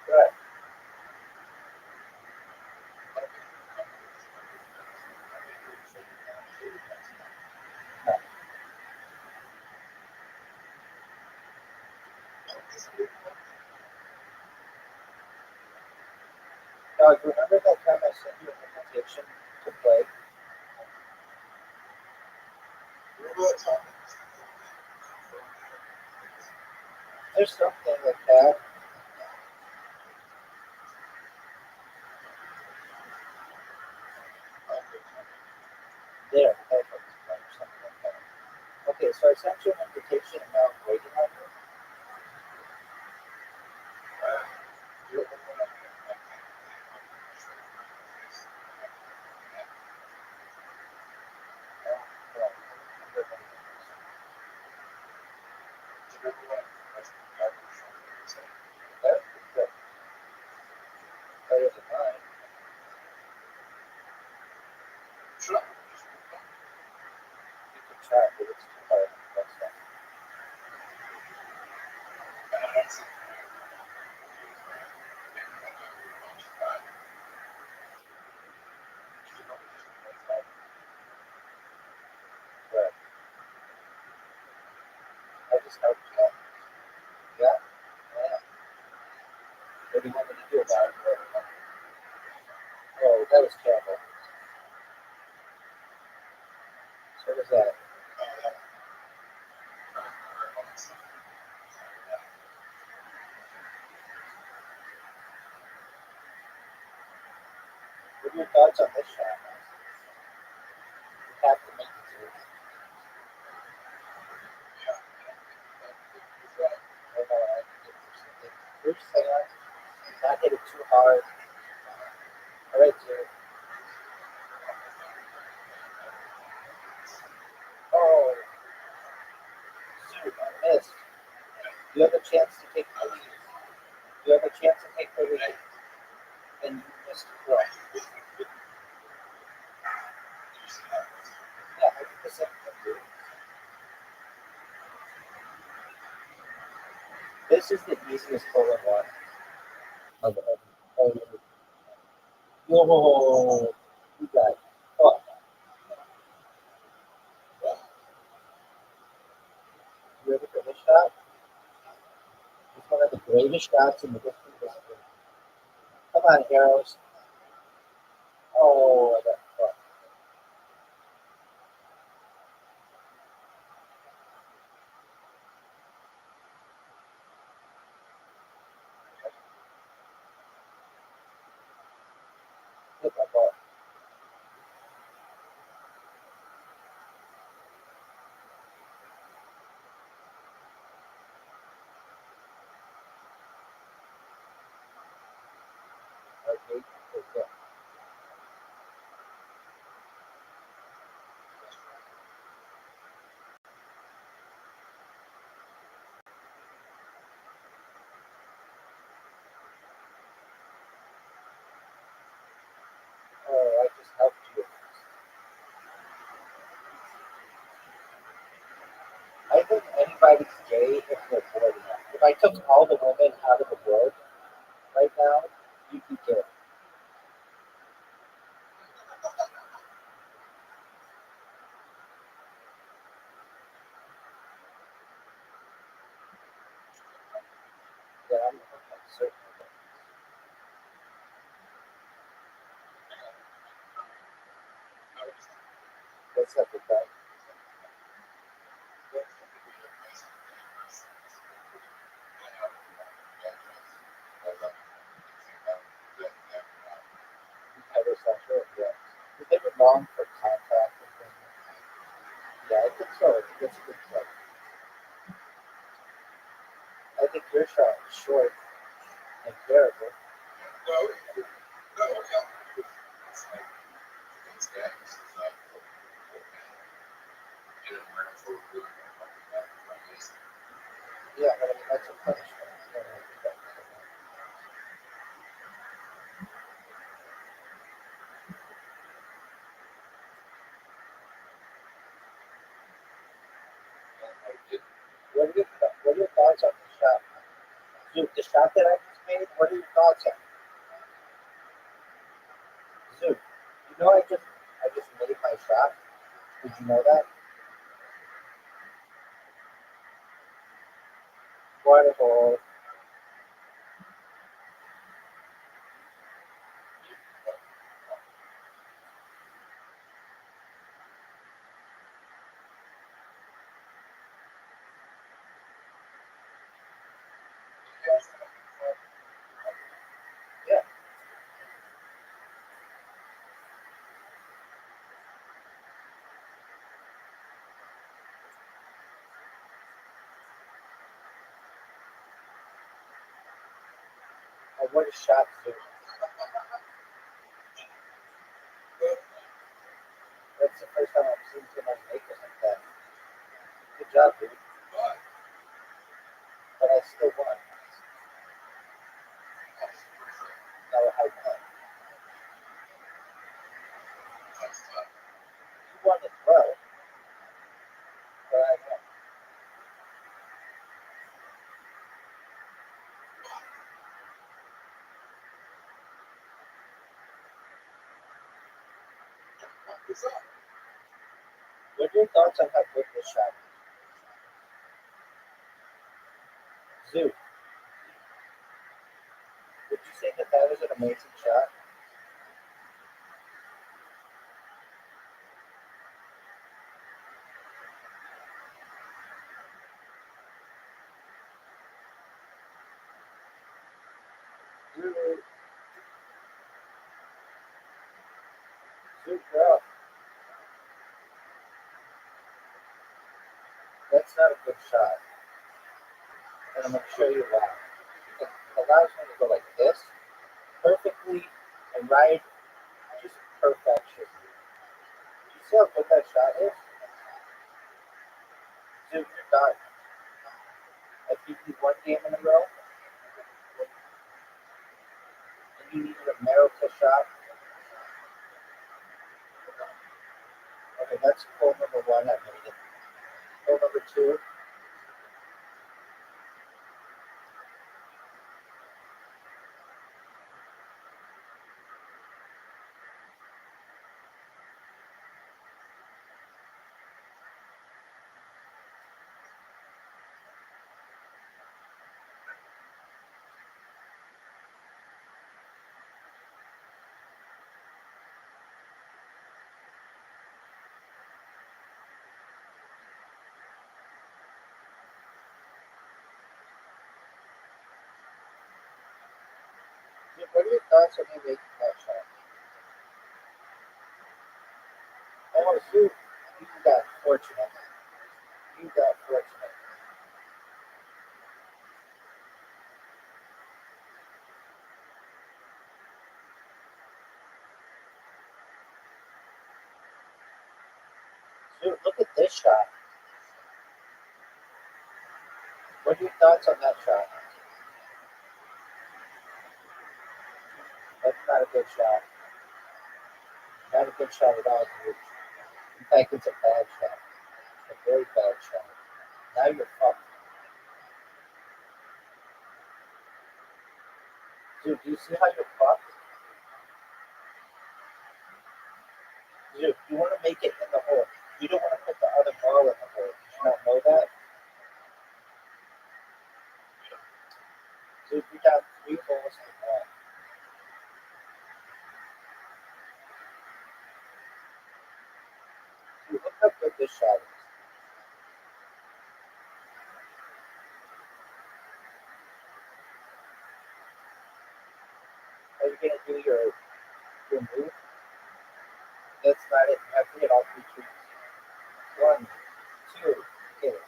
Good. Now, you remember that time I sent you an invitation to play? There's something like that. There, that's what it's like, something like that. Okay, so I sent you an invitation and now I'm waiting on you. Better than mine. You can try, but it's too hard. That's all. But I just helped you out. Yeah? Yeah. What do you want me to do about it? Oh, that was terrible. So was that. What are your thoughts on this shot? You have to make it through. I know I can get through something. First hand, not hit it too hard. All right, sir. Oh, shoot, I missed. You have a chance to take the lead. You have a chance to take the lead. And you missed the throw. Yeah, 100%. This is the easiest hole-in-one of whoa, you got it. Oh, you ready for this shot? It's one of the greatest shots in the history of history. Come on, heroes. Oh, I got fucked. Hit my ball. Okay, okay. Oh, I just helped you. I think anybody's gay if they're bored enough. If I took all the women out of the world right now, you'd be gay. Yeah, I'm certain of it. What's up with that? Heterosexual, yeah. Is they were long for contact and things? Yeah, I think so. That's a good point. I think your shot is short and terrible. Yeah, but I mean, that's a punishment. What are your thoughts on the shot? Dude, the shot that I just made, what are your thoughts on it? Dude, you know I just made my shot? Did you know that? Water hole. Yeah. And what is shot do? That's the first time I've seen someone make it like that. Good job, dude. But I still won. Now I won. You won as well, but I won. What are your thoughts on how good this shot is? Zoo, would you say that that was an amazing shot? Zoo, bro. That's not a good shot. And I'm going to show you why. It allows me to go like this perfectly and ride just perfection. You see how good that shot is? Dude, you're done. I give you one game in a row, and you needed a miracle shot. Okay, that's goal number one. I made it. Goal number two. Dude, what are your thoughts on me making that shot? Oh, dude, you got fortunate. You got fortunate. Dude, look at this shot. What are your thoughts on that shot? That's not a good shot. Not a good shot at all, dude. In fact, it's a bad shot. It's a very bad shot. Now you're fucked. Dude, do you see how you're fucked? Dude, you want to make it in the hole. You don't want to put the other ball in the hole. Did you not know that? Dude, you got 3 holes to 1. Dude, just shadows. Are you gonna do your move? That's not it. You have to hit all 3 trees. 1, 2, hit it.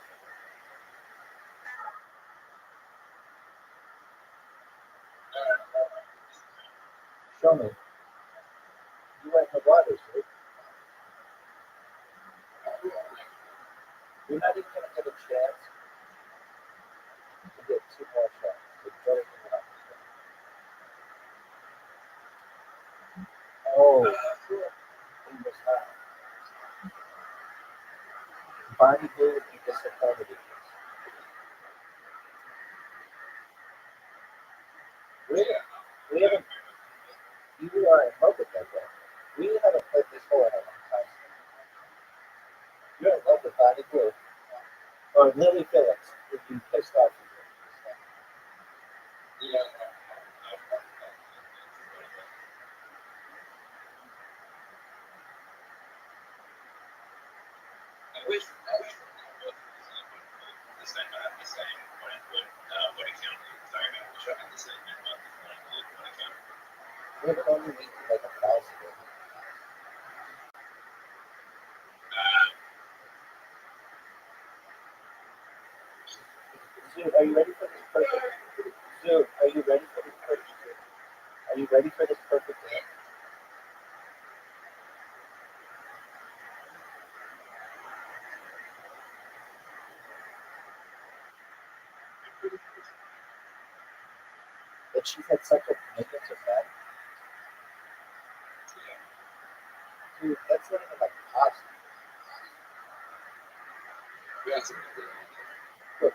Show me. You went in the water, dude. You're not even gonna get a chance to get 2 more shots. It's better than that. Oh, he was not. Bonnie Blue would be disappointed in this. We haven't. You are in love with that guy. We haven't played this whole in a long time. You're in love with Bonnie Blue. Or Lily Phillips would be pissed off with you. Yeah. We have only need to make 1,000. Zoo, are you ready for this perfect? Zoo, are you ready for this perfect? Are you ready for this perfect game? That she's had such a commitment to men. Dude, that's not even like possible. Look,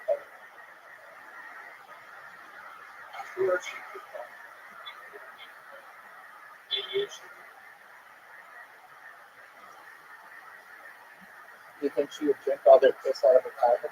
do you think she would drink all their piss out of a condom?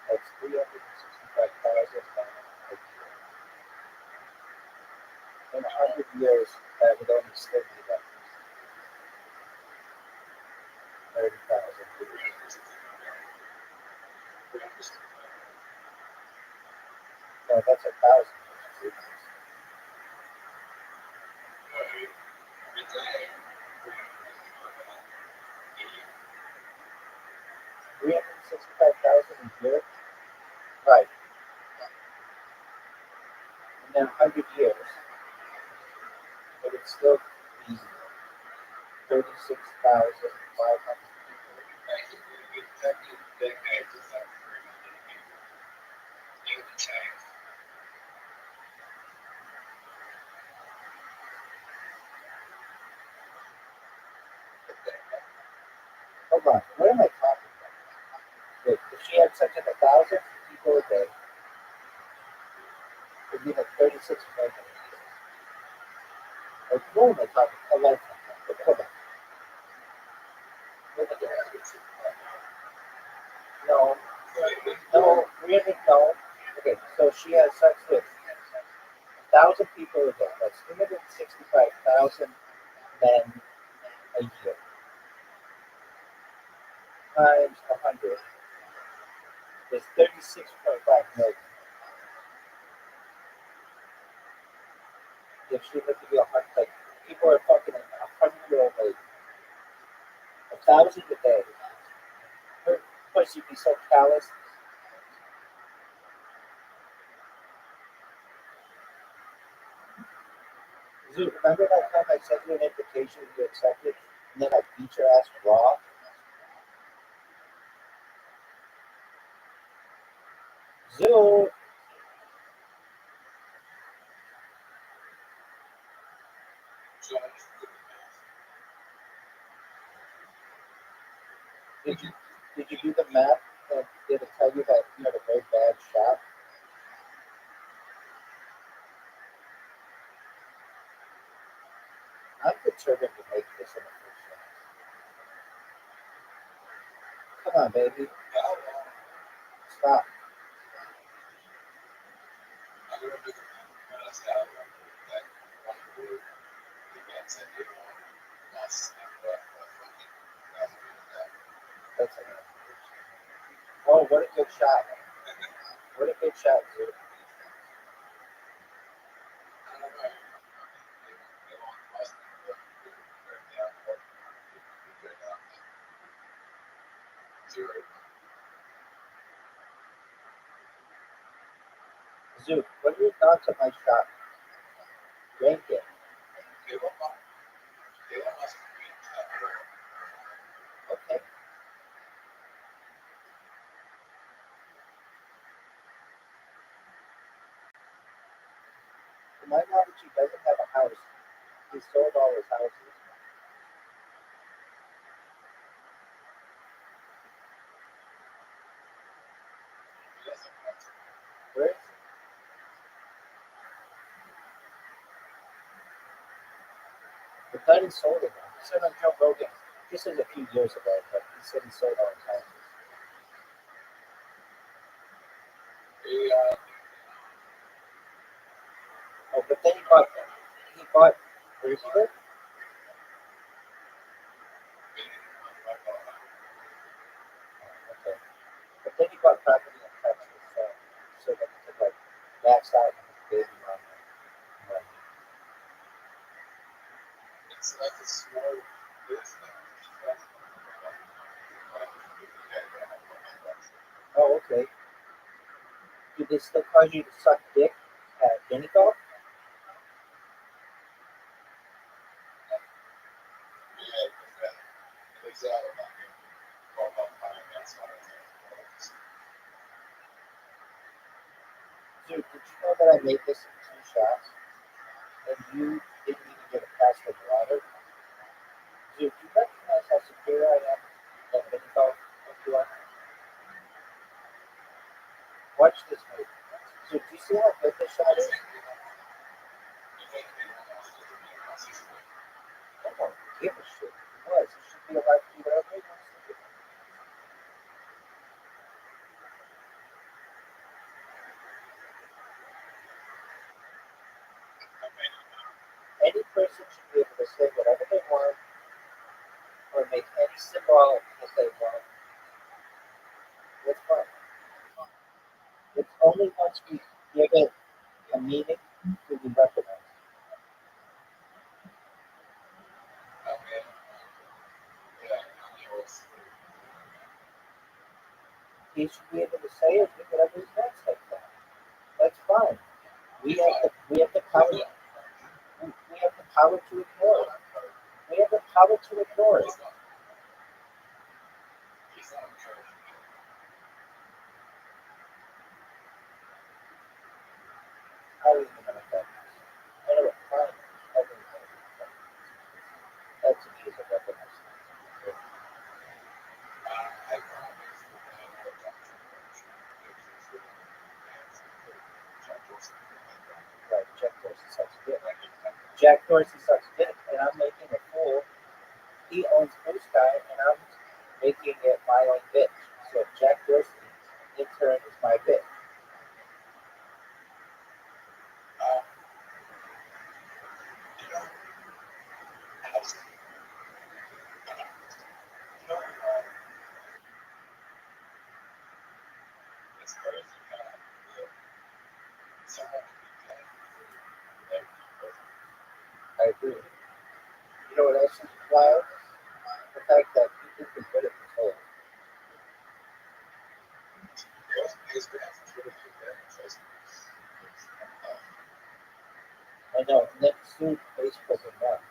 That's 365,000 in 100 years. That would only still be about 30,000. No, that's 1,000. $365,000 a year? Right. And then 100 years, it would still be 36,500 Hold on, what am I talking about? Wait, if she had such like 1,000 people a day, it'd be like 36 million a year. Like, what am I talking about? A lifetime. Hold on. Look at this. No, 300, no. Okay, so she has sex with 1,000 people a day. That's 365,000 men a year. Times 100 is 36.5 million. If she lived to be 100, like, people are fucking 100-year-old lady. 1,000 a day. Her pussy be so callous. Zoo, remember that time I sent you an invitation and you accepted, and then I beat your ass raw? Zoo. Did you do the math and did it tell you that you had a very bad shot? I'm determined to make this in the first shot. Come on, baby. Stop. That's enough. Oh, what a good shot. What a good shot, dude. Zook, what are your thoughts on my shot? Rank it. Okay. To my knowledge, he doesn't have a house. He sold all his houses. Where is he? The thought he sold it. He said on Joe Rogan. This is a few years ago, but he said he sold all his houses. Oh, but then he bought, where is he live? Okay. But then he bought property in Texas, so that he could like max out his baby mama. Oh, okay. Do they still cause you to suck dick at mini golf? Dude, did you know that I made this in 2 shots? And you didn't even get a pass for the water? Dude, do you recognize how superior I am at mini golf? Watch this move. Dude, do you see how good this shot is? I don't give a shit. It was. It should be allowed to do whatever he wants to do. Any person should be able to say whatever they want or make any symbol as they want. It's fun. It's only once we give it a meaning do we recognize it. He should be able to say it with whatever he wants like that. That's fine. We have the power. We have the power to ignore it. We have the power to ignore it. How are you going to affect this? I know what crime is. Everything. That's an easy recognition. Right, Jack Dorsey sucks dick. Jack Dorsey sucks dick, and I'm making a fool. He owns Blue Sky, and I'm making it my own bitch. So Jack Dorsey, in turn, is my bitch. I agree. You know what else is wild? The fact that people can put it this whole. I know, next soon Facebook and that,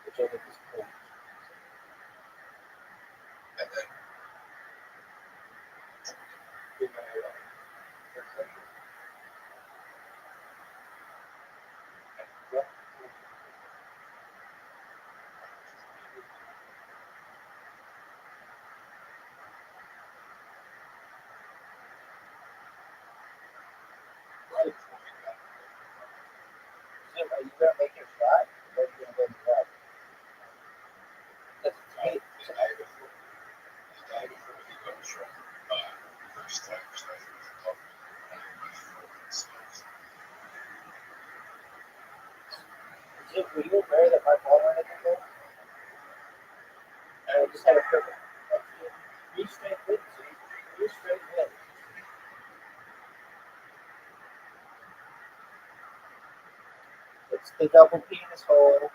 which I think is cool. Jim, are you gonna make your shot, or are you gonna go to the Were you aware that my ball went in there? And I just had a perfect 3 straight wins. 3 straight wins. It's the double penis hole.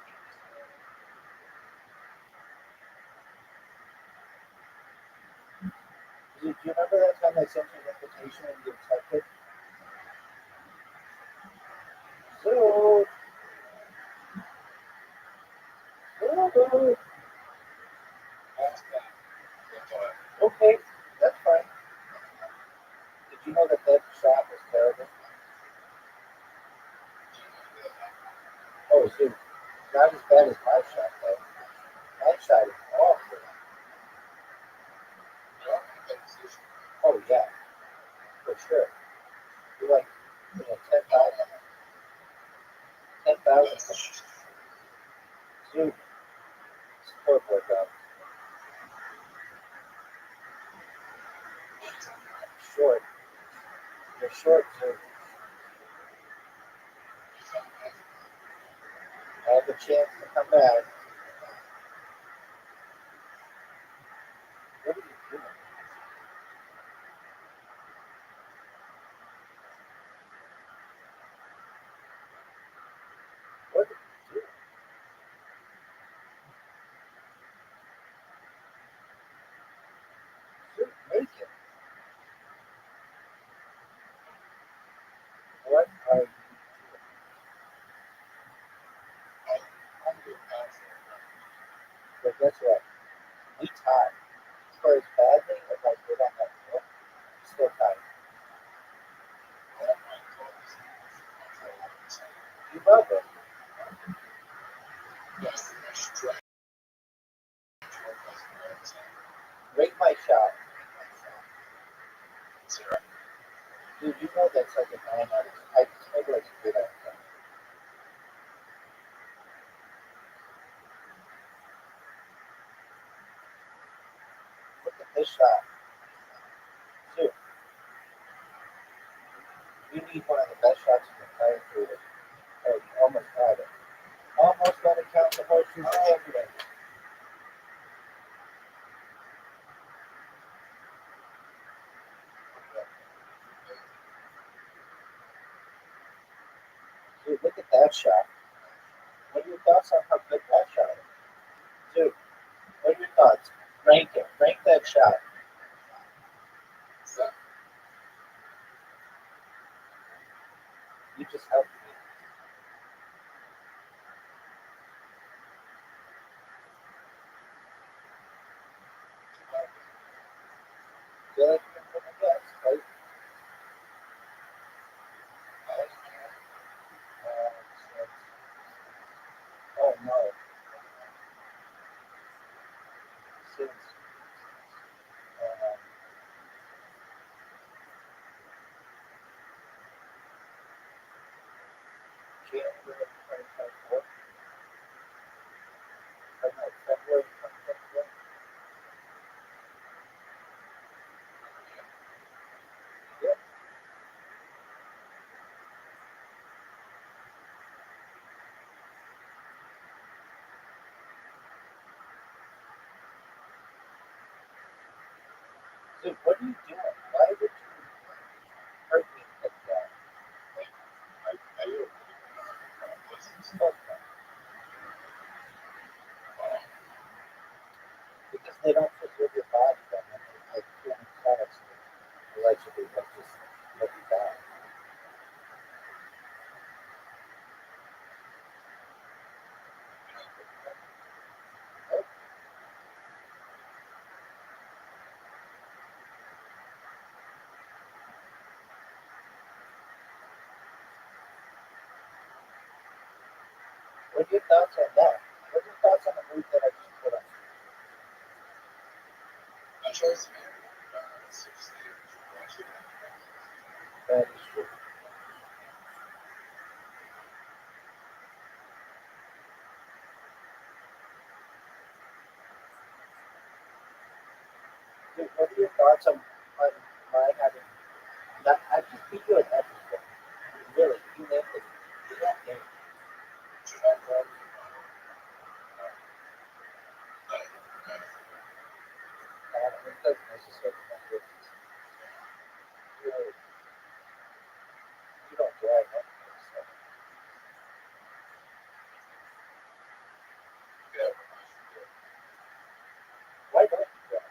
Do you remember that time I sent you an invitation and you accepted? So, okay, that's fine. Did you know that shot was terrible? Oh, shoot. Not as bad as my shot, though. My shot is awful. Oh, yeah, for sure. You're like, 10,000. 10,000. Dude, support workout. Short. You're short, too. I have a chance to come back. What are you doing? What are you doing? You're naked. What are you doing? But guess what? We tied. For as badly as I did on that trip, still tied. You love it. Rate my shot. Dude, you know that's like a 9 out of 10. Maybe like a 8 out of 10. Look at this shot. Dude, you need one of the best shots in the entire career. Oh, you almost had it. Almost got to count the motions all today. Dude, look at that shot. What are your thoughts on how good that shot is? Dude, what are your thoughts? Rank it. Rank that shot. You just helped me. Feel like you're going to guess, right? Oh no. Since January 2024, or no, February 2024. Yeah. Dude, what are you doing? Why would you hurt me like that? Because they don't preserve your body then, and they like doing products that allegedly that just let you die. What are your thoughts on that? What are your thoughts on the move that I just put on? That is true. Dude, what are your thoughts on my having He doing everything. Really, you name it. Do that game. It doesn't necessarily matter. You don't drive that. Why don't you drive?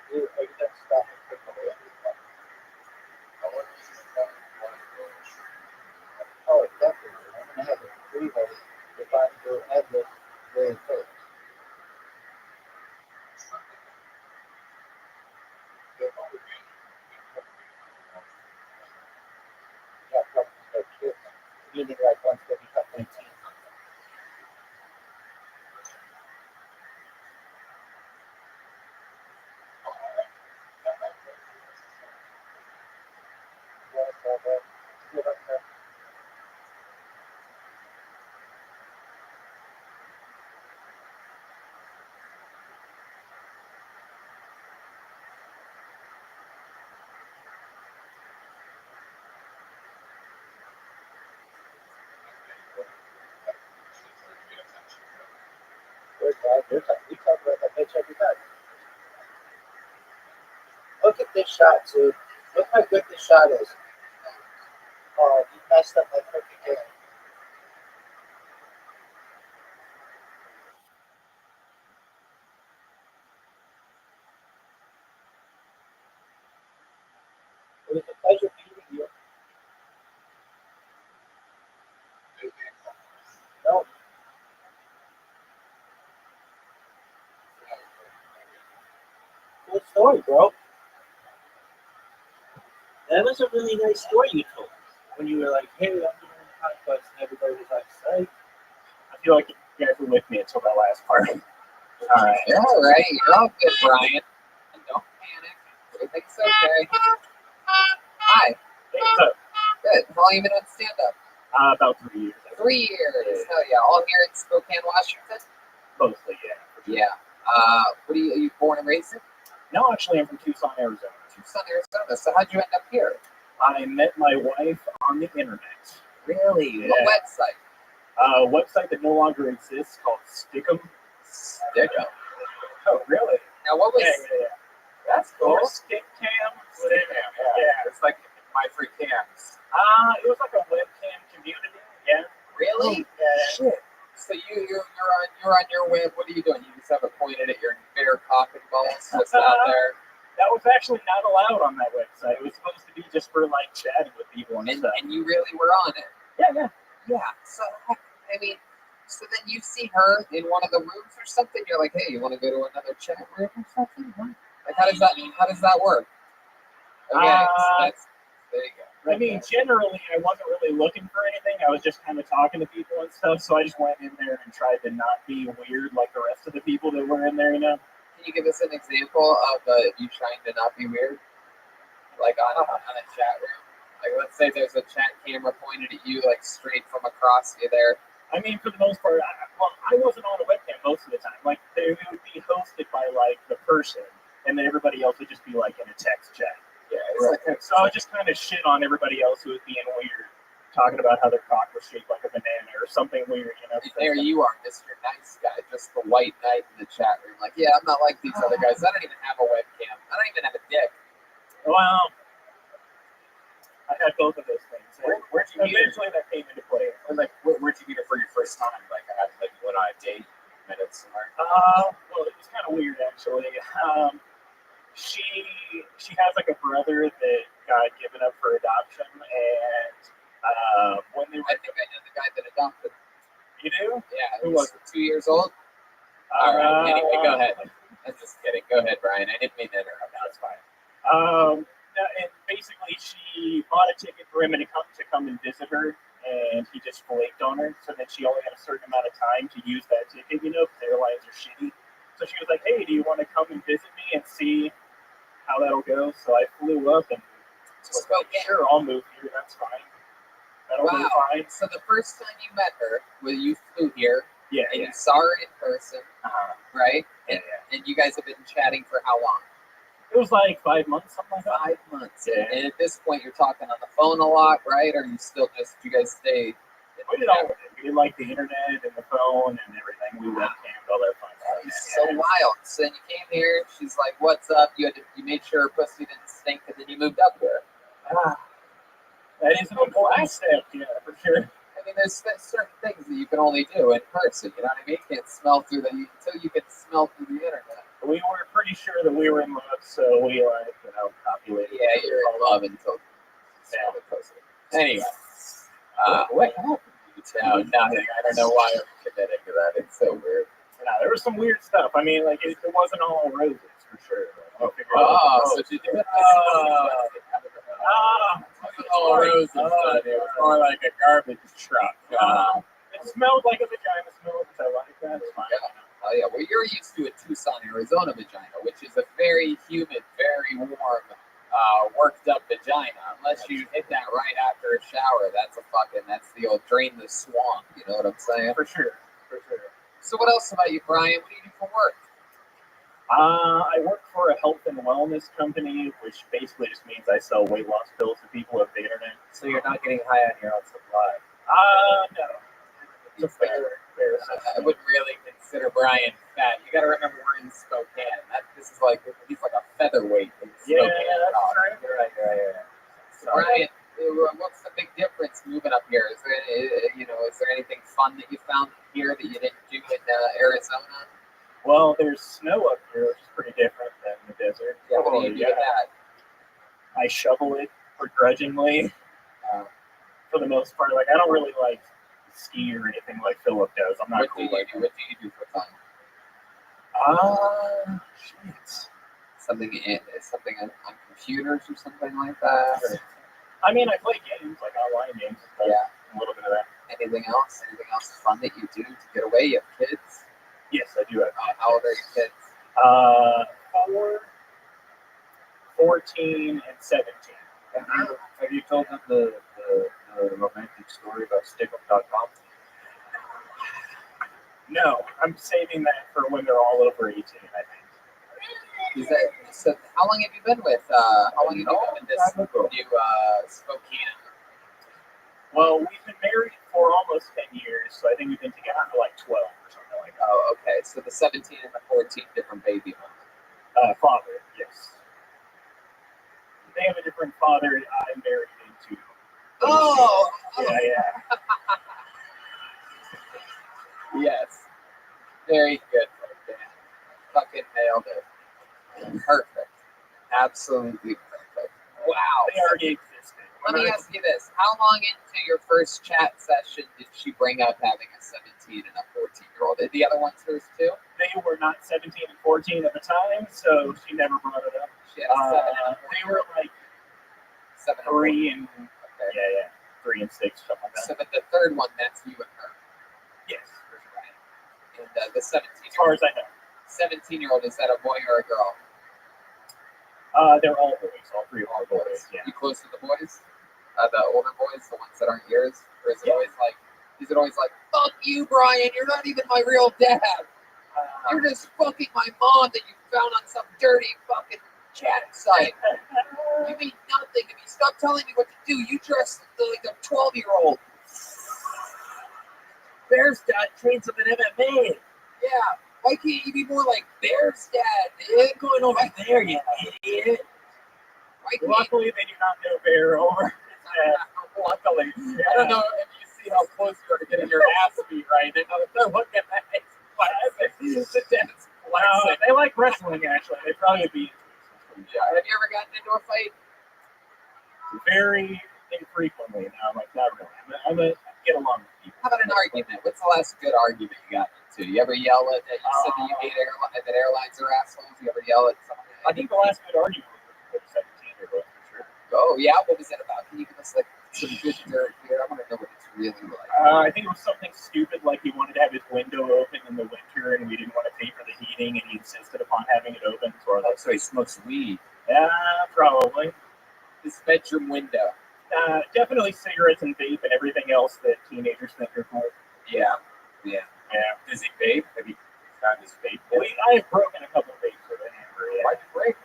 Are you going to stop and take away? Oh, definitely. I'm going to have a freeway if I go endless very quick. Yeah, probably start kids. Meaning like once they become 18. We talk about that bitch every time. Look at this shot, dude. Look how good this shot is. Oh, he messed up my freaking game. It was a pleasure meeting you. No. Cool story, bro. That was a really nice story you told. When you were like, hey, I'm doing a conquest, and everybody was like, psych. I feel like you guys were with me until that last part. All right. You're all right. You're all good, Brian. Don't panic. Everything's okay. Hi. Hey, what's up? Good. How long have you been on stand-up? About 3 years. 3 years. Hell yeah. All here in Spokane, Washington? Mostly, yeah. Yeah. Are you born and raised in? No, actually, I'm from Tucson, Arizona. Tucson, Arizona. So how'd you end up here? I met my wife on the internet. Really? Yeah. What website? A website that no longer exists called Stickum. Stickum. Oh, really? Now, what was... Yeah. That's cool. Or Stickcam. Yeah. It's like my free cams. It was like a webcam community. Yeah. Really? Shit. So you're on your web. What are you doing? You just have it pointed at your bare cock and balls just out there. That was actually not allowed on that website. It was supposed to be just for like chatting with people and stuff. And you really were on it. Yeah. So I mean, so then you see her in one of the rooms or something. You're like, hey, you want to go to another chat room or something? Like, how does that work? Okay, so that's there you go. I mean, generally, I wasn't really looking for anything. I was just kind of talking to people and stuff. So I just went in there and tried to not be weird like the rest of the people that were in there, you know. Can you give us an example of you trying to not be weird? Like on a chat room? Like, let's say there's a chat camera pointed at you, like straight from across you there. I mean, for the most part, I wasn't on a webcam most of the time. Like, it would be hosted by like the person, and then everybody else would just be like in a text chat. Yeah, So I would just kind of shit on everybody else who was being weird, talking about how their cock was shaped like a banana or something weird, you know. There you are, Mr. Nice Guy, just the white knight in the chat room. Like, yeah, I'm not like these other guys. I don't even have a webcam. I don't even have a dick. Well, I had both of those things. Where'd you meet her? Eventually that came into play. Like, where'd you meet her for your first time? Like, I had you went on a date, met her somewhere. Well, it was kind of weird actually. she has like a brother that got given up for adoption, and when they were, I think I know the guy that adopted. You do? Yeah, Who he was was 2 years old. All right. Anyway, go ahead. I'm just kidding. Go ahead, Brian. I didn't mean to interrupt. That's fine. And basically, she bought a ticket for him to come and visit her, and he just flaked on her. So then she only had a certain amount of time to use that ticket, because airlines are shitty. So she was like, "Hey, do you want to come and visit me and see how that'll go?" So I flew up and was like, "Sure, I'll move here. That's fine. That'll be fine." So the first time you met her, you flew here, and you saw her in person, right? And you guys have been chatting for how long? It was like 5 months, something like that. 5 months. Yeah. And at this point, you're talking on the phone a lot, right? Or you still do you guys stay? We did all of it. We did like the internet and the phone and everything. We webcammed, all that fun stuff. It's so wild. So then you came here. She's like, "What's up?" You made sure her pussy didn't stink, and then you moved up here. That is an important step, for sure. I mean, there's certain things that you can only do in person. You know what I mean? You can't smell until you can smell through the internet. We were pretty sure that we were in love, so we copulated. Yeah, you're in love until you smell the pussy. Anyway, what happened? No, nothing. I don't know why I'm committing to that. It's so weird. No, there was some weird stuff. I mean, like it wasn't all roses for sure. So did you? All roses. It was more like a garbage truck. It smelled like a vagina smelled, so I like that. It's fine. Oh yeah. Well, you're used to a Tucson, Arizona vagina, which is a very humid, very warm, worked up vagina. Unless you hit that right after a shower, that's the old drain the swamp. You know what I'm saying? For sure. So what else about you, Brian? What do you do for work? I work for a health and wellness company, which basically just means I sell weight loss pills to people over the internet. So you're not getting high on your own supply? No. It's a fair I wouldn't really consider Brian fat. You got to remember we're in Spokane. He's like a featherweight in Spokane. Yeah, that's right. You're right. So Brian, what's the big difference moving up here? Is there anything fun that you found here that you didn't do in Arizona? Well, there's snow up here, which is pretty different than the desert. Yeah, what do you do with that? I shovel it begrudgingly. For the most part, like I don't really like ski or anything like Philip does. I'm not What cool. do you do for fun? Shit. Something on computers or something like that? Or? I mean, I play games, like online games. Yeah. A little bit of that. Anything else? Anything else fun that you do to get away? You have kids? Yes, I do have kids. How old are your kids? 4, 14, and 17. Have you told them the romantic story about stickup.com? No, I'm saving that for when they're all over 18, I think. So how long have you been with? How long have you been in this new Spokane? Well, we've been married for almost 10 years, so I think we've been together for like 12 or something like that. Oh, okay. So the 17 and the 14 different baby mamas. Father, yes. They have a different father. I'm married into. Oh! Yeah. Yes. Very good. Fucking nailed it. Perfect. Absolutely perfect. Wow. They already existed. Let me ask you this. How long into your first chat session did she bring up having a 17 and a 14-year-old? Did the other ones hers too? They were not 17 and 14 at the time, so she never brought it up. She had a 7 and a 4. They were like 7 and 3 and yeah, 3 and 6, something like that. So but the third one, that's you and her. Yes, for sure. And the 17-year-old. As far as I know. 17-year-old, is that a boy or a girl? They're all boys. All 3 are boys. Yeah. You close to the boys? The older boys, the ones that aren't yours? Or is it always like, fuck you, Brian, you're not even my real dad. You're just fucking my mom that you found on some dirty fucking chat site. You mean nothing to me. Stop telling me what to do. You dress like a 12-year-old. Bear's dad trains him in MMA. Yeah. Why can't you be more like Bear's dad, dude? Going over there, you idiot. Luckily, they do not know Bear over. Luckily. I don't know if you see how close you are to getting your ass beat right. They're looking at it. They like wrestling, actually. They'd probably be into it. Yeah. Have you ever gotten into a fight? Very infrequently now. Like not really. I get along with people. How about an argument? What's the last good argument you got into? You ever yell at? You said that you hate that airlines are assholes. You ever yell at someone? I think the last good argument was with a 17-year-old for sure. Oh yeah, what was it about? Can you give us like some good dirt here? I want to know what it's really like. I think it was something stupid like he wanted to have his window open in the winter and we didn't want to pay for the heating and he insisted upon having it open. So he smokes weed. Yeah, probably. His bedroom window. Definitely cigarettes and vape and everything else that teenagers think are cool. Yeah. Does he vape? Have you found his vape? I have broken a couple of vapes with a hammer. Yeah. Why'd you break?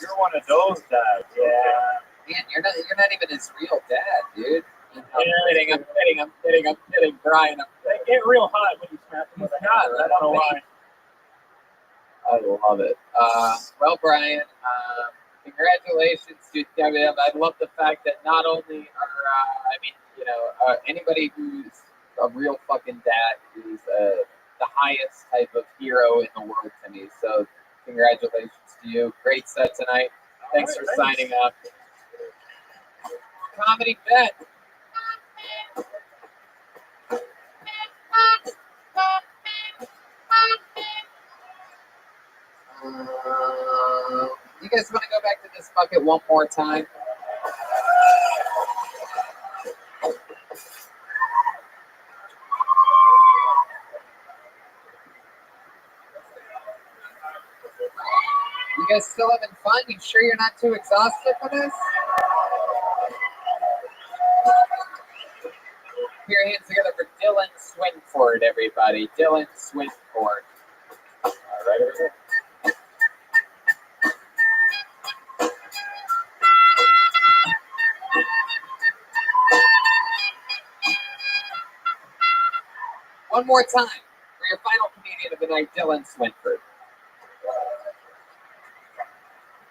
You're one of those guys. Yeah. Man, you're not even his real dad, dude. I'm hitting Brian. They get real hot when you smack them with a hammer. I don't know why. I love it. Well, Brian, congratulations, dude. I love the fact that not only are, anybody who's a real fucking dad is the highest type of hero in the world to me. So, congratulations to you. Great set tonight. Thanks for signing up. Comedy bet. You guys want to go back to this bucket one more time? You guys still having fun? You sure you're not too exhausted for this? Put your hands together for Dylan Swinford, everybody. Dylan Swinford. All right, over here. One more time for your final comedian of the night, Dylan Swinford.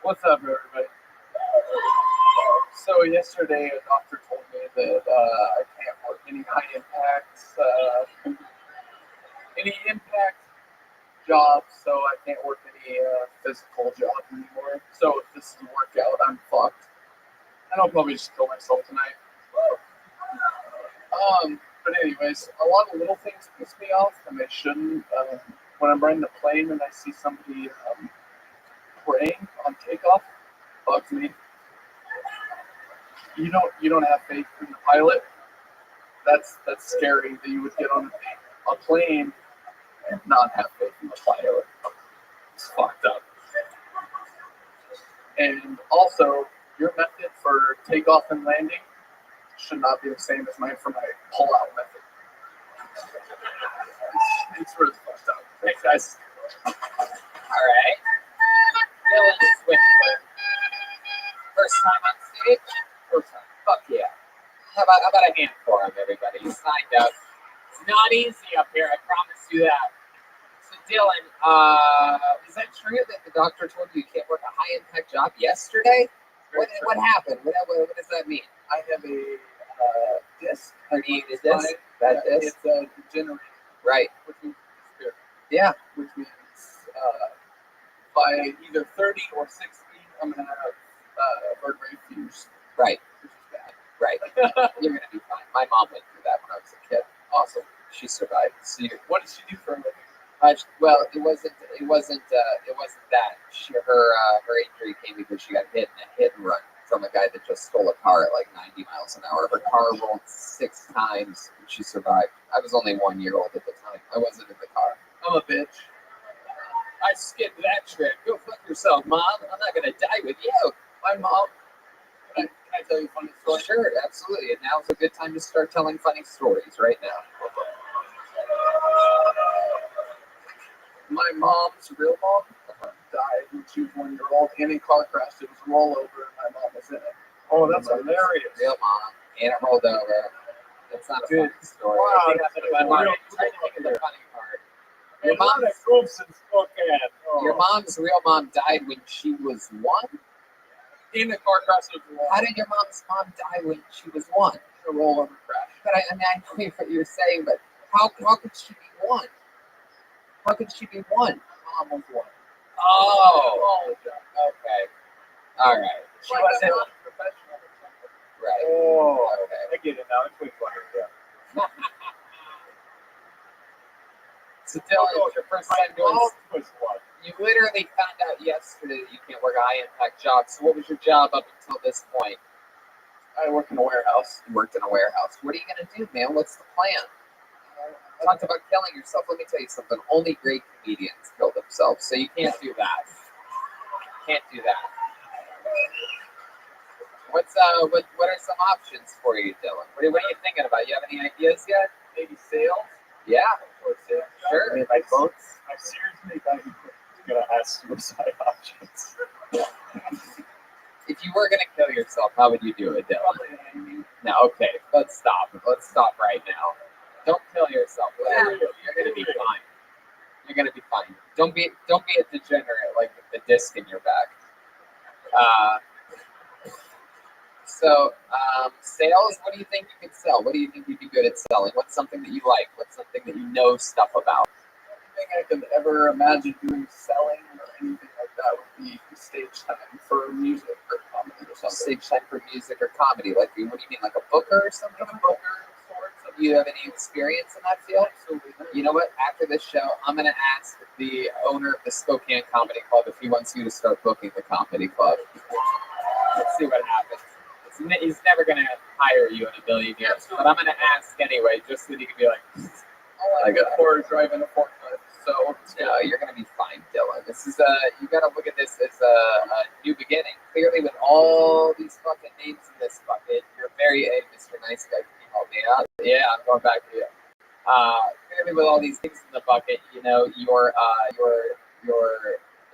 What's up, everybody? So yesterday, a doctor told me that I can't work any any impact jobs, so I can't work any physical jobs anymore. So if this is a workout, I'm fucked. And I'll probably just kill myself tonight. But anyways, a lot of little things piss me off, and they shouldn't. When I'm riding a plane and I see somebody praying on takeoff, bugs me. You don't have faith in the pilot. That's scary that you would get on a plane and not have faith in the pilot. It's fucked up. And also, your method for takeoff and landing should not be the same as mine for my pull-out method. It's really fucked up. Thanks, guys. All right. Dylan Swinford. First time on stage? First time. Fuck yeah. How about a hand for him, everybody? He signed up. It's not easy up here, I promise you that. So, Dylan, is that true that the doctor told you can't work a high-impact job yesterday? What happened? What does that mean? I have a disc. You need a disc? That disc? It's degenerated. Right. Which means disappear. Yeah. Which means by either 30 or 60, I'm going to have vertebrae fuse. Right. Which is bad. Right. You're going to be fine. My mom went through that when I was a kid. Awesome. She survived. So what did she do for a living? Well, it wasn't that. Her injury came because she got hit in a hit and run from a guy that just stole a car at like 90 miles an hour. Her car rolled 6 times and she survived. I was only 1 year old at the time. I wasn't in the car. I'm a bitch. I skipped that trick. Go fuck yourself, Mom. I'm not gonna die with you. My mom. Can I tell you a funny story? Sure, absolutely. And now's a good time to start telling funny stories right now. My mom's real mom died when she was 1 year old in a car crash. It was a rollover and my mom was in it. Oh, that's hilarious. Real mom. And it rolled over. That's not a funny story. Wow, I think that's the funny part. Your mom's real mom died when she was 1? In a car crash. How did your mom's mom die when she was 1? A rollover crash. But I know what you're saying, but how could she be 1? How could she be 1? Mom was 1. Oh, okay. All right. She wasn't professional. Right. Oh, Okay. I get it now. It's way funnier. Yeah. So Dylan, it's your first time doing. Was what? You literally found out yesterday that you can't work a high-impact job. So what was your job up until this point? I work in a warehouse. You worked in a warehouse. What are you gonna do, man? What's the plan? Talked about killing yourself. Let me tell you something. Only great comedians kill themselves, so you can't do that. Can't do that. What are some options for you, Dylan? What are you thinking about? You have any ideas yet? Maybe sales. Yeah. Or sales. Sure. I mean, like boats. I seriously thought you were gonna ask suicide options. If you were gonna kill yourself, how would you do it, Dylan? No, okay. Let's stop. Let's stop right now. Don't kill yourself. Whatever you do, you're gonna be fine. You're gonna be fine. Don't be a degenerate like the disc in your back. Sales. What do you think you could sell? What do you think you'd be good at selling? What's something that you like? What's something that you know stuff about? Anything I could ever imagine doing selling or anything like that would be stage time for music or comedy or something. Stage time for music or comedy? Like, what do you mean, like a booker or something? A booker, sorts of. Do you have any experience in that field? Absolutely. You know what? After this show, I'm going to ask the owner of the Spokane Comedy Club if he wants you to start booking the comedy club. Let's see what happens. He's never going to hire you in a million years, but I'm going to ask anyway, just so that he can be like, I got for driving a forklift, so no, you're going to be fine, Dylan. This is you got to look at this as a new beginning. Clearly, with all these fucking names in this bucket, you're very Mr. Nice Guy. Can you help me out? Yeah, I'm going back to you. Clearly, with all these things in the bucket, you know, you're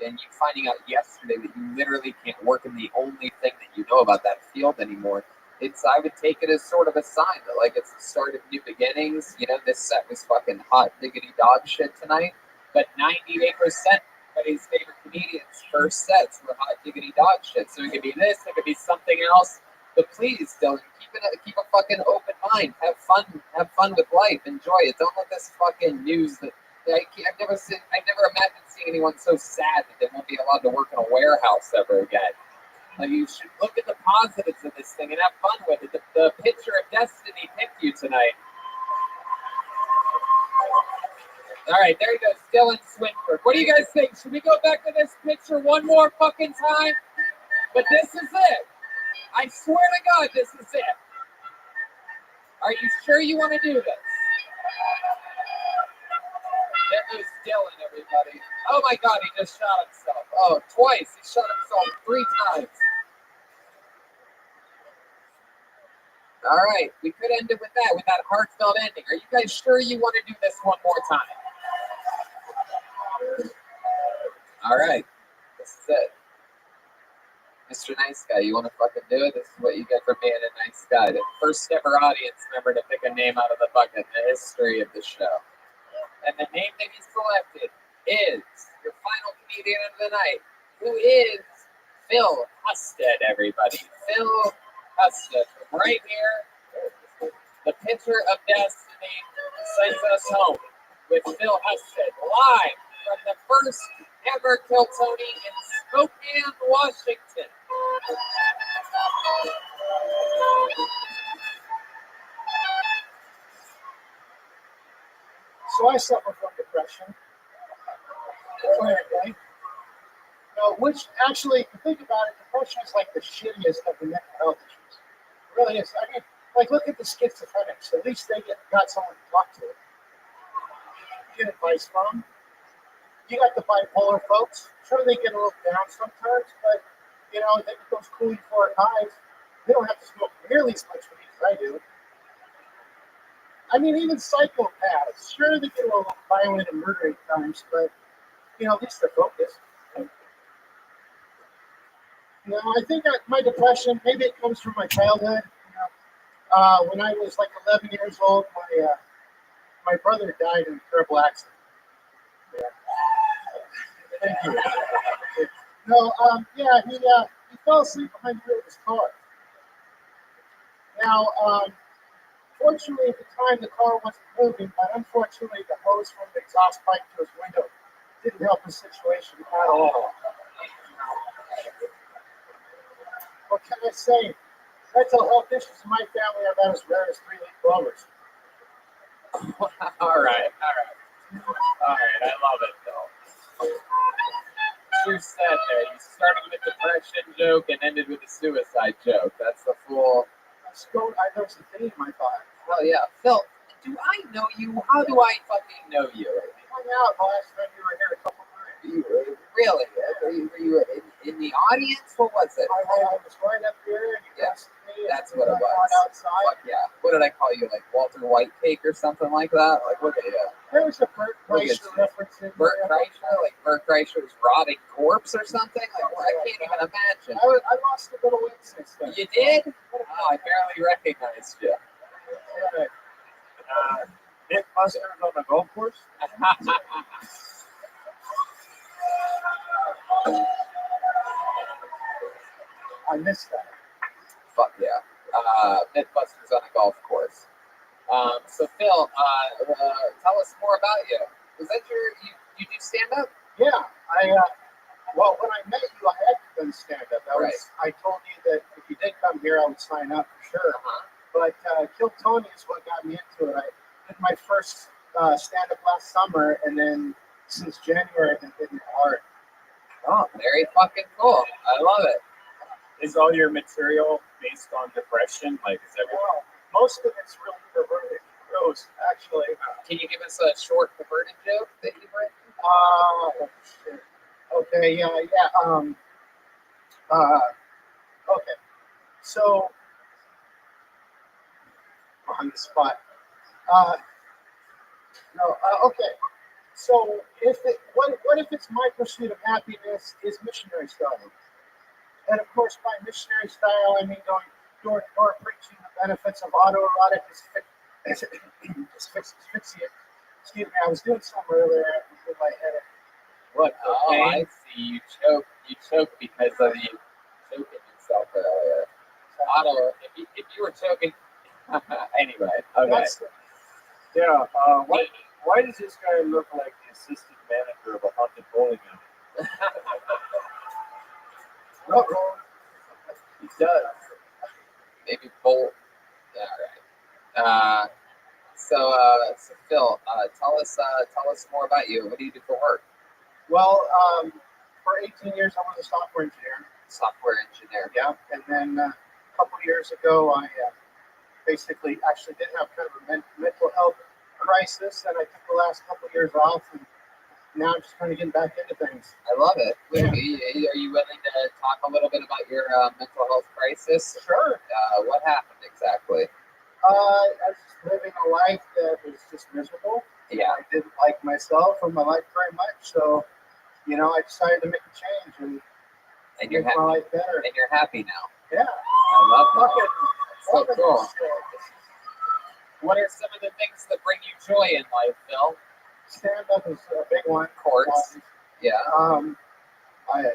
and you finding out yesterday that you literally can't work in the only thing that you know about that field anymore. I would take it as sort of a sign that, like, it's the start of new beginnings. You know, this set was fucking hot diggity dog shit tonight, but 98% of everybody's favorite comedians' first sets were hot diggity dog shit. So it could be this, it could be something else. But please, Dylan, keep a fucking open mind. Have fun with life. Enjoy it. Don't let this fucking news that I've never imagined seeing anyone so sad that they won't be allowed to work in a warehouse ever again. Like, you should look at the positives of this thing and have fun with it. The picture of destiny picked you tonight. All right, there he goes, Dylan Swinford. What do you guys think? Should we go back to this picture one more fucking time? But this is it. I swear to God, this is it. Are you sure you want to do this? That was Dylan, everybody. Oh my God, he just shot himself. Oh, twice. He shot himself 3 times. All right, we could end it with that heartfelt ending. Are you guys sure you want to do this one more time? All right, this is it. Mr. Nice Guy, you want to fucking do it? This is what you get for being a nice guy. The first ever audience member to pick a name out of the bucket in the history of the show. And the name that he selected is your final comedian of the night, who is Phil Husted, everybody. Phil Husted, from right here, the picture of destiny sends us home with Phil Husted, live from the first ever Kill Tony in Spokane, Washington. So I suffer from depression. Apparently. Which actually, if you think about it, depression is like the shittiest of the mental health issues. It really is. I mean, like, look at the schizophrenics. At least they got someone to talk to. Get advice from. You got the bipolar folks. Sure, they get a little down sometimes, but, you know, they get those cool euphoric highs. They don't have to smoke nearly as much weed as I do. I mean, even psychopaths. Sure, they get a little violent and murdering times, but, you know, at least they're focused. You know, I think my depression, maybe it comes from my childhood. You know, when I was like 11 years old, my brother died in a terrible accident. Yeah. Thank you. No, he fell asleep behind the wheel of his car. Now, fortunately at the time the car wasn't moving, but unfortunately the hose from the exhaust pipe to his window didn't help the situation at all. What can I say? Mental health issues in my family are about as rare as 3-leaf clovers. All right. I love it, though. True said there. You started with a depression joke and ended with a suicide joke. That's the full. There's a theme, I thought. Hell yeah. Phil, do I know you? How do I fucking know you? We hung out last time you were here a couple times. Really? Were you in the audience? What was it? I was right up here and you asked me. That's what it was. Outside. Fuck yeah. What did I call you? Like Walter Whitecake or something like that? Like what? There was a Bert Kreischer reference in Bert Kreischer? Like Bert Kreischer's rotting corpse or something? Like I can't even imagine. I lost a little weight since then. You did? Oh, I barely recognized you. Mythbusters on the golf course? I missed that. Fuck yeah. Mythbusters on a golf course. So Phil, tell us more about you. Was that you do stand up? Yeah, well, when I met you, I had done stand up. I told you that if you did come here, I would sign up for sure. But Kill Tony is what got me into it. I did my first stand up last summer, and then since January, I've been hitting hard. Oh, very fucking cool. I love it. Is all your material based on depression? Like, is everything? Well, most of it's really perverted. Gross, actually. Can you give us a short perverted joke that you've written? Oh, shit. Okay, yeah. Okay. So, on the spot. Okay. So, what if it's my pursuit of happiness is missionary style? And of course, by missionary style, I mean going door to door preaching the benefits of autoerotic asphyxia. Excuse me, I was doing something earlier with my head. What? Oh, I see. You choked because of you choking yourself earlier. If you were choking. Anyway, okay. Why does this guy look like the assistant manager of a haunted bowling alley? He does. Maybe both. Yeah, right. So Phil, tell us more about you. What do you do for work? Well, for 18 years, I was a software engineer. Yeah. And then a couple years ago, I basically actually did have kind of a mental health crisis, and I took the last couple years off, and now I'm just trying to get back into things. I love it. Yeah. Are you willing to talk a little bit about your mental health crisis? Sure. What happened exactly? I was just living a life that was just miserable. Yeah. I didn't like myself or my life very much, so I decided to make a change and you're make my life better. And you're happy now. Yeah. I love that. So cool. What are some of the things that bring you joy in life, Phil? Stand up is a big one. Of course. Yeah. I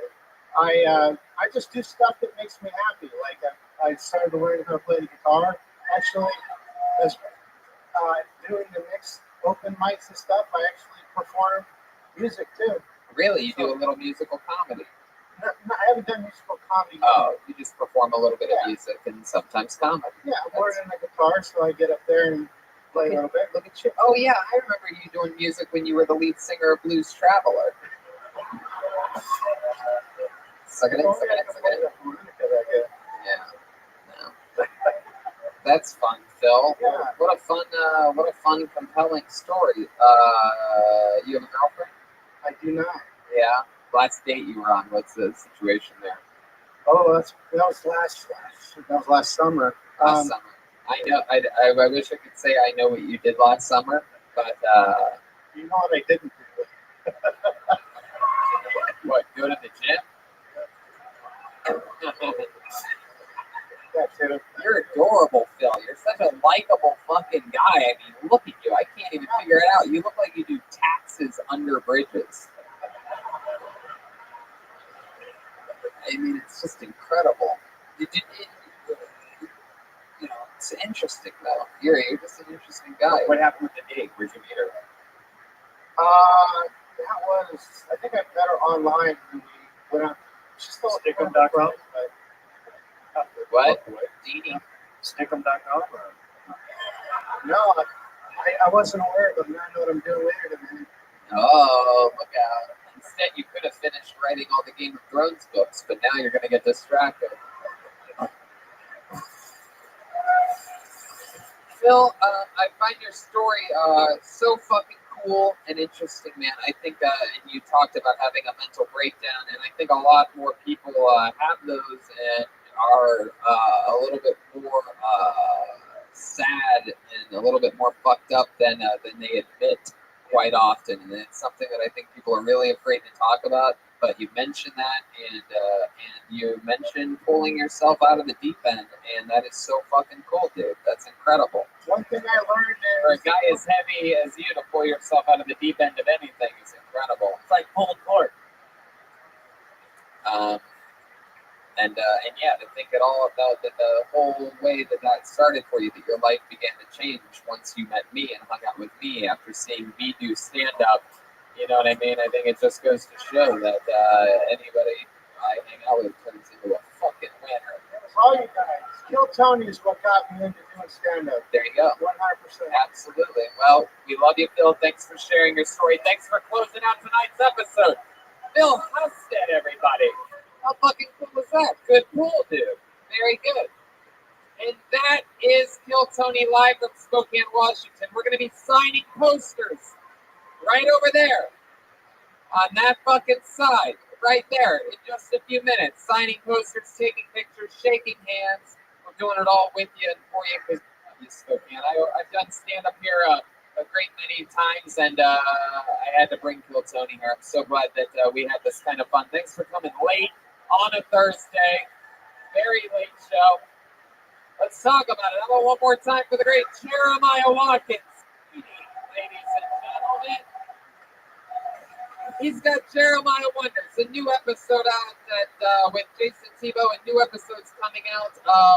just do stuff that makes me happy. Like I started to learn how to play the guitar. Actually, as doing the mixed open mics and stuff, I actually perform music too. Really? You do a little musical comedy? No, I haven't done musical comedy. Oh, you just perform a little bit of music and sometimes comedy. Yeah, I'm learning the guitar, so I get up there and play a little bit. Look at you. Oh, yeah, I remember you doing music when you were the lead singer of Blues Traveler. Yeah. No. That's fun, Phil. Yeah. What a fun, compelling story. You have a girlfriend? I do not. Yeah. Last date you were on, what's the situation there? Oh, that was last summer. Last summer. I know. I wish I could say I know what you did last summer, but you know what I didn't do? What? Go to the gym? Yeah, too. You're adorable, Phil. You're such a likable fucking guy. I mean, look at you. I can't even figure it out. You look like you do taxes under bridges. I mean, it's just incredible. It's interesting, though. You're just an interesting guy. What happened with the date? Where'd you meet her? That I think I met her online when we went on. She's still Stickum.com. What? Dini. Stickum.com. No, I wasn't aware of them. Now I know what I'm doing later tonight. Oh, look out. Instead, you could have finished writing all the Game of Thrones books, but now you're going to get distracted. Phil, I find your story so fucking cool and interesting, man. I think, and you talked about having a mental breakdown, and I think a lot more people have those and are a little bit more sad and a little bit more fucked up than they admit quite often. And it's something that I think people are really afraid to talk about. But you mentioned that, and you mentioned pulling yourself out of the deep end, and that is so fucking cool, dude. That's incredible. One thing I learned is for a guy as heavy as you to pull yourself out of the deep end of anything is incredible. It's like pulling cord. And yeah, to think at all about that the whole way that started for you, that your life began to change once you met me and hung out with me after seeing me do stand up. You know what I mean? I think it just goes to show that anybody I hang out with turns into a fucking winner. It was all you guys. Kill Tony is what got me into doing stand-up. There you go. 100%. Absolutely. Well, we love you, Phil. Thanks for sharing your story. Thanks for closing out tonight's episode. Phil Husted, everybody. How fucking cool was that? Good pool, dude. Very good. And that is Kill Tony live from Spokane, Washington. We're going to be signing posters right over there on that fucking side, right there, in just a few minutes. Signing posters, taking pictures, shaking hands. We're doing it all with you and for you because I'm just Spokane. I've done stand-up here a great many times, and I had to bring Kill Tony here. I'm so glad that we had this kind of fun. Thanks for coming late on a Thursday. Very late show. Let's talk about it. How about one more time for the great Jeremiah Watkins? Ladies and gentlemen. He's got Jeremiah Wonders, a new episode out that with Jason Tebow, and new episodes coming out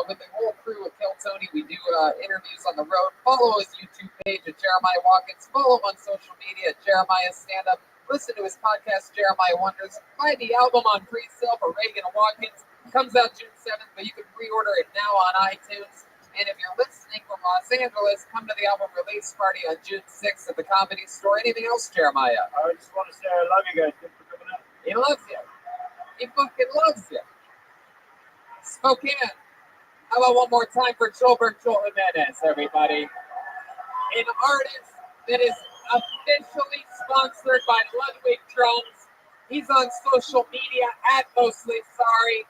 with the whole crew of Kill Tony. We do interviews on the road. Follow his YouTube page at Jeremiah Watkins. Follow him on social media at Jeremiah Stand Up. Listen to his podcast, Jeremiah Wonders. Buy the album on pre-sale for Reagan and Watkins. It comes out June 7th, but you can pre-order it now on iTunes. And if you're listening from Los Angeles, come to the album release party on June 6th at the Comedy Store. Anything else, Jeremiah? I just want to say I love you guys. Thanks for coming out. He loves you. He fucking loves you. Spokane. How about one more time for Joel Jimenez, everybody? An artist that is officially sponsored by Ludwig Drums. He's on social media at Mostly Sorry.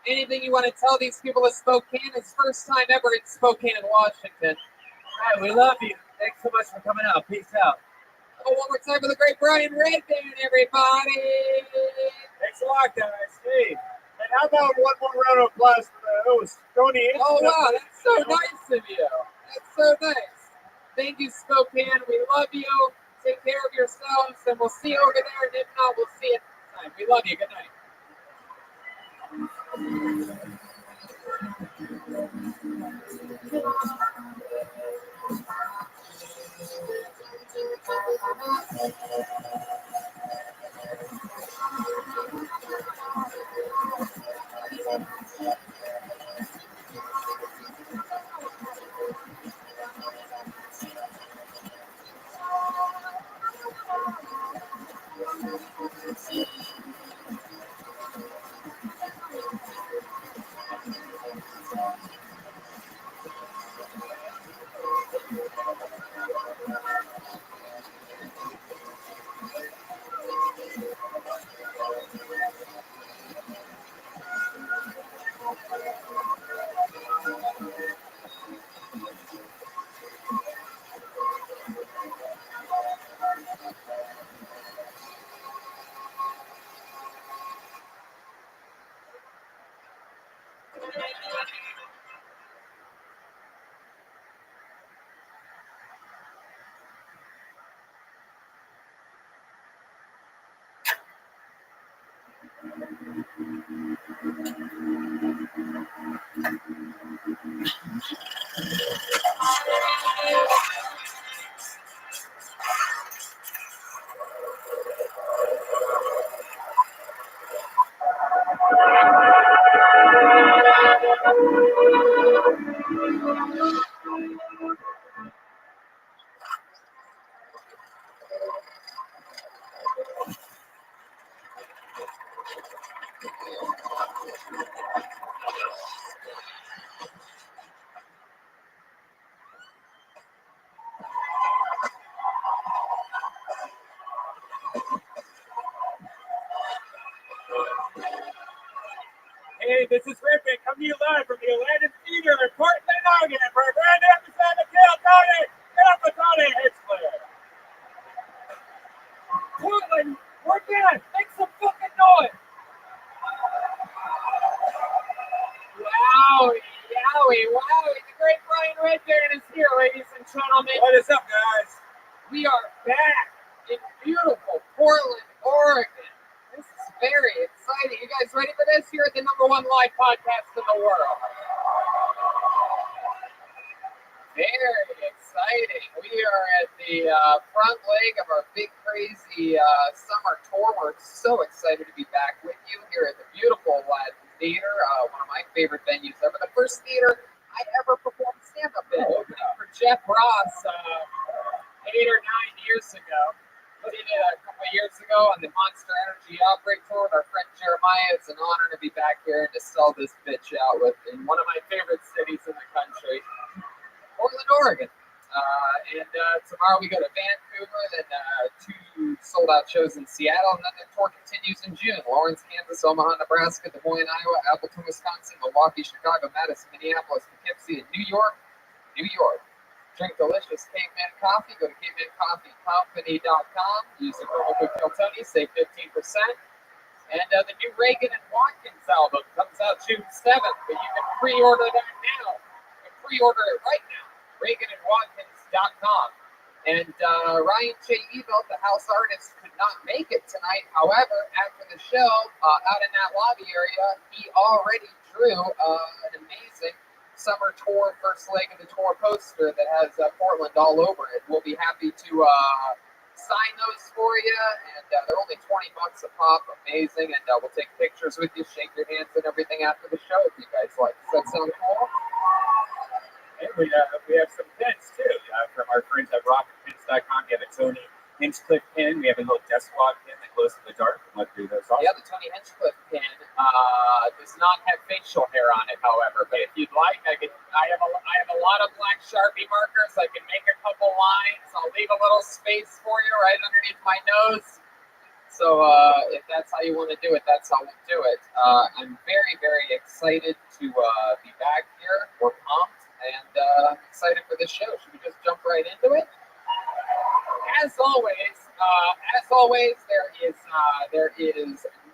Anything you want to tell these people of Spokane? It's first time ever in Spokane and Washington. All right, we love you. Thanks so much for coming out. Peace out. Oh, one more time for the great Brian Redband, everybody. Thanks a lot, guys. Hey. And how about one more round of applause for the host, Tony? Oh, wow, that's so nice of you. That's so nice. Thank you, Spokane. We love you. Take care of yourselves, and we'll see you over there. And if not, we'll see you next time. We love you. Good night. Hey, this is Rabbi coming to you live from the Atlantic Theater in Portland, Oregon for a grand episode of Kill Tony and Tony Hitchler. Portland, we're dead. Make some fucking noise. Wow, yowie, wowie. The great Brian Redband is here, ladies and gentlemen. What is up, guys? We are back in beautiful Portland, Oregon. This is very exciting. You guys ready for this? Here at the #1 live podcast in the world. Very exciting. We are at the front leg of our big, crazy summer tour. We're so excited to be back with you here at the beautiful Latin Theater, one of my favorite venues ever. The first theater I ever performed stand-up in. For Jeff Ross 8 or 9 years ago. We did it a couple of years ago on the Monster Energy Outbreak Tour with our friend Jeremiah. It's an honor to be back here and to sell this bitch out in one of my favorite cities in the country, Portland, Oregon. Tomorrow we go to Vancouver, then 2 sold-out shows in Seattle, and then the tour continues in June. Lawrence, Kansas, Omaha, Nebraska, Des Moines, Iowa, Appleton, Wisconsin, Milwaukee, Chicago, Madison, Minneapolis, Poughkeepsie, and New York. Drink delicious Caveman coffee. Go to cavemancoffeecompany.com. Use the promo code KILLTONY. Save 15%. And the new Reagan and Watkins album comes out June 7th, but you can pre-order that now. You can pre-order it right now. ReaganandWatkins.com. And Ryan J. Ebelt, the house artist, could not make it tonight. However, after the show, out in that lobby area, he already drew an amazing summer tour, first leg of the tour poster that has Portland all over it. We'll be happy to sign those for you, and they're only $20 a pop. Amazing, and we'll take pictures with you, shake your hands and everything after the show if you guys like. Does that sound cool? And we have some pins too from our friends at rocketpins.com. You have a Tony Hinchcliffe pin. We have a little desk log pin that glows in the dark. We'll do those also. Yeah, the Tony Hinchcliffe pin does not have facial hair on it, however. But if you'd like, I have a lot of black Sharpie markers. I can make a couple lines. I'll leave a little space for you right underneath my nose. So if that's how you want to do it, that's how we'll do it. I'm very, very excited to be back here. We're pumped, and I'm excited for this show. Should we just jump right into it? As always, there is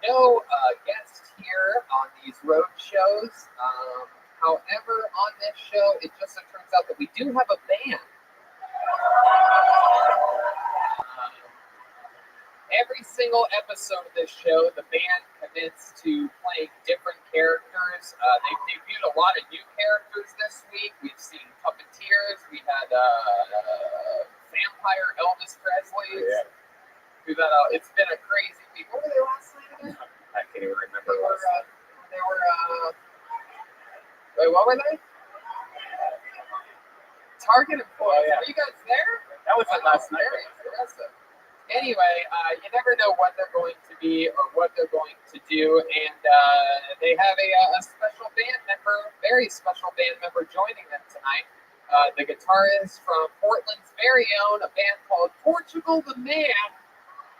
no guest here on these road shows. However, on this show, it just so turns out that we do have a band. Every single episode of this show, the band commits to playing different characters. They've debuted a lot of new characters this week. We've seen puppeteers. We had vampire Elvis Presley. Yeah. It's been a crazy week. What were they last night again? I can't even remember. Wait, what were they? Target employees. Yeah. Were you guys there? That was it last night. Very impressive. Anyway, you never know what they're going to be or what they're going to do, and they have a special band member, very special band member joining them tonight. The guitarist from Portland's very own, a band called Portugal the Man.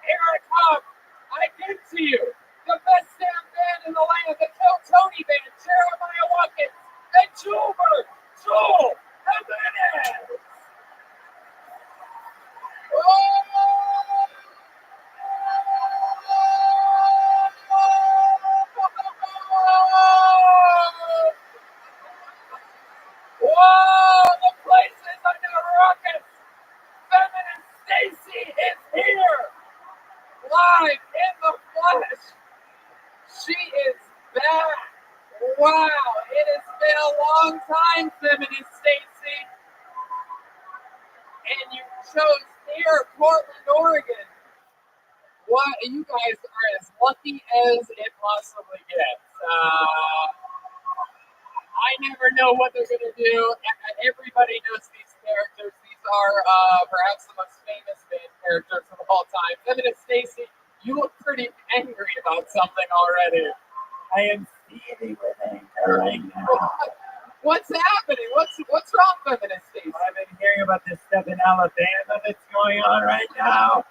Here I come. I give to you the best damn band in the land, the Kill Tony Band, Jeremiah Watkins, and Joel Jimenez. Whoa, the place is under rockets. Feminine Stacy is here, live in the flesh. She is back. Wow, it has been a long time, Feminine Stacy. And you chose here, Portland, Oregon. What, you guys are as lucky as it possibly gets. I never know what they're going to do. Everybody knows these characters. These are perhaps the most famous band characters of all time. Feminine Stacy, you look pretty angry about something already. I am seething with anger right now. What's happening? What's wrong, feminist Stacey? I've been hearing about this stuff in Alabama that's going on right now.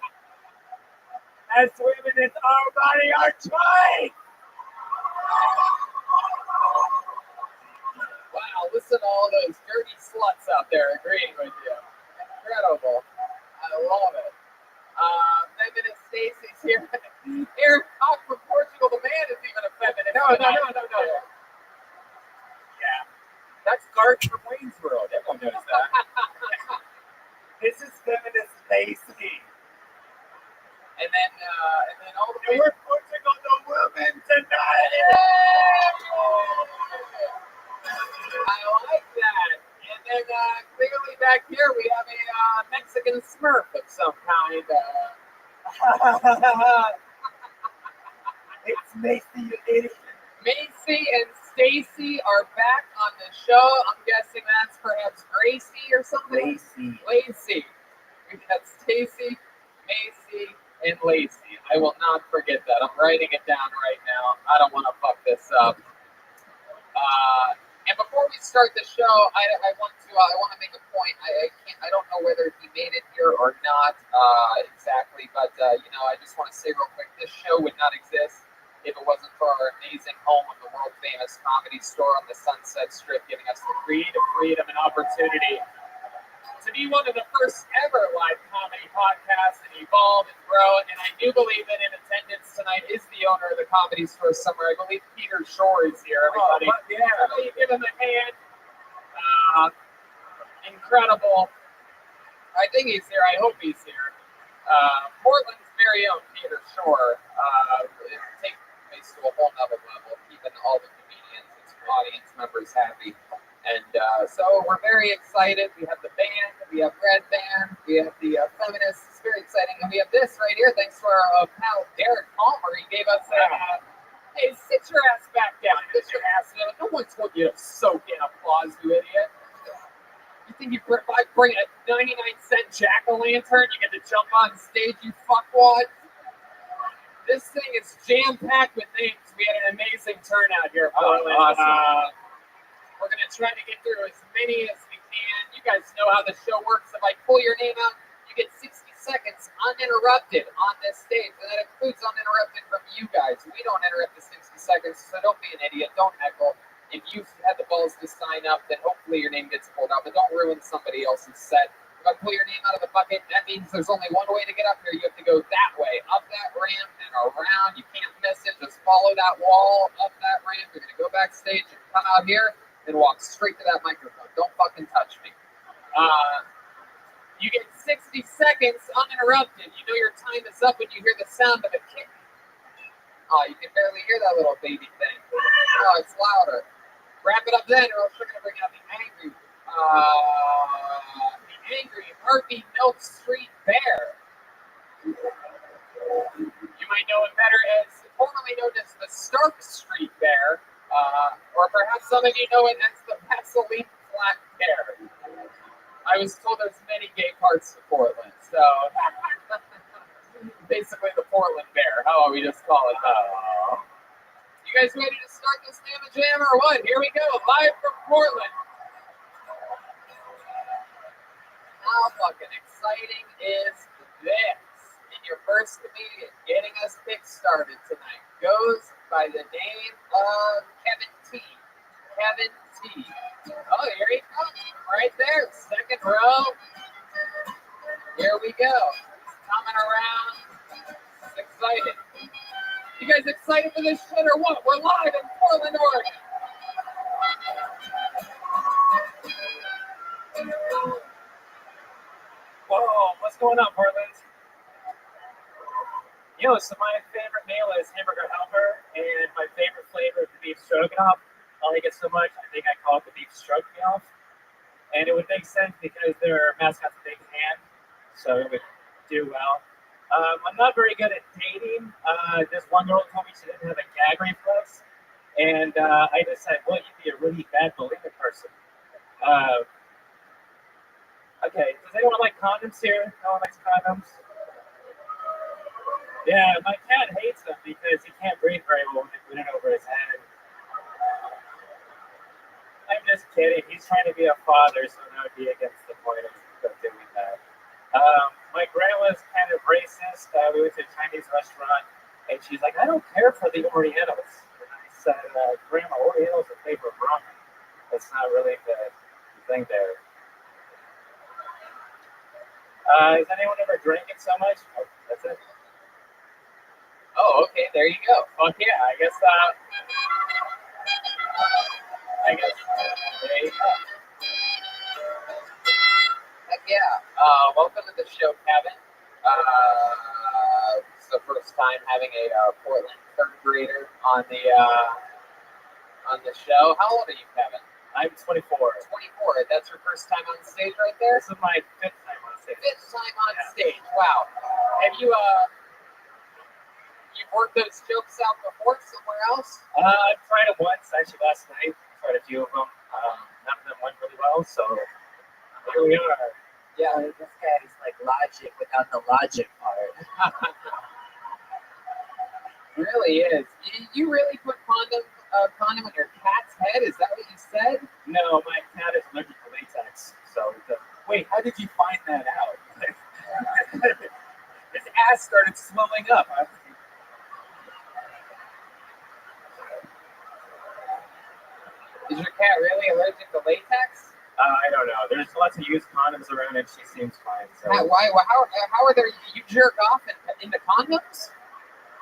As women, it's our body, our choice. Wow, listen to all those dirty sluts out there agreeing with you. Incredible. I love it. Feminist Stacey's here. Eric Cock from Portugal, the man is even a feminist. No. Yeah. That's Garth from Wayne's World. Everyone knows that. This is feminist Lacey. And then all the we're Portugal, the women tonight. I like that. And then clearly back here we have a Mexican Smurf of some kind. It's Macy, you idiot. Macy and Stacy are back on the show. I'm guessing that's perhaps Gracie or something. Lacey. We've got Stacy, Macy, and Lacey. I will not forget that. I'm writing it down right now. I don't want to fuck this up. And before we start the show, I want to make a point. I don't know whether he made it here or not exactly, but I just want to say real quick, this show would not exist if it wasn't for our amazing home of the world famous Comedy Store on the Sunset Strip, giving us the creative freedom and opportunity to be one of the first ever live comedy podcasts and evolve and grow. And I do believe that in attendance tonight is the owner of the Comedy Store somewhere. I believe Peter Shore is here, everybody. Everybody give him a hand. Incredible. I think he's here. I hope he's here. Portland's very own Peter Shore. Take place to a whole nother level, keeping all the comedians and audience members happy. And so we're very excited. We have the band, we have Red Band, we have the feminists. It's very exciting. And we have this right here, thanks to our pal Derek Palmer. He gave us hey, sit your ass back down. Sit your ass down. No one told you to soak in applause, you idiot. You think if I bring a 99-cent jack-o'-lantern, you get to jump on stage, you fuckwad? This thing is jam-packed with names. We had an amazing turnout here. Awesome. We're going to try to get through as many as we can. You guys know how the show works. If I pull your name out, you get 60 seconds uninterrupted on this stage. And that includes uninterrupted from you guys. We don't interrupt the 60 seconds, so don't be an idiot. Don't heckle. If you've had the balls to sign up, then hopefully your name gets pulled out. But don't ruin somebody else's set. If I pull your name out of the bucket, that means there's only one way to get up here. You have to go that way, up that ramp and around. You can't miss it. Just follow that wall, up that ramp. You're going to go backstage and come out here and walk straight to that microphone. Don't fucking touch me. You get 60 seconds uninterrupted. You know your time is up when you hear the sound of a kick. Oh, you can barely hear that little baby thing. Oh, it's louder. Wrap it up then, or else we're going to bring out the angry Murphy Milk Street Bear. You might know him better as, formerly known as the Stark Street Bear. Or perhaps some of you know it as the Vaseline Flat Bear. I was told there's many gay parts of Portland, so basically the Portland Bear. How about we just call it that? You guys ready to start this Mamma Jam or what? Here we go, live from Portland. How fucking exciting is this? And your first comedian getting us kick-started tonight goes by the name of Kevin T. Kevin T. Oh, here he comes. Right there. Second row. Here we go. Coming around. Excited. You guys excited for this shit or what? We're live in Portland, Oregon. Whoa, what's going on, Portland? Yo, so my favorite meal is hamburger helper, and my favorite flavor is the beef stroganoff. I like it so much, I think I call it the beef stroganoff. And it would make sense because their mascot's a big hand, so it would do well. I'm not very good at dating. This one girl told me she didn't have a gag reflex, and I just said, well, you'd be a really bad bulimic person. Okay, does anyone like condoms here? No one likes condoms? Yeah, my cat hates them because he can't breathe very well when they put it over his head. just kidding. He's trying to be a father, so that would be against the point of doing that. My grandma's kind of racist. We went to a Chinese restaurant, and she's like, I don't care for the Orientals. And I said, Grandma, Orientals are favorite ramen. That's not really the thing there. Has anyone ever drinking so much? Oh, that's it. Oh, okay, there you go. Fuck yeah, I guess, there you go. Heck yeah. Welcome to the show, Kevin. It's the first time having a Portland third grader on the show. How old are you, Kevin? I'm 24. 24. That's your first time on stage right there? This is my 5th time on stage. 5th time on stage. Wow. Have you you've worked those jokes out before somewhere else? I've tried it once, actually last night. Tried a few of them. None of them went really well, so here we are. Yeah, this guy's like logic without the logic part. Really is. You really put condom on your cat's head? Is that what you said? No, my cat is allergic to latex. So, wait, how did you find that out? His ass started swelling up. Is your cat really allergic to latex? I don't know. There's lots of used condoms around, and she seems fine. So. How are there? You jerk off into condoms?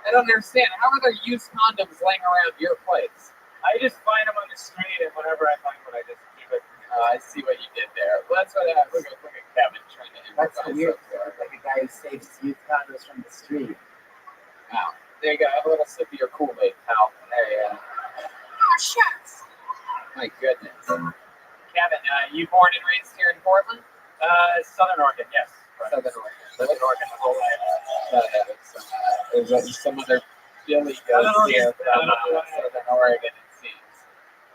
I don't understand. How are there used condoms laying around your place? I just find them on the street, and whenever I find one, I just keep it. I see what you did there. Well, that's what look at Kevin trying to do. That's weird. Like a guy who saves used condoms from the street. Wow. There you go. Have a little sip of your Kool-Aid, pal. There you go. Oh, shucks. My goodness. Kevin, you born and raised here in Portland? Southern Oregon, yes. Right. Southern Oregon. Lived in Oregon the whole life. There's some other Billy goes here from Southern Oregon, it seems.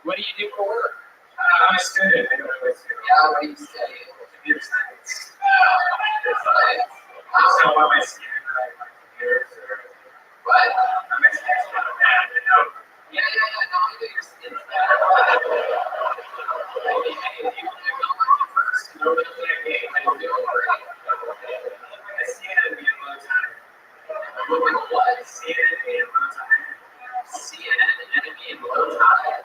What do you do for work? I'm a student. Yeah, what do you study? Computer science. So am I scared that I like computers or what? I'm a scared kind of bad, you know? Yeah. No, I do your skin's bad. No, I don't do it. I see it in a long time. What? See it in a long time. CNN enemy in low tide?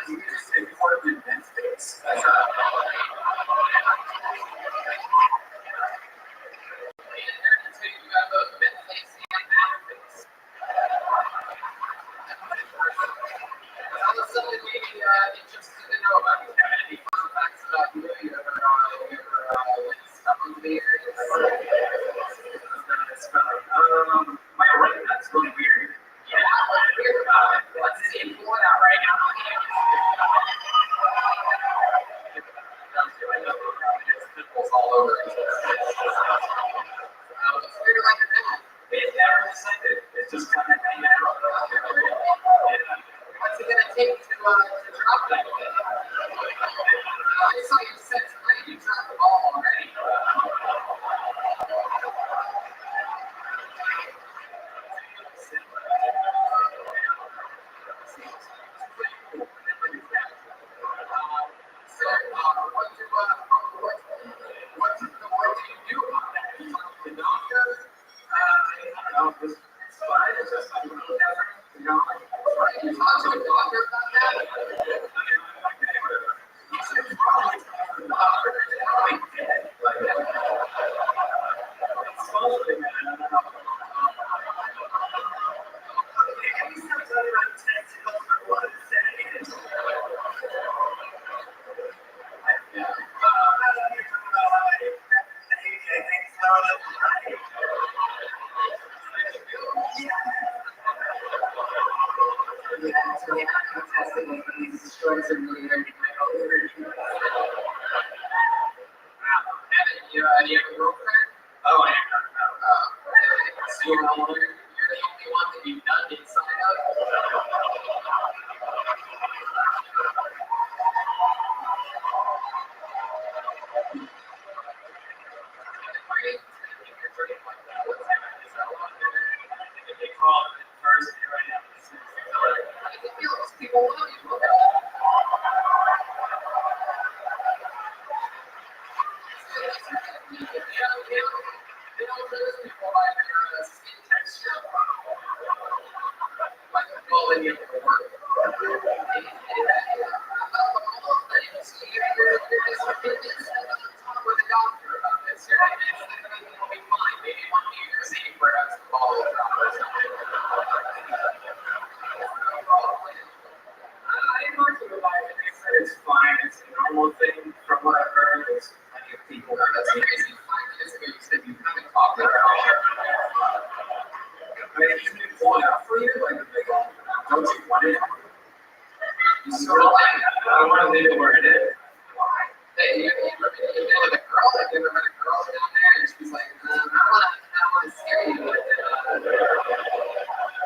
You just say Portland and States. That's You have a mid-face and back-face. Tell us something maybe interesting to know about you. Have any fun facts about you? You ever stuff on the air? my right that's really weird. Yeah, let's hear about it. Let's see it going out right now. Pimples all over it. What's weird about your dad? It's never decided. It's just kind of hanging out. What's it gonna take to drop that? I saw you said tonight you dropped the ball already. Well, then you have to work. Talk with a doctor about this. You'll be fine. Maybe one day you're seeing perhaps the ball is out or something. I talked to the wife and they said it's fine. It's a normal thing from what I've heard. There's plenty of people that that's crazy. 5 years ago you said you haven't talked to her. Is it going out for you? Like, don't you want it? You sort of like, I want to leave it where it is. Why? Hey, you ever met a girl? Like, you ever met a girl down there? And she's like, I want to scare you with it.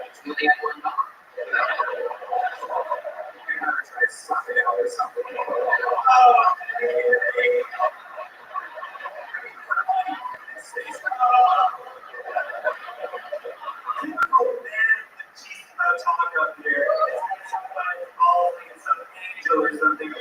It's really one dog. I suck it out or something. Talk up here. Somebody calling some angel or something.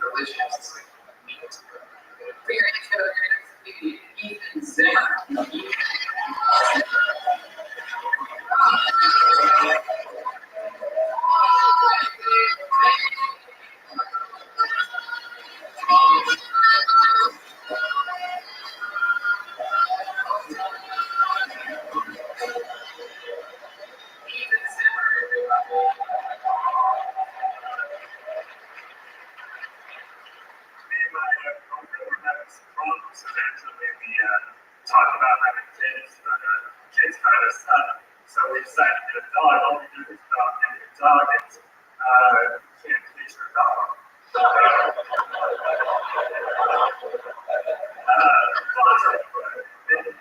Delicious meat. For your next video, Ethan Zimmer. Talked about having kids, but kids kind of suck. So we decided to get a dog. All we do is dog and your dog is can't please your dog. Dogs are good.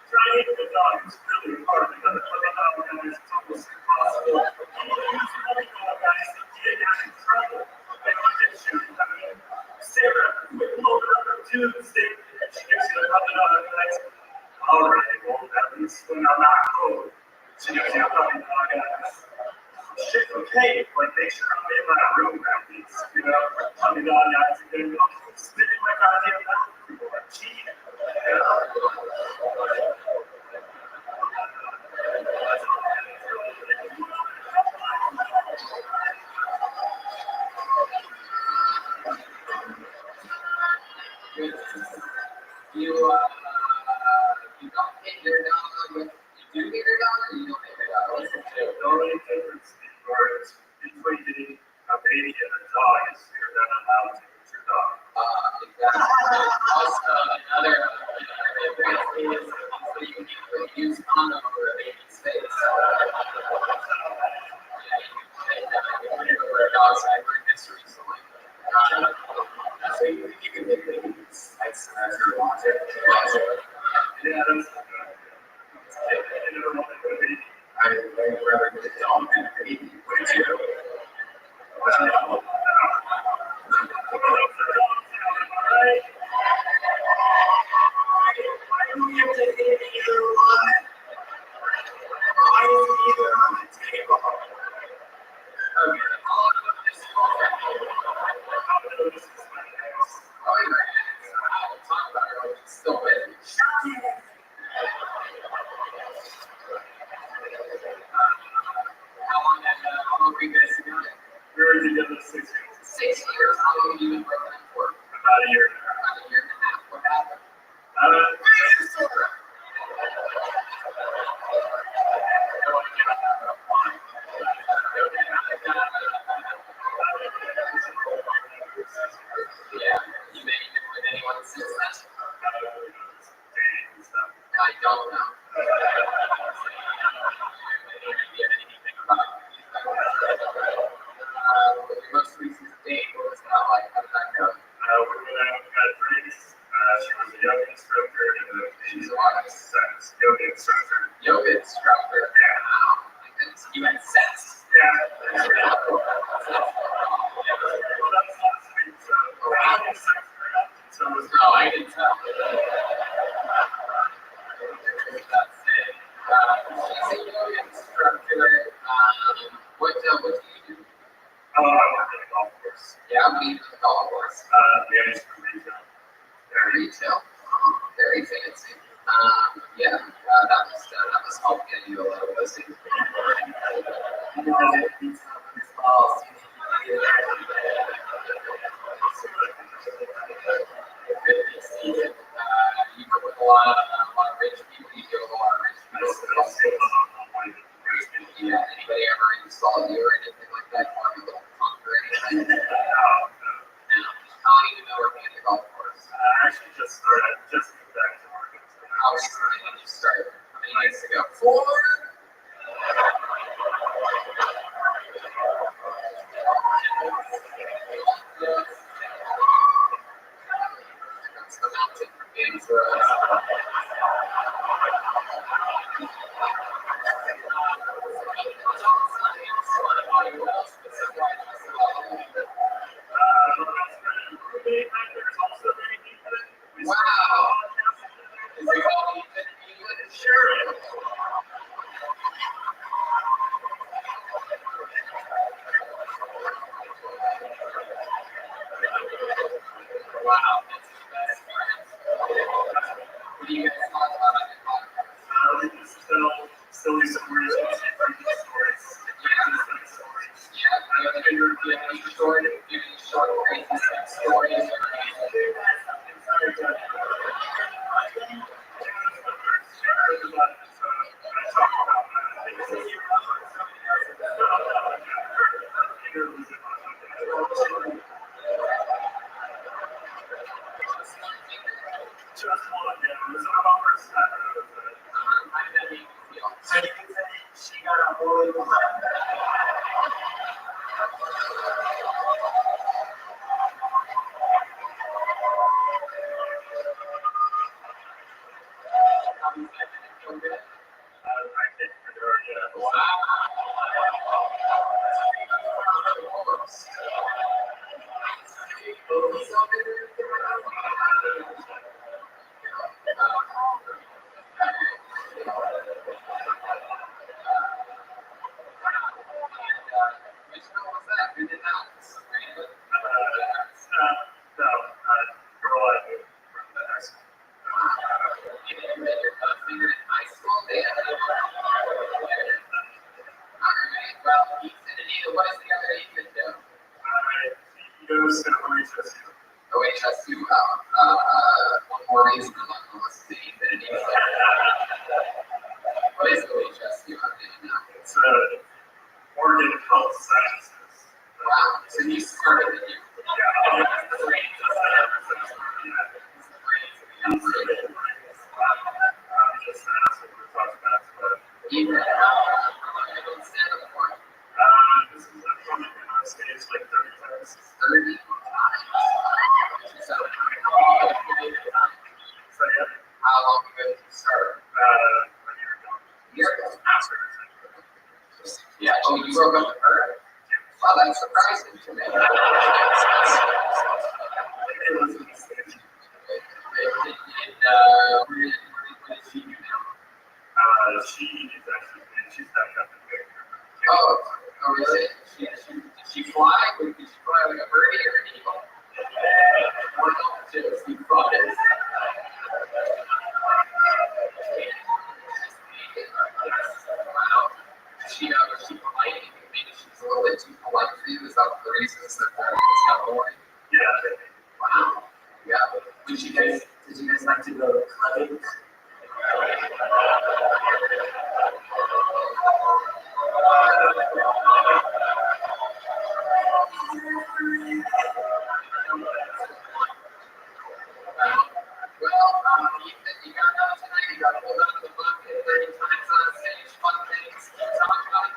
Trying the dog is really hard because it's almost impossible. Guys that get out in trouble, they don't get you. Sarah, quick load up her Tuesday. She gives you $100 nights. All right, well, at least when I'm not cold, she gives you $100. Shit, okay, but make sure I'm in my room at least, you know? $100 nights and then I'm spinning my goddamn mouth. People are cheating. You don't hit your dog. You do hit your dog, or you don't hit your dog? What's the only difference between a baby and a dog is you're not allowed to hit your dog. Exactly. Also, another difference is so you can use condom over a baby's face. Wear a dog's diaper in history, so like. So you can get babies. That's your want it. Yeah, that's I never wanted a baby. I'd rather get a dog than a baby. Would you? How long were you guys together? We were together 6 years. 6 years? How long have you been broken up for? About a year and a half. About a year and a half. What happened? Yeah, you made it with anyone since then? I don't know. instructor. Wow. My goodness. You had sense. Oh, I can tell. She's a yoga instructor. What do you do? I work at a golf course. Yeah, we do the golf course. Managed for retail. Retail. Very fancy. Yeah, that must help get you a little busy. You work with a lot of rich people. You deal with a lot of rich people. Yeah. Anybody ever install you or anything like that? Or a little punk or anything? No. How long have you been working at the golf course? I actually just started, just moved back to market. How recently did you start? How many years ago? 4? That's the mountain for games for us. Wow. Is it all even English? Sure. Wow, that's the best friends. What do you guys talk about on your podcast? We just tell silly stories, funny stories. Yeah, you have any short, crazy stories or OHSU, one more reason I'm not going to listen to Infinity. What is OHSU? I didn't know. It's Oregon Health Sciences. Wow, so you started it. Even stand up for it. This is coming on stage like 30 times. 30 times. So, how long ago did you start? A year ago. Year ago. Yeah, oh, you broke up with her. Wow, that's surprising to me. Where did she do now? She's back up in big. Oh, really? Did she fly? Did she fly like a birdie or an eagle? Or no, she fought it. Wow. Was she polite? Maybe she's a little bit too polite for you. Is that one of the reasons that it's not boring? Yeah. Wow. Yeah. Did you guys like to go clubbing? You got out tonight. You got to hold on to the bucket 30 times on stage. Fun things. Talk about it.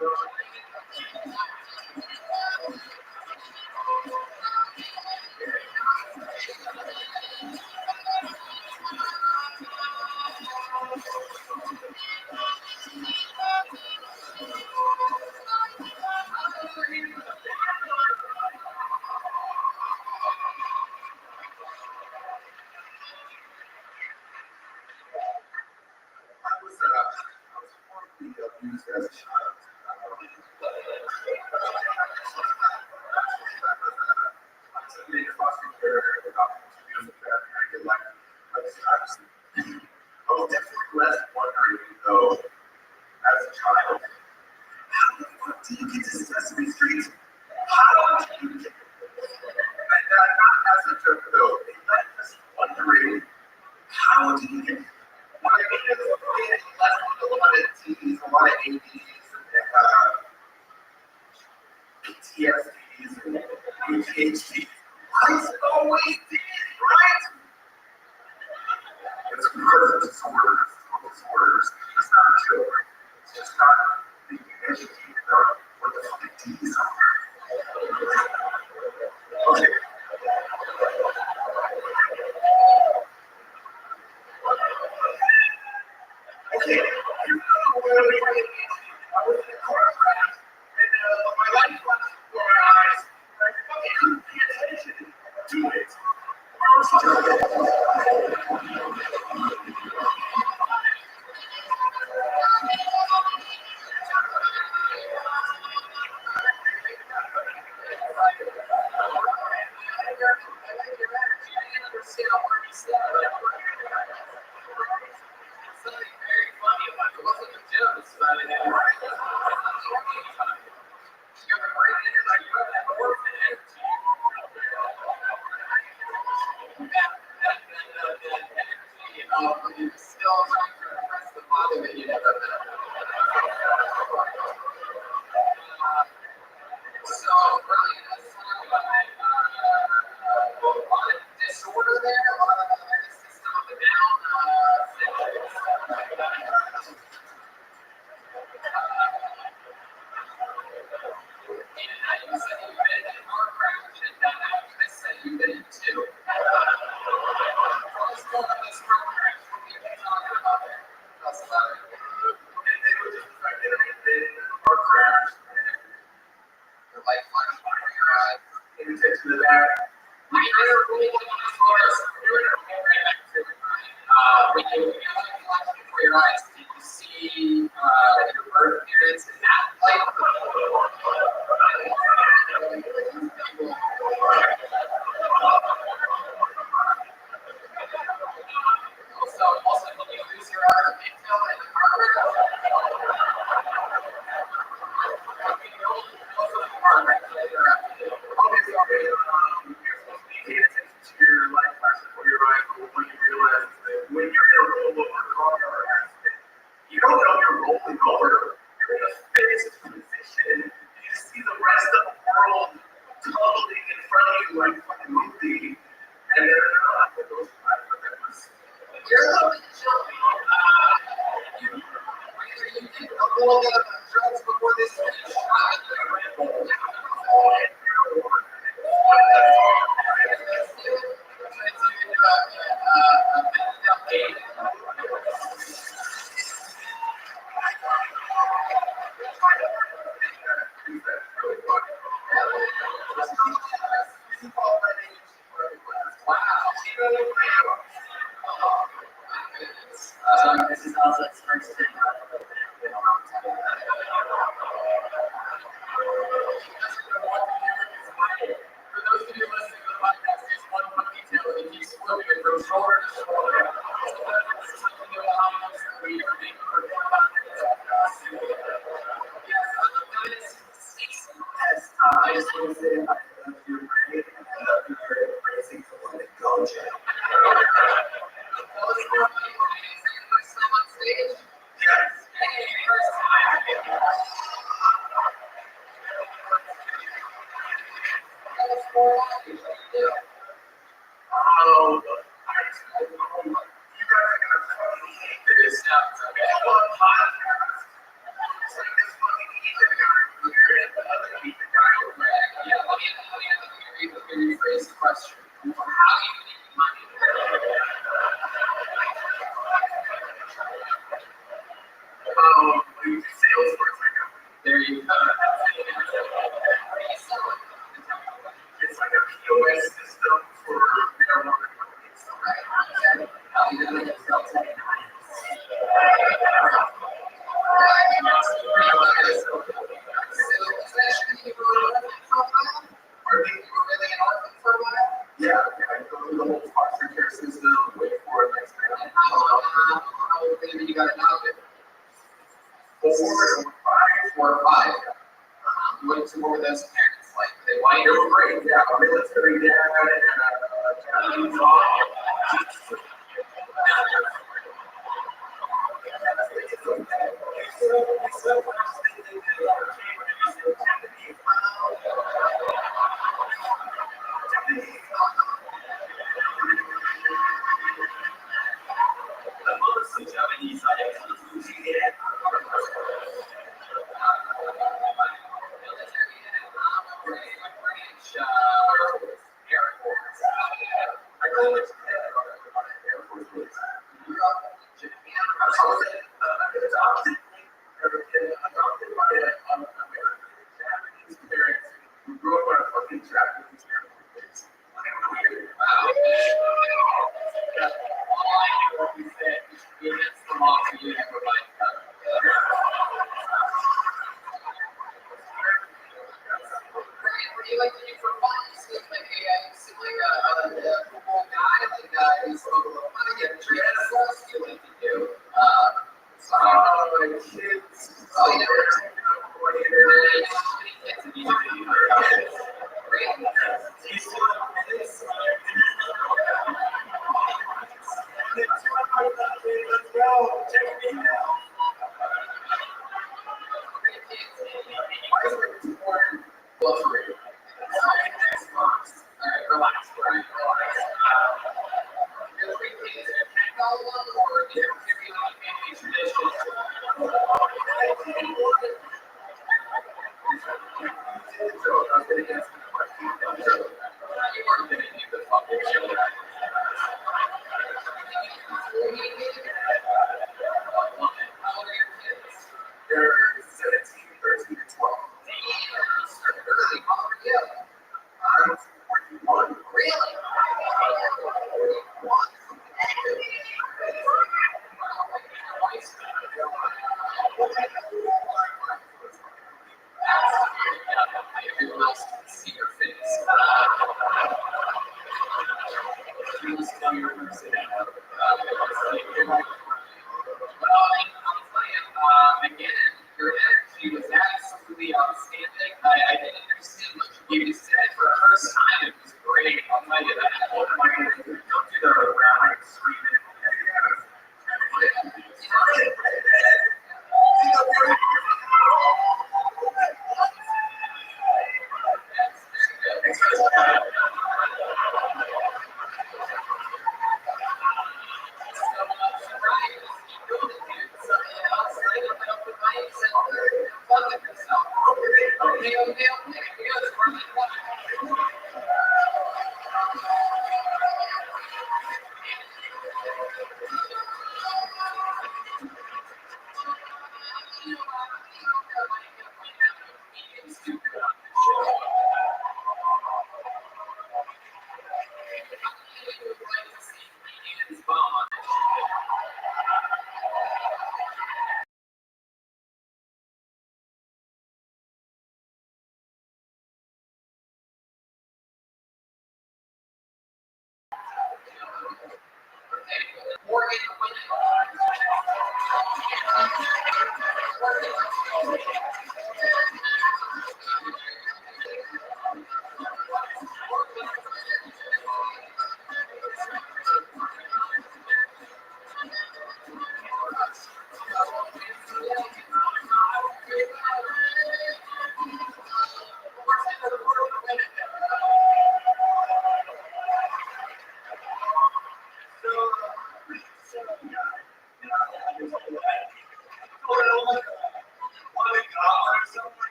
Abused as a child. Being a foster care adopted to be in the family, I get like I was definitely less wondering though, as a child, how the fuck do you get to Sesame Street? How do you get? And not as a joke though, I'm just wondering, how do you get? When I mean, it's less with a lot of TVs, a lot of ADs, and PTSDs, and ADHD. I always did, right? It's because of disorders. It's not a joke. It's just not being educated about what the fucking D's are. Okay. Okay. I was in a car crash, and my life flashed before my eyes, and I fucking couldn't pay attention to it. rephrase the question. How do you make money? Salesforce. There you go. It's like a POS system for marijuana companies. How do you sell yeah, I go through the whole foster care system, wait for it, how you got it out there? 4 or 5. What were those parents like? They want you to break down, military dad, and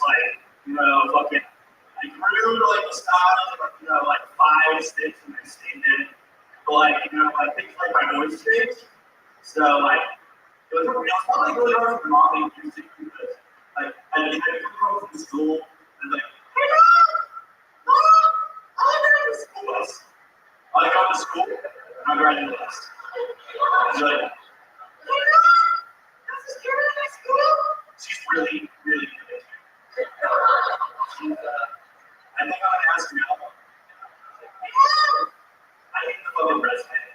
like, fucking, I grew to like the style of, like 5 sticks and I stayed in. But like, things like my voice changed. So like, it was probably really hard for mom to use it because like, I'd come home from school and like, hey mom, I got the school bus. I got to school and I'm riding the bus. She's like, hey mom, this is Karen at school. She's really, really good. She's, I think I'm gonna ask her now. I need the fucking president,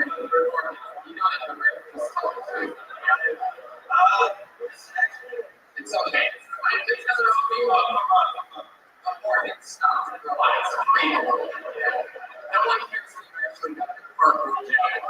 It's okay. It's important stuff. Relax. No one cares if you actually got the purple jacket.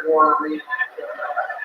War reenactment.